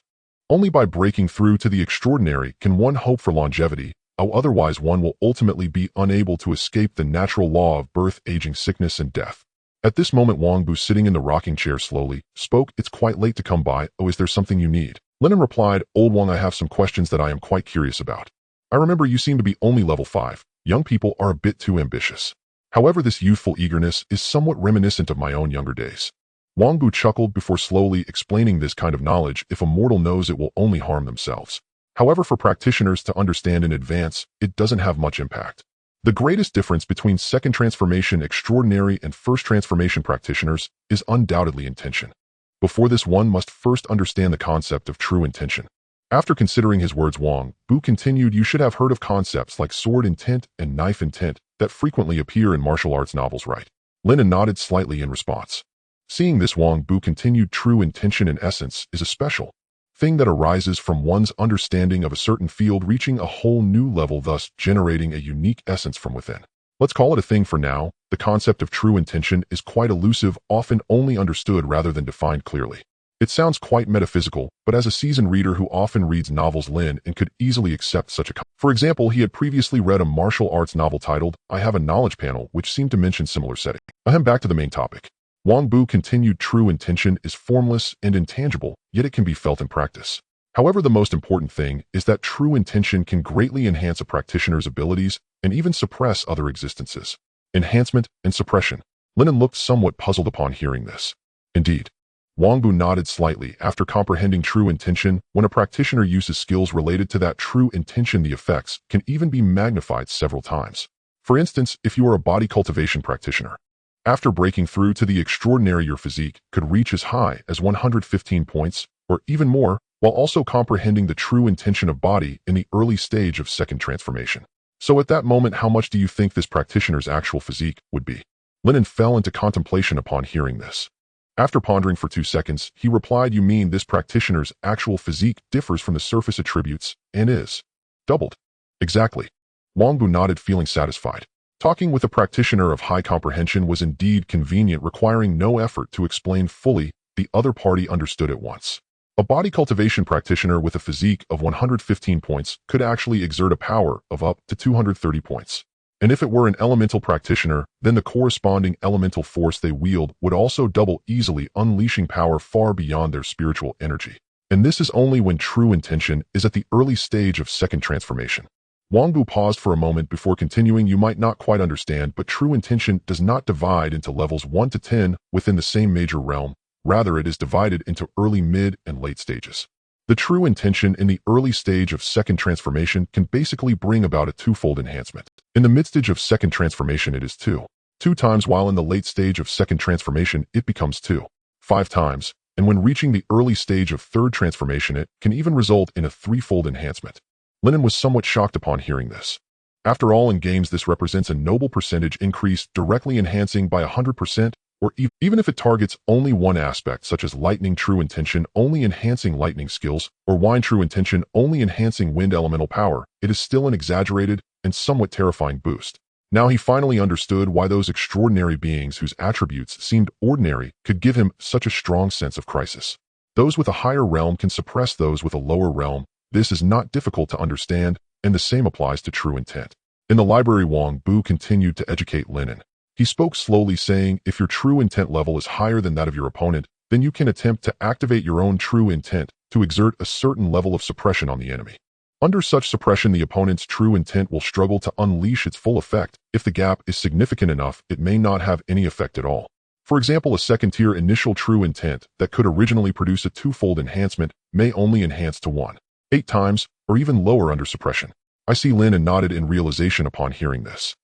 Only by breaking through to the extraordinary can one hope for longevity, otherwise one will ultimately be unable to escape the natural law of birth, aging, sickness, and death. At this moment Wang Bu, sitting in the rocking chair, slowly spoke. It's quite late to come by. Oh, is there something you need? Lin An replied, Old Wang, I have some questions that I am quite curious about. I remember you seem to be only level 5. Young people are a bit too ambitious. However, this youthful eagerness is somewhat reminiscent of my own younger days. Wang Bu chuckled before slowly explaining, this kind of knowledge, if a mortal knows it, will only harm themselves. However, for practitioners to understand in advance, it doesn't have much impact. The greatest difference between second transformation extraordinary and first transformation practitioners is undoubtedly intention. Before this, one must first understand the concept of true intention. After considering his words, Wang Bu continued, you should have heard of concepts like sword intent and knife intent that frequently appear in martial arts novels, right? Lin An nodded slightly in response. Seeing this, Wang Bu continued, true intention in essence is a special thing that arises from one's understanding of a certain field reaching a whole new level, thus generating a unique essence from within. Let's call it a thing for now. The concept of true intention is quite elusive, often only understood rather than defined clearly. It sounds quite metaphysical, but as a seasoned reader who often reads novels, Lin An could easily accept such a concept. For example, he had previously read a martial arts novel titled I Have a Knowledge Panel, which seemed to mention similar setting. Back to the main topic. Wang Bu continued, true intention is formless and intangible, yet it can be felt in practice. However, the most important thing is that true intention can greatly enhance a practitioner's abilities and even suppress other existences. Enhancement and suppression. Lin An looked somewhat puzzled upon hearing this. Indeed. Wang Bu nodded slightly after comprehending true intention. When a practitioner uses skills related to that true intention, the effects can even be magnified several times. For instance, if you are a body cultivation practitioner, after breaking through to the extraordinary, your physique could reach as high as 115 points, or even more, while also comprehending the true intention of body in the early stage of second transformation. So at that moment, how much do you think this practitioner's actual physique would be? Lin An fell into contemplation upon hearing this. After pondering for 2 seconds, he replied, you mean this practitioner's actual physique differs from the surface attributes and is doubled? Exactly. Wang Bu nodded, feeling satisfied. Talking with a practitioner of high comprehension was indeed convenient, requiring no effort to explain fully. The other party understood at once. A body cultivation practitioner with a physique of 115 points could actually exert a power of up to 230 points. And if it were an elemental practitioner, then the corresponding elemental force they wield would also double easily, unleashing power far beyond their spiritual energy. And this is only when true intention is at the early stage of second transformation. Wang Bu paused for a moment before continuing, you might not quite understand, but true intention does not divide into levels 1 to 10 within the same major realm. Rather, it is divided into early, mid, and late stages. The true intention in the early stage of second transformation can basically bring about a twofold enhancement. In the mid-stage of second transformation, it is 2 times, while in the late stage of second transformation, it becomes 5 times, and when reaching the early stage of third transformation, it can even result in a 3-fold enhancement. Lin An was somewhat shocked upon hearing this. After all, in games, this represents a noble percentage increase, directly enhancing by 100%, or even if it targets only one aspect, such as lightning, true intention only enhancing lightning skills, or wind, true intention only enhancing wind elemental power, it is still an exaggerated and somewhat terrifying boost. Now he finally understood why those extraordinary beings whose attributes seemed ordinary could give him such a strong sense of crisis. Those with a higher realm can suppress those with a lower realm. This is not difficult to understand, and the same applies to true intent. In the library, Wang Bu continued to educate Lin An. He spoke slowly, saying, if your true intent level is higher than that of your opponent, then you can attempt to activate your own true intent to exert a certain level of suppression on the enemy. Under such suppression, the opponent's true intent will struggle to unleash its full effect. If the gap is significant enough, it may not have any effect at all. For example, a second-tier initial true intent that could originally produce a 2-fold enhancement may only enhance to 8 times, or even lower under suppression. I see. Lin An nodded in realization upon hearing this.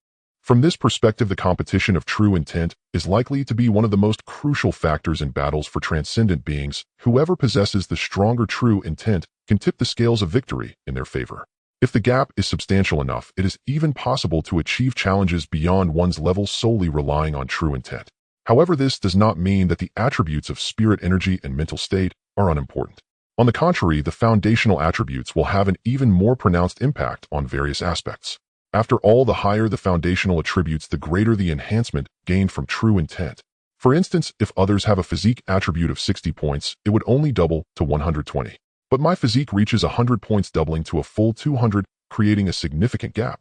From this perspective, the competition of true intent is likely to be one of the most crucial factors in battles for transcendent beings. Whoever possesses the stronger true intent can tip the scales of victory in their favor. If the gap is substantial enough, it is even possible to achieve challenges beyond one's level solely relying on true intent. However, this does not mean that the attributes of spirit energy and mental state are unimportant. On the contrary, the foundational attributes will have an even more pronounced impact on various aspects. After all, the higher the foundational attributes, the greater the enhancement gained from true intent. For instance, if others have a physique attribute of 60 points, it would only double to 120. But my physique reaches 100 points, doubling to a full 200, creating a significant gap.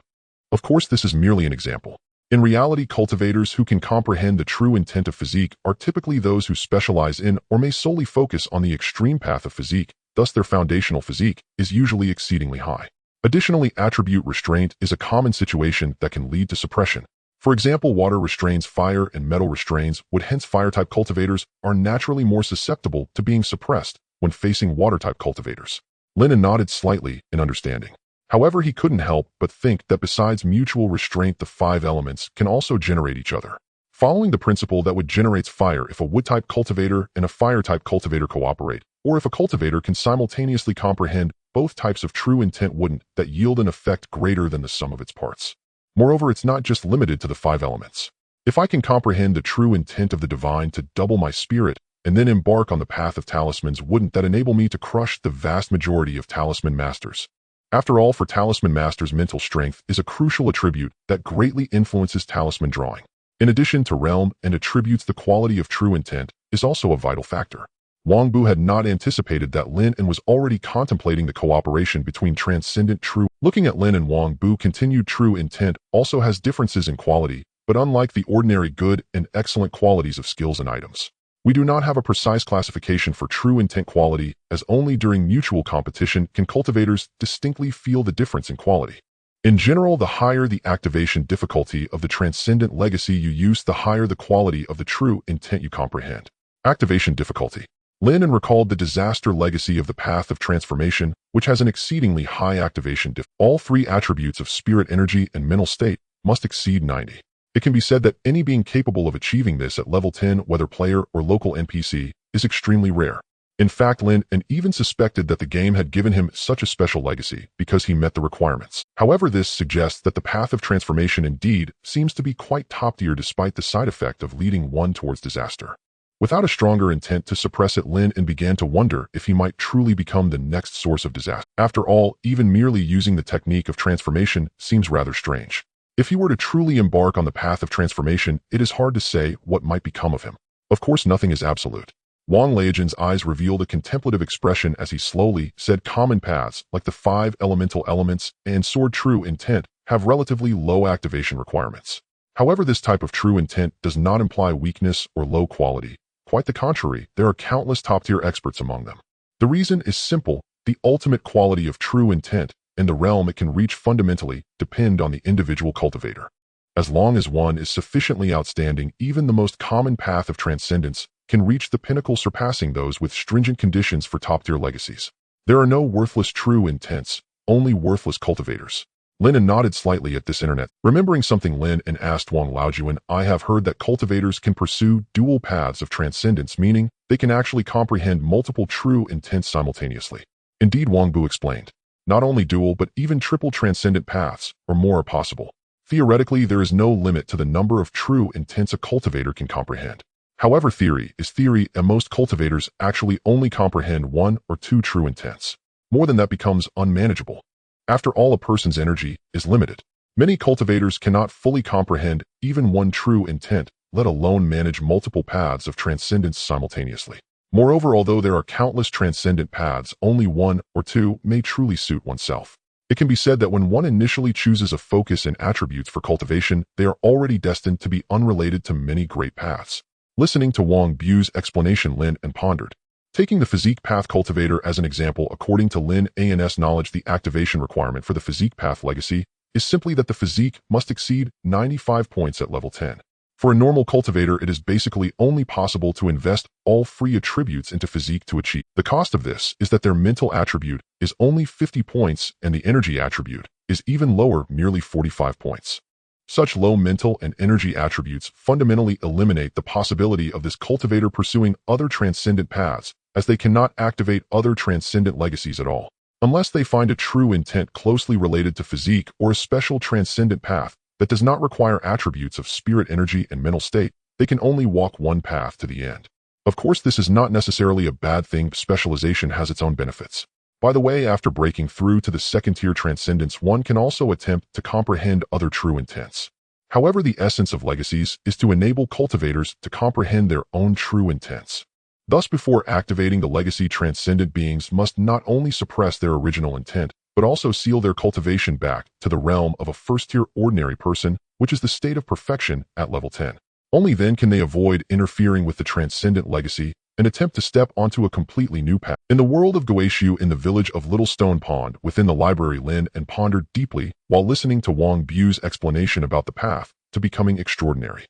Of course, this is merely an example. In reality, cultivators who can comprehend the true intent of physique are typically those who specialize in or may solely focus on the extreme path of physique, thus their foundational physique is usually exceedingly high. Additionally, attribute restraint is a common situation that can lead to suppression. For example, water restrains fire and metal restrains wood, hence fire-type cultivators are naturally more susceptible to being suppressed when facing water-type cultivators. Lin An nodded slightly in understanding. However, he couldn't help but think that besides mutual restraint, the 5 elements can also generate each other. Following the principle that wood generates fire if a wood-type cultivator and a fire-type cultivator cooperate, or if a cultivator can simultaneously comprehend both types of true intent, wouldn't that yield an effect greater than the sum of its parts? Moreover, it's not just limited to the 5 elements. If I can comprehend the true intent of the divine to double my spirit and then embark on the path of talismans, wouldn't that enable me to crush the vast majority of talisman masters? After all, for talisman masters, mental strength is a crucial attribute that greatly influences talisman drawing. In addition to realm and attributes, the quality of true intent is also a vital factor. Wang Bu had not anticipated that Lin An was already contemplating the cooperation between transcendent true. Looking at Lin and Wang Bu, continued true intent also has differences in quality, but unlike the ordinary good and excellent qualities of skills and items, we do not have a precise classification for true intent quality, as only during mutual competition can cultivators distinctly feel the difference in quality. In general, the higher the activation difficulty of the transcendent legacy you use, the higher the quality of the true intent you comprehend. Activation difficulty. Lin An recalled the disaster legacy of the path of transformation, which has an exceedingly high activation difficulty. All 3 attributes of spirit energy and mental state must exceed 90. It can be said that any being capable of achieving this at level 10, whether player or local NPC, is extremely rare. In fact, Lin An even suspected that the game had given him such a special legacy because he met the requirements. However, this suggests that the path of transformation indeed seems to be quite top tier, despite the side effect of leading one towards disaster. Without a stronger intent to suppress it, Lin An began to wonder if he might truly become the next source of disaster. After all, even merely using the technique of transformation seems rather strange. If he were to truly embark on the path of transformation, it is hard to say what might become of him. Of course, nothing is absolute. Wang Leijian's eyes revealed a contemplative expression as he slowly said, common paths, like the 5 elemental elements and sword true intent, have relatively low activation requirements. However, this type of true intent does not imply weakness or low quality. Quite the contrary, there are countless top-tier experts among them. The reason is simple: the ultimate quality of true intent and the realm it can reach fundamentally depend on the individual cultivator. As long as one is sufficiently outstanding, even the most common path of transcendence can reach the pinnacle, surpassing those with stringent conditions for top-tier legacies. There are no worthless true intents, only worthless cultivators. Lin An nodded slightly at this internet. Remembering something, Lin An asked Wang Laojuan, I have heard that cultivators can pursue dual paths of transcendence, meaning they can actually comprehend multiple true intents simultaneously. Indeed, Wang Bu explained. Not only dual, but even triple transcendent paths or more are possible. Theoretically, there is no limit to the number of true intents a cultivator can comprehend. However, theory is theory, and most cultivators actually only comprehend 1 or 2 true intents. More than that becomes unmanageable. After all, a person's energy is limited. Many cultivators cannot fully comprehend even 1 true intent, let alone manage multiple paths of transcendence simultaneously. Moreover, although there are countless transcendent paths, only 1 or 2 may truly suit oneself. It can be said that when one initially chooses a focus and attributes for cultivation, they are already destined to be unrelated to many great paths. Listening to Wang Bu's explanation, Lin An pondered. Taking the physique path cultivator as an example, according to Lin An's knowledge, the activation requirement for the physique path legacy is simply that the physique must exceed 95 points at level 10. For a normal cultivator, it is basically only possible to invest all free attributes into physique to achieve. The cost of this is that their mental attribute is only 50 points and the energy attribute is even lower, merely 45 points. Such low mental and energy attributes fundamentally eliminate the possibility of this cultivator pursuing other transcendent paths, as they cannot activate other transcendent legacies at all. Unless they find a true intent closely related to physique or a special transcendent path that does not require attributes of spirit energy and mental state, they can only walk one path to the end. Of course, this is not necessarily a bad thing. Specialization has its own benefits. By the way, after breaking through to the second-tier transcendence, one can also attempt to comprehend other true intents. However, the essence of legacies is to enable cultivators to comprehend their own true intents. Thus, before activating the legacy, transcendent beings must not only suppress their original intent, but also seal their cultivation back to the realm of a first-tier ordinary person, which is the state of perfection at level 10. Only then can they avoid interfering with the transcendent legacy and attempt to step onto a completely new path. In the world of Guixu, in the village of Little Stone Pond within the library, Lin An pondered deeply while listening to Wang Bu's explanation about the path to becoming extraordinary.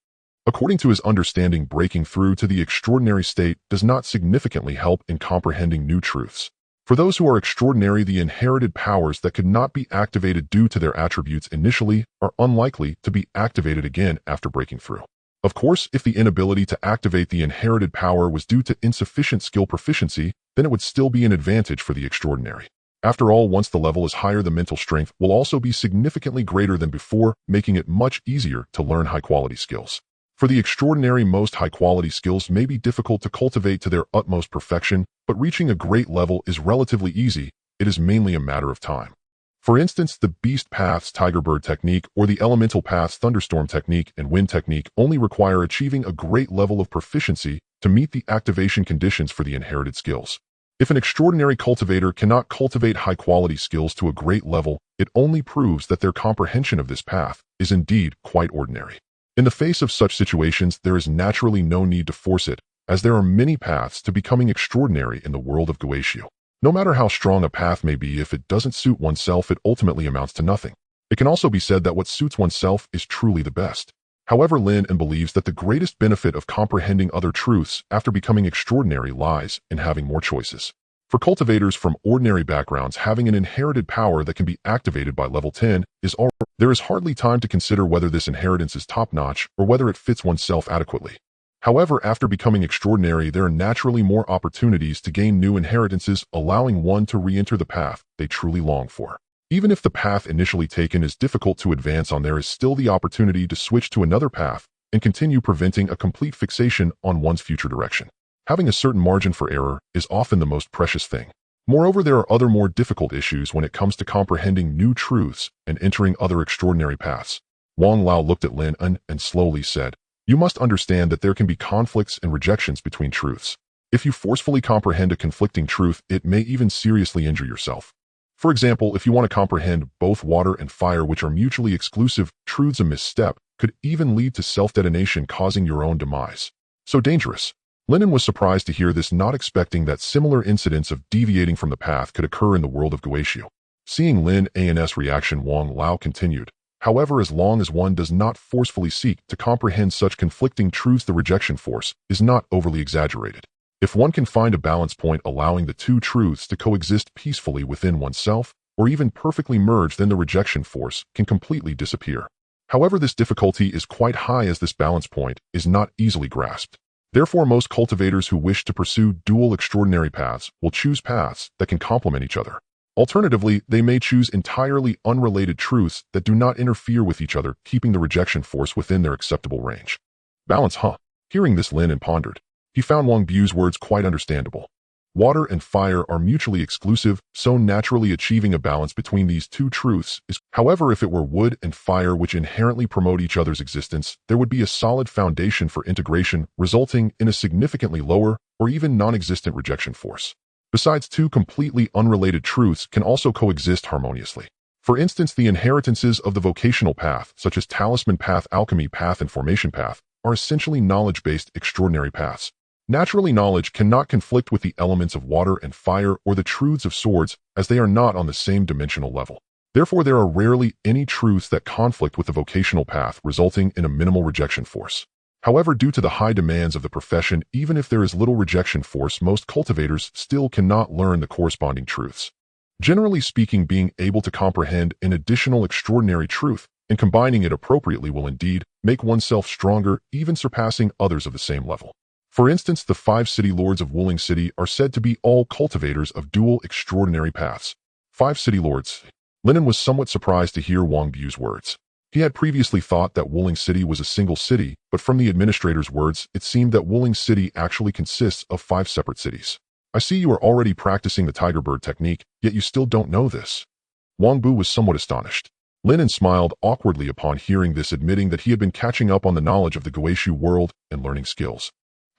According to his understanding, breaking through to the extraordinary state does not significantly help in comprehending new truths. For those who are extraordinary, the inherited powers that could not be activated due to their attributes initially are unlikely to be activated again after breaking through. Of course, if the inability to activate the inherited power was due to insufficient skill proficiency, then it would still be an advantage for the extraordinary. After all, once the level is higher, the mental strength will also be significantly greater than before, making it much easier to learn high-quality skills. For the extraordinary, most high-quality skills may be difficult to cultivate to their utmost perfection, but reaching a great level is relatively easy. It is mainly a matter of time. For instance, the Beast Path's Tiger Bird technique or the Elemental Path's Thunderstorm technique and Wind technique only require achieving a great level of proficiency to meet the activation conditions for the inherited skills. If an extraordinary cultivator cannot cultivate high-quality skills to a great level, it only proves that their comprehension of this path is indeed quite ordinary. In the face of such situations, there is naturally no need to force it, as there are many paths to becoming extraordinary in the world of Guixu. No matter how strong a path may be, if it doesn't suit oneself, it ultimately amounts to nothing. It can also be said that what suits oneself is truly the best. However, Lin An believes that the greatest benefit of comprehending other truths after becoming extraordinary lies in having more choices. For cultivators from ordinary backgrounds, having an inherited power that can be activated by level 10 is already. There is hardly time to consider whether this inheritance is top-notch or whether it fits oneself adequately. However, after becoming extraordinary, there are naturally more opportunities to gain new inheritances, allowing one to re-enter the path they truly long for. Even if the path initially taken is difficult to advance on, there is still the opportunity to switch to another path and continue, preventing a complete fixation on one's future direction. Having a certain margin for error is often the most precious thing. Moreover, there are other more difficult issues when it comes to comprehending new truths and entering other extraordinary paths. Wang Lao looked at Lin An and slowly said, "You must understand that there can be conflicts and rejections between truths. If you forcefully comprehend a conflicting truth, it may even seriously injure yourself. For example, if you want to comprehend both water and fire, which are mutually exclusive truths, a misstep could even lead to self-detonation, causing your own demise. So dangerous." Lin An was surprised to hear this, not expecting that similar incidents of deviating from the path could occur in the world of Guixu. Seeing Lin An's reaction, Wang Lao continued, "However, as long as one does not forcefully seek to comprehend such conflicting truths, the rejection force is not overly exaggerated. If one can find a balance point allowing the two truths to coexist peacefully within oneself, or even perfectly merge, then the rejection force can completely disappear. However, this difficulty is quite high, as this balance point is not easily grasped. Therefore, most cultivators who wish to pursue dual extraordinary paths will choose paths that can complement each other. Alternatively, they may choose entirely unrelated truths that do not interfere with each other, keeping the rejection force within their acceptable range." Balance, huh? Hearing this, Lin An pondered. He found Wang Bu's words quite understandable. Water and fire are mutually exclusive, so naturally achieving a balance between these two truths is. However, if it were wood and fire which inherently promote each other's existence, there would be a solid foundation for integration, resulting in a significantly lower or even non-existent rejection force. Besides, two completely unrelated truths can also coexist harmoniously. For instance, the inheritances of the vocational path, such as talisman path, alchemy path, and formation path, are essentially knowledge-based extraordinary paths. Naturally, knowledge cannot conflict with the elements of water and fire or the truths of swords, as they are not on the same dimensional level. Therefore, there are rarely any truths that conflict with the vocational path, resulting in a minimal rejection force. However, due to the high demands of the profession, even if there is little rejection force, most cultivators still cannot learn the corresponding truths. Generally speaking, being able to comprehend an additional extraordinary truth and combining it appropriately will indeed make oneself stronger, even surpassing others of the same level. For instance, the 5 city lords of Wuling City are said to be all cultivators of dual extraordinary paths. 5 city lords. Lin An was somewhat surprised to hear Wang Bu's words. He had previously thought that Wuling City was a single city, but from the administrator's words, it seemed that Wuling City actually consists of 5 separate cities. I see you are already practicing the tiger bird technique, yet you still don't know this. Wang Bu was somewhat astonished. Lin An smiled awkwardly upon hearing this, admitting that he had been catching up on the knowledge of the Guixu world and learning skills.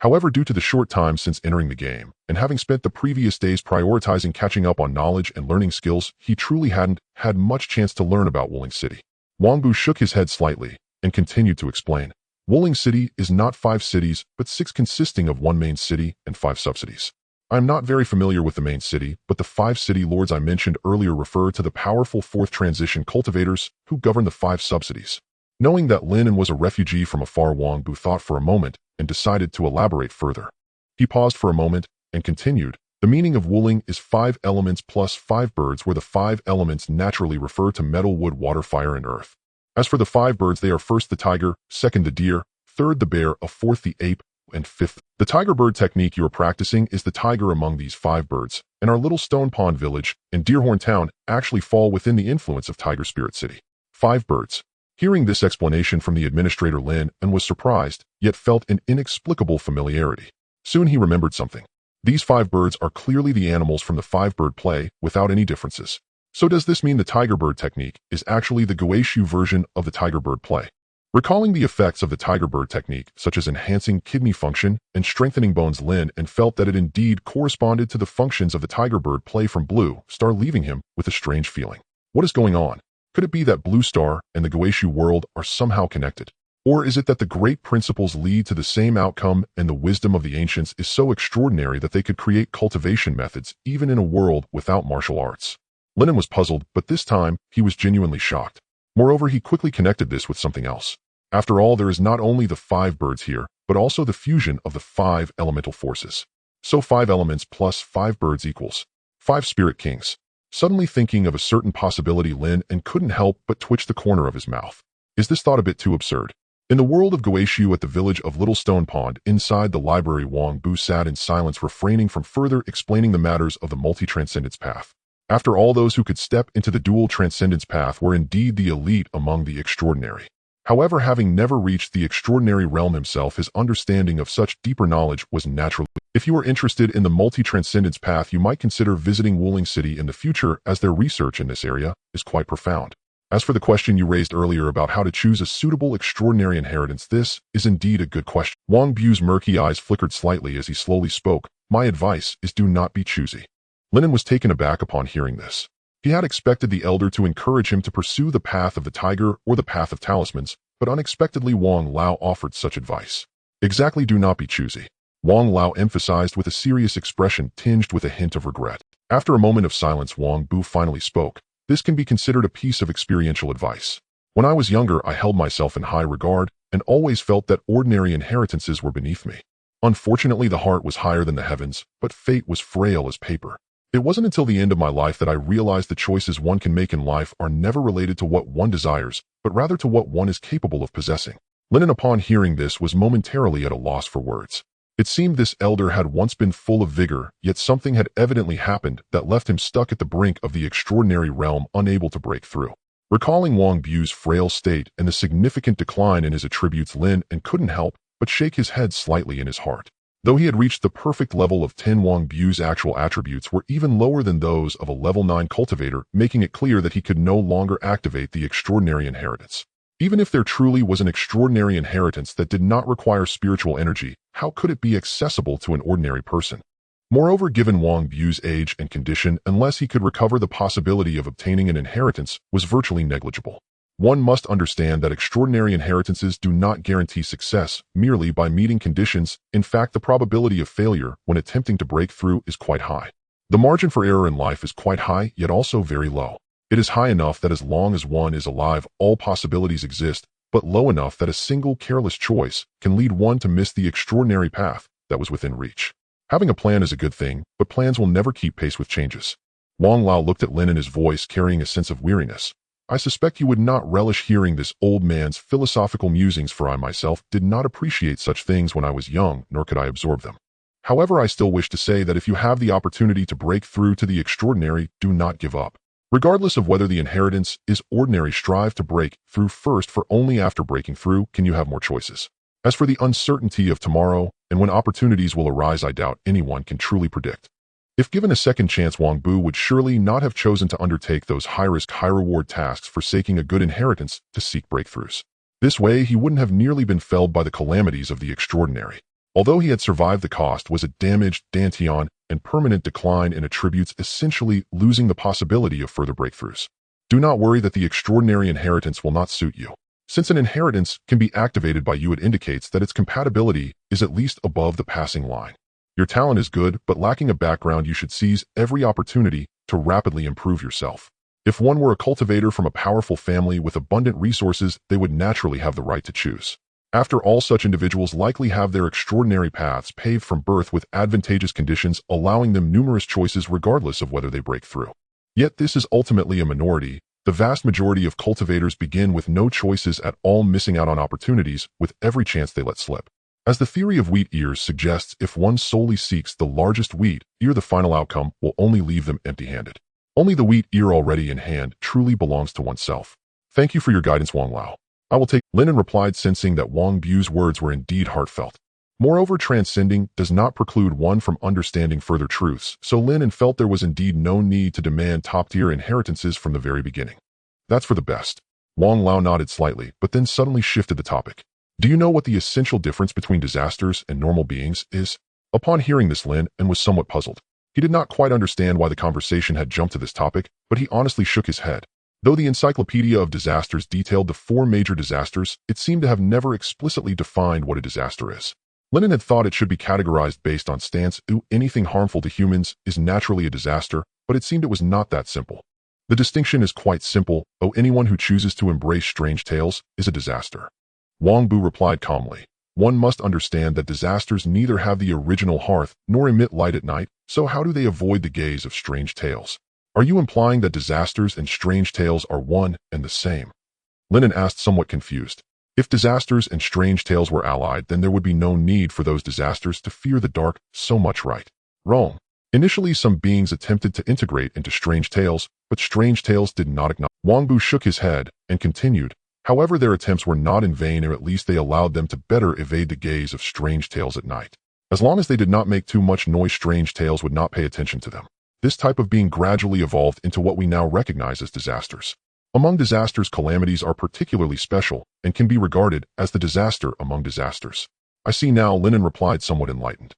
However, due to the short time since entering the game, and having spent the previous days prioritizing catching up on knowledge and learning skills, he truly hadn't had much chance to learn about Wuling City. Wang Bu shook his head slightly and continued to explain. Wuling City is not 5 cities, but 6 consisting of 1 main city and 5 subcities. I am not very familiar with the main city, but the 5 city lords I mentioned earlier refer to the powerful 4th transition cultivators who govern the 5 subcities. Knowing that Lin An was a refugee from afar, Wang Bu thought for a moment and decided to elaborate further. He paused for a moment and continued. The meaning of Wuling is 5 elements plus 5 birds, where the 5 elements naturally refer to metal, wood, water, fire, and earth. As for the 5 birds, they are first the tiger, second the deer, third the bear, a fourth the ape, and fifth. The tiger bird technique you are practicing is the tiger among these 5 birds, and our little Stone Pond village and Deerhorn Town actually fall within the influence of Tiger Spirit City. 5 birds. Hearing this explanation from the administrator, Lin An was surprised, yet felt an inexplicable familiarity. Soon he remembered something. These 5 birds are clearly the animals from the 5-bird play, without any differences. So does this mean the tiger bird technique is actually the Guixu version of the tiger bird play? Recalling the effects of the tiger bird technique, such as enhancing kidney function and strengthening bones, Lin An felt that it indeed corresponded to the functions of the tiger bird play from Blue Star, leaving him with a strange feeling. What is going on? Could it be that Blue Star and the Guixu world are somehow connected? Or is it that the great principles lead to the same outcome and the wisdom of the ancients is so extraordinary that they could create cultivation methods even in a world without martial arts? Lin An was puzzled, but this time he was genuinely shocked. Moreover, he quickly connected this with something else. After all, there is not only the 5 birds here, but also the fusion of the 5 elemental forces. So 5 elements plus 5 birds equals 5 spirit kings. Suddenly thinking of a certain possibility, Lin An couldn't help but twitch the corner of his mouth. Is this thought a bit too absurd? In the world of Guixu, at the village of Little Stone Pond, inside the library, Wang Bu sat in silence, refraining from further explaining the matters of the multi-transcendence path. After all, those who could step into the dual transcendence path were indeed the elite among the extraordinary. However, having never reached the extraordinary realm himself, his understanding of such deeper knowledge was naturally. If you are interested in the multi-transcendence path, you might consider visiting Wuling City in the future, as their research in this area is quite profound. As for the question you raised earlier about how to choose a suitable extraordinary inheritance, this is indeed a good question. Wang Bu's murky eyes flickered slightly as he slowly spoke. My advice is, do not be choosy. Lin An was taken aback upon hearing this. He had expected the elder to encourage him to pursue the path of the tiger or the path of talismans, but unexpectedly Wang Lao offered such advice. Exactly, do not be choosy. Wang Lao emphasized with a serious expression tinged with a hint of regret. After a moment of silence, Wang Bu finally spoke. This can be considered a piece of experiential advice. When I was younger, I held myself in high regard and always felt that ordinary inheritances were beneath me. Unfortunately, the heart was higher than the heavens, but fate was frail as paper. It wasn't until the end of my life that I realized the choices one can make in life are never related to what one desires, but rather to what one is capable of possessing. Lin An, upon hearing this, was momentarily at a loss for words. It seemed this elder had once been full of vigor, yet something had evidently happened that left him stuck at the brink of the extraordinary realm, unable to break through. Recalling Wang Bu's frail state and the significant decline in his attributes, Lin An couldn't help but shake his head slightly in his heart. Though he had reached the perfect level of 10, Wang Bu's actual attributes were even lower than those of a level 9 cultivator, making it clear that he could no longer activate the extraordinary inheritance. Even if there truly was an extraordinary inheritance that did not require spiritual energy, how could it be accessible to an ordinary person? Moreover, given Wang Bu's age and condition, unless he could recover, the possibility of obtaining an inheritance was virtually negligible. One must understand that extraordinary inheritances do not guarantee success merely by meeting conditions. In fact, the probability of failure when attempting to break through is quite high. The margin for error in life is quite high, yet also very low. It is high enough that as long as one is alive, all possibilities exist, but low enough that a single careless choice can lead one to miss the extraordinary path that was within reach. Having a plan is a good thing, but plans will never keep pace with changes. Wang Lao looked at Lin An, his voice carrying a sense of weariness. I suspect you would not relish hearing this old man's philosophical musings, for I myself did not appreciate such things when I was young, nor could I absorb them. However, I still wish to say that if you have the opportunity to break through to the extraordinary, do not give up. Regardless of whether the inheritance is ordinary, strive to break through first, for only after breaking through can you have more choices. As for the uncertainty of tomorrow and when opportunities will arise, I doubt anyone can truly predict. If given a second chance, Wang Bu would surely not have chosen to undertake those high-risk, high-reward tasks, forsaking a good inheritance to seek breakthroughs. This way, he wouldn't have nearly been felled by the calamities of the extraordinary. Although he had survived, the cost was a damaged dantian and permanent decline in attributes, essentially losing the possibility of further breakthroughs. Do not worry that the extraordinary inheritance will not suit you. Since an inheritance can be activated by you, it indicates that its compatibility is at least above the passing line. Your talent is good, but lacking a background, you should seize every opportunity to rapidly improve yourself. If one were a cultivator from a powerful family with abundant resources, they would naturally have the right to choose. After all, such individuals likely have their extraordinary paths paved from birth with advantageous conditions, allowing them numerous choices regardless of whether they break through. Yet this is ultimately a minority. The vast majority of cultivators begin with no choices at all, missing out on opportunities with every chance they let slip. As the theory of wheat ears suggests, if one solely seeks the largest wheat ear, the final outcome will only leave them empty-handed. Only the wheat ear already in hand truly belongs to oneself. Thank you for your guidance, Wang Lao. I will take. Lin An replied, sensing that Wang Bu's words were indeed heartfelt. Moreover, transcending does not preclude one from understanding further truths, so Lin An felt there was indeed no need to demand top-tier inheritances from the very beginning. That's for the best. Wang Lao nodded slightly, but then suddenly shifted the topic. Do you know what the essential difference between disasters and normal beings is? Upon hearing this, Lin An was somewhat puzzled. He did not quite understand why the conversation had jumped to this topic, but he honestly shook his head. Though the Encyclopedia of Disasters detailed the 4 major disasters, it seemed to have never explicitly defined what a disaster is. Lin An had thought it should be categorized based on stance. Anything harmful to humans is naturally a disaster, but it seemed it was not that simple. The distinction is quite simple. Anyone who chooses to embrace strange tales is a disaster. Wang Bu replied calmly. One must understand that disasters neither have the original hearth nor emit light at night, so how do they avoid the gaze of strange tales? Are you implying that disasters and strange tales are one and the same? Lin An asked, somewhat confused. If disasters and strange tales were allied, then there would be no need for those disasters to fear the dark so much, right? Wrong. Initially, some beings attempted to integrate into strange tales, but strange tales did not acknowledge. Wang Bu shook his head and continued. However, their attempts were not in vain, or at least they allowed them to better evade the gaze of strange tales at night. As long as they did not make too much noise, strange tales would not pay attention to them. This type of being gradually evolved into what we now recognize as disasters. Among disasters, calamities are particularly special and can be regarded as the disaster among disasters. I see now, Lin An replied, somewhat enlightened.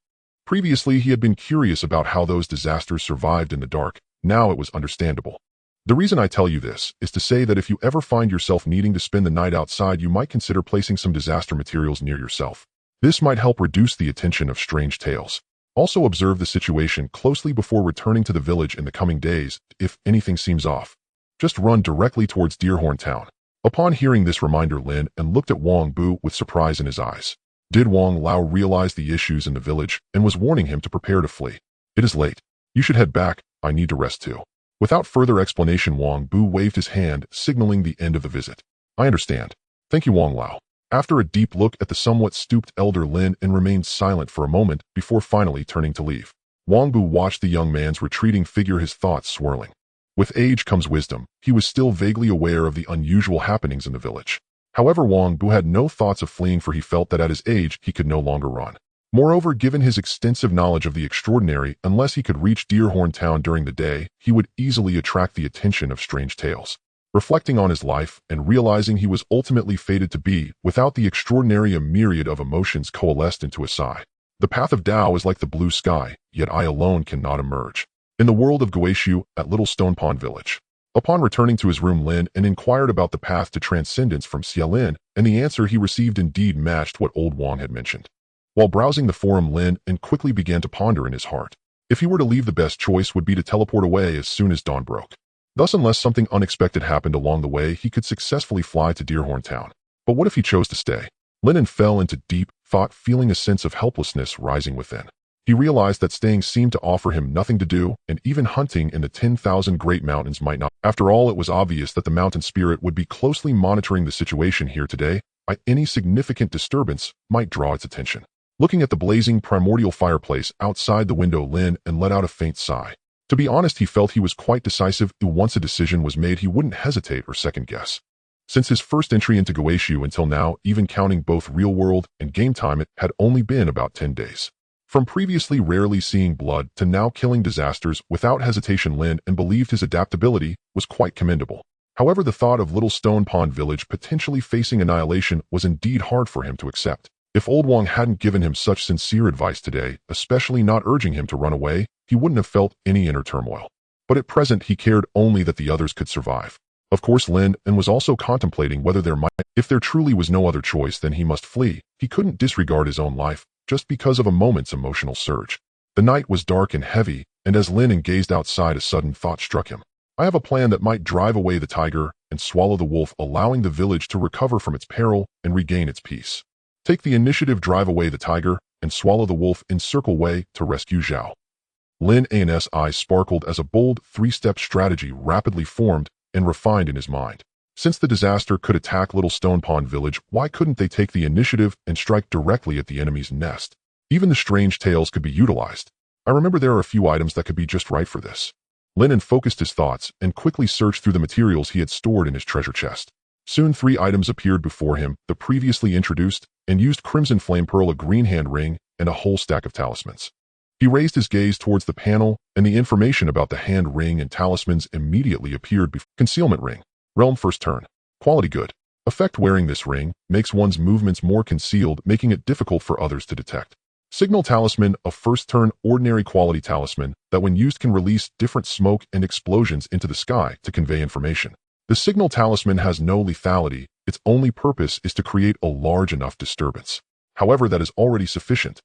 Previously, he had been curious about how those disasters survived in the dark. Now it was understandable. The reason I tell you this is to say that if you ever find yourself needing to spend the night outside, you might consider placing some disaster materials near yourself. This might help reduce the attention of strange tales. Also observe the situation closely before returning to the village in the coming days. If anything seems off, just run directly towards Deerhorn Town. Upon hearing this reminder, Lin An looked at Wang Bu with surprise in his eyes. Did Wang Lao realize the issues in the village and was warning him to prepare to flee? It is late. You should head back. I need to rest too. Without further explanation, Wang Bu waved his hand, signaling the end of the visit. I understand. Thank you, Wang Lao. After a deep look at the somewhat stooped elder, Lin An remained silent for a moment before finally turning to leave. Wang Bu watched the young man's retreating figure, his thoughts swirling. With age comes wisdom. He was still vaguely aware of the unusual happenings in the village. However, Wang Bu had no thoughts of fleeing, for he felt that at his age he could no longer run. Moreover, given his extensive knowledge of the extraordinary, unless he could reach Deerhorn Town during the day, he would easily attract the attention of strange tales. Reflecting on his life and realizing he was ultimately fated to be without the extraordinary, a myriad of emotions coalesced into a sigh. The path of Tao is like the blue sky, yet I alone cannot emerge. In the world of Guixu, at Little Stone Pond Village. Upon returning to his room, Lin An inquired about the path to transcendence from Xiaolin, and the answer he received indeed matched what old Wang had mentioned. While browsing the forum, Lin An quickly began to ponder in his heart. If he were to leave, the best choice would be to teleport away as soon as dawn broke. Thus, unless something unexpected happened along the way, he could successfully fly to Deerhorn Town. But what if he chose to stay? Lin An fell into deep thought, feeling a sense of helplessness rising within. He realized that staying seemed to offer him nothing to do, and even hunting in the 10,000 Great Mountains might not. After all, it was obvious that the mountain spirit would be closely monitoring the situation here today. Any significant disturbance might draw its attention. Looking at the blazing primordial fireplace outside the window, Lin An let out a faint sigh. To be honest, he felt he was quite decisive. Once a decision was made, he wouldn't hesitate or second guess. Since his first entry into Guixu until now, even counting both real-world and game time, it had only been about 10 days. From previously rarely seeing blood to now killing disasters without hesitation, Lin An believed his adaptability was quite commendable. However, the thought of Little Stone Pond Village potentially facing annihilation was indeed hard for him to accept. If Old Wong hadn't given him such sincere advice today, especially not urging him to run away, he wouldn't have felt any inner turmoil. But at present, he cared only that the others could survive. Of course, Lin An was also contemplating whether if there truly was no other choice, then he must flee. He couldn't disregard his own life just because of a moment's emotional surge. The night was dark and heavy, and as Lin An gazed outside, a sudden thought struck him. I have a plan that might drive away the tiger and swallow the wolf, allowing the village to recover from its peril and regain its peace. Take the initiative, drive away the tiger, and swallow the wolf, encircle Wei to rescue Zhao. Lin An's eyes sparkled as a bold three-step strategy rapidly formed and refined in his mind. Since the disaster could attack Little Stone Pond Village, why couldn't they take the initiative and strike directly at the enemy's nest? Even the strange tales could be utilized. I remember there are a few items that could be just right for this. Lin An focused his thoughts and quickly searched through the materials he had stored in his treasure chest. Soon 3 items appeared before him, the previously introduced and used Crimson Flame Pearl, a green hand ring, and a whole stack of talismans. He raised his gaze towards the panel, and the information about the hand ring and talismans immediately appeared before. Concealment ring. Realm first turn. Quality good. Effect: wearing this ring makes one's movements more concealed, making it difficult for others to detect. Signal talisman, a first turn ordinary quality talisman that when used can release different smoke and explosions into the sky to convey information. The signal talisman has no lethality, its only purpose is to create a large enough disturbance. However, that is already sufficient.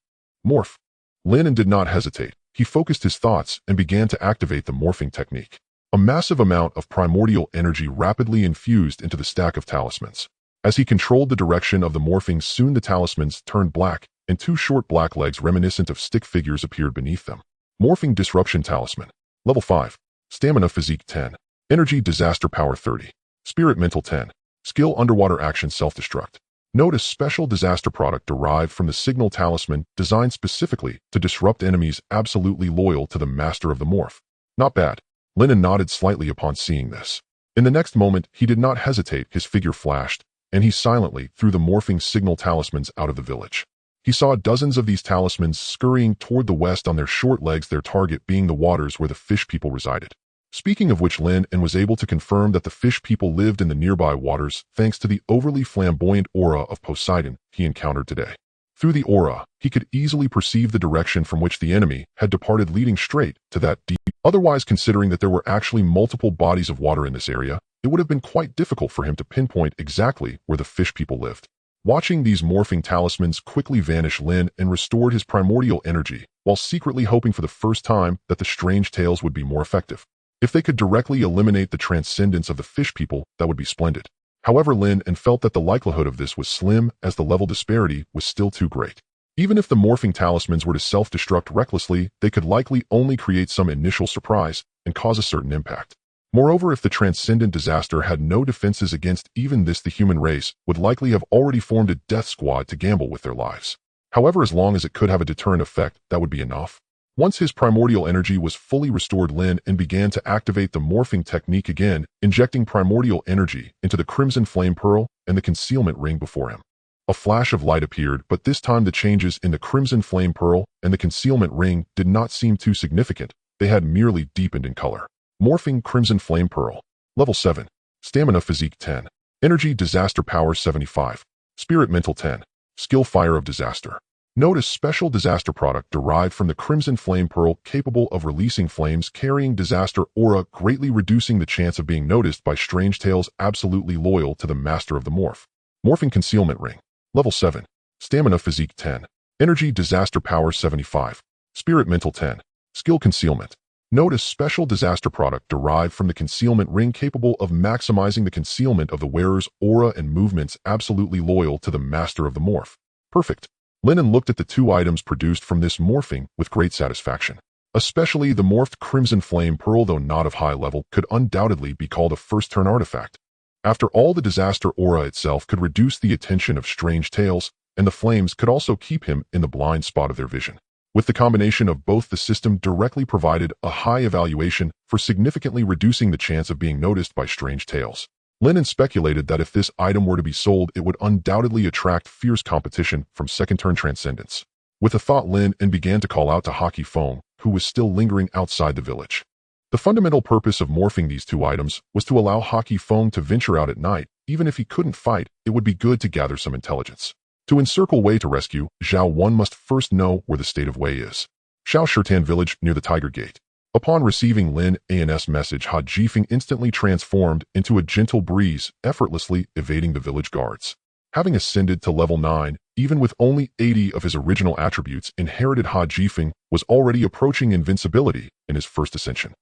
Morph. Lin An did not hesitate. He focused his thoughts and began to activate the morphing technique. A massive amount of primordial energy rapidly infused into the stack of talismans. As he controlled the direction of the morphing, soon the talismans turned black, and 2 short black legs reminiscent of stick figures appeared beneath them. Morphing Disruption Talisman. Level 5. Stamina Physique 10. Energy Disaster Power 30. Spirit Mental 10. Skill Underwater Action Self-Destruct. Notice special disaster product derived from the Signal Talisman, designed specifically to disrupt enemies absolutely loyal to the Master of the Morph. Not bad. Lin An nodded slightly upon seeing this. In the next moment, he did not hesitate. His figure flashed, and he silently threw the morphing signal talismans out of the village. He saw dozens of these talismans scurrying toward the west on their short legs, their target being the waters where the fish people resided. Speaking of which, Lin An was able to confirm that the fish people lived in the nearby waters thanks to the overly flamboyant aura of Poseidon he encountered today. Through the aura, he could easily perceive the direction from which the enemy had departed, leading straight to that deep. Otherwise, considering that there were actually multiple bodies of water in this area, it would have been quite difficult for him to pinpoint exactly where the fish people lived. Watching these morphing talismans quickly vanish, Lin An restored his primordial energy, while secretly hoping for the first time that the strange tales would be more effective. If they could directly eliminate the transcendence of the fish people, that would be splendid. However, Lin An felt that the likelihood of this was slim, as the level disparity was still too great. Even if the morphing talismans were to self-destruct recklessly, they could likely only create some initial surprise and cause a certain impact. Moreover, if the transcendent disaster had no defenses against even this, the human race would likely have already formed a death squad to gamble with their lives. However, as long as it could have a deterrent effect, that would be enough. Once his primordial energy was fully restored, Lin An began to activate the morphing technique again, injecting primordial energy into the Crimson Flame Pearl and the concealment ring before him. A flash of light appeared, but this time the changes in the Crimson Flame Pearl and the concealment ring did not seem too significant. They had merely deepened in color. Morphing Crimson Flame Pearl. Level 7. Stamina Physique 10. Energy Disaster Power 75. Spirit Mental 10. Skill Fire of Disaster. Notice special disaster product derived from the Crimson Flame Pearl, capable of releasing flames carrying disaster aura, greatly reducing the chance of being noticed by strange tales absolutely loyal to the Master of the Morph. Morphing Concealment Ring. Level 7. Stamina Physique 10. Energy Disaster Power 75. Spirit Mental 10. Skill Concealment. Notice special disaster product derived from the concealment ring, capable of maximizing the concealment of the wearer's aura and movements absolutely loyal to the Master of the Morph. Perfect. Lin An looked at the two items produced from this morphing with great satisfaction. Especially the morphed Crimson Flame Pearl, though not of high level, could undoubtedly be called a first-turn artifact. After all, the disaster aura itself could reduce the attention of strange tales, and the flames could also keep him in the blind spot of their vision. With the combination of both, the system directly provided a high evaluation for significantly reducing the chance of being noticed by strange tales. Lin An speculated that if this item were to be sold, it would undoubtedly attract fierce competition from second-turn transcendents. With the thought, Lin An began to call out to Horrifying, who was still lingering outside the village. The fundamental purpose of morphing these two items was to allow Horrifying to venture out at night. Even if he couldn't fight, it would be good to gather some intelligence. To encircle Wei to rescue Zhao, one must first know where the state of Wei is. Xiao Shirtan village near the Tiger Gate. Upon receiving Lin An's message, Horrifying instantly transformed into a gentle breeze, effortlessly evading the village guards. Having ascended to level 9, even with only 80 of his original attributes inherited, Horrifying was already approaching invincibility in his first ascension.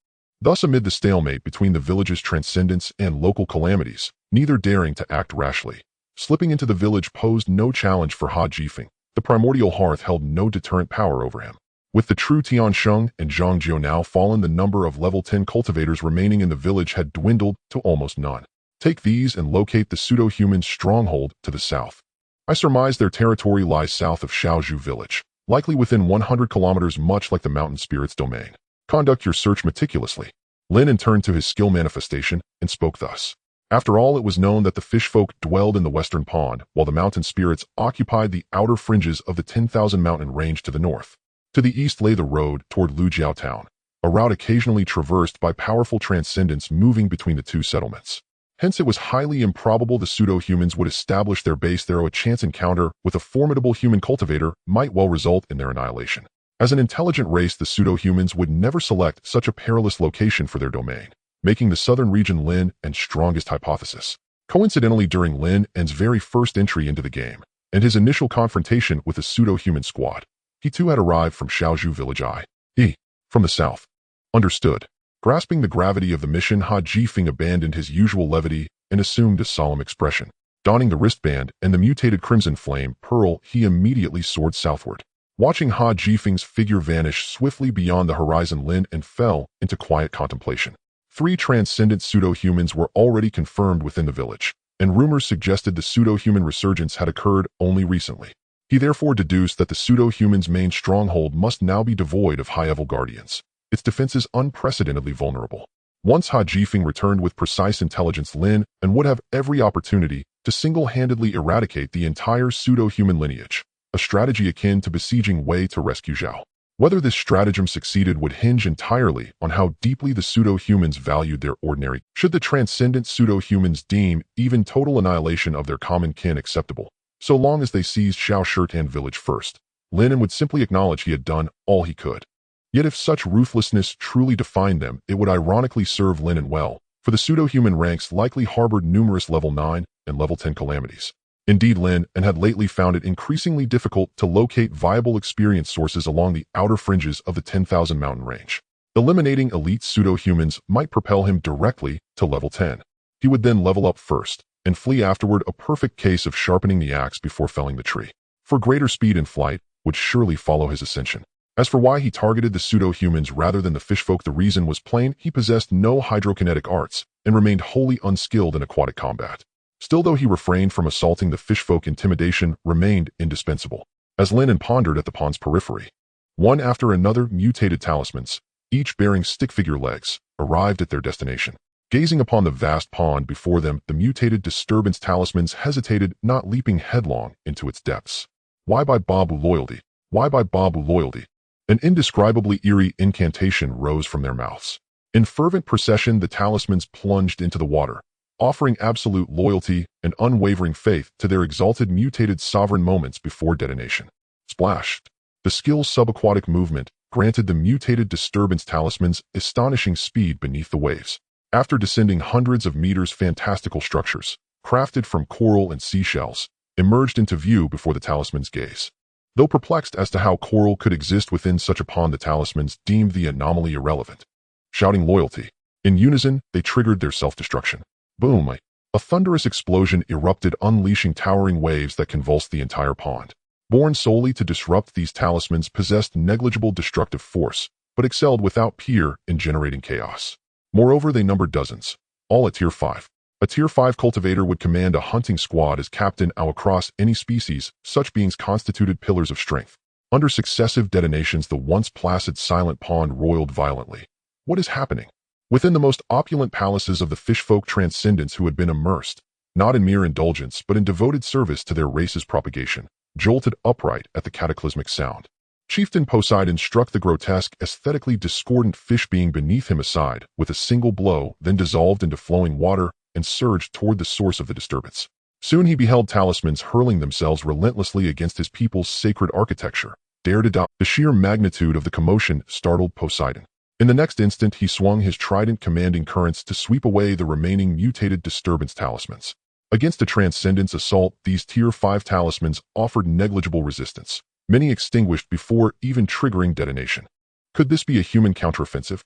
Thus, amid the stalemate between the village's transcendence and local calamities, neither daring to act rashly, slipping into the village posed no challenge for Horrifying. The primordial hearth held no deterrent power over him. With the true Tiansheng and Zhangjiu now fallen, the number of level 10 cultivators remaining in the village had dwindled to almost none. Take these and locate the pseudo-human stronghold to the south. I surmise their territory lies south of Shaozhu village, likely within 100 kilometers, much like the mountain spirit's domain. Conduct your search meticulously. Lin An turned to his skill manifestation and spoke thus. After all, it was known that the fishfolk dwelled in the western pond, while the mountain spirits occupied the outer fringes of the 10,000 mountain range to the north. To the east lay the road toward Lujiao town, a route occasionally traversed by powerful transcendents moving between the two settlements. Hence, it was highly improbable the pseudo-humans would establish their base there. A chance encounter with a formidable human cultivator might well result in their annihilation. As an intelligent race, the pseudo-humans would never select such a perilous location for their domain, making the southern region Lin An's strongest hypothesis. Coincidentally, during Lin An's very first entry into the game, and his initial confrontation with the pseudo-human squad, he too had arrived from Shaozhu village i.e., from the south. Understood. Grasping the gravity of the mission, Horrifying abandoned his usual levity and assumed a solemn expression. Donning the wristband and the mutated Crimson Flame Pearl, he immediately soared southward. Watching Horrifying's figure vanish swiftly beyond the horizon, Lin An fell into quiet contemplation. 3 transcendent pseudo-humans were already confirmed within the village, and rumors suggested the pseudo-human resurgence had occurred only recently. He therefore deduced that the pseudo-human's main stronghold must now be devoid of high-level guardians, its defenses unprecedentedly vulnerable. Once Horrifying returned with precise intelligence, Lin An would have every opportunity to single-handedly eradicate the entire pseudo-human lineage, a strategy akin to besieging Wei to rescue Zhao. Whether this stratagem succeeded would hinge entirely on how deeply the pseudo-humans valued their ordinary. Should the transcendent pseudo-humans deem even total annihilation of their common kin acceptable, so long as they seized Xiao Shirtan village first, Lin An would simply acknowledge he had done all he could. Yet if such ruthlessness truly defined them, it would ironically serve Lin An well, for the pseudo-human ranks likely harbored numerous level 9 and level 10 calamities. Indeed, Lin An had lately found it increasingly difficult to locate viable experience sources along the outer fringes of the 10,000 mountain range. Eliminating elite pseudo-humans might propel him directly to level 10. He would then level up first, and flee afterward, a perfect case of sharpening the axe before felling the tree. For greater speed in flight would surely follow his ascension. As for why he targeted the pseudo-humans rather than the fishfolk, the reason was plain: he possessed no hydrokinetic arts and remained wholly unskilled in aquatic combat. Still, though he refrained from assaulting the fishfolk, intimidation remained indispensable. As Lin An pondered at the pond's periphery, one after another mutated talismans, each bearing stick-figure legs, arrived at their destination. Gazing upon the vast pond before them, the mutated disturbance talismans hesitated, not leaping headlong into its depths. Why by Babu loyalty? Why by Babu loyalty? An indescribably eerie incantation rose from their mouths. In fervent procession, the talismans plunged into the water, offering absolute loyalty and unwavering faith to their exalted mutated sovereign moments before detonation. Splashed. The skill's subaquatic movement granted the mutated disturbance talismans astonishing speed beneath the waves. After descending hundreds of meters, fantastical structures, crafted from coral and seashells, emerged into view before the talisman's gaze. Though perplexed as to how coral could exist within such a pond, the talismans deemed the anomaly irrelevant. Shouting loyalty, in unison, they triggered their self-destruction. Boom! A thunderous explosion erupted, unleashing towering waves that convulsed the entire pond. Born solely to disrupt, these talismans possessed negligible destructive force, but excelled without peer in generating chaos. Moreover, they numbered dozens, all at Tier 5. A Tier 5 cultivator would command a hunting squad as captain across any species. Such beings constituted pillars of strength. Under successive detonations, the once placid silent pond roiled violently. What is happening? Within the most opulent palaces of the fishfolk transcendents who had been immersed, not in mere indulgence but in devoted service to their race's propagation, jolted upright at the cataclysmic sound. Chieftain Poseidon struck the grotesque, aesthetically discordant fish being beneath him aside with a single blow, then dissolved into flowing water and surged toward the source of the disturbance. Soon he beheld talismans hurling themselves relentlessly against his people's sacred architecture. Dare to doubt. The sheer magnitude of the commotion startled Poseidon. In the next instant, he swung his trident, commanding currents to sweep away the remaining mutated disturbance talismans. Against a transcendence assault, these Tier 5 talismans offered negligible resistance, many extinguished before even triggering detonation. Could this be a human counteroffensive?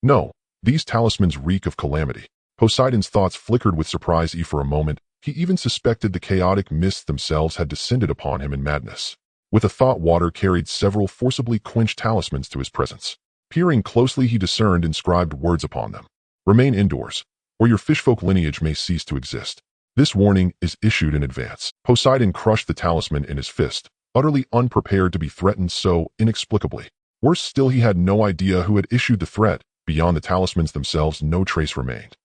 No, these talismans reek of calamity. Poseidon's thoughts flickered with surprise. For a moment, he even suspected the chaotic mists themselves had descended upon him in madness. With a thought, water carried several forcibly quenched talismans to his presence. Peering closely, he discerned inscribed words upon them. Remain indoors, or your fishfolk lineage may cease to exist. This warning is issued in advance. Poseidon crushed the talisman in his fist, utterly unprepared to be threatened so inexplicably. Worse still, he had no idea who had issued the threat. Beyond the talismans themselves, no trace remained.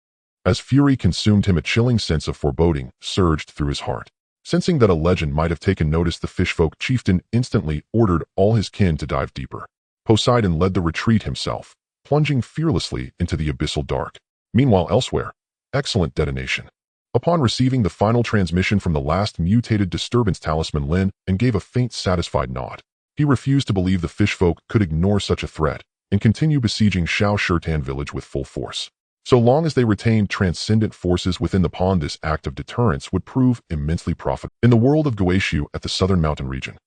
As fury consumed him, a chilling sense of foreboding surged through his heart. Sensing that a legend might have taken notice, the fishfolk chieftain instantly ordered all his kin to dive deeper. Poseidon led the retreat himself, plunging fearlessly into the abyssal dark. Meanwhile, elsewhere, excellent detonation. Upon receiving the final transmission from the last mutated disturbance talisman, Lin An gave a faint, satisfied nod. He refused to believe the fishfolk could ignore such a threat and continue besieging Shao Shurtan village with full force. So long as they retained transcendent forces within the pond, this act of deterrence would prove immensely profitable. In the world of Guixu at the southern mountain region,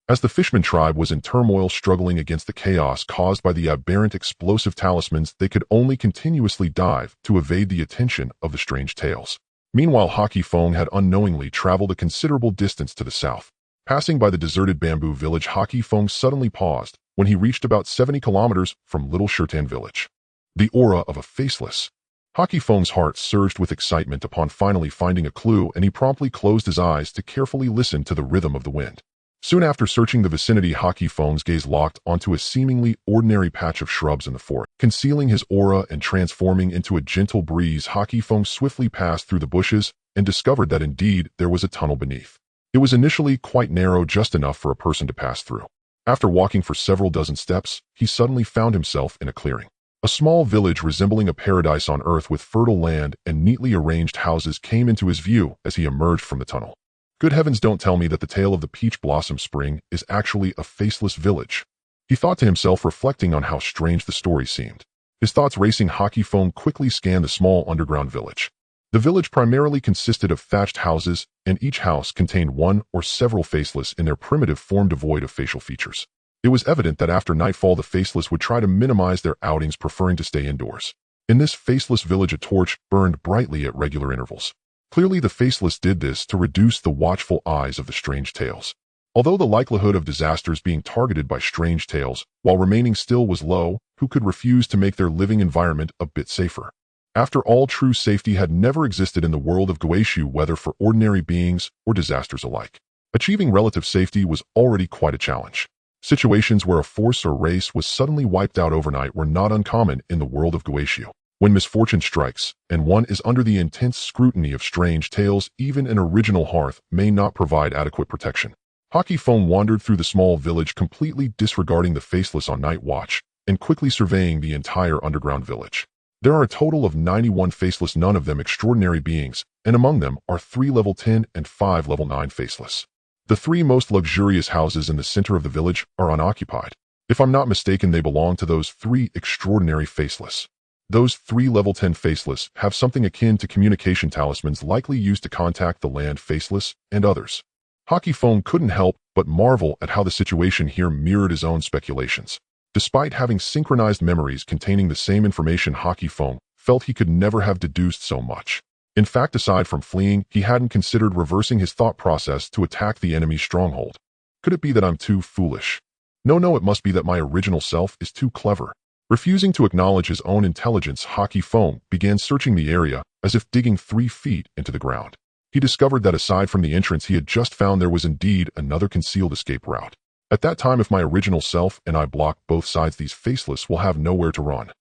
as the Fishman tribe was in turmoil, struggling against the chaos caused by the aberrant explosive talismans, they could only continuously dive to evade the attention of the strange tales. Meanwhile, Horrifying had unknowingly traveled a considerable distance to the south. Passing by the deserted bamboo village, Horrifying suddenly paused when he reached about 70 kilometers from Little Shurtan village. The aura of a faceless. Horrifying's heart surged with excitement upon finally finding a clue, and he promptly closed his eyes to carefully listen to the rhythm of the wind. Soon after searching the vicinity, Horrifying's gaze locked onto a seemingly ordinary patch of shrubs in the forest. Concealing his aura and transforming into a gentle breeze, Horrifying swiftly passed through the bushes and discovered that indeed there was a tunnel beneath. It was initially quite narrow, just enough for a person to pass through. After walking for several dozen steps, he suddenly found himself in a clearing. A small village resembling a paradise on earth with fertile land and neatly arranged houses came into his view as he emerged from the tunnel. Good heavens, don't tell me that the tale of the Peach Blossom Spring is actually a faceless village. He thought to himself, reflecting on how strange the story seemed. His thoughts racing, Horrifying quickly scanned the small underground village. The village primarily consisted of thatched houses, and each house contained one or several faceless in their primitive form, devoid of facial features. It was evident that after nightfall the faceless would try to minimize their outings, preferring to stay indoors. In this faceless village, a torch burned brightly at regular intervals. Clearly the faceless did this to reduce the watchful eyes of the strange tales. Although the likelihood of disasters being targeted by strange tales while remaining still was low, who could refuse to make their living environment a bit safer? After all, true safety had never existed in the world of Guixu, whether for ordinary beings or disasters alike. Achieving relative safety was already quite a challenge. Situations where a force or race was suddenly wiped out overnight were not uncommon in the world of Guixu. When misfortune strikes, and one is under the intense scrutiny of strange tales, even an original hearth may not provide adequate protection. Horrifying wandered through the small village, completely disregarding the faceless on night watch, and quickly surveying the entire underground village. There are a total of 91 faceless, none of them extraordinary beings, and among them are 3 level 10 and 5 level 9 faceless. The 3 most luxurious houses in the center of the village are unoccupied. If I'm not mistaken, they belong to those 3 extraordinary faceless. Those 3 level 10 faceless have something akin to communication talismans, likely used to contact the land faceless and others. Horrifying couldn't help but marvel at how the situation here mirrored his own speculations. Despite having synchronized memories containing the same information, Horrifying felt he could never have deduced so much. In fact, aside from fleeing, he hadn't considered reversing his thought process to attack the enemy's stronghold. Could it be that I'm too foolish? No, it must be that my original self is too clever. Refusing to acknowledge his own intelligence, Hockey Fong began searching the area as if digging 3 feet into the ground. He discovered that aside from the entrance he had just found, there was indeed another concealed escape route. At that time, if my original self and I block both sides, these faceless will have nowhere to run.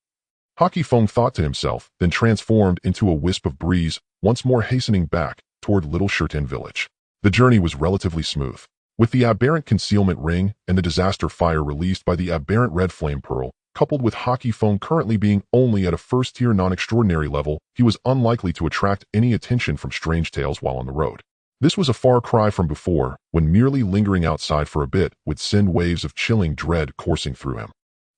Hockey Fong thought to himself, then transformed into a wisp of breeze, once more hastening back toward Little Shurten village. The journey was relatively smooth. With the aberrant concealment ring and the disaster fire released by the aberrant red flame pearl, coupled with Hockey Fong currently being only at a first-tier non-extraordinary level, he was unlikely to attract any attention from strange tales while on the road. This was a far cry from before, when merely lingering outside for a bit would send waves of chilling dread coursing through him.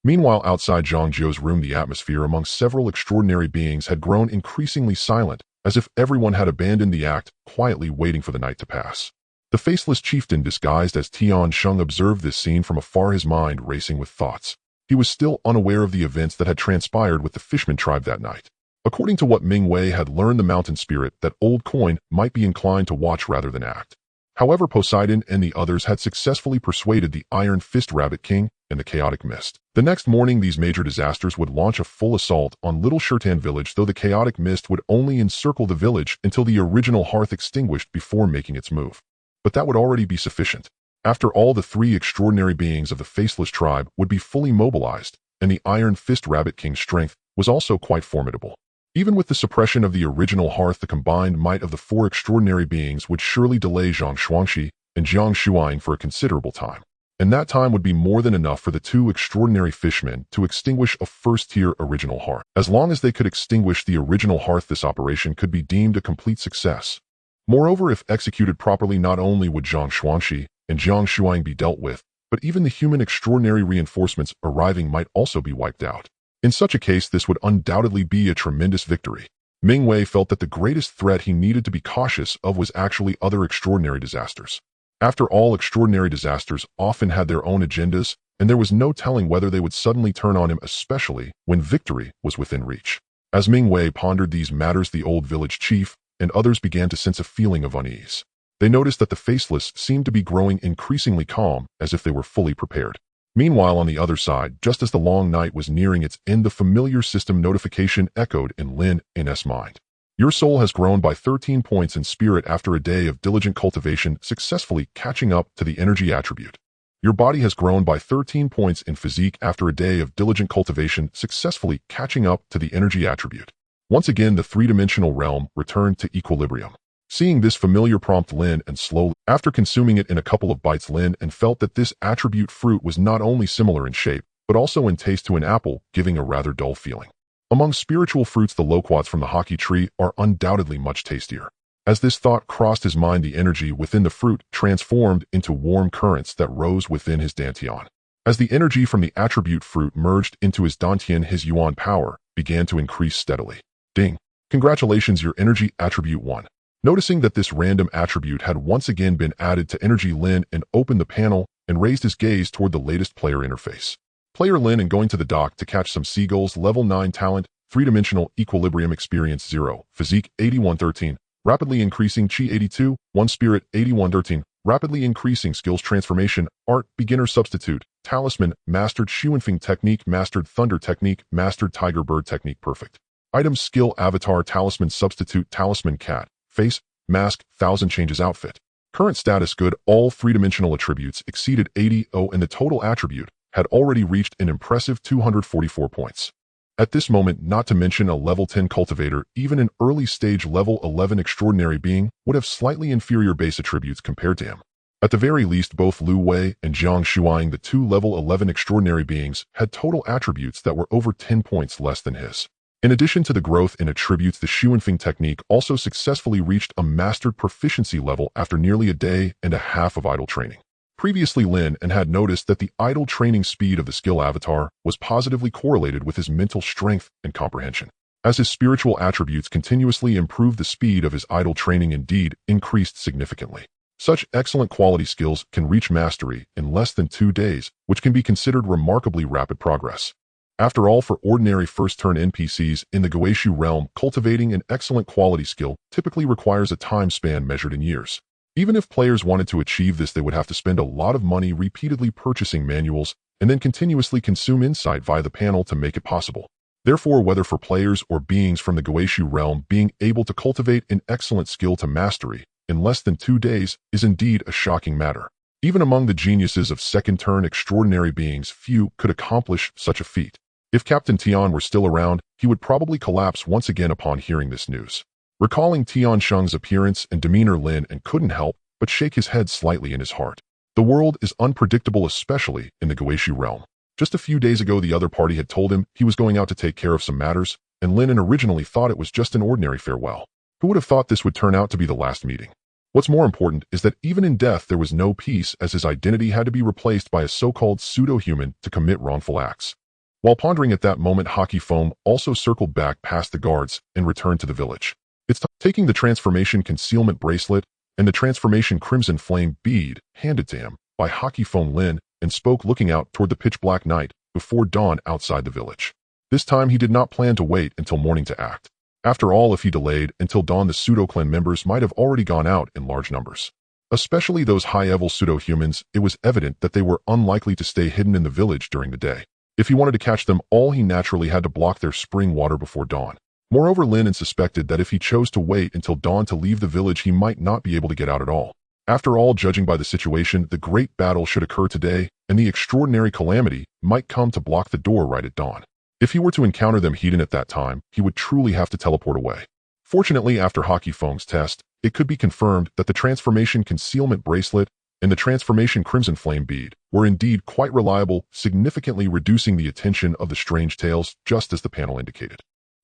Meanwhile, outside Zhang Zhou's room, the atmosphere among several extraordinary beings had grown increasingly silent, as if everyone had abandoned the act, quietly waiting for the night to pass. The faceless chieftain disguised as Tian Sheng observed this scene from afar, his mind racing with thoughts. He was still unaware of the events that had transpired with the Fishman tribe that night. According to what Ming Wei had learned, the mountain spirit, that old coin, might be inclined to watch rather than act. However, Poseidon and the others had successfully persuaded the Iron Fist Rabbit King and the Chaotic Mist. The next morning, these major disasters would launch a full assault on Little Shurten village, though the Chaotic Mist would only encircle the village until the original hearth extinguished before making its move. But that would already be sufficient. After all, the 3 extraordinary beings of the Faceless tribe would be fully mobilized, and the Iron Fist Rabbit King's strength was also quite formidable. Even with the suppression of the original hearth, the combined might of the 4 extraordinary beings would surely delay Zhang Xuanxi and Jiang Shuang for a considerable time. And that time would be more than enough for the 2 extraordinary fishmen to extinguish a first-tier original hearth. As long as they could extinguish the original hearth, this operation could be deemed a complete success. Moreover, if executed properly, not only would Zhang Xuanxi and Jiang Shuang be dealt with, but even the human extraordinary reinforcements arriving might also be wiped out. In such a case, this would undoubtedly be a tremendous victory. Ming Wei felt that the greatest threat he needed to be cautious of was actually other extraordinary disasters. After all, extraordinary disasters often had their own agendas, and there was no telling whether they would suddenly turn on him, especially when victory was within reach. As Ming Wei pondered these matters, the old village chief and others began to sense a feeling of unease. They noticed that the faceless seemed to be growing increasingly calm, as if they were fully prepared. Meanwhile, on the other side, just as the long night was nearing its end, the familiar system notification echoed in Lin An's mind. Your soul has grown by 13 points in spirit after a day of diligent cultivation, successfully catching up to the energy attribute. Your body has grown by 13 points in physique after a day of diligent cultivation, successfully catching up to the energy attribute. Once again, the 3-dimensional realm returned to equilibrium. Seeing this familiar prompt, Lin An slowly, after consuming it in a couple of bites, Lin An felt that this attribute fruit was not only similar in shape, but also in taste to an apple, giving a rather dull feeling. Among spiritual fruits, the loquats from the hockey tree are undoubtedly much tastier. As this thought crossed his mind, the energy within the fruit transformed into warm currents that rose within his dantian. As the energy from the attribute fruit merged into his dantian, his yuan power began to increase steadily. Ding! Congratulations, your energy attribute 1. Noticing that this random attribute had once again been added to energy, Lin An opened the panel and raised his gaze toward the latest player interface. Player Lin An going to the dock to catch some seagulls, level 9 talent, 3-dimensional equilibrium experience 0, physique 8113, rapidly increasing chi 82, 1 spirit 8113, rapidly increasing skills transformation, art, beginner substitute, talisman, mastered Xuanfeng technique, mastered thunder technique, mastered tiger bird technique, perfect. Items, skill, avatar, talisman substitute, talisman cat, face, mask, 1000 changes outfit. Current status good, all 3-dimensional attributes exceeded 80 and the total attribute had already reached an impressive 244 points. At this moment, not to mention a level 10 cultivator, even an early stage level 11 extraordinary being would have slightly inferior base attributes compared to him. At the very least, both Lu Wei and Jiang Shuang, the 2 level 11 extraordinary beings, had total attributes that were over 10 points less than his. In addition to the growth in attributes, the Xuanfeng technique also successfully reached a mastered proficiency level after nearly a day and a half of idle training. Previously, Lin An had noticed that the idle training speed of the skill avatar was positively correlated with his mental strength and comprehension. As his spiritual attributes continuously improved, the speed of his idle training indeed increased significantly. Such excellent quality skills can reach mastery in less than 2 days, which can be considered remarkably rapid progress. After all, for ordinary first-turn NPCs in the Guixu realm, cultivating an excellent quality skill typically requires a time span measured in years. Even if players wanted to achieve this, they would have to spend a lot of money repeatedly purchasing manuals and then continuously consume insight via the panel to make it possible. Therefore, whether for players or beings from the Guixu realm, being able to cultivate an excellent skill to mastery in less than 2 days is indeed a shocking matter. Even among the geniuses of second-turn extraordinary beings, few could accomplish such a feat. If Captain Tian were still around, he would probably collapse once again upon hearing this news. Recalling Tian Sheng's appearance and demeanor, Lin An couldn't help but shake his head slightly in his heart. The world is unpredictable, especially in the Guixu realm. Just a few days ago, the other party had told him he was going out to take care of some matters, and Lin An originally thought it was just an ordinary farewell. Who would have thought this would turn out to be the last meeting? What's more important is that even in death there was no peace, as his identity had to be replaced by a so-called pseudo-human to commit wrongful acts. While pondering at that moment, Hockey Foam also circled back past the guards and returned to the village. It's taking the transformation concealment bracelet and the transformation crimson flame bead handed to him by Hockey Foam Lin and spoke, looking out toward the pitch-black night before dawn outside the village. This time he did not plan to wait until morning to act. After all, if he delayed until dawn, the pseudo-clan members might have already gone out in large numbers. Especially those high-level pseudo-humans, it was evident that they were unlikely to stay hidden in the village during the day. If he wanted to catch them all, he naturally had to block their spring water before dawn. Moreover, Lin An suspected that if he chose to wait until dawn to leave the village, he might not be able to get out at all. After all, judging by the situation, the great battle should occur today, and the extraordinary calamity might come to block the door right at dawn. If he were to encounter them hidden at that time, he would truly have to teleport away. Fortunately, after Hockey Foam's test, it could be confirmed that the transformation concealment bracelet and the transformation crimson flame bead were indeed quite reliable, significantly reducing the attention of the strange tales, just as the panel indicated.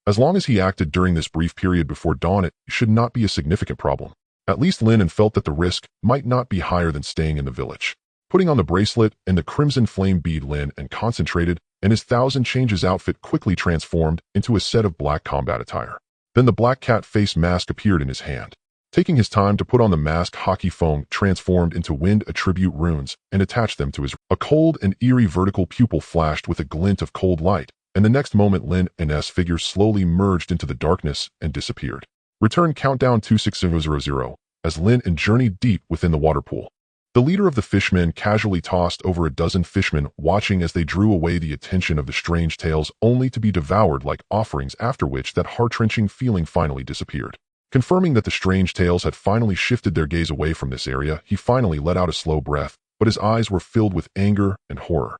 As long as he acted during this brief period before dawn, it should not be a significant problem. At least Lin An felt that the risk might not be higher than staying in the village. Putting on the bracelet and the crimson flame bead, Lin An concentrated, and his thousand changes outfit quickly transformed into a set of black combat attire. Then the black cat face mask appeared in his hand. Taking his time to put on the mask, Hockey Foam transformed into wind attribute runes and attached them to his. A cold and eerie vertical pupil flashed with a glint of cold light, and the next moment Lin An's figure slowly merged into the darkness and disappeared. Return countdown 26000 as Lin An journeyed deep within the water pool. The leader of the fishmen casually tossed over a dozen fishmen, watching as they drew away the attention of the strange tales, only to be devoured like offerings, after which that heart-wrenching feeling finally disappeared. Confirming that the strange tales had finally shifted their gaze away from this area, he finally let out a slow breath, but his eyes were filled with anger and horror.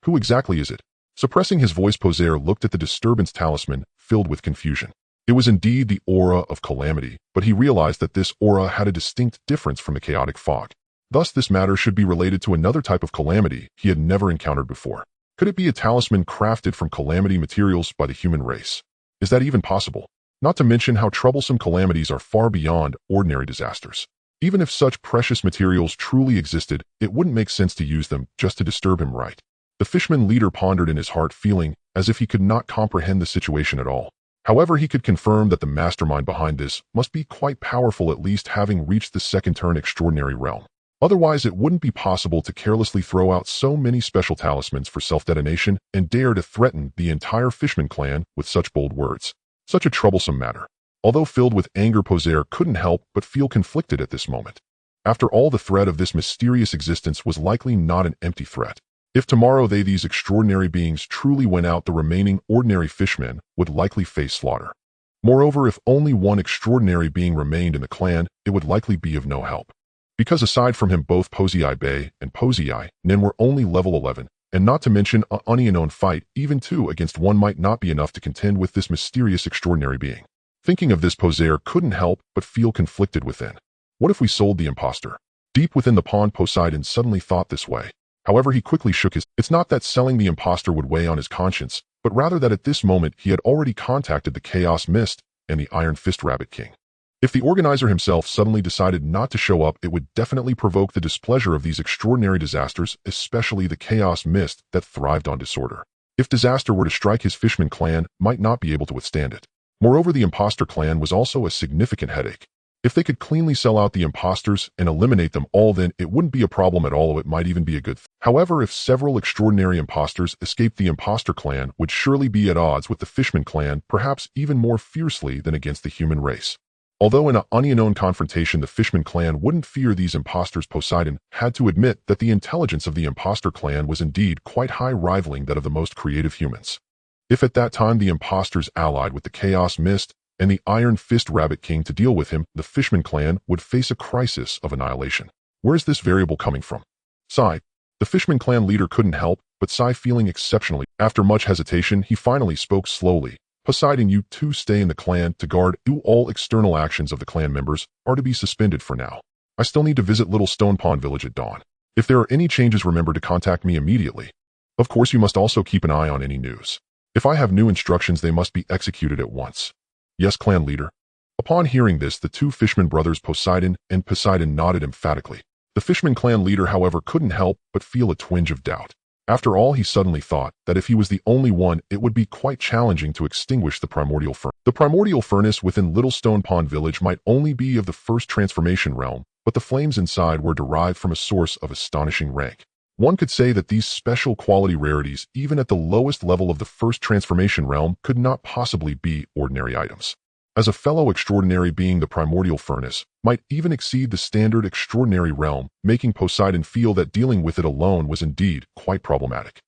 Who exactly is it? Suppressing his voice, Poser looked at the disturbance talisman, filled with confusion. It was indeed the aura of calamity, but he realized that this aura had a distinct difference from the chaotic fog. Thus, this matter should be related to another type of calamity he had never encountered before. Could it be a talisman crafted from calamity materials by the human race? Is that even possible? Not to mention how troublesome calamities are far beyond ordinary disasters. Even if such precious materials truly existed, it wouldn't make sense to use them just to disturb him, right? The fishman leader pondered in his heart, feeling as if he could not comprehend the situation at all. However, he could confirm that the mastermind behind this must be quite powerful, at least having reached the second-turn extraordinary realm. Otherwise, it wouldn't be possible to carelessly throw out so many special talismans for self-detonation and dare to threaten the entire Fishman clan with such bold words. Such a troublesome matter. Although filled with anger, Poser couldn't help but feel conflicted at this moment. After all, the threat of this mysterious existence was likely not an empty threat. If tomorrow these extraordinary beings truly went out, the remaining ordinary fishmen would likely face slaughter. Moreover, if only one extraordinary being remained in the clan, it would likely be of no help. Because aside from him, both Posei Bei and Posei Nin were only level 11, and not to mention an unknown fight, even 2 against 1 might not be enough to contend with this mysterious extraordinary being. Thinking of this, Poser couldn't help but feel conflicted within. What if we sold the imposter? Deep within the pond, Poseidon suddenly thought this way. However, he quickly shook his. It's not that selling the imposter would weigh on his conscience, but rather that at this moment he had already contacted the Chaos Mist and the Iron Fist Rabbit King. If the organizer himself suddenly decided not to show up, it would definitely provoke the displeasure of these extraordinary disasters, especially the Chaos Mist that thrived on disorder. If disaster were to strike, his Fishman clan might not be able to withstand it. Moreover, the imposter clan was also a significant headache. If they could cleanly sell out the imposters and eliminate them all, then it wouldn't be a problem at all. It might even be a good thing. However, if several extraordinary imposters escaped, the imposter clan would surely be at odds with the Fishman clan, perhaps even more fiercely than against the human race. Although in an unknown confrontation the Fishman clan wouldn't fear these imposters, Poseidon had to admit that the intelligence of the imposter clan was indeed quite high, rivaling that of the most creative humans. If at that time the imposters allied with the Chaos Mist and the Iron Fist Rabbit King to deal with him, the Fishman clan would face a crisis of annihilation. Where is this variable coming from? Sigh. The Fishman clan leader couldn't help but sigh, feeling exceptionally. After much hesitation, he finally spoke slowly. Poseidon, you two stay in the clan to guard. All external actions of the clan members are to be suspended for now. I still need to visit Little Stone Pond Village at dawn. If there are any changes, remember to contact me immediately. Of course, you must also keep an eye on any news. If I have new instructions, they must be executed at once. Yes, clan leader. Upon hearing this, the two Fishman brothers Poseidon nodded emphatically. The Fishman clan leader, however, couldn't help but feel a twinge of doubt. After all, he suddenly thought that if he was the only one, it would be quite challenging to extinguish the primordial furnace. The primordial furnace within Little Stone Pond Village might only be of the first transformation realm, but the flames inside were derived from a source of astonishing rank. One could say that these special quality rarities, even at the lowest level of the first transformation realm, could not possibly be ordinary items. As a fellow extraordinary being, the primordial furnace might even exceed the standard extraordinary realm, making Poseidon feel that dealing with it alone was indeed quite problematic.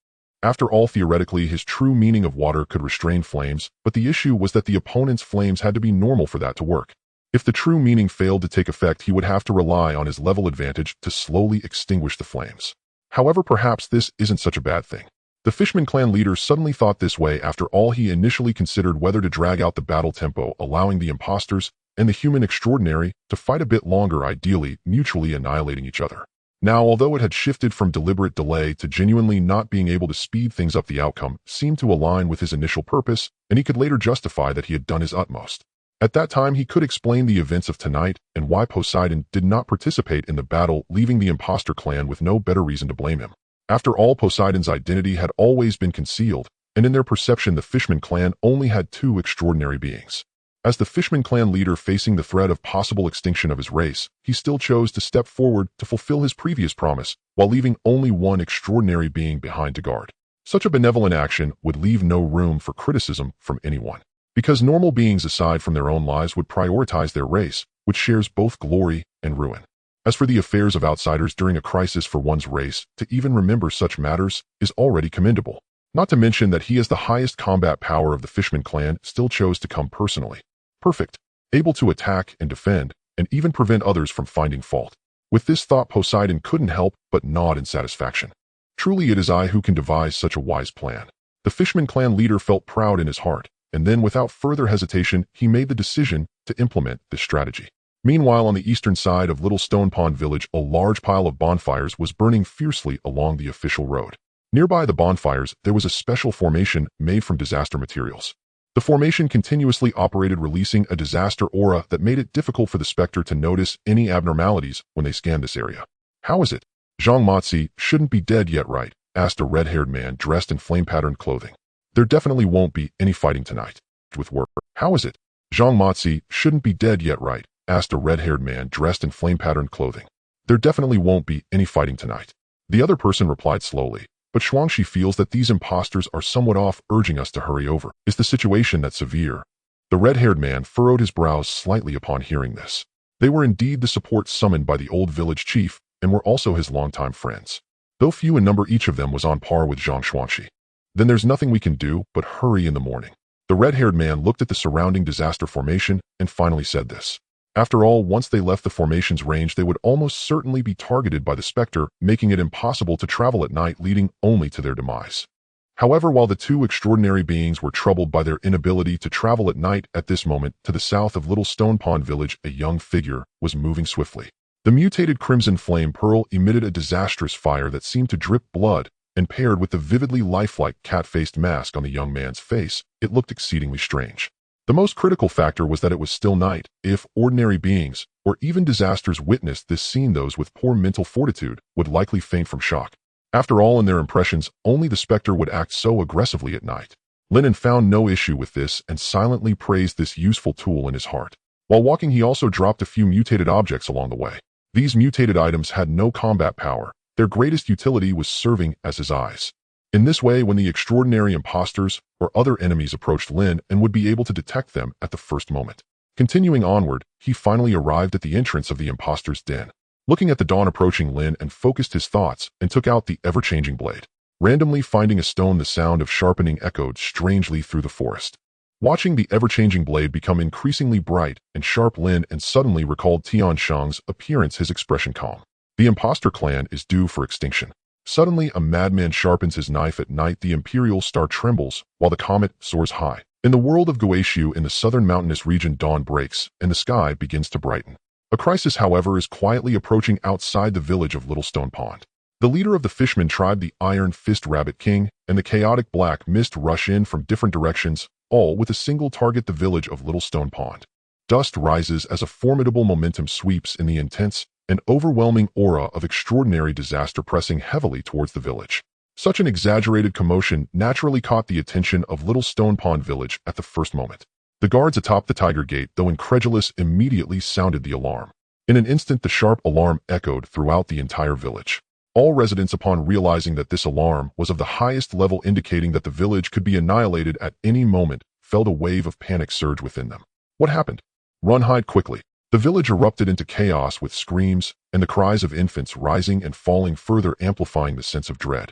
After all, theoretically, his true meaning of water could restrain flames, but the issue was that the opponent's flames had to be normal for that to work. If the true meaning failed to take effect, he would have to rely on his level advantage to slowly extinguish the flames. However, perhaps this isn't such a bad thing. The Fishman clan leader suddenly thought this way. After all, he initially considered whether to drag out the battle tempo, allowing the imposters and the human extraordinary to fight a bit longer, ideally mutually annihilating each other. Now, although it had shifted from deliberate delay to genuinely not being able to speed things up, the outcome seemed to align with his initial purpose, and he could later justify that he had done his utmost. At that time, he could explain the events of tonight and why Poseidon did not participate in the battle, leaving the imposter clan with no better reason to blame him. After all, Poseidon's identity had always been concealed, and in their perception, the Fishman clan only had two extraordinary beings. As the Fishman clan leader facing the threat of possible extinction of his race, he still chose to step forward to fulfill his previous promise, while leaving only one extraordinary being behind to guard. Such a benevolent action would leave no room for criticism from anyone, because normal beings aside from their own lives would prioritize their race, which shares both glory and ruin. As for the affairs of outsiders during a crisis for one's race, to even remember such matters is already commendable. Not to mention that he, as the highest combat power of the Fishman clan, still chose to come personally. Perfect, able to attack and defend, and even prevent others from finding fault. With this thought, Poseidon couldn't help but nod in satisfaction. Truly, it is I who can devise such a wise plan. The Fishman clan leader felt proud in his heart, and then without further hesitation, he made the decision to implement this strategy. Meanwhile, on the eastern side of Little Stone Pond Village, a large pile of bonfires was burning fiercely along the official road. Nearby the bonfires, there was a special formation made from disaster materials. The formation continuously operated, releasing a disaster aura that made it difficult for the Spectre to notice any abnormalities when they scanned this area. How is it? Zhang Mozi shouldn't be dead yet, right? Asked a red-haired man dressed in flame-patterned clothing. There definitely won't be any fighting tonight. With work. How is it? Zhang Mozi shouldn't be dead yet, right? Asked a red-haired man dressed in flame-patterned clothing. There definitely won't be any fighting tonight. The other person replied slowly, but Shuangxi feels that these imposters are somewhat off, urging us to hurry over. Is the situation that severe? The red-haired man furrowed his brows slightly upon hearing this. They were indeed the support summoned by the old village chief, and were also his longtime friends. Though few in number, each of them was on par with Zhang Shuangxi. Then there's nothing we can do but hurry in the morning. The red-haired man looked at the surrounding disaster formation and finally said this. After all, once they left the formation's range, they would almost certainly be targeted by the Spectre, making it impossible to travel at night, leading only to their demise. However, while the two extraordinary beings were troubled by their inability to travel at night, at this moment, to the south of Little Stone Pond Village, a young figure was moving swiftly. The mutated crimson flame pearl emitted a disastrous fire that seemed to drip blood, and paired with the vividly lifelike cat-faced mask on the young man's face, it looked exceedingly strange. The most critical factor was that it was still night. If ordinary beings, or even disasters, witnessed this scene, those with poor mental fortitude would likely faint from shock. After all, in their impressions, only the Spectre would act so aggressively at night. Lin An found no issue with this and silently praised this useful tool in his heart. While walking, he also dropped a few mutated objects along the way. These mutated items had no combat power. Their greatest utility was serving as his eyes. In this way, when the extraordinary imposters or other enemies approached, Lin An would be able to detect them at the first moment. Continuing onward, he finally arrived at the entrance of the imposter's den. Looking at the dawn approaching, Lin An focused his thoughts and took out the ever-changing blade. Randomly finding a stone, the sound of sharpening echoed strangely through the forest. Watching the ever-changing blade become increasingly bright and sharp, Lin An suddenly recalled Tian Shang's appearance, his expression calm. The imposter clan is due for extinction. Suddenly, a madman sharpens his knife. At night, the imperial star trembles while the comet soars high. In the world of Guixu, in the southern mountainous region, dawn breaks and the sky begins to brighten. A crisis, however, is quietly approaching outside the village of Little Stone Pond. The leader of the Fishman tribe, the Iron Fist Rabbit King, and the chaotic Black Mist rush in from different directions, all with a single target: the village of Little Stone Pond. Dust rises as a formidable momentum sweeps in, the intense and overwhelming aura of extraordinary disaster pressing heavily towards the village. Such an exaggerated commotion naturally caught the attention of Little Stone Pond village at the first moment. The guards atop the Tiger Gate, though incredulous, immediately sounded the alarm. In an instant, the sharp alarm echoed throughout the entire village. All residents, upon realizing that this alarm was of the highest level, indicating that the village could be annihilated at any moment, felt a wave of panic surge within them. What happened? Run, hide quickly. The village erupted into chaos with screams and the cries of infants rising and falling, further amplifying the sense of dread.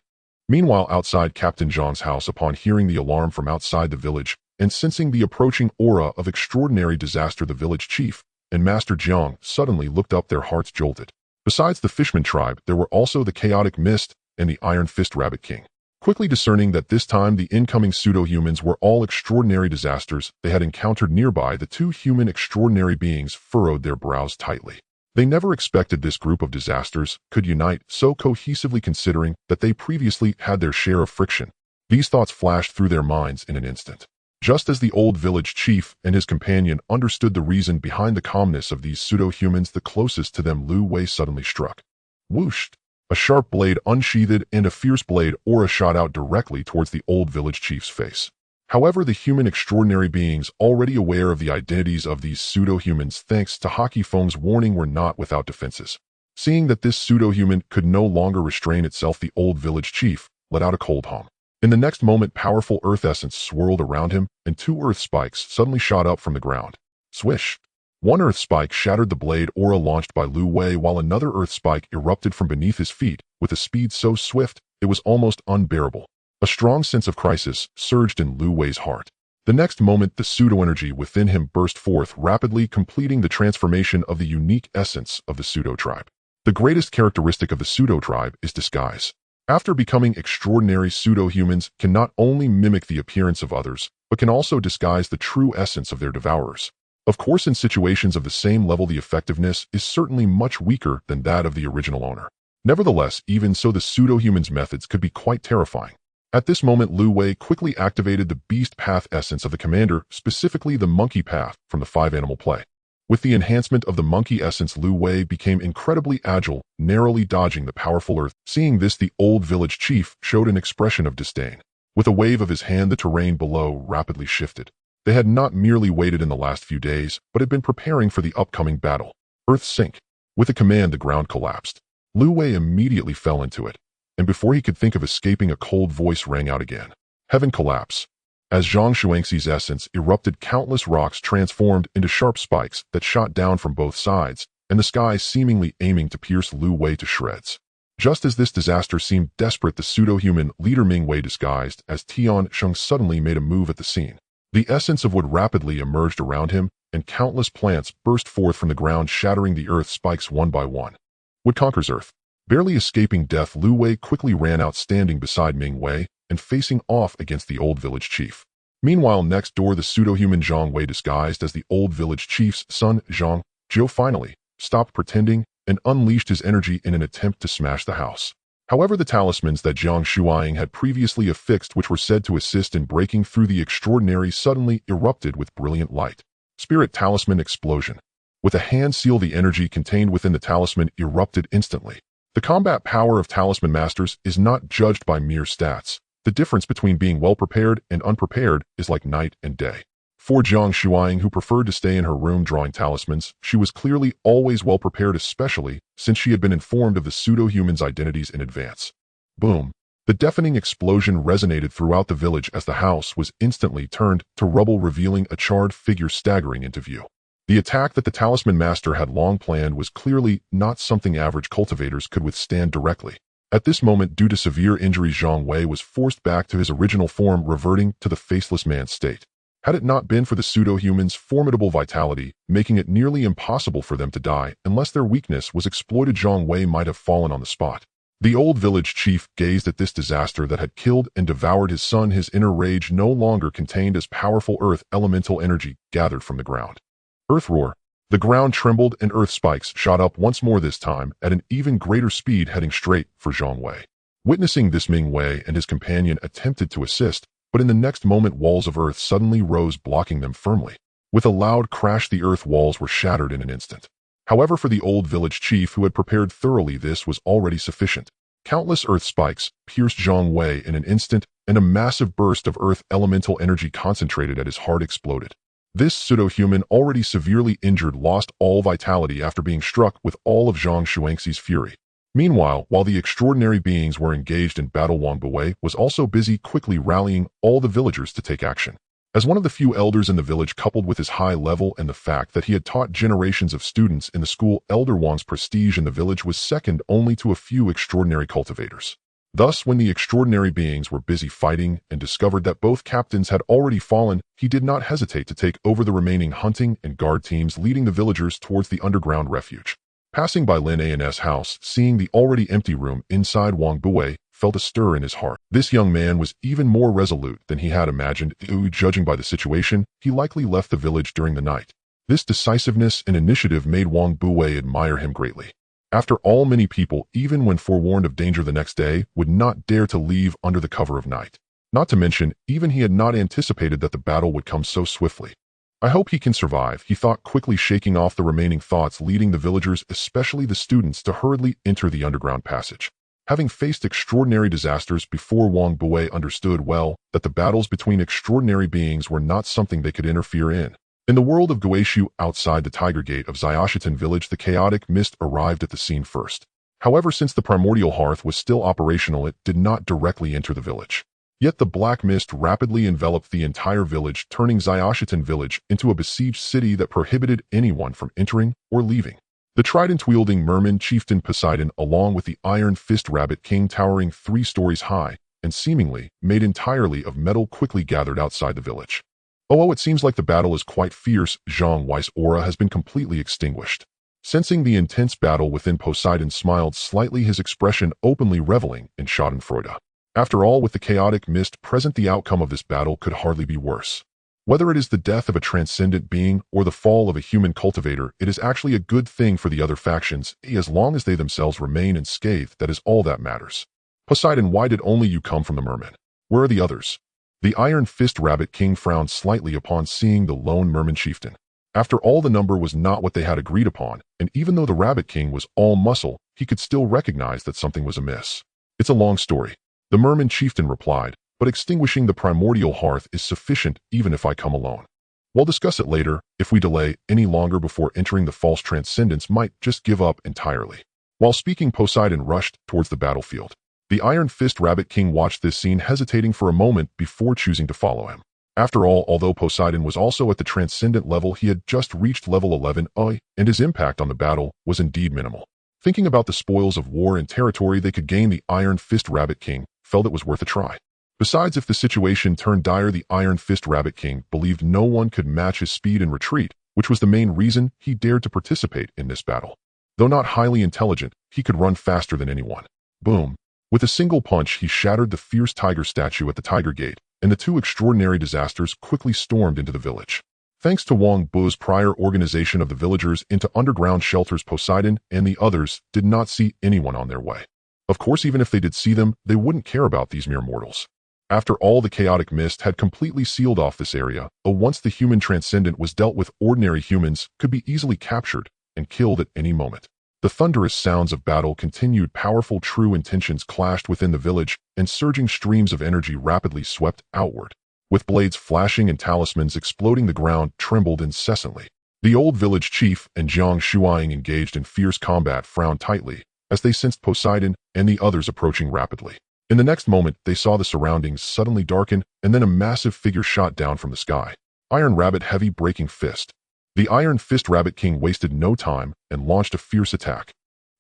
Meanwhile, outside Captain Zhang's house, upon hearing the alarm from outside the village and sensing the approaching aura of extraordinary disaster, the village chief and Master Jiang suddenly looked up, their hearts jolted. Besides the Fishman tribe, there were also the Chaotic Mist and the Iron Fist Rabbit King. Quickly discerning that this time the incoming pseudo-humans were all extraordinary disasters they had encountered nearby, the two human extraordinary beings furrowed their brows tightly. They never expected this group of disasters could unite so cohesively, considering that they previously had their share of friction. These thoughts flashed through their minds in an instant. Just as the old village chief and his companion understood the reason behind the calmness of these pseudo-humans, the closest to them, Lu Wei, suddenly struck. Whoosh! A sharp blade unsheathed and a fierce blade aura shot out directly towards the old village chief's face. However, the human extraordinary beings, already aware of the identities of these pseudo-humans thanks to Hockey Feng's warning, were not without defenses. Seeing that this pseudo-human could no longer restrain itself, the old village chief let out a cold hum. In the next moment, powerful earth essence swirled around him, and two earth spikes suddenly shot up from the ground. Swish! One earth spike shattered the blade aura launched by Lu Wei, while another earth spike erupted from beneath his feet with a speed so swift it was almost unbearable. A strong sense of crisis surged in Lu Wei's heart. The next moment, the pseudo-energy within him burst forth, rapidly completing the transformation of the unique essence of the pseudo-tribe. The greatest characteristic of the pseudo-tribe is disguise. After becoming extraordinary, pseudo-humans can not only mimic the appearance of others, but can also disguise the true essence of their devourers. Of course, in situations of the same level, the effectiveness is certainly much weaker than that of the original owner. Nevertheless, even so, the pseudo-human's methods could be quite terrifying. At this moment, Lu Wei quickly activated the beast path essence of the commander, specifically the monkey path from the 5-animal play. With the enhancement of the monkey essence, Lu Wei became incredibly agile, narrowly dodging the powerful earth. Seeing this, the old village chief showed an expression of disdain. With a wave of his hand, the terrain below rapidly shifted. They had not merely waited in the last few days, but had been preparing for the upcoming battle. Earth sink. With a command, the ground collapsed. Lu Wei immediately fell into it, and before he could think of escaping, a cold voice rang out again. Heaven collapse. As Zhang Shuangxi's essence erupted, countless rocks transformed into sharp spikes that shot down from both sides, and the sky seemingly aiming to pierce Lu Wei to shreds. Just as this disaster seemed desperate, the pseudo-human leader Ming Wei, disguised as Tian Sheng, suddenly made a move at the scene. The essence of wood rapidly emerged around him, and countless plants burst forth from the ground, shattering the earth spikes one by one. Wood conquers earth. Barely escaping death, Lu Wei quickly ran out, standing beside Ming Wei and facing off against the old village chief. Meanwhile, next door, the pseudo-human Zhang Wei, disguised as the old village chief's son, Zhang Zhou, finally stopped pretending and unleashed his energy in an attempt to smash the house. However, the talismans that Jiang Shuang had previously affixed, which were said to assist in breaking through the extraordinary, suddenly erupted with brilliant light. Spirit Talisman Explosion. With a hand seal, the energy contained within the talisman erupted instantly. The combat power of talisman masters is not judged by mere stats. The difference between being well-prepared and unprepared is like night and day. For Jiang Shuang, who preferred to stay in her room drawing talismans, she was clearly always well-prepared, especially since she had been informed of the pseudo-humans' identities in advance. Boom! The deafening explosion resonated throughout the village as the house was instantly turned to rubble, revealing a charred figure staggering into view. The attack that the Talisman Master had long planned was clearly not something average cultivators could withstand directly. At this moment, due to severe injuries, Zhang Wei was forced back to his original form, reverting to the faceless man state. Had it not been for the pseudo-human's formidable vitality, making it nearly impossible for them to die unless their weakness was exploited, Zhang Wei might have fallen on the spot. The old village chief gazed at this disaster that had killed and devoured his son. His inner rage no longer contained as powerful earth elemental energy gathered from the ground. Earth roar. The ground trembled and earth spikes shot up once more, this time at an even greater speed, heading straight for Zhang Wei. Witnessing this, Ming Wei and his companion attempted to assist, but in the next moment walls of earth suddenly rose, blocking them firmly. With a loud crash, the earth walls were shattered in an instant. However, for the old village chief, who had prepared thoroughly, this was already sufficient. Countless earth spikes pierced Zhang Wei in an instant, and a massive burst of earth elemental energy concentrated at his heart exploded. This pseudo-human, already severely injured, lost all vitality after being struck with all of Zhang Shuangxi's fury. Meanwhile, while the extraordinary beings were engaged in battle, Wang Buwei was also busy quickly rallying all the villagers to take action. As one of the few elders in the village, coupled with his high level and the fact that he had taught generations of students in the school, Elder Wang's prestige in the village was second only to a few extraordinary cultivators. Thus, when the extraordinary beings were busy fighting and discovered that both captains had already fallen, he did not hesitate to take over the remaining hunting and guard teams, leading the villagers towards the underground refuge. Passing by Lin An's house, seeing the already empty room inside, Wang Buwei felt a stir in his heart. This young man was even more resolute than he had imagined. Judging by the situation, he likely left the village during the night. This decisiveness and initiative made Wang Buwei admire him greatly. After all, many people, even when forewarned of danger the next day, would not dare to leave under the cover of night. Not to mention, even he had not anticipated that the battle would come so swiftly. I hope he can survive, he thought, quickly shaking off the remaining thoughts, leading the villagers, especially the students, to hurriedly enter the underground passage. Having faced extraordinary disasters before, Wang Buwei understood well that the battles between extraordinary beings were not something they could interfere in. In the world of Guixu, outside the Tiger Gate of Xiaoshitan village, the chaotic mist arrived at the scene first. However, since the primordial hearth was still operational, it did not directly enter the village. Yet the black mist rapidly enveloped the entire village, turning Xiaoshitan village into a besieged city that prohibited anyone from entering or leaving. The trident-wielding merman chieftain Poseidon, along with the Iron Fist Rabbit King, towering 3 stories high and seemingly made entirely of metal, quickly gathered outside the village. Oh, it seems like the battle is quite fierce. Zhang Wei's aura has been completely extinguished. Sensing the intense battle within, Poseidon smiled slightly, his expression openly reveling in schadenfreude. After all, with the chaotic mist present, the outcome of this battle could hardly be worse. Whether it is the death of a transcendent being or the fall of a human cultivator, it is actually a good thing for the other factions. As long as they themselves remain unscathed, that is all that matters. Poseidon, why did only you come from the merman? Where are the others? The Iron Fist Rabbit King frowned slightly upon seeing the lone merman chieftain. After all, the number was not what they had agreed upon, and even though the Rabbit King was all muscle, he could still recognize that something was amiss. It's a long story, the merman chieftain replied, but extinguishing the primordial hearth is sufficient even if I come alone. We'll discuss it later. If we delay any longer before entering the false transcendence, might just give up entirely. While speaking, Poseidon rushed towards the battlefield. The Iron Fist Rabbit King watched this scene, hesitating for a moment before choosing to follow him. After all, although Poseidon was also at the transcendent level, he had just reached level 11, and his impact on the battle was indeed minimal. Thinking about the spoils of war and territory they could gain, the Iron Fist Rabbit King felt it was worth a try. Besides, if the situation turned dire, the Iron Fist Rabbit King believed no one could match his speed and retreat, which was the main reason he dared to participate in this battle. Though not highly intelligent, he could run faster than anyone. Boom. With a single punch, he shattered the fierce tiger statue at the Tiger Gate, and the 2 extraordinary disasters quickly stormed into the village. Thanks to Wang Bu's prior organization of the villagers into underground shelters, Poseidon and the others did not see anyone on their way. Of course, even if they did see them, they wouldn't care about these mere mortals. After all, the chaotic mist had completely sealed off this area. Once the human transcendent was dealt with, ordinary humans could be easily captured and killed at any moment. The thunderous sounds of battle continued. Powerful true intentions clashed within the village, and surging streams of energy rapidly swept outward. With blades flashing and talismans exploding, the ground trembled incessantly. The old village chief and Zhang Shuang, engaged in fierce combat, frowned tightly as they sensed Poseidon and the others approaching rapidly. In the next moment, they saw the surroundings suddenly darken, and then a massive figure shot down from the sky. Iron Rabbit, heavy breaking fist. The Iron Fist Rabbit King wasted no time and launched a fierce attack.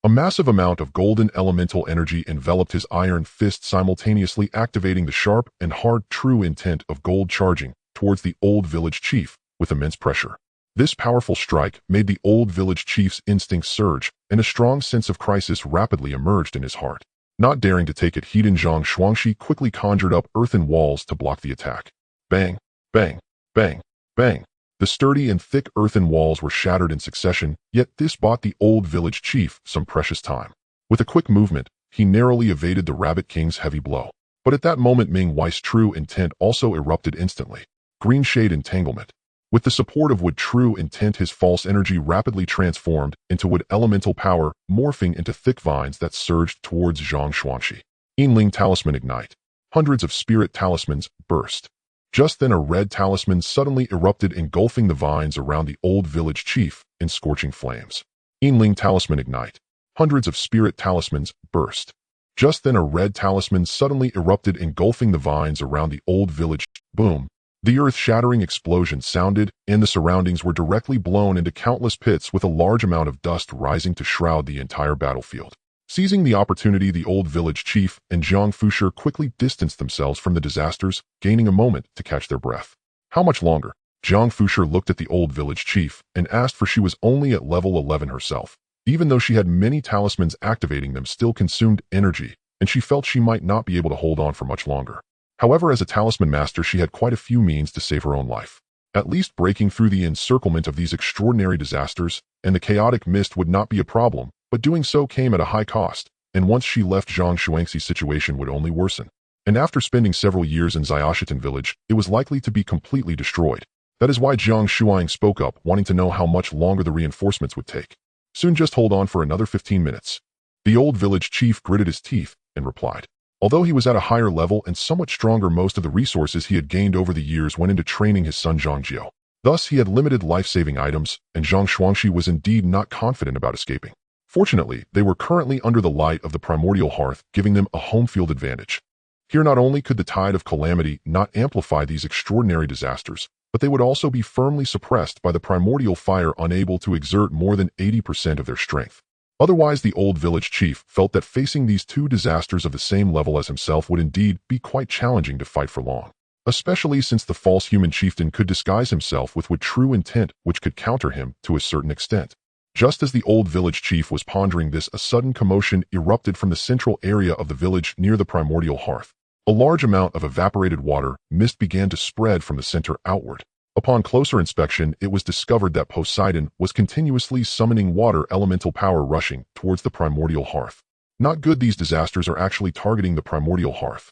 A massive amount of golden elemental energy enveloped his iron fist, simultaneously activating the sharp and hard true intent of gold charging towards the old village chief with immense pressure. This powerful strike made the old village chief's instincts surge, and a strong sense of crisis rapidly emerged in his heart. Not daring to take it, Heaton Zhang Shuangxi quickly conjured up earthen walls to block the attack. Bang, bang, bang, bang. The sturdy and thick earthen walls were shattered in succession, yet this bought the old village chief some precious time. With a quick movement, he narrowly evaded the Rabbit King's heavy blow. But at that moment, Ming Wei's true intent also erupted instantly. Green Shade Entanglement. With the support of Wood True Intent, his false energy rapidly transformed into Wood Elemental Power, morphing into thick vines that surged towards Zhang Shuangxi. Yinling Talisman Ignite. Hundreds of spirit talismans burst. Just then a red talisman suddenly erupted, engulfing the vines around the old village chief in scorching flames. Yinling Talisman Ignite. Hundreds of spirit talismans burst. Just then a red talisman suddenly erupted, engulfing the vines around the old village. Boom. The earth-shattering explosion sounded, and the surroundings were directly blown into countless pits, with a large amount of dust rising to shroud the entire battlefield. Seizing the opportunity, the old village chief and Zhang Fusher quickly distanced themselves from the disasters, gaining a moment to catch their breath. How much longer? Zhang Fusher looked at the old village chief and asked, for she was only at level 11 herself. Even though she had many talismans, activating them still consumed energy, and she felt she might not be able to hold on for much longer. However, as a talisman master, she had quite a few means to save her own life. At least breaking through the encirclement of these extraordinary disasters and the chaotic mist would not be a problem, but doing so came at a high cost, and once she left, Zhang Shuangxi's situation would only worsen. And after spending several years in Xiaoshitan village, it was likely to be completely destroyed. That is why Zhang Shuang spoke up, wanting to know how much longer the reinforcements would take. Soon, just hold on for another 15 minutes. The old village chief gritted his teeth and replied. Although he was at a higher level and somewhat stronger, most of the resources he had gained over the years went into training his son Zhang Jiao. Thus, he had limited life-saving items, and Zhang Shuangxi was indeed not confident about escaping. Fortunately, they were currently under the light of the primordial hearth, giving them a home field advantage. Here, not only could the tide of calamity not amplify these extraordinary disasters, but they would also be firmly suppressed by the primordial fire, unable to exert more than 80% of their strength. Otherwise, the old village chief felt that facing these two disasters of the same level as himself would indeed be quite challenging to fight for long, especially since the false human chieftain could disguise himself with true intent, which could counter him to a certain extent. Just as the old village chief was pondering this, a sudden commotion erupted from the central area of the village near the primordial hearth. A large amount of evaporated water mist began to spread from the center outward. Upon closer inspection, it was discovered that Poseidon was continuously summoning water elemental power, rushing towards the primordial hearth. Not good, these disasters are actually targeting the primordial hearth.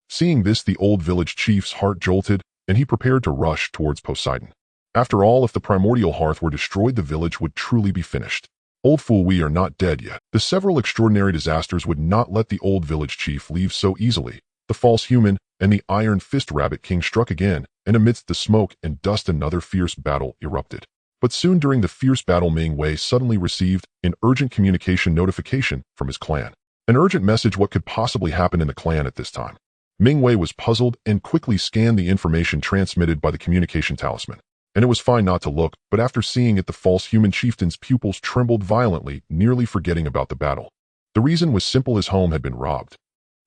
Seeing this, the old village chief's heart jolted, and he prepared to rush towards Poseidon. After all, if the primordial hearth were destroyed, the village would truly be finished. Old fool, we are not dead yet. The several extraordinary disasters would not let the old village chief leave so easily. The false human and the Iron Fist Rabbit King struck again, and amidst the smoke and dust another fierce battle erupted. But soon during the fierce battle, Ming Wei suddenly received an urgent communication notification from his clan. An urgent message. What could possibly happen in the clan at this time? Ming Wei was puzzled and quickly scanned the information transmitted by the communication talisman. And it was fine not to look, but after seeing it, the false human chieftain's pupils trembled violently, nearly forgetting about the battle. The reason was simple: his home had been robbed.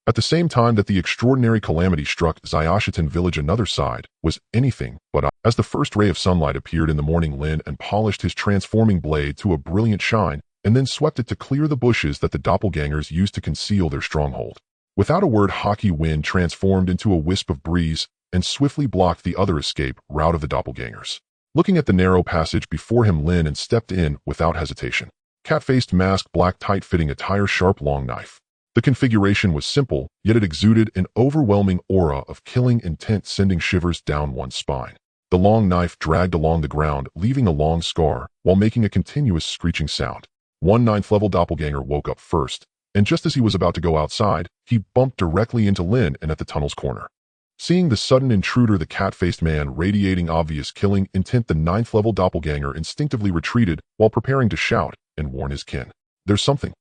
At the same time that the extraordinary calamity struck Xiaoshitan village, another side was anything but as the first ray of sunlight appeared in the morning, Lin An polished his transforming blade to a brilliant shine and then swept it to clear the bushes that the doppelgangers used to conceal their stronghold. Without a word, hockey wind transformed into a wisp of breeze and swiftly blocked the other escape route of the doppelgangers. Looking at the narrow passage before him, Lin An stepped in without hesitation. Cat-faced mask, black tight-fitting attire, sharp long knife. The configuration was simple, yet it exuded an overwhelming aura of killing intent, sending shivers down one's spine. The long knife dragged along the ground, leaving a long scar, while making a continuous screeching sound. One 9th level doppelganger woke up first, and just as he was about to go outside, he bumped directly into Lin An at the tunnel's corner. Seeing the sudden intruder, the cat-faced man radiating obvious killing intent, the 9th level doppelganger instinctively retreated while preparing to shout and warn his kin. There's something.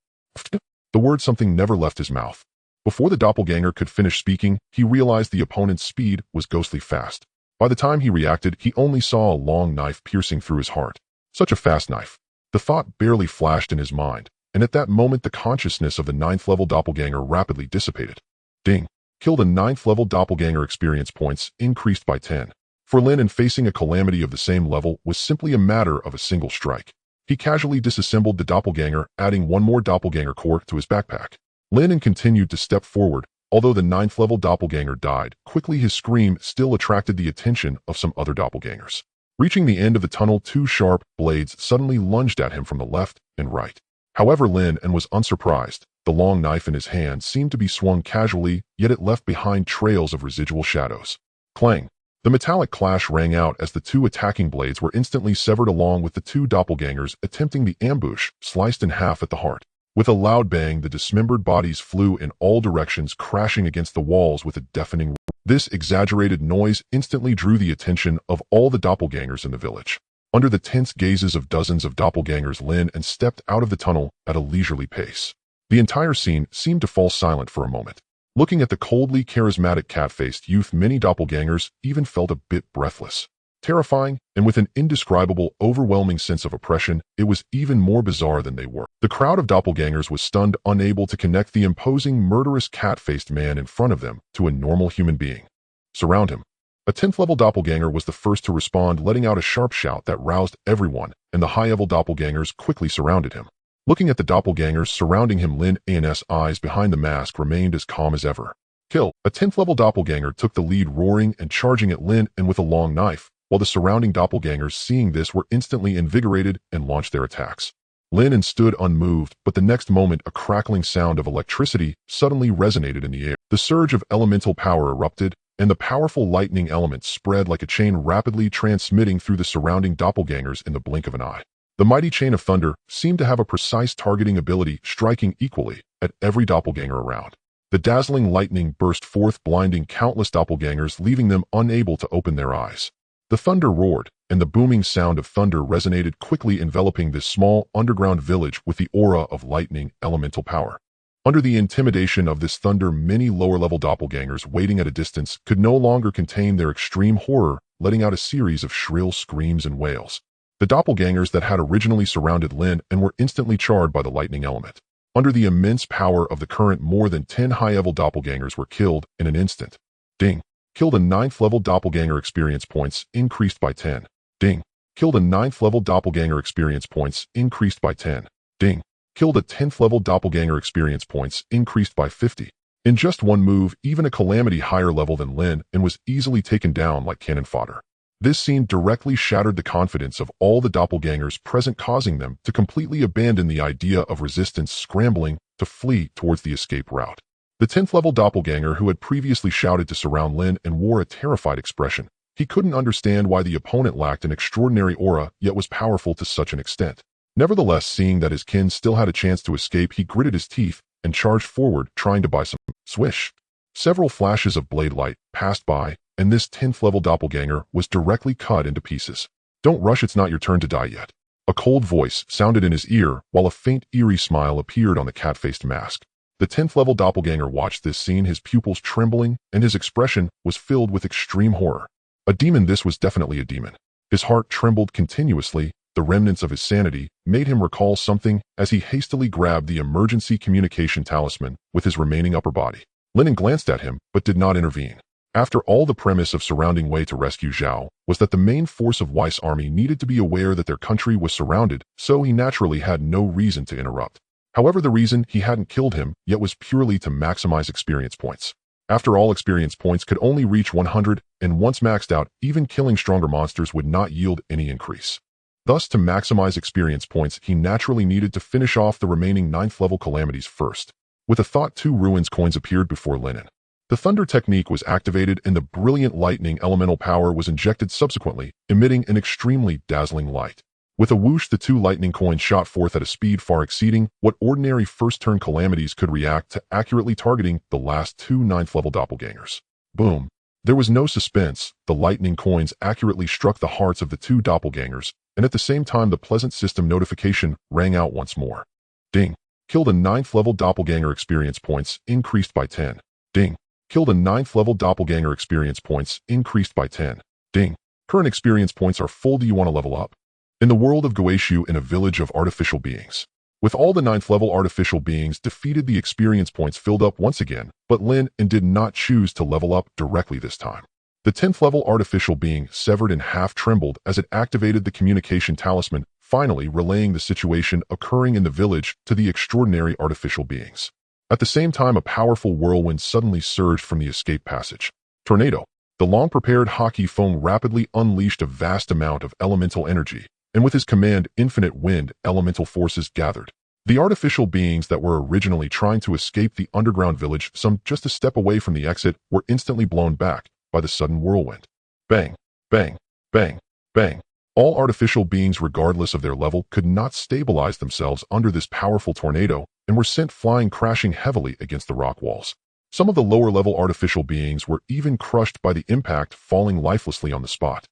The word something never left his mouth. Before the doppelganger could finish speaking, he realized the opponent's speed was ghostly fast. By the time he reacted, he only saw a long knife piercing through his heart. Such a fast knife. The thought barely flashed in his mind, and at that moment the consciousness of the 9th level doppelganger rapidly dissipated. Ding. Killed a 9th level doppelganger experience points, increased by 10. For Lin An, facing a calamity of the same level was simply a matter of a single strike. He casually disassembled the doppelganger, adding one more doppelganger core to his backpack. Lin An continued to step forward. Although the 9th level doppelganger died, quickly his scream still attracted the attention of some other doppelgangers. Reaching the end of the tunnel, two sharp blades suddenly lunged at him from the left and right. However, Lin An was unsurprised. The long knife in his hand seemed to be swung casually, yet it left behind trails of residual shadows. Clang! The metallic clash rang out as the two attacking blades were instantly severed, along with the two doppelgangers attempting the ambush, sliced in half at the heart. With a loud bang, the dismembered bodies flew in all directions, crashing against the walls with a deafening roar. This exaggerated noise instantly drew the attention of all the doppelgangers in the village. Under the tense gazes of dozens of doppelgangers, Lin An stepped out of the tunnel at a leisurely pace. The entire scene seemed to fall silent for a moment. Looking at the coldly charismatic cat-faced youth, many doppelgangers even felt a bit breathless. Terrifying, and with an indescribable, overwhelming sense of oppression, it was even more bizarre than they were. The crowd of doppelgangers was stunned, unable to connect the imposing, murderous cat-faced man in front of them to a normal human being. Surround him. A 10th level doppelganger was the first to respond, letting out a sharp shout that roused everyone, and the high-level doppelgangers quickly surrounded him. Looking at the doppelgangers surrounding him, Lin An's eyes behind the mask remained as calm as ever. Kill. A 10th level doppelganger took the lead, roaring and charging at Lin An with a long knife, while the surrounding doppelgangers, seeing this, were instantly invigorated and launched their attacks. Lin An stood unmoved, but the next moment a crackling sound of electricity suddenly resonated in the air. The surge of elemental power erupted, and the powerful lightning element spread like a chain, rapidly transmitting through the surrounding doppelgangers in the blink of an eye. The mighty chain of thunder seemed to have a precise targeting ability, striking equally at every doppelganger around. The dazzling lightning burst forth, blinding countless doppelgangers, leaving them unable to open their eyes. The thunder roared, and the booming sound of thunder resonated quickly, enveloping this small underground village with the aura of lightning elemental power. Under the intimidation of this thunder, many lower-level doppelgangers waiting at a distance could no longer contain their extreme horror, letting out a series of shrill screams and wails. The doppelgangers that had originally surrounded Lin An were instantly charred by the lightning element. Under the immense power of the current, more than 10 high-level doppelgangers were killed in an instant. Ding. Killed a 9th level doppelganger experience points, increased by 10. Ding. Killed a 9th level doppelganger experience points, increased by 10. Ding. Killed a 10th level doppelganger experience points, increased by 50. In just one move, even a calamity higher level than Lin An was easily taken down like cannon fodder. This scene directly shattered the confidence of all the doppelgangers present, causing them to completely abandon the idea of resistance, scrambling to flee towards the escape route. The 10th level doppelganger, who had previously shouted to surround Lin An, wore a terrified expression. He couldn't understand why the opponent lacked an extraordinary aura, yet was powerful to such an extent. Nevertheless, seeing that his kin still had a chance to escape, he gritted his teeth and charged forward, trying to buy some. Swish! Several flashes of blade light passed by, and this 10th level doppelganger was directly cut into pieces. Don't rush, it's not your turn to die yet. A cold voice sounded in his ear, while a faint, eerie smile appeared on the cat-faced mask. The 10th level doppelganger watched this scene, his pupils trembling, and his expression was filled with extreme horror. A demon, this was definitely a demon. His heart trembled continuously. The remnants of his sanity made him recall something as he hastily grabbed the emergency communication talisman with his remaining upper body. Lin An glanced at him, but did not intervene. After all, the premise of surrounding Wei to rescue Zhao was that the main force of Wei's army needed to be aware that their country was surrounded, so he naturally had no reason to interrupt. However, the reason he hadn't killed him yet was purely to maximize experience points. After all, experience points could only reach 100, and once maxed out, even killing stronger monsters would not yield any increase. Thus, to maximize experience points, he naturally needed to finish off the remaining 9th level calamities first. With a thought, 2 ruins coins appeared before Lin An. The thunder technique was activated, and the brilliant lightning elemental power was injected subsequently, emitting an extremely dazzling light. With a whoosh, the 2 lightning coins shot forth at a speed far exceeding what ordinary first-turn calamities could react to, accurately targeting the last 2 9th level doppelgangers. Boom! There was no suspense. The lightning coins accurately struck the hearts of the 2 doppelgangers, and at the same time the pleasant system notification rang out once more. Ding! Killed a 9th level doppelganger experience points, increased by 10. Ding! Killed a 9th level doppelganger experience points, increased by 10. Ding. Current experience points are full. Do you want to level up? In the world of Guixu, in a village of artificial beings. With all the 9th level artificial beings defeated, the experience points filled up once again, but Lin An did not choose to level up directly this time. The 10th level artificial being, severed in half, trembled as it activated the communication talisman, finally relaying the situation occurring in the village to the extraordinary artificial beings. At the same time, a powerful whirlwind suddenly surged from the escape passage. Tornado. The long-prepared hockey foam rapidly unleashed a vast amount of elemental energy, and with his command, infinite wind, elemental forces gathered. The artificial beings that were originally trying to escape the underground village, some just a step away from the exit, were instantly blown back by the sudden whirlwind. Bang, bang, bang, bang. All artificial beings, regardless of their level, could not stabilize themselves under this powerful tornado and were sent flying, crashing heavily against the rock walls. Some of the lower-level artificial beings were even crushed by the impact, falling lifelessly on the spot.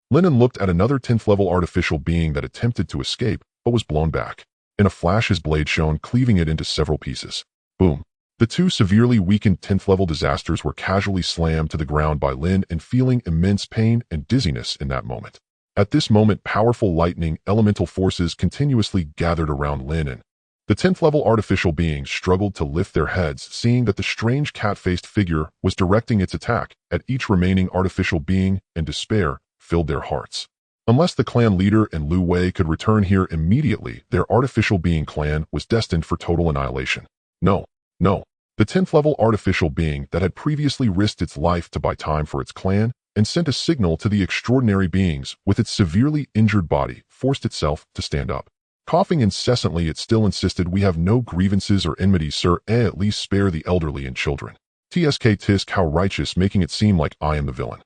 Lin An looked at another 10th-level artificial being that attempted to escape, but was blown back. In a flash, his blade shone, cleaving it into several pieces. Boom. The two severely weakened 10th-level disasters were casually slammed to the ground by Lin An, feeling immense pain and dizziness in that moment. At this moment, powerful lightning elemental forces continuously gathered around Lin An. The 10th-level artificial beings struggled to lift their heads, seeing that the strange cat-faced figure was directing its attack at each remaining artificial being, and despair filled their hearts. Unless the clan leader and Lu Wei could return here immediately, their artificial being clan was destined for total annihilation. No, no. The 10th-level artificial being that had previously risked its life to buy time for its clan and sent a signal to the extraordinary beings with its severely injured body forced itself to stand up. Coughing incessantly, it still insisted, "We have no grievances or enmities, sir. At least spare the elderly and children. Tisk, how righteous, making it seem like I am the villain."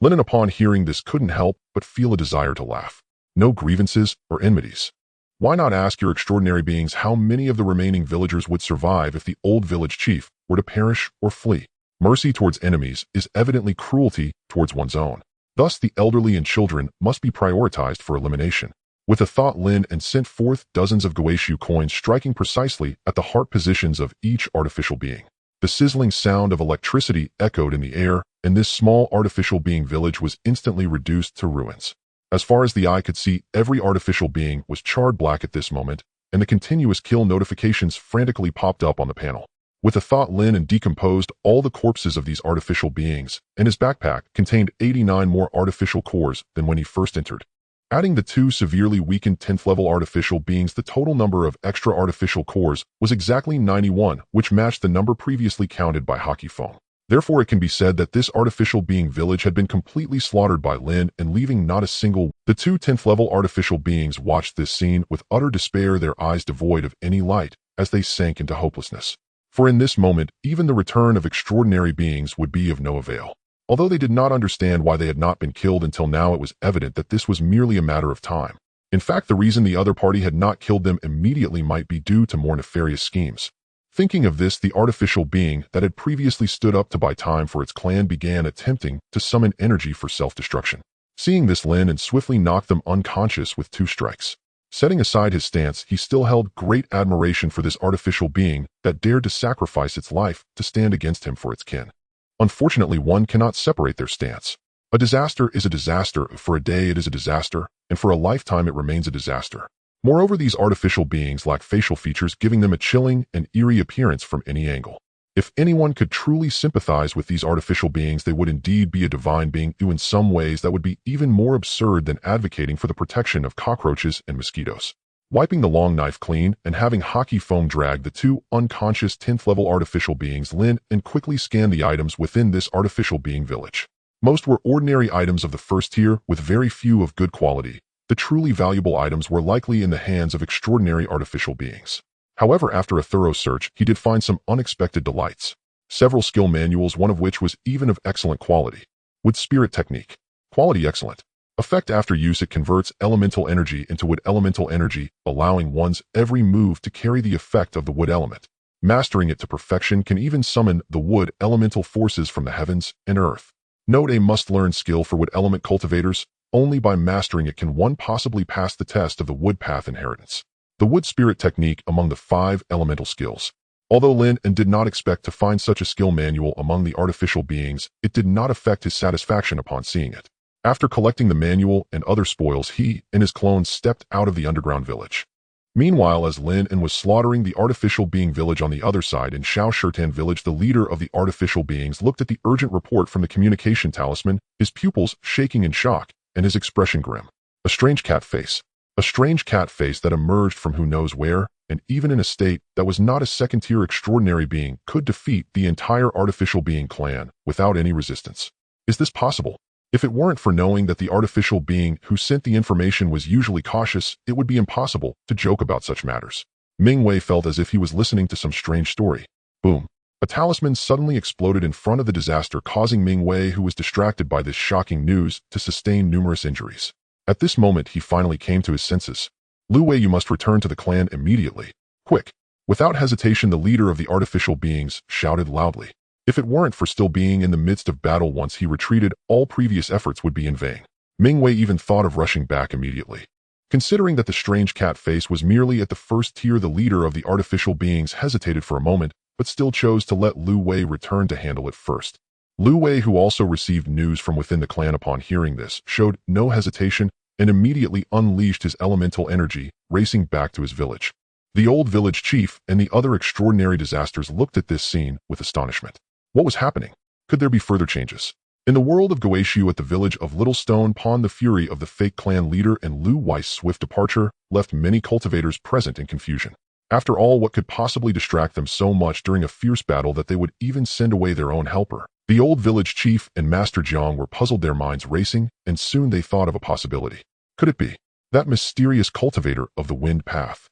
Lin An, upon hearing this, couldn't help but feel a desire to laugh. No grievances or enmities. Why not ask your extraordinary beings how many of the remaining villagers would survive if the old village chief were to perish or flee? Mercy towards enemies is evidently cruelty towards one's own. Thus, the elderly and children must be prioritized for elimination. With a thought, Lin An sent forth dozens of Guixu coins, striking precisely at the heart positions of each artificial being. The sizzling sound of electricity echoed in the air, and this small artificial being village was instantly reduced to ruins. As far as the eye could see, every artificial being was charred black at this moment, and the continuous kill notifications frantically popped up on the panel. With a thought, Lin An decomposed all the corpses of these artificial beings, and his backpack contained 89 more artificial cores than when he first entered. Adding the two severely weakened 10th-level artificial beings, the total number of extra artificial cores was exactly 91, which matched the number previously counted by Hockey Foam. Therefore, it can be said that this artificial being village had been completely slaughtered by Lin An, leaving not a single. The two 10th-level artificial beings watched this scene with utter despair, their eyes devoid of any light, as they sank into hopelessness. For in this moment, even the return of extraordinary beings would be of no avail. Although they did not understand why they had not been killed until now, it was evident that this was merely a matter of time. In fact, the reason the other party had not killed them immediately might be due to more nefarious schemes. Thinking of this, the artificial being that had previously stood up to buy time for its clan began attempting to summon energy for self-destruction. Seeing this, Lin An swiftly knocked them unconscious with 2 strikes. Setting aside his stance, he still held great admiration for this artificial being that dared to sacrifice its life to stand against him for its kin. Unfortunately, one cannot separate their stance. A disaster is a disaster. For a day it is a disaster, and for a lifetime it remains a disaster. Moreover, these artificial beings lack facial features, giving them a chilling and eerie appearance from any angle. If anyone could truly sympathize with these artificial beings, they would indeed be a divine being, who in some ways that would be even more absurd than advocating for the protection of cockroaches and mosquitoes. Wiping the long knife clean and having Hockey Foam drag the 2 unconscious 10th-level artificial beings, Lin An quickly scanned the items within this artificial being village. Most were ordinary items of the first tier, with very few of good quality. The truly valuable items were likely in the hands of extraordinary artificial beings. However, after a thorough search, he did find some unexpected delights. Several skill manuals, one of which was even of excellent quality. Wood spirit technique. Quality excellent. Effect after use, it converts elemental energy into wood elemental energy, allowing one's every move to carry the effect of the wood element. Mastering it to perfection can even summon the wood elemental forces from the heavens and earth. Note: a must-learn skill for wood element cultivators. Only by mastering it can one possibly pass the test of the wood path inheritance. The wood spirit technique among the 5 elemental skills. Although Lin An did not expect to find such a skill manual among the artificial beings, it did not affect his satisfaction upon seeing it. After collecting the manual and other spoils, he and his clones stepped out of the underground village. Meanwhile, as Lin An was slaughtering the artificial being village on the other side in Shao Shirtan village, the leader of the artificial beings looked at the urgent report from the communication talisman, his pupils shaking in shock, and his expression grim. A strange cat face. A strange cat face that emerged from who knows where, and even in a state that was not a second-tier extraordinary being, could defeat the entire artificial being clan without any resistance. Is this possible? If it weren't for knowing that the artificial being who sent the information was usually cautious, it would be impossible to joke about such matters. Ming Wei felt as if he was listening to some strange story. Boom. A talisman suddenly exploded in front of the disaster, causing Ming Wei, who was distracted by this shocking news, to sustain numerous injuries. At this moment, he finally came to his senses. Lu Wei, you must return to the clan immediately. Quick. Without hesitation, the leader of the artificial beings shouted loudly. If it weren't for still being in the midst of battle once he retreated, all previous efforts would be in vain. Ming Wei even thought of rushing back immediately. Considering that the strange cat face was merely at the first tier, the leader of the artificial beings hesitated for a moment, but still chose to let Lu Wei return to handle it first. Lu Wei, who also received news from within the clan upon hearing this, showed no hesitation and immediately unleashed his elemental energy, racing back to his village. The old village chief and the other extraordinary disasters looked at this scene with astonishment. What was happening? Could there be further changes? In the world of Guixu at the village of Little Stone Pond, the fury of the fake clan leader and Lu Wei's swift departure left many cultivators present in confusion. After all, what could possibly distract them so much during a fierce battle that they would even send away their own helper? The old village chief and Master Jiang were puzzled, their minds racing, and soon they thought of a possibility. Could it be that mysterious cultivator of the wind path?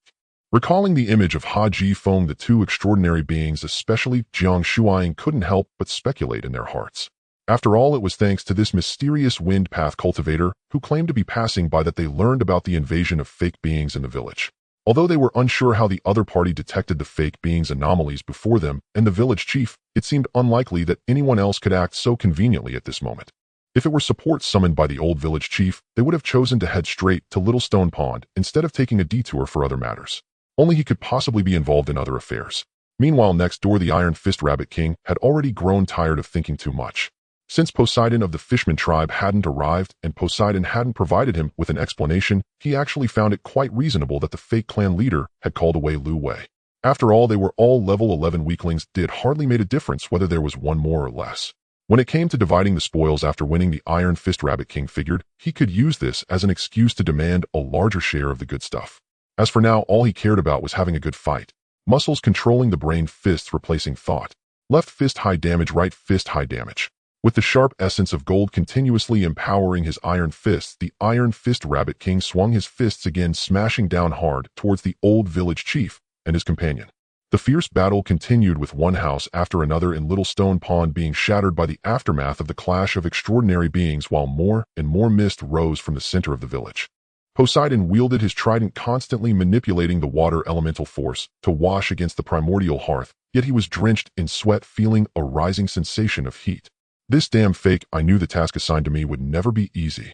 Recalling the image of Ha Ji Feng, the two extraordinary beings, especially Jiang Shuiying, couldn't help but speculate in their hearts. After all, it was thanks to this mysterious wind path cultivator, who claimed to be passing by, that they learned about the invasion of fake beings in the village. Although they were unsure how the other party detected the fake beings' anomalies before them and the village chief, it seemed unlikely that anyone else could act so conveniently at this moment. If it were support summoned by the old village chief, they would have chosen to head straight to Little Stone Pond instead of taking a detour for other matters. Only he could possibly be involved in other affairs. Meanwhile, next door, the Iron Fist Rabbit King had already grown tired of thinking too much. Since Poseidon of the Fishman tribe hadn't arrived and Poseidon hadn't provided him with an explanation, he actually found it quite reasonable that the fake clan leader had called away Lu Wei. After all, they were all level 11 weaklings. It hardly made a difference whether there was one more or less. When it came to dividing the spoils after winning, the Iron Fist Rabbit King figured he could use this as an excuse to demand a larger share of the good stuff. As for now, all he cared about was having a good fight. Muscles controlling the brain, fists replacing thought. Left fist high damage, right fist high damage. With the sharp essence of gold continuously empowering his iron fists, the Iron Fist Rabbit King swung his fists again, smashing down hard towards the old village chief and his companion. The fierce battle continued, with one house after another in Little Stone Pond being shattered by the aftermath of the clash of extraordinary beings, while more and more mist rose from the center of the village. Poseidon wielded his trident, constantly manipulating the water elemental force to wash against the primordial hearth, yet he was drenched in sweat, feeling a rising sensation of heat. This damn fake, I knew the task assigned to me would never be easy.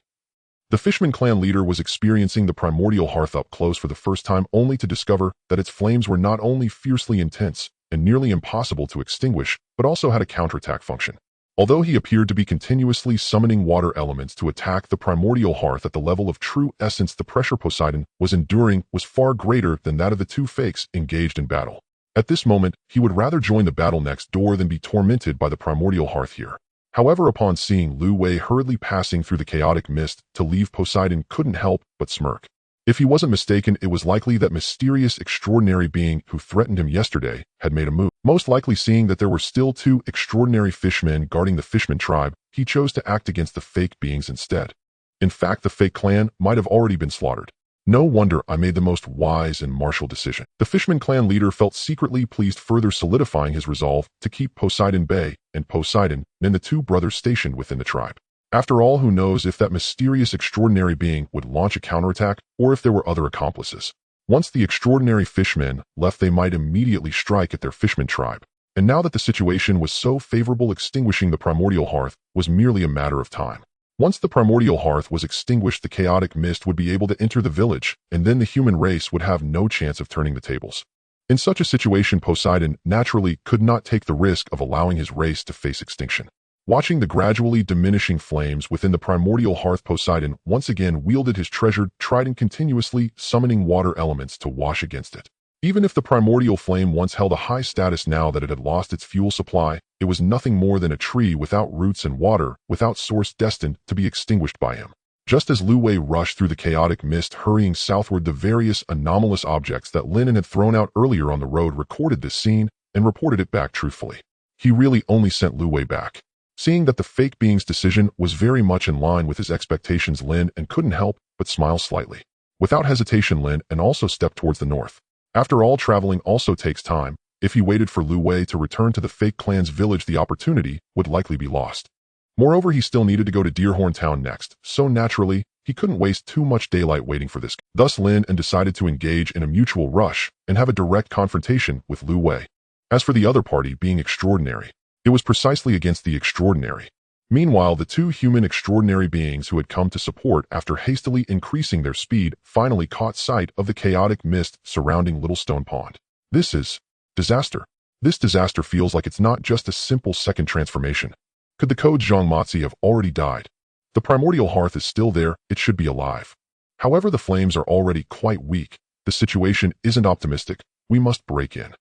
The Fishman clan leader was experiencing the primordial hearth up close for the first time, only to discover that its flames were not only fiercely intense and nearly impossible to extinguish, but also had a counterattack function. Although he appeared to be continuously summoning water elements to attack the primordial hearth at the level of true essence, the pressure Poseidon was enduring was far greater than that of the two fakes engaged in battle. At this moment, he would rather join the battle next door than be tormented by the primordial hearth here. However, upon seeing Lu Wei hurriedly passing through the chaotic mist to leave, Poseidon couldn't help but smirk. If he wasn't mistaken, it was likely that mysterious extraordinary being who threatened him yesterday had made a move. Most likely, seeing that there were still two extraordinary fishmen guarding the Fishman tribe, he chose to act against the fake beings instead. In fact, the fake clan might have already been slaughtered. No wonder I made the most wise and martial decision. The Fishman clan leader felt secretly pleased, further solidifying his resolve to keep Poseidon Bay and Poseidon and the two brothers stationed within the tribe. After all, who knows if that mysterious extraordinary being would launch a counterattack or if there were other accomplices. Once the extraordinary fishmen left, they might immediately strike at their Fishman tribe. And now that the situation was so favorable, extinguishing the primordial hearth was merely a matter of time. Once the primordial hearth was extinguished, the chaotic mist would be able to enter the village, and then the human race would have no chance of turning the tables. In such a situation, Poseidon naturally could not take the risk of allowing his race to face extinction. Watching the gradually diminishing flames within the primordial hearth, Poseidon once again wielded his treasured trident, continuously summoning water elements to wash against it. Even if the primordial flame once held a high status, now that it had lost its fuel supply, it was nothing more than a tree without roots and water, without source, destined to be extinguished by him. Just as Lu Wei rushed through the chaotic mist, hurrying southward, the various anomalous objects that Lin An had thrown out earlier on the road recorded this scene and reported it back truthfully. He really only sent Lu Wei back. Seeing that the fake being's decision was very much in line with his expectations, Lin An couldn't help but smile slightly. Without hesitation, Lin An also stepped towards the north. After all, traveling also takes time. If he waited for Lu Wei to return to the fake clan's village, the opportunity would likely be lost. Moreover, he still needed to go to Deerhorn Town next, so naturally, he couldn't waste too much daylight waiting for this. Thus, Lin An decided to engage in a mutual rush and have a direct confrontation with Lu Wei. As for the other party being extraordinary, it was precisely against the extraordinary. Meanwhile, the two human extraordinary beings who had come to support after hastily increasing their speed finally caught sight of the chaotic mist surrounding Little Stone Pond. This is disaster. This disaster feels like it's not just a simple second transformation. Could the code Zhangmatzi have already died? The primordial hearth is still there, it should be alive. However, the flames are already quite weak. The situation isn't optimistic. We must break in.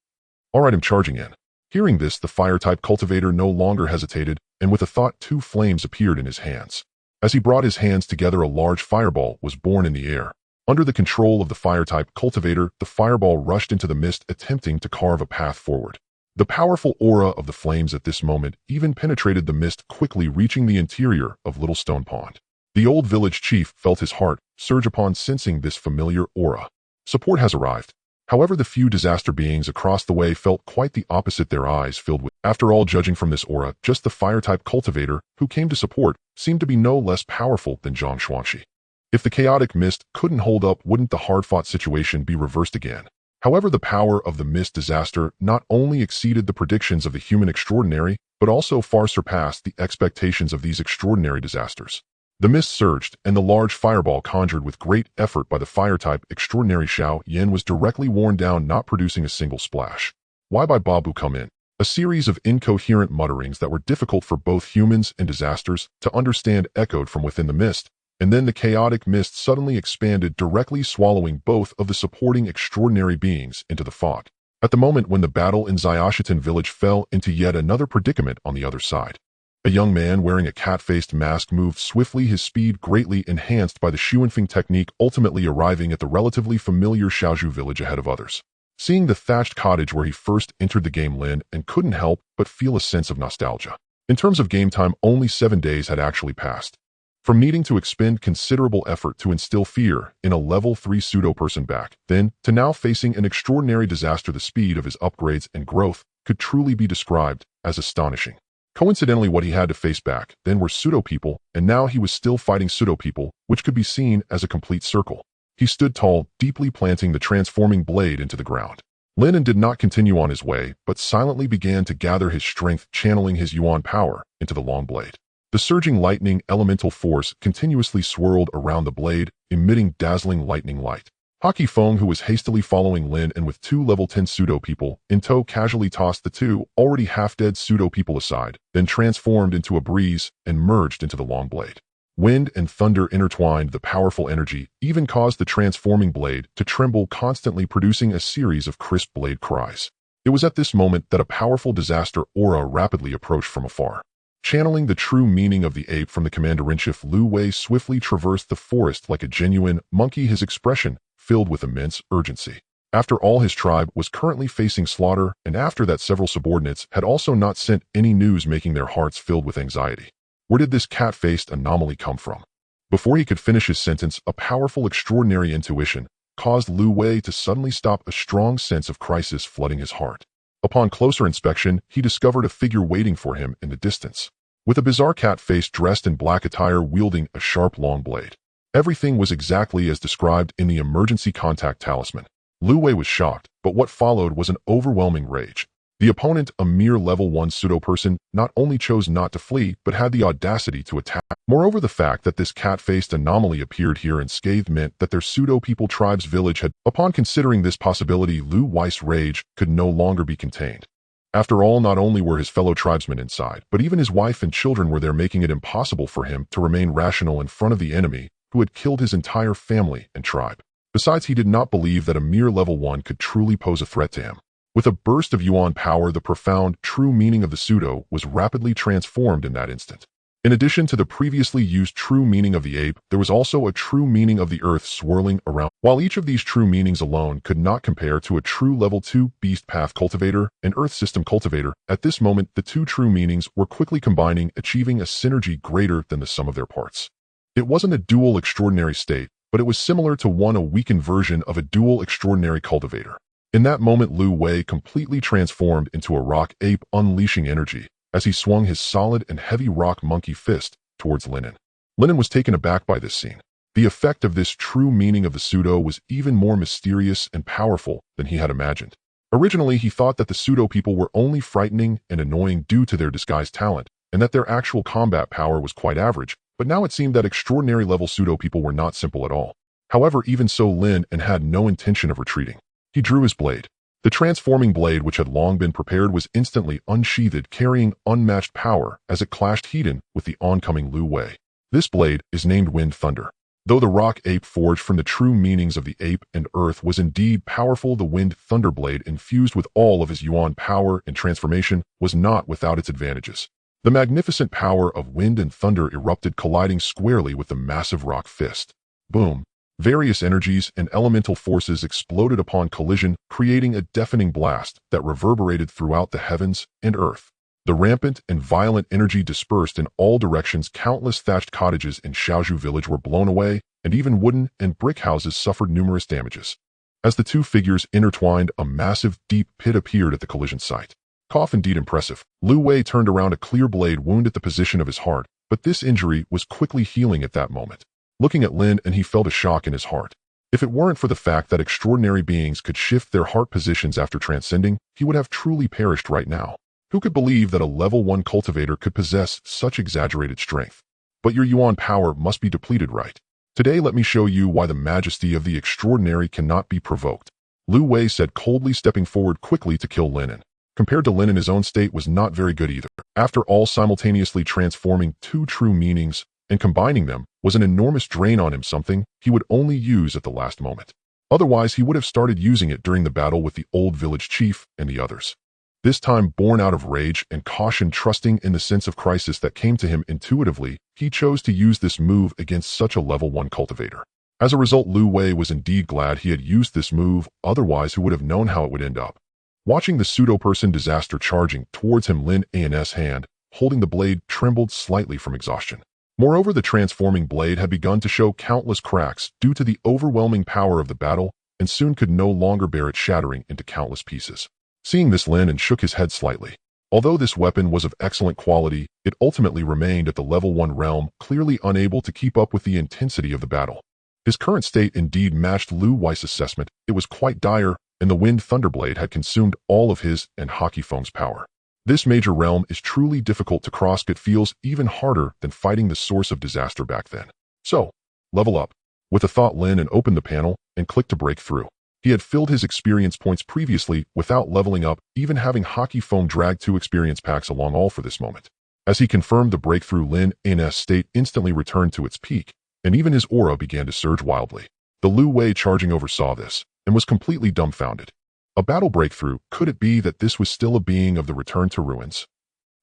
Alright, I'm charging in. Hearing this, the fire-type cultivator no longer hesitated, and with a thought, two flames appeared in his hands. As he brought his hands together, a large fireball was born in the air. Under the control of the fire-type cultivator, the fireball rushed into the mist, attempting to carve a path forward. The powerful aura of the flames at this moment even penetrated the mist, quickly reaching the interior of Little Stone Pond. The old village chief felt his heart surge upon sensing this familiar aura. Support has arrived. However, the few disaster beings across the way felt quite the opposite, their eyes filled with. After all, judging from this aura, just the fire-type cultivator who came to support seemed to be no less powerful than Zhang Xuanxi. If the chaotic mist couldn't hold up, wouldn't the hard-fought situation be reversed again? However, the power of the mist disaster not only exceeded the predictions of the human extraordinary, but also far surpassed the expectations of these extraordinary disasters. The mist surged, and the large fireball, conjured with great effort by the fire-type extraordinary Xiao Yin, was directly worn down, not producing a single splash. Why by Babu come in? A series of incoherent mutterings that were difficult for both humans and disasters to understand echoed from within the mist, and then the chaotic mist suddenly expanded, directly swallowing both of the supporting extraordinary beings into the fog. At the moment when the battle in Xiashitan village fell into yet another predicament on the other side. A young man wearing a cat-faced mask moved swiftly, his speed greatly enhanced by the Xuanfeng technique, ultimately arriving at the relatively familiar Xiaozhu village ahead of others. Seeing the thatched cottage where he first entered the game, Lin An couldn't help but feel a sense of nostalgia. In terms of game time, only 7 days had actually passed. From needing to expend considerable effort to instill fear in a level 3 pseudo-person back then, to now facing an extraordinary disaster, the speed of his upgrades and growth could truly be described as astonishing. Coincidentally, what he had to face back then were pseudo-people, and now he was still fighting pseudo-people, which could be seen as a complete circle. He stood tall, deeply planting the transforming blade into the ground. Lin An did not continue on his way, but silently began to gather his strength, channeling his yuan power into the long blade. The surging lightning elemental force continuously swirled around the blade, emitting dazzling lightning light. Hockey Feng, who was hastily following Lin An with 2 level 10 pseudo-people in tow, casually tossed the 2 already half-dead pseudo-people aside, then transformed into a breeze and merged into the long blade. Wind and thunder intertwined, the powerful energy even caused the transforming blade to tremble, constantly producing a series of crisp blade cries. It was at this moment that a powerful disaster aura rapidly approached from afar. Channeling the true meaning of the ape from the commander-in-chief, Lu Wei swiftly traversed the forest like a genuine monkey, his expression filled with immense urgency. After all, his tribe was currently facing slaughter, and after that several subordinates had also not sent any news, making their hearts filled with anxiety. Where did this cat-faced anomaly come from? Before he could finish his sentence, a powerful extraordinary intuition caused Lu Wei to suddenly stop, a strong sense of crisis flooding his heart. Upon closer inspection, he discovered a figure waiting for him in the distance, with a bizarre cat face dressed in black attire, wielding a sharp long blade. Everything was exactly as described in the emergency contact talisman. Lu Wei was shocked, but what followed was an overwhelming rage. The opponent, a mere level 1 pseudo-person, not only chose not to flee, but had the audacity to attack. Moreover, the fact that this cat-faced anomaly appeared here unscathed meant that their pseudo-people tribe's village had. Upon considering this possibility, Lu Wei's rage could no longer be contained. After all, not only were his fellow tribesmen inside, but even his wife and children were there, making it impossible for him to remain rational in front of the enemy who had killed his entire family and tribe. Besides, he did not believe that a mere level 1 could truly pose a threat to him. With a burst of Yuan power, the profound, true meaning of the pseudo was rapidly transformed in that instant. In addition to the previously used true meaning of the ape, there was also a true meaning of the earth swirling around. While each of these true meanings alone could not compare to a true level 2 beast path cultivator and earth system cultivator, at this moment the two true meanings were quickly combining, achieving a synergy greater than the sum of their parts. It wasn't a dual extraordinary state, but it was similar to a weakened version of a dual extraordinary cultivator. In that moment, Lu Wei completely transformed into a rock ape, unleashing energy as he swung his solid and heavy rock monkey fist towards Lin An. Lin An was taken aback by this scene. The effect of this true meaning of the pseudo was even more mysterious and powerful than he had imagined. Originally, he thought that the pseudo people were only frightening and annoying due to their disguised talent, and that their actual combat power was quite average, but now it seemed that extraordinary level pseudo people were not simple at all. However, even so, Lin An had no intention of retreating. He drew his blade. The transforming blade, which had long been prepared, was instantly unsheathed, carrying unmatched power as it clashed head-on with the oncoming Lu Wei. This blade is named Wind Thunder. Though the rock ape forged from the true meanings of the ape and earth was indeed powerful, the Wind Thunder blade, infused with all of his Yuan power and transformation, was not without its advantages. The magnificent power of wind and thunder erupted, colliding squarely with the massive rock fist. Boom! Various energies and elemental forces exploded upon collision, creating a deafening blast that reverberated throughout the heavens and earth. The rampant and violent energy dispersed in all directions. Countless thatched cottages in Shaozhou village were blown away, and even wooden and brick houses suffered numerous damages. As the two figures intertwined, a massive, deep pit appeared at the collision site. Cough, indeed impressive. Lu Wei turned around, a clear blade wound at the position of his heart, but this injury was quickly healing at that moment. Looking at Lin An, he felt a shock in his heart. If it weren't for the fact that extraordinary beings could shift their heart positions after transcending, he would have truly perished right now. Who could believe that a level 1 cultivator could possess such exaggerated strength? But your Yuan power must be depleted, right? Today let me show you why the majesty of the extraordinary cannot be provoked. Lu Wei said, coldly, stepping forward quickly to kill Lin An. Compared to Lin An, his own state was not very good either. After all, simultaneously transforming two true meanings and combining them was an enormous drain on him, something he would only use at the last moment. Otherwise, he would have started using it during the battle with the old village chief and the others. This time, born out of rage and caution, trusting in the sense of crisis that came to him intuitively, he chose to use this move against such a level 1 cultivator. As a result, Lu Wei was indeed glad he had used this move, otherwise who would have known how it would end up. Watching the pseudo-person disaster charging towards him, Lin An's hand, holding the blade, trembled slightly from exhaustion. Moreover, the transforming blade had begun to show countless cracks due to the overwhelming power of the battle, and soon could no longer bear it, shattering into countless pieces. Seeing this, Lin An shook his head slightly. Although this weapon was of excellent quality, it ultimately remained at the level 1 realm, clearly unable to keep up with the intensity of the battle. His current state indeed matched Lu Wei's assessment. It was quite dire, and the Wind Thunderblade had consumed all of his and Horrifying's power. This major realm is truly difficult to cross. It feels even harder than fighting the source of disaster back then. So, level up. With a thought, Lin An opened the panel and clicked to break through. He had filled his experience points previously without leveling up, even having Horrifying drag 2 experience packs along, all for this moment. As he confirmed the breakthrough, Lin An's state instantly returned to its peak, and even his aura began to surge wildly. The Lu Wei charging over saw this, and was completely dumbfounded. A battle breakthrough? Could it be that this was still a being of the return to ruins?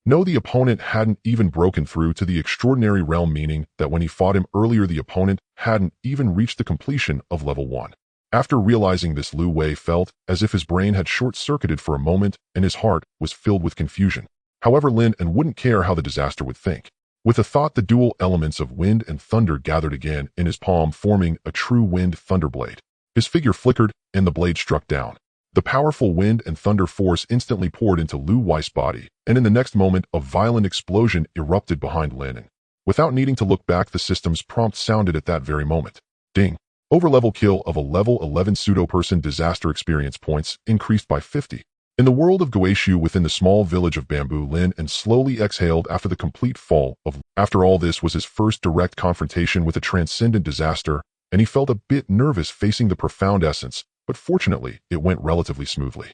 No, the opponent hadn't even broken through to the extraordinary realm, meaning that when he fought him earlier, the opponent hadn't even reached the completion of level 1. After realizing this, Lu Wei felt as if his brain had short-circuited for a moment, and his heart was filled with confusion. However, Lin An wouldn't care how the disaster would think. With a thought, the dual elements of wind and thunder gathered again in his palm, forming a true wind thunderblade. His figure flickered, and the blade struck down. The powerful wind and thunder force instantly poured into Lu Wei's body, and in the next moment, a violent explosion erupted behind Lin An. Without needing to look back, the system's prompt sounded at that very moment. Ding! Overlevel kill of a level 11 pseudo-person disaster experience points increased by 50. In the world of Guixu, within the small village of Bamboo, Lin An slowly exhaled after the complete fall of. After all, this was his first direct confrontation with a transcendent disaster, and he felt a bit nervous facing the profound essence, but fortunately, it went relatively smoothly.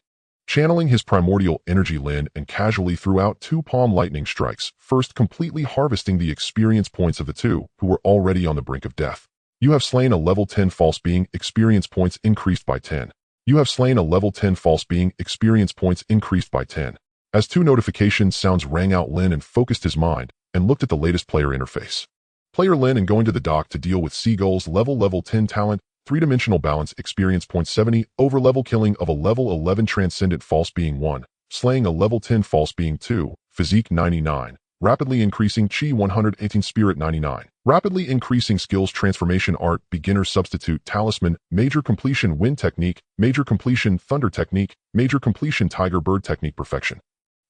Channeling his primordial energy, Lin and casually threw out 2 palm lightning strikes, first completely harvesting the experience points of the two who were already on the brink of death. You have slain a level 10 false being, experience points increased by 10. You have slain a level 10 false being, experience points increased by 10. As 2 notification sounds rang out, Lin and focused his mind and looked at the latest player interface. Player Lin and going to the dock to deal with seagulls, level 10 talent, 3-dimensional balance, experience point 70, over level killing of a level 11 transcendent false being 1, slaying a level 10 false being 2, physique 99, rapidly increasing chi 118, spirit 99, rapidly increasing skills, transformation art, beginner substitute, talisman, major completion, wind technique, major completion, thunder technique, major completion, tiger bird technique, perfection.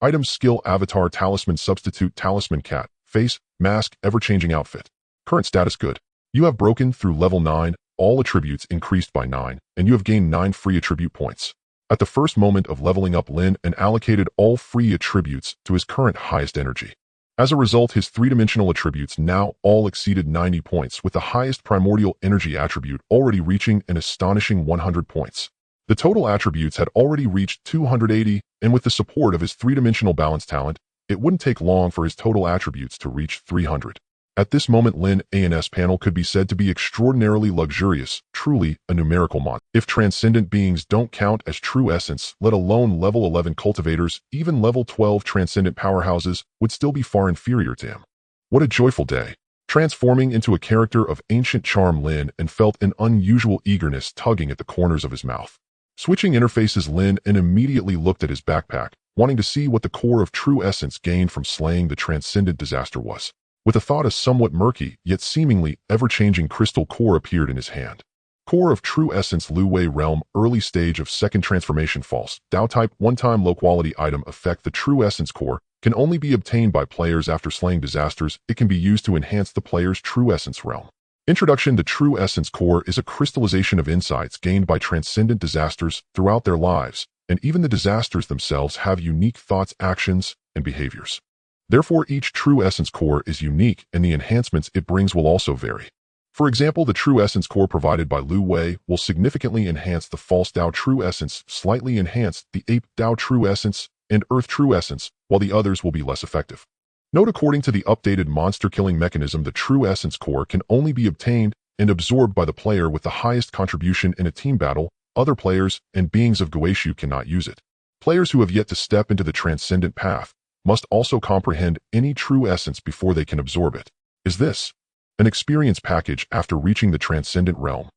Items, skill, avatar, talisman, substitute, talisman, cat, face, mask, ever-changing outfit. Current status good. You have broken through level 9, all attributes increased by 9, and you have gained 9 free attribute points. At the first moment of leveling up, Lin and allocated all free attributes to his current highest energy. As a result, his 3-dimensional attributes now all exceeded 90 points, with the highest primordial energy attribute already reaching an astonishing 100 points. The total attributes had already reached 280, and with the support of his 3-dimensional balance talent, it wouldn't take long for his total attributes to reach 300. At this moment, Lin An's panel could be said to be extraordinarily luxurious, truly a numerical monster. If transcendent beings don't count as true essence, let alone level 11 cultivators, even level 12 transcendent powerhouses would still be far inferior to him. What a joyful day. Transforming into a character of ancient charm, Lin and felt an unusual eagerness tugging at the corners of his mouth. Switching interfaces, Lin and immediately looked at his backpack, wanting to see what the core of true essence gained from slaying the transcendent disaster was. With a thought, a somewhat murky, yet seemingly ever-changing crystal core appeared in his hand. Core of True Essence, Lu Wei Realm, early stage of second transformation, false, Dao type, one-time low-quality item effect. The True Essence core can only be obtained by players after slaying disasters. It can be used to enhance the player's True Essence realm. Introduction. The True Essence core is a crystallization of insights gained by transcendent disasters throughout their lives, and even the disasters themselves have unique thoughts, actions, and behaviors. Therefore, each True Essence core is unique, and the enhancements it brings will also vary. For example, the True Essence core provided by Lu Wei will significantly enhance the False Dao True Essence, slightly enhance the Ape Dao True Essence, and Earth True Essence, while the others will be less effective. Note, according to the updated monster killing mechanism, the True Essence core can only be obtained and absorbed by the player with the highest contribution in a team battle. Other players and beings of Guixu cannot use it. Players who have yet to step into the transcendent path must also comprehend any true essence before they can absorb it. Is this an experience package after reaching the transcendent realm?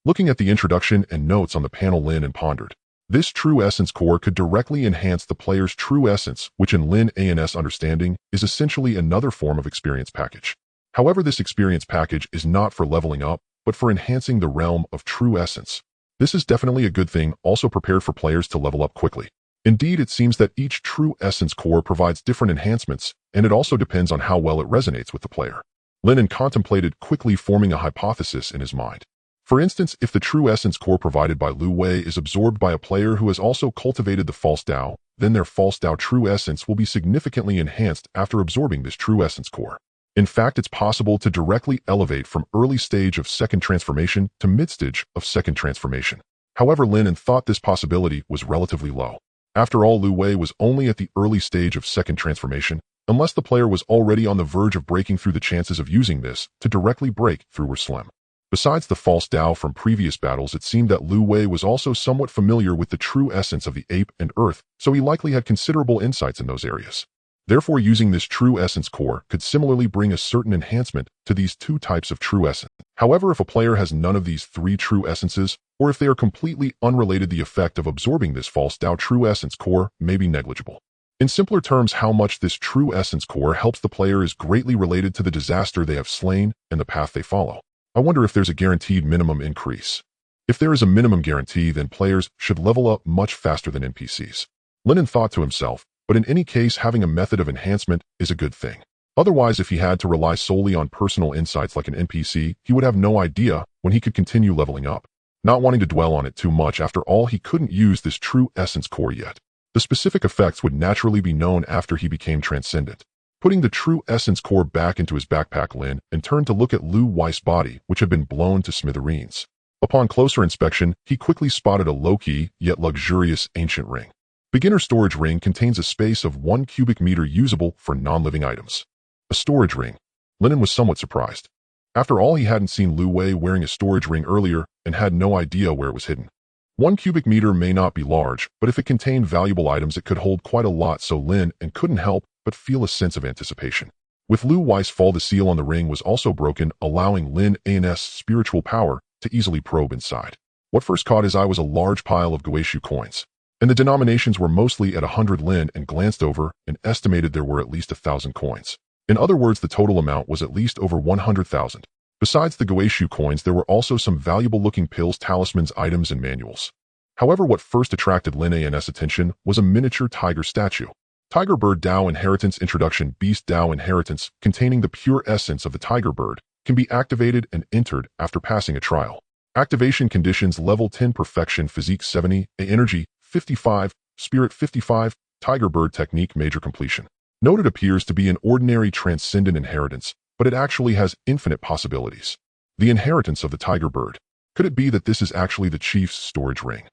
Looking at the introduction and notes on the panel, Lin and pondered. This True Essence core could directly enhance the player's true essence, which in Lin An's understanding is essentially another form of experience package. However, this experience package is not for leveling up, but for enhancing the realm of true essence. This is definitely a good thing, also prepared for players to level up quickly. Indeed, it seems that each True Essence core provides different enhancements, and it also depends on how well it resonates with the player. Lin An contemplated, quickly forming a hypothesis in his mind. For instance, if the True Essence core provided by Lu Wei is absorbed by a player who has also cultivated the False Dao, then their False Dao True Essence will be significantly enhanced after absorbing this True Essence core. In fact, it's possible to directly elevate from early stage of second transformation to mid-stage of second transformation. However, Lin An thought this possibility was relatively low. After all, Lu Wei was only at the early stage of second transformation. Unless the player was already on the verge of breaking through, the chances of using this to directly break through were slim. Besides the False Dao from previous battles, it seemed that Lu Wei was also somewhat familiar with the true essence of the ape and earth, so he likely had considerable insights in those areas. Therefore, using this True Essence core could similarly bring a certain enhancement to these two types of true essence. However, if a player has none of these three true essences, or if they are completely unrelated, the effect of absorbing this False Dao True Essence core may be negligible. In simpler terms, how much this True Essence core helps the player is greatly related to the disaster they have slain and the path they follow. I wonder if there's a guaranteed minimum increase. If there is a minimum guarantee, then players should level up much faster than NPCs. Lin An thought to himself, but in any case, having a method of enhancement is a good thing. Otherwise, if he had to rely solely on personal insights like an NPC, he would have no idea when he could continue leveling up. Not wanting to dwell on it too much, after all, he couldn't use this True Essence core yet. The specific effects would naturally be known after he became transcendent. Putting the True Essence core back into his backpack, Lin and turned to look at Lu Wei's body, which had been blown to smithereens. Upon closer inspection, he quickly spotted a low-key, yet luxurious ancient ring. Beginner storage ring contains a space of 1 cubic meter usable for non-living items. A storage ring. Lin An was somewhat surprised. After all, he hadn't seen Lu Wei wearing a storage ring earlier and had no idea where it was hidden. 1 cubic meter may not be large, but if it contained valuable items it could hold quite a lot, so Lin An couldn't help but feel a sense of anticipation. With Lu Wei's fall, the seal on the ring was also broken, allowing Lin An's spiritual power to easily probe inside. What first caught his eye was a large pile of Guixu coins, and the denominations were mostly at 100 Lin and glanced over and estimated there were at least 1,000 coins. In other words, the total amount was at least over 100,000. Besides the Guixu coins, there were also some valuable-looking pills, talismans, items, and manuals. However, what first attracted Lin An's attention was a miniature tiger statue. Tiger Bird Dao Inheritance Introduction. Beast Dao Inheritance, containing the pure essence of the tiger bird, can be activated and entered after passing a trial. Activation conditions: level 10 perfection, physique 70, energy 55, spirit 55, tiger bird technique major completion. Note it appears to be an ordinary transcendent inheritance, but it actually has infinite possibilities. The inheritance of the tiger bird. Could it be that this is actually the chief's storage ring?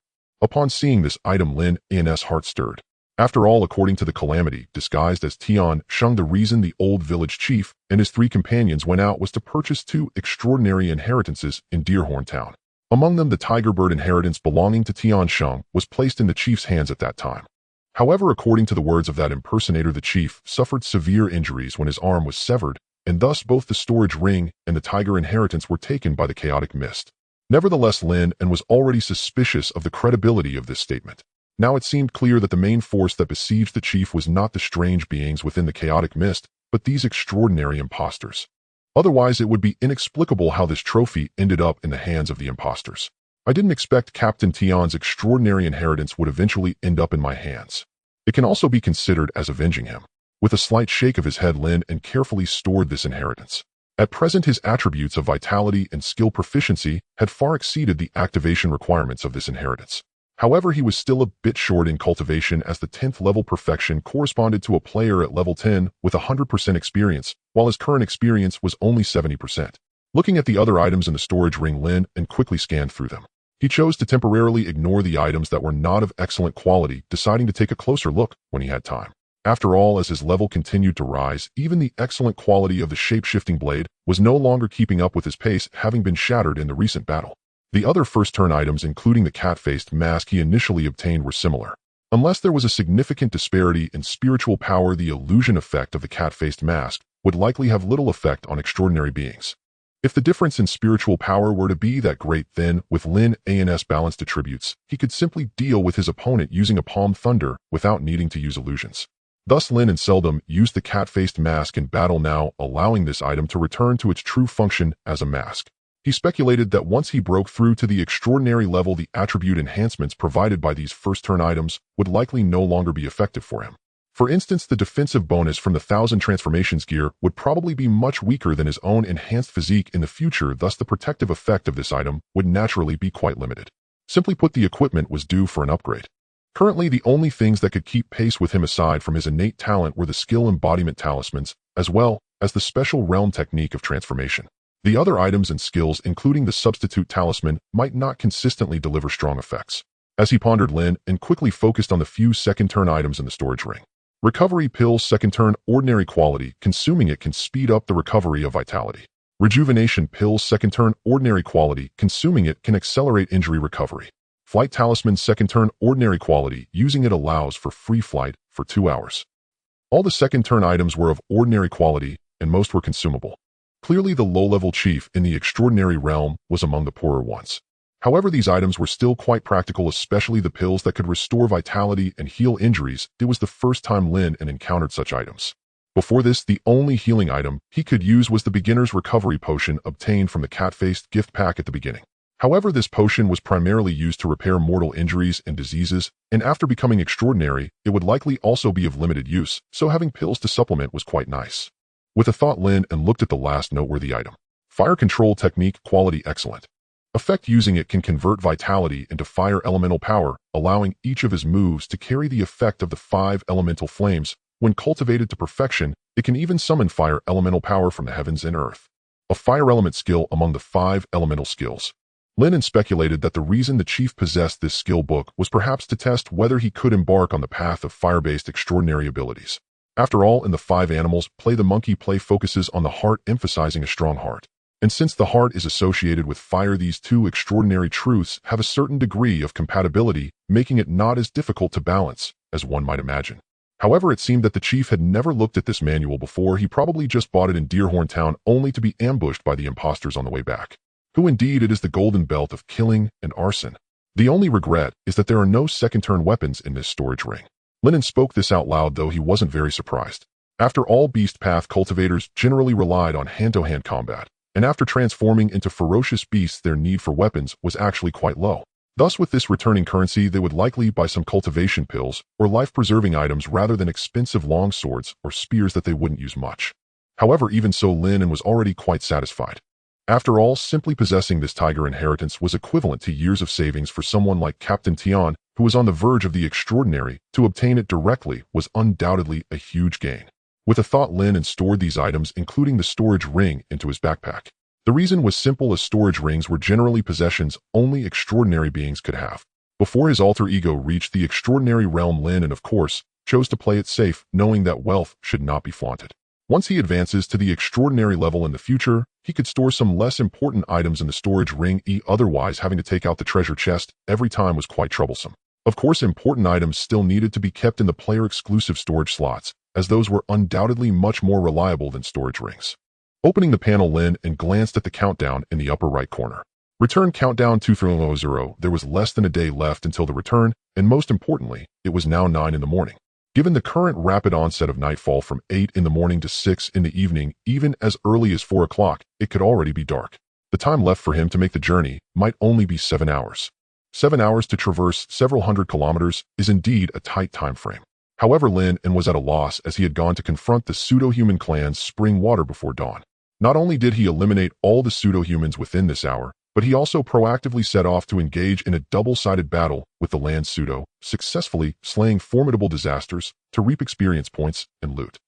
Upon seeing this item, Lin An's heart stirred. After all, according to the Calamity, disguised as Tian Sheng, the reason the old village chief and his 3 companions went out was to purchase 2 extraordinary inheritances in Deerhorn Town. Among them, the tiger bird inheritance belonging to Tian Sheng was placed in the chief's hands at that time. However, according to the words of that impersonator, the chief suffered severe injuries when his arm was severed, and thus both the storage ring and the tiger inheritance were taken by the chaotic mist. Nevertheless, Lin An was already suspicious of the credibility of this statement. Now it seemed clear that the main force that besieged the chief was not the strange beings within the chaotic mist, but these extraordinary impostors. Otherwise, it would be inexplicable how this trophy ended up in the hands of the impostors. I didn't expect Captain Tian's extraordinary inheritance would eventually end up in my hands. It can also be considered as avenging him. With a slight shake of his head, Lin An carefully stored this inheritance. At present, his attributes of vitality and skill proficiency had far exceeded the activation requirements of this inheritance. However, he was still a bit short in cultivation, as the 10th level perfection corresponded to a player at level 10 with 100% experience, while his current experience was only 70%. Looking at the other items in the storage ring, Lin An quickly scanned through them. He chose to temporarily ignore the items that were not of excellent quality, deciding to take a closer look when he had time. After all, as his level continued to rise, even the excellent quality of the shape-shifting blade was no longer keeping up with his pace, having been shattered in the recent battle. The other first-turn items, including the cat-faced mask he initially obtained, were similar. Unless there was a significant disparity in spiritual power, the illusion effect of the cat-faced mask would likely have little effect on extraordinary beings. If the difference in spiritual power were to be that great, then, with Lin An's balanced attributes, he could simply deal with his opponent using a palm thunder without needing to use illusions. Thus, Lin An seldom used the cat-faced mask in battle, now allowing this item to return to its true function as a mask. He speculated that once he broke through to the extraordinary level, the attribute enhancements provided by these first-turn items would likely no longer be effective for him. For instance, the defensive bonus from the 1000 transformations gear would probably be much weaker than his own enhanced physique in the future, thus the protective effect of this item would naturally be quite limited. Simply put, the equipment was due for an upgrade. Currently, the only things that could keep pace with him aside from his innate talent were the skill embodiment talismans, as well as the special realm technique of transformation. The other items and skills, including the substitute talisman, might not consistently deliver strong effects. As he pondered, Lin An quickly focused on the few second-turn items in the storage ring. Recovery pills, second-turn, ordinary quality. Consuming it can speed up the recovery of vitality. Rejuvenation pills, second-turn, ordinary quality. Consuming it can accelerate injury recovery. Flight talisman, second-turn, ordinary quality. Using it allows for free flight for 2 hours. All the second-turn items were of ordinary quality, and most were consumable. Clearly, the low-level chief in the extraordinary realm was among the poorer ones. However, these items were still quite practical, especially the pills that could restore vitality and heal injuries. It was the first time Lin An encountered such items. Before this, the only healing item he could use was the beginner's recovery potion obtained from the cat-faced gift pack at the beginning. However, this potion was primarily used to repair mortal injuries and diseases, and after becoming extraordinary, it would likely also be of limited use, so having pills to supplement was quite nice. With a thought, Lin An looked at the last noteworthy item. Fire control technique, quality excellent. Effect: using it can convert vitality into fire elemental power, allowing each of his moves to carry the effect of the 5 elemental flames. When cultivated to perfection, it can even summon fire elemental power from the heavens and earth. A fire element skill among the 5 elemental skills. Lin An speculated that the reason the chief possessed this skill book was perhaps to test whether he could embark on the path of fire-based extraordinary abilities. After all, in the 5 animals, play the monkey play focuses on the heart, emphasizing a strong heart. And since the heart is associated with fire, these 2 extraordinary truths have a certain degree of compatibility, making it not as difficult to balance as one might imagine. However, it seemed that the chief had never looked at this manual before. He probably just bought it in Deerhorn Town only to be ambushed by the imposters on the way back. Who indeed, it is the golden belt of killing and arson. The only regret is that there are no second-turn weapons in this storage ring. Lin An spoke this out loud, though he wasn't very surprised. After all, beast path cultivators generally relied on hand-to-hand combat, and after transforming into ferocious beasts, their need for weapons was actually quite low. Thus, with this returning currency, they would likely buy some cultivation pills or life-preserving items rather than expensive long swords or spears that they wouldn't use much. However, even so, Lin An was already quite satisfied. After all, simply possessing this tiger inheritance was equivalent to years of savings for someone like Captain Tian, who was on the verge of the extraordinary. To obtain it directly was undoubtedly a huge gain. With a thought, Lin An stored these items, including the storage ring, into his backpack. The reason was simple, as storage rings were generally possessions only extraordinary beings could have. Before his alter ego reached the extraordinary realm, Lin An, of course, chose to play it safe, knowing that wealth should not be flaunted. Once he advances to the extraordinary level in the future, he could store some less important items in the storage ring. Otherwise, having to take out the treasure chest every time was quite troublesome. Of course, important items still needed to be kept in the player-exclusive storage slots, as those were undoubtedly much more reliable than storage rings. Opening the panel, Lin An glanced at the countdown in the upper right corner. Return countdown 230. There was less than a day left until the return, and most importantly, it was now 9 in the morning. Given the current rapid onset of nightfall from 8 in the morning to 6 in the evening, even as early as 4 o'clock, it could already be dark. The time left for him to make the journey might only be 7 hours. 7 hours to traverse several hundred kilometers is indeed a tight time frame. However, Lin An was at a loss, as he had gone to confront the pseudo-human clan's spring water before dawn. Not only did he eliminate all the pseudo-humans within this hour, but he also proactively set off to engage in a double-sided battle with the land pseudo, successfully slaying formidable disasters to reap experience points and loot.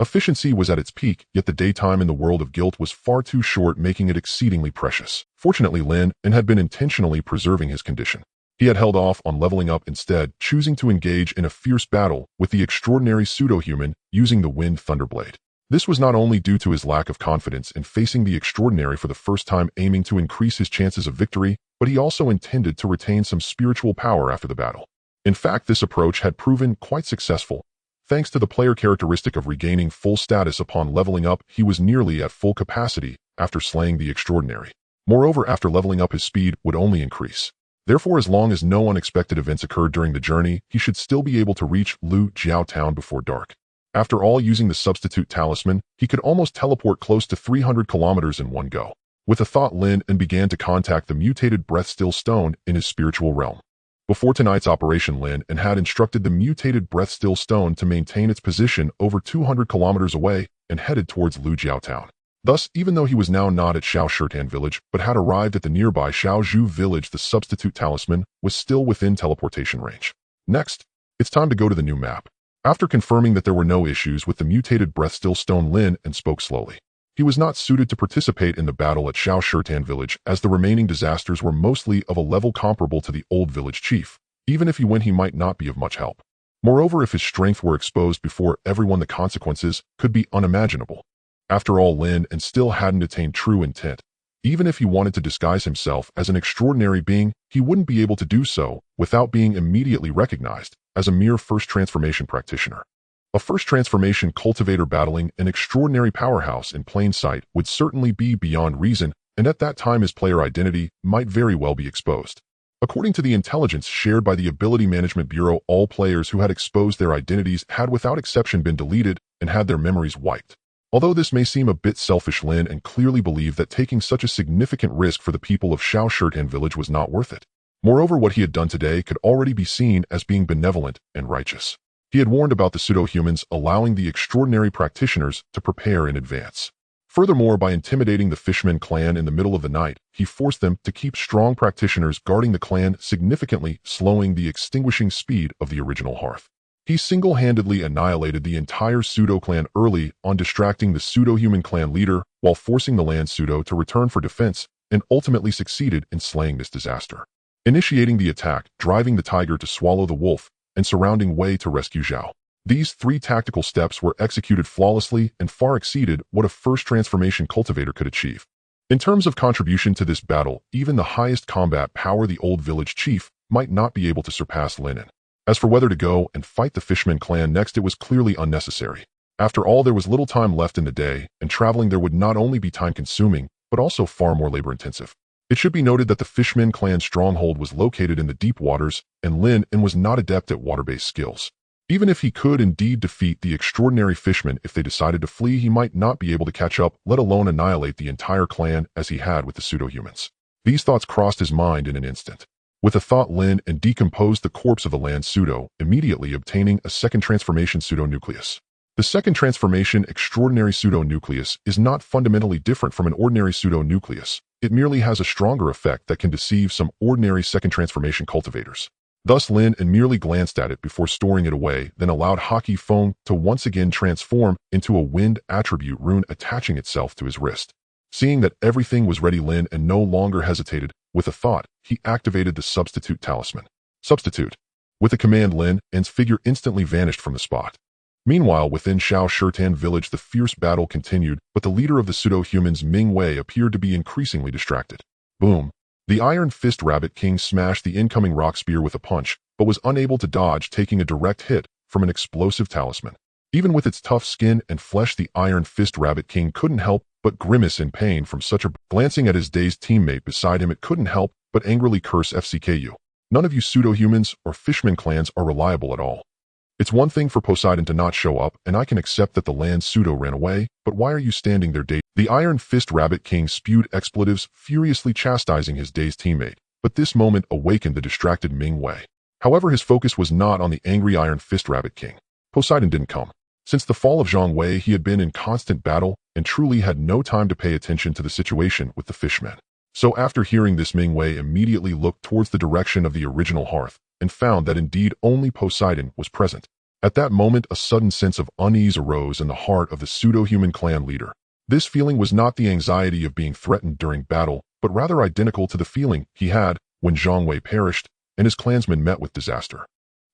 Efficiency was at its peak, yet the daytime in the world of guilt was far too short, making it exceedingly precious. Fortunately, Lin An had been intentionally preserving his condition. He had held off on leveling up, instead choosing to engage in a fierce battle with the extraordinary pseudo-human using the Wind Thunderblade. This was not only due to his lack of confidence in facing the extraordinary for the first time, aiming to increase his chances of victory, but he also intended to retain some spiritual power after the battle. In fact, this approach had proven quite successful. Thanks to the player characteristic of regaining full status upon leveling up, he was nearly at full capacity after slaying the extraordinary. Moreover, after leveling up, his speed would only increase. Therefore, as long as no unexpected events occurred during the journey, he should still be able to reach Lu Jiao Town before dark. After all, using the substitute talisman, he could almost teleport close to 300 kilometers in one go. With a thought, Lin An began to contact the mutated Breath-Still Stone in his spiritual realm. Before tonight's operation, Lin An had instructed the mutated Breath-Still Stone to maintain its position over 200 kilometers away and headed towards Lu Jiao Town. Thus, even though he was now not at Shao Shirtan village, but had arrived at the nearby Shao Zhu village, the substitute talisman was still within teleportation range. Next, it's time to go to the new map. After confirming that there were no issues with the mutated Breath-Still Stone, Lin An spoke slowly. He was not suited to participate in the battle at Shao Shirtan village, as the remaining disasters were mostly of a level comparable to the old village chief. Even if he went, he might not be of much help. Moreover, if his strength were exposed before everyone, the consequences could be unimaginable. After all, Lin An still hadn't attained true intent. Even if he wanted to disguise himself as an extraordinary being, he wouldn't be able to do so without being immediately recognized as a mere first transformation practitioner. A first transformation cultivator battling an extraordinary powerhouse in plain sight would certainly be beyond reason, and at that time his player identity might very well be exposed. According to the intelligence shared by the Ability Management Bureau, all players who had exposed their identities had without exception been deleted and had their memories wiped. Although this may seem a bit selfish, Lin An clearly believed that taking such a significant risk for the people of Shao Shirtan village was not worth it. Moreover, what he had done today could already be seen as being benevolent and righteous. He had warned about the pseudo-humans, allowing the extraordinary practitioners to prepare in advance. Furthermore, by intimidating the Fishman clan in the middle of the night, he forced them to keep strong practitioners guarding the clan, significantly slowing the extinguishing speed of the original hearth. He single-handedly annihilated the entire pseudo-clan early on, distracting the pseudo-human clan leader while forcing the land pseudo to return for defense, and ultimately succeeded in slaying this disaster. Initiating the attack, driving the tiger to swallow the wolf, and surrounding Wei to rescue Zhao. These 3 tactical steps were executed flawlessly and far exceeded what a first transformation cultivator could achieve. In terms of contribution to this battle, even the highest combat power the old village chief might not be able to surpass Lin An. As for whether to go and fight the Fishman clan next, it was clearly unnecessary. After all, there was little time left in the day, and traveling there would not only be time-consuming, but also far more labor-intensive. It should be noted that the Fishman clan stronghold was located in the deep waters, and Lin An was not adept at water-based skills. Even if he could indeed defeat the extraordinary fishmen if they decided to flee, he might not be able to catch up, let alone annihilate the entire clan as he had with the pseudo-humans. These thoughts crossed his mind in an instant. With a thought, Lin An decomposed the corpse of the land pseudo, immediately obtaining a second transformation pseudo-nucleus. The second transformation extraordinary pseudo-nucleus is not fundamentally different from an ordinary pseudo-nucleus. It merely has a stronger effect that can deceive some ordinary second transformation cultivators. Thus, Lin An merely glanced at it before storing it away, then allowed Hockey Foam to once again transform into a wind attribute rune attaching itself to his wrist. Seeing that everything was ready, Lin An no longer hesitated. With a thought, he activated the substitute talisman. Substitute. With a command, Lin An's figure instantly vanished from the spot. Meanwhile, within Shao Shirtan village, the fierce battle continued, but the leader of the pseudo-humans, Ming Wei, appeared to be increasingly distracted. Boom. The Iron Fist Rabbit King smashed the incoming rock spear with a punch, but was unable to dodge, taking a direct hit from an explosive talisman. Even with its tough skin and flesh, the Iron Fist Rabbit King couldn't help but grimace in pain from such a... Glancing at his dazed teammate beside him, it couldn't help but angrily curse FCKU. None of you pseudo-humans or Fishman clans are reliable at all. It's one thing for Poseidon to not show up, and I can accept that the land pseudo ran away, but why are you standing there dazed? The Iron Fist Rabbit King spewed expletives, furiously chastising his dazed teammate, but this moment awakened the distracted Ming Wei. However, his focus was not on the angry Iron Fist Rabbit King. Poseidon didn't come. Since the fall of Zhang Wei, he had been in constant battle and truly had no time to pay attention to the situation with the fishmen. So after hearing this, Ming Wei immediately looked towards the direction of the original hearth and found that indeed only Poseidon was present. At that moment, a sudden sense of unease arose in the heart of the pseudo-human clan leader. This feeling was not the anxiety of being threatened during battle, but rather identical to the feeling he had when Zhang Wei perished and his clansmen met with disaster.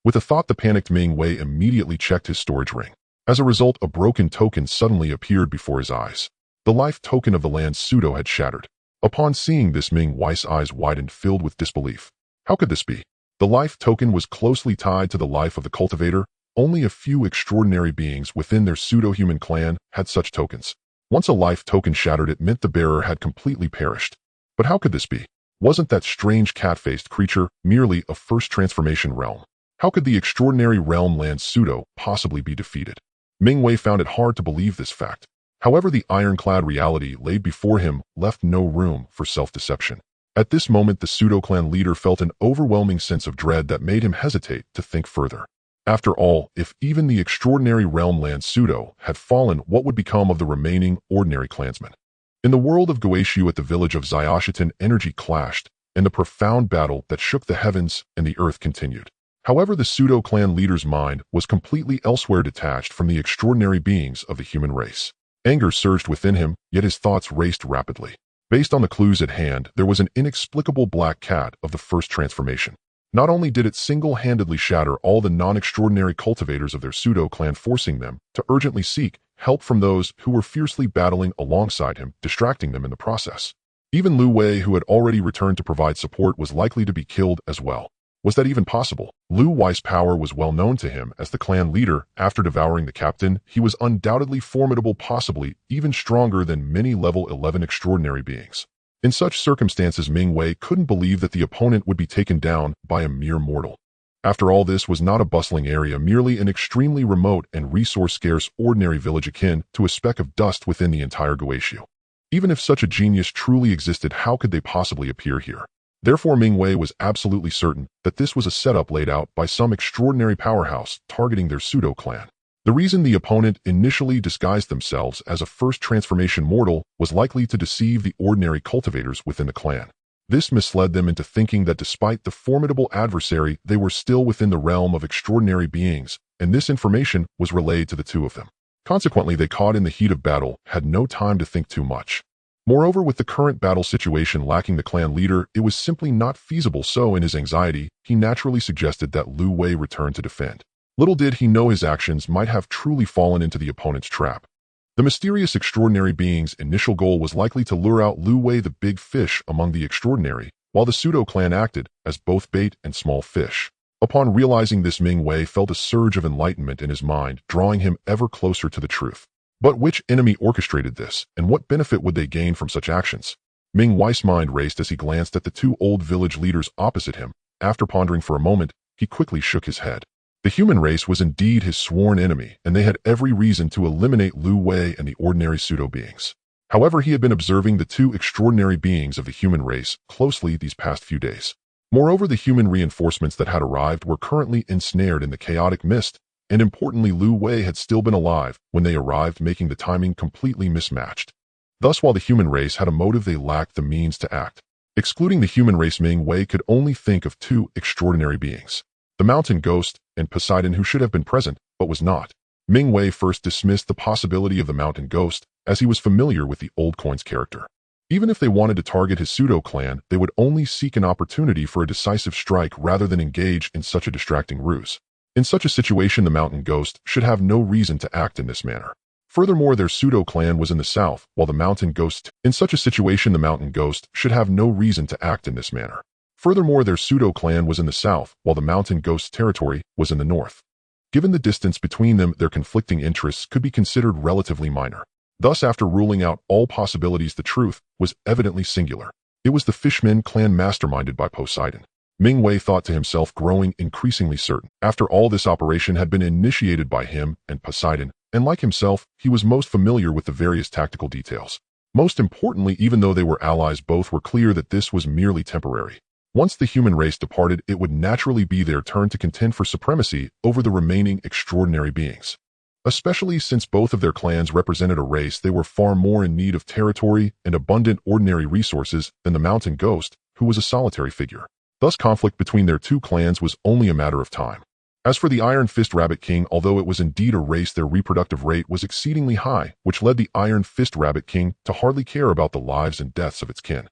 With a thought, the panicked Ming Wei immediately checked his storage ring. As a result, a broken token suddenly appeared before his eyes. The life token of the land pseudo had shattered. Upon seeing this, Ming Wei's eyes widened, filled with disbelief. How could this be? The life token was closely tied to the life of the cultivator. Only a few extraordinary beings within their pseudo-human clan had such tokens. Once a life token shattered, it meant the bearer had completely perished. But how could this be? Wasn't that strange cat-faced creature merely a first transformation realm? How could the extraordinary realm land pseudo possibly be defeated? Ming Wei found it hard to believe this fact. However, the ironclad reality laid before him left no room for self-deception. At this moment, the pseudo-clan leader felt an overwhelming sense of dread that made him hesitate to think further. After all, if even the extraordinary realm land pseudo had fallen, what would become of the remaining ordinary clansmen? In the world of Guixu, at the village of Xiaoshitan, energy clashed, and the profound battle that shook the heavens and the earth continued. However, the pseudo-clan leader's mind was completely elsewhere, detached from the extraordinary beings of the human race. Anger surged within him, yet his thoughts raced rapidly. Based on the clues at hand, there was an inexplicable black cat of the first transformation. Not only did it single-handedly shatter all the non-extraordinary cultivators of their pseudo-clan, forcing them to urgently seek help from those who were fiercely battling alongside him, distracting them in the process. Even Lu Wei, who had already returned to provide support, was likely to be killed as well. Was that even possible? Lu Wei's power was well known to him as the clan leader. After devouring the captain, he was undoubtedly formidable, possibly even stronger than many level 11 extraordinary beings. In such circumstances, Ming Wei couldn't believe that the opponent would be taken down by a mere mortal. After all, this was not a bustling area, merely an extremely remote and resource-scarce ordinary village akin to a speck of dust within the entire Guixu. Even if such a genius truly existed, how could they possibly appear here? Therefore, Ming Wei was absolutely certain that this was a setup laid out by some extraordinary powerhouse targeting their pseudo-clan. The reason the opponent initially disguised themselves as a first transformation mortal was likely to deceive the ordinary cultivators within the clan. This misled them into thinking that despite the formidable adversary, they were still within the realm of extraordinary beings, and this information was relayed to the two of them. Consequently, they, caught in the heat of battle, had no time to think too much. Moreover, with the current battle situation lacking the clan leader, it was simply not feasible, so in his anxiety, he naturally suggested that Lu Wei return to defend. Little did he know his actions might have truly fallen into the opponent's trap. The mysterious extraordinary being's initial goal was likely to lure out Lu Wei, the big fish among the extraordinary, while the pseudo-clan acted as both bait and small fish. Upon realizing this, Ming Wei felt a surge of enlightenment in his mind, drawing him ever closer to the truth. But which enemy orchestrated this, and what benefit would they gain from such actions? Ming Wei's mind raced as he glanced at the two old village leaders opposite him. After pondering for a moment, he quickly shook his head. The human race was indeed his sworn enemy, and they had every reason to eliminate Lu Wei and the ordinary pseudo-beings. However, he had been observing the two extraordinary beings of the human race closely these past few days. Moreover, the human reinforcements that had arrived were currently ensnared in the chaotic mist, and importantly, Lu Wei had still been alive when they arrived, making the timing completely mismatched. Thus, while the human race had a motive, they lacked the means to act. Excluding the human race, Ming Wei could only think of two extraordinary beings: the mountain ghost and Poseidon, who should have been present but was not. Ming Wei first dismissed the possibility of the mountain ghost, as he was familiar with the old coin's character. Even if they wanted to target his pseudo-clan, they would only seek an opportunity for a decisive strike rather than engage in such a distracting ruse. In such a situation, the mountain ghost should have no reason to act in this manner. Furthermore, their pseudo-clan was in the south, while the mountain ghost— in such a situation, the mountain ghost should have no reason to act in this manner. Furthermore, their pseudo-clan was in the south, while the mountain ghost's territory was in the north. Given the distance between them, their conflicting interests could be considered relatively minor. Thus, after ruling out all possibilities, the truth was evidently singular. It was the Fishmen clan masterminded by Poseidon. Ming Wei thought to himself, growing increasingly certain. After all, this operation had been initiated by him and Poseidon, and like himself, he was most familiar with the various tactical details. Most importantly, even though they were allies, both were clear that this was merely temporary. Once the human race departed, it would naturally be their turn to contend for supremacy over the remaining extraordinary beings. Especially since both of their clans represented a race they were far more in need of territory and abundant ordinary resources than the mountain ghost, who was a solitary figure. Thus, conflict between their two clans was only a matter of time. As for the Iron Fist Rabbit King, although it was indeed a race, their reproductive rate was exceedingly high, which led the Iron Fist Rabbit King to hardly care about the lives and deaths of its kin.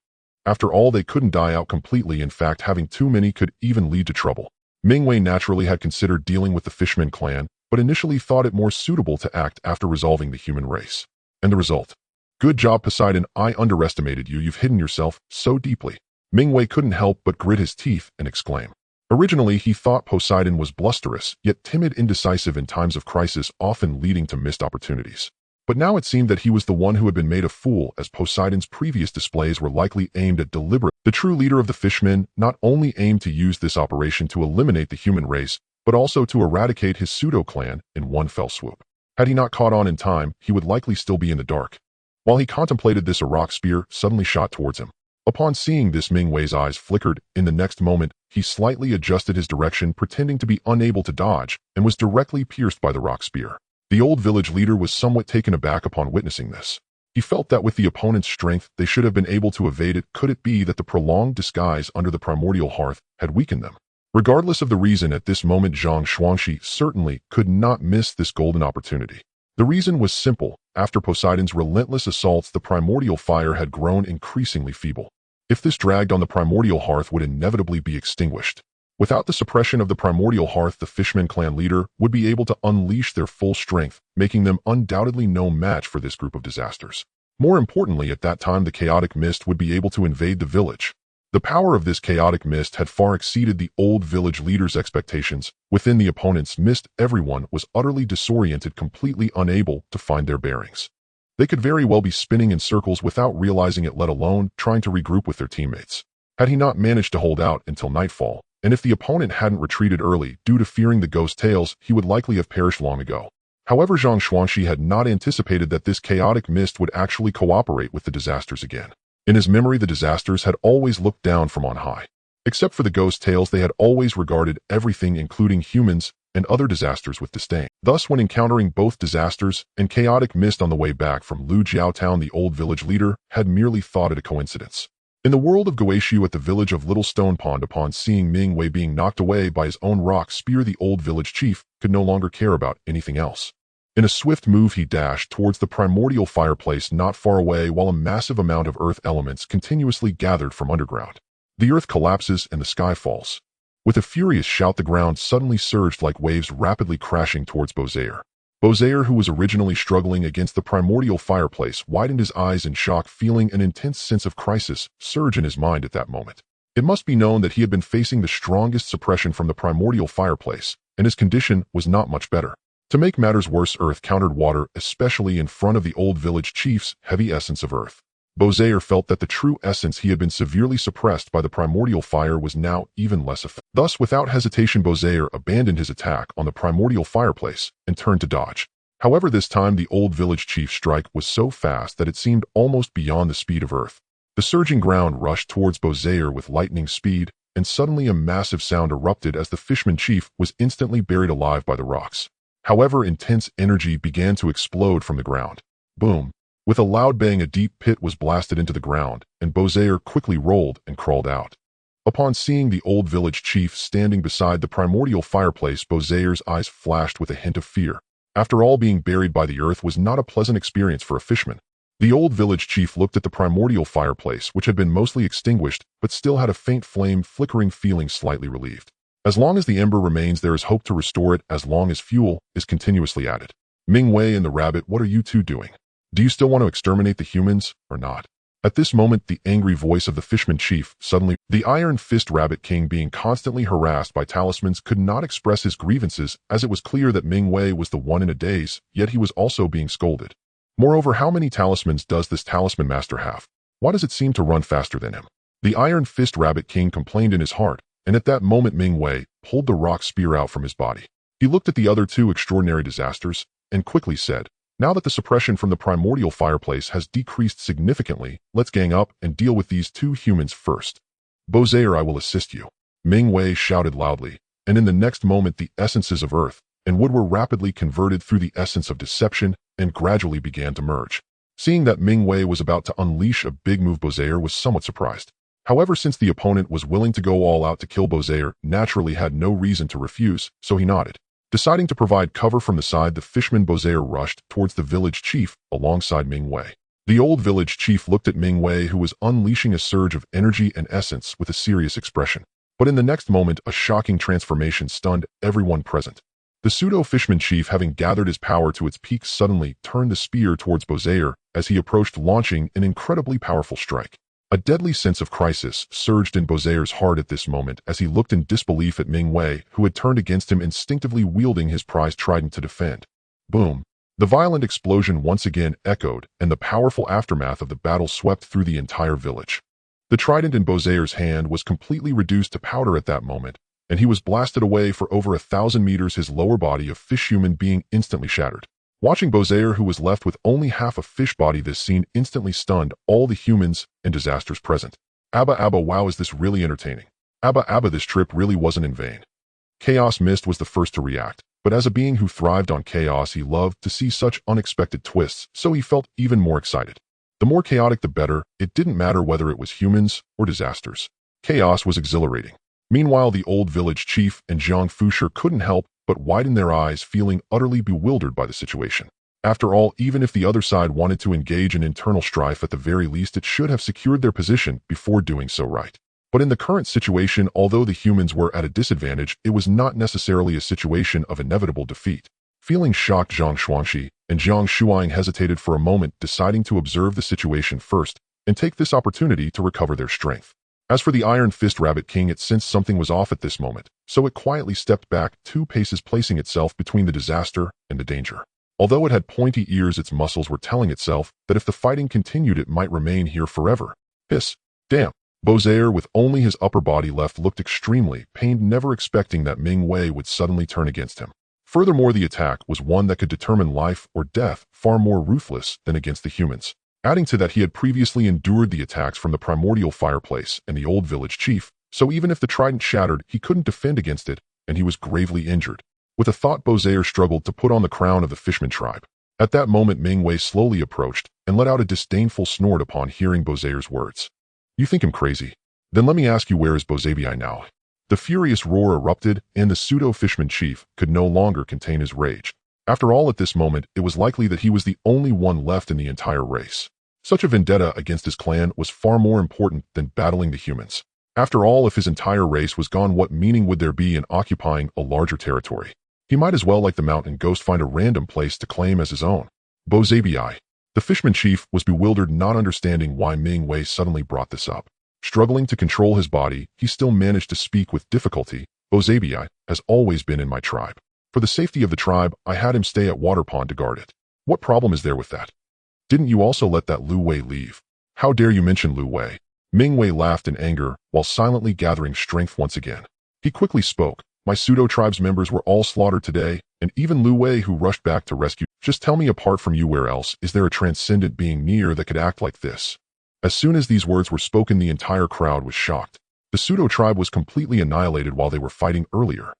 After all, they couldn't die out completely. In fact, having too many could even lead to trouble. Ming Wei naturally had considered dealing with the Fishman clan, but initially thought it more suitable to act after resolving the human race. And the result? Good job, Poseidon. I underestimated you. You've hidden yourself so deeply. Ming Wei couldn't help but grit his teeth and exclaim. Originally, he thought Poseidon was blusterous, yet timid, indecisive in times of crisis, often leading to missed opportunities. But now it seemed that he was the one who had been made a fool, as Poseidon's previous displays were likely aimed at deliberate. The true leader of the Fishmen not only aimed to use this operation to eliminate the human race, but also to eradicate his pseudo-clan in one fell swoop. Had he not caught on in time, he would likely still be in the dark. While he contemplated this, a rock spear suddenly shot towards him. Upon seeing this, Ming Wei's eyes flickered. In the next moment, he slightly adjusted his direction, pretending to be unable to dodge, and was directly pierced by the rock spear. The old village leader was somewhat taken aback upon witnessing this. He felt that with the opponent's strength, they should have been able to evade it. Could it be that the prolonged disguise under the primordial hearth had weakened them? Regardless of the reason, at this moment Zhang Xuanxi certainly could not miss this golden opportunity. The reason was simple. After Poseidon's relentless assaults, the primordial fire had grown increasingly feeble. If this dragged on, the primordial hearth would inevitably be extinguished. Without the suppression of the primordial hearth, the Fishman clan leader would be able to unleash their full strength, making them undoubtedly no match for this group of disasters. More importantly, at that time, the chaotic mist would be able to invade the village. The power of this chaotic mist had far exceeded the old village leader's expectations. Within the opponent's mist, everyone was utterly disoriented, completely unable to find their bearings. They could very well be spinning in circles without realizing it, let alone trying to regroup with their teammates. Had he not managed to hold out until nightfall, and if the opponent hadn't retreated early due to fearing the ghost tales, he would likely have perished long ago. However, Zhang Xuanxi had not anticipated that this chaotic mist would actually cooperate with the disasters again. In his memory, the disasters had always looked down from on high. Except for the ghost tales, they had always regarded everything, including humans and other disasters, with disdain. Thus, when encountering both disasters and chaotic mist on the way back from Lu Jiao Town, the old village leader had merely thought it a coincidence. In the world of Guixu, at the village of Little Stone Pond, upon seeing Ming Wei being knocked away by his own rock spear, the old village chief could no longer care about anything else. In a swift move, he dashed towards the primordial fireplace not far away while a massive amount of earth elements continuously gathered from underground. The earth collapses and the sky falls. With a furious shout, the ground suddenly surged like waves rapidly crashing towards Beauzère. Beauzère, who was originally struggling against the primordial fireplace, widened his eyes in shock, feeling an intense sense of crisis surge in his mind at that moment. It must be known that he had been facing the strongest suppression from the primordial fireplace, and his condition was not much better. To make matters worse, earth countered water, especially in front of the old village chief's heavy essence of earth. Beauzère felt that the true essence he had been severely suppressed by the primordial fire was now even less effective. Thus, without hesitation, Beauzère abandoned his attack on the primordial fireplace and turned to dodge. However, this time the old village chief's strike was so fast that it seemed almost beyond the speed of earth. The surging ground rushed towards Beauzère with lightning speed, and suddenly a massive sound erupted as the Fishman chief was instantly buried alive by the rocks. However, intense energy began to explode from the ground. Boom! With a loud bang, a deep pit was blasted into the ground, and Beauzère quickly rolled and crawled out. Upon seeing the old village chief standing beside the primordial fireplace, Beauzère's eyes flashed with a hint of fear. After all, being buried by the earth was not a pleasant experience for a fishman. The old village chief looked at the primordial fireplace, which had been mostly extinguished, but still had a faint flame flickering, feeling slightly relieved. As long as the ember remains, there is hope to restore it as long as fuel is continuously added. Ming Wei and the rabbit, what are you two doing? Do you still want to exterminate the humans, or not? At this moment, the angry voice of the Fishman chief suddenly, the Iron Fist Rabbit King, being constantly harassed by talismans, could not express his grievances, as it was clear that Ming Wei was the one in a daze, yet he was also being scolded. Moreover, how many talismans does this talisman master have? Why does it seem to run faster than him? The Iron Fist Rabbit King complained in his heart, and at that moment Ming Wei pulled the rock spear out from his body. He looked at the other two extraordinary disasters, and quickly said, now that the suppression from the primordial fireplace has decreased significantly, let's gang up and deal with these two humans first. Beauzère, I will assist you. Ming Wei shouted loudly, and in the next moment the essences of earth and wood were rapidly converted through the essence of deception and gradually began to merge. Seeing that Ming Wei was about to unleash a big move, Beauzère was somewhat surprised. However, since the opponent was willing to go all out to kill, Beauzère naturally had no reason to refuse, so he nodded. Deciding to provide cover from the side, the fishman Beauzère rushed towards the village chief alongside Ming Wei. The old village chief looked at Ming Wei, who was unleashing a surge of energy and essence, with a serious expression. But in the next moment, a shocking transformation stunned everyone present. The pseudo-fishman chief, having gathered his power to its peak, suddenly turned the spear towards Beauzère as he approached, launching an incredibly powerful strike. A deadly sense of crisis surged in Beauzère's heart at this moment as he looked in disbelief at Ming Wei, who had turned against him, instinctively wielding his prized trident to defend. Boom! The violent explosion once again echoed, and the powerful aftermath of the battle swept through the entire village. The trident in Beauzère's hand was completely reduced to powder at that moment, and he was blasted away for over 1,000 meters, his lower body of fish human being instantly shattered. Watching Beauzère, who was left with only half a fish body, this scene instantly stunned all the humans and disasters present. Abba Abba, wow, is this really entertaining? Abba Abba, this trip really wasn't in vain. Chaos Mist was the first to react, but as a being who thrived on chaos, he loved to see such unexpected twists, so he felt even more excited. The more chaotic the better, it didn't matter whether it was humans or disasters. Chaos was exhilarating. Meanwhile, the old village chief and Zhang Fusher couldn't help but widen their eyes, feeling utterly bewildered by the situation. After all, even if the other side wanted to engage in internal strife, at the very least it should have secured their position before doing so, right? But in the current situation, although the humans were at a disadvantage, it was not necessarily a situation of inevitable defeat. Feeling shocked, Zhang Xuanxi and Zhang Shuang hesitated for a moment, deciding to observe the situation first and take this opportunity to recover their strength. As for the Iron Fist Rabbit King, it sensed something was off at this moment, so it quietly stepped back 2 paces, placing itself between the disaster and the danger. Although it had pointy ears, its muscles were telling itself that if the fighting continued, it might remain here forever. Hiss! Damn! Beauzère, with only his upper body left, looked extremely pained, never expecting that Ming Wei would suddenly turn against him. Furthermore, the attack was one that could determine life or death, far more ruthless than against the humans. Adding to that, he had previously endured the attacks from the primordial fireplace and the old village chief, so even if the trident shattered, he couldn't defend against it, and he was gravely injured. With a thought, Beauzère struggled to put on the crown of the Fishman tribe. At that moment, Ming Wei slowly approached and let out a disdainful snort upon hearing Beauzère's words. You think him crazy? Then let me ask you, where is Beauzère now? The furious roar erupted, and the pseudo-fishman chief could no longer contain his rage. After all, at this moment, it was likely that he was the only one left in the entire race. Such a vendetta against his clan was far more important than battling the humans. After all, if his entire race was gone, what meaning would there be in occupying a larger territory? He might as well, like the mountain ghost, find a random place to claim as his own. Bozabi. The Fishman chief was bewildered, not understanding why Ming Wei suddenly brought this up. Struggling to control his body, he still managed to speak with difficulty. Bozabi has always been in my tribe. For the safety of the tribe, I had him stay at Water Pond to guard it. What problem is there with that? Didn't you also let that Lu Wei leave? How dare you mention Lu Wei? Ming Wei laughed in anger, while silently gathering strength once again. He quickly spoke. My pseudo-tribe's members were all slaughtered today, and even Lu Wei, who rushed back to rescue. Just tell me, apart from you, where else is there a transcendent being near that could act like this? As soon as these words were spoken, the entire crowd was shocked. The pseudo-tribe was completely annihilated while they were fighting earlier.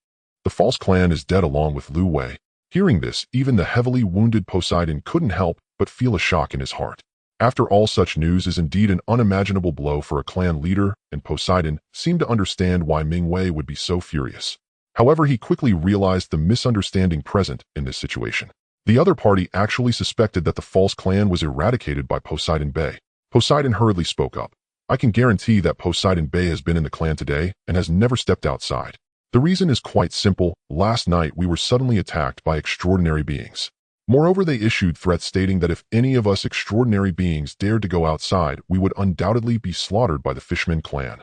The false clan is dead along with Lu Wei. Hearing this, even the heavily wounded Poseidon couldn't help but feel a shock in his heart. After all, such news is indeed an unimaginable blow for a clan leader, and Poseidon seemed to understand why Ming Wei would be so furious. However, he quickly realized the misunderstanding present in this situation. The other party actually suspected that the false clan was eradicated by Poseidon Bey. Poseidon hurriedly spoke up. I can guarantee that Poseidon Bey has been in the clan today and has never stepped outside. The reason is quite simple. Last night we were suddenly attacked by extraordinary beings. Moreover, they issued threats stating that if any of us extraordinary beings dared to go outside, we would undoubtedly be slaughtered by the Fishman clan.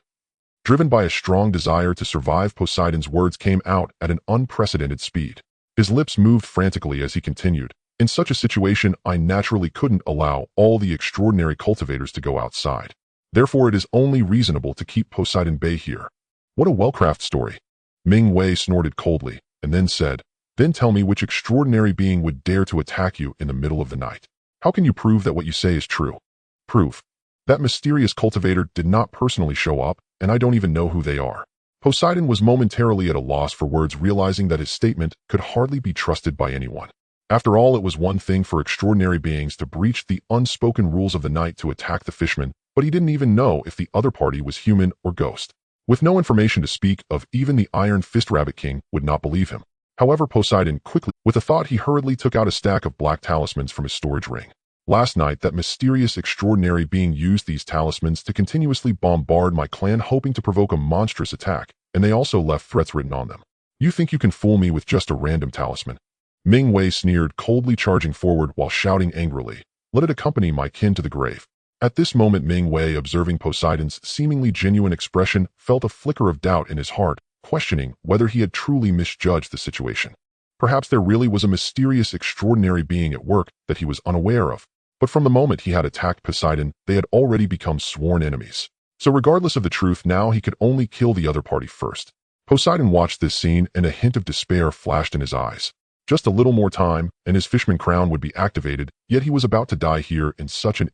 Driven by a strong desire to survive, Poseidon's words came out at an unprecedented speed. His lips moved frantically as he continued. In such a situation, I naturally couldn't allow all the extraordinary cultivators to go outside. Therefore, it is only reasonable to keep Poseidon Bey here. What a well-crafted story. Ming Wei snorted coldly, and then said, Then tell me which extraordinary being would dare to attack you in the middle of the night. How can you prove that what you say is true? Proof. That mysterious cultivator did not personally show up, and I don't even know who they are. Poseidon was momentarily at a loss for words, realizing that his statement could hardly be trusted by anyone. After all, it was one thing for extraordinary beings to breach the unspoken rules of the night to attack the fishermen, but he didn't even know if the other party was human or ghost. With no information to speak of, even the Iron Fist Rabbit King would not believe him. However, Poseidon quickly, with a thought, he hurriedly took out a stack of black talismans from his storage ring. Last night, that mysterious extraordinary being used these talismans to continuously bombard my clan, hoping to provoke a monstrous attack, and they also left threats written on them. You think you can fool me with just a random talisman? Ming Wei sneered, coldly charging forward while shouting angrily, Let it accompany my kin to the grave. At this moment, Ming Wei, observing Poseidon's seemingly genuine expression, felt a flicker of doubt in his heart, questioning whether he had truly misjudged the situation. Perhaps there really was a mysterious extraordinary being at work that he was unaware of. But from the moment he had attacked Poseidon, they had already become sworn enemies. So regardless of the truth, now he could only kill the other party first. Poseidon watched this scene, and a hint of despair flashed in his eyes. Just a little more time, and his fishman crown would be activated, yet he was about to die here in such an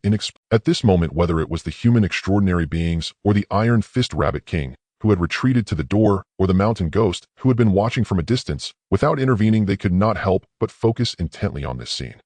At this moment, whether it was the human extraordinary beings, or the Iron Fist Rabbit King, who had retreated to the door, or the mountain ghost, who had been watching from a distance, without intervening, they could not help but focus intently on this scene.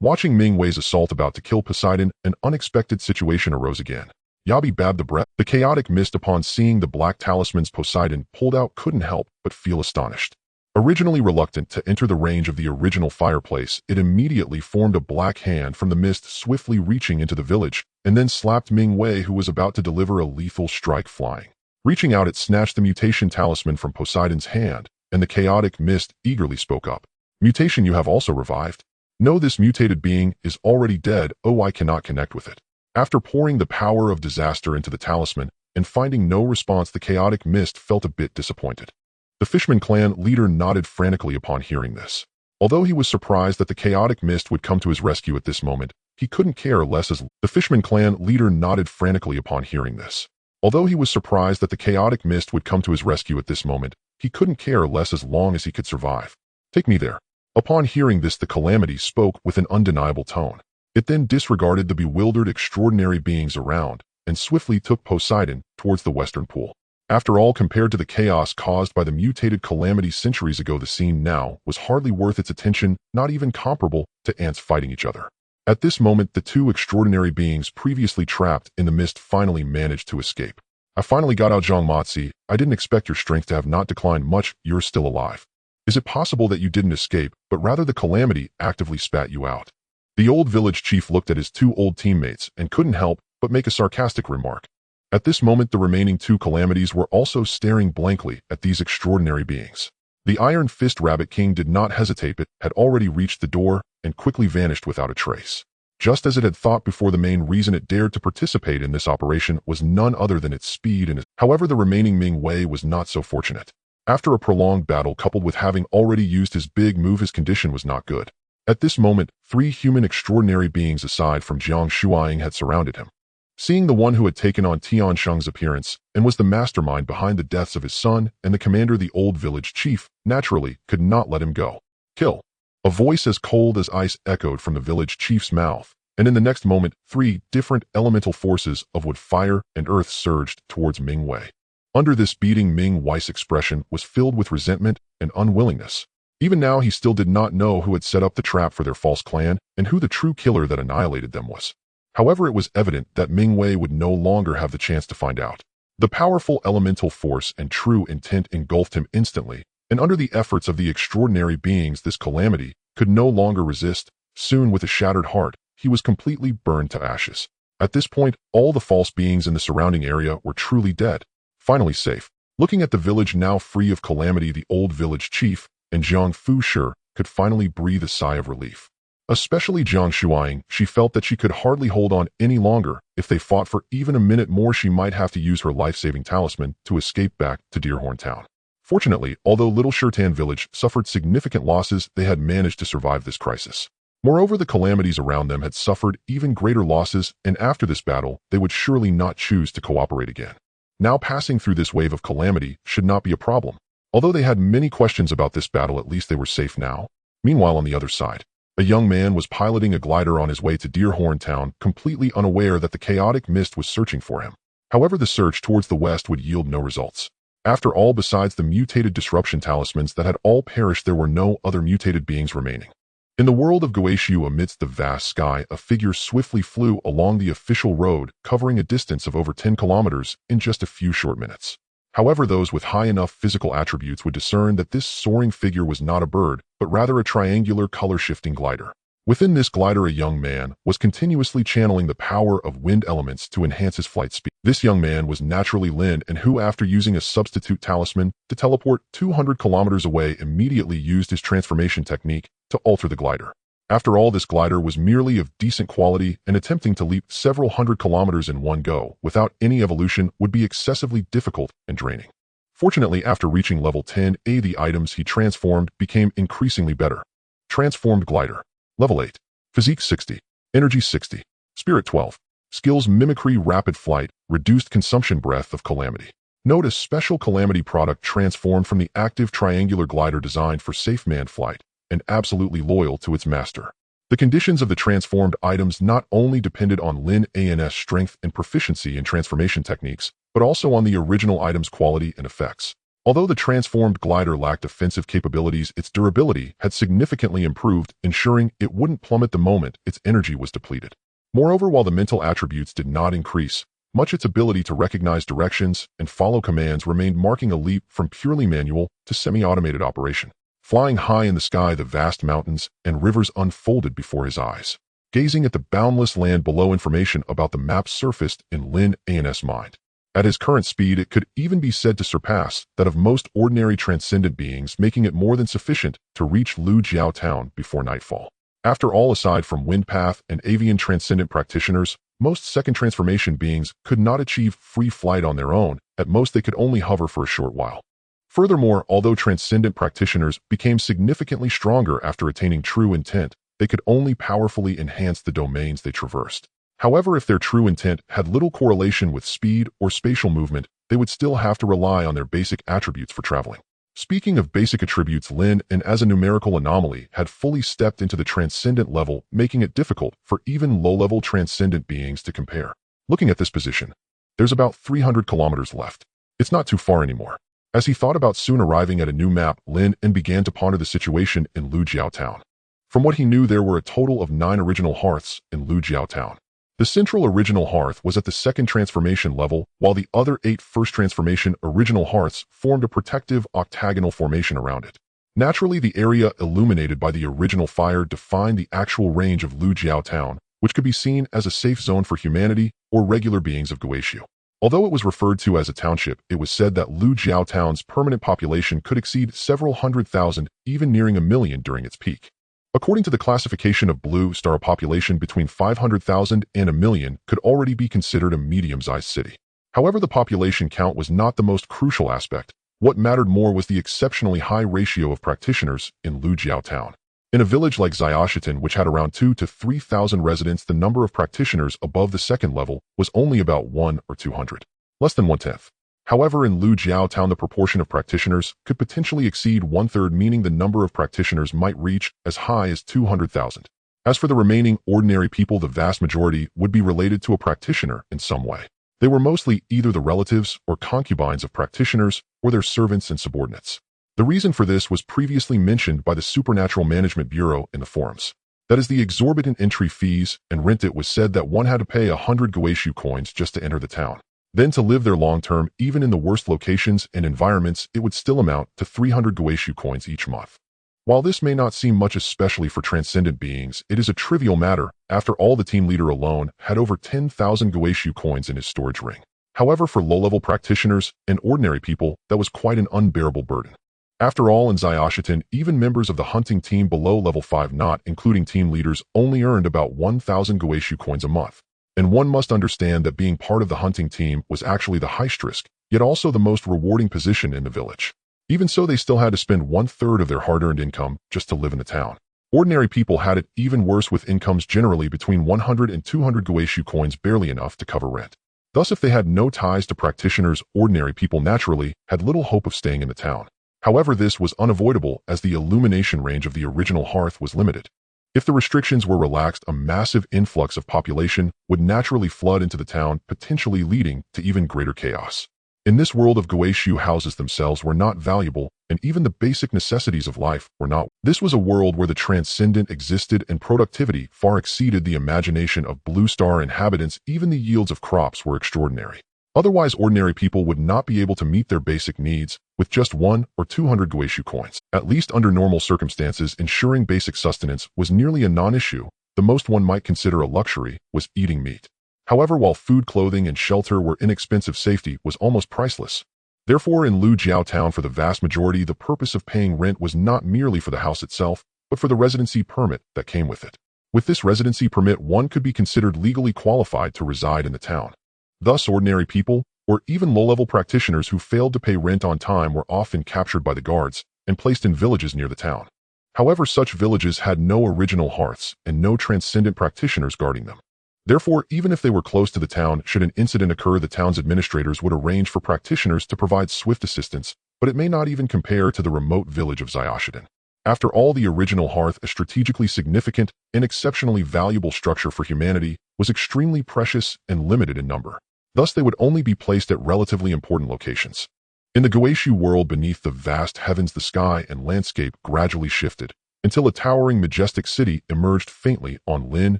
Watching Ming Wei's assault about to kill Poseidon, an unexpected situation arose again. Yabi babbed the breath. The chaotic mist, upon seeing the black talismans Poseidon pulled out, couldn't help but feel astonished. Originally reluctant to enter the range of the original fireplace, it immediately formed a black hand from the mist, swiftly reaching into the village, and then slapped Ming Wei, who was about to deliver a lethal strike flying. Reaching out, it snatched the mutation talisman from Poseidon's hand, and the chaotic mist eagerly spoke up. Mutation, you have also revived? No, this mutated being is already dead. Oh, I cannot connect with it. After pouring the power of disaster into the talisman, and finding no response, the chaotic mist felt a bit disappointed. The Fishman clan leader nodded frantically upon hearing this. Although he was surprised that the chaotic mist would come to his rescue at this moment, he couldn't care less as the Fishman clan leader nodded frantically upon hearing this. Although he was surprised that the chaotic mist would come to his rescue at this moment, he couldn't care less as long as he could survive. Take me there. Upon hearing this, the calamity spoke with an undeniable tone. It then disregarded the bewildered extraordinary beings around, and swiftly took Poseidon towards the western pool. After all, compared to the chaos caused by the mutated calamity centuries ago, the scene now was hardly worth its attention, not even comparable to ants fighting each other. At this moment, the two extraordinary beings previously trapped in the mist finally managed to escape. I finally got out, Zhang Matzi. I didn't expect your strength to have not declined much. You're still alive. Is it possible that you didn't escape, but rather the calamity actively spat you out? The old village chief looked at his two old teammates and couldn't help but make a sarcastic remark. At this moment, the remaining two calamities were also staring blankly at these extraordinary beings. The Iron Fist Rabbit King did not hesitate but had already reached the door and quickly vanished without a trace. Just as it had thought before, the main reason it dared to participate in this operation was none other than its speed and however, the remaining Ming Wei was not so fortunate. After a prolonged battle coupled with having already used his big move, his condition was not good. At this moment, three human extraordinary beings aside from Jiang Shuaing had surrounded him. Seeing the one who had taken on Tian Sheng's appearance and was the mastermind behind the deaths of his son and the commander, the old village chief, naturally could not let him go. Kill. A voice as cold as ice echoed from the village chief's mouth, and in the next moment, three different elemental forces of wood, fire, and earth surged towards Ming Wei. Under this beating, Ming Wei's expression was filled with resentment and unwillingness. Even now, he still did not know who had set up the trap for their false clan and who the true killer that annihilated them was. However, it was evident that Ming Wei would no longer have the chance to find out. The powerful elemental force and true intent engulfed him instantly, and under the efforts of the extraordinary beings, this calamity could no longer resist. Soon, with a shattered heart, he was completely burned to ashes. At this point, all the false beings in the surrounding area were truly dead. Finally safe. Looking at the village now free of calamity, the old village chief and Jiang Fushi could finally breathe a sigh of relief. Especially Jiang Shuaing, she felt that she could hardly hold on any longer. If they fought for even a minute more, she might have to use her life-saving talisman to escape back to Deerhorn Town. Fortunately, although Little Shirtan village suffered significant losses, they had managed to survive this crisis. Moreover, the calamities around them had suffered even greater losses, and after this battle, they would surely not choose to cooperate again. Now, passing through this wave of calamity should not be a problem. Although they had many questions about this battle, at least they were safe now. Meanwhile, on the other side, a young man was piloting a glider on his way to Deerhorn Town, completely unaware that the chaotic mist was searching for him. However, the search towards the west would yield no results. After all, besides the mutated disruption talismans that had all perished, there were no other mutated beings remaining. In the world of Guixu, amidst the vast sky, a figure swiftly flew along the official road, covering a distance of over 10 kilometers in just a few short minutes. However, those with high enough physical attributes would discern that this soaring figure was not a bird, but rather a triangular color-shifting glider. Within this glider, a young man was continuously channeling the power of wind elements to enhance his flight speed. This young man was naturally Lin An, who, after using a substitute talisman to teleport 200 kilometers away, immediately used his transformation technique to alter the glider. After all, this glider was merely of decent quality, and attempting to leap several hundred kilometers in one go without any evolution would be excessively difficult and draining. Fortunately, after reaching level 10A, the items he transformed became increasingly better. Transformed glider. Level 8. Physique 60. Energy 60. Spirit 12. Skills mimicry, rapid flight, reduced consumption, breath of calamity. Note: a special calamity product transformed from the active triangular glider designed for safe manned flight and absolutely loyal to its master. The conditions of the transformed items not only depended on Lin An's strength and proficiency in transformation techniques, but also on the original item's quality and effects. Although the transformed glider lacked offensive capabilities, its durability had significantly improved, ensuring it wouldn't plummet the moment its energy was depleted. Moreover, while the mental attributes did not increase, much its ability to recognize directions and follow commands remained, marking a leap from purely manual to semi-automated operation. Flying high in the sky, the vast mountains and rivers unfolded before his eyes. Gazing at the boundless land below, information about the map surfaced in Lin An's mind. At his current speed, it could even be said to surpass that of most ordinary transcendent beings, making it more than sufficient to reach Lu Jiao Town before nightfall. After all, aside from Wind Path and Avian transcendent practitioners, most second transformation beings could not achieve free flight on their own. At most, they could only hover for a short while. Furthermore, although transcendent practitioners became significantly stronger after attaining true intent, they could only powerfully enhance the domains they traversed. However, if their true intent had little correlation with speed or spatial movement, they would still have to rely on their basic attributes for traveling. Speaking of basic attributes, Lin An, as a numerical anomaly, had fully stepped into the transcendent level, making it difficult for even low-level transcendent beings to compare. Looking at this position, there's about 300 kilometers left. It's not too far anymore. As he thought about soon arriving at a new map, Lin An began to ponder the situation in Lu Jiao Town. From what he knew, there were a total of 9 original hearths in Lu Jiao Town. The central original hearth was at the second transformation level, while the other 8 first transformation original hearths formed a protective octagonal formation around it. Naturally, the area illuminated by the original fire defined the actual range of Lujiao Town, which could be seen as a safe zone for humanity or regular beings of Guixu. Although it was referred to as a township, it was said that Lujiao Town's permanent population could exceed several 100,000, even nearing 1 million during its peak. According to the classification of Blue Star, a population between 500,000 and 1 million could already be considered a medium-sized city. However, the population count was not the most crucial aspect. What mattered more was the exceptionally high ratio of practitioners in Lujiao Town. In a village like Xiaoshitan, which had around 2,000 to 3,000 residents, the number of practitioners above the second level was only about 1 or 200, less than 1/10. However, in Lujiao Town, the proportion of practitioners could potentially exceed 1/3, meaning the number of practitioners might reach as high as 200,000. As for the remaining ordinary people, the vast majority would be related to a practitioner in some way. They were mostly either the relatives or concubines of practitioners or their servants and subordinates. The reason for this was previously mentioned by the Supernatural Management Bureau in the forums. That is the exorbitant entry fees and rent. It was said that one had to pay 100 Guixu coins just to enter the town. Then to live there long term, even in the worst locations and environments, it would still amount to 300 Guixu coins each month. While this may not seem much, especially for transcendent beings, it is a trivial matter. After all, the team leader alone had over 10,000 Guixu coins in his storage ring. However, for low-level practitioners and ordinary people, that was quite an unbearable burden. After all, in Xiaoshitan, even members of the hunting team below level 5, not including team leaders, only earned about 1,000 Guixu coins a month. And one must understand that being part of the hunting team was actually the highest risk, yet also the most rewarding position in the village. Even so, they still had to spend 1/3 of their hard-earned income just to live in the town. Ordinary people had it even worse, with incomes generally between 100 and 200 Guixu coins, barely enough to cover rent. Thus, if they had no ties to practitioners, ordinary people naturally had little hope of staying in the town. However, this was unavoidable as the illumination range of the original hearth was limited. If the restrictions were relaxed, a massive influx of population would naturally flood into the town, potentially leading to even greater chaos. In this world of Guixu, houses themselves were not valuable, and even the basic necessities of life were not. This was a world where the transcendent existed and productivity far exceeded the imagination of Blue Star inhabitants. Even the yields of crops were extraordinary. Otherwise, ordinary people would not be able to meet their basic needs with just 100 or 200 Guixu coins. At least under normal circumstances, ensuring basic sustenance was nearly a non-issue. The most one might consider a luxury was eating meat. However, while food, clothing, and shelter were inexpensive, safety was almost priceless. Therefore, in Lujiao Town, for the vast majority, the purpose of paying rent was not merely for the house itself, but for the residency permit that came with it. With this residency permit, one could be considered legally qualified to reside in the town. Thus, ordinary people, or even low-level practitioners who failed to pay rent on time, were often captured by the guards and placed in villages near the town. However, such villages had no original hearths and no transcendent practitioners guarding them. Therefore, even if they were close to the town, should an incident occur, the town's administrators would arrange for practitioners to provide swift assistance, but it may not even compare to the remote village of Xiaoshitan. After all, the original hearth, a strategically significant and exceptionally valuable structure for humanity, was extremely precious and limited in number. Thus, they would only be placed at relatively important locations. In the Guixu world beneath the vast heavens, the sky and landscape gradually shifted, until a towering, majestic city emerged faintly on Lin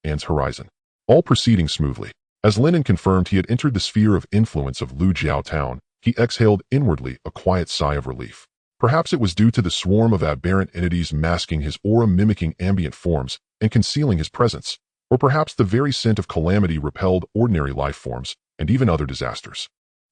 An's horizon. All proceeding smoothly. As Lin An confirmed he had entered the sphere of influence of Lujiao Town, he exhaled inwardly a quiet sigh of relief. Perhaps it was due to the swarm of aberrant entities masking his aura, mimicking ambient forms and concealing his presence, or perhaps the very scent of calamity repelled ordinary life forms and even other disasters.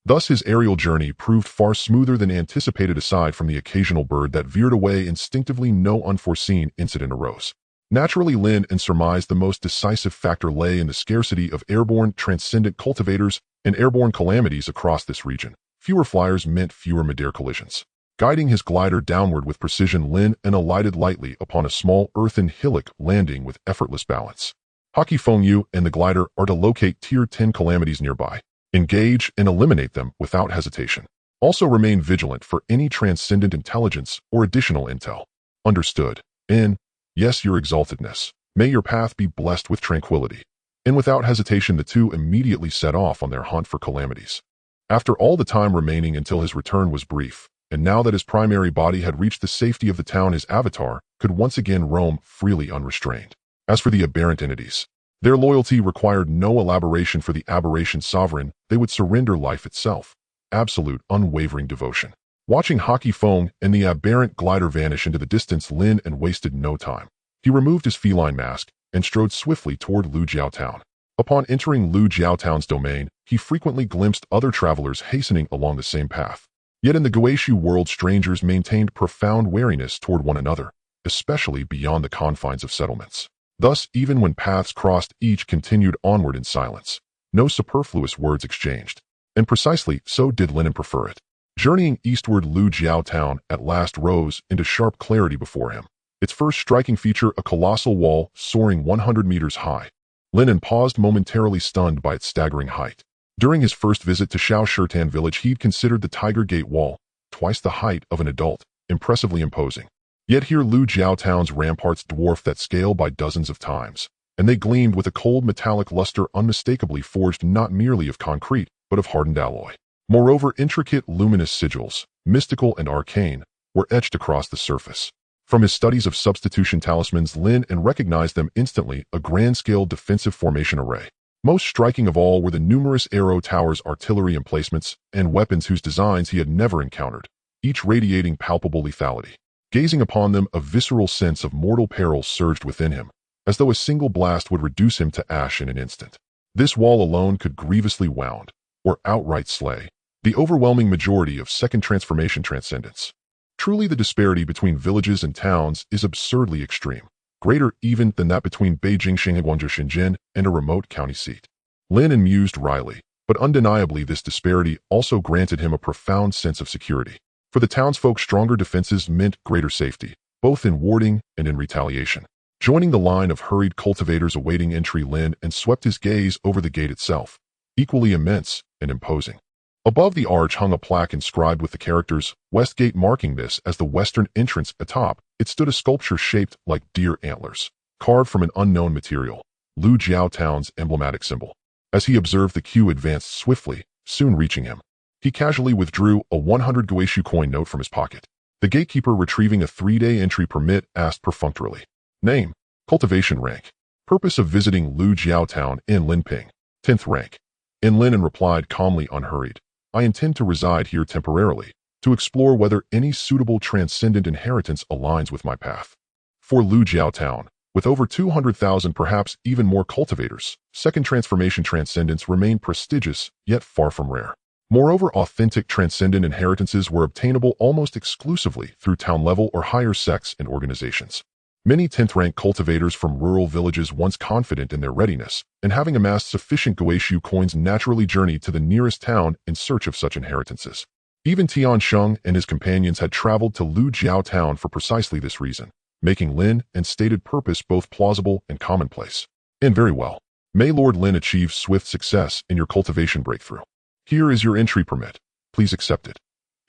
Thus, his aerial journey proved far smoother than anticipated. Aside from the occasional bird that veered away instinctively, no unforeseen incident arose. Naturally, Lin An surmised the most decisive factor lay in the scarcity of airborne transcendent cultivators and airborne calamities across this region. Fewer flyers meant fewer mid-air collisions. Guiding his glider downward with precision, Lin An alighted lightly upon a small earthen hillock, landing with effortless balance. Horrifying and the glider are to locate Tier 10 calamities nearby, engage and eliminate them without hesitation. Also remain vigilant for any transcendent intelligence or additional intel. Understood. N. Yes, your exaltedness. May your path be blessed with tranquility. And without hesitation, the two immediately set off on their hunt for calamities. After all, the time remaining until his return was brief, and now that his primary body had reached the safety of the town, his avatar could once again roam freely unrestrained. As for the aberrant entities, their loyalty required no elaboration. For the aberration sovereign, they would surrender life itself. Absolute, unwavering devotion. Watching Hockey Fong and the aberrant glider vanish into the distance, Lin An wasted no time. He removed his feline mask and strode swiftly toward Lu Jiao Town. Upon entering Lu Jiao Town's domain, he frequently glimpsed other travelers hastening along the same path. Yet in the Guixu world, strangers maintained profound wariness toward one another, especially beyond the confines of settlements. Thus, even when paths crossed, each continued onward in silence. No superfluous words exchanged. And precisely so did Lin An prefer it. Journeying eastward, Lu Jiao Town at last rose into sharp clarity before him. Its first striking feature, a colossal wall soaring 100 meters high. Lin An paused momentarily, stunned by its staggering height. During his first visit to Shao village, he'd considered the Tiger Gate wall, twice the height of an adult, impressively imposing. Yet here Lu Jiao Town's ramparts dwarfed that scale by dozens of times, and they gleamed with a cold metallic luster unmistakably forged not merely of concrete, but of hardened alloy. Moreover, intricate luminous sigils, mystical and arcane, were etched across the surface. From his studies of substitution talismans, Lin An recognized them instantly, a grand-scale defensive formation array. Most striking of all were the numerous arrow towers, artillery emplacements, and weapons whose designs he had never encountered, each radiating palpable lethality. Gazing upon them, a visceral sense of mortal peril surged within him, as though a single blast would reduce him to ash in an instant. This wall alone could grievously wound, or outright slay, the overwhelming majority of second transformation transcendents. Truly, the disparity between villages and towns is absurdly extreme, greater even than that between Beijing, Guangzhou, Shenzhen, and a remote county seat. Lin An mused wryly, but undeniably this disparity also granted him a profound sense of security. For the townsfolk, stronger defenses meant greater safety, both in warding and in retaliation. Joining the line of hurried cultivators awaiting entry, Lin An swept his gaze over the gate itself, equally immense and imposing. Above the arch hung a plaque inscribed with the characters West Gate, marking this as the western entrance. Atop it stood a sculpture shaped like deer antlers, carved from an unknown material, Lu Jiao Town's emblematic symbol. As he observed the queue advanced swiftly, soon reaching him, he casually withdrew a 100 Guixu coin note from his pocket. The gatekeeper, retrieving a 3-day entry permit, asked perfunctorily, "Name, cultivation rank, purpose of visiting Lu Jiao Town in Linping, 10th rank." And Lin An replied calmly, unhurried, "I intend to reside here temporarily, to explore whether any suitable transcendent inheritance aligns with my path." For Lu Jiao Town, with over 200,000, perhaps even more cultivators, second transformation transcendents remain prestigious, yet far from rare. Moreover, authentic transcendent inheritances were obtainable almost exclusively through town-level or higher sects and organizations. Many 10th-rank cultivators from rural villages, once confident in their readiness, and having amassed sufficient Guixu coins, naturally journeyed to the nearest town in search of such inheritances. Even Tian Sheng and his companions had traveled to Lu Jiao Town for precisely this reason, making Lin An's stated purpose both plausible and commonplace. And very well. May Lord Lin achieve swift success in your cultivation breakthrough. Here is your entry permit. Please accept it.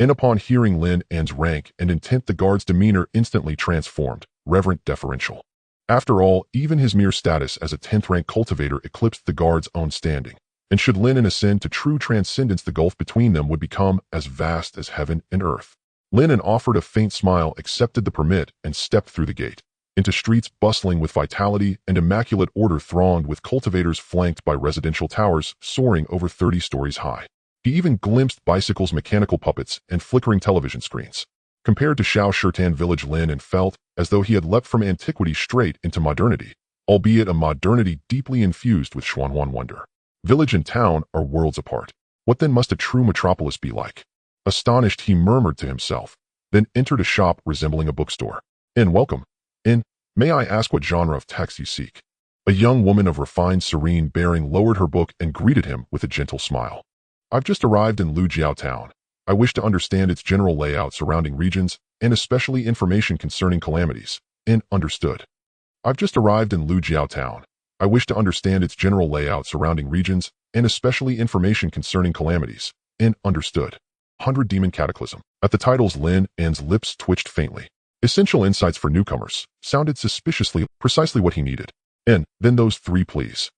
And upon hearing Lin An's rank and intent, the guard's demeanor instantly transformed, reverent, deferential. After all, even his mere status as a 10th-rank cultivator eclipsed the guard's own standing, and should Lin An ascend to true transcendence, the gulf between them would become as vast as heaven and earth. Lin An offered a faint smile, accepted the permit, and stepped through the gate, into streets bustling with vitality and immaculate order, thronged with cultivators flanked by residential towers soaring over 30 stories high. He even glimpsed bicycles, mechanical puppets, and flickering television screens. Compared to Shao village, Lin An felt as though he had leapt from antiquity straight into modernity, albeit a modernity deeply infused with Xuanhuan wonder. Village and town are worlds apart. What then must a true metropolis be like? Astonished, he murmured to himself, then entered a shop resembling a bookstore. Welcome. May I ask what genre of text you seek?" A young woman of refined, serene bearing lowered her book and greeted him with a gentle smile. "I've just arrived in Lu Jiao Town. I wish to understand its general layout, surrounding regions, and especially information concerning calamities." Understood. "I've just arrived in Lu Jiao Town. I wish to understand its general layout, surrounding regions, and especially information concerning calamities." Understood. 100 Demon Cataclysm. At the titles, Lin An's lips twitched faintly. Essential insights for newcomers sounded suspiciously precisely what he needed. Then those 3, please.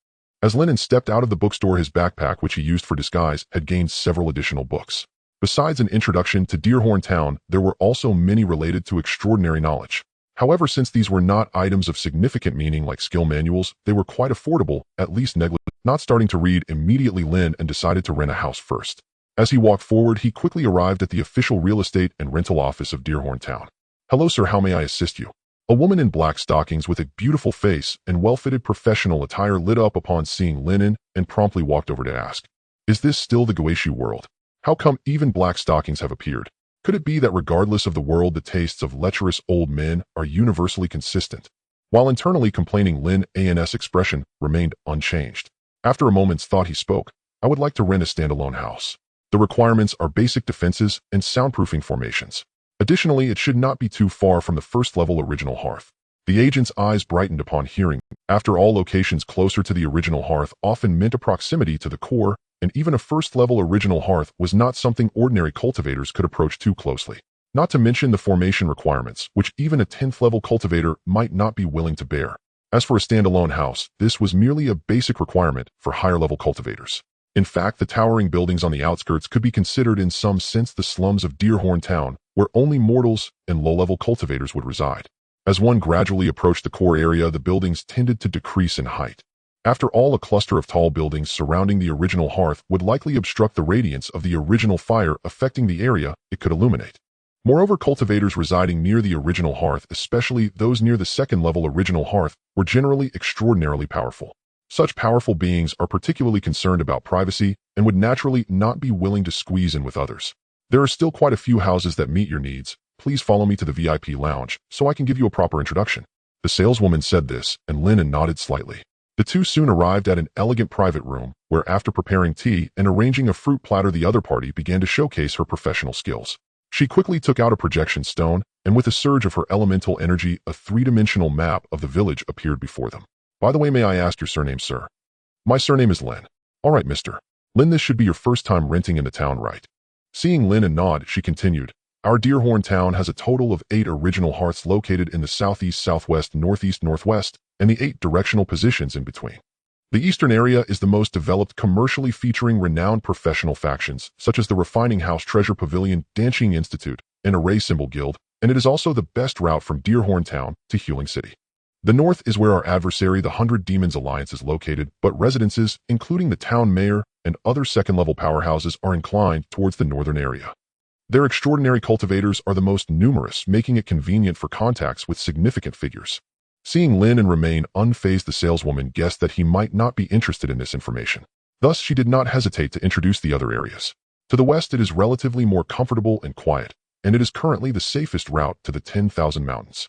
As Lin An stepped out of the bookstore, his backpack, which he used for disguise, had gained several additional books. Besides an introduction to Deerhorn Town, there were also many related to extraordinary knowledge. However, since these were not items of significant meaning like skill manuals, they were quite affordable, at least negligible. Not starting to read immediately, Lin An decided to rent a house first. As he walked forward, he quickly arrived at the official real estate and rental office of Deerhorn Town. "Hello, sir, how may I assist you?" A woman in black stockings with a beautiful face and well-fitted professional attire lit up upon seeing Lin An and promptly walked over to ask, "Is this still the Guixu world? How come even black stockings have appeared? Could it be that regardless of the world, the tastes of lecherous old men are universally consistent?" While internally complaining, Lin An's expression remained unchanged. After a moment's thought, he spoke, "I would like to rent a standalone house. The requirements are basic defenses and soundproofing formations. Additionally, it should not be too far from the first-level original hearth." The agent's eyes brightened upon hearing. After all, locations closer to the original hearth often meant a proximity to the core, and even a first-level original hearth was not something ordinary cultivators could approach too closely. Not to mention the formation requirements, which even a 10th-level cultivator might not be willing to bear. As for a standalone house, this was merely a basic requirement for higher-level cultivators. In fact, the towering buildings on the outskirts could be considered in some sense the slums of Deerhorn Town, where only mortals and low-level cultivators would reside. As one gradually approached the core area, the buildings tended to decrease in height. After all, a cluster of tall buildings surrounding the original hearth would likely obstruct the radiance of the original fire, affecting the area it could illuminate. Moreover, cultivators residing near the original hearth, especially those near the second-level original hearth, were generally extraordinarily powerful. Such powerful beings are particularly concerned about privacy and would naturally not be willing to squeeze in with others. "There are still quite a few houses that meet your needs. Please follow me to the VIP lounge so I can give you a proper introduction." The saleswoman said this, and Lin An nodded slightly. The two soon arrived at an elegant private room where, after preparing tea and arranging a fruit platter, the other party began to showcase her professional skills. She quickly took out a projection stone, and with a surge of her elemental energy, a three-dimensional map of the village appeared before them. "By the way, may I ask your surname, sir?" "My surname is Lin." "All right, Mr. Lin, this should be your first time renting in the town, right?" Seeing Lin An nod, she continued, "Our Deerhorn Town has a total of 8 original hearths located in the southeast, southwest, northeast, northwest, and the 8 directional positions in between. The eastern area is the most developed, commercially featuring renowned professional factions, such as the Refining House, Treasure Pavilion, Dancing Institute, and Array Symbol Guild, and it is also the best route from Deerhorn Town to Healing City. The north is where our adversary, the 100 Demons Alliance, is located, but residences, including the town mayor and other second-level powerhouses, are inclined towards the northern area. Their extraordinary cultivators are the most numerous, making it convenient for contacts with significant figures." Seeing Lin An remain unfazed, the saleswoman guessed that he might not be interested in this information. Thus, she did not hesitate to introduce the other areas. To the west, it is relatively more comfortable and quiet, and it is currently the safest route to the 10,000 Mountains.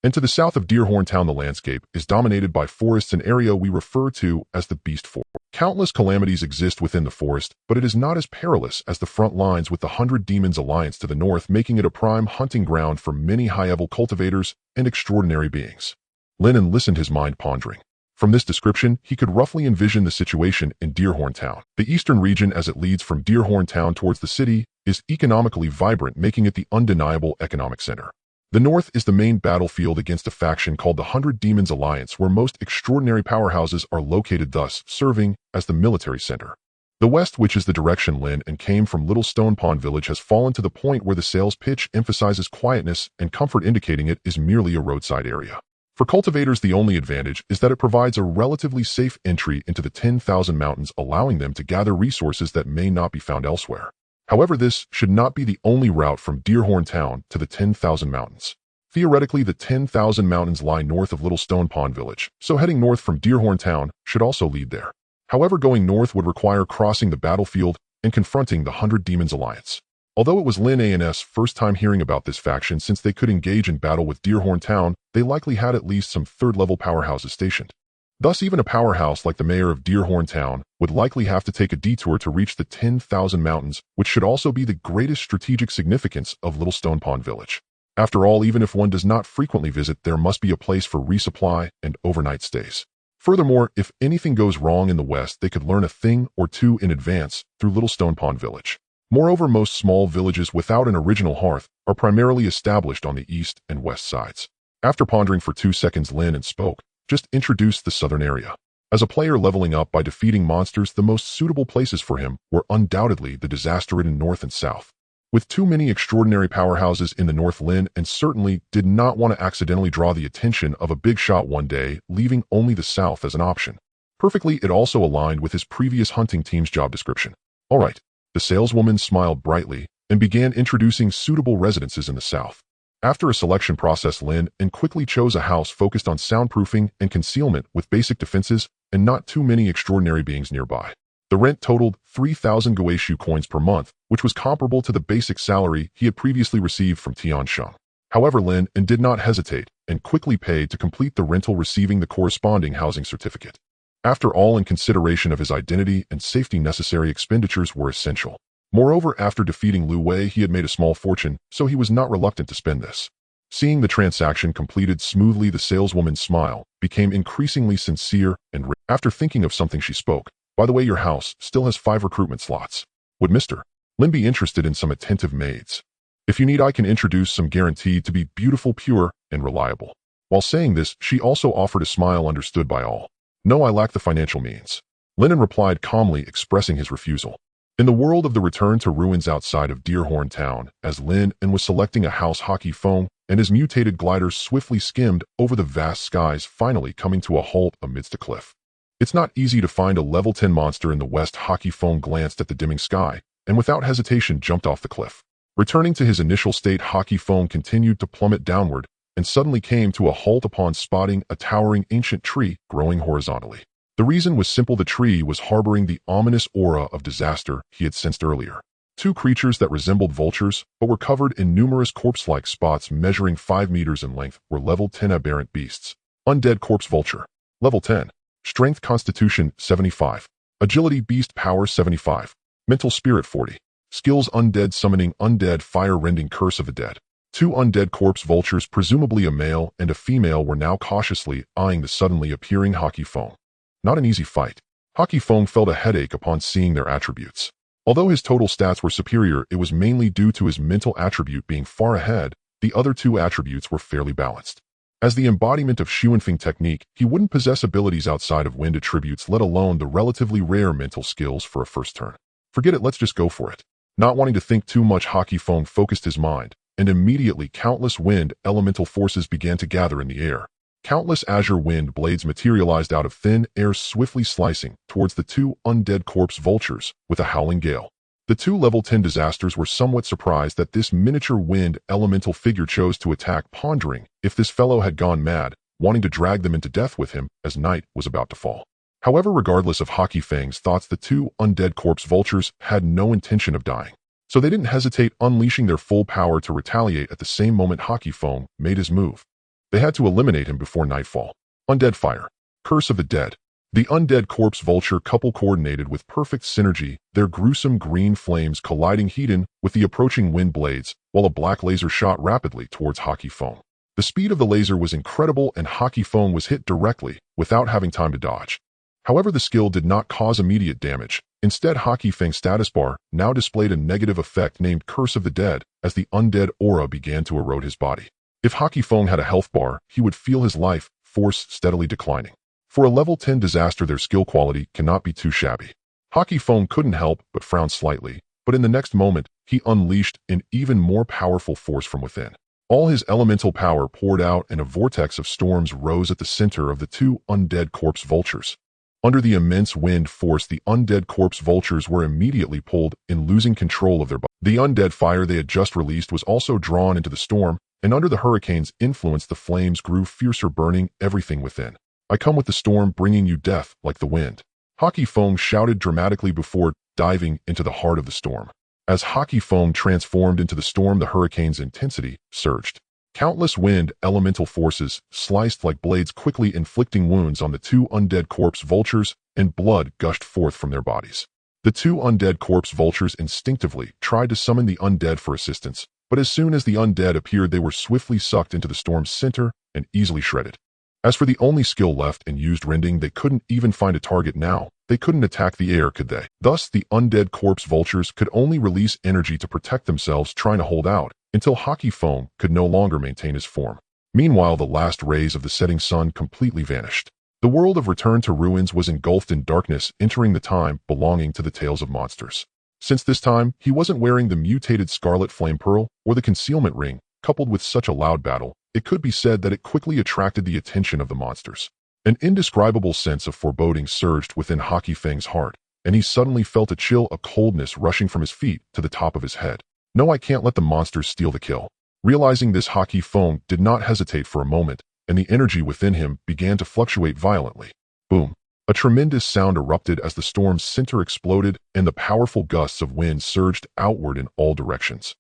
And to the south of Deerhorn Town, the landscape is dominated by forests, an area we refer to as the Beast Forest. Countless calamities exist within the forest, but it is not as perilous as the front lines, with the 100 Demons Alliance to the north, making it a prime hunting ground for many high-level cultivators and extraordinary beings. Lin An listened, his mind pondering. From this description, he could roughly envision the situation in Deerhorn Town. The eastern region, as it leads from Deerhorn Town towards the city, is economically vibrant, making it the undeniable economic center. The north is the main battlefield against a faction called the 100 Demons Alliance, where most extraordinary powerhouses are located, thus serving as the military center. The west, which is the direction Lin An came from, Little Stone Pond Village, has fallen to the point where the sales pitch emphasizes quietness and comfort, indicating it is merely a roadside area. For cultivators, the only advantage is that it provides a relatively safe entry into the 10,000 Mountains, allowing them to gather resources that may not be found elsewhere. However, this should not be the only route from Deerhorn Town to the 10,000 Mountains. Theoretically, the 10,000 Mountains lie north of Little Stone Pond Village, so heading north from Deerhorn Town should also lead there. However, going north would require crossing the battlefield and confronting the 100 Demons Alliance. Although it was Lin An's first time hearing about this faction, since they could engage in battle with Deerhorn Town, they likely had at least some third-level powerhouses stationed. Thus, even a powerhouse like the mayor of Deerhorn Town would likely have to take a detour to reach the 10,000 Mountains, which should also be the greatest strategic significance of Little Stone Pond Village. After all, even if one does not frequently visit, there must be a place for resupply and overnight stays. Furthermore, if anything goes wrong in the west, they could learn a thing or two in advance through Little Stone Pond Village. Moreover, most small villages without an original hearth are primarily established on the east and west sides. After pondering for 2 seconds, Lin An spoke, "Just introduce the southern area." As a player leveling up by defeating monsters, the most suitable places for him were undoubtedly the disaster-ridden north and south. With too many extraordinary powerhouses in the north, Lin An certainly did not want to accidentally draw the attention of a big shot one day, leaving only the south as an option. Perfectly, it also aligned with his previous hunting team's job description. "All right, The saleswoman smiled brightly and began introducing suitable residences in the south. After a selection process, Lin An quickly chose a house focused on soundproofing and concealment with basic defenses and not too many extraordinary beings nearby. The rent totaled 3,000 Guixu coins per month, which was comparable to the basic salary he had previously received from Tiansheng. However, Lin An did not hesitate and quickly paid to complete the rental, receiving the corresponding housing certificate. After all, in consideration of his identity and safety, necessary expenditures were essential. Moreover, after defeating Lu Wei, he had made a small fortune, so he was not reluctant to spend this. Seeing the transaction completed smoothly, the saleswoman's smile became increasingly sincere and after thinking of something, she spoke. By the way, your house still has 5 recruitment slots. Would Mr. Lin be interested in some attentive maids? If you need, I can introduce some guaranteed to be beautiful, pure, and reliable. While saying this, she also offered a smile understood by all. No, I lack the financial means. Lin An replied calmly, expressing his refusal. In the world of the return to ruins outside of Deerhorn Town, as Lin An was selecting a house, Horrifying, and his mutated glider swiftly skimmed over the vast skies, finally coming to a halt amidst a cliff. It's not easy to find a level 10 monster in the west. Horrifying glanced at the dimming sky, and without hesitation jumped off the cliff. Returning to his initial state, Horrifying continued to plummet downward, and suddenly came to a halt upon spotting a towering ancient tree growing horizontally. The reason was simple: the tree was harboring the ominous aura of disaster he had sensed earlier. 2 creatures that resembled vultures, but were covered in numerous corpse-like spots measuring 5 meters in length, were level 10 aberrant beasts. Undead corpse vulture. Level 10. Strength Constitution 75. Agility Beast Power 75. Mental Spirit 40. Skills: Undead Summoning, Undead Fire, Rending, Curse of the Dead. 2 undead corpse vultures, presumably a male and a female, were now cautiously eyeing the suddenly appearing Horrifying. Not an easy fight. Horrifying felt a headache upon seeing their attributes. Although his total stats were superior, it was mainly due to his mental attribute being far ahead. The other 2 attributes were fairly balanced. As the embodiment of Xuanfeng technique, he wouldn't possess abilities outside of wind attributes, let alone the relatively rare mental skills for a first turn. Forget it, let's just go for it. Not wanting to think too much, Horrifying focused his mind, and immediately countless wind elemental forces began to gather in the air. Countless azure wind blades materialized out of thin air, swiftly slicing towards the 2 undead corpse vultures with a howling gale. The 2 level 10 disasters were somewhat surprised that this miniature wind elemental figure chose to attack, pondering if this fellow had gone mad, wanting to drag them into death with him as night was about to fall. However, regardless of Horrifying's thoughts, the 2 undead corpse vultures had no intention of dying. So they didn't hesitate, unleashing their full power to retaliate. At the same moment, Horrifying made his move. They had to eliminate him before nightfall. Undead Fire. Curse of the Dead. The undead corpse vulture couple coordinated with perfect synergy, their gruesome green flames colliding heat-in with the approaching wind blades, while a black laser shot rapidly towards Horrifying. The speed of the laser was incredible, and Horrifying was hit directly without having time to dodge. However, the skill did not cause immediate damage. Instead, Horrifying's status bar now displayed a negative effect named Curse of the Dead as the undead aura began to erode his body. If Horrifying had a health bar, he would feel his life force steadily declining. For a level 10 disaster, their skill quality cannot be too shabby. Horrifying couldn't help but frown slightly, but in the next moment, he unleashed an even more powerful force from within. All his elemental power poured out, and a vortex of storms rose at the center of the 2 undead corpse vultures. Under the immense wind force, the undead corpse vultures were immediately pulled in, losing control of their body. The undead fire they had just released was also drawn into the storm, and under the hurricane's influence, the flames grew fiercer, burning everything within. I come with the storm, bringing you death like the wind. Horrifying shouted dramatically before diving into the heart of the storm. As Horrifying transformed into the storm, the hurricane's intensity surged. Countless wind elemental forces sliced like blades, quickly inflicting wounds on the 2 undead corpse vultures, and blood gushed forth from their bodies. The 2 undead corpse vultures instinctively tried to summon the undead for assistance, but as soon as the undead appeared, they were swiftly sucked into the storm's center and easily shredded. As for the only skill left and used, rending, they couldn't even find a target now. They couldn't attack the air, could they? Thus, the undead corpse vultures could only release energy to protect themselves, trying to hold out until Horrifying could no longer maintain his form. Meanwhile, the last rays of the setting sun completely vanished. The world of Return to Ruins was engulfed in darkness, entering the time belonging to the Tales of Monsters. Since this time, he wasn't wearing the mutated scarlet flame pearl or the concealment ring. Coupled with such a loud battle, it could be said that it quickly attracted the attention of the monsters. An indescribable sense of foreboding surged within Horrifying's heart. and he suddenly felt a chill, a coldness rushing from his feet to the top of his head. No, I can't let the monsters steal the kill. Realizing this, Haki Feng did not hesitate for a moment, and the energy within him began to fluctuate violently. Boom. A tremendous sound erupted as the storm's center exploded and the powerful gusts of wind surged outward in all directions.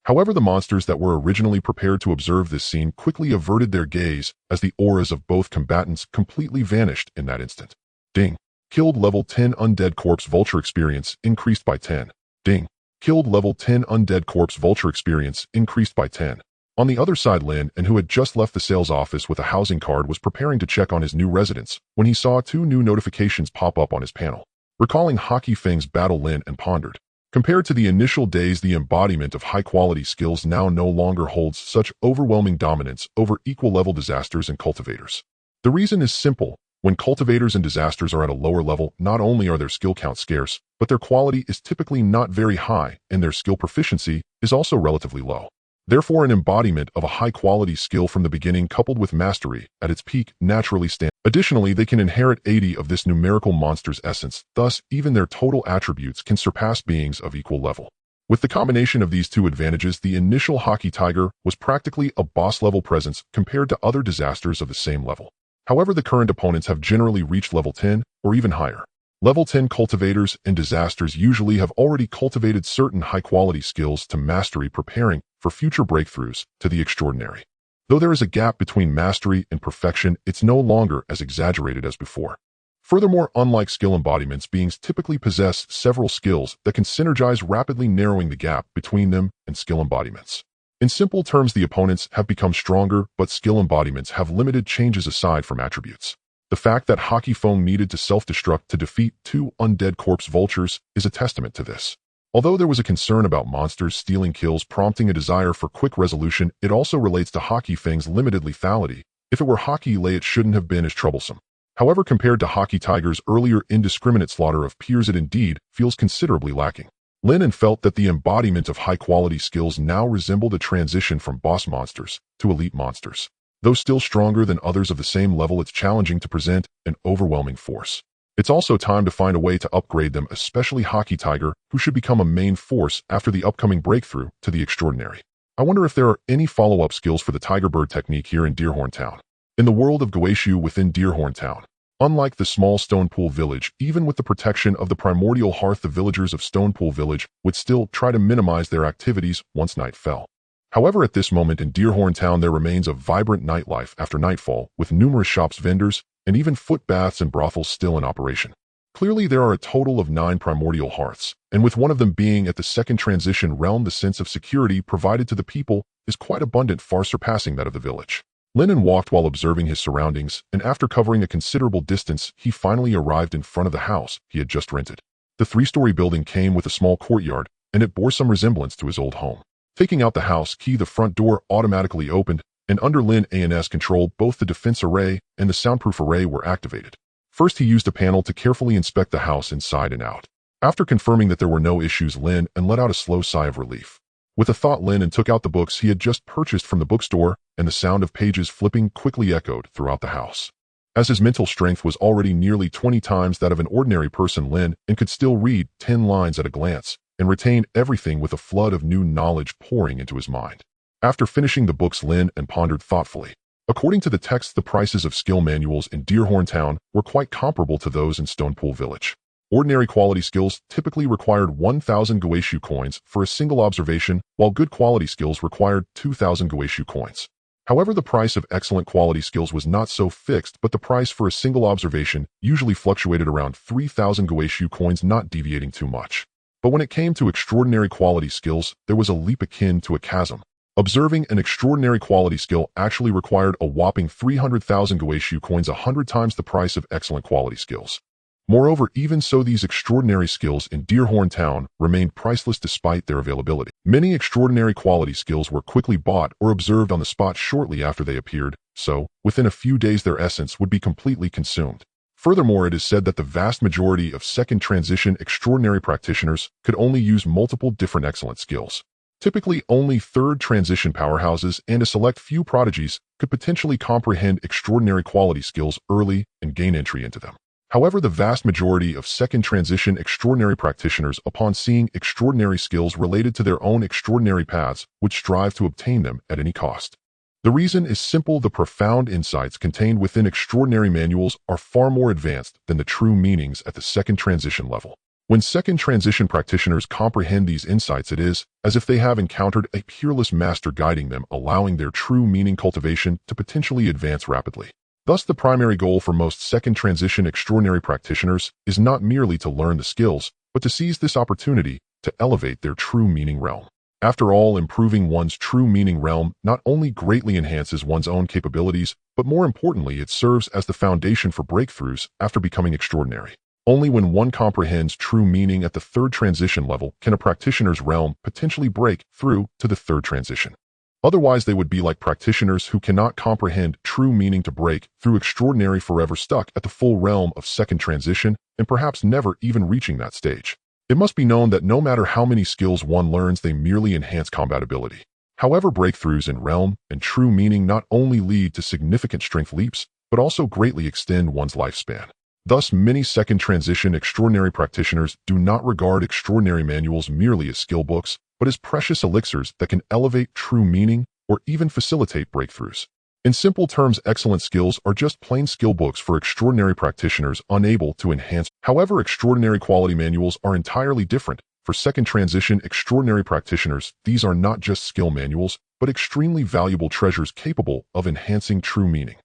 However, the monsters that were originally prepared to observe this scene quickly averted their gaze as the auras of both combatants completely vanished in that instant. Ding. Killed level 10 undead corpse vulture experience increased by 10. Ding. Killed level 10 undead corpse vulture experience increased by 10. On the other side, Lin An, who had just left the sales office with a housing card, was preparing to check on his new residence when he saw 2 new notifications pop up on his panel. Recalling Haki Feng's battle, Lin An pondered. Compared to the initial days, the embodiment of high-quality skills now no longer holds such overwhelming dominance over equal-level disasters and cultivators. The reason is simple. When cultivators and disasters are at a lower level, not only are their skill counts scarce, but their quality is typically not very high, and their skill proficiency is also relatively low. Therefore, an embodiment of a high-quality skill from the beginning coupled with mastery at its peak naturally stands. Additionally, they can inherit 80 of this numerical monster's essence, thus even their total attributes can surpass beings of equal level. With the combination of these 2 advantages, the initial Haki Tiger was practically a boss-level presence compared to other disasters of the same level. However, the current opponents have generally reached level 10 or even higher. Level 10 cultivators and disasters usually have already cultivated certain high-quality skills to mastery, preparing for future breakthroughs to the extraordinary. Though there is a gap between mastery and perfection, it's no longer as exaggerated as before. Furthermore, unlike skill embodiments, beings typically possess several skills that can synergize, rapidly narrowing the gap between them and skill embodiments. In simple terms, the opponents have become stronger, but skill embodiments have limited changes aside from attributes. The fact that Haki Feng needed to self-destruct to defeat 2 undead corpse vultures is a testament to this. Although there was a concern about monsters stealing kills prompting a desire for quick resolution, it also relates to Haki Feng's limited lethality. If it were Haki Lei, it shouldn't have been as troublesome. However, compared to Haki Tiger's earlier indiscriminate slaughter of peers, it indeed feels considerably lacking. Lin An felt that the embodiment of high-quality skills now resembled a transition from boss monsters to elite monsters. Though still stronger than others of the same level, it's challenging to present an overwhelming force. It's also time to find a way to upgrade them, especially Haki Tiger, who should become a main force after the upcoming breakthrough to the extraordinary. I wonder if there are any follow-up skills for the Tiger Bird technique here in Deerhorn Town. In the world of Guixu within Deerhorn Town, unlike the small Stone Pool Village, even with the protection of the primordial hearth, the villagers of Stone Pool Village would still try to minimize their activities once night fell. However, at this moment in Deerhorn Town, there remains a vibrant nightlife after nightfall, with numerous shops, vendors, and even foot baths and brothels still in operation. Clearly, there are a total of 9 primordial hearths, and with one of them being at the second transition realm, the sense of security provided to the people is quite abundant, far surpassing that of the village. Lin An walked while observing his surroundings, and after covering a considerable distance, he finally arrived in front of the house he had just rented. The 3-story building came with a small courtyard, and it bore some resemblance to his old home. Taking out the house key, the front door automatically opened, and under Lin An's control, both the defense array and the soundproof array were activated. First, he used a panel to carefully inspect the house inside and out. After confirming that there were no issues, Lin An let out a slow sigh of relief. With a thought, Lin An took out the books he had just purchased from the bookstore, and the sound of pages flipping quickly echoed throughout the house. As his mental strength was already nearly 20 times that of an ordinary person, Lin An could still read 10 lines at a glance and retain everything with a flood of new knowledge pouring into his mind. After finishing the books, Lin An pondered thoughtfully. According to the text, the prices of skill manuals in Deerhorn Town were quite comparable to those in Stone Pool Village. Ordinary quality skills typically required 1,000 Guixu coins for a single observation, while good quality skills required 2,000 Guixu coins. However, the price of excellent quality skills was not so fixed, but the price for a single observation usually fluctuated around 3,000 Guixu coins, not deviating too much. But when it came to extraordinary quality skills, there was a leap akin to a chasm. Observing an extraordinary quality skill actually required a whopping 300,000 Guixu coins, 100 times the price of excellent quality skills. Moreover, even so, these extraordinary skills in Deerhorn Town remained priceless despite their availability. Many extraordinary quality skills were quickly bought or observed on the spot shortly after they appeared, so within a few days their essence would be completely consumed. Furthermore, it is said that the vast majority of second transition extraordinary practitioners could only use multiple different excellent skills. Typically, only third transition powerhouses and a select few prodigies could potentially comprehend extraordinary quality skills early and gain entry into them. However, the vast majority of second transition extraordinary practitioners, upon seeing extraordinary skills related to their own extraordinary paths, would strive to obtain them at any cost. The reason is simple: the profound insights contained within extraordinary manuals are far more advanced than the true meanings at the second transition level. When second transition practitioners comprehend these insights, it is as if they have encountered a peerless master guiding them, allowing their true meaning cultivation to potentially advance rapidly. Thus, the primary goal for most second transition extraordinary practitioners is not merely to learn the skills, but to seize this opportunity to elevate their true meaning realm. After all, improving one's true meaning realm not only greatly enhances one's own capabilities, but more importantly, it serves as the foundation for breakthroughs after becoming extraordinary. Only when one comprehends true meaning at the third transition level can a practitioner's realm potentially break through to the third transition. Otherwise, they would be like practitioners who cannot comprehend true meaning to break through extraordinary, forever stuck at the full realm of second transition and perhaps never even reaching that stage. It must be known that no matter how many skills one learns, they merely enhance compatibility. However, breakthroughs in realm and true meaning not only lead to significant strength leaps, but also greatly extend one's lifespan. Thus, many second transition extraordinary practitioners do not regard extraordinary manuals merely as skill books, but as precious elixirs that can elevate true meaning or even facilitate breakthroughs. In simple terms, excellent skills are just plain skill books for extraordinary practitioners unable to enhance. However, extraordinary quality manuals are entirely different. For second transition extraordinary practitioners, these are not just skill manuals, but extremely valuable treasures capable of enhancing true meaning.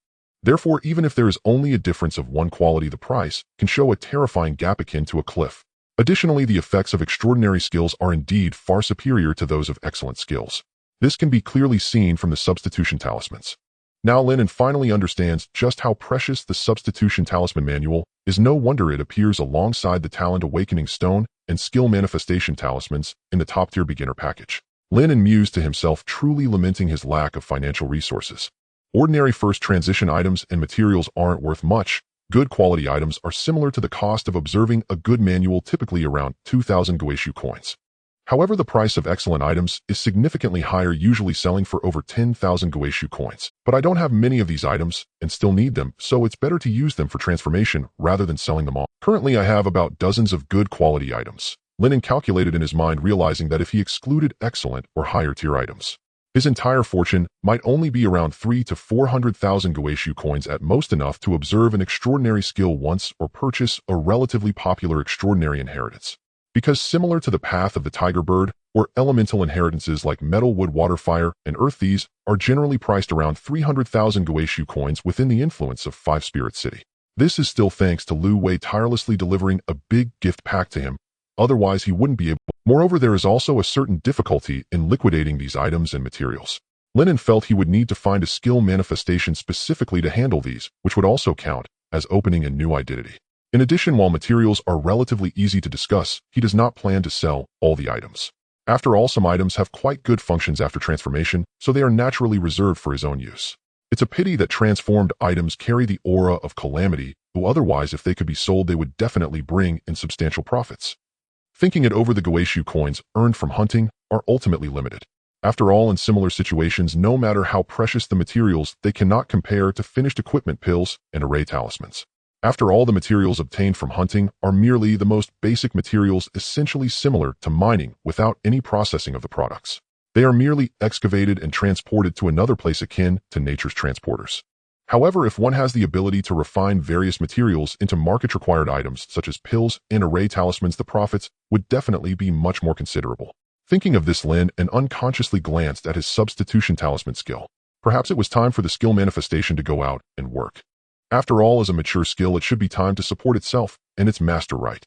Therefore, even if there is only a difference of one quality, the price can show a terrifying gap akin to a cliff. Additionally, the effects of extraordinary skills are indeed far superior to those of excellent skills. This can be clearly seen from the substitution talismans. Now Lin An finally understands just how precious the substitution talisman manual is. No wonder it appears alongside the talent awakening stone and skill manifestation talismans in the top-tier beginner package. Lin An mused to himself, truly lamenting his lack of financial resources. Ordinary first transition items and materials aren't worth much. Good quality items are similar to the cost of observing a good manual, typically around 2,000 Guixu coins. However, the price of excellent items is significantly higher, usually selling for over 10,000 Guixu coins. But I don't have many of these items and still need them, so it's better to use them for transformation rather than selling them all. Currently, I have about dozens of good quality items. Lin An calculated in his mind, realizing that if he excluded excellent or higher tier items, his entire fortune might only be around 300,000 to 400,000 Guixu coins at most, enough to observe an extraordinary skill once or purchase a relatively popular extraordinary inheritance. Because similar to the path of the tiger bird, or elemental inheritances like metal, wood, water, fire, and earth, these are generally priced around 300,000 Guixu coins within the influence of 5 Spirit City. This is still thanks to Lu Wei tirelessly delivering a big gift pack to him. Otherwise, he wouldn't be able. Moreover, there is also a certain difficulty in liquidating these items and materials. Lin An felt he would need to find a skill manifestation specifically to handle these, which would also count as opening a new identity. In addition, while materials are relatively easy to discuss, he does not plan to sell all the items. After all, some items have quite good functions after transformation, so they are naturally reserved for his own use. It's a pity that transformed items carry the aura of calamity, though otherwise, if they could be sold, they would definitely bring in substantial profits. Thinking it over, the Guixu coins earned from hunting are ultimately limited. After all, in similar situations, no matter how precious the materials, they cannot compare to finished equipment, pills, and array talismans. After all, the materials obtained from hunting are merely the most basic materials, essentially similar to mining without any processing of the products. They are merely excavated and transported to another place akin to nature's transporters. However, if one has the ability to refine various materials into market-required items such as pills and array talismans, the profits would definitely be much more considerable. Thinking of this, Lin An unconsciously glanced at his substitution talisman skill. Perhaps it was time for the skill manifestation to go out and work. After all, as a mature skill, it should be time to support itself and its master right.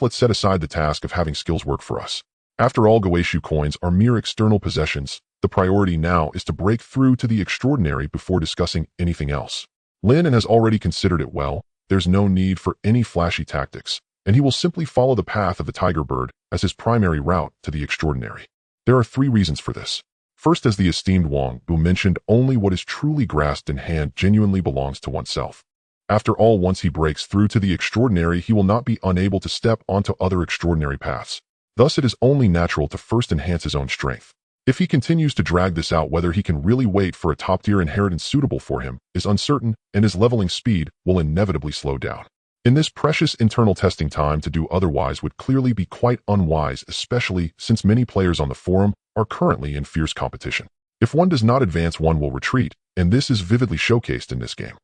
Let's set aside the task of having skills work for us. After all, Guixu coins are mere external possessions. The priority now is to break through to the extraordinary before discussing anything else. Lin An has already considered it well. There's no need for any flashy tactics, and he will simply follow the path of the tiger bird as his primary route to the extraordinary. There are 3 reasons for this. First, as the esteemed Wang Bu mentioned, only what is truly grasped in hand genuinely belongs to oneself. After all, once he breaks through to the extraordinary, he will not be unable to step onto other extraordinary paths. Thus, it is only natural to first enhance his own strength. If he continues to drag this out, whether he can really wait for a top-tier inheritance suitable for him is uncertain, and his leveling speed will inevitably slow down. In this precious internal testing time, to do otherwise would clearly be quite unwise, especially since many players on the forum are currently in fierce competition. If one does not advance, one will retreat, and this is vividly showcased in this game.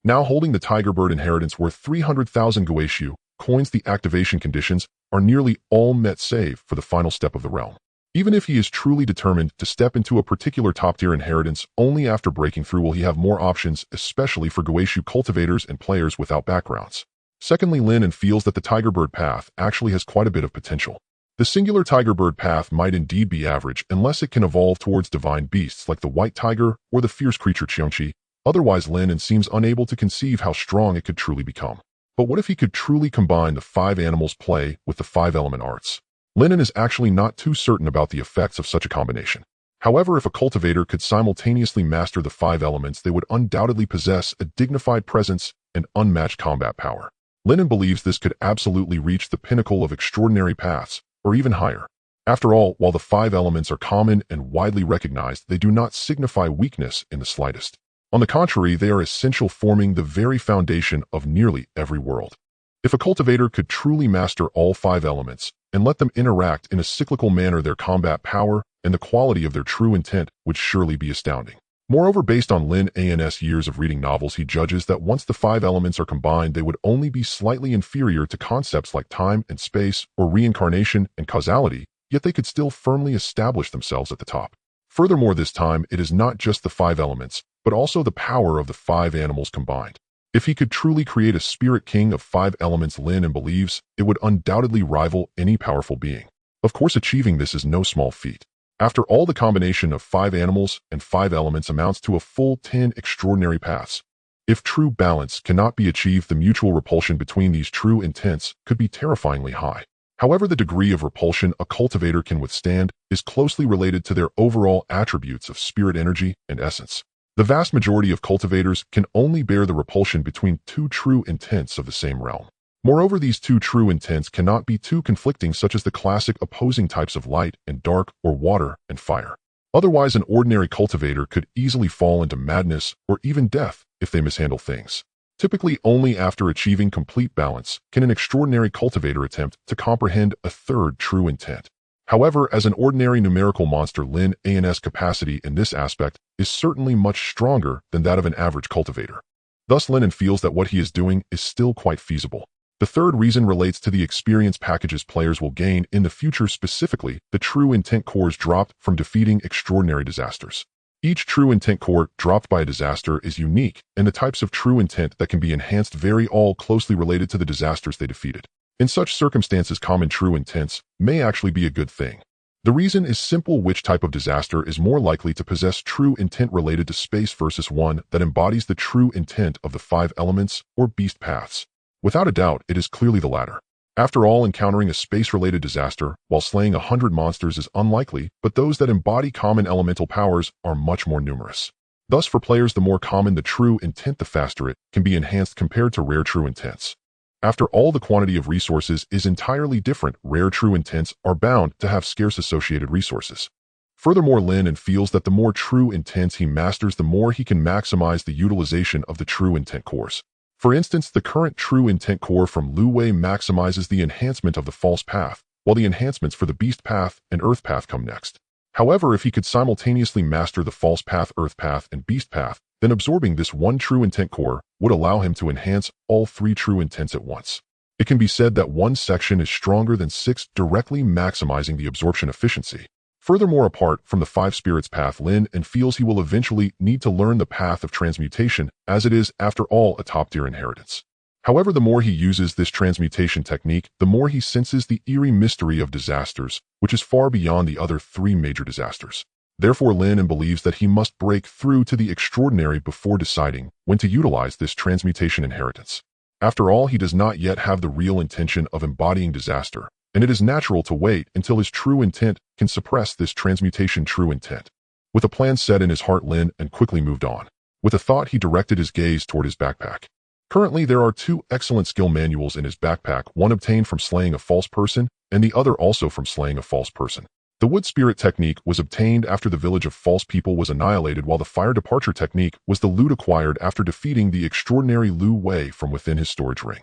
Now holding the Tiger Bird inheritance worth 300,000 Guixu coins, the activation conditions are nearly all met save for the final step of the realm. Even if he is truly determined to step into a particular top-tier inheritance, only after breaking through will he have more options, especially for Guixu cultivators and players without backgrounds. Secondly, Lin An feels that the Tiger Bird path actually has quite a bit of potential. The singular Tiger Bird path might indeed be average unless it can evolve towards divine beasts like the White Tiger or the fierce creature Qiongqi. Otherwise, Lin An seems unable to conceive how strong it could truly become. But what if he could truly combine the 5 animals play with the 5 element arts? Lin An is actually not too certain about the effects of such a combination. However, if a cultivator could simultaneously master the 5 elements, they would undoubtedly possess a dignified presence and unmatched combat power. Lin An believes this could absolutely reach the pinnacle of extraordinary paths, or even higher. After all, while the 5 elements are common and widely recognized, they do not signify weakness in the slightest. On the contrary, they are essential, forming the very foundation of nearly every world. If a cultivator could truly master all 5 elements and let them interact in a cyclical manner, their combat power and the quality of their true intent would surely be astounding. Moreover, based on Lin An's years of reading novels, he judges that once the 5 elements are combined, they would only be slightly inferior to concepts like time and space or reincarnation and causality, yet they could still firmly establish themselves at the top. Furthermore, this time, it is not just the 5 elements, but also the power of the 5 animals combined. If he could truly create a spirit king of 5 elements, Lin An believes it would undoubtedly rival any powerful being. Of course, achieving this is no small feat. After all, the combination of 5 animals and 5 elements amounts to a full 10 extraordinary paths. If true balance cannot be achieved, the mutual repulsion between these true intents could be terrifyingly high. However, the degree of repulsion a cultivator can withstand is closely related to their overall attributes of spirit energy and essence. The vast majority of cultivators can only bear the repulsion between 2 true intents of the same realm. Moreover, these 2 true intents cannot be too conflicting, such as the classic opposing types of light and dark or water and fire. Otherwise, an ordinary cultivator could easily fall into madness or even death if they mishandle things. Typically, only after achieving complete balance can an extraordinary cultivator attempt to comprehend a 3rd true intent. However, as an ordinary numerical monster, Lin An's capacity in this aspect is certainly much stronger than that of an average cultivator. Thus, Lin An feels that what he is doing is still quite feasible. The 3rd reason relates to the experience packages players will gain in the future, specifically the true intent cores dropped from defeating extraordinary disasters. Each true intent core dropped by a disaster is unique, and the types of true intent that can be enhanced vary, all closely related to the disasters they defeated. In such circumstances, common true intents may actually be a good thing. The reason is simple: which type of disaster is more likely to possess true intent related to space versus one that embodies the true intent of the 5 elements or beast paths? Without a doubt, it is clearly the latter. After all, encountering a space-related disaster while slaying 100 monsters is unlikely, but those that embody common elemental powers are much more numerous. Thus, for players, the more common the true intent, the faster it can be enhanced compared to rare true intents. After all, the quantity of resources is entirely different. Rare true intents are bound to have scarce associated resources. Furthermore, Lin An feels that the more true intents he masters, the more he can maximize the utilization of the true intent cores. For instance, the current true intent core from Lu Wei maximizes the enhancement of the false path, while the enhancements for the beast path and earth path come next. However, if he could simultaneously master the false path, earth path, and beast path, then absorbing this one true intent core would allow him to enhance all 3 true intents at once. It can be said that one section is stronger than 6, directly maximizing the absorption efficiency. Furthermore, apart from the 5 spirits path, Lin An feels he will eventually need to learn the path of transmutation, as it is, after all, a top-tier inheritance. However, the more he uses this transmutation technique, the more he senses the eerie mystery of disasters, which is far beyond the other 3 major disasters. Therefore, Lin An believes that he must break through to the extraordinary before deciding when to utilize this transmutation inheritance. After all, he does not yet have the real intention of embodying disaster, and it is natural to wait until his true intent can suppress this transmutation true intent. With a plan set in his heart, Lin An quickly moved on. With a thought, he directed his gaze toward his backpack. Currently, there are 2 excellent skill manuals in his backpack, one obtained from slaying a false person, and the other also from slaying a false person. The wood spirit technique was obtained after the village of false people was annihilated, while the fire departure technique was the loot acquired after defeating the extraordinary Lu Wei from within his storage ring.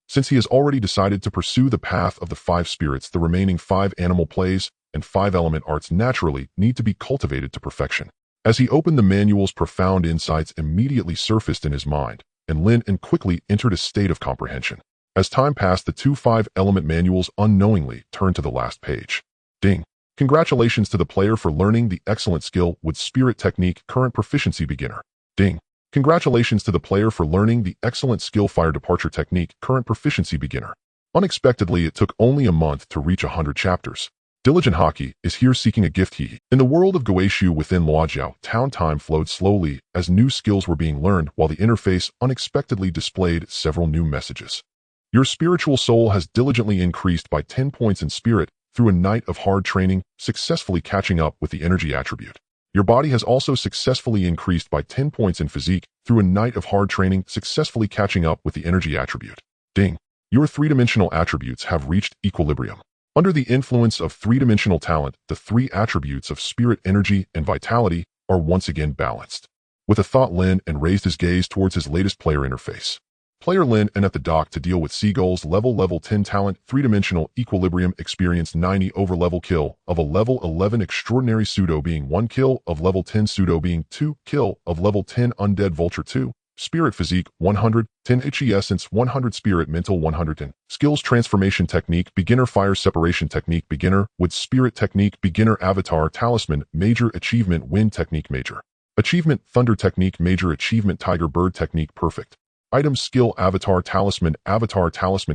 Since he has already decided to pursue the path of the 5 spirits, the remaining 5 animal plays and 5 element arts naturally need to be cultivated to perfection. As he opened the manuals, profound insights immediately surfaced in his mind, and Lin An quickly entered a state of comprehension. As time passed, the 2 5-element manuals unknowingly turned to the last page. Ding! Congratulations to the player for learning the excellent skill with Spirit Technique Current Proficiency Beginner. Ding! Congratulations to the player for learning the excellent skill Fire Departure Technique Current Proficiency Beginner. Unexpectedly, it took only a month to reach 100 chapters. Diligent Hockey is here seeking a gift. In the world of Guixu within Luojiao, town time flowed slowly as new skills were being learned, while the interface unexpectedly displayed several new messages. Your spiritual soul has diligently increased by 10 points in spirit through a night of hard training, successfully catching up with the energy attribute. Your body has also successfully increased by 10 points in physique through a night of hard training, successfully catching up with the energy attribute. Ding! Your 3-dimensional attributes have reached equilibrium. Under the influence of 3-dimensional talent, the 3 attributes of spirit, energy, and vitality are once again balanced. With a thought, Lin An raised his gaze towards his latest player interface. Player Lin An at the dock to deal with seagulls. Level 10 talent, 3-dimensional equilibrium, experience 90 over level kill of a level 11 extraordinary pseudo being 1 kill of level 10 pseudo being 2 kill of level 10 undead vulture 2. Spirit physique 100, 10 itchy essence 100, spirit mental 110. Skills transformation technique beginner, fire separation technique beginner, wood spirit technique beginner, avatar talisman major, achievement wind technique major, achievement thunder technique major, achievement tiger bird technique perfect. Item skill avatar talisman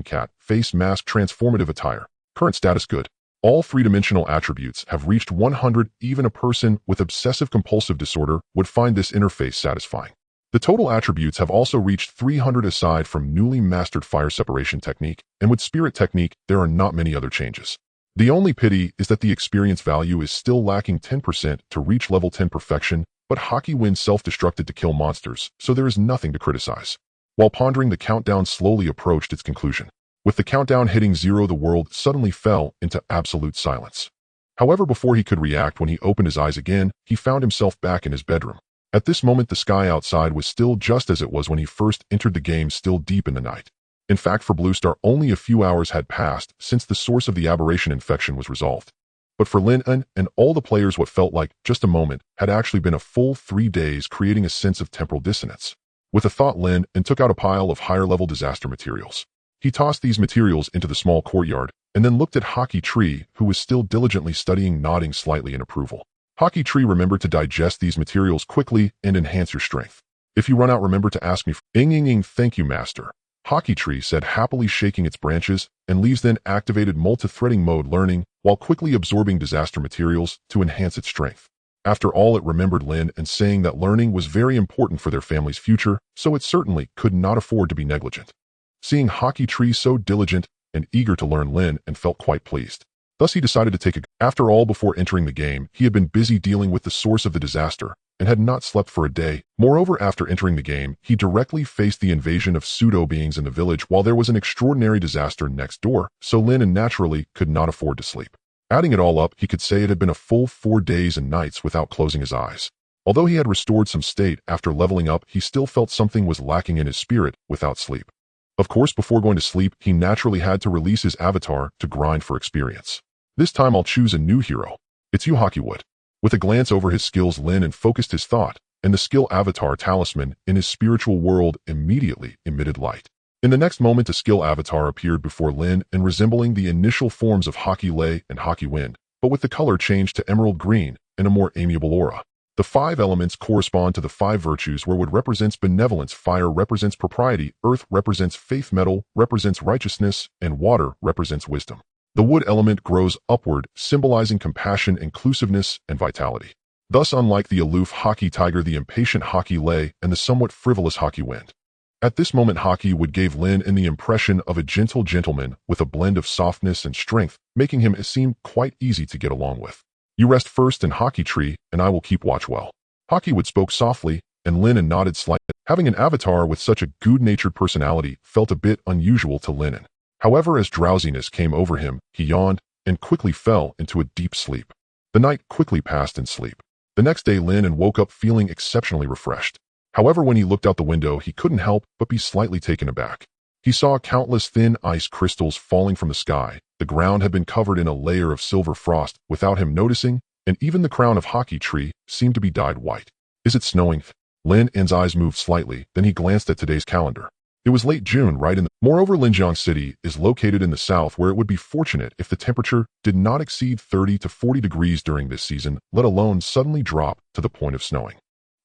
cat, face mask transformative attire. Current status good. All 3-dimensional attributes have reached 100. Even a person with obsessive compulsive disorder would find this interface satisfying. The total attributes have also reached 300 aside from newly mastered fire separation technique, and with spirit technique, there are not many other changes. The only pity is that the experience value is still lacking 10% to reach level 10 perfection, but Hockey Wind self-destructed to kill monsters, so there is nothing to criticize. While pondering, the countdown slowly approached its conclusion. With the countdown hitting 0, the world suddenly fell into absolute silence. However, before he could react, when he opened his eyes again, he found himself back in his bedroom. At this moment, the sky outside was still just as it was when he first entered the game, still deep in the night. In fact, for Blue Star, only a few hours had passed since the source of the aberration infection was resolved. But for Lin An and all the players, what felt like just a moment had actually been a full 3 days, creating a sense of temporal dissonance. With a thought, Lin An took out a pile of higher-level disaster materials. He tossed these materials into the small courtyard and then looked at Hockey Tree, who was still diligently studying, nodding slightly in approval. Hockey Tree, remember to digest these materials quickly and enhance your strength. If you run out, remember to ask me for thank you, master. Hockey Tree said, happily shaking its branches, and leaves then activated multi-threading mode learning while quickly absorbing disaster materials to enhance its strength. After all, it remembered Lin An saying that learning was very important for their family's future, so it certainly could not afford to be negligent. Seeing Hockey Tree so diligent and eager to learn, Lin An felt quite pleased. Thus he decided to take a... After all, before entering the game, he had been busy dealing with the source of the disaster and had not slept for a day. Moreover, after entering the game, he directly faced the invasion of pseudo-beings in the village while there was an extraordinary disaster next door, so Lin An naturally could not afford to sleep. Adding it all up, he could say it had been a full 4 days and nights without closing his eyes. Although he had restored some state after leveling up, he still felt something was lacking in his spirit without sleep. Of course, before going to sleep, he naturally had to release his avatar to grind for experience. This time I'll choose a new hero. It's you, Hockeywood. With a glance over his skills, Lin An focused his thought, and the skill avatar talisman in his spiritual world immediately emitted light. In the next moment, a skill avatar appeared before Lin An, resembling the initial forms of Hockey Lei and Hockey Wind, but with the color changed to emerald green and a more amiable aura. The 5 elements correspond to the 5 virtues, where wood represents benevolence, fire represents propriety, earth represents faith, metal represents righteousness, and water represents wisdom. The wood element grows upward, symbolizing compassion, inclusiveness, and vitality. Thus, unlike the aloof Hockey Tiger, the impatient Hockey Lei, and the somewhat frivolous Hockey Wind. At this moment, Hockey Wood gave Lin An the impression of a gentle gentleman with a blend of softness and strength, making him seem quite easy to get along with. You rest first in Hockey Tree, and I will keep watch well. Hockeywood spoke softly, and Lin An nodded slightly. Having an avatar with such a good-natured personality felt a bit unusual to Lin An. However, as drowsiness came over him, he yawned and quickly fell into a deep sleep. The night quickly passed in sleep. The next day, Lin An woke up feeling exceptionally refreshed. However, when he looked out the window, he couldn't help but be slightly taken aback. He saw countless thin ice crystals falling from the sky. The ground had been covered in a layer of silver frost without him noticing, and even the crown of Hockey Tree seemed to be dyed white. Is it snowing? Lin An's eyes moved slightly, then he glanced at today's calendar. It was late June, right in the... Moreover, Linjiang City is located in the south, where it would be fortunate if the temperature did not exceed 30 to 40 degrees during this season, let alone suddenly drop to the point of snowing.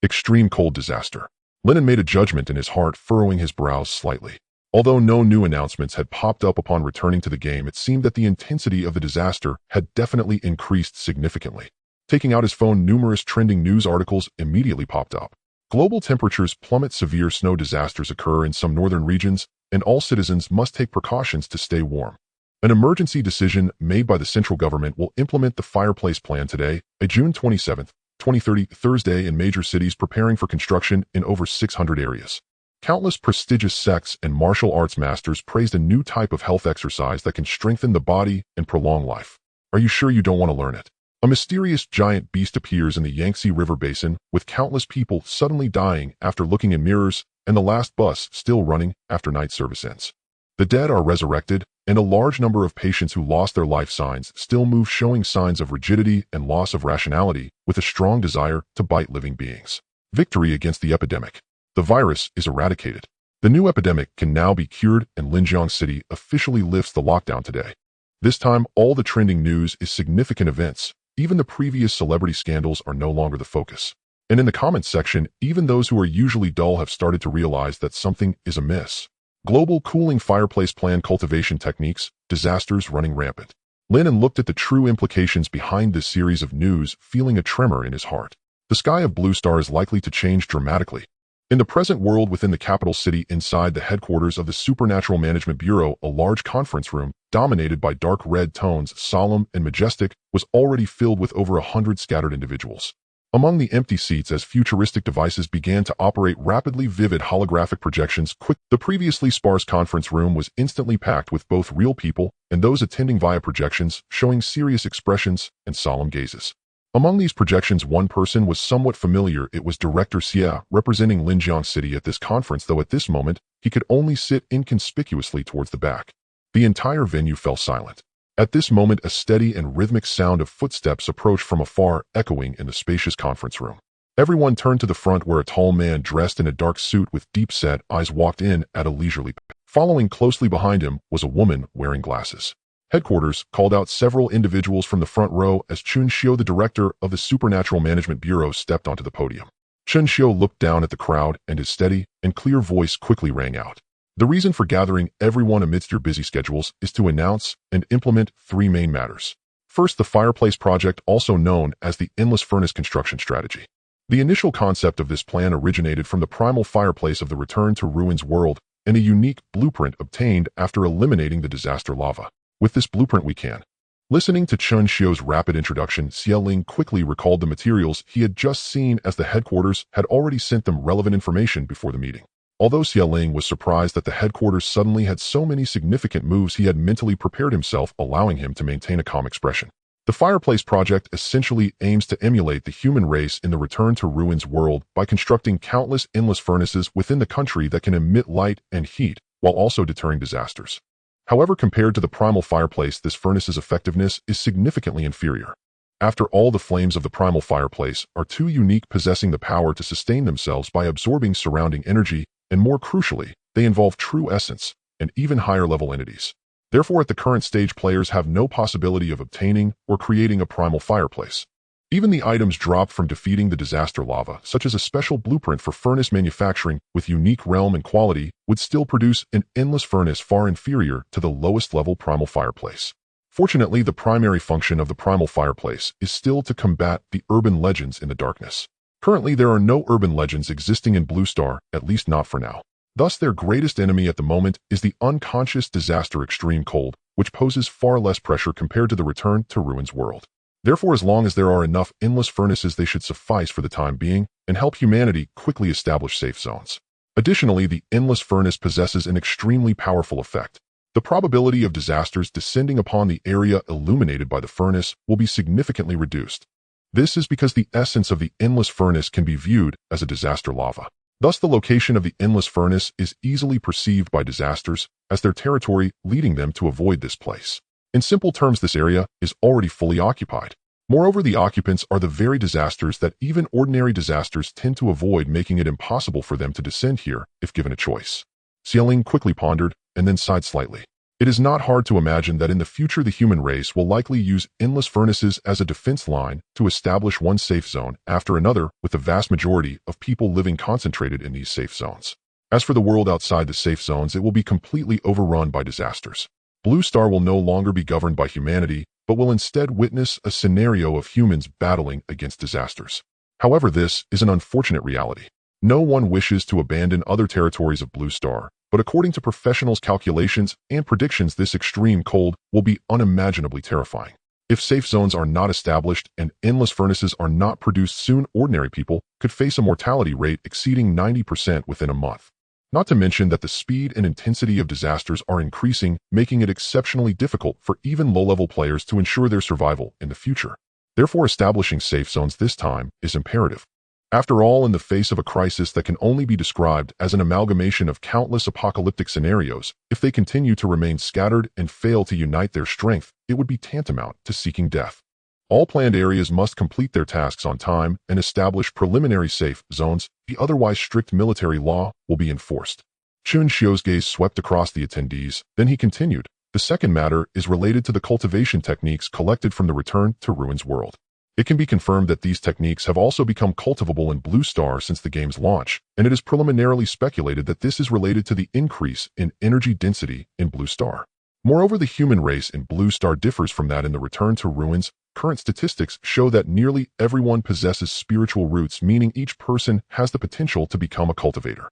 Extreme cold disaster. Lin An made a judgment in his heart, furrowing his brows slightly. Although no new announcements had popped up upon returning to the game, it seemed that the intensity of the disaster had definitely increased significantly. Taking out his phone, numerous trending news articles immediately popped up. Global temperatures plummet, severe snow disasters occur in some northern regions, and all citizens must take precautions to stay warm. An emergency decision made by the central government will implement the fireplace plan today, a June 27, 2030, Thursday, in major cities preparing for construction in over 600 areas. Countless prestigious sects and martial arts masters praised a new type of health exercise that can strengthen the body and prolong life. Are you sure you don't want to learn it? A mysterious giant beast appears in the Yangtze River basin, with countless people suddenly dying after looking in mirrors and the last bus still running after night service ends. The dead are resurrected, and a large number of patients who lost their life signs still move, showing signs of rigidity and loss of rationality, with a strong desire to bite living beings. Victory against the epidemic. The virus is eradicated. The new epidemic can now be cured, and Linjiang City officially lifts the lockdown today. This time, all the trending news is significant events. Even the previous celebrity scandals are no longer the focus. And in the comments section, even those who are usually dull have started to realize that something is amiss. Global cooling fireplace plan cultivation techniques, disasters running rampant. Lin An looked at the true implications behind this series of news, feeling a tremor in his heart. The sky of Blue Star is likely to change dramatically. In the present world, within the capital city, inside the headquarters of the Supernatural Management Bureau, a large conference room, dominated by dark red tones, solemn and majestic, was already filled with over 100 scattered individuals. Among the empty seats, as futuristic devices began to operate rapidly, vivid holographic projections the previously sparse conference room was instantly packed with both real people and those attending via projections, showing serious expressions and solemn gazes. Among these projections, one person was somewhat familiar. It was Director Xia, representing Linjiang City at this conference, though at this moment, he could only sit inconspicuously towards the back. The entire venue fell silent. At this moment, a steady and rhythmic sound of footsteps approached from afar, echoing in the spacious conference room. Everyone turned to the front, where a tall man dressed in a dark suit with deep-set eyes walked in at a leisurely pace. Following closely behind him was a woman wearing glasses. Headquarters called out several individuals from the front row as Chun Xiu, the director of the Supernatural Management Bureau, stepped onto the podium. Chun Xiu looked down at the crowd, and his steady and clear voice quickly rang out. The reason for gathering everyone amidst your busy schedules is to announce and implement three main matters. First, the fireplace project, also known as the endless furnace construction strategy. The initial concept of this plan originated from the primal fireplace of the Return to Ruins world and a unique blueprint obtained after eliminating the disaster lava. With this blueprint we can. Listening to Chun Xiu's rapid introduction, Xia Ling quickly recalled the materials he had just seen, as the headquarters had already sent them relevant information before the meeting. Although Xia Ling was surprised that the headquarters suddenly had so many significant moves, he had mentally prepared himself, allowing him to maintain a calm expression. The fireplace project essentially aims to emulate the human race in the Return to Ruins world by constructing countless endless furnaces within the country that can emit light and heat while also deterring disasters. However, compared to the primal fireplace, this furnace's effectiveness is significantly inferior. After all, the flames of the primal fireplace are too unique, possessing the power to sustain themselves by absorbing surrounding energy, and more crucially, they involve true essence and even higher-level entities. Therefore, at the current stage, players have no possibility of obtaining or creating a primal fireplace. Even the items dropped from defeating the disaster lava, such as a special blueprint for furnace manufacturing with unique realm and quality, would still produce an endless furnace far inferior to the lowest-level primal fireplace. Fortunately, the primary function of the primal fireplace is still to combat the urban legends in the darkness. Currently, there are no urban legends existing in Blue Star, at least not for now. Thus, their greatest enemy at the moment is the unconscious disaster extreme cold, which poses far less pressure compared to the Return to Ruins world. Therefore, as long as there are enough endless furnaces, they should suffice for the time being and help humanity quickly establish safe zones. Additionally, the endless furnace possesses an extremely powerful effect. The probability of disasters descending upon the area illuminated by the furnace will be significantly reduced. This is because the essence of the endless furnace can be viewed as a disaster lava. Thus, the location of the endless furnace is easily perceived by disasters as their territory, leading them to avoid this place. In simple terms, this area is already fully occupied. Moreover, the occupants are the very disasters that even ordinary disasters tend to avoid, making it impossible for them to descend here if given a choice. Xiaoling quickly pondered and then sighed slightly. It is not hard to imagine that in the future the human race will likely use endless furnaces as a defense line to establish one safe zone after another, with the vast majority of people living concentrated in these safe zones. As for the world outside the safe zones, it will be completely overrun by disasters. Blue Star will no longer be governed by humanity, but will instead witness a scenario of humans battling against disasters. However, this is an unfortunate reality. No one wishes to abandon other territories of Blue Star, but according to professionals' calculations and predictions, this extreme cold will be unimaginably terrifying. If safe zones are not established and endless furnaces are not produced soon, ordinary people could face a mortality rate exceeding 90% within a month. Not to mention that the speed and intensity of disasters are increasing, making it exceptionally difficult for even low-level players to ensure their survival in the future. Therefore, establishing safe zones this time is imperative. After all, in the face of a crisis that can only be described as an amalgamation of countless apocalyptic scenarios, if they continue to remain scattered and fail to unite their strength, it would be tantamount to seeking death. All planned areas must complete their tasks on time and establish preliminary safe zones. The otherwise strict military law will be enforced. Chun Xiu's gaze swept across the attendees, then he continued. The second matter is related to the cultivation techniques collected from the Return to Ruins world. It can be confirmed that these techniques have also become cultivable in Blue Star since the game's launch, and it is preliminarily speculated that this is related to the increase in energy density in Blue Star. Moreover, the human race in Blue Star differs from that in the Return to Ruins. Current statistics show that nearly everyone possesses spiritual roots, meaning each person has the potential to become a cultivator.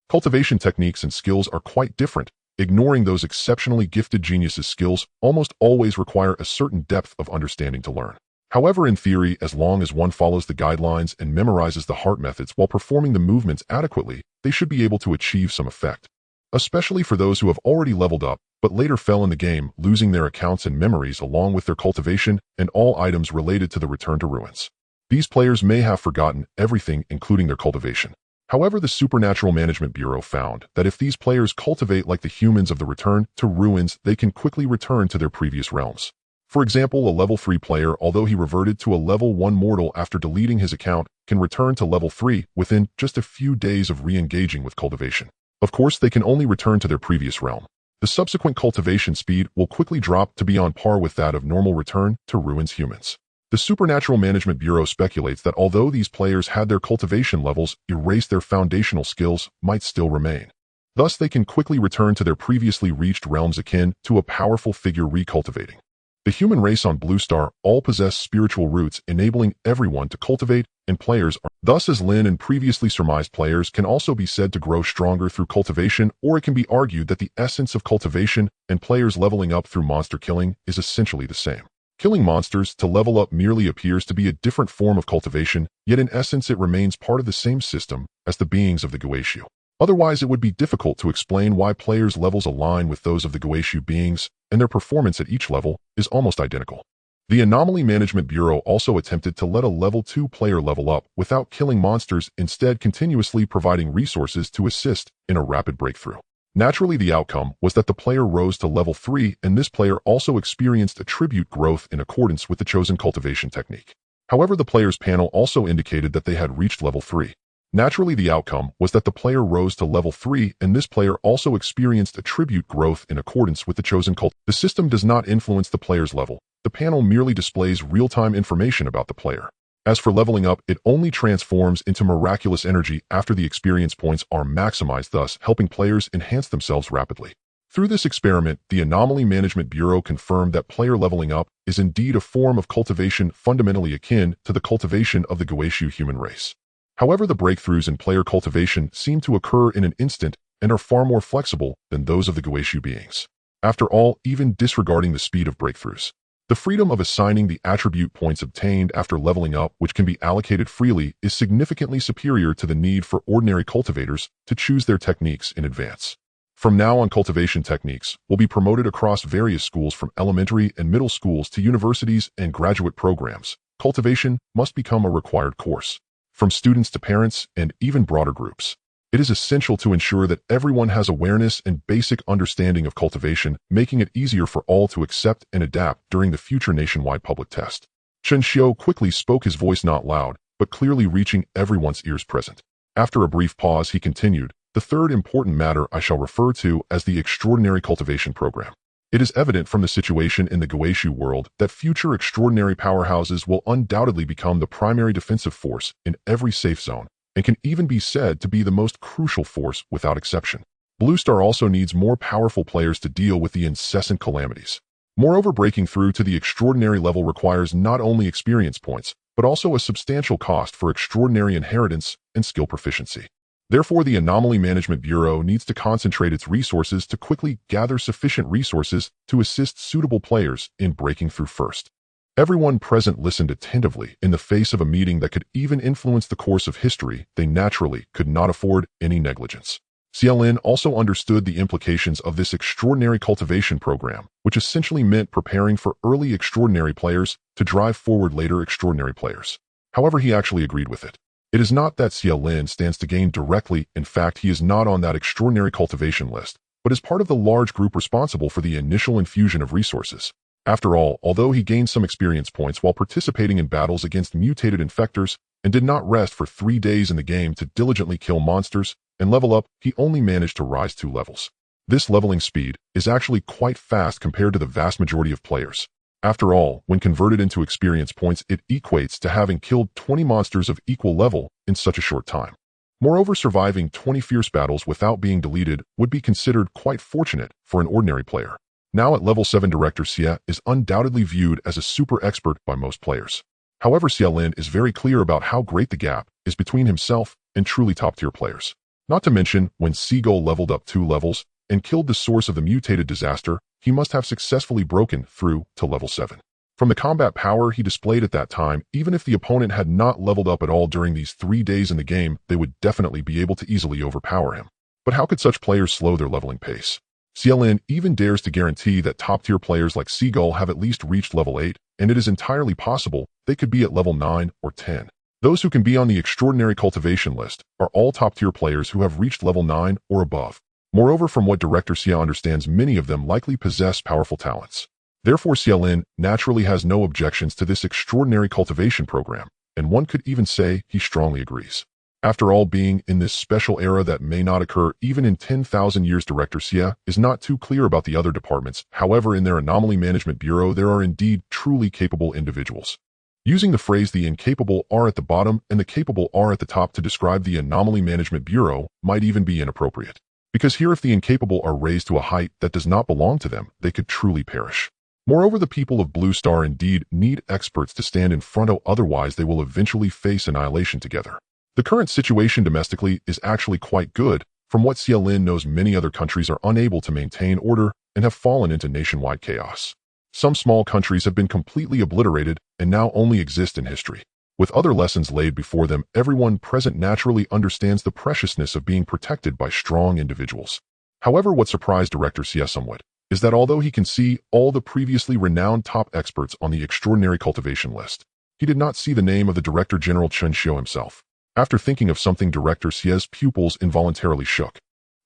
Cultivation techniques and skills are quite different. Ignoring those exceptionally gifted geniuses' skills almost always require a certain depth of understanding to learn. However, in theory, as long as one follows the guidelines and memorizes the heart methods while performing the movements adequately, they should be able to achieve some effect. Especially for those who have already leveled up, but later fell in the game, losing their accounts and memories along with their cultivation and all items related to the Return to Ruins. These players may have forgotten everything, including their cultivation. However, the Supernatural Management Bureau found that if these players cultivate like the humans of the Return to Ruins, they can quickly return to their previous realms. For example, a level 3 player, although he reverted to a level 1 mortal after deleting his account, can return to level 3 within just a few days of re-engaging with cultivation. Of course, they can only return to their previous realm. The subsequent cultivation speed will quickly drop to be on par with that of normal Return to Ruins humans. The Supernatural Management Bureau speculates that although these players had their cultivation levels erased, their foundational skills might still remain. Thus, they can quickly return to their previously reached realms akin to a powerful figure recultivating. The human race on Blue Star all possess spiritual roots, enabling everyone to cultivate, and players are thus, as Lin An previously surmised, players can also be said to grow stronger through cultivation, or it can be argued that the essence of cultivation and players leveling up through monster killing is essentially the same. Killing monsters to level up merely appears to be a different form of cultivation, yet in essence it remains part of the same system as the beings of the Guixu. Otherwise, it would be difficult to explain why players' levels align with those of the Guixu beings, and their performance at each level is almost identical. The Anomaly Management Bureau also attempted to let a level 2 player level up without killing monsters, instead continuously providing resources to assist in a rapid breakthrough. Naturally, the outcome was that the player rose to level 3, and this player also experienced attribute growth in accordance with the chosen cultivation technique. However, the players' panel also indicated that they had reached level 3. Naturally, the outcome was that the player rose to level 3, and this player also experienced attribute growth in accordance with the chosen cult. The system does not influence the player's level. The panel merely displays real-time information about the player. As for leveling up, it only transforms into miraculous energy after the experience points are maximized, thus helping players enhance themselves rapidly. Through this experiment, the Anomaly Management Bureau confirmed that player leveling up is indeed a form of cultivation fundamentally akin to the cultivation of the Guixu human race. However, the breakthroughs in player cultivation seem to occur in an instant and are far more flexible than those of the Guixu beings. After all, even disregarding the speed of breakthroughs, the freedom of assigning the attribute points obtained after leveling up, which can be allocated freely, is significantly superior to the need for ordinary cultivators to choose their techniques in advance. From now on, cultivation techniques will be promoted across various schools, from elementary and middle schools to universities and graduate programs. Cultivation must become a required course, from students to parents and even broader groups. It is essential to ensure that everyone has awareness and basic understanding of cultivation, making it easier for all to accept and adapt during the future nationwide public test. Chen Xiu quickly spoke, his voice not loud, but clearly reaching everyone's ears present. After a brief pause, he continued, "The third important matter I shall refer to as the extraordinary cultivation program. It is evident from the situation in the Guixu world that future extraordinary powerhouses will undoubtedly become the primary defensive force in every safe zone, and can even be said to be the most crucial force without exception. Blue Star also needs more powerful players to deal with the incessant calamities. Moreover, breaking through to the extraordinary level requires not only experience points, but also a substantial cost for extraordinary inheritance and skill proficiency. Therefore, the Anomaly Management Bureau needs to concentrate its resources to quickly gather sufficient resources to assist suitable players in breaking through first." Everyone present listened attentively. In the face of a meeting that could even influence the course of history, they naturally could not afford any negligence. Lin also understood the implications of this extraordinary cultivation program, which essentially meant preparing for early extraordinary players to drive forward later extraordinary players. However, he actually agreed with it. It is not that Lin stands to gain directly. In fact, he is not on that extraordinary cultivation list, but is part of the large group responsible for the initial infusion of resources. After all, although he gained some experience points while participating in battles against mutated infectors and did not rest for 3 days in the game to diligently kill monsters and level up, he only managed to rise 2 levels. This leveling speed is actually quite fast compared to the vast majority of players. After all, when converted into experience points, it equates to having killed 20 monsters of equal level in such a short time. Moreover, surviving 20 fierce battles without being deleted would be considered quite fortunate for an ordinary player. Now at level 7, Director Xie is undoubtedly viewed as a super expert by most players. However, Lin is very clear about how great the gap is between himself and truly top-tier players. Not to mention, when Seagull leveled up 2 levels and killed the source of the mutated disaster, he must have successfully broken through to level 7. From the combat power he displayed at that time, even if the opponent had not leveled up at all during these 3 days in the game, they would definitely be able to easily overpower him. But how could such players slow their leveling pace? Lin even dares to guarantee that top-tier players like Seagull have at least reached level 8, and it is entirely possible they could be at level 9 or 10. Those who can be on the extraordinary cultivation list are all top-tier players who have reached level 9 or above. Moreover, from what Director Xie understands, many of them likely possess powerful talents. Therefore, Lin naturally has no objections to this extraordinary cultivation program, and one could even say he strongly agrees. After all, being in this special era that may not occur even in 10,000 years, Director Xie is not too clear about the other departments. However, in their Anomaly Management Bureau, there are indeed truly capable individuals. Using the phrase "the incapable are at the bottom and the capable are at the top" to describe the Anomaly Management Bureau might even be inappropriate. Because here, if the incapable are raised to a height that does not belong to them, they could truly perish. Moreover, the people of Blue Star indeed need experts to stand in front of, otherwise they will eventually face annihilation together. The current situation domestically is actually quite good. From what Lin knows, many other countries are unable to maintain order and have fallen into nationwide chaos. Some small countries have been completely obliterated and now only exist in history. With other lessons laid before them, everyone present naturally understands the preciousness of being protected by strong individuals. However, what surprised Director Xie somewhat is that although he can see all the previously renowned top experts on the extraordinary cultivation list, he did not see the name of the Director General Chen Xiu himself. After thinking of something, Director Xie's pupils involuntarily shook.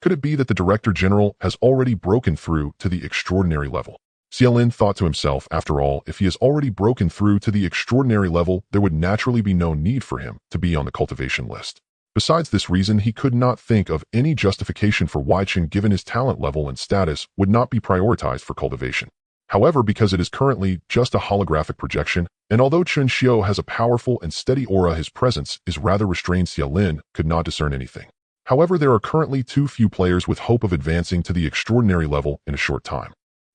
Could it be that the Director General has already broken through to the extraordinary level? Lin thought to himself, after all, if he has already broken through to the extraordinary level, there would naturally be no need for him to be on the cultivation list. Besides this reason, he could not think of any justification for why Chen, given his talent level and status, would not be prioritized for cultivation. However, because it is currently just a holographic projection, and although Chen Xiu has a powerful and steady aura, his presence is rather restrained. Lin could not discern anything. However, there are currently too few players with hope of advancing to the extraordinary level in a short time.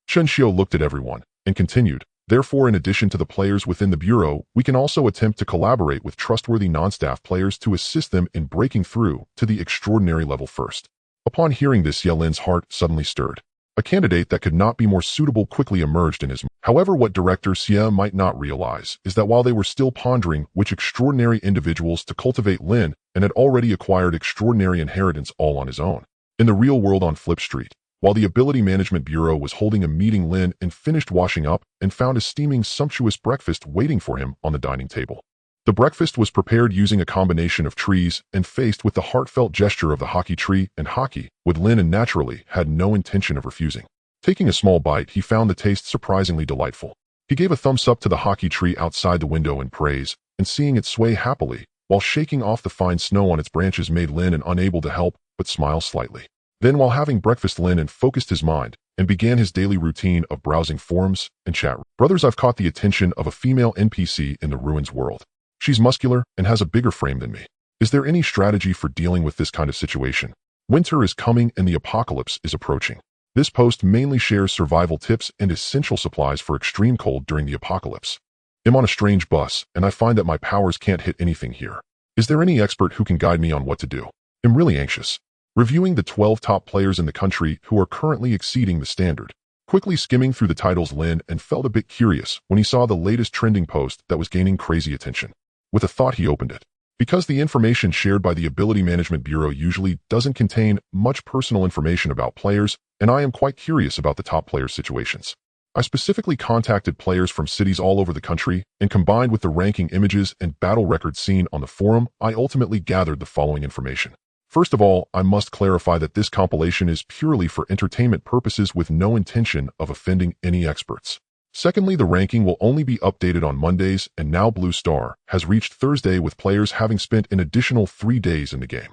Chen Xiu looked at everyone and continued, "Therefore, in addition to the players within the Bureau, we can also attempt to collaborate with trustworthy non-staff players to assist them in breaking through to the extraordinary level first." Upon hearing this, Lin's heart suddenly stirred. A candidate that could not be more suitable quickly emerged in his mind. However, what Director Xie might not realize is that while they were still pondering which extraordinary individuals to cultivate, Lin An had already acquired extraordinary inheritance all on his own. In the real world on Flip Street, while the Ability Management Bureau was holding a meeting, Lin An finished washing up and found a steaming, sumptuous breakfast waiting for him on the dining table. The breakfast was prepared using a combination of trees and faced with the heartfelt gesture of the hockey tree and hockey, with Lin An naturally had no intention of refusing. Taking a small bite, he found the taste surprisingly delightful. He gave a thumbs up to the hockey tree outside the window in praise, and seeing it sway happily, while shaking off the fine snow on its branches made Lin An unable to help but smile slightly. Then while having breakfast, Lin An focused his mind and began his daily routine of browsing forums and chat. Brothers, I've caught the attention of a female NPC in the ruins world. She's muscular and has a bigger frame than me. Is there any strategy for dealing with this kind of situation? Winter is coming and the apocalypse is approaching. This post mainly shares survival tips and essential supplies for extreme cold during the apocalypse. I'm on a strange bus, and I find that my powers can't hit anything here. Is there any expert who can guide me on what to do? I'm really anxious. Reviewing the 12 top players in the country who are currently exceeding the standard. Quickly skimming through the titles, Lin An felt a bit curious when he saw the latest trending post that was gaining crazy attention. With a thought, he opened it. Because the information shared by the Ability Management Bureau usually doesn't contain much personal information about players, and I am quite curious about the top players' situations. I specifically contacted players from cities all over the country, and combined with the ranking images and battle records seen on the forum, I ultimately gathered the following information. First of all, I must clarify that this compilation is purely for entertainment purposes with no intention of offending any experts. Secondly, the ranking will only be updated on Mondays, and now Blue Star has reached Thursday with players having spent an additional 3 days in the game.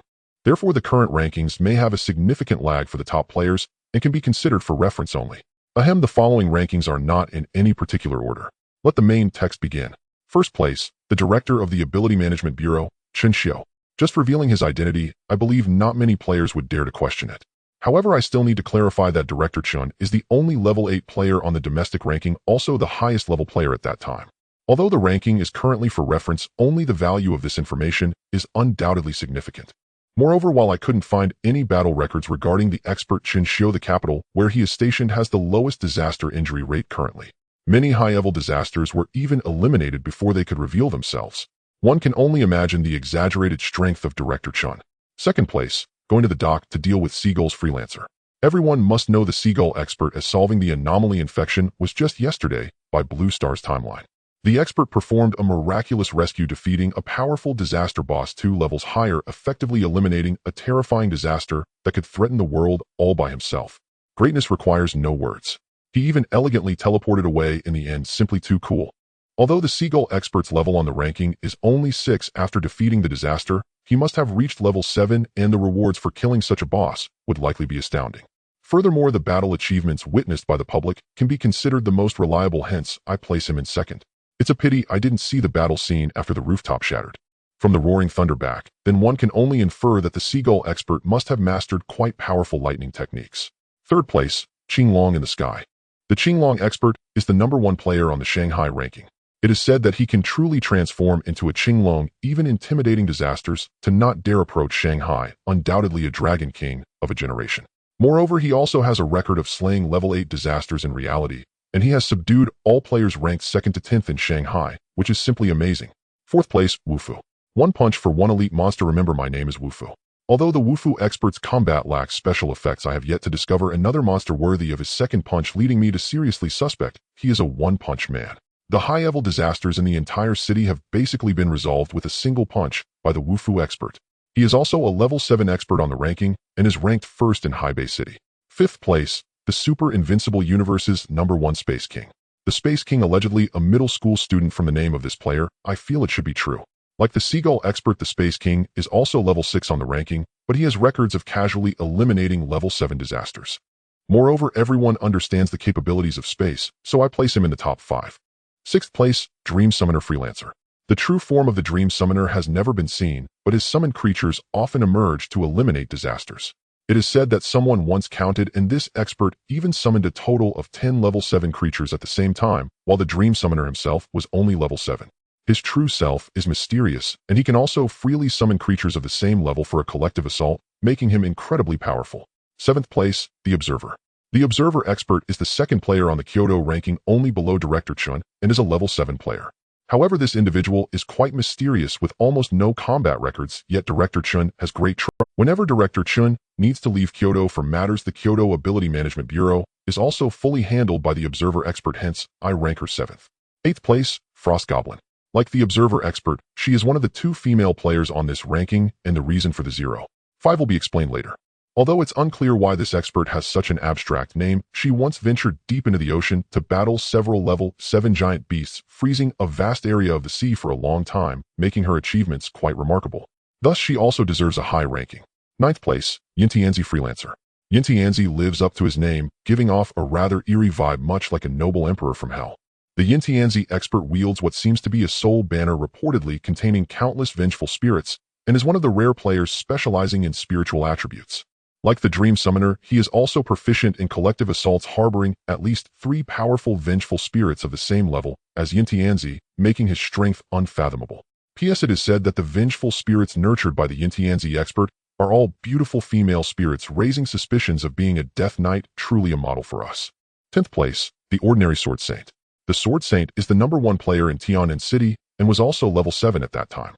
Therefore, the current rankings may have a significant lag for the top players and can be considered for reference only. Ahem, the following rankings are not in any particular order. Let the main text begin. First place, the director of the Ability Management Bureau, Chen Xiu. Just revealing his identity, I believe not many players would dare to question it. However, I still need to clarify that Director Chen is the only level 8 player on the domestic ranking, also the highest level player at that time. Although the ranking is currently for reference, only the value of this information is undoubtedly significant. Moreover, while I couldn't find any battle records regarding the expert Chen Xiu, the capital where he is stationed has the lowest disaster injury rate currently. Many high-level disasters were even eliminated before they could reveal themselves. One can only imagine the exaggerated strength of Director Chen. Second place, going to the dock to deal with Seagull's freelancer. Everyone must know the Seagull expert, as solving the anomaly infection was just yesterday by Blue Star's timeline. The expert performed a miraculous rescue, defeating a powerful disaster boss 2 levels higher, effectively eliminating a terrifying disaster that could threaten the world all by himself. Greatness requires no words. He even elegantly teleported away in the end, simply too cool. Although the Seagull expert's level on the ranking is only 6 after defeating the disaster, he must have reached level 7, and the rewards for killing such a boss would likely be astounding. Furthermore, the battle achievements witnessed by the public can be considered the most reliable, hence I place him in second. It's a pity I didn't see the battle scene after the rooftop shattered. From the roaring thunder back, then one can only infer that the Seagull expert must have mastered quite powerful lightning techniques. Third place, Qinglong in the sky. The Qinglong expert is the #1 player on the Shanghai ranking. It is said that he can truly transform into a Qinglong, even intimidating disasters to not dare approach Shanghai, undoubtedly a dragon king of a generation. Moreover, he also has a record of slaying level 8 disasters in reality, and he has subdued all players ranked 2nd to 10th in Shanghai, which is simply amazing. Fourth place, Wufu. One punch for one elite monster. Remember, my name is Wufu. Although the Wufu expert's combat lacks special effects, I have yet to discover another monster worthy of his second punch, leading me to seriously suspect he is a one-punch man. The high-level disasters in the entire city have basically been resolved with a single punch by the Wufu expert. He is also a level 7 expert on the ranking and is ranked 1st in Haibei City. Fifth place, the Super Invincible Universe's #1 Space King. The Space King, allegedly a middle school student from the name of this player, I feel it should be true. Like the Seagull expert, the Space King is also level 6 on the ranking, but he has records of casually eliminating level 7 disasters. Moreover, everyone understands the capabilities of space, so I place him in the top 5. Sixth place, Dream Summoner Freelancer. The true form of the Dream Summoner has never been seen, but his summoned creatures often emerge to eliminate disasters. It is said that someone once counted, and this expert even summoned a total of 10 level 7 creatures at the same time, while the Dream Summoner himself was only level 7. His true self is mysterious, and he can also freely summon creatures of the same level for a collective assault, making him incredibly powerful. Seventh place, the Observer. The Observer expert is the 2nd player on the Kyoto ranking, only below Director Chen, and is a level 7 player. However, this individual is quite mysterious with almost no combat records, yet Director Chen has great trust. Whenever Director Chen needs to leave Kyoto for matters, the Kyoto Ability Management Bureau is also fully handled by the Observer expert, hence I rank her 7th. 8th place, Frost Goblin. Like the Observer expert, she is one of the 2 female players on this ranking, and the reason for the 0.5 will be explained later. Although it's unclear why this expert has such an abstract name, she once ventured deep into the ocean to battle several level 7 giant beasts, freezing a vast area of the sea for a long time, making her achievements quite remarkable. Thus, she also deserves a high ranking. 9th place, Yintianzi Freelancer. Yintianzi lives up to his name, giving off a rather eerie vibe much like a noble emperor from hell. The Yintianzi expert wields what seems to be a soul banner reportedly containing countless vengeful spirits, and is one of the rare players specializing in spiritual attributes. Like the Dream Summoner, he is also proficient in collective assaults harboring at least 3 powerful vengeful spirits of the same level as Yintianzi, making his strength unfathomable. P.S. It is said that the vengeful spirits nurtured by the Yintianzi expert are all beautiful female spirits, raising suspicions of being a Death Knight, truly a model for us. 10th place, the Ordinary Sword Saint. The Sword Saint is the #1 player in Tian'an City and was also level 7 at that time.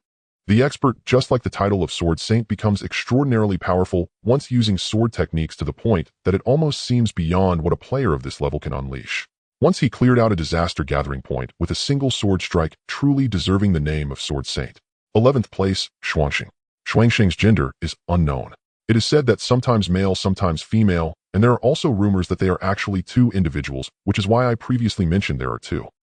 The expert, just like the title of Sword Saint, becomes extraordinarily powerful once using sword techniques to the point that it almost seems beyond what a player of this level can unleash. Once he cleared out a disaster gathering point with a single sword strike, truly deserving the name of Sword Saint. 11th place, Xuanxing. Xuanxing's gender is unknown. It is said that sometimes male, sometimes female, and there are also rumors that they are actually 2 individuals, which is why I previously mentioned there are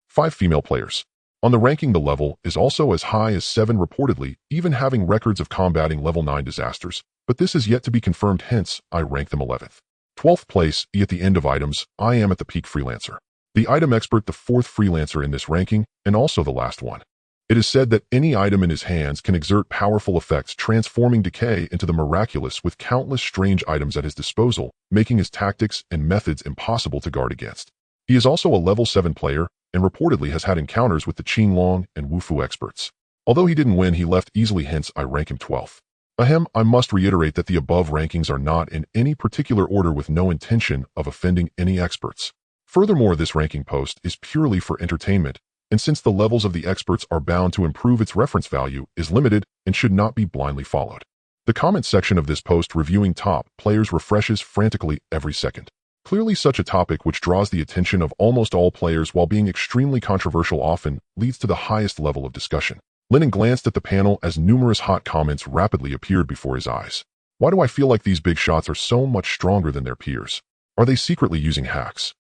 5 female players. On the ranking, the level is also as high as 7 reportedly, even having records of combating level 9 disasters, but this is yet to be confirmed, hence I rank them 11th. 12th place, at the end of items, I am at the peak Freelancer. The item expert, the 4th Freelancer in this ranking, and also the last one. It is said that any item in his hands can exert powerful effects, transforming decay into the miraculous with countless strange items at his disposal, making his tactics and methods impossible to guard against. He is also a level 7 player, and reportedly has had encounters with the Qinglong and Wufu experts. Although he didn't win, he left easily, hence I rank him 12th. Ahem, I must reiterate that the above rankings are not in any particular order with no intention of offending any experts. Furthermore, this ranking post is purely for entertainment, and since the levels of the experts are bound to improve, its reference value is limited and should not be blindly followed. The comment section of this post reviewing top players refreshes frantically every second. Clearly, such a topic which draws the attention of almost all players while being extremely controversial often leads to the highest level of discussion. Lin An glanced at the panel as numerous hot comments rapidly appeared before his eyes. Why do I feel like these big shots are so much stronger than their peers? Are they secretly using hacks?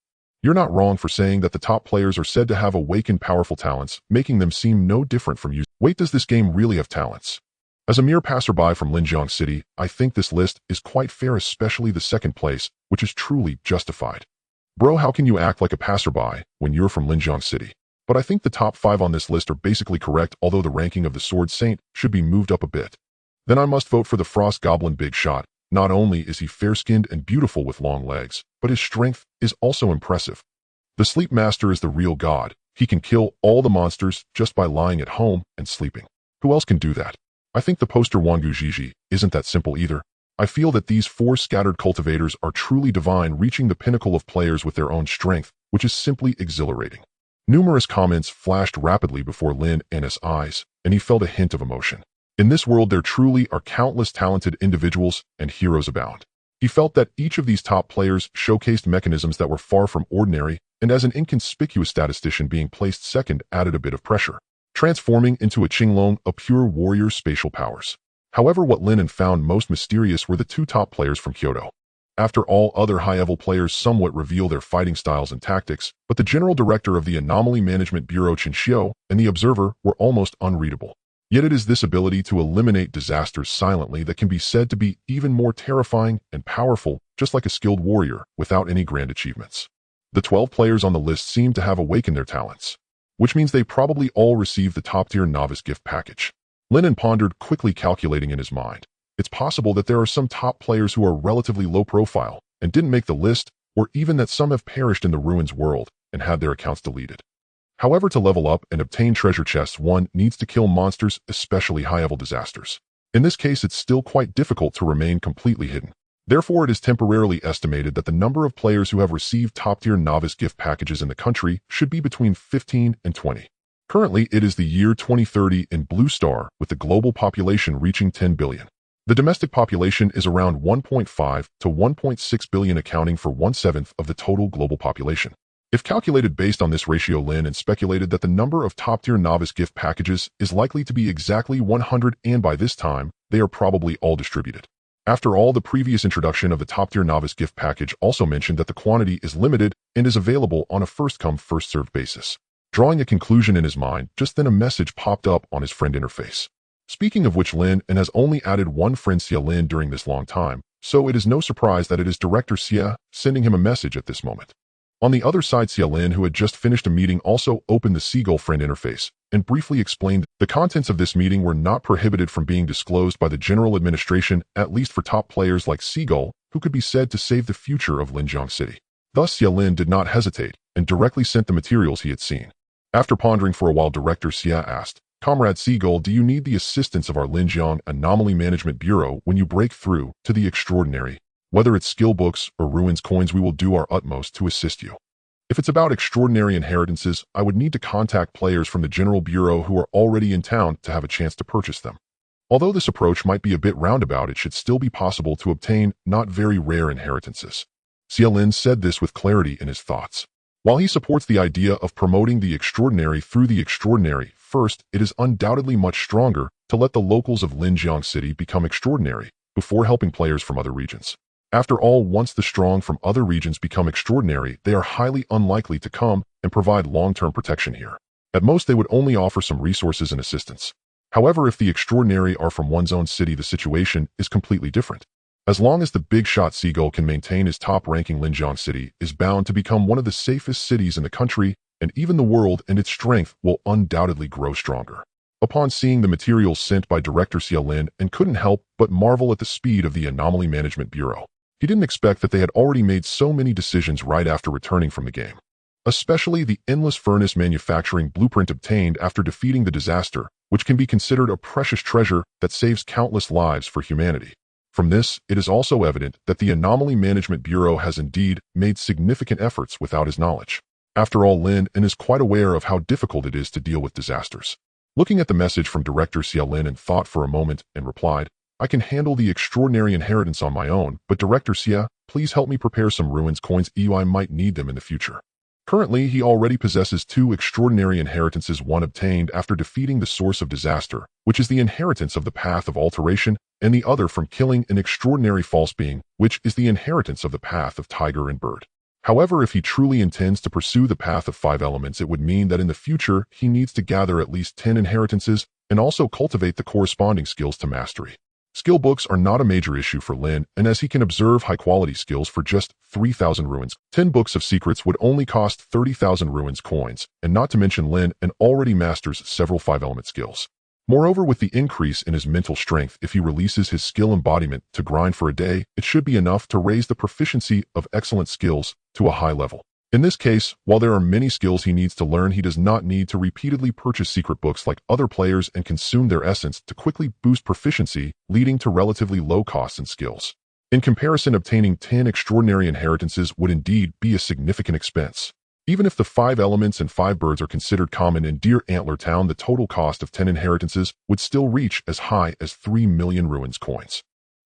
You're not wrong for saying that the top players are said to have awakened powerful talents, making them seem no different from you. Wait, does this game really have talents? As a mere passerby from Linjiang City, I think this list is quite fair, especially the 2nd place, which is truly justified. Bro, how can you act like a passerby when you're from Linjiang City? But I think the top 5 on this list are basically correct, although the ranking of the Sword Saint should be moved up a bit. Then I must vote for the Frost Goblin Big Shot. Not only is he fair-skinned and beautiful with long legs, but his strength is also impressive. The Sleep Master is the real god. He can kill all the monsters just by lying at home and sleeping. Who else can do that? I think the poster Wangu Jiji isn't that simple either. I feel that these 4 scattered cultivators are truly divine, reaching the pinnacle of players with their own strength, which is simply exhilarating. Numerous comments flashed rapidly before Lin An's eyes, and he felt a hint of emotion. In this world, there truly are countless talented individuals, and heroes abound. He felt that each of these top players showcased mechanisms that were far from ordinary, and as an inconspicuous statistician, being placed 2nd added a bit of pressure, transforming into a Qinglong, a pure warrior's spatial powers. However, what Lin An found most mysterious were the 2 top players from Kyoto. After all, other high-level players somewhat reveal their fighting styles and tactics, but the general director of the Anomaly Management Bureau Chen Xiu and the Observer were almost unreadable. Yet it is this ability to eliminate disasters silently that can be said to be even more terrifying and powerful, just like a skilled warrior, without any grand achievements. The 12 players on the list seem to have awakened their talents, which means they probably all received the top-tier novice gift package. Lin An pondered, quickly calculating in his mind. It's possible that there are some top players who are relatively low profile and didn't make the list, or even that some have perished in the ruins world and had their accounts deleted. However, to level up and obtain treasure chests, one needs to kill monsters, especially high-level disasters. In this case, it's still quite difficult to remain completely hidden. Therefore, it is temporarily estimated that the number of players who have received top-tier novice gift packages in the country should be between 15 and 20. Currently, it is the year 2030 in Blue Star, with the global population reaching 10 billion. The domestic population is around 1.5 to 1.6 billion, accounting for 1/7 of the total global population. If calculated based on this ratio, Lin An speculated that the number of top-tier novice gift packages is likely to be exactly 100, and by this time, they are probably all distributed. After all, the previous introduction of the top-tier novice gift package also mentioned that the quantity is limited and is available on a first-come, first-served basis. Drawing a conclusion in his mind, just then a message popped up on his friend interface. Speaking of which, Lin An has only added one friend, Xia Lin, during this long time, so it is no surprise that it is Director Xia sending him a message at this moment. On the other side, Xia Lin, who had just finished a meeting, also opened the Seagull friend interface and briefly explained the contents of this meeting were not prohibited from being disclosed by the general administration, at least for top players like Seagull, who could be said to save the future of Linjiang City. Thus, Xia Lin did not hesitate and directly sent the materials he had seen. After pondering for a while, Director Xia asked, "Comrade Seagull, do you need the assistance of our Linjiang Anomaly Management Bureau when you break through to the extraordinary? Whether it's skill books or ruins coins, we will do our utmost to assist you. If it's about extraordinary inheritances, I would need to contact players from the General Bureau who are already in town to have a chance to purchase them. Although this approach might be a bit roundabout, it should still be possible to obtain not very rare inheritances." Xia Lin said this with clarity in his thoughts. While he supports the idea of promoting the extraordinary through the extraordinary, first, it is undoubtedly much stronger to let the locals of Linjiang City become extraordinary before helping players from other regions. After all, once the strong from other regions become extraordinary, they are highly unlikely to come and provide long-term protection here. At most, they would only offer some resources and assistance. However, if the extraordinary are from one's own city, the situation is completely different. As long as the big shot Seagull can maintain his top-ranking, Linjiang City is bound to become one of the safest cities in the country, and even the world, and its strength will undoubtedly grow stronger. Upon seeing the materials sent by Director Xia Lin, and couldn't help but marvel at the speed of the Anomaly Management Bureau. He didn't expect that they had already made so many decisions right after returning from the game. Especially the endless furnace manufacturing blueprint obtained after defeating the disaster, which can be considered a precious treasure that saves countless lives for humanity. From this, it is also evident that the Anomaly Management Bureau has indeed made significant efforts without his knowledge. After all, Lin An is quite aware of how difficult it is to deal with disasters. Looking at the message from Director Xia Lin and thought for a moment and replied, "I can handle the extraordinary inheritance on my own, but Director Xia, please help me prepare some ruins coins. I might need them in the future." Currently, he already possesses 2 extraordinary inheritances, one obtained after defeating the source of disaster, which is the inheritance of the path of alteration, and the other from killing an extraordinary false being, which is the inheritance of the path of tiger and bird. However, if he truly intends to pursue the path of 5 elements, it would mean that in the future, he needs to gather at least 10 inheritances and also cultivate the corresponding skills to mastery. Skill books are not a major issue for Lin, and as he can observe high-quality skills for just 3,000 ruins, 10 books of secrets would only cost 30,000 ruins coins, and not to mention Lin An already masters several 5-element skills. Moreover, with the increase in his mental strength, if he releases his skill embodiment to grind for a day, it should be enough to raise the proficiency of excellent skills to a high level. In this case, while there are many skills he needs to learn, he does not need to repeatedly purchase secret books like other players and consume their essence to quickly boost proficiency, leading to relatively low costs and skills. In comparison, obtaining 10 extraordinary inheritances would indeed be a significant expense. Even if the 5 elements and 5 birds are considered common in Deer Antler Town, the total cost of 10 inheritances would still reach as high as 3 million ruins coins.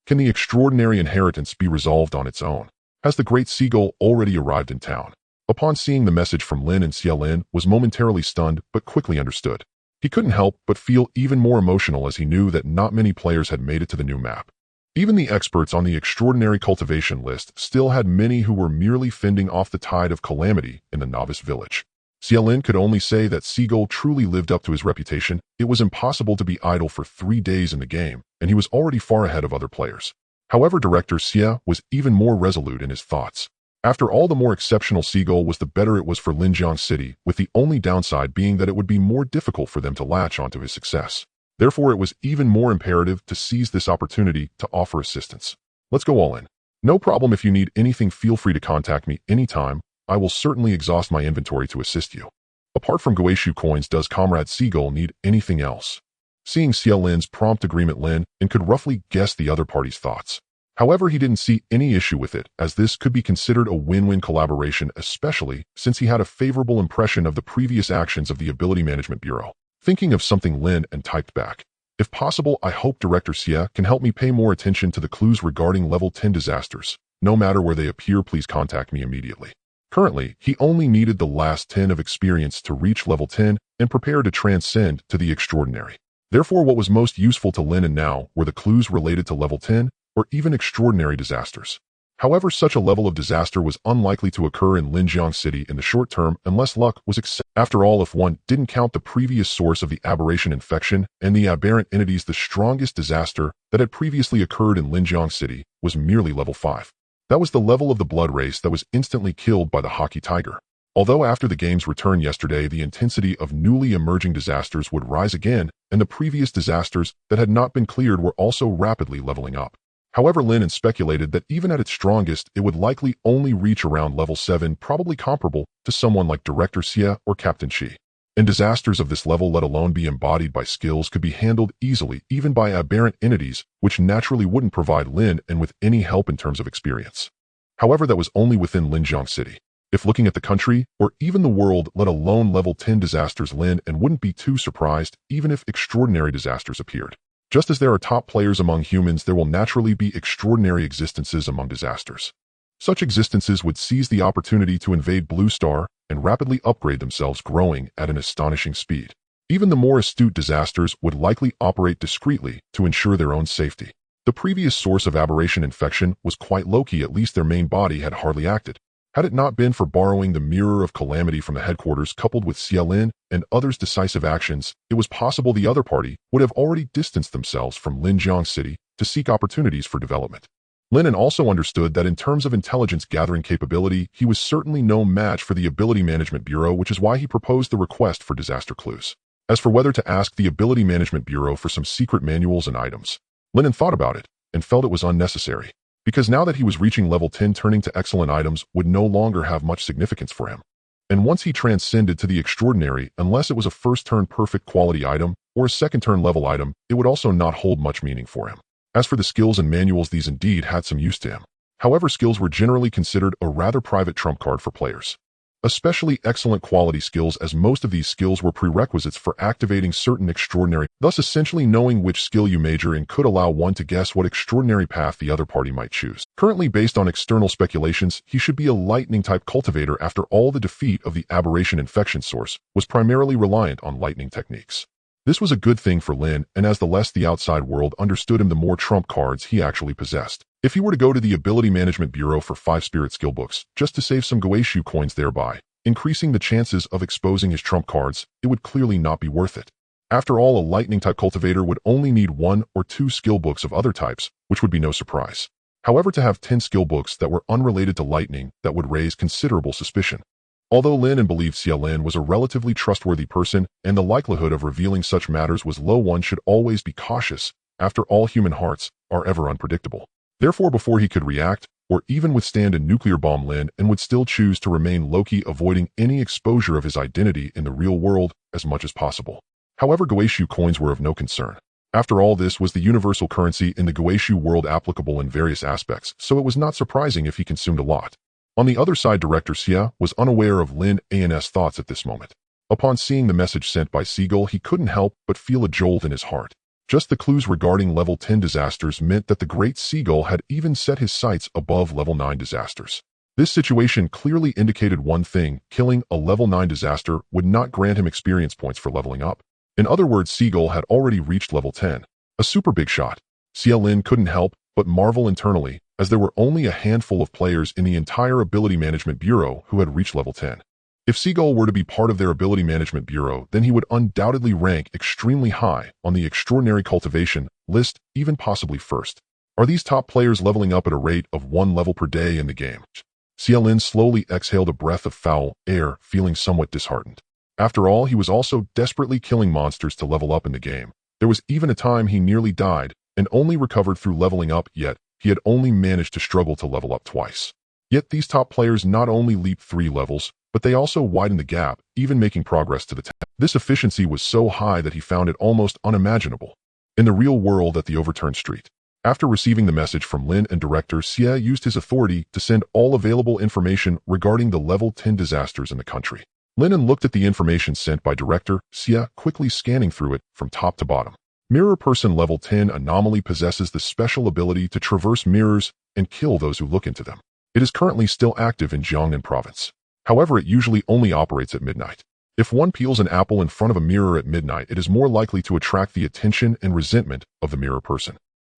Can the extraordinary inheritance be resolved on its own? Has the Great Seagull already arrived in town? Upon seeing the message from Lin An, Xia Lin was momentarily stunned but quickly understood. He couldn't help but feel even more emotional as he knew that not many players had made it to the new map. Even the experts on the extraordinary cultivation list still had many who were merely fending off the tide of calamity in the novice village. Xia Lin could only say that Seagull truly lived up to his reputation. It was impossible to be idle for 3 days in the game, and he was already far ahead of other players. However, Director Xia was even more resolute in his thoughts. After all, the more exceptional Seagull was, the better it was for Linjiang City, with the only downside being that it would be more difficult for them to latch onto his success. Therefore, it was even more imperative to seize this opportunity to offer assistance. Let's go all in. No problem. If you need anything, feel free to contact me anytime. I will certainly exhaust my inventory to assist you. Apart from Guixu coins, does Comrade Seagull need anything else? Seeing Xia Lin's prompt agreement, Lin An could roughly guess the other party's thoughts. However, he didn't see any issue with it, as this could be considered a win-win collaboration, especially since he had a favorable impression of the previous actions of the Ability Management Bureau. Thinking of something, Lin An typed back, "If possible, I hope Director Xia can help me pay more attention to the clues regarding level 10 disasters. No matter where they appear, please contact me immediately." Currently, he only needed the last 10 of experience to reach level 10 and prepare to transcend to the extraordinary. Therefore, what was most useful to Lin An now were the clues related to level 10 or even extraordinary disasters. However, such a level of disaster was unlikely to occur in Linjiang City in the short term unless luck was After all, if one didn't count the previous source of the aberration infection and the aberrant entities, the strongest disaster that had previously occurred in Linjiang City was merely level 5. That was the level of the blood race that was instantly killed by the hockey tiger. Although after the game's return yesterday, the intensity of newly emerging disasters would rise again, and the previous disasters that had not been cleared were also rapidly leveling up. However, Lin An speculated that even at its strongest, it would likely only reach around level 7, probably comparable to someone like Director Xie or Captain Qi. And disasters of this level, let alone be embodied by skills, could be handled easily even by aberrant entities, which naturally wouldn't provide Lin An with any help in terms of experience. However, that was only within Linjiang City. If looking at the country, or even the world, let alone level 10 disasters, Lin An wouldn't be too surprised even if extraordinary disasters appeared. Just as there are top players among humans, there will naturally be extraordinary existences among disasters. Such existences would seize the opportunity to invade Blue Star and rapidly upgrade themselves, growing at an astonishing speed. Even the more astute disasters would likely operate discreetly to ensure their own safety. The previous source of aberration infection was quite low-key, at least their main body had hardly acted. Had it not been for borrowing the Mirror of Calamity from the headquarters coupled with Xie Lin and others' decisive actions, it was possible the other party would have already distanced themselves from Linjiang City to seek opportunities for development. Lin An also understood that in terms of intelligence gathering capability, he was certainly no match for the Ability Management Bureau, which is why he proposed the request for disaster clues. As for whether to ask the Ability Management Bureau for some secret manuals and items, Lin An thought about it and felt it was unnecessary, because now that he was reaching level 10, turning to excellent items would no longer have much significance for him. And once he transcended to the extraordinary, unless it was a first-turn perfect quality item or a second-turn level item, it would also not hold much meaning for him. As for the skills and manuals, these indeed had some use to him. However, skills were generally considered a rather private trump card for players. Especially excellent quality skills, as most of these skills were prerequisites for activating certain extraordinary. Thus, essentially knowing which skill you major in could allow one to guess what extraordinary path the other party might choose. Currently, based on external speculations, he should be a lightning-type cultivator. After all, the defeat of the aberration infection source was primarily reliant on lightning techniques. This was a good thing for Lin, and as the less the outside world understood him, the more trump cards he actually possessed. If he were to go to the Ability Management Bureau for 5 spirit skill books, just to save some Guixu coins, thereby increasing the chances of exposing his trump cards, it would clearly not be worth it. After all, a lightning-type cultivator would only need 1 or 2 skill books of other types, which would be no surprise. However, to have 10 skill books that were unrelated to lightning, that would raise considerable suspicion. Although Lin An believed Xie Lin was a relatively trustworthy person and the likelihood of revealing such matters was low, one should always be cautious. After all, human hearts are ever unpredictable. Therefore, before he could react or even withstand a nuclear bomb, Lin An would still choose to remain low-key, avoiding any exposure of his identity in the real world as much as possible. However, Guixu coins were of no concern. After all, this was the universal currency in the Guixu world, applicable in various aspects, so it was not surprising if he consumed a lot. On the other side, Director Xie was unaware of Lin An's thoughts at this moment. Upon seeing the message sent by Seagull, he couldn't help but feel a jolt in his heart. Just the clues regarding level 10 disasters meant that the great Seagull had even set his sights above level 9 disasters. This situation clearly indicated one thing: killing a level 9 disaster would not grant him experience points for leveling up. In other words, Seagull had already reached level 10. A super big shot. Xie Lin couldn't help but marvel internally, as there were only a handful of players in the entire Ability Management Bureau who had reached level 10. If Seagull were to be part of their Ability Management Bureau, then he would undoubtedly rank extremely high on the extraordinary cultivation list, even possibly first. Are these top players leveling up at a rate of 1 level per day in the game? Xie Lin slowly exhaled a breath of foul air, feeling somewhat disheartened. After all, he was also desperately killing monsters to level up in the game. There was even a time he nearly died and only recovered through leveling up, yet he had only managed to struggle to level up twice. Yet these top players not only leaped 3 levels, but they also widened the gap, even making progress to the 10. This efficiency was so high that he found it almost unimaginable. In the real world, at the overturned street, after receiving the message from Lin and Director Xie used his authority to send all available information regarding the level 10 disasters in the country. Lin An looked at the information sent by Director Xie, quickly scanning through it from top to bottom. Mirror Person Level 10 Anomaly possesses the special ability to traverse mirrors and kill those who look into them. It is currently still active in Jiangnan Province. However, it usually only operates at midnight. If one peels an apple in front of a mirror at midnight, it is more likely to attract the attention and resentment of the mirror person.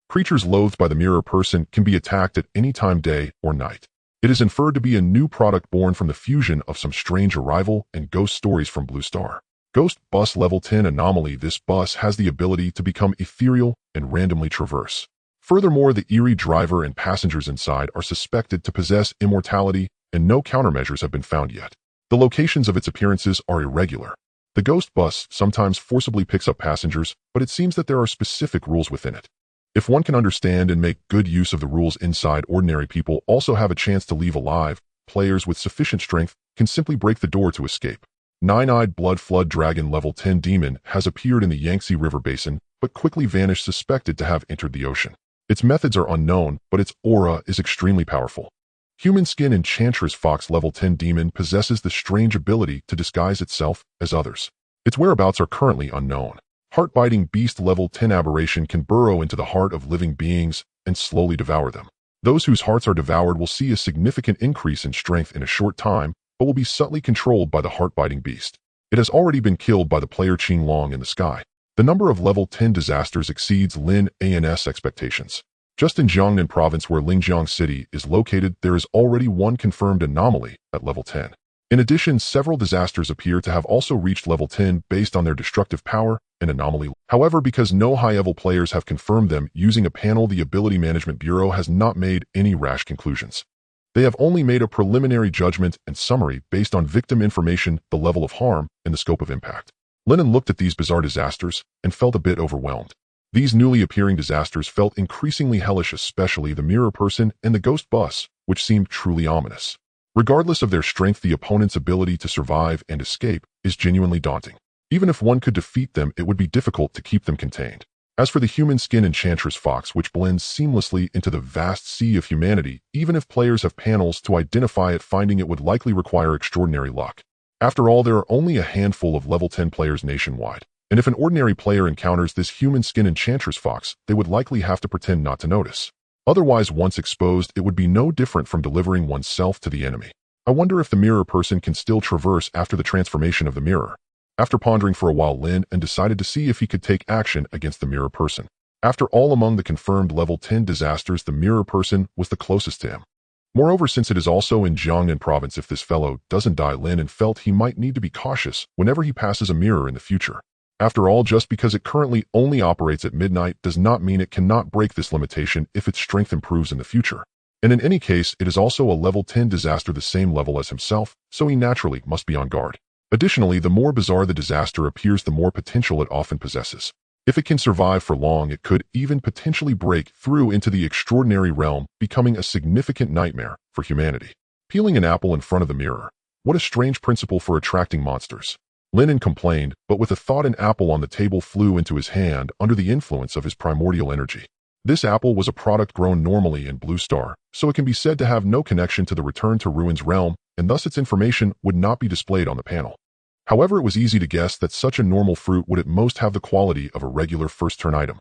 Creatures loathed by the mirror person can be attacked at any time, day or night. It is inferred to be a new product born from the fusion of some strange arrival and ghost stories from Blue Star. Ghost Bus Level 10 Anomaly. This bus has the ability to become ethereal and randomly traverse. Furthermore, the eerie driver and passengers inside are suspected to possess immortality, and no countermeasures have been found yet. The locations of its appearances are irregular. The ghost bus sometimes forcibly picks up passengers, but it seems that there are specific rules within it. If one can understand and make good use of the rules inside, ordinary people also have a chance to leave alive. Players with sufficient strength can simply break the door to escape. Nine-Eyed Blood Flood Dragon Level 10 Demon has appeared in the Yangtze River Basin, but quickly vanished, suspected to have entered the ocean. Its methods are unknown, but its aura is extremely powerful. Human Skin Enchantress Fox Level 10 Demon possesses the strange ability to disguise itself as others. Its whereabouts are currently unknown. Heart-Biting Beast Level 10 Aberration can burrow into the heart of living beings and slowly devour them. Those whose hearts are devoured will see a significant increase in strength in a short time, but will be subtly controlled by the heart-biting beast. It has already been killed by the player Qing Long in the sky. The number of Level 10 disasters exceeds Lin An's expectations. Just in Jiangnan province, where Lingjiang City is located, there is already one confirmed anomaly at Level 10. In addition, several disasters appear to have also reached Level 10 based on their destructive power and anomaly. However, because no high-level players have confirmed them using a panel, the Ability Management Bureau has not made any rash conclusions. They have only made a preliminary judgment and summary based on victim information, the level of harm, and the scope of impact. Lin An looked at these bizarre disasters and felt a bit overwhelmed. These newly appearing disasters felt increasingly hellish, especially the mirror person and the ghost bus, which seemed truly ominous. Regardless of their strength, the opponent's ability to survive and escape is genuinely daunting. Even if one could defeat them, it would be difficult to keep them contained. As for the Human Skin Enchantress Fox, which blends seamlessly into the vast sea of humanity, even if players have panels to identify it, finding it would likely require extraordinary luck. After all, there are only a handful of Level 10 players nationwide. And if an ordinary player encounters this Human Skin Enchantress Fox, they would likely have to pretend not to notice. Otherwise, once exposed, it would be no different from delivering oneself to the enemy. I wonder if the mirror person can still traverse after the transformation of the mirror. After pondering for a while, Lin An decided to see if he could take action against the mirror person. After all, among the confirmed Level 10 disasters, the mirror person was the closest to him. Moreover, since it is also in Jiangnan province, if this fellow doesn't die, Lin An felt he might need to be cautious whenever he passes a mirror in the future. After all, just because it currently only operates at midnight does not mean it cannot break this limitation if its strength improves in the future. And in any case, it is also a Level 10 disaster, the same level as himself, so he naturally must be on guard. Additionally, the more bizarre the disaster appears, the more potential it often possesses. If it can survive for long, it could even potentially break through into the extraordinary realm, becoming a significant nightmare for humanity. Peeling an apple in front of the mirror. What a strange principle for attracting monsters. Lin An complained, but with a thought, an apple on the table flew into his hand under the influence of his primordial energy. This apple was a product grown normally in Blue Star, so it can be said to have no connection to the Return to Ruins realm, and thus its information would not be displayed on the panel. However, it was easy to guess that such a normal fruit would at most have the quality of a regular first-turn item.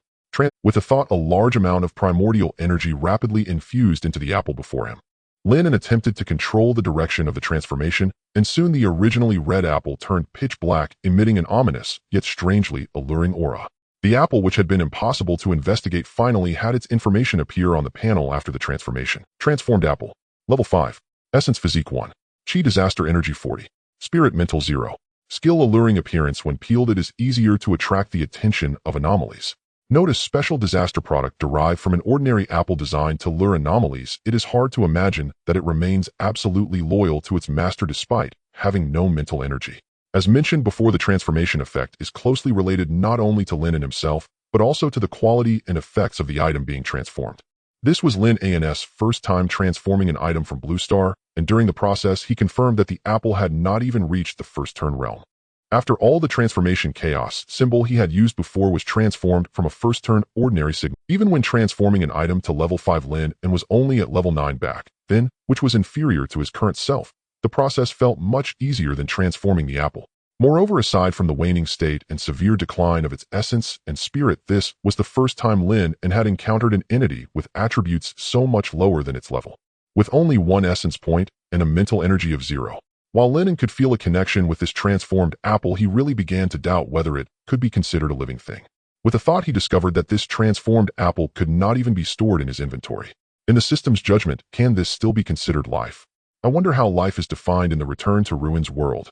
With a thought, a large amount of primordial energy rapidly infused into the apple before him. Lin An attempted to control the direction of the transformation, and soon the originally red apple turned pitch black, emitting an ominous, yet strangely alluring aura. The apple, which had been impossible to investigate, finally had its information appear on the panel after the transformation. Transformed apple. Level 5. Essence Physique 1. Chi Disaster Energy 40. Spirit Mental 0. Skill Alluring Appearance. When peeled, it is easier to attract the attention of anomalies. Notice special disaster product derived from an ordinary apple designed to lure anomalies. It is hard to imagine that it remains absolutely loyal to its master despite having no mental energy. As mentioned before, the transformation effect is closely related not only to Lin An himself, but also to the quality and effects of the item being transformed. This was Lin An's first time transforming an item from Blue Star, and during the process he confirmed that the apple had not even reached the first turn realm. After all, the transformation chaos symbol he had used before was transformed from a first-turn ordinary signal. Even when transforming an item to level 5, Lin An was only at level 9 back then, which was inferior to his current self. The process felt much easier than transforming the apple. Moreover, aside from the waning state and severe decline of its essence and spirit, this was the first time Lin An had encountered an entity with attributes so much lower than its level. With only one essence point and a mental energy of 0. While Lin An could feel a connection with this transformed apple, he really began to doubt whether it could be considered a living thing. With the thought, he discovered that this transformed apple could not even be stored in his inventory. In the system's judgment, can this still be considered life? I wonder how life is defined in the Return to Ruins world.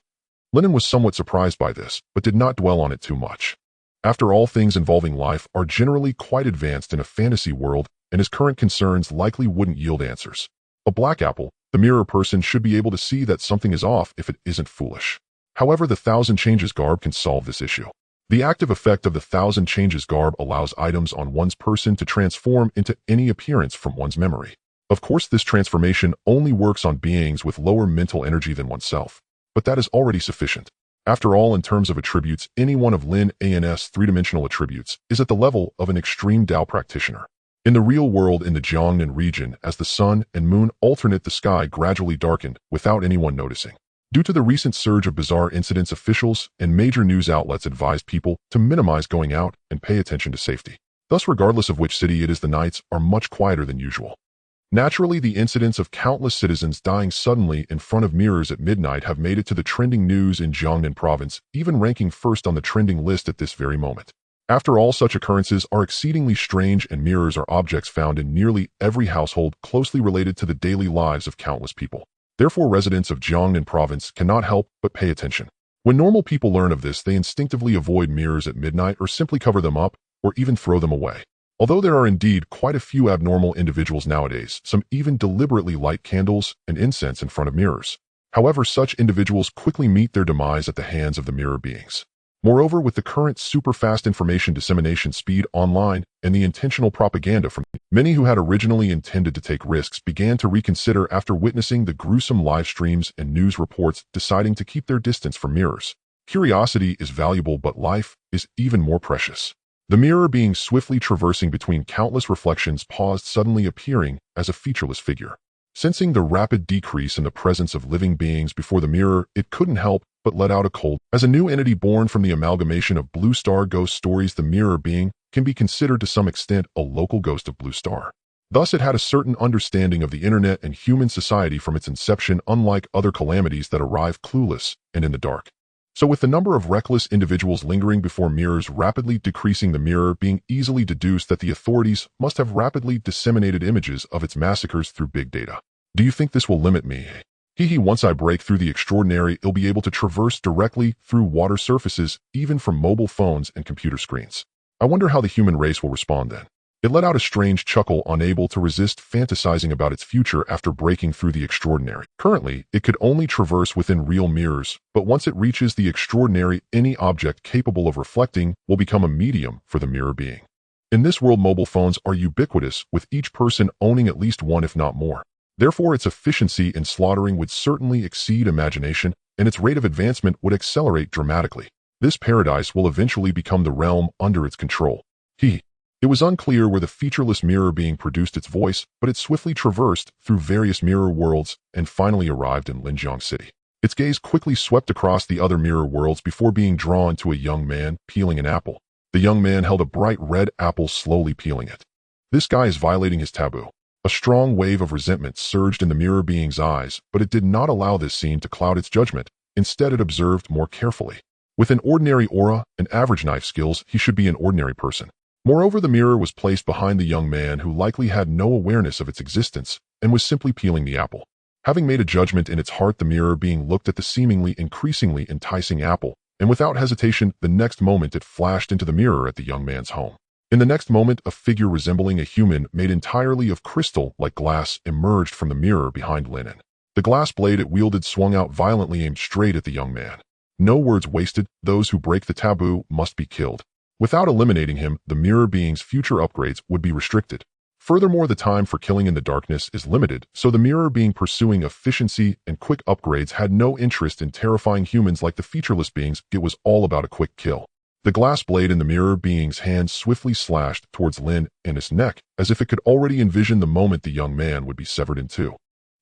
Lin An was somewhat surprised by this, but did not dwell on it too much. After all, things involving life are generally quite advanced in a fantasy world, and his current concerns likely wouldn't yield answers. A black apple, the mirror person should be able to see that something is off if it isn't foolish. However, the Thousand Changes garb can solve this issue. The active effect of the Thousand Changes garb allows items on one's person to transform into any appearance from one's memory. Of course, this transformation only works on beings with lower mental energy than oneself, but that is already sufficient. After all, in terms of attributes, any one of Lin An's three-dimensional attributes is at the level of an extreme Tao practitioner. In the real world, in the Jiangnan region, as the sun and moon alternate, the sky gradually darkened without anyone noticing. Due to the recent surge of bizarre incidents, officials and major news outlets advised people to minimize going out and pay attention to safety. Thus, regardless of which city it is, the nights are much quieter than usual. Naturally, the incidents of countless citizens dying suddenly in front of mirrors at midnight have made it to the trending news in Jiangnan province, even ranking first on the trending list at this very moment. After all, such occurrences are exceedingly strange, and mirrors are objects found in nearly every household closely related to the daily lives of countless people. Therefore, residents of Jiangnan province cannot help but pay attention. When normal people learn of this, they instinctively avoid mirrors at midnight or simply cover them up or even throw them away. Although there are indeed quite a few abnormal individuals nowadays, some even deliberately light candles and incense in front of mirrors. However, such individuals quickly meet their demise at the hands of the mirror beings. Moreover, with the current super-fast information dissemination speed online and the intentional propaganda from many who had originally intended to take risks began to reconsider after witnessing the gruesome live streams and news reports, deciding to keep their distance from mirrors. Curiosity is valuable, but life is even more precious. The mirror being swiftly traversing between countless reflections paused, suddenly appearing as a featureless figure. Sensing the rapid decrease in the presence of living beings before the mirror, it couldn't help but let out a cold. As a new entity born from the amalgamation of Blue Star ghost stories, the mirror being can be considered to some extent a local ghost of Blue Star. Thus, it had a certain understanding of the internet and human society from its inception, unlike other calamities that arrive clueless and in the dark. So with the number of reckless individuals lingering before mirrors rapidly decreasing, the mirror being easily deduced that the authorities must have rapidly disseminated images of its massacres through big data. Do you think this will limit me? Once I break through the extraordinary, it'll be able to traverse directly through water surfaces, even from mobile phones and computer screens. I wonder how the human race will respond then. It let out a strange chuckle, unable to resist fantasizing about its future after breaking through the extraordinary. Currently, it could only traverse within real mirrors, but once it reaches the extraordinary, any object capable of reflecting will become a medium for the mirror being. In this world, mobile phones are ubiquitous, with each person owning at least one, if not more. Therefore, its efficiency in slaughtering would certainly exceed imagination, and its rate of advancement would accelerate dramatically. This paradise will eventually become the realm under its control. It was unclear where the featureless mirror being produced its voice, but it swiftly traversed through various mirror worlds and finally arrived in Linjiang City. Its gaze quickly swept across the other mirror worlds before being drawn to a young man peeling an apple. The young man held a bright red apple, slowly peeling it. This guy is violating his taboo. A strong wave of resentment surged in the mirror being's eyes, but it did not allow this scene to cloud its judgment. Instead, it observed more carefully. With an ordinary aura and average knife skills, he should be an ordinary person. Moreover, the mirror was placed behind the young man, who likely had no awareness of its existence and was simply peeling the apple. Having made a judgment in its heart, the mirror being looked at the seemingly increasingly enticing apple, and without hesitation, the next moment it flashed into the mirror at the young man's home. In the next moment, a figure resembling a human made entirely of crystal like glass emerged from the mirror behind Lin An. The glass blade it wielded swung out violently, aimed straight at the young man. No words wasted, those who break the taboo must be killed. Without eliminating him, the mirror being's future upgrades would be restricted. Furthermore, the time for killing in the darkness is limited, so the mirror being pursuing efficiency and quick upgrades had no interest in terrifying humans like the featureless beings. It was all about a quick kill. The glass blade in the mirror being's hand swiftly slashed towards Lin An's neck, as if it could already envision the moment the young man would be severed in two.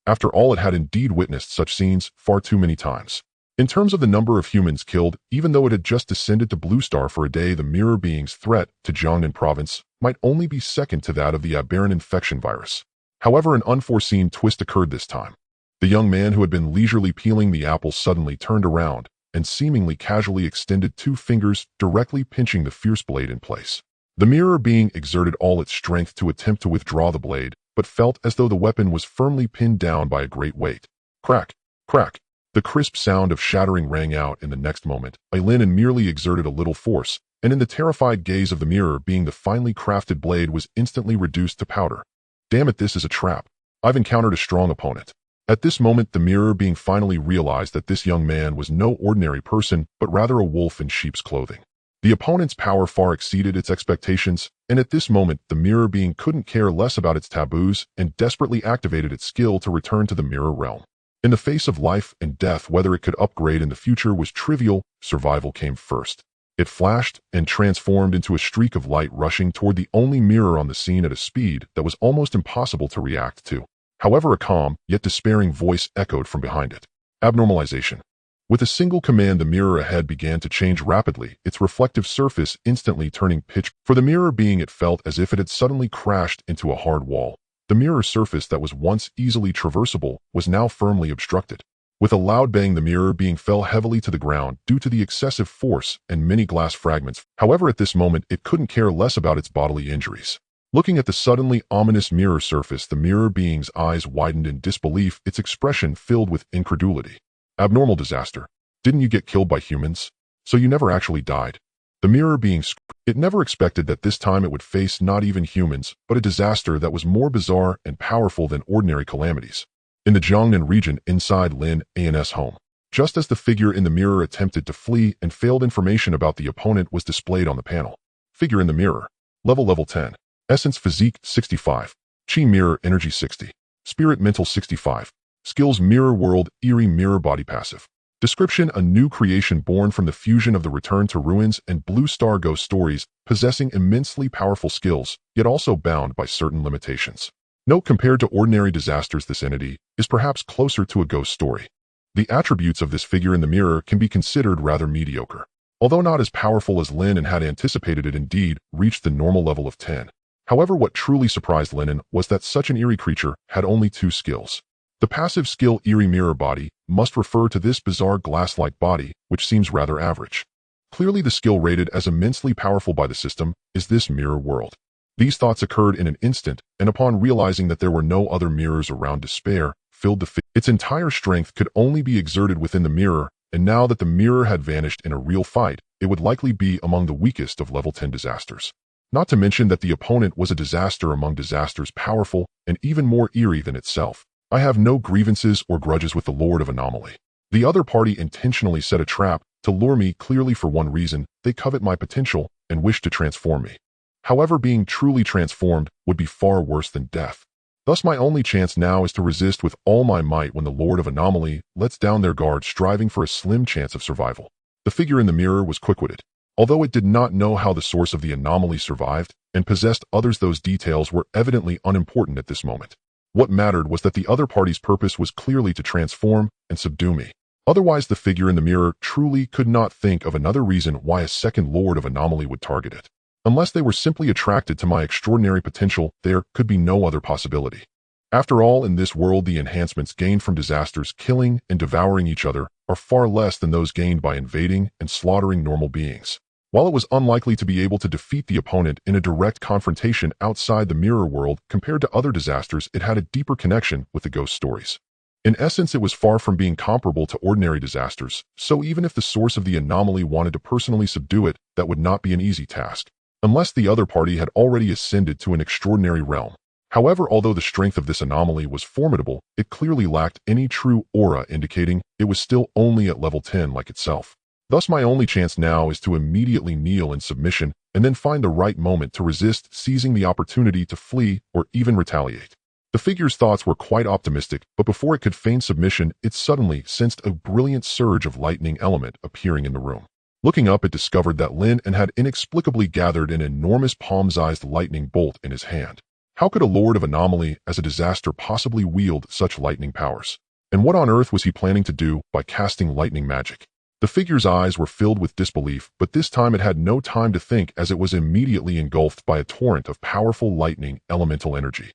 After all, it had indeed witnessed such scenes far too many times. In terms of the number of humans killed, even though it had just descended to Blue Star for a day, the mirror being's threat to Jiangnan province might only be second to that of the aberrant infection virus. However, an unforeseen twist occurred this time. The young man who had been leisurely peeling the apple suddenly turned around and seemingly casually extended 2 fingers, directly pinching the fierce blade in place. The mirror being exerted all its strength to attempt to withdraw the blade, but felt as though the weapon was firmly pinned down by a great weight. Crack! Crack! The crisp sound of shattering rang out in the next moment. Lin An merely exerted a little force, and in the terrified gaze of the mirror being the finely crafted blade was instantly reduced to powder. Damn it, this is a trap. I've encountered a strong opponent. At this moment, the mirror being finally realized that this young man was no ordinary person, but rather a wolf in sheep's clothing. The opponent's power far exceeded its expectations, and at this moment, the mirror being couldn't care less about its taboos and desperately activated its skill to return to the mirror realm. In the face of life and death, whether it could upgrade in the future was trivial, survival came first. It flashed and transformed into a streak of light rushing toward the only mirror on the scene at a speed that was almost impossible to react to. However, a calm, yet despairing voice echoed from behind it. Abnormalization. With a single command, the mirror ahead began to change rapidly, its reflective surface instantly turning pitch. For the mirror being, it felt as if it had suddenly crashed into a hard wall. The mirror surface that was once easily traversable was now firmly obstructed. With a loud bang, the mirror being fell heavily to the ground due to the excessive force and many glass fragments. However, at this moment, it couldn't care less about its bodily injuries. Looking at the suddenly ominous mirror surface, the mirror being's eyes widened in disbelief, its expression filled with incredulity. Abnormal disaster. Didn't you get killed by humans? So you never actually died. The mirror being it never expected that this time it would face not even humans, but a disaster that was more bizarre and powerful than ordinary calamities. In the Jiangnan region inside Lin An's home, just as the figure in the mirror attempted to flee and failed, information about the opponent was displayed on the panel. Figure in the mirror. Level 10. Essence Physique 65. Chi Mirror Energy 60. Spirit Mental 65. Skills Mirror World Eerie Mirror Body Passive. Description: a new creation born from the fusion of the Return to Ruins and Blue Star Ghost stories, possessing immensely powerful skills, yet also bound by certain limitations. Note: compared to ordinary disasters, this entity is perhaps closer to a ghost story. The attributes of this figure in the mirror can be considered rather mediocre. Although not as powerful as Lin An had anticipated, it indeed reached the normal level of 10. However, what truly surprised Lin An was that such an eerie creature had only 2 skills. The passive skill Eerie Mirror Body must refer to this bizarre glass-like body, which seems rather average. Clearly, the skill rated as immensely powerful by the system is this mirror world. These thoughts occurred in an instant, and upon realizing that there were no other mirrors around, despair filled the figure. Its entire strength could only be exerted within the mirror, and now that the mirror had vanished in a real fight, it would likely be among the weakest of level 10 disasters. Not to mention that the opponent was a disaster among disasters, powerful and even more eerie than itself. I have no grievances or grudges with the Lord of Anomaly. The other party intentionally set a trap to lure me, clearly for one reason: they covet my potential and wish to transform me. However, being truly transformed would be far worse than death. Thus, my only chance now is to resist with all my might when the Lord of Anomaly lets down their guard, striving for a slim chance of survival. The figure in the mirror was quick-witted. Although it did not know how the source of the anomaly survived and possessed others, those details were evidently unimportant at this moment. What mattered was that the other party's purpose was clearly to transform and subdue me. Otherwise, the figure in the mirror truly could not think of another reason why a second Lord of Anomaly would target it. Unless they were simply attracted to my extraordinary potential, there could be no other possibility. After all, in this world, the enhancements gained from disasters killing and devouring each other are far less than those gained by invading and slaughtering normal beings. While it was unlikely to be able to defeat the opponent in a direct confrontation outside the mirror world, compared to other disasters, it had a deeper connection with the ghost stories. In essence, it was far from being comparable to ordinary disasters, so even if the source of the anomaly wanted to personally subdue it, that would not be an easy task, unless the other party had already ascended to an extraordinary realm. However, although the strength of this anomaly was formidable, it clearly lacked any true aura, indicating it was still only at level 10 like itself. Thus, my only chance now is to immediately kneel in submission and then find the right moment to resist, seizing the opportunity to flee or even retaliate. The figure's thoughts were quite optimistic, but before it could feign submission, it suddenly sensed a brilliant surge of lightning element appearing in the room. Looking up, it discovered that Lin An had inexplicably gathered an enormous palm-sized lightning bolt in his hand. How could a Lord of Anomaly as a disaster possibly wield such lightning powers? And what on earth was he planning to do by casting lightning magic? The figure's eyes were filled with disbelief, but this time it had no time to think, as it was immediately engulfed by a torrent of powerful lightning elemental energy.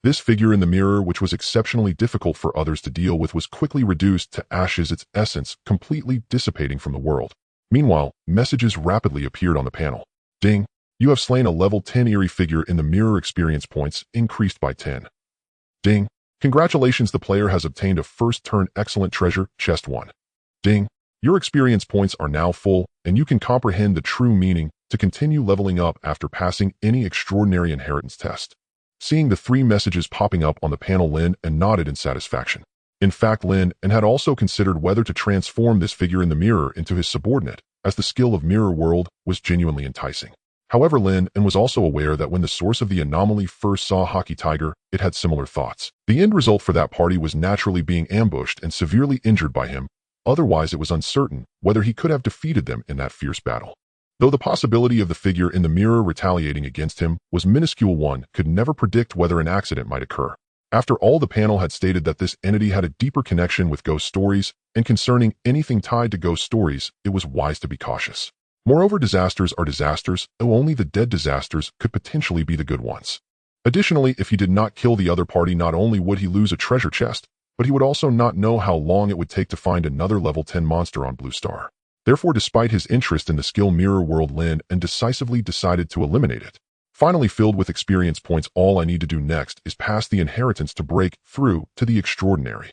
This figure in the mirror, which was exceptionally difficult for others to deal with, was quickly reduced to ashes, its essence completely dissipating from the world. Meanwhile, messages rapidly appeared on the panel. Ding! You have slain a level 10 eerie figure in the mirror, experience points increased by 10. Ding! Congratulations, the player has obtained a first turn excellent treasure chest 1. Ding! Your experience points are now full, and you can comprehend the true meaning to continue leveling up after passing any extraordinary inheritance test. Seeing the 3 messages popping up on the panel, Lin An nodded in satisfaction. In fact, Lin An had also considered whether to transform this figure in the mirror into his subordinate, as the skill of Mirror World was genuinely enticing. However, Lin An was also aware that when the source of the anomaly first saw Hockey Tiger, it had similar thoughts. The end result for that party was naturally being ambushed and severely injured by him. Otherwise, it was uncertain whether he could have defeated them in that fierce battle. Though the possibility of the figure in the mirror retaliating against him was minuscule, one could never predict whether an accident might occur. After all, the panel had stated that this entity had a deeper connection with ghost stories, and concerning anything tied to ghost stories, it was wise to be cautious. Moreover, disasters are disasters, though only the dead disasters could potentially be the good ones. Additionally, if he did not kill the other party, not only would he lose a treasure chest, but he would also not know how long it would take to find another level 10 monster on Blue Star. Therefore, despite his interest in the skill Mirror World, Lin An decisively decided to eliminate it. Finally, filled with experience points, all I need to do next is pass the inheritance to break through to the extraordinary.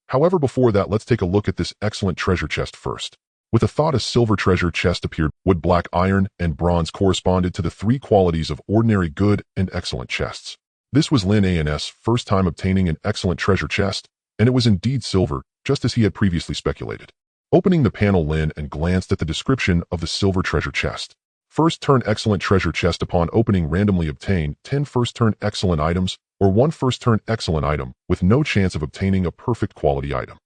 However, before that, let's take a look at this excellent treasure chest first. With a thought, a silver treasure chest appeared. Wood, black, iron, and bronze corresponded to the 3 qualities of ordinary, good, and excellent chests. This was Lin An's first time obtaining an excellent treasure chest, and it was indeed silver, just as he had previously speculated. Opening the panel, Lin An glanced at the description of the silver treasure chest. First turn excellent treasure chest. Upon opening, randomly obtain 10 first turn excellent items, or 1 first turn excellent item, with no chance of obtaining a perfect quality item.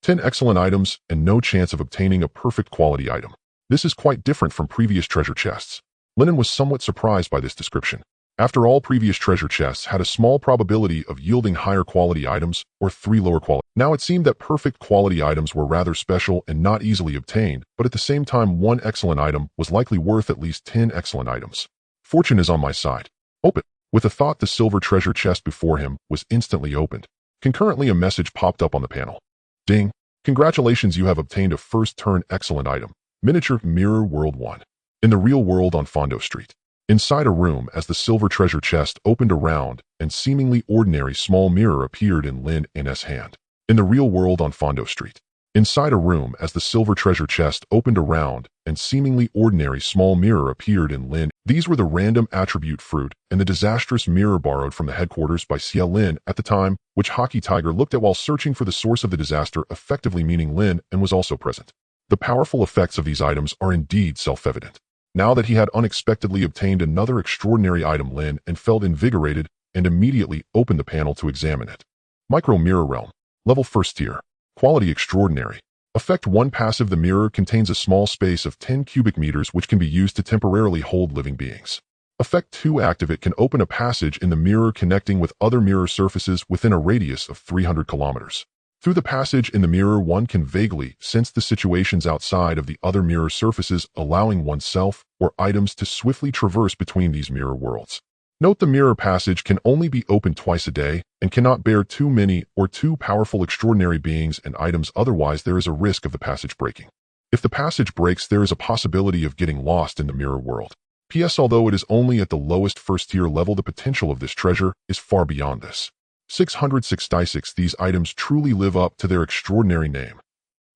10 excellent items, and no chance of obtaining a perfect quality item. This is quite different from previous treasure chests. Lin An was somewhat surprised by this description. After all, previous treasure chests had a small probability of yielding higher quality items, or 3 lower quality. Now it seemed that perfect quality items were rather special and not easily obtained, but at the same time 1 excellent item was likely worth at least 10 excellent items. Fortune is on my side. Open. With a thought, the silver treasure chest before him was instantly opened. Concurrently, a message popped up on the panel. Ding! Congratulations, you have obtained a first turn excellent item. Miniature Mirror World 1. In the real world on Fondo Street. Inside a room, as the silver treasure chest opened, a round and seemingly ordinary small mirror appeared in Lin An's hand. In the real world on Fondo Street. Inside a room, as the silver treasure chest opened, a round and seemingly ordinary small mirror appeared in Lin. These were the random attribute fruit and the disastrous mirror borrowed from the headquarters by Xia Lin at the time, which Hockey Tiger looked at while searching for the source of the disaster, effectively meaning Lin An was also present. The powerful effects of these items are indeed self-evident. Now that he had unexpectedly obtained another extraordinary item, Lin An felt invigorated and immediately opened the panel to examine it. Micro Mirror Realm. Level 1st tier. Quality extraordinary. Effect 1 passive. The mirror contains a small space of 10 cubic meters which can be used to temporarily hold living beings. Effect 2 active. It can open a passage in the mirror connecting with other mirror surfaces within a radius of 300 kilometers. Through the passage in the mirror, one can vaguely sense the situations outside of the other mirror surfaces, allowing oneself or items to swiftly traverse between these mirror worlds. Note, the mirror passage can only be opened twice a day and cannot bear too many or too powerful extraordinary beings and items, otherwise there is a risk of the passage breaking. If the passage breaks, there is a possibility of getting lost in the mirror world. P.S. Although it is only at the lowest first tier level, the potential of this treasure is far beyond this. 666. These items truly live up to their extraordinary name.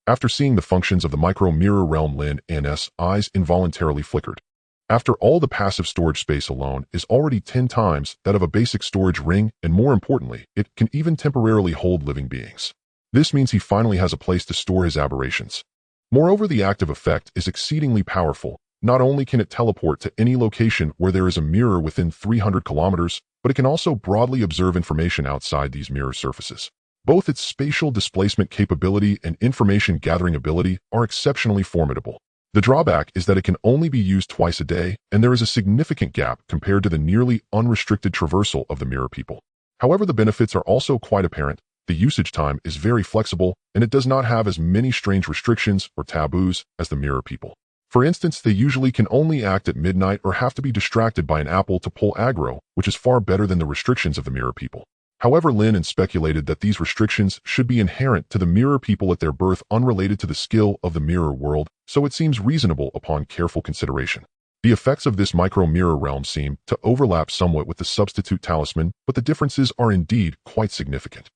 After seeing the functions of the micro mirror realm, Lin An's eyes involuntarily flickered. After all, the passive storage space alone is already 10 times that of a basic storage ring, and more importantly, it can even temporarily hold living beings. This means he finally has a place to store his aberrations. Moreover, the active effect is exceedingly powerful. Not only can it teleport to any location where there is a mirror within 300 kilometers, but it can also broadly observe information outside these mirror surfaces. Both its spatial displacement capability and information gathering ability are exceptionally formidable. The drawback is that it can only be used twice a day, and there is a significant gap compared to the nearly unrestricted traversal of the mirror people. However, the benefits are also quite apparent. The usage time is very flexible, and it does not have as many strange restrictions or taboos as the mirror people. For instance, they usually can only act at midnight or have to be distracted by an apple to pull aggro, which is far better than the restrictions of the mirror people. However, Lin An speculated that these restrictions should be inherent to the mirror people at their birth, unrelated to the skill of the mirror world, so it seems reasonable upon careful consideration. The effects of this micro-mirror realm seem to overlap somewhat with the substitute talisman, but the differences are indeed quite significant.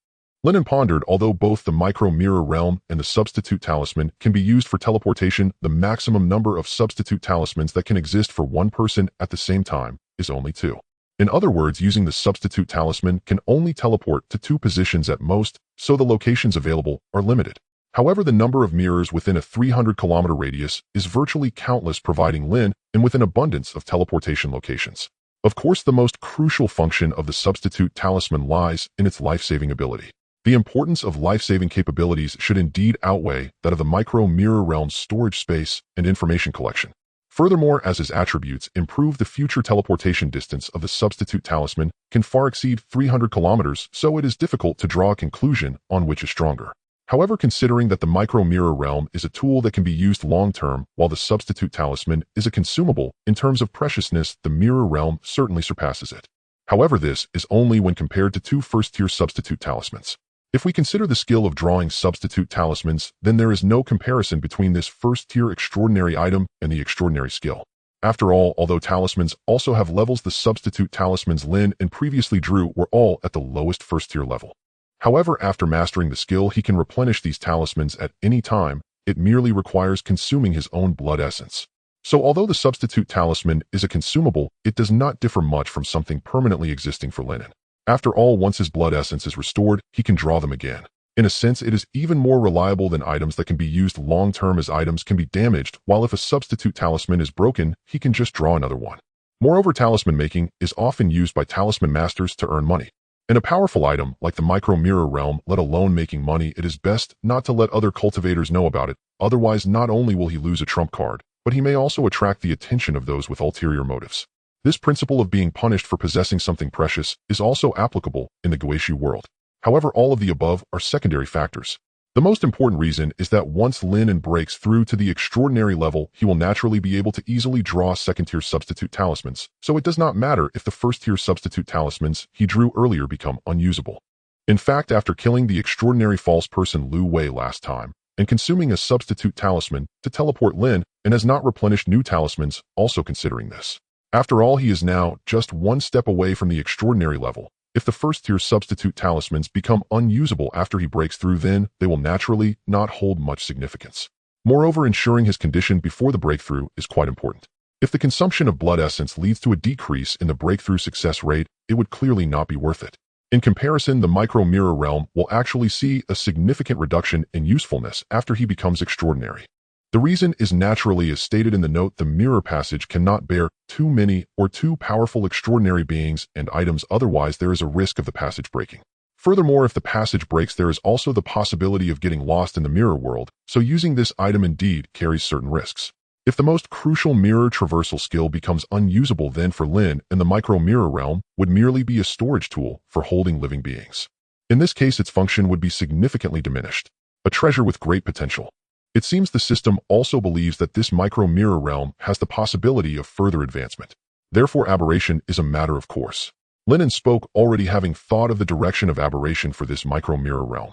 Lin An pondered, although both the micro-mirror realm and the substitute talisman can be used for teleportation, the maximum number of substitute talismans that can exist for one person at the same time is only 2. In other words, using the substitute talisman can only teleport to 2 positions at most, so the locations available are limited. However, the number of mirrors within a 300-kilometer radius is virtually countless, providing Lin An with an abundance of teleportation locations. Of course, the most crucial function of the substitute talisman lies in its life-saving ability. The importance of life-saving capabilities should indeed outweigh that of the micro-mirror realm's storage space and information collection. Furthermore, as his attributes improve, the future teleportation distance of the substitute talisman can far exceed 300 kilometers, so it is difficult to draw a conclusion on which is stronger. However, considering that the micro-mirror realm is a tool that can be used long-term, while the substitute talisman is a consumable, in terms of preciousness, the mirror realm certainly surpasses it. However, this is only when compared to 2 first-tier substitute talismans. If we consider the skill of drawing substitute talismans, then there is no comparison between this first-tier extraordinary item and the extraordinary skill. After all, although talismans also have levels, the substitute talismans Lin An previously drew were all at the lowest first-tier level. However, after mastering the skill, he can replenish these talismans at any time. It merely requires consuming his own blood essence. So although the substitute talisman is a consumable, it does not differ much from something permanently existing for Lin An. After all, once his blood essence is restored, he can draw them again. In a sense, it is even more reliable than items that can be used long-term, as items can be damaged, while if a substitute talisman is broken, he can just draw another one. Moreover, talisman making is often used by talisman masters to earn money. In a powerful item like the micro-mirror realm, let alone making money, it is best not to let other cultivators know about it, otherwise not only will he lose a trump card, but he may also attract the attention of those with ulterior motives. This principle of being punished for possessing something precious is also applicable in the Guixu world. However, all of the above are secondary factors. The most important reason is that once Lin An breaks through to the extraordinary level, he will naturally be able to easily draw second-tier substitute talismans, so it does not matter if the first-tier substitute talismans he drew earlier become unusable. In fact, after killing the extraordinary false person Lu Wei last time, and consuming a substitute talisman to teleport Lin An has not replenished new talismans, also considering this. After all, he is now just one step away from the extraordinary level. If the first-tier substitute talismans become unusable after he breaks through, then they will naturally not hold much significance. Moreover, ensuring his condition before the breakthrough is quite important. If the consumption of blood essence leads to a decrease in the breakthrough success rate, it would clearly not be worth it. In comparison, the micro-mirror realm will actually see a significant reduction in usefulness after he becomes extraordinary. The reason is naturally as stated in the note: the mirror passage cannot bear too many or too powerful extraordinary beings and items, otherwise there is a risk of the passage breaking. Furthermore, if the passage breaks, there is also the possibility of getting lost in the mirror world, so using this item indeed carries certain risks. If the most crucial mirror traversal skill becomes unusable, then for Lin An, the micro-mirror realm would merely be a storage tool for holding living beings. In this case, its function would be significantly diminished. A treasure with great potential. It seems the system also believes that this micro-mirror realm has the possibility of further advancement. Therefore, aberration is a matter of course. Lin An spoke, already having thought of the direction of aberration for this micro-mirror realm.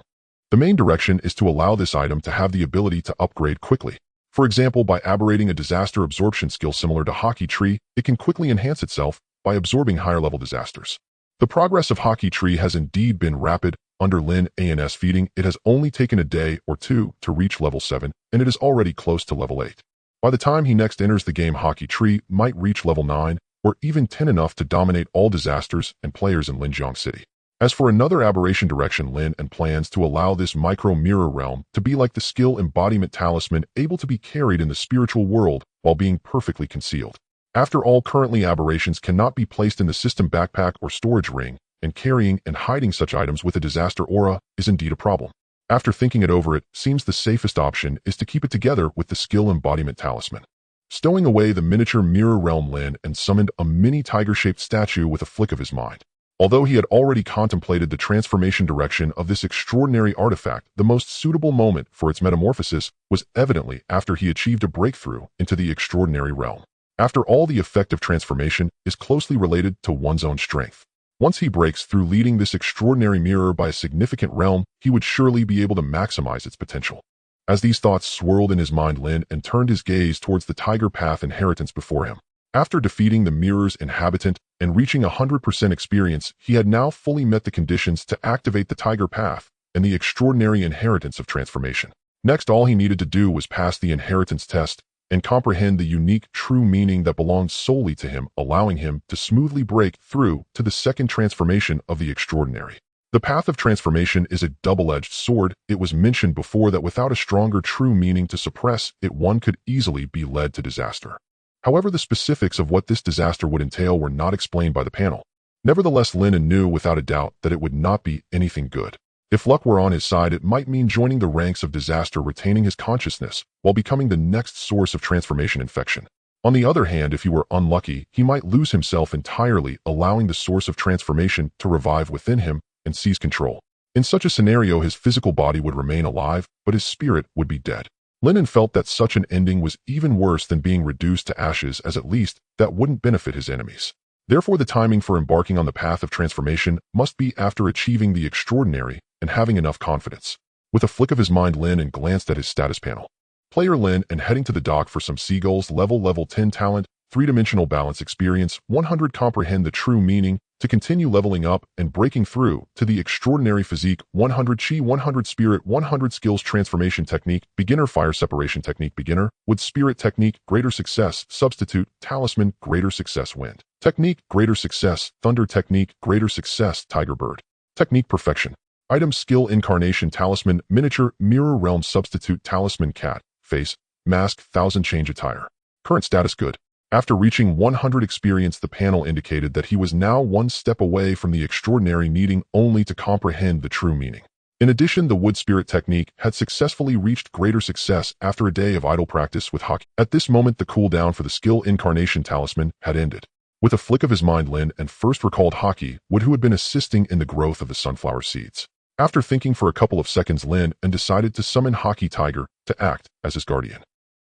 The main direction is to allow this item to have the ability to upgrade quickly. For example, by aberrating a disaster absorption skill similar to Hockey Tree, it can quickly enhance itself by absorbing higher-level disasters. The progress of Hockey Tree has indeed been rapid. Under Lin An's feeding, it has only taken a day or two to reach level 7, and it is already close to level 8. By the time he next enters the game, Hockey Tree might reach level 9, or even 10, enough to dominate all disasters and players in Linjiang City. As for another aberration direction, Lin An plans to allow this micro-mirror realm to be like the skill embodiment talisman, able to be carried in the spiritual world while being perfectly concealed. After all, currently aberrations cannot be placed in the system backpack or storage ring, and carrying and hiding such items with a disaster aura is indeed a problem. After thinking it over, it seems the safest option is to keep it together with the skill embodiment talisman. Stowing away the miniature mirror realm, Lin An summoned a mini tiger-shaped statue with a flick of his mind. Although he had already contemplated the transformation direction of this extraordinary artifact, the most suitable moment for its metamorphosis was evidently after he achieved a breakthrough into the extraordinary realm. After all, the effect of transformation is closely related to one's own strength. Once he breaks through leading this extraordinary mirror by a significant realm, he would surely be able to maximize its potential. As these thoughts swirled in his mind, Lin An turned his gaze towards the Tiger Path inheritance before him. After defeating the mirror's inhabitant and reaching 100% experience, he had now fully met the conditions to activate the Tiger Path and the extraordinary inheritance of transformation. Next, all he needed to do was pass the inheritance test and comprehend the unique true meaning that belonged solely to him, allowing him to smoothly break through to the second transformation of the extraordinary. The path of transformation is a double-edged sword. It was mentioned before that without a stronger true meaning to suppress it, one could easily be led to disaster. However, the specifics of what this disaster would entail were not explained by the panel. Nevertheless, Lin An knew without a doubt that it would not be anything good. If luck were on his side, it might mean joining the ranks of disaster, retaining his consciousness, while becoming the next source of transformation infection. On the other hand, if he were unlucky, he might lose himself entirely, allowing the source of transformation to revive within him and seize control. In such a scenario, his physical body would remain alive, but his spirit would be dead. Lin An felt that such an ending was even worse than being reduced to ashes, as at least that wouldn't benefit his enemies. Therefore, the timing for embarking on the path of transformation must be after achieving the extraordinary and having enough confidence. With a flick of his mind, Lin An glanced at his status panel. Player Lin An heading to the dock for some seagulls. Level 10 talent, 3-dimensional balance experience, 100 comprehend the true meaning, to continue leveling up and breaking through to the extraordinary physique, 100 chi, 100 spirit, 100 skills. Transformation technique, beginner. Fire separation technique, beginner. Wood spirit technique, greater success. Substitute, talisman, greater success. Wind technique, greater success. Thunder technique, greater success. Tiger bird technique, perfection. Item skill, incarnation talisman, miniature, mirror realm. Substitute, talisman, cat, face, mask, 1000 change attire. Current status, good. After reaching 100 experience, the panel indicated that he was now one step away from the extraordinary, needing only to comprehend the true meaning. In addition, the wood spirit technique had successfully reached greater success after a day of idle practice with hockey. At this moment, the cooldown for the skill incarnation talisman had ended. With a flick of his mind, Lin An first recalled Hockey Wood, who had been assisting in the growth of the sunflower seeds. After thinking for a couple of seconds, Lin An decided to summon Hockey Tiger to act as his guardian.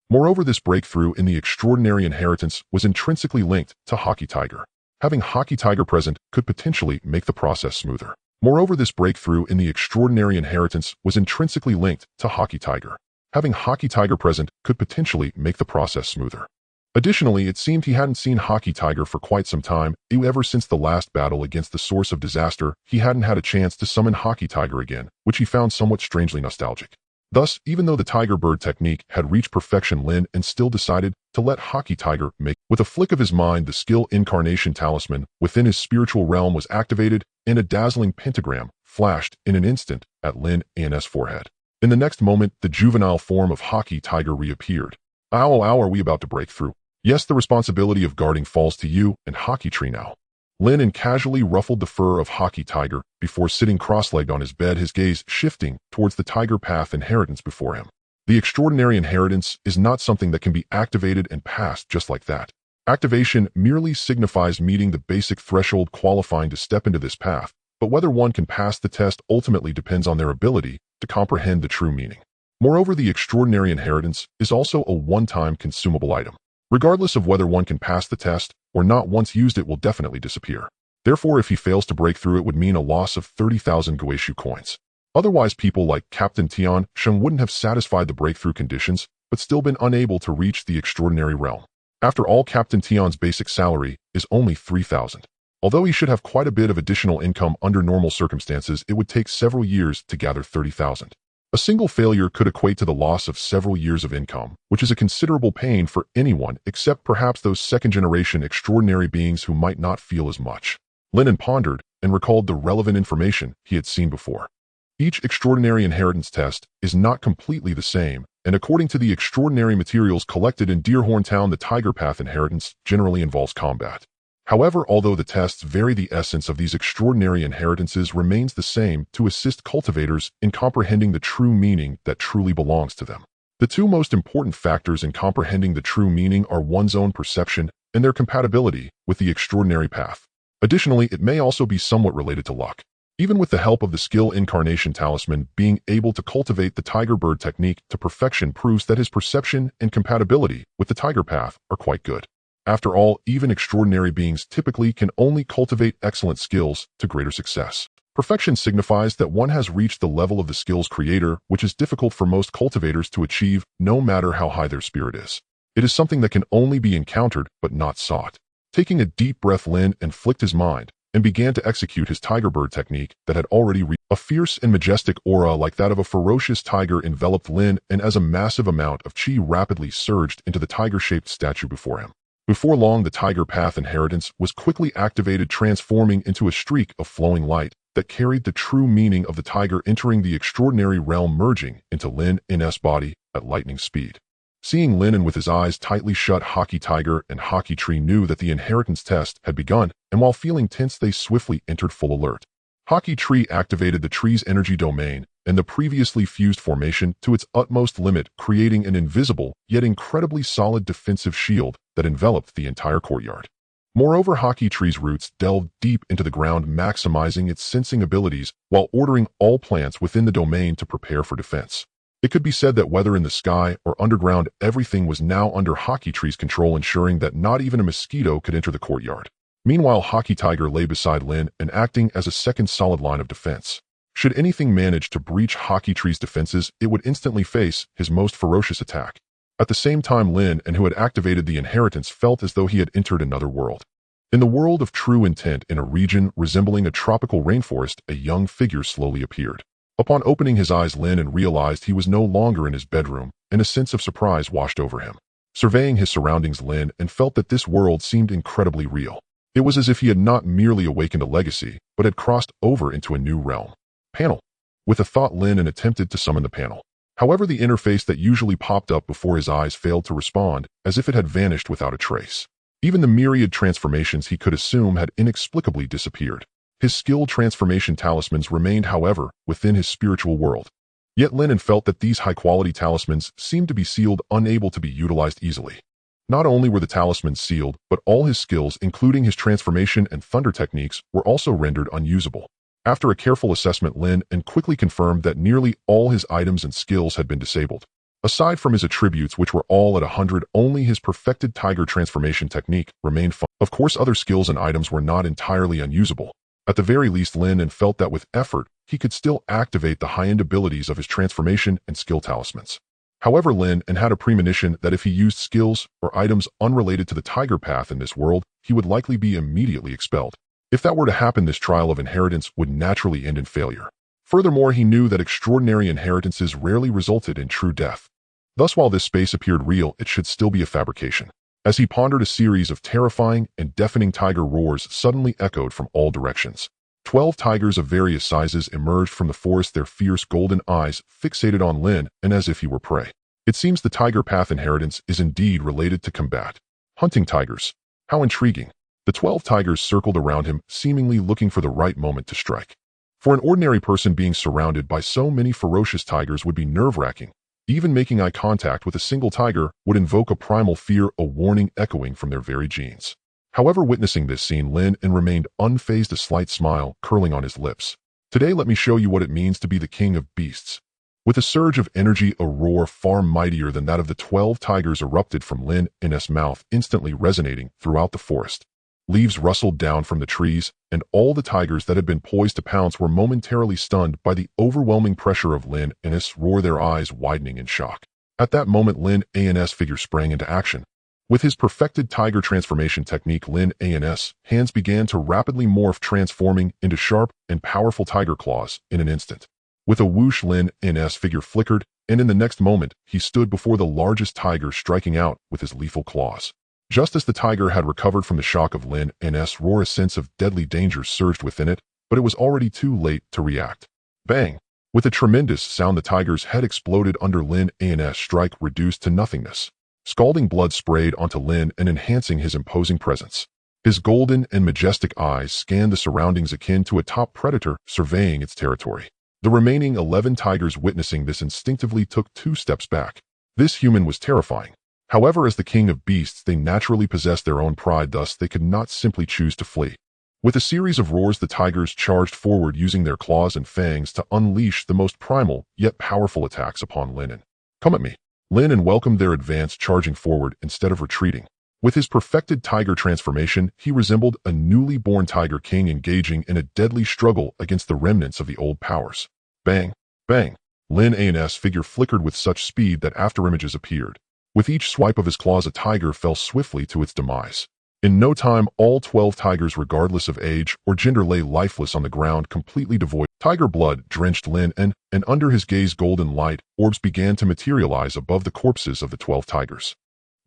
Moreover, this breakthrough in the extraordinary inheritance was intrinsically linked to Hockey Tiger. Having Hockey Tiger present could potentially make the process smoother. Moreover, this breakthrough in the extraordinary inheritance was intrinsically linked to Hockey Tiger. Having Hockey Tiger present could potentially make the process smoother. Additionally, it seemed he hadn't seen Hockey Tiger for quite some time. Ever since the last battle against the source of disaster, he hadn't had a chance to summon Hockey Tiger again, which he found somewhat strangely nostalgic. Thus, even though the Tiger Bird technique had reached perfection, Lin An still decided to let Hockey Tiger make. With a flick of his mind, the skill incarnation talisman within his spiritual realm was activated, and a dazzling pentagram flashed in an instant at Lin An's forehead. In the next moment, the juvenile form of Hockey Tiger reappeared. Ow, are we about to break through? Yes, the responsibility of guarding falls to you and Hockey Tree now. Lin An casually ruffled the fur of Hockey Tiger before sitting cross-legged on his bed, his gaze shifting towards the Tiger Path inheritance before him. The extraordinary inheritance is not something that can be activated and passed just like that. Activation merely signifies meeting the basic threshold qualifying to step into this path, but whether one can pass the test ultimately depends on their ability to comprehend the true meaning. Moreover, the extraordinary inheritance is also a one-time consumable item. Regardless of whether one can pass the test or not, once used it will definitely disappear. Therefore, if he fails to break through, it would mean a loss of 30,000 Guixu coins. Otherwise, people like Captain Tian Sheng wouldn't have satisfied the breakthrough conditions, but still been unable to reach the extraordinary realm. After all, Captain Tian's basic salary is only 3,000. Although he should have quite a bit of additional income under normal circumstances, it would take several years to gather 30,000. A single failure could equate to the loss of several years of income, which is a considerable pain for anyone except perhaps those second-generation extraordinary beings who might not feel as much. Lin An pondered and recalled the relevant information he had seen before. Each extraordinary inheritance test is not completely the same, and according to the extraordinary materials collected in Deerhorn Town, the Tiger Path inheritance generally involves combat. However, although the tests vary, the essence of these extraordinary inheritances remains the same: to assist cultivators in comprehending the true meaning that truly belongs to them. The two most important factors in comprehending the true meaning are one's own perception and their compatibility with the extraordinary path. Additionally, it may also be somewhat related to luck. Even with the help of the skill incarnation talisman, being able to cultivate the tiger bird technique to perfection proves that his perception and compatibility with the tiger path are quite good. After all, even extraordinary beings typically can only cultivate excellent skills to greater success. Perfection signifies that one has reached the level of the skill's creator, which is difficult for most cultivators to achieve, no matter how high their spirit is. It is something that can only be encountered, but not sought. Taking a deep breath, Lin An flicked his mind and began to execute his tiger bird technique that had already reached a fierce and majestic aura like that of a ferocious tiger enveloped Lin An as a massive amount of chi rapidly surged into the tiger-shaped statue before him. Before long, the tiger path inheritance was quickly activated, transforming into a streak of flowing light that carried the true meaning of the tiger entering the extraordinary realm, merging into Lin An's body at lightning speed. Seeing Lin An with his eyes tightly shut, Hockey Tiger and Hockey Tree knew that the inheritance test had begun, and while feeling tense, they swiftly entered full alert. Hockey Tree activated the tree's energy domain and the previously fused formation to its utmost limit, creating an invisible, yet incredibly solid defensive shield that enveloped the entire courtyard. Moreover, Hockey Tree's roots delved deep into the ground, maximizing its sensing abilities while ordering all plants within the domain to prepare for defense. It could be said that whether in the sky or underground, everything was now under Hockey Tree's control, ensuring that not even a mosquito could enter the courtyard. Meanwhile, Hockey Tiger lay beside Lin and acting as a second solid line of defense. Should anything manage to breach Hockey Tree's defenses, it would instantly face his most ferocious attack. At the same time, Lin An, who had activated the inheritance, felt as though he had entered another world. In the world of true intent, in a region resembling a tropical rainforest, a young figure slowly appeared. Upon opening his eyes, Lin An realized he was no longer in his bedroom, and a sense of surprise washed over him. Surveying his surroundings, Lin An felt that this world seemed incredibly real. It was as if he had not merely awakened a legacy, but had crossed over into a new realm. Panel. With a thought, Lin An attempted to summon the panel. However, the interface that usually popped up before his eyes failed to respond, as if it had vanished without a trace. Even the myriad transformations he could assume had inexplicably disappeared. His skilled transformation talismans remained, however, within his spiritual world. Yet Lin An felt that these high-quality talismans seemed to be sealed, unable to be utilized easily. Not only were the talismans sealed, but all his skills, including his transformation and thunder techniques, were also rendered unusable. After a careful assessment, Lin An quickly confirmed that nearly all his items and skills had been disabled. Aside from his attributes, which were all at 100, only his perfected tiger transformation technique remained fun. Of course, other skills and items were not entirely unusable. At the very least, Lin An felt that with effort, he could still activate the high-end abilities of his transformation and skill talismans. However, Lin An had a premonition that if he used skills or items unrelated to the tiger path in this world, he would likely be immediately expelled. If that were to happen, this trial of inheritance would naturally end in failure. Furthermore, he knew that extraordinary inheritances rarely resulted in true death. Thus, while this space appeared real, it should still be a fabrication. As he pondered, a series of terrifying and deafening tiger roars suddenly echoed from all directions. 12 tigers of various sizes emerged from the forest, their fierce golden eyes fixated on Lin An as if he were prey. It seems the tiger path inheritance is indeed related to combat. Hunting tigers. How intriguing. The 12 tigers circled around him, seemingly looking for the right moment to strike. For an ordinary person, being surrounded by so many ferocious tigers would be nerve-wracking. Even making eye contact with a single tiger would invoke a primal fear, a warning echoing from their very genes. However, witnessing this scene, Lin An remained unfazed, a slight smile curling on his lips. Today, let me show you what it means to be the king of beasts. With a surge of energy, a roar far mightier than that of the 12 tigers erupted from Lin An's mouth, instantly resonating throughout the forest. Leaves rustled down from the trees, and all the tigers that had been poised to pounce were momentarily stunned by the overwhelming pressure of Lin An's roar, their eyes widening in shock. At that moment, Lin An's figure sprang into action. With his perfected tiger transformation technique, Lin An's hands began to rapidly morph, transforming into sharp and powerful tiger claws in an instant. With a whoosh, Lin An's figure flickered, and in the next moment, he stood before the largest tiger, striking out with his lethal claws. Just as the tiger had recovered from the shock of Lin An's roar, a sense of deadly danger surged within it, but it was already too late to react. Bang! With a tremendous sound, the tiger's head exploded under Lin An's strike, reduced to nothingness. Scalding blood sprayed onto Lin An, enhancing his imposing presence. His golden and majestic eyes scanned the surroundings, akin to a top predator surveying its territory. The remaining 11 tigers, witnessing this, instinctively took 2 steps back. This human was terrifying. However, as the king of beasts, they naturally possessed their own pride, thus they could not simply choose to flee. With a series of roars, the tigers charged forward using their claws and fangs to unleash the most primal yet powerful attacks upon Lin An. "Come at me." Lin An welcomed their advance, charging forward instead of retreating. With his perfected tiger transformation, he resembled a newly born tiger king engaging in a deadly struggle against the remnants of the old powers. Bang! Bang! Lin An's figure flickered with such speed that afterimages appeared. With each swipe of his claws, a tiger fell swiftly to its demise. In no time, all 12 tigers, regardless of age or gender, lay lifeless on the ground, completely devoid. Tiger blood drenched Lin An, and under his gaze, golden light orbs began to materialize above the corpses of the 12 tigers.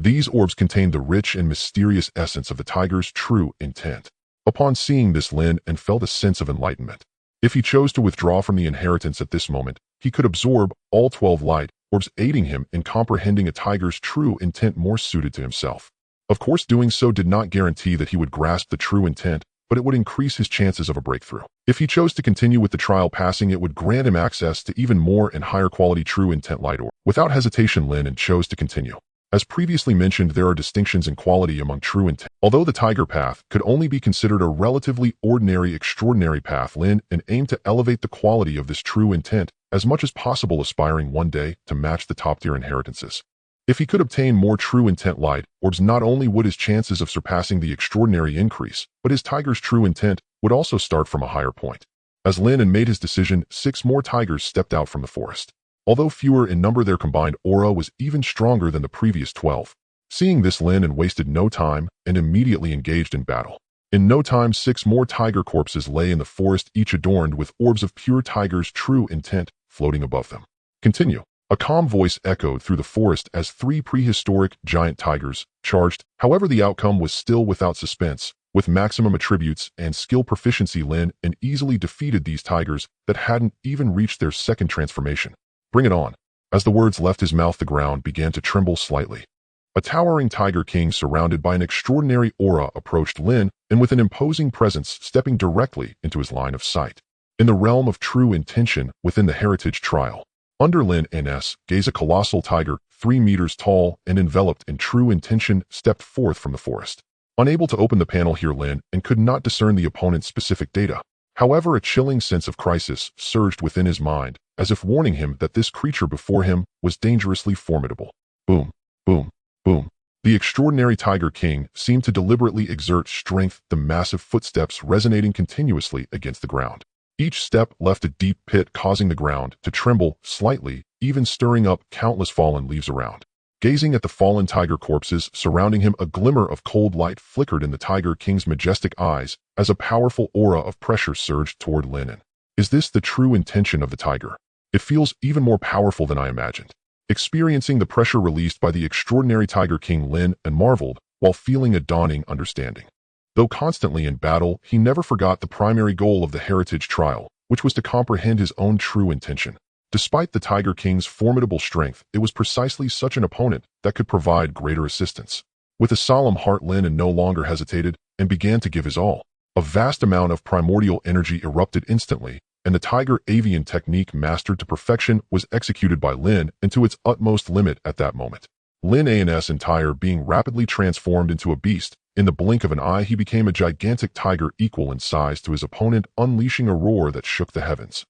These orbs contained the rich and mysterious essence of the tiger's true intent. Upon seeing this, Lin An felt a sense of enlightenment. If he chose to withdraw from the inheritance at this moment, he could absorb all 12 light orbs, aiding him in comprehending a tiger's true intent more suited to himself. Of course, doing so did not guarantee that he would grasp the true intent, but it would increase his chances of a breakthrough. If he chose to continue with the trial passing, it would grant him access to even more and higher quality true intent light orb. Without hesitation, Lin An chose to continue. As previously mentioned, there are distinctions in quality among true intent. Although the tiger path could only be considered a relatively ordinary, extraordinary path, Lin An aimed to elevate the quality of this true intent as much as possible, aspiring one day to match the top-tier inheritances. If he could obtain more true intent light orbs, not only would his chances of surpassing the extraordinary increase, but his tiger's true intent would also start from a higher point. As Lin An made his decision, 6 more tigers stepped out from the forest. Although fewer in number, their combined aura was even stronger than the previous 12. Seeing this, Lin An wasted no time and immediately engaged in battle. In no time, 6 more tiger corpses lay in the forest, each adorned with orbs of pure tiger's true intent floating above them. "Continue." A calm voice echoed through the forest as 3 prehistoric giant tigers charged. However, the outcome was still without suspense. With maximum attributes and skill proficiency, Lin An easily defeated these tigers that hadn't even reached their second transformation. "Bring it on." As the words left his mouth, the ground began to tremble slightly. A towering tiger king surrounded by an extraordinary aura approached Lin An with an imposing presence, stepping directly into his line of sight. In the realm of true intention within the heritage trial, under Lin An's gaze, a colossal tiger, 3 meters tall and enveloped in true intention, stepped forth from the forest. Unable to open the panel here, Lin An could not discern the opponent's specific data. However, a chilling sense of crisis surged within his mind, as if warning him that this creature before him was dangerously formidable. Boom, boom, boom. The extraordinary Tiger King seemed to deliberately exert strength, the massive footsteps resonating continuously against the ground. Each step left a deep pit, causing the ground to tremble slightly, even stirring up countless fallen leaves around. Gazing at the fallen tiger corpses surrounding him, a glimmer of cold light flickered in the Tiger King's majestic eyes as a powerful aura of pressure surged toward Lin An. Is this the true intention of the tiger? It feels even more powerful than I imagined. Experiencing the pressure released by the extraordinary Tiger King, Lin An marveled while feeling a dawning understanding. Though constantly in battle, he never forgot the primary goal of the heritage trial, which was to comprehend his own true intention. Despite the Tiger King's formidable strength, it was precisely such an opponent that could provide greater assistance. With a solemn heart, Lin An no longer hesitated and began to give his all. A vast amount of primordial energy erupted instantly, and the tiger avian technique mastered to perfection was executed by Lin An to its utmost limit at that moment. Lin An's entire being rapidly transformed into a beast. In the blink of an eye, he became a gigantic tiger equal in size to his opponent, unleashing a roar that shook the heavens.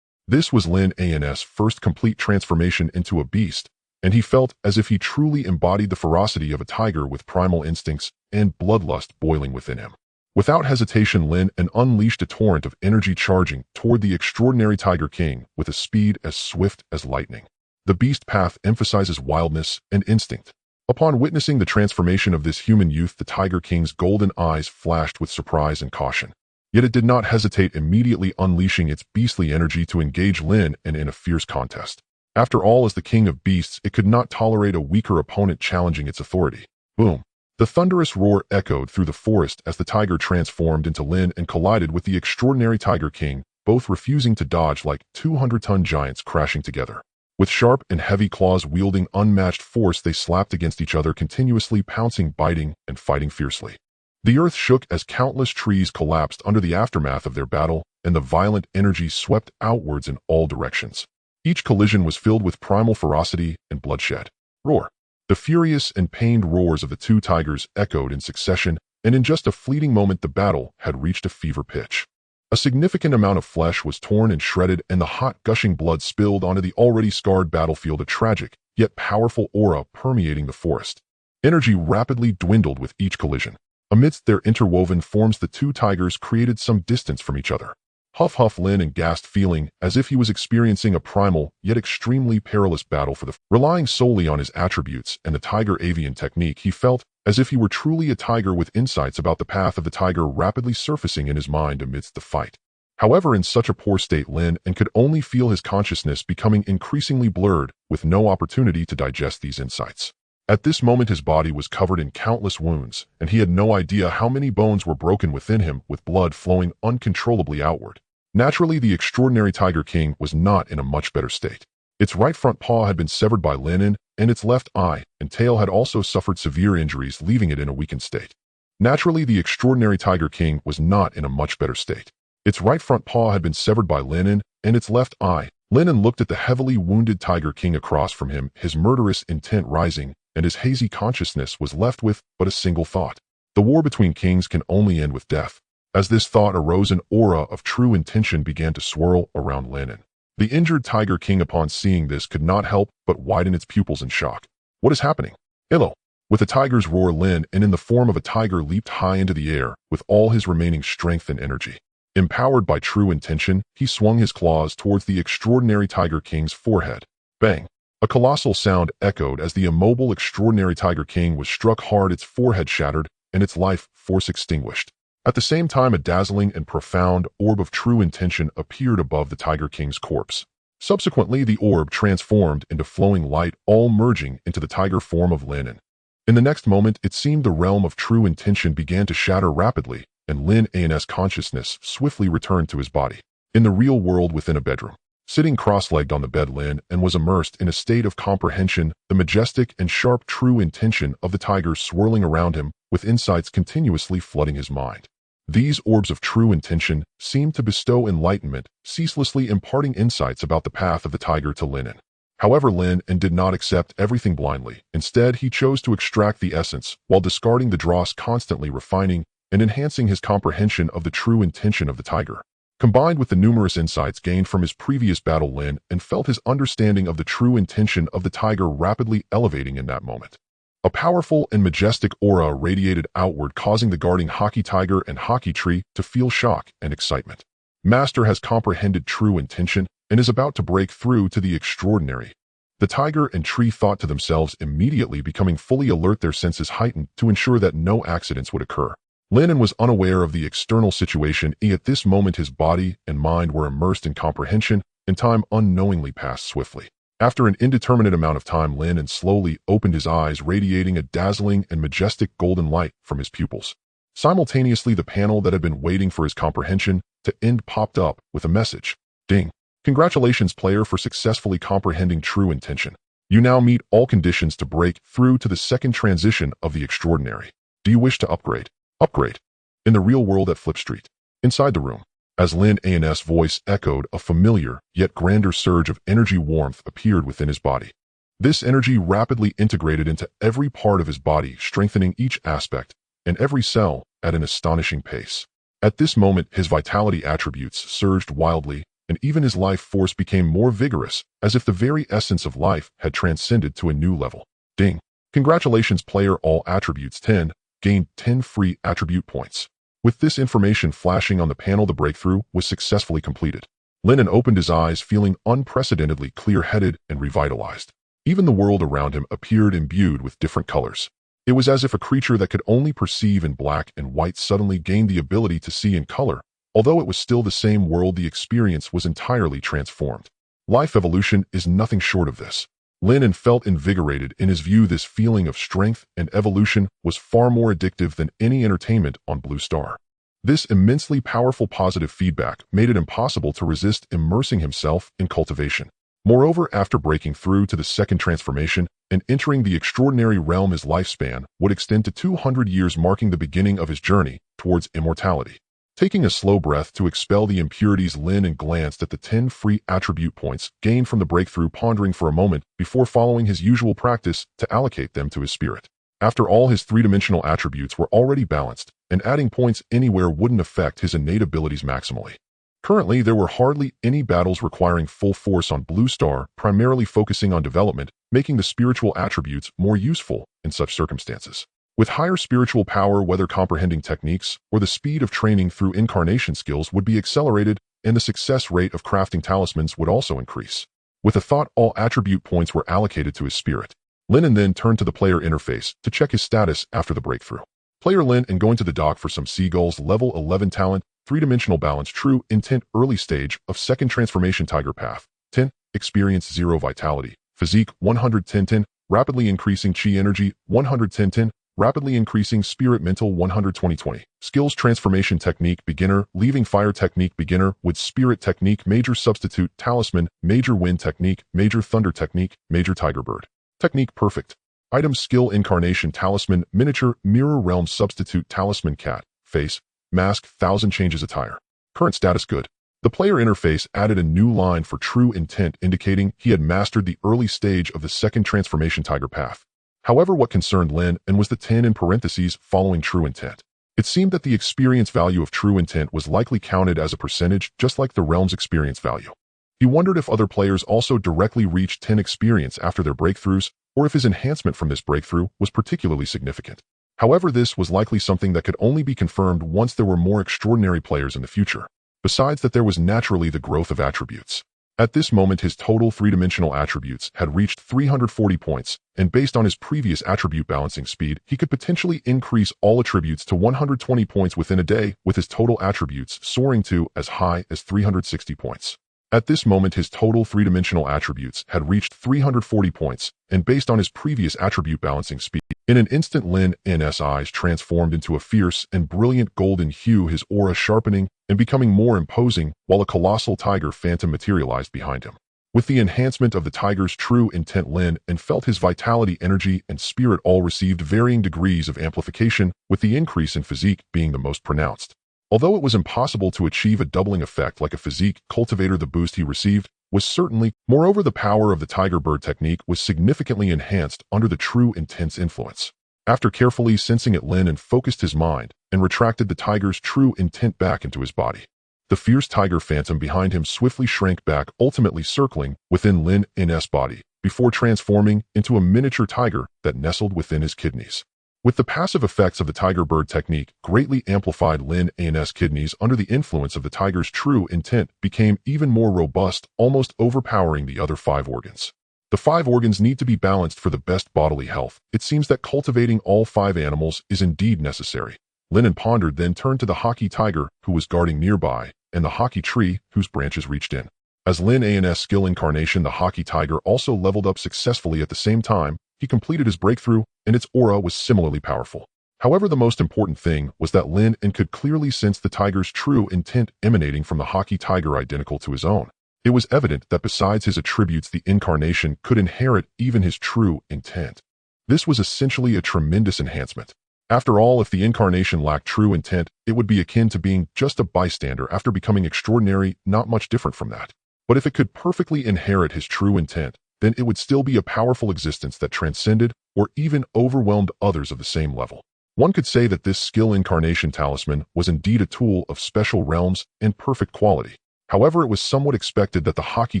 This was Lin An's first complete transformation into a beast, and he felt as if he truly embodied the ferocity of a tiger with primal instincts and bloodlust boiling within him. Without hesitation, Lin An unleashed a torrent of energy, charging toward the extraordinary Tiger King with a speed as swift as lightning. The beast path emphasizes wildness and instinct. Upon witnessing the transformation of this human youth, the Tiger King's golden eyes flashed with surprise and caution. Yet it did not hesitate, immediately unleashing its beastly energy to engage Lin An in a fierce contest. After all, as the king of beasts, it could not tolerate a weaker opponent challenging its authority. Boom! The thunderous roar echoed through the forest as the tiger transformed into Lin and collided with the extraordinary Tiger King, both refusing to dodge like 200-ton giants crashing together. With sharp and heavy claws wielding unmatched force, they slapped against each other, continuously pouncing, biting, and fighting fiercely. The earth shook as countless trees collapsed under the aftermath of their battle, and the violent energy swept outwards in all directions. Each collision was filled with primal ferocity and bloodshed. Roar! The furious and pained roars of the 2 tigers echoed in succession, and in just a fleeting moment the battle had reached a fever pitch. A significant amount of flesh was torn and shredded, and the hot, gushing blood spilled onto the already scarred battlefield, a tragic, yet powerful aura permeating the forest. Energy rapidly dwindled with each collision. Amidst their interwoven forms, the two tigers created some distance from each other. Huff Huff Lin An gasped, feeling as if he was experiencing a primal, yet extremely perilous battle for the relying solely on his attributes and the tiger avian technique. He felt as if he were truly a tiger, with insights about the path of the tiger rapidly surfacing in his mind amidst the fight. However, in such a poor state, Lin An could only feel his consciousness becoming increasingly blurred, with no opportunity to digest these insights. At this moment his body was covered in countless wounds, and he had no idea how many bones were broken within him, with blood flowing uncontrollably outward. Naturally, the extraordinary Tiger King was not in a much better state. Its right front paw had been severed by Lin An, and its left eye and tail had also suffered severe injuries, leaving it in a weakened state. Naturally, the extraordinary Tiger King was not in a much better state. Its right front paw had been severed by Lin An, and its left eye. Lin An looked at the heavily wounded Tiger King across from him, his murderous intent rising, and his hazy consciousness was left with but a single thought. The war between kings can only end with death. As this thought arose, an aura of true intention began to swirl around Lin An. The injured Tiger King, upon seeing this, could not help but widen its pupils in shock. What is happening? Illo! With a tiger's roar, Lin An, in the form of a tiger, leaped high into the air with all his remaining strength and energy. Empowered by true intention, he swung his claws towards the extraordinary Tiger King's forehead. Bang! A colossal sound echoed as the immobile extraordinary Tiger King was struck hard, its forehead shattered, and its life force extinguished. At the same time, a dazzling and profound orb of true intention appeared above the Tiger King's corpse. Subsequently, the orb transformed into flowing light, all merging into the tiger form of Lin An. In the next moment, it seemed the realm of true intention began to shatter rapidly, and Lin An's consciousness swiftly returned to his body. In the real world, within a bedroom, sitting cross-legged on the bed, Lin An was immersed in a state of comprehension, the majestic and sharp true intention of the tiger swirling around him, with insights continuously flooding his mind. These orbs of true intention seemed to bestow enlightenment, ceaselessly imparting insights about the path of the tiger to Lin An. However, Lin An did not accept everything blindly. Instead, he chose to extract the essence, while discarding the dross, constantly refining and enhancing his comprehension of the true intention of the tiger. Combined with the numerous insights gained from his previous battle, Lin An felt his understanding of the true intention of the tiger rapidly elevating in that moment. A powerful and majestic aura radiated outward, causing the guarding Hockey Tiger and Hockey Tree to feel shock and excitement. Master has comprehended true intention and is about to break through to the extraordinary. The tiger and tree thought to themselves, immediately becoming fully alert, their senses heightened to ensure that no accidents would occur. Lin An was unaware of the external situation. At this moment his body and mind were immersed in comprehension, and time unknowingly passed swiftly. After an indeterminate amount of time, Lin An slowly opened his eyes, radiating a dazzling and majestic golden light from his pupils. Simultaneously, the panel that had been waiting for his comprehension to end popped up with a message. Ding! Congratulations, player, for successfully comprehending true intention. You now meet all conditions to break through to the second transition of the extraordinary. Do you wish to upgrade? Upgrade. In the real world at Flip Street. Inside the room. As Lin An's voice echoed, a familiar, yet grander surge of energy warmth appeared within his body. This energy rapidly integrated into every part of his body, strengthening each aspect and every cell at an astonishing pace. At this moment, his vitality attributes surged wildly, and even his life force became more vigorous, as if the very essence of life had transcended to a new level. Ding! Congratulations, player, all attributes 10, gained 10 free attribute points. With this information flashing on the panel, the breakthrough was successfully completed. Lin An opened his eyes, feeling unprecedentedly clear-headed and revitalized. Even the world around him appeared imbued with different colors. It was as if a creature that could only perceive in black and white suddenly gained the ability to see in color. Although it was still the same world, the experience was entirely transformed. Life evolution is nothing short of this. Lin An felt invigorated. In his view, this feeling of strength and evolution was far more addictive than any entertainment on Blue Star. This immensely powerful positive feedback made it impossible to resist immersing himself in cultivation. Moreover, after breaking through to the second transformation and entering the extraordinary realm, his lifespan would extend to 200 years, marking the beginning of his journey towards immortality. Taking a slow breath to expel the impurities, Lin An glanced at the 10 free attribute points gained from the breakthrough, pondering for a moment before following his usual practice to allocate them to his spirit. After all, his three-dimensional attributes were already balanced, and adding points anywhere wouldn't affect his innate abilities maximally. Currently, there were hardly any battles requiring full force on Blue Star, primarily focusing on development, making the spiritual attributes more useful in such circumstances. With higher spiritual power, whether comprehending techniques or the speed of training through incarnation skills would be accelerated, and the success rate of crafting talismans would also increase. With a thought, all attribute points were allocated to his spirit. Lin An then turned to the player interface to check his status after the breakthrough. Player Lin An going to the dock for some Seagulls level 11 talent, 3-dimensional balance, true intent, early stage of second transformation tiger path, 10, experience 0 vitality, physique 110-10, rapidly increasing chi energy 110-10, rapidly increasing spirit mental 120-20, skills transformation technique beginner, leaving fire technique beginner with spirit technique major substitute talisman, major wind technique, major thunder technique, major tiger bird. Technique perfect. Item skill incarnation talisman, miniature, mirror realm substitute talisman cat, face, mask, 1000 changes attire. Current status good. The player interface added a new line for true intent indicating he had mastered the early stage of the second transformation tiger path. However, what concerned Lin An was the 10 in parentheses following true intent. It seemed that the experience value of true intent was likely counted as a percentage, just like the realm's experience value. He wondered if other players also directly reached 10 experience after their breakthroughs, or if his enhancement from this breakthrough was particularly significant. However, this was likely something that could only be confirmed once there were more extraordinary players in the future. Besides that, there was naturally the growth of attributes. At this moment, his total three-dimensional attributes had reached 340 points, and based on his previous attribute balancing speed, he could potentially increase all attributes to 120 points within a day, with his total attributes soaring to as high as 360 points. At this moment, his total three-dimensional attributes had reached 340 points, and based on his previous attribute balancing speed, in an instant Lin An's eyes transformed into a fierce and brilliant golden hue, his aura sharpening and becoming more imposing, while a colossal tiger phantom materialized behind him. With the enhancement of the tiger's true intent, Lin An felt his vitality, energy, and spirit all received varying degrees of amplification, with the increase in physique being the most pronounced. Although it was impossible to achieve a doubling effect like a physique cultivator, the boost he received was certainly. Moreover, the power of the tiger bird technique was significantly enhanced under the true intent's influence. After carefully sensing it, Lin An focused his mind and retracted the tiger's true intent back into his body. The fierce tiger phantom behind him swiftly shrank back, ultimately circling within Lin An's body, before transforming into a miniature tiger that nestled within his kidneys. With the passive effects of the tiger bird technique greatly amplified, Lin An's kidneys under the influence of the tiger's true intent became even more robust, almost overpowering the other 5 organs. The 5 organs need to be balanced for the best bodily health. It seems that cultivating all 5 animals is indeed necessary. Lin An pondered, then turned to the hockey tiger, who was guarding nearby, and the hockey tree, whose branches reached in. As Lin An's skill incarnation, the hockey tiger also leveled up successfully at the same time. He completed his breakthrough, and its aura was similarly powerful. However, the most important thing was that Lin An could clearly sense the tiger's true intent emanating from the hockey tiger identical to his own. It was evident that besides his attributes, the incarnation could inherit even his true intent. This was essentially a tremendous enhancement. After all, if the incarnation lacked true intent, it would be akin to being just a bystander after becoming extraordinary, not much different from that. But if it could perfectly inherit his true intent, then it would still be a powerful existence that transcended or even overwhelmed others of the same level. One could say that this skill incarnation talisman was indeed a tool of special realms and perfect quality. However, it was somewhat expected that the hockey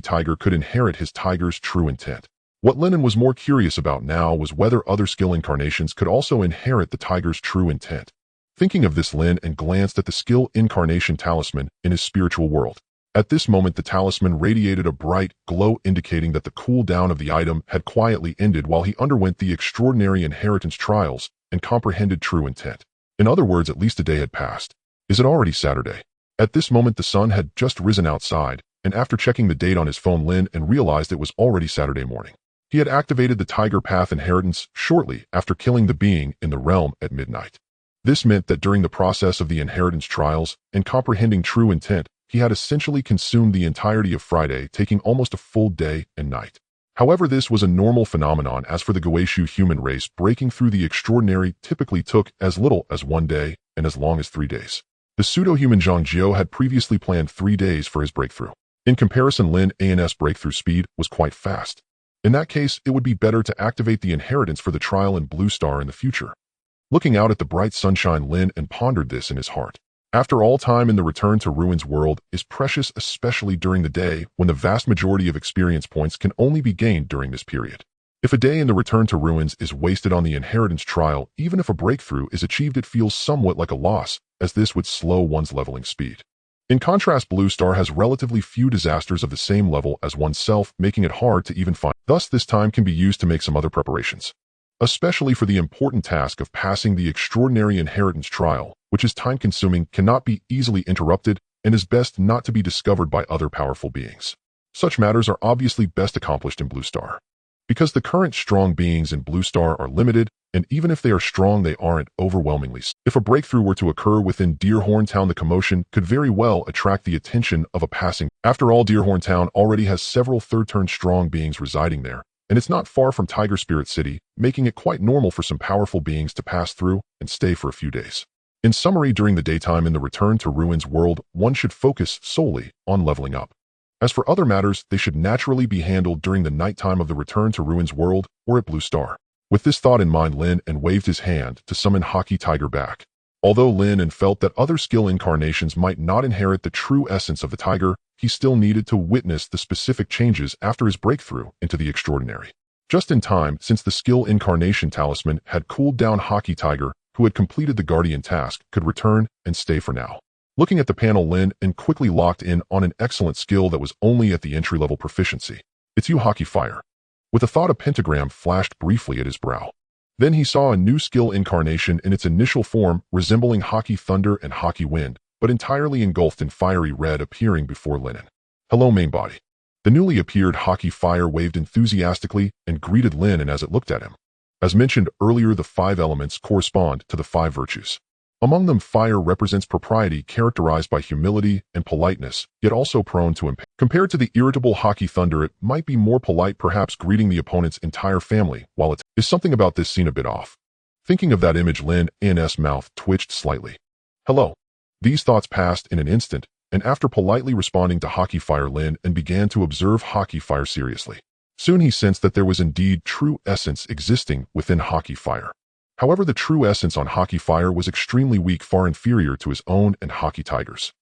tiger could inherit his tiger's true intent. What Lin An was more curious about now was whether other skill incarnations could also inherit the tiger's true intent. Thinking of this, Lin An glanced at the skill incarnation talisman in his spiritual world. At this moment, the talisman radiated a bright glow, indicating that the cooldown of the item had quietly ended while he underwent the extraordinary inheritance trials and comprehended true intent. In other words, at least a day had passed. Is it already Saturday? At this moment, the sun had just risen outside, and after checking the date on his phone, Lin An realized it was already Saturday morning. He had activated the Tiger Path inheritance shortly after killing the being in the realm at midnight. This meant that during the process of the inheritance trials and comprehending true intent, he had essentially consumed the entirety of Friday, taking almost a full day and night. However, this was a normal phenomenon. As for the Guixu human race, breaking through the extraordinary typically took as little as 1 day and as long as 3 days. The pseudo-human Zhang Jiao had previously planned 3 days for his breakthrough. In comparison, Lin An's breakthrough speed was quite fast. In that case, it would be better to activate the inheritance for the trial in Blue Star in the future. Looking out at the bright sunshine, Lin An pondered this in his heart. After all, time in the Return to Ruins world is precious, especially during the day when the vast majority of experience points can only be gained during this period. If a day in the Return to Ruins is wasted on the inheritance trial, even if a breakthrough is achieved, it feels somewhat like a loss, as this would slow one's leveling speed. In contrast, Blue Star has relatively few disasters of the same level as oneself, making it hard to even find. Thus, this time can be used to make some other preparations, especially for the important task of passing the extraordinary inheritance trial, which is time-consuming, cannot be easily interrupted, and is best not to be discovered by other powerful beings. Such matters are obviously best accomplished in Blue Star, because the current strong beings in Blue Star are limited, and even if they are strong, they aren't overwhelmingly. If a breakthrough were to occur within Deerhorn Town, the commotion could very well attract the attention of a passing. After all, Deerhorn Town already has several third-turn strong beings residing there, and it's not far from Tiger Spirit City, making it quite normal for some powerful beings to pass through and stay for a few days. In summary, during the daytime in the Return to Ruins world, one should focus solely on leveling up. As for other matters, they should naturally be handled during the nighttime of the Return to Ruins world or at Blue Star. With this thought in mind, Lin An waved his hand to summon Hockey Tiger back. Although Lin An felt that other skill incarnations might not inherit the true essence of the tiger, he still needed to witness the specific changes after his breakthrough into the extraordinary. Just in time, since the skill incarnation talisman had cooled down, Hockey Tiger, who had completed the guardian task, could return and stay for now. Looking at the panel, Lin An quickly locked in on an excellent skill that was only at the entry-level proficiency. It's you, Hockey Fire. With a thought, a pentagram flashed briefly at his brow. Then he saw a new skill incarnation in its initial form, resembling Hockey Thunder and Hockey Wind, but entirely engulfed in fiery red, appearing before Lin An. Hello, main body. The newly appeared Hockey Fire waved enthusiastically and greeted Lin An as it looked at him. As mentioned earlier, the 5 elements correspond to the 5 virtues. Among them, fire represents propriety, characterized by humility and politeness, yet also prone to impair. Compared to the irritable Hockey Thunder, it might be more polite, perhaps greeting the opponent's entire family, while it is something about this scene a bit off. Thinking of that image, Lin An's mouth twitched slightly. Hello. These thoughts passed in an instant, and after politely responding to Hockey Fire, Lin An began to observe Hockey Fire seriously. Soon he sensed that there was indeed true essence existing within Hockey Fire. However, the true essence on Hockey Fire was extremely weak, far inferior to his own and Hockey Tiger's.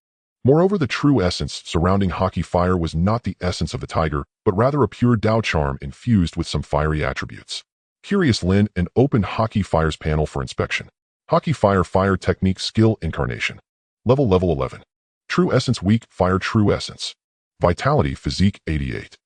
Moreover, the true essence surrounding Hockey Fire was not the essence of the tiger, but rather a pure Dao charm infused with some fiery attributes. Curious, Lin An opened Hockey Fire's panel for inspection. Hockey Fire Fire Technique Skill Incarnation. Level 11. True Essence Weak Fire True Essence. Vitality Physique 88.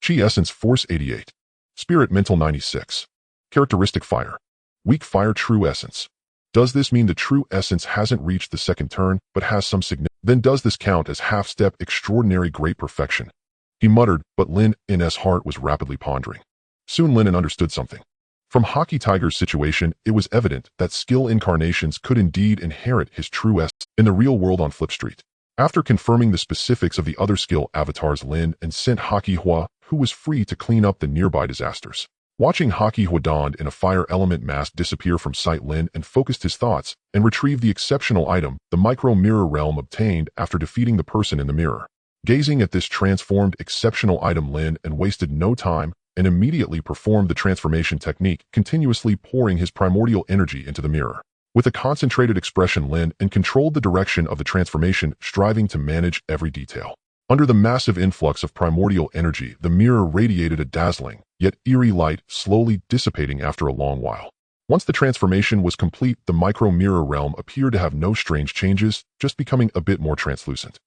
Chi Essence Force 88. Spirit Mental 96. Characteristic Fire. Weak Fire True Essence. Does this mean the true essence hasn't reached the second turn, but has some significance? Then does this count as half-step extraordinary great perfection? He muttered, but Lin An's heart was rapidly pondering. Soon Lin An understood something. From Hockey Tiger's situation, it was evident that skill incarnations could indeed inherit his true essence in the real world on Flip Street. After confirming the specifics of the other skill avatars, Lin An sent Hockey Hua, who was free to clean up the nearby disasters. Watching Hockey Hua donned in a fire element mask disappear from sight, Lin An focused his thoughts and retrieved the exceptional item, the micro-mirror realm, obtained after defeating the person in the mirror. Gazing at this transformed exceptional item, Lin An wasted no time and immediately performed the transformation technique, continuously pouring his primordial energy into the mirror. With a concentrated expression, Lin An controlled the direction of the transformation, striving to manage every detail. Under the massive influx of primordial energy, the mirror radiated a dazzling, yet eerie light, slowly dissipating after a long while. Once the transformation was complete, the micro-mirror realm appeared to have no strange changes, just becoming a bit more translucent.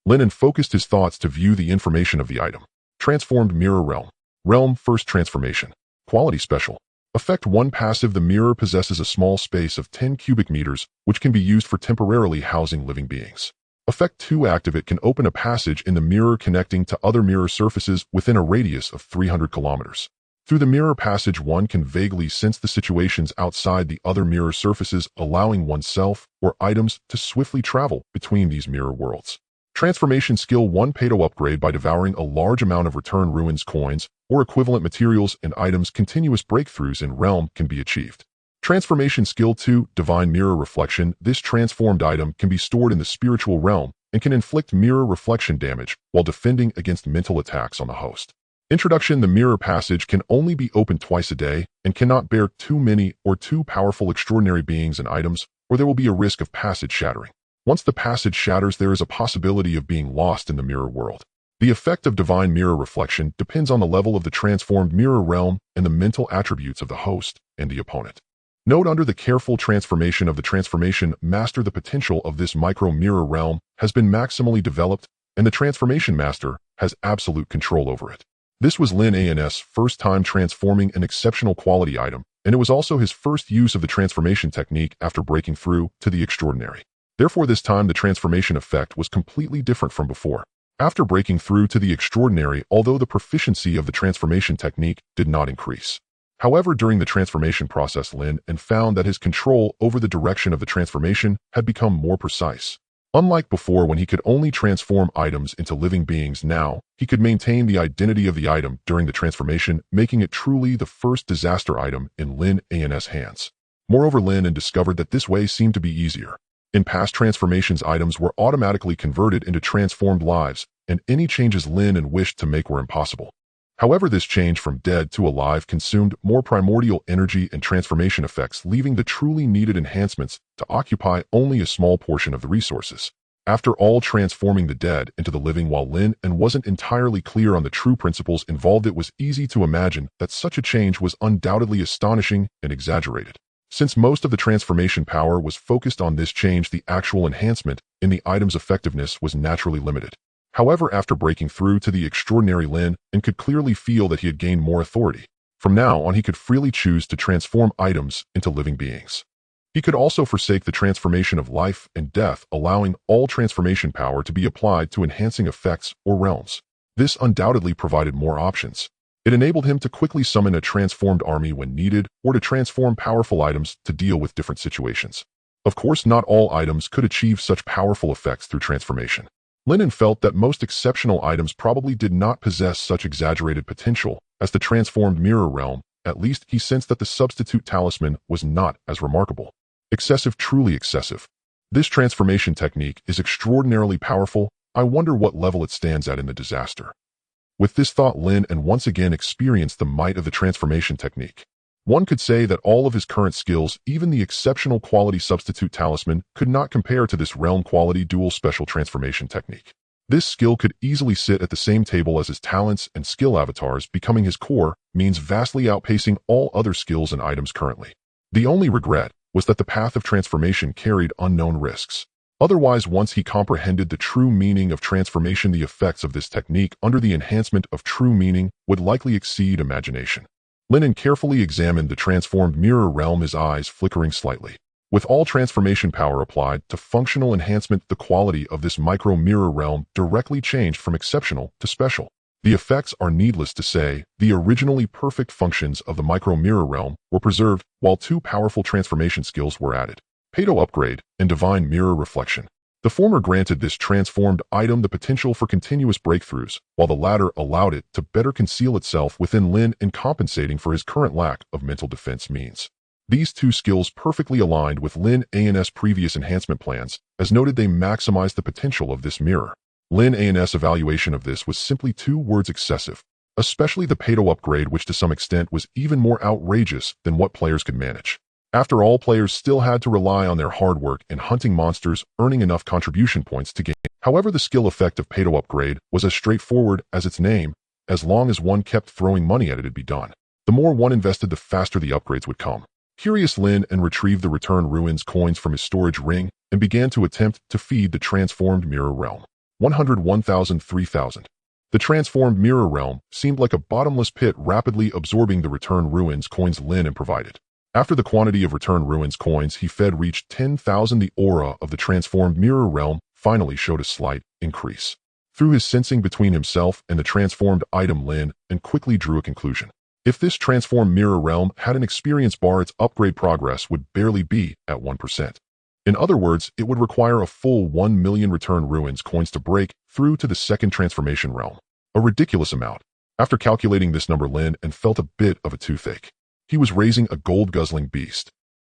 Lin An focused his thoughts to view the information of the item. Transformed Mirror Realm. Realm First Transformation. Quality Special. Effect 1 Passive. The mirror possesses a small space of 10 cubic meters, which can be used for temporarily housing living beings. Effect 2 Active. It can open a passage in the mirror connecting to other mirror surfaces within a radius of 300 kilometers. Through the mirror passage, one can vaguely sense the situations outside the other mirror surfaces, allowing oneself or items to swiftly travel between these mirror worlds. Transformation Skill 1 Pay to upgrade by devouring a large amount of Return Ruins coins or equivalent materials and items. Continuous breakthroughs in realm can be achieved. Transformation Skill 2 Divine Mirror Reflection. This transformed item can be stored in the spiritual realm and can inflict mirror reflection damage while defending against mental attacks on the host. Introduction: the mirror passage can only be opened twice a day and cannot bear too many or too powerful extraordinary beings and items, or there will be a risk of passage shattering. Once the passage shatters, there is a possibility of being lost in the mirror world. The effect of divine mirror reflection depends on the level of the transformed mirror realm and the mental attributes of the host and the opponent. Note: under the careful transformation of the transformation master, the potential of this micro-mirror realm has been maximally developed, and the transformation master has absolute control over it. This was Lin An's first time transforming an exceptional quality item, and it was also his first use of the transformation technique after breaking through to the extraordinary. Therefore, this time the transformation effect was completely different from before. After breaking through to the extraordinary, although the proficiency of the transformation technique did not increase. However, during the transformation process, Lin An found that his control over the direction of the transformation had become more precise. Unlike before, when he could only transform items into living beings, now he could maintain the identity of the item during the transformation, making it truly the first disaster item in Lin An's hands. Moreover, Lin An discovered that this way seemed to be easier. In past transformations, items were automatically converted into transformed lives, and any changes Lin An wished to make were impossible. However, this change from dead to alive consumed more primordial energy and transformation effects, leaving the truly needed enhancements to occupy only a small portion of the resources. After all transforming the dead into the living, while Lin An wasn't entirely clear on the true principles involved, it was easy to imagine that such a change was undoubtedly astonishing and exaggerated. Since most of the transformation power was focused on this change, the actual enhancement in the item's effectiveness was naturally limited. However, after breaking through to the extraordinary, Lin An could clearly feel that he had gained more authority. From now on, he could freely choose to transform items into living beings. He could also forsake the transformation of life and death, allowing all transformation power to be applied to enhancing effects or realms. This undoubtedly provided more options. It enabled him to quickly summon a transformed army when needed, or to transform powerful items to deal with different situations. Of course, not all items could achieve such powerful effects through transformation. Lin An felt that most exceptional items probably did not possess such exaggerated potential as the transformed mirror realm. At least he sensed that the substitute talisman was not as remarkable. Excessive, truly excessive. This transformation technique is extraordinarily powerful. I wonder what level it stands at in the disaster. With this thought, Lin An once again experienced the might of the transformation technique. One could say that all of his current skills, even the exceptional quality substitute talisman, could not compare to this realm quality dual special transformation technique. This skill could easily sit at the same table as his talents and skill avatars, becoming his core, means vastly outpacing all other skills and items currently. The only regret was that the path of transformation carried unknown risks. Otherwise, once he comprehended the true meaning of transformation, the effects of this technique under the enhancement of true meaning would likely exceed imagination. Lin An carefully examined the transformed mirror realm, his eyes flickering slightly. With all transformation power applied to functional enhancement, the quality of this micro-mirror realm directly changed from exceptional to special. The effects are needless to say. The originally perfect functions of the micro-mirror realm were preserved, while two powerful transformation skills were added: Pato Upgrade and Divine Mirror Reflection. The former granted this transformed item the potential for continuous breakthroughs, while the latter allowed it to better conceal itself within Lin An, compensating for his current lack of mental defense means. These two skills perfectly aligned with Lin An's previous enhancement plans. As noted, they maximized the potential of this mirror. Lin An's evaluation of this was simply 2 words: excessive. Especially the Pato Upgrade, which to some extent was even more outrageous than what players could manage. After all, players still had to rely on their hard work and hunting monsters, earning enough contribution points to gain. However, the skill effect of Pato Upgrade was as straightforward as its name. As long as one kept throwing money at it, it'd be done. The more one invested, the faster the upgrades would come. Curious, Lin An retrieved the Return Ruins coins from his storage ring and began to attempt to feed the transformed mirror realm. 101,000, 3,000. The transformed mirror realm seemed like a bottomless pit, rapidly absorbing the Return Ruins coins Lin An provided. After the quantity of Return Ruins coins he fed reached 10,000, the aura of the transformed mirror realm finally showed a slight increase. Through his sensing between himself and the transformed item, Lin An quickly drew a conclusion. If this transformed mirror realm had an experience bar, its upgrade progress would barely be at 1%. In other words, it would require a full 1 million Return Ruins coins to break through to the second transformation realm. A ridiculous amount. After calculating this number, Lin An felt a bit of a toothache. He was raising a gold-guzzling beast.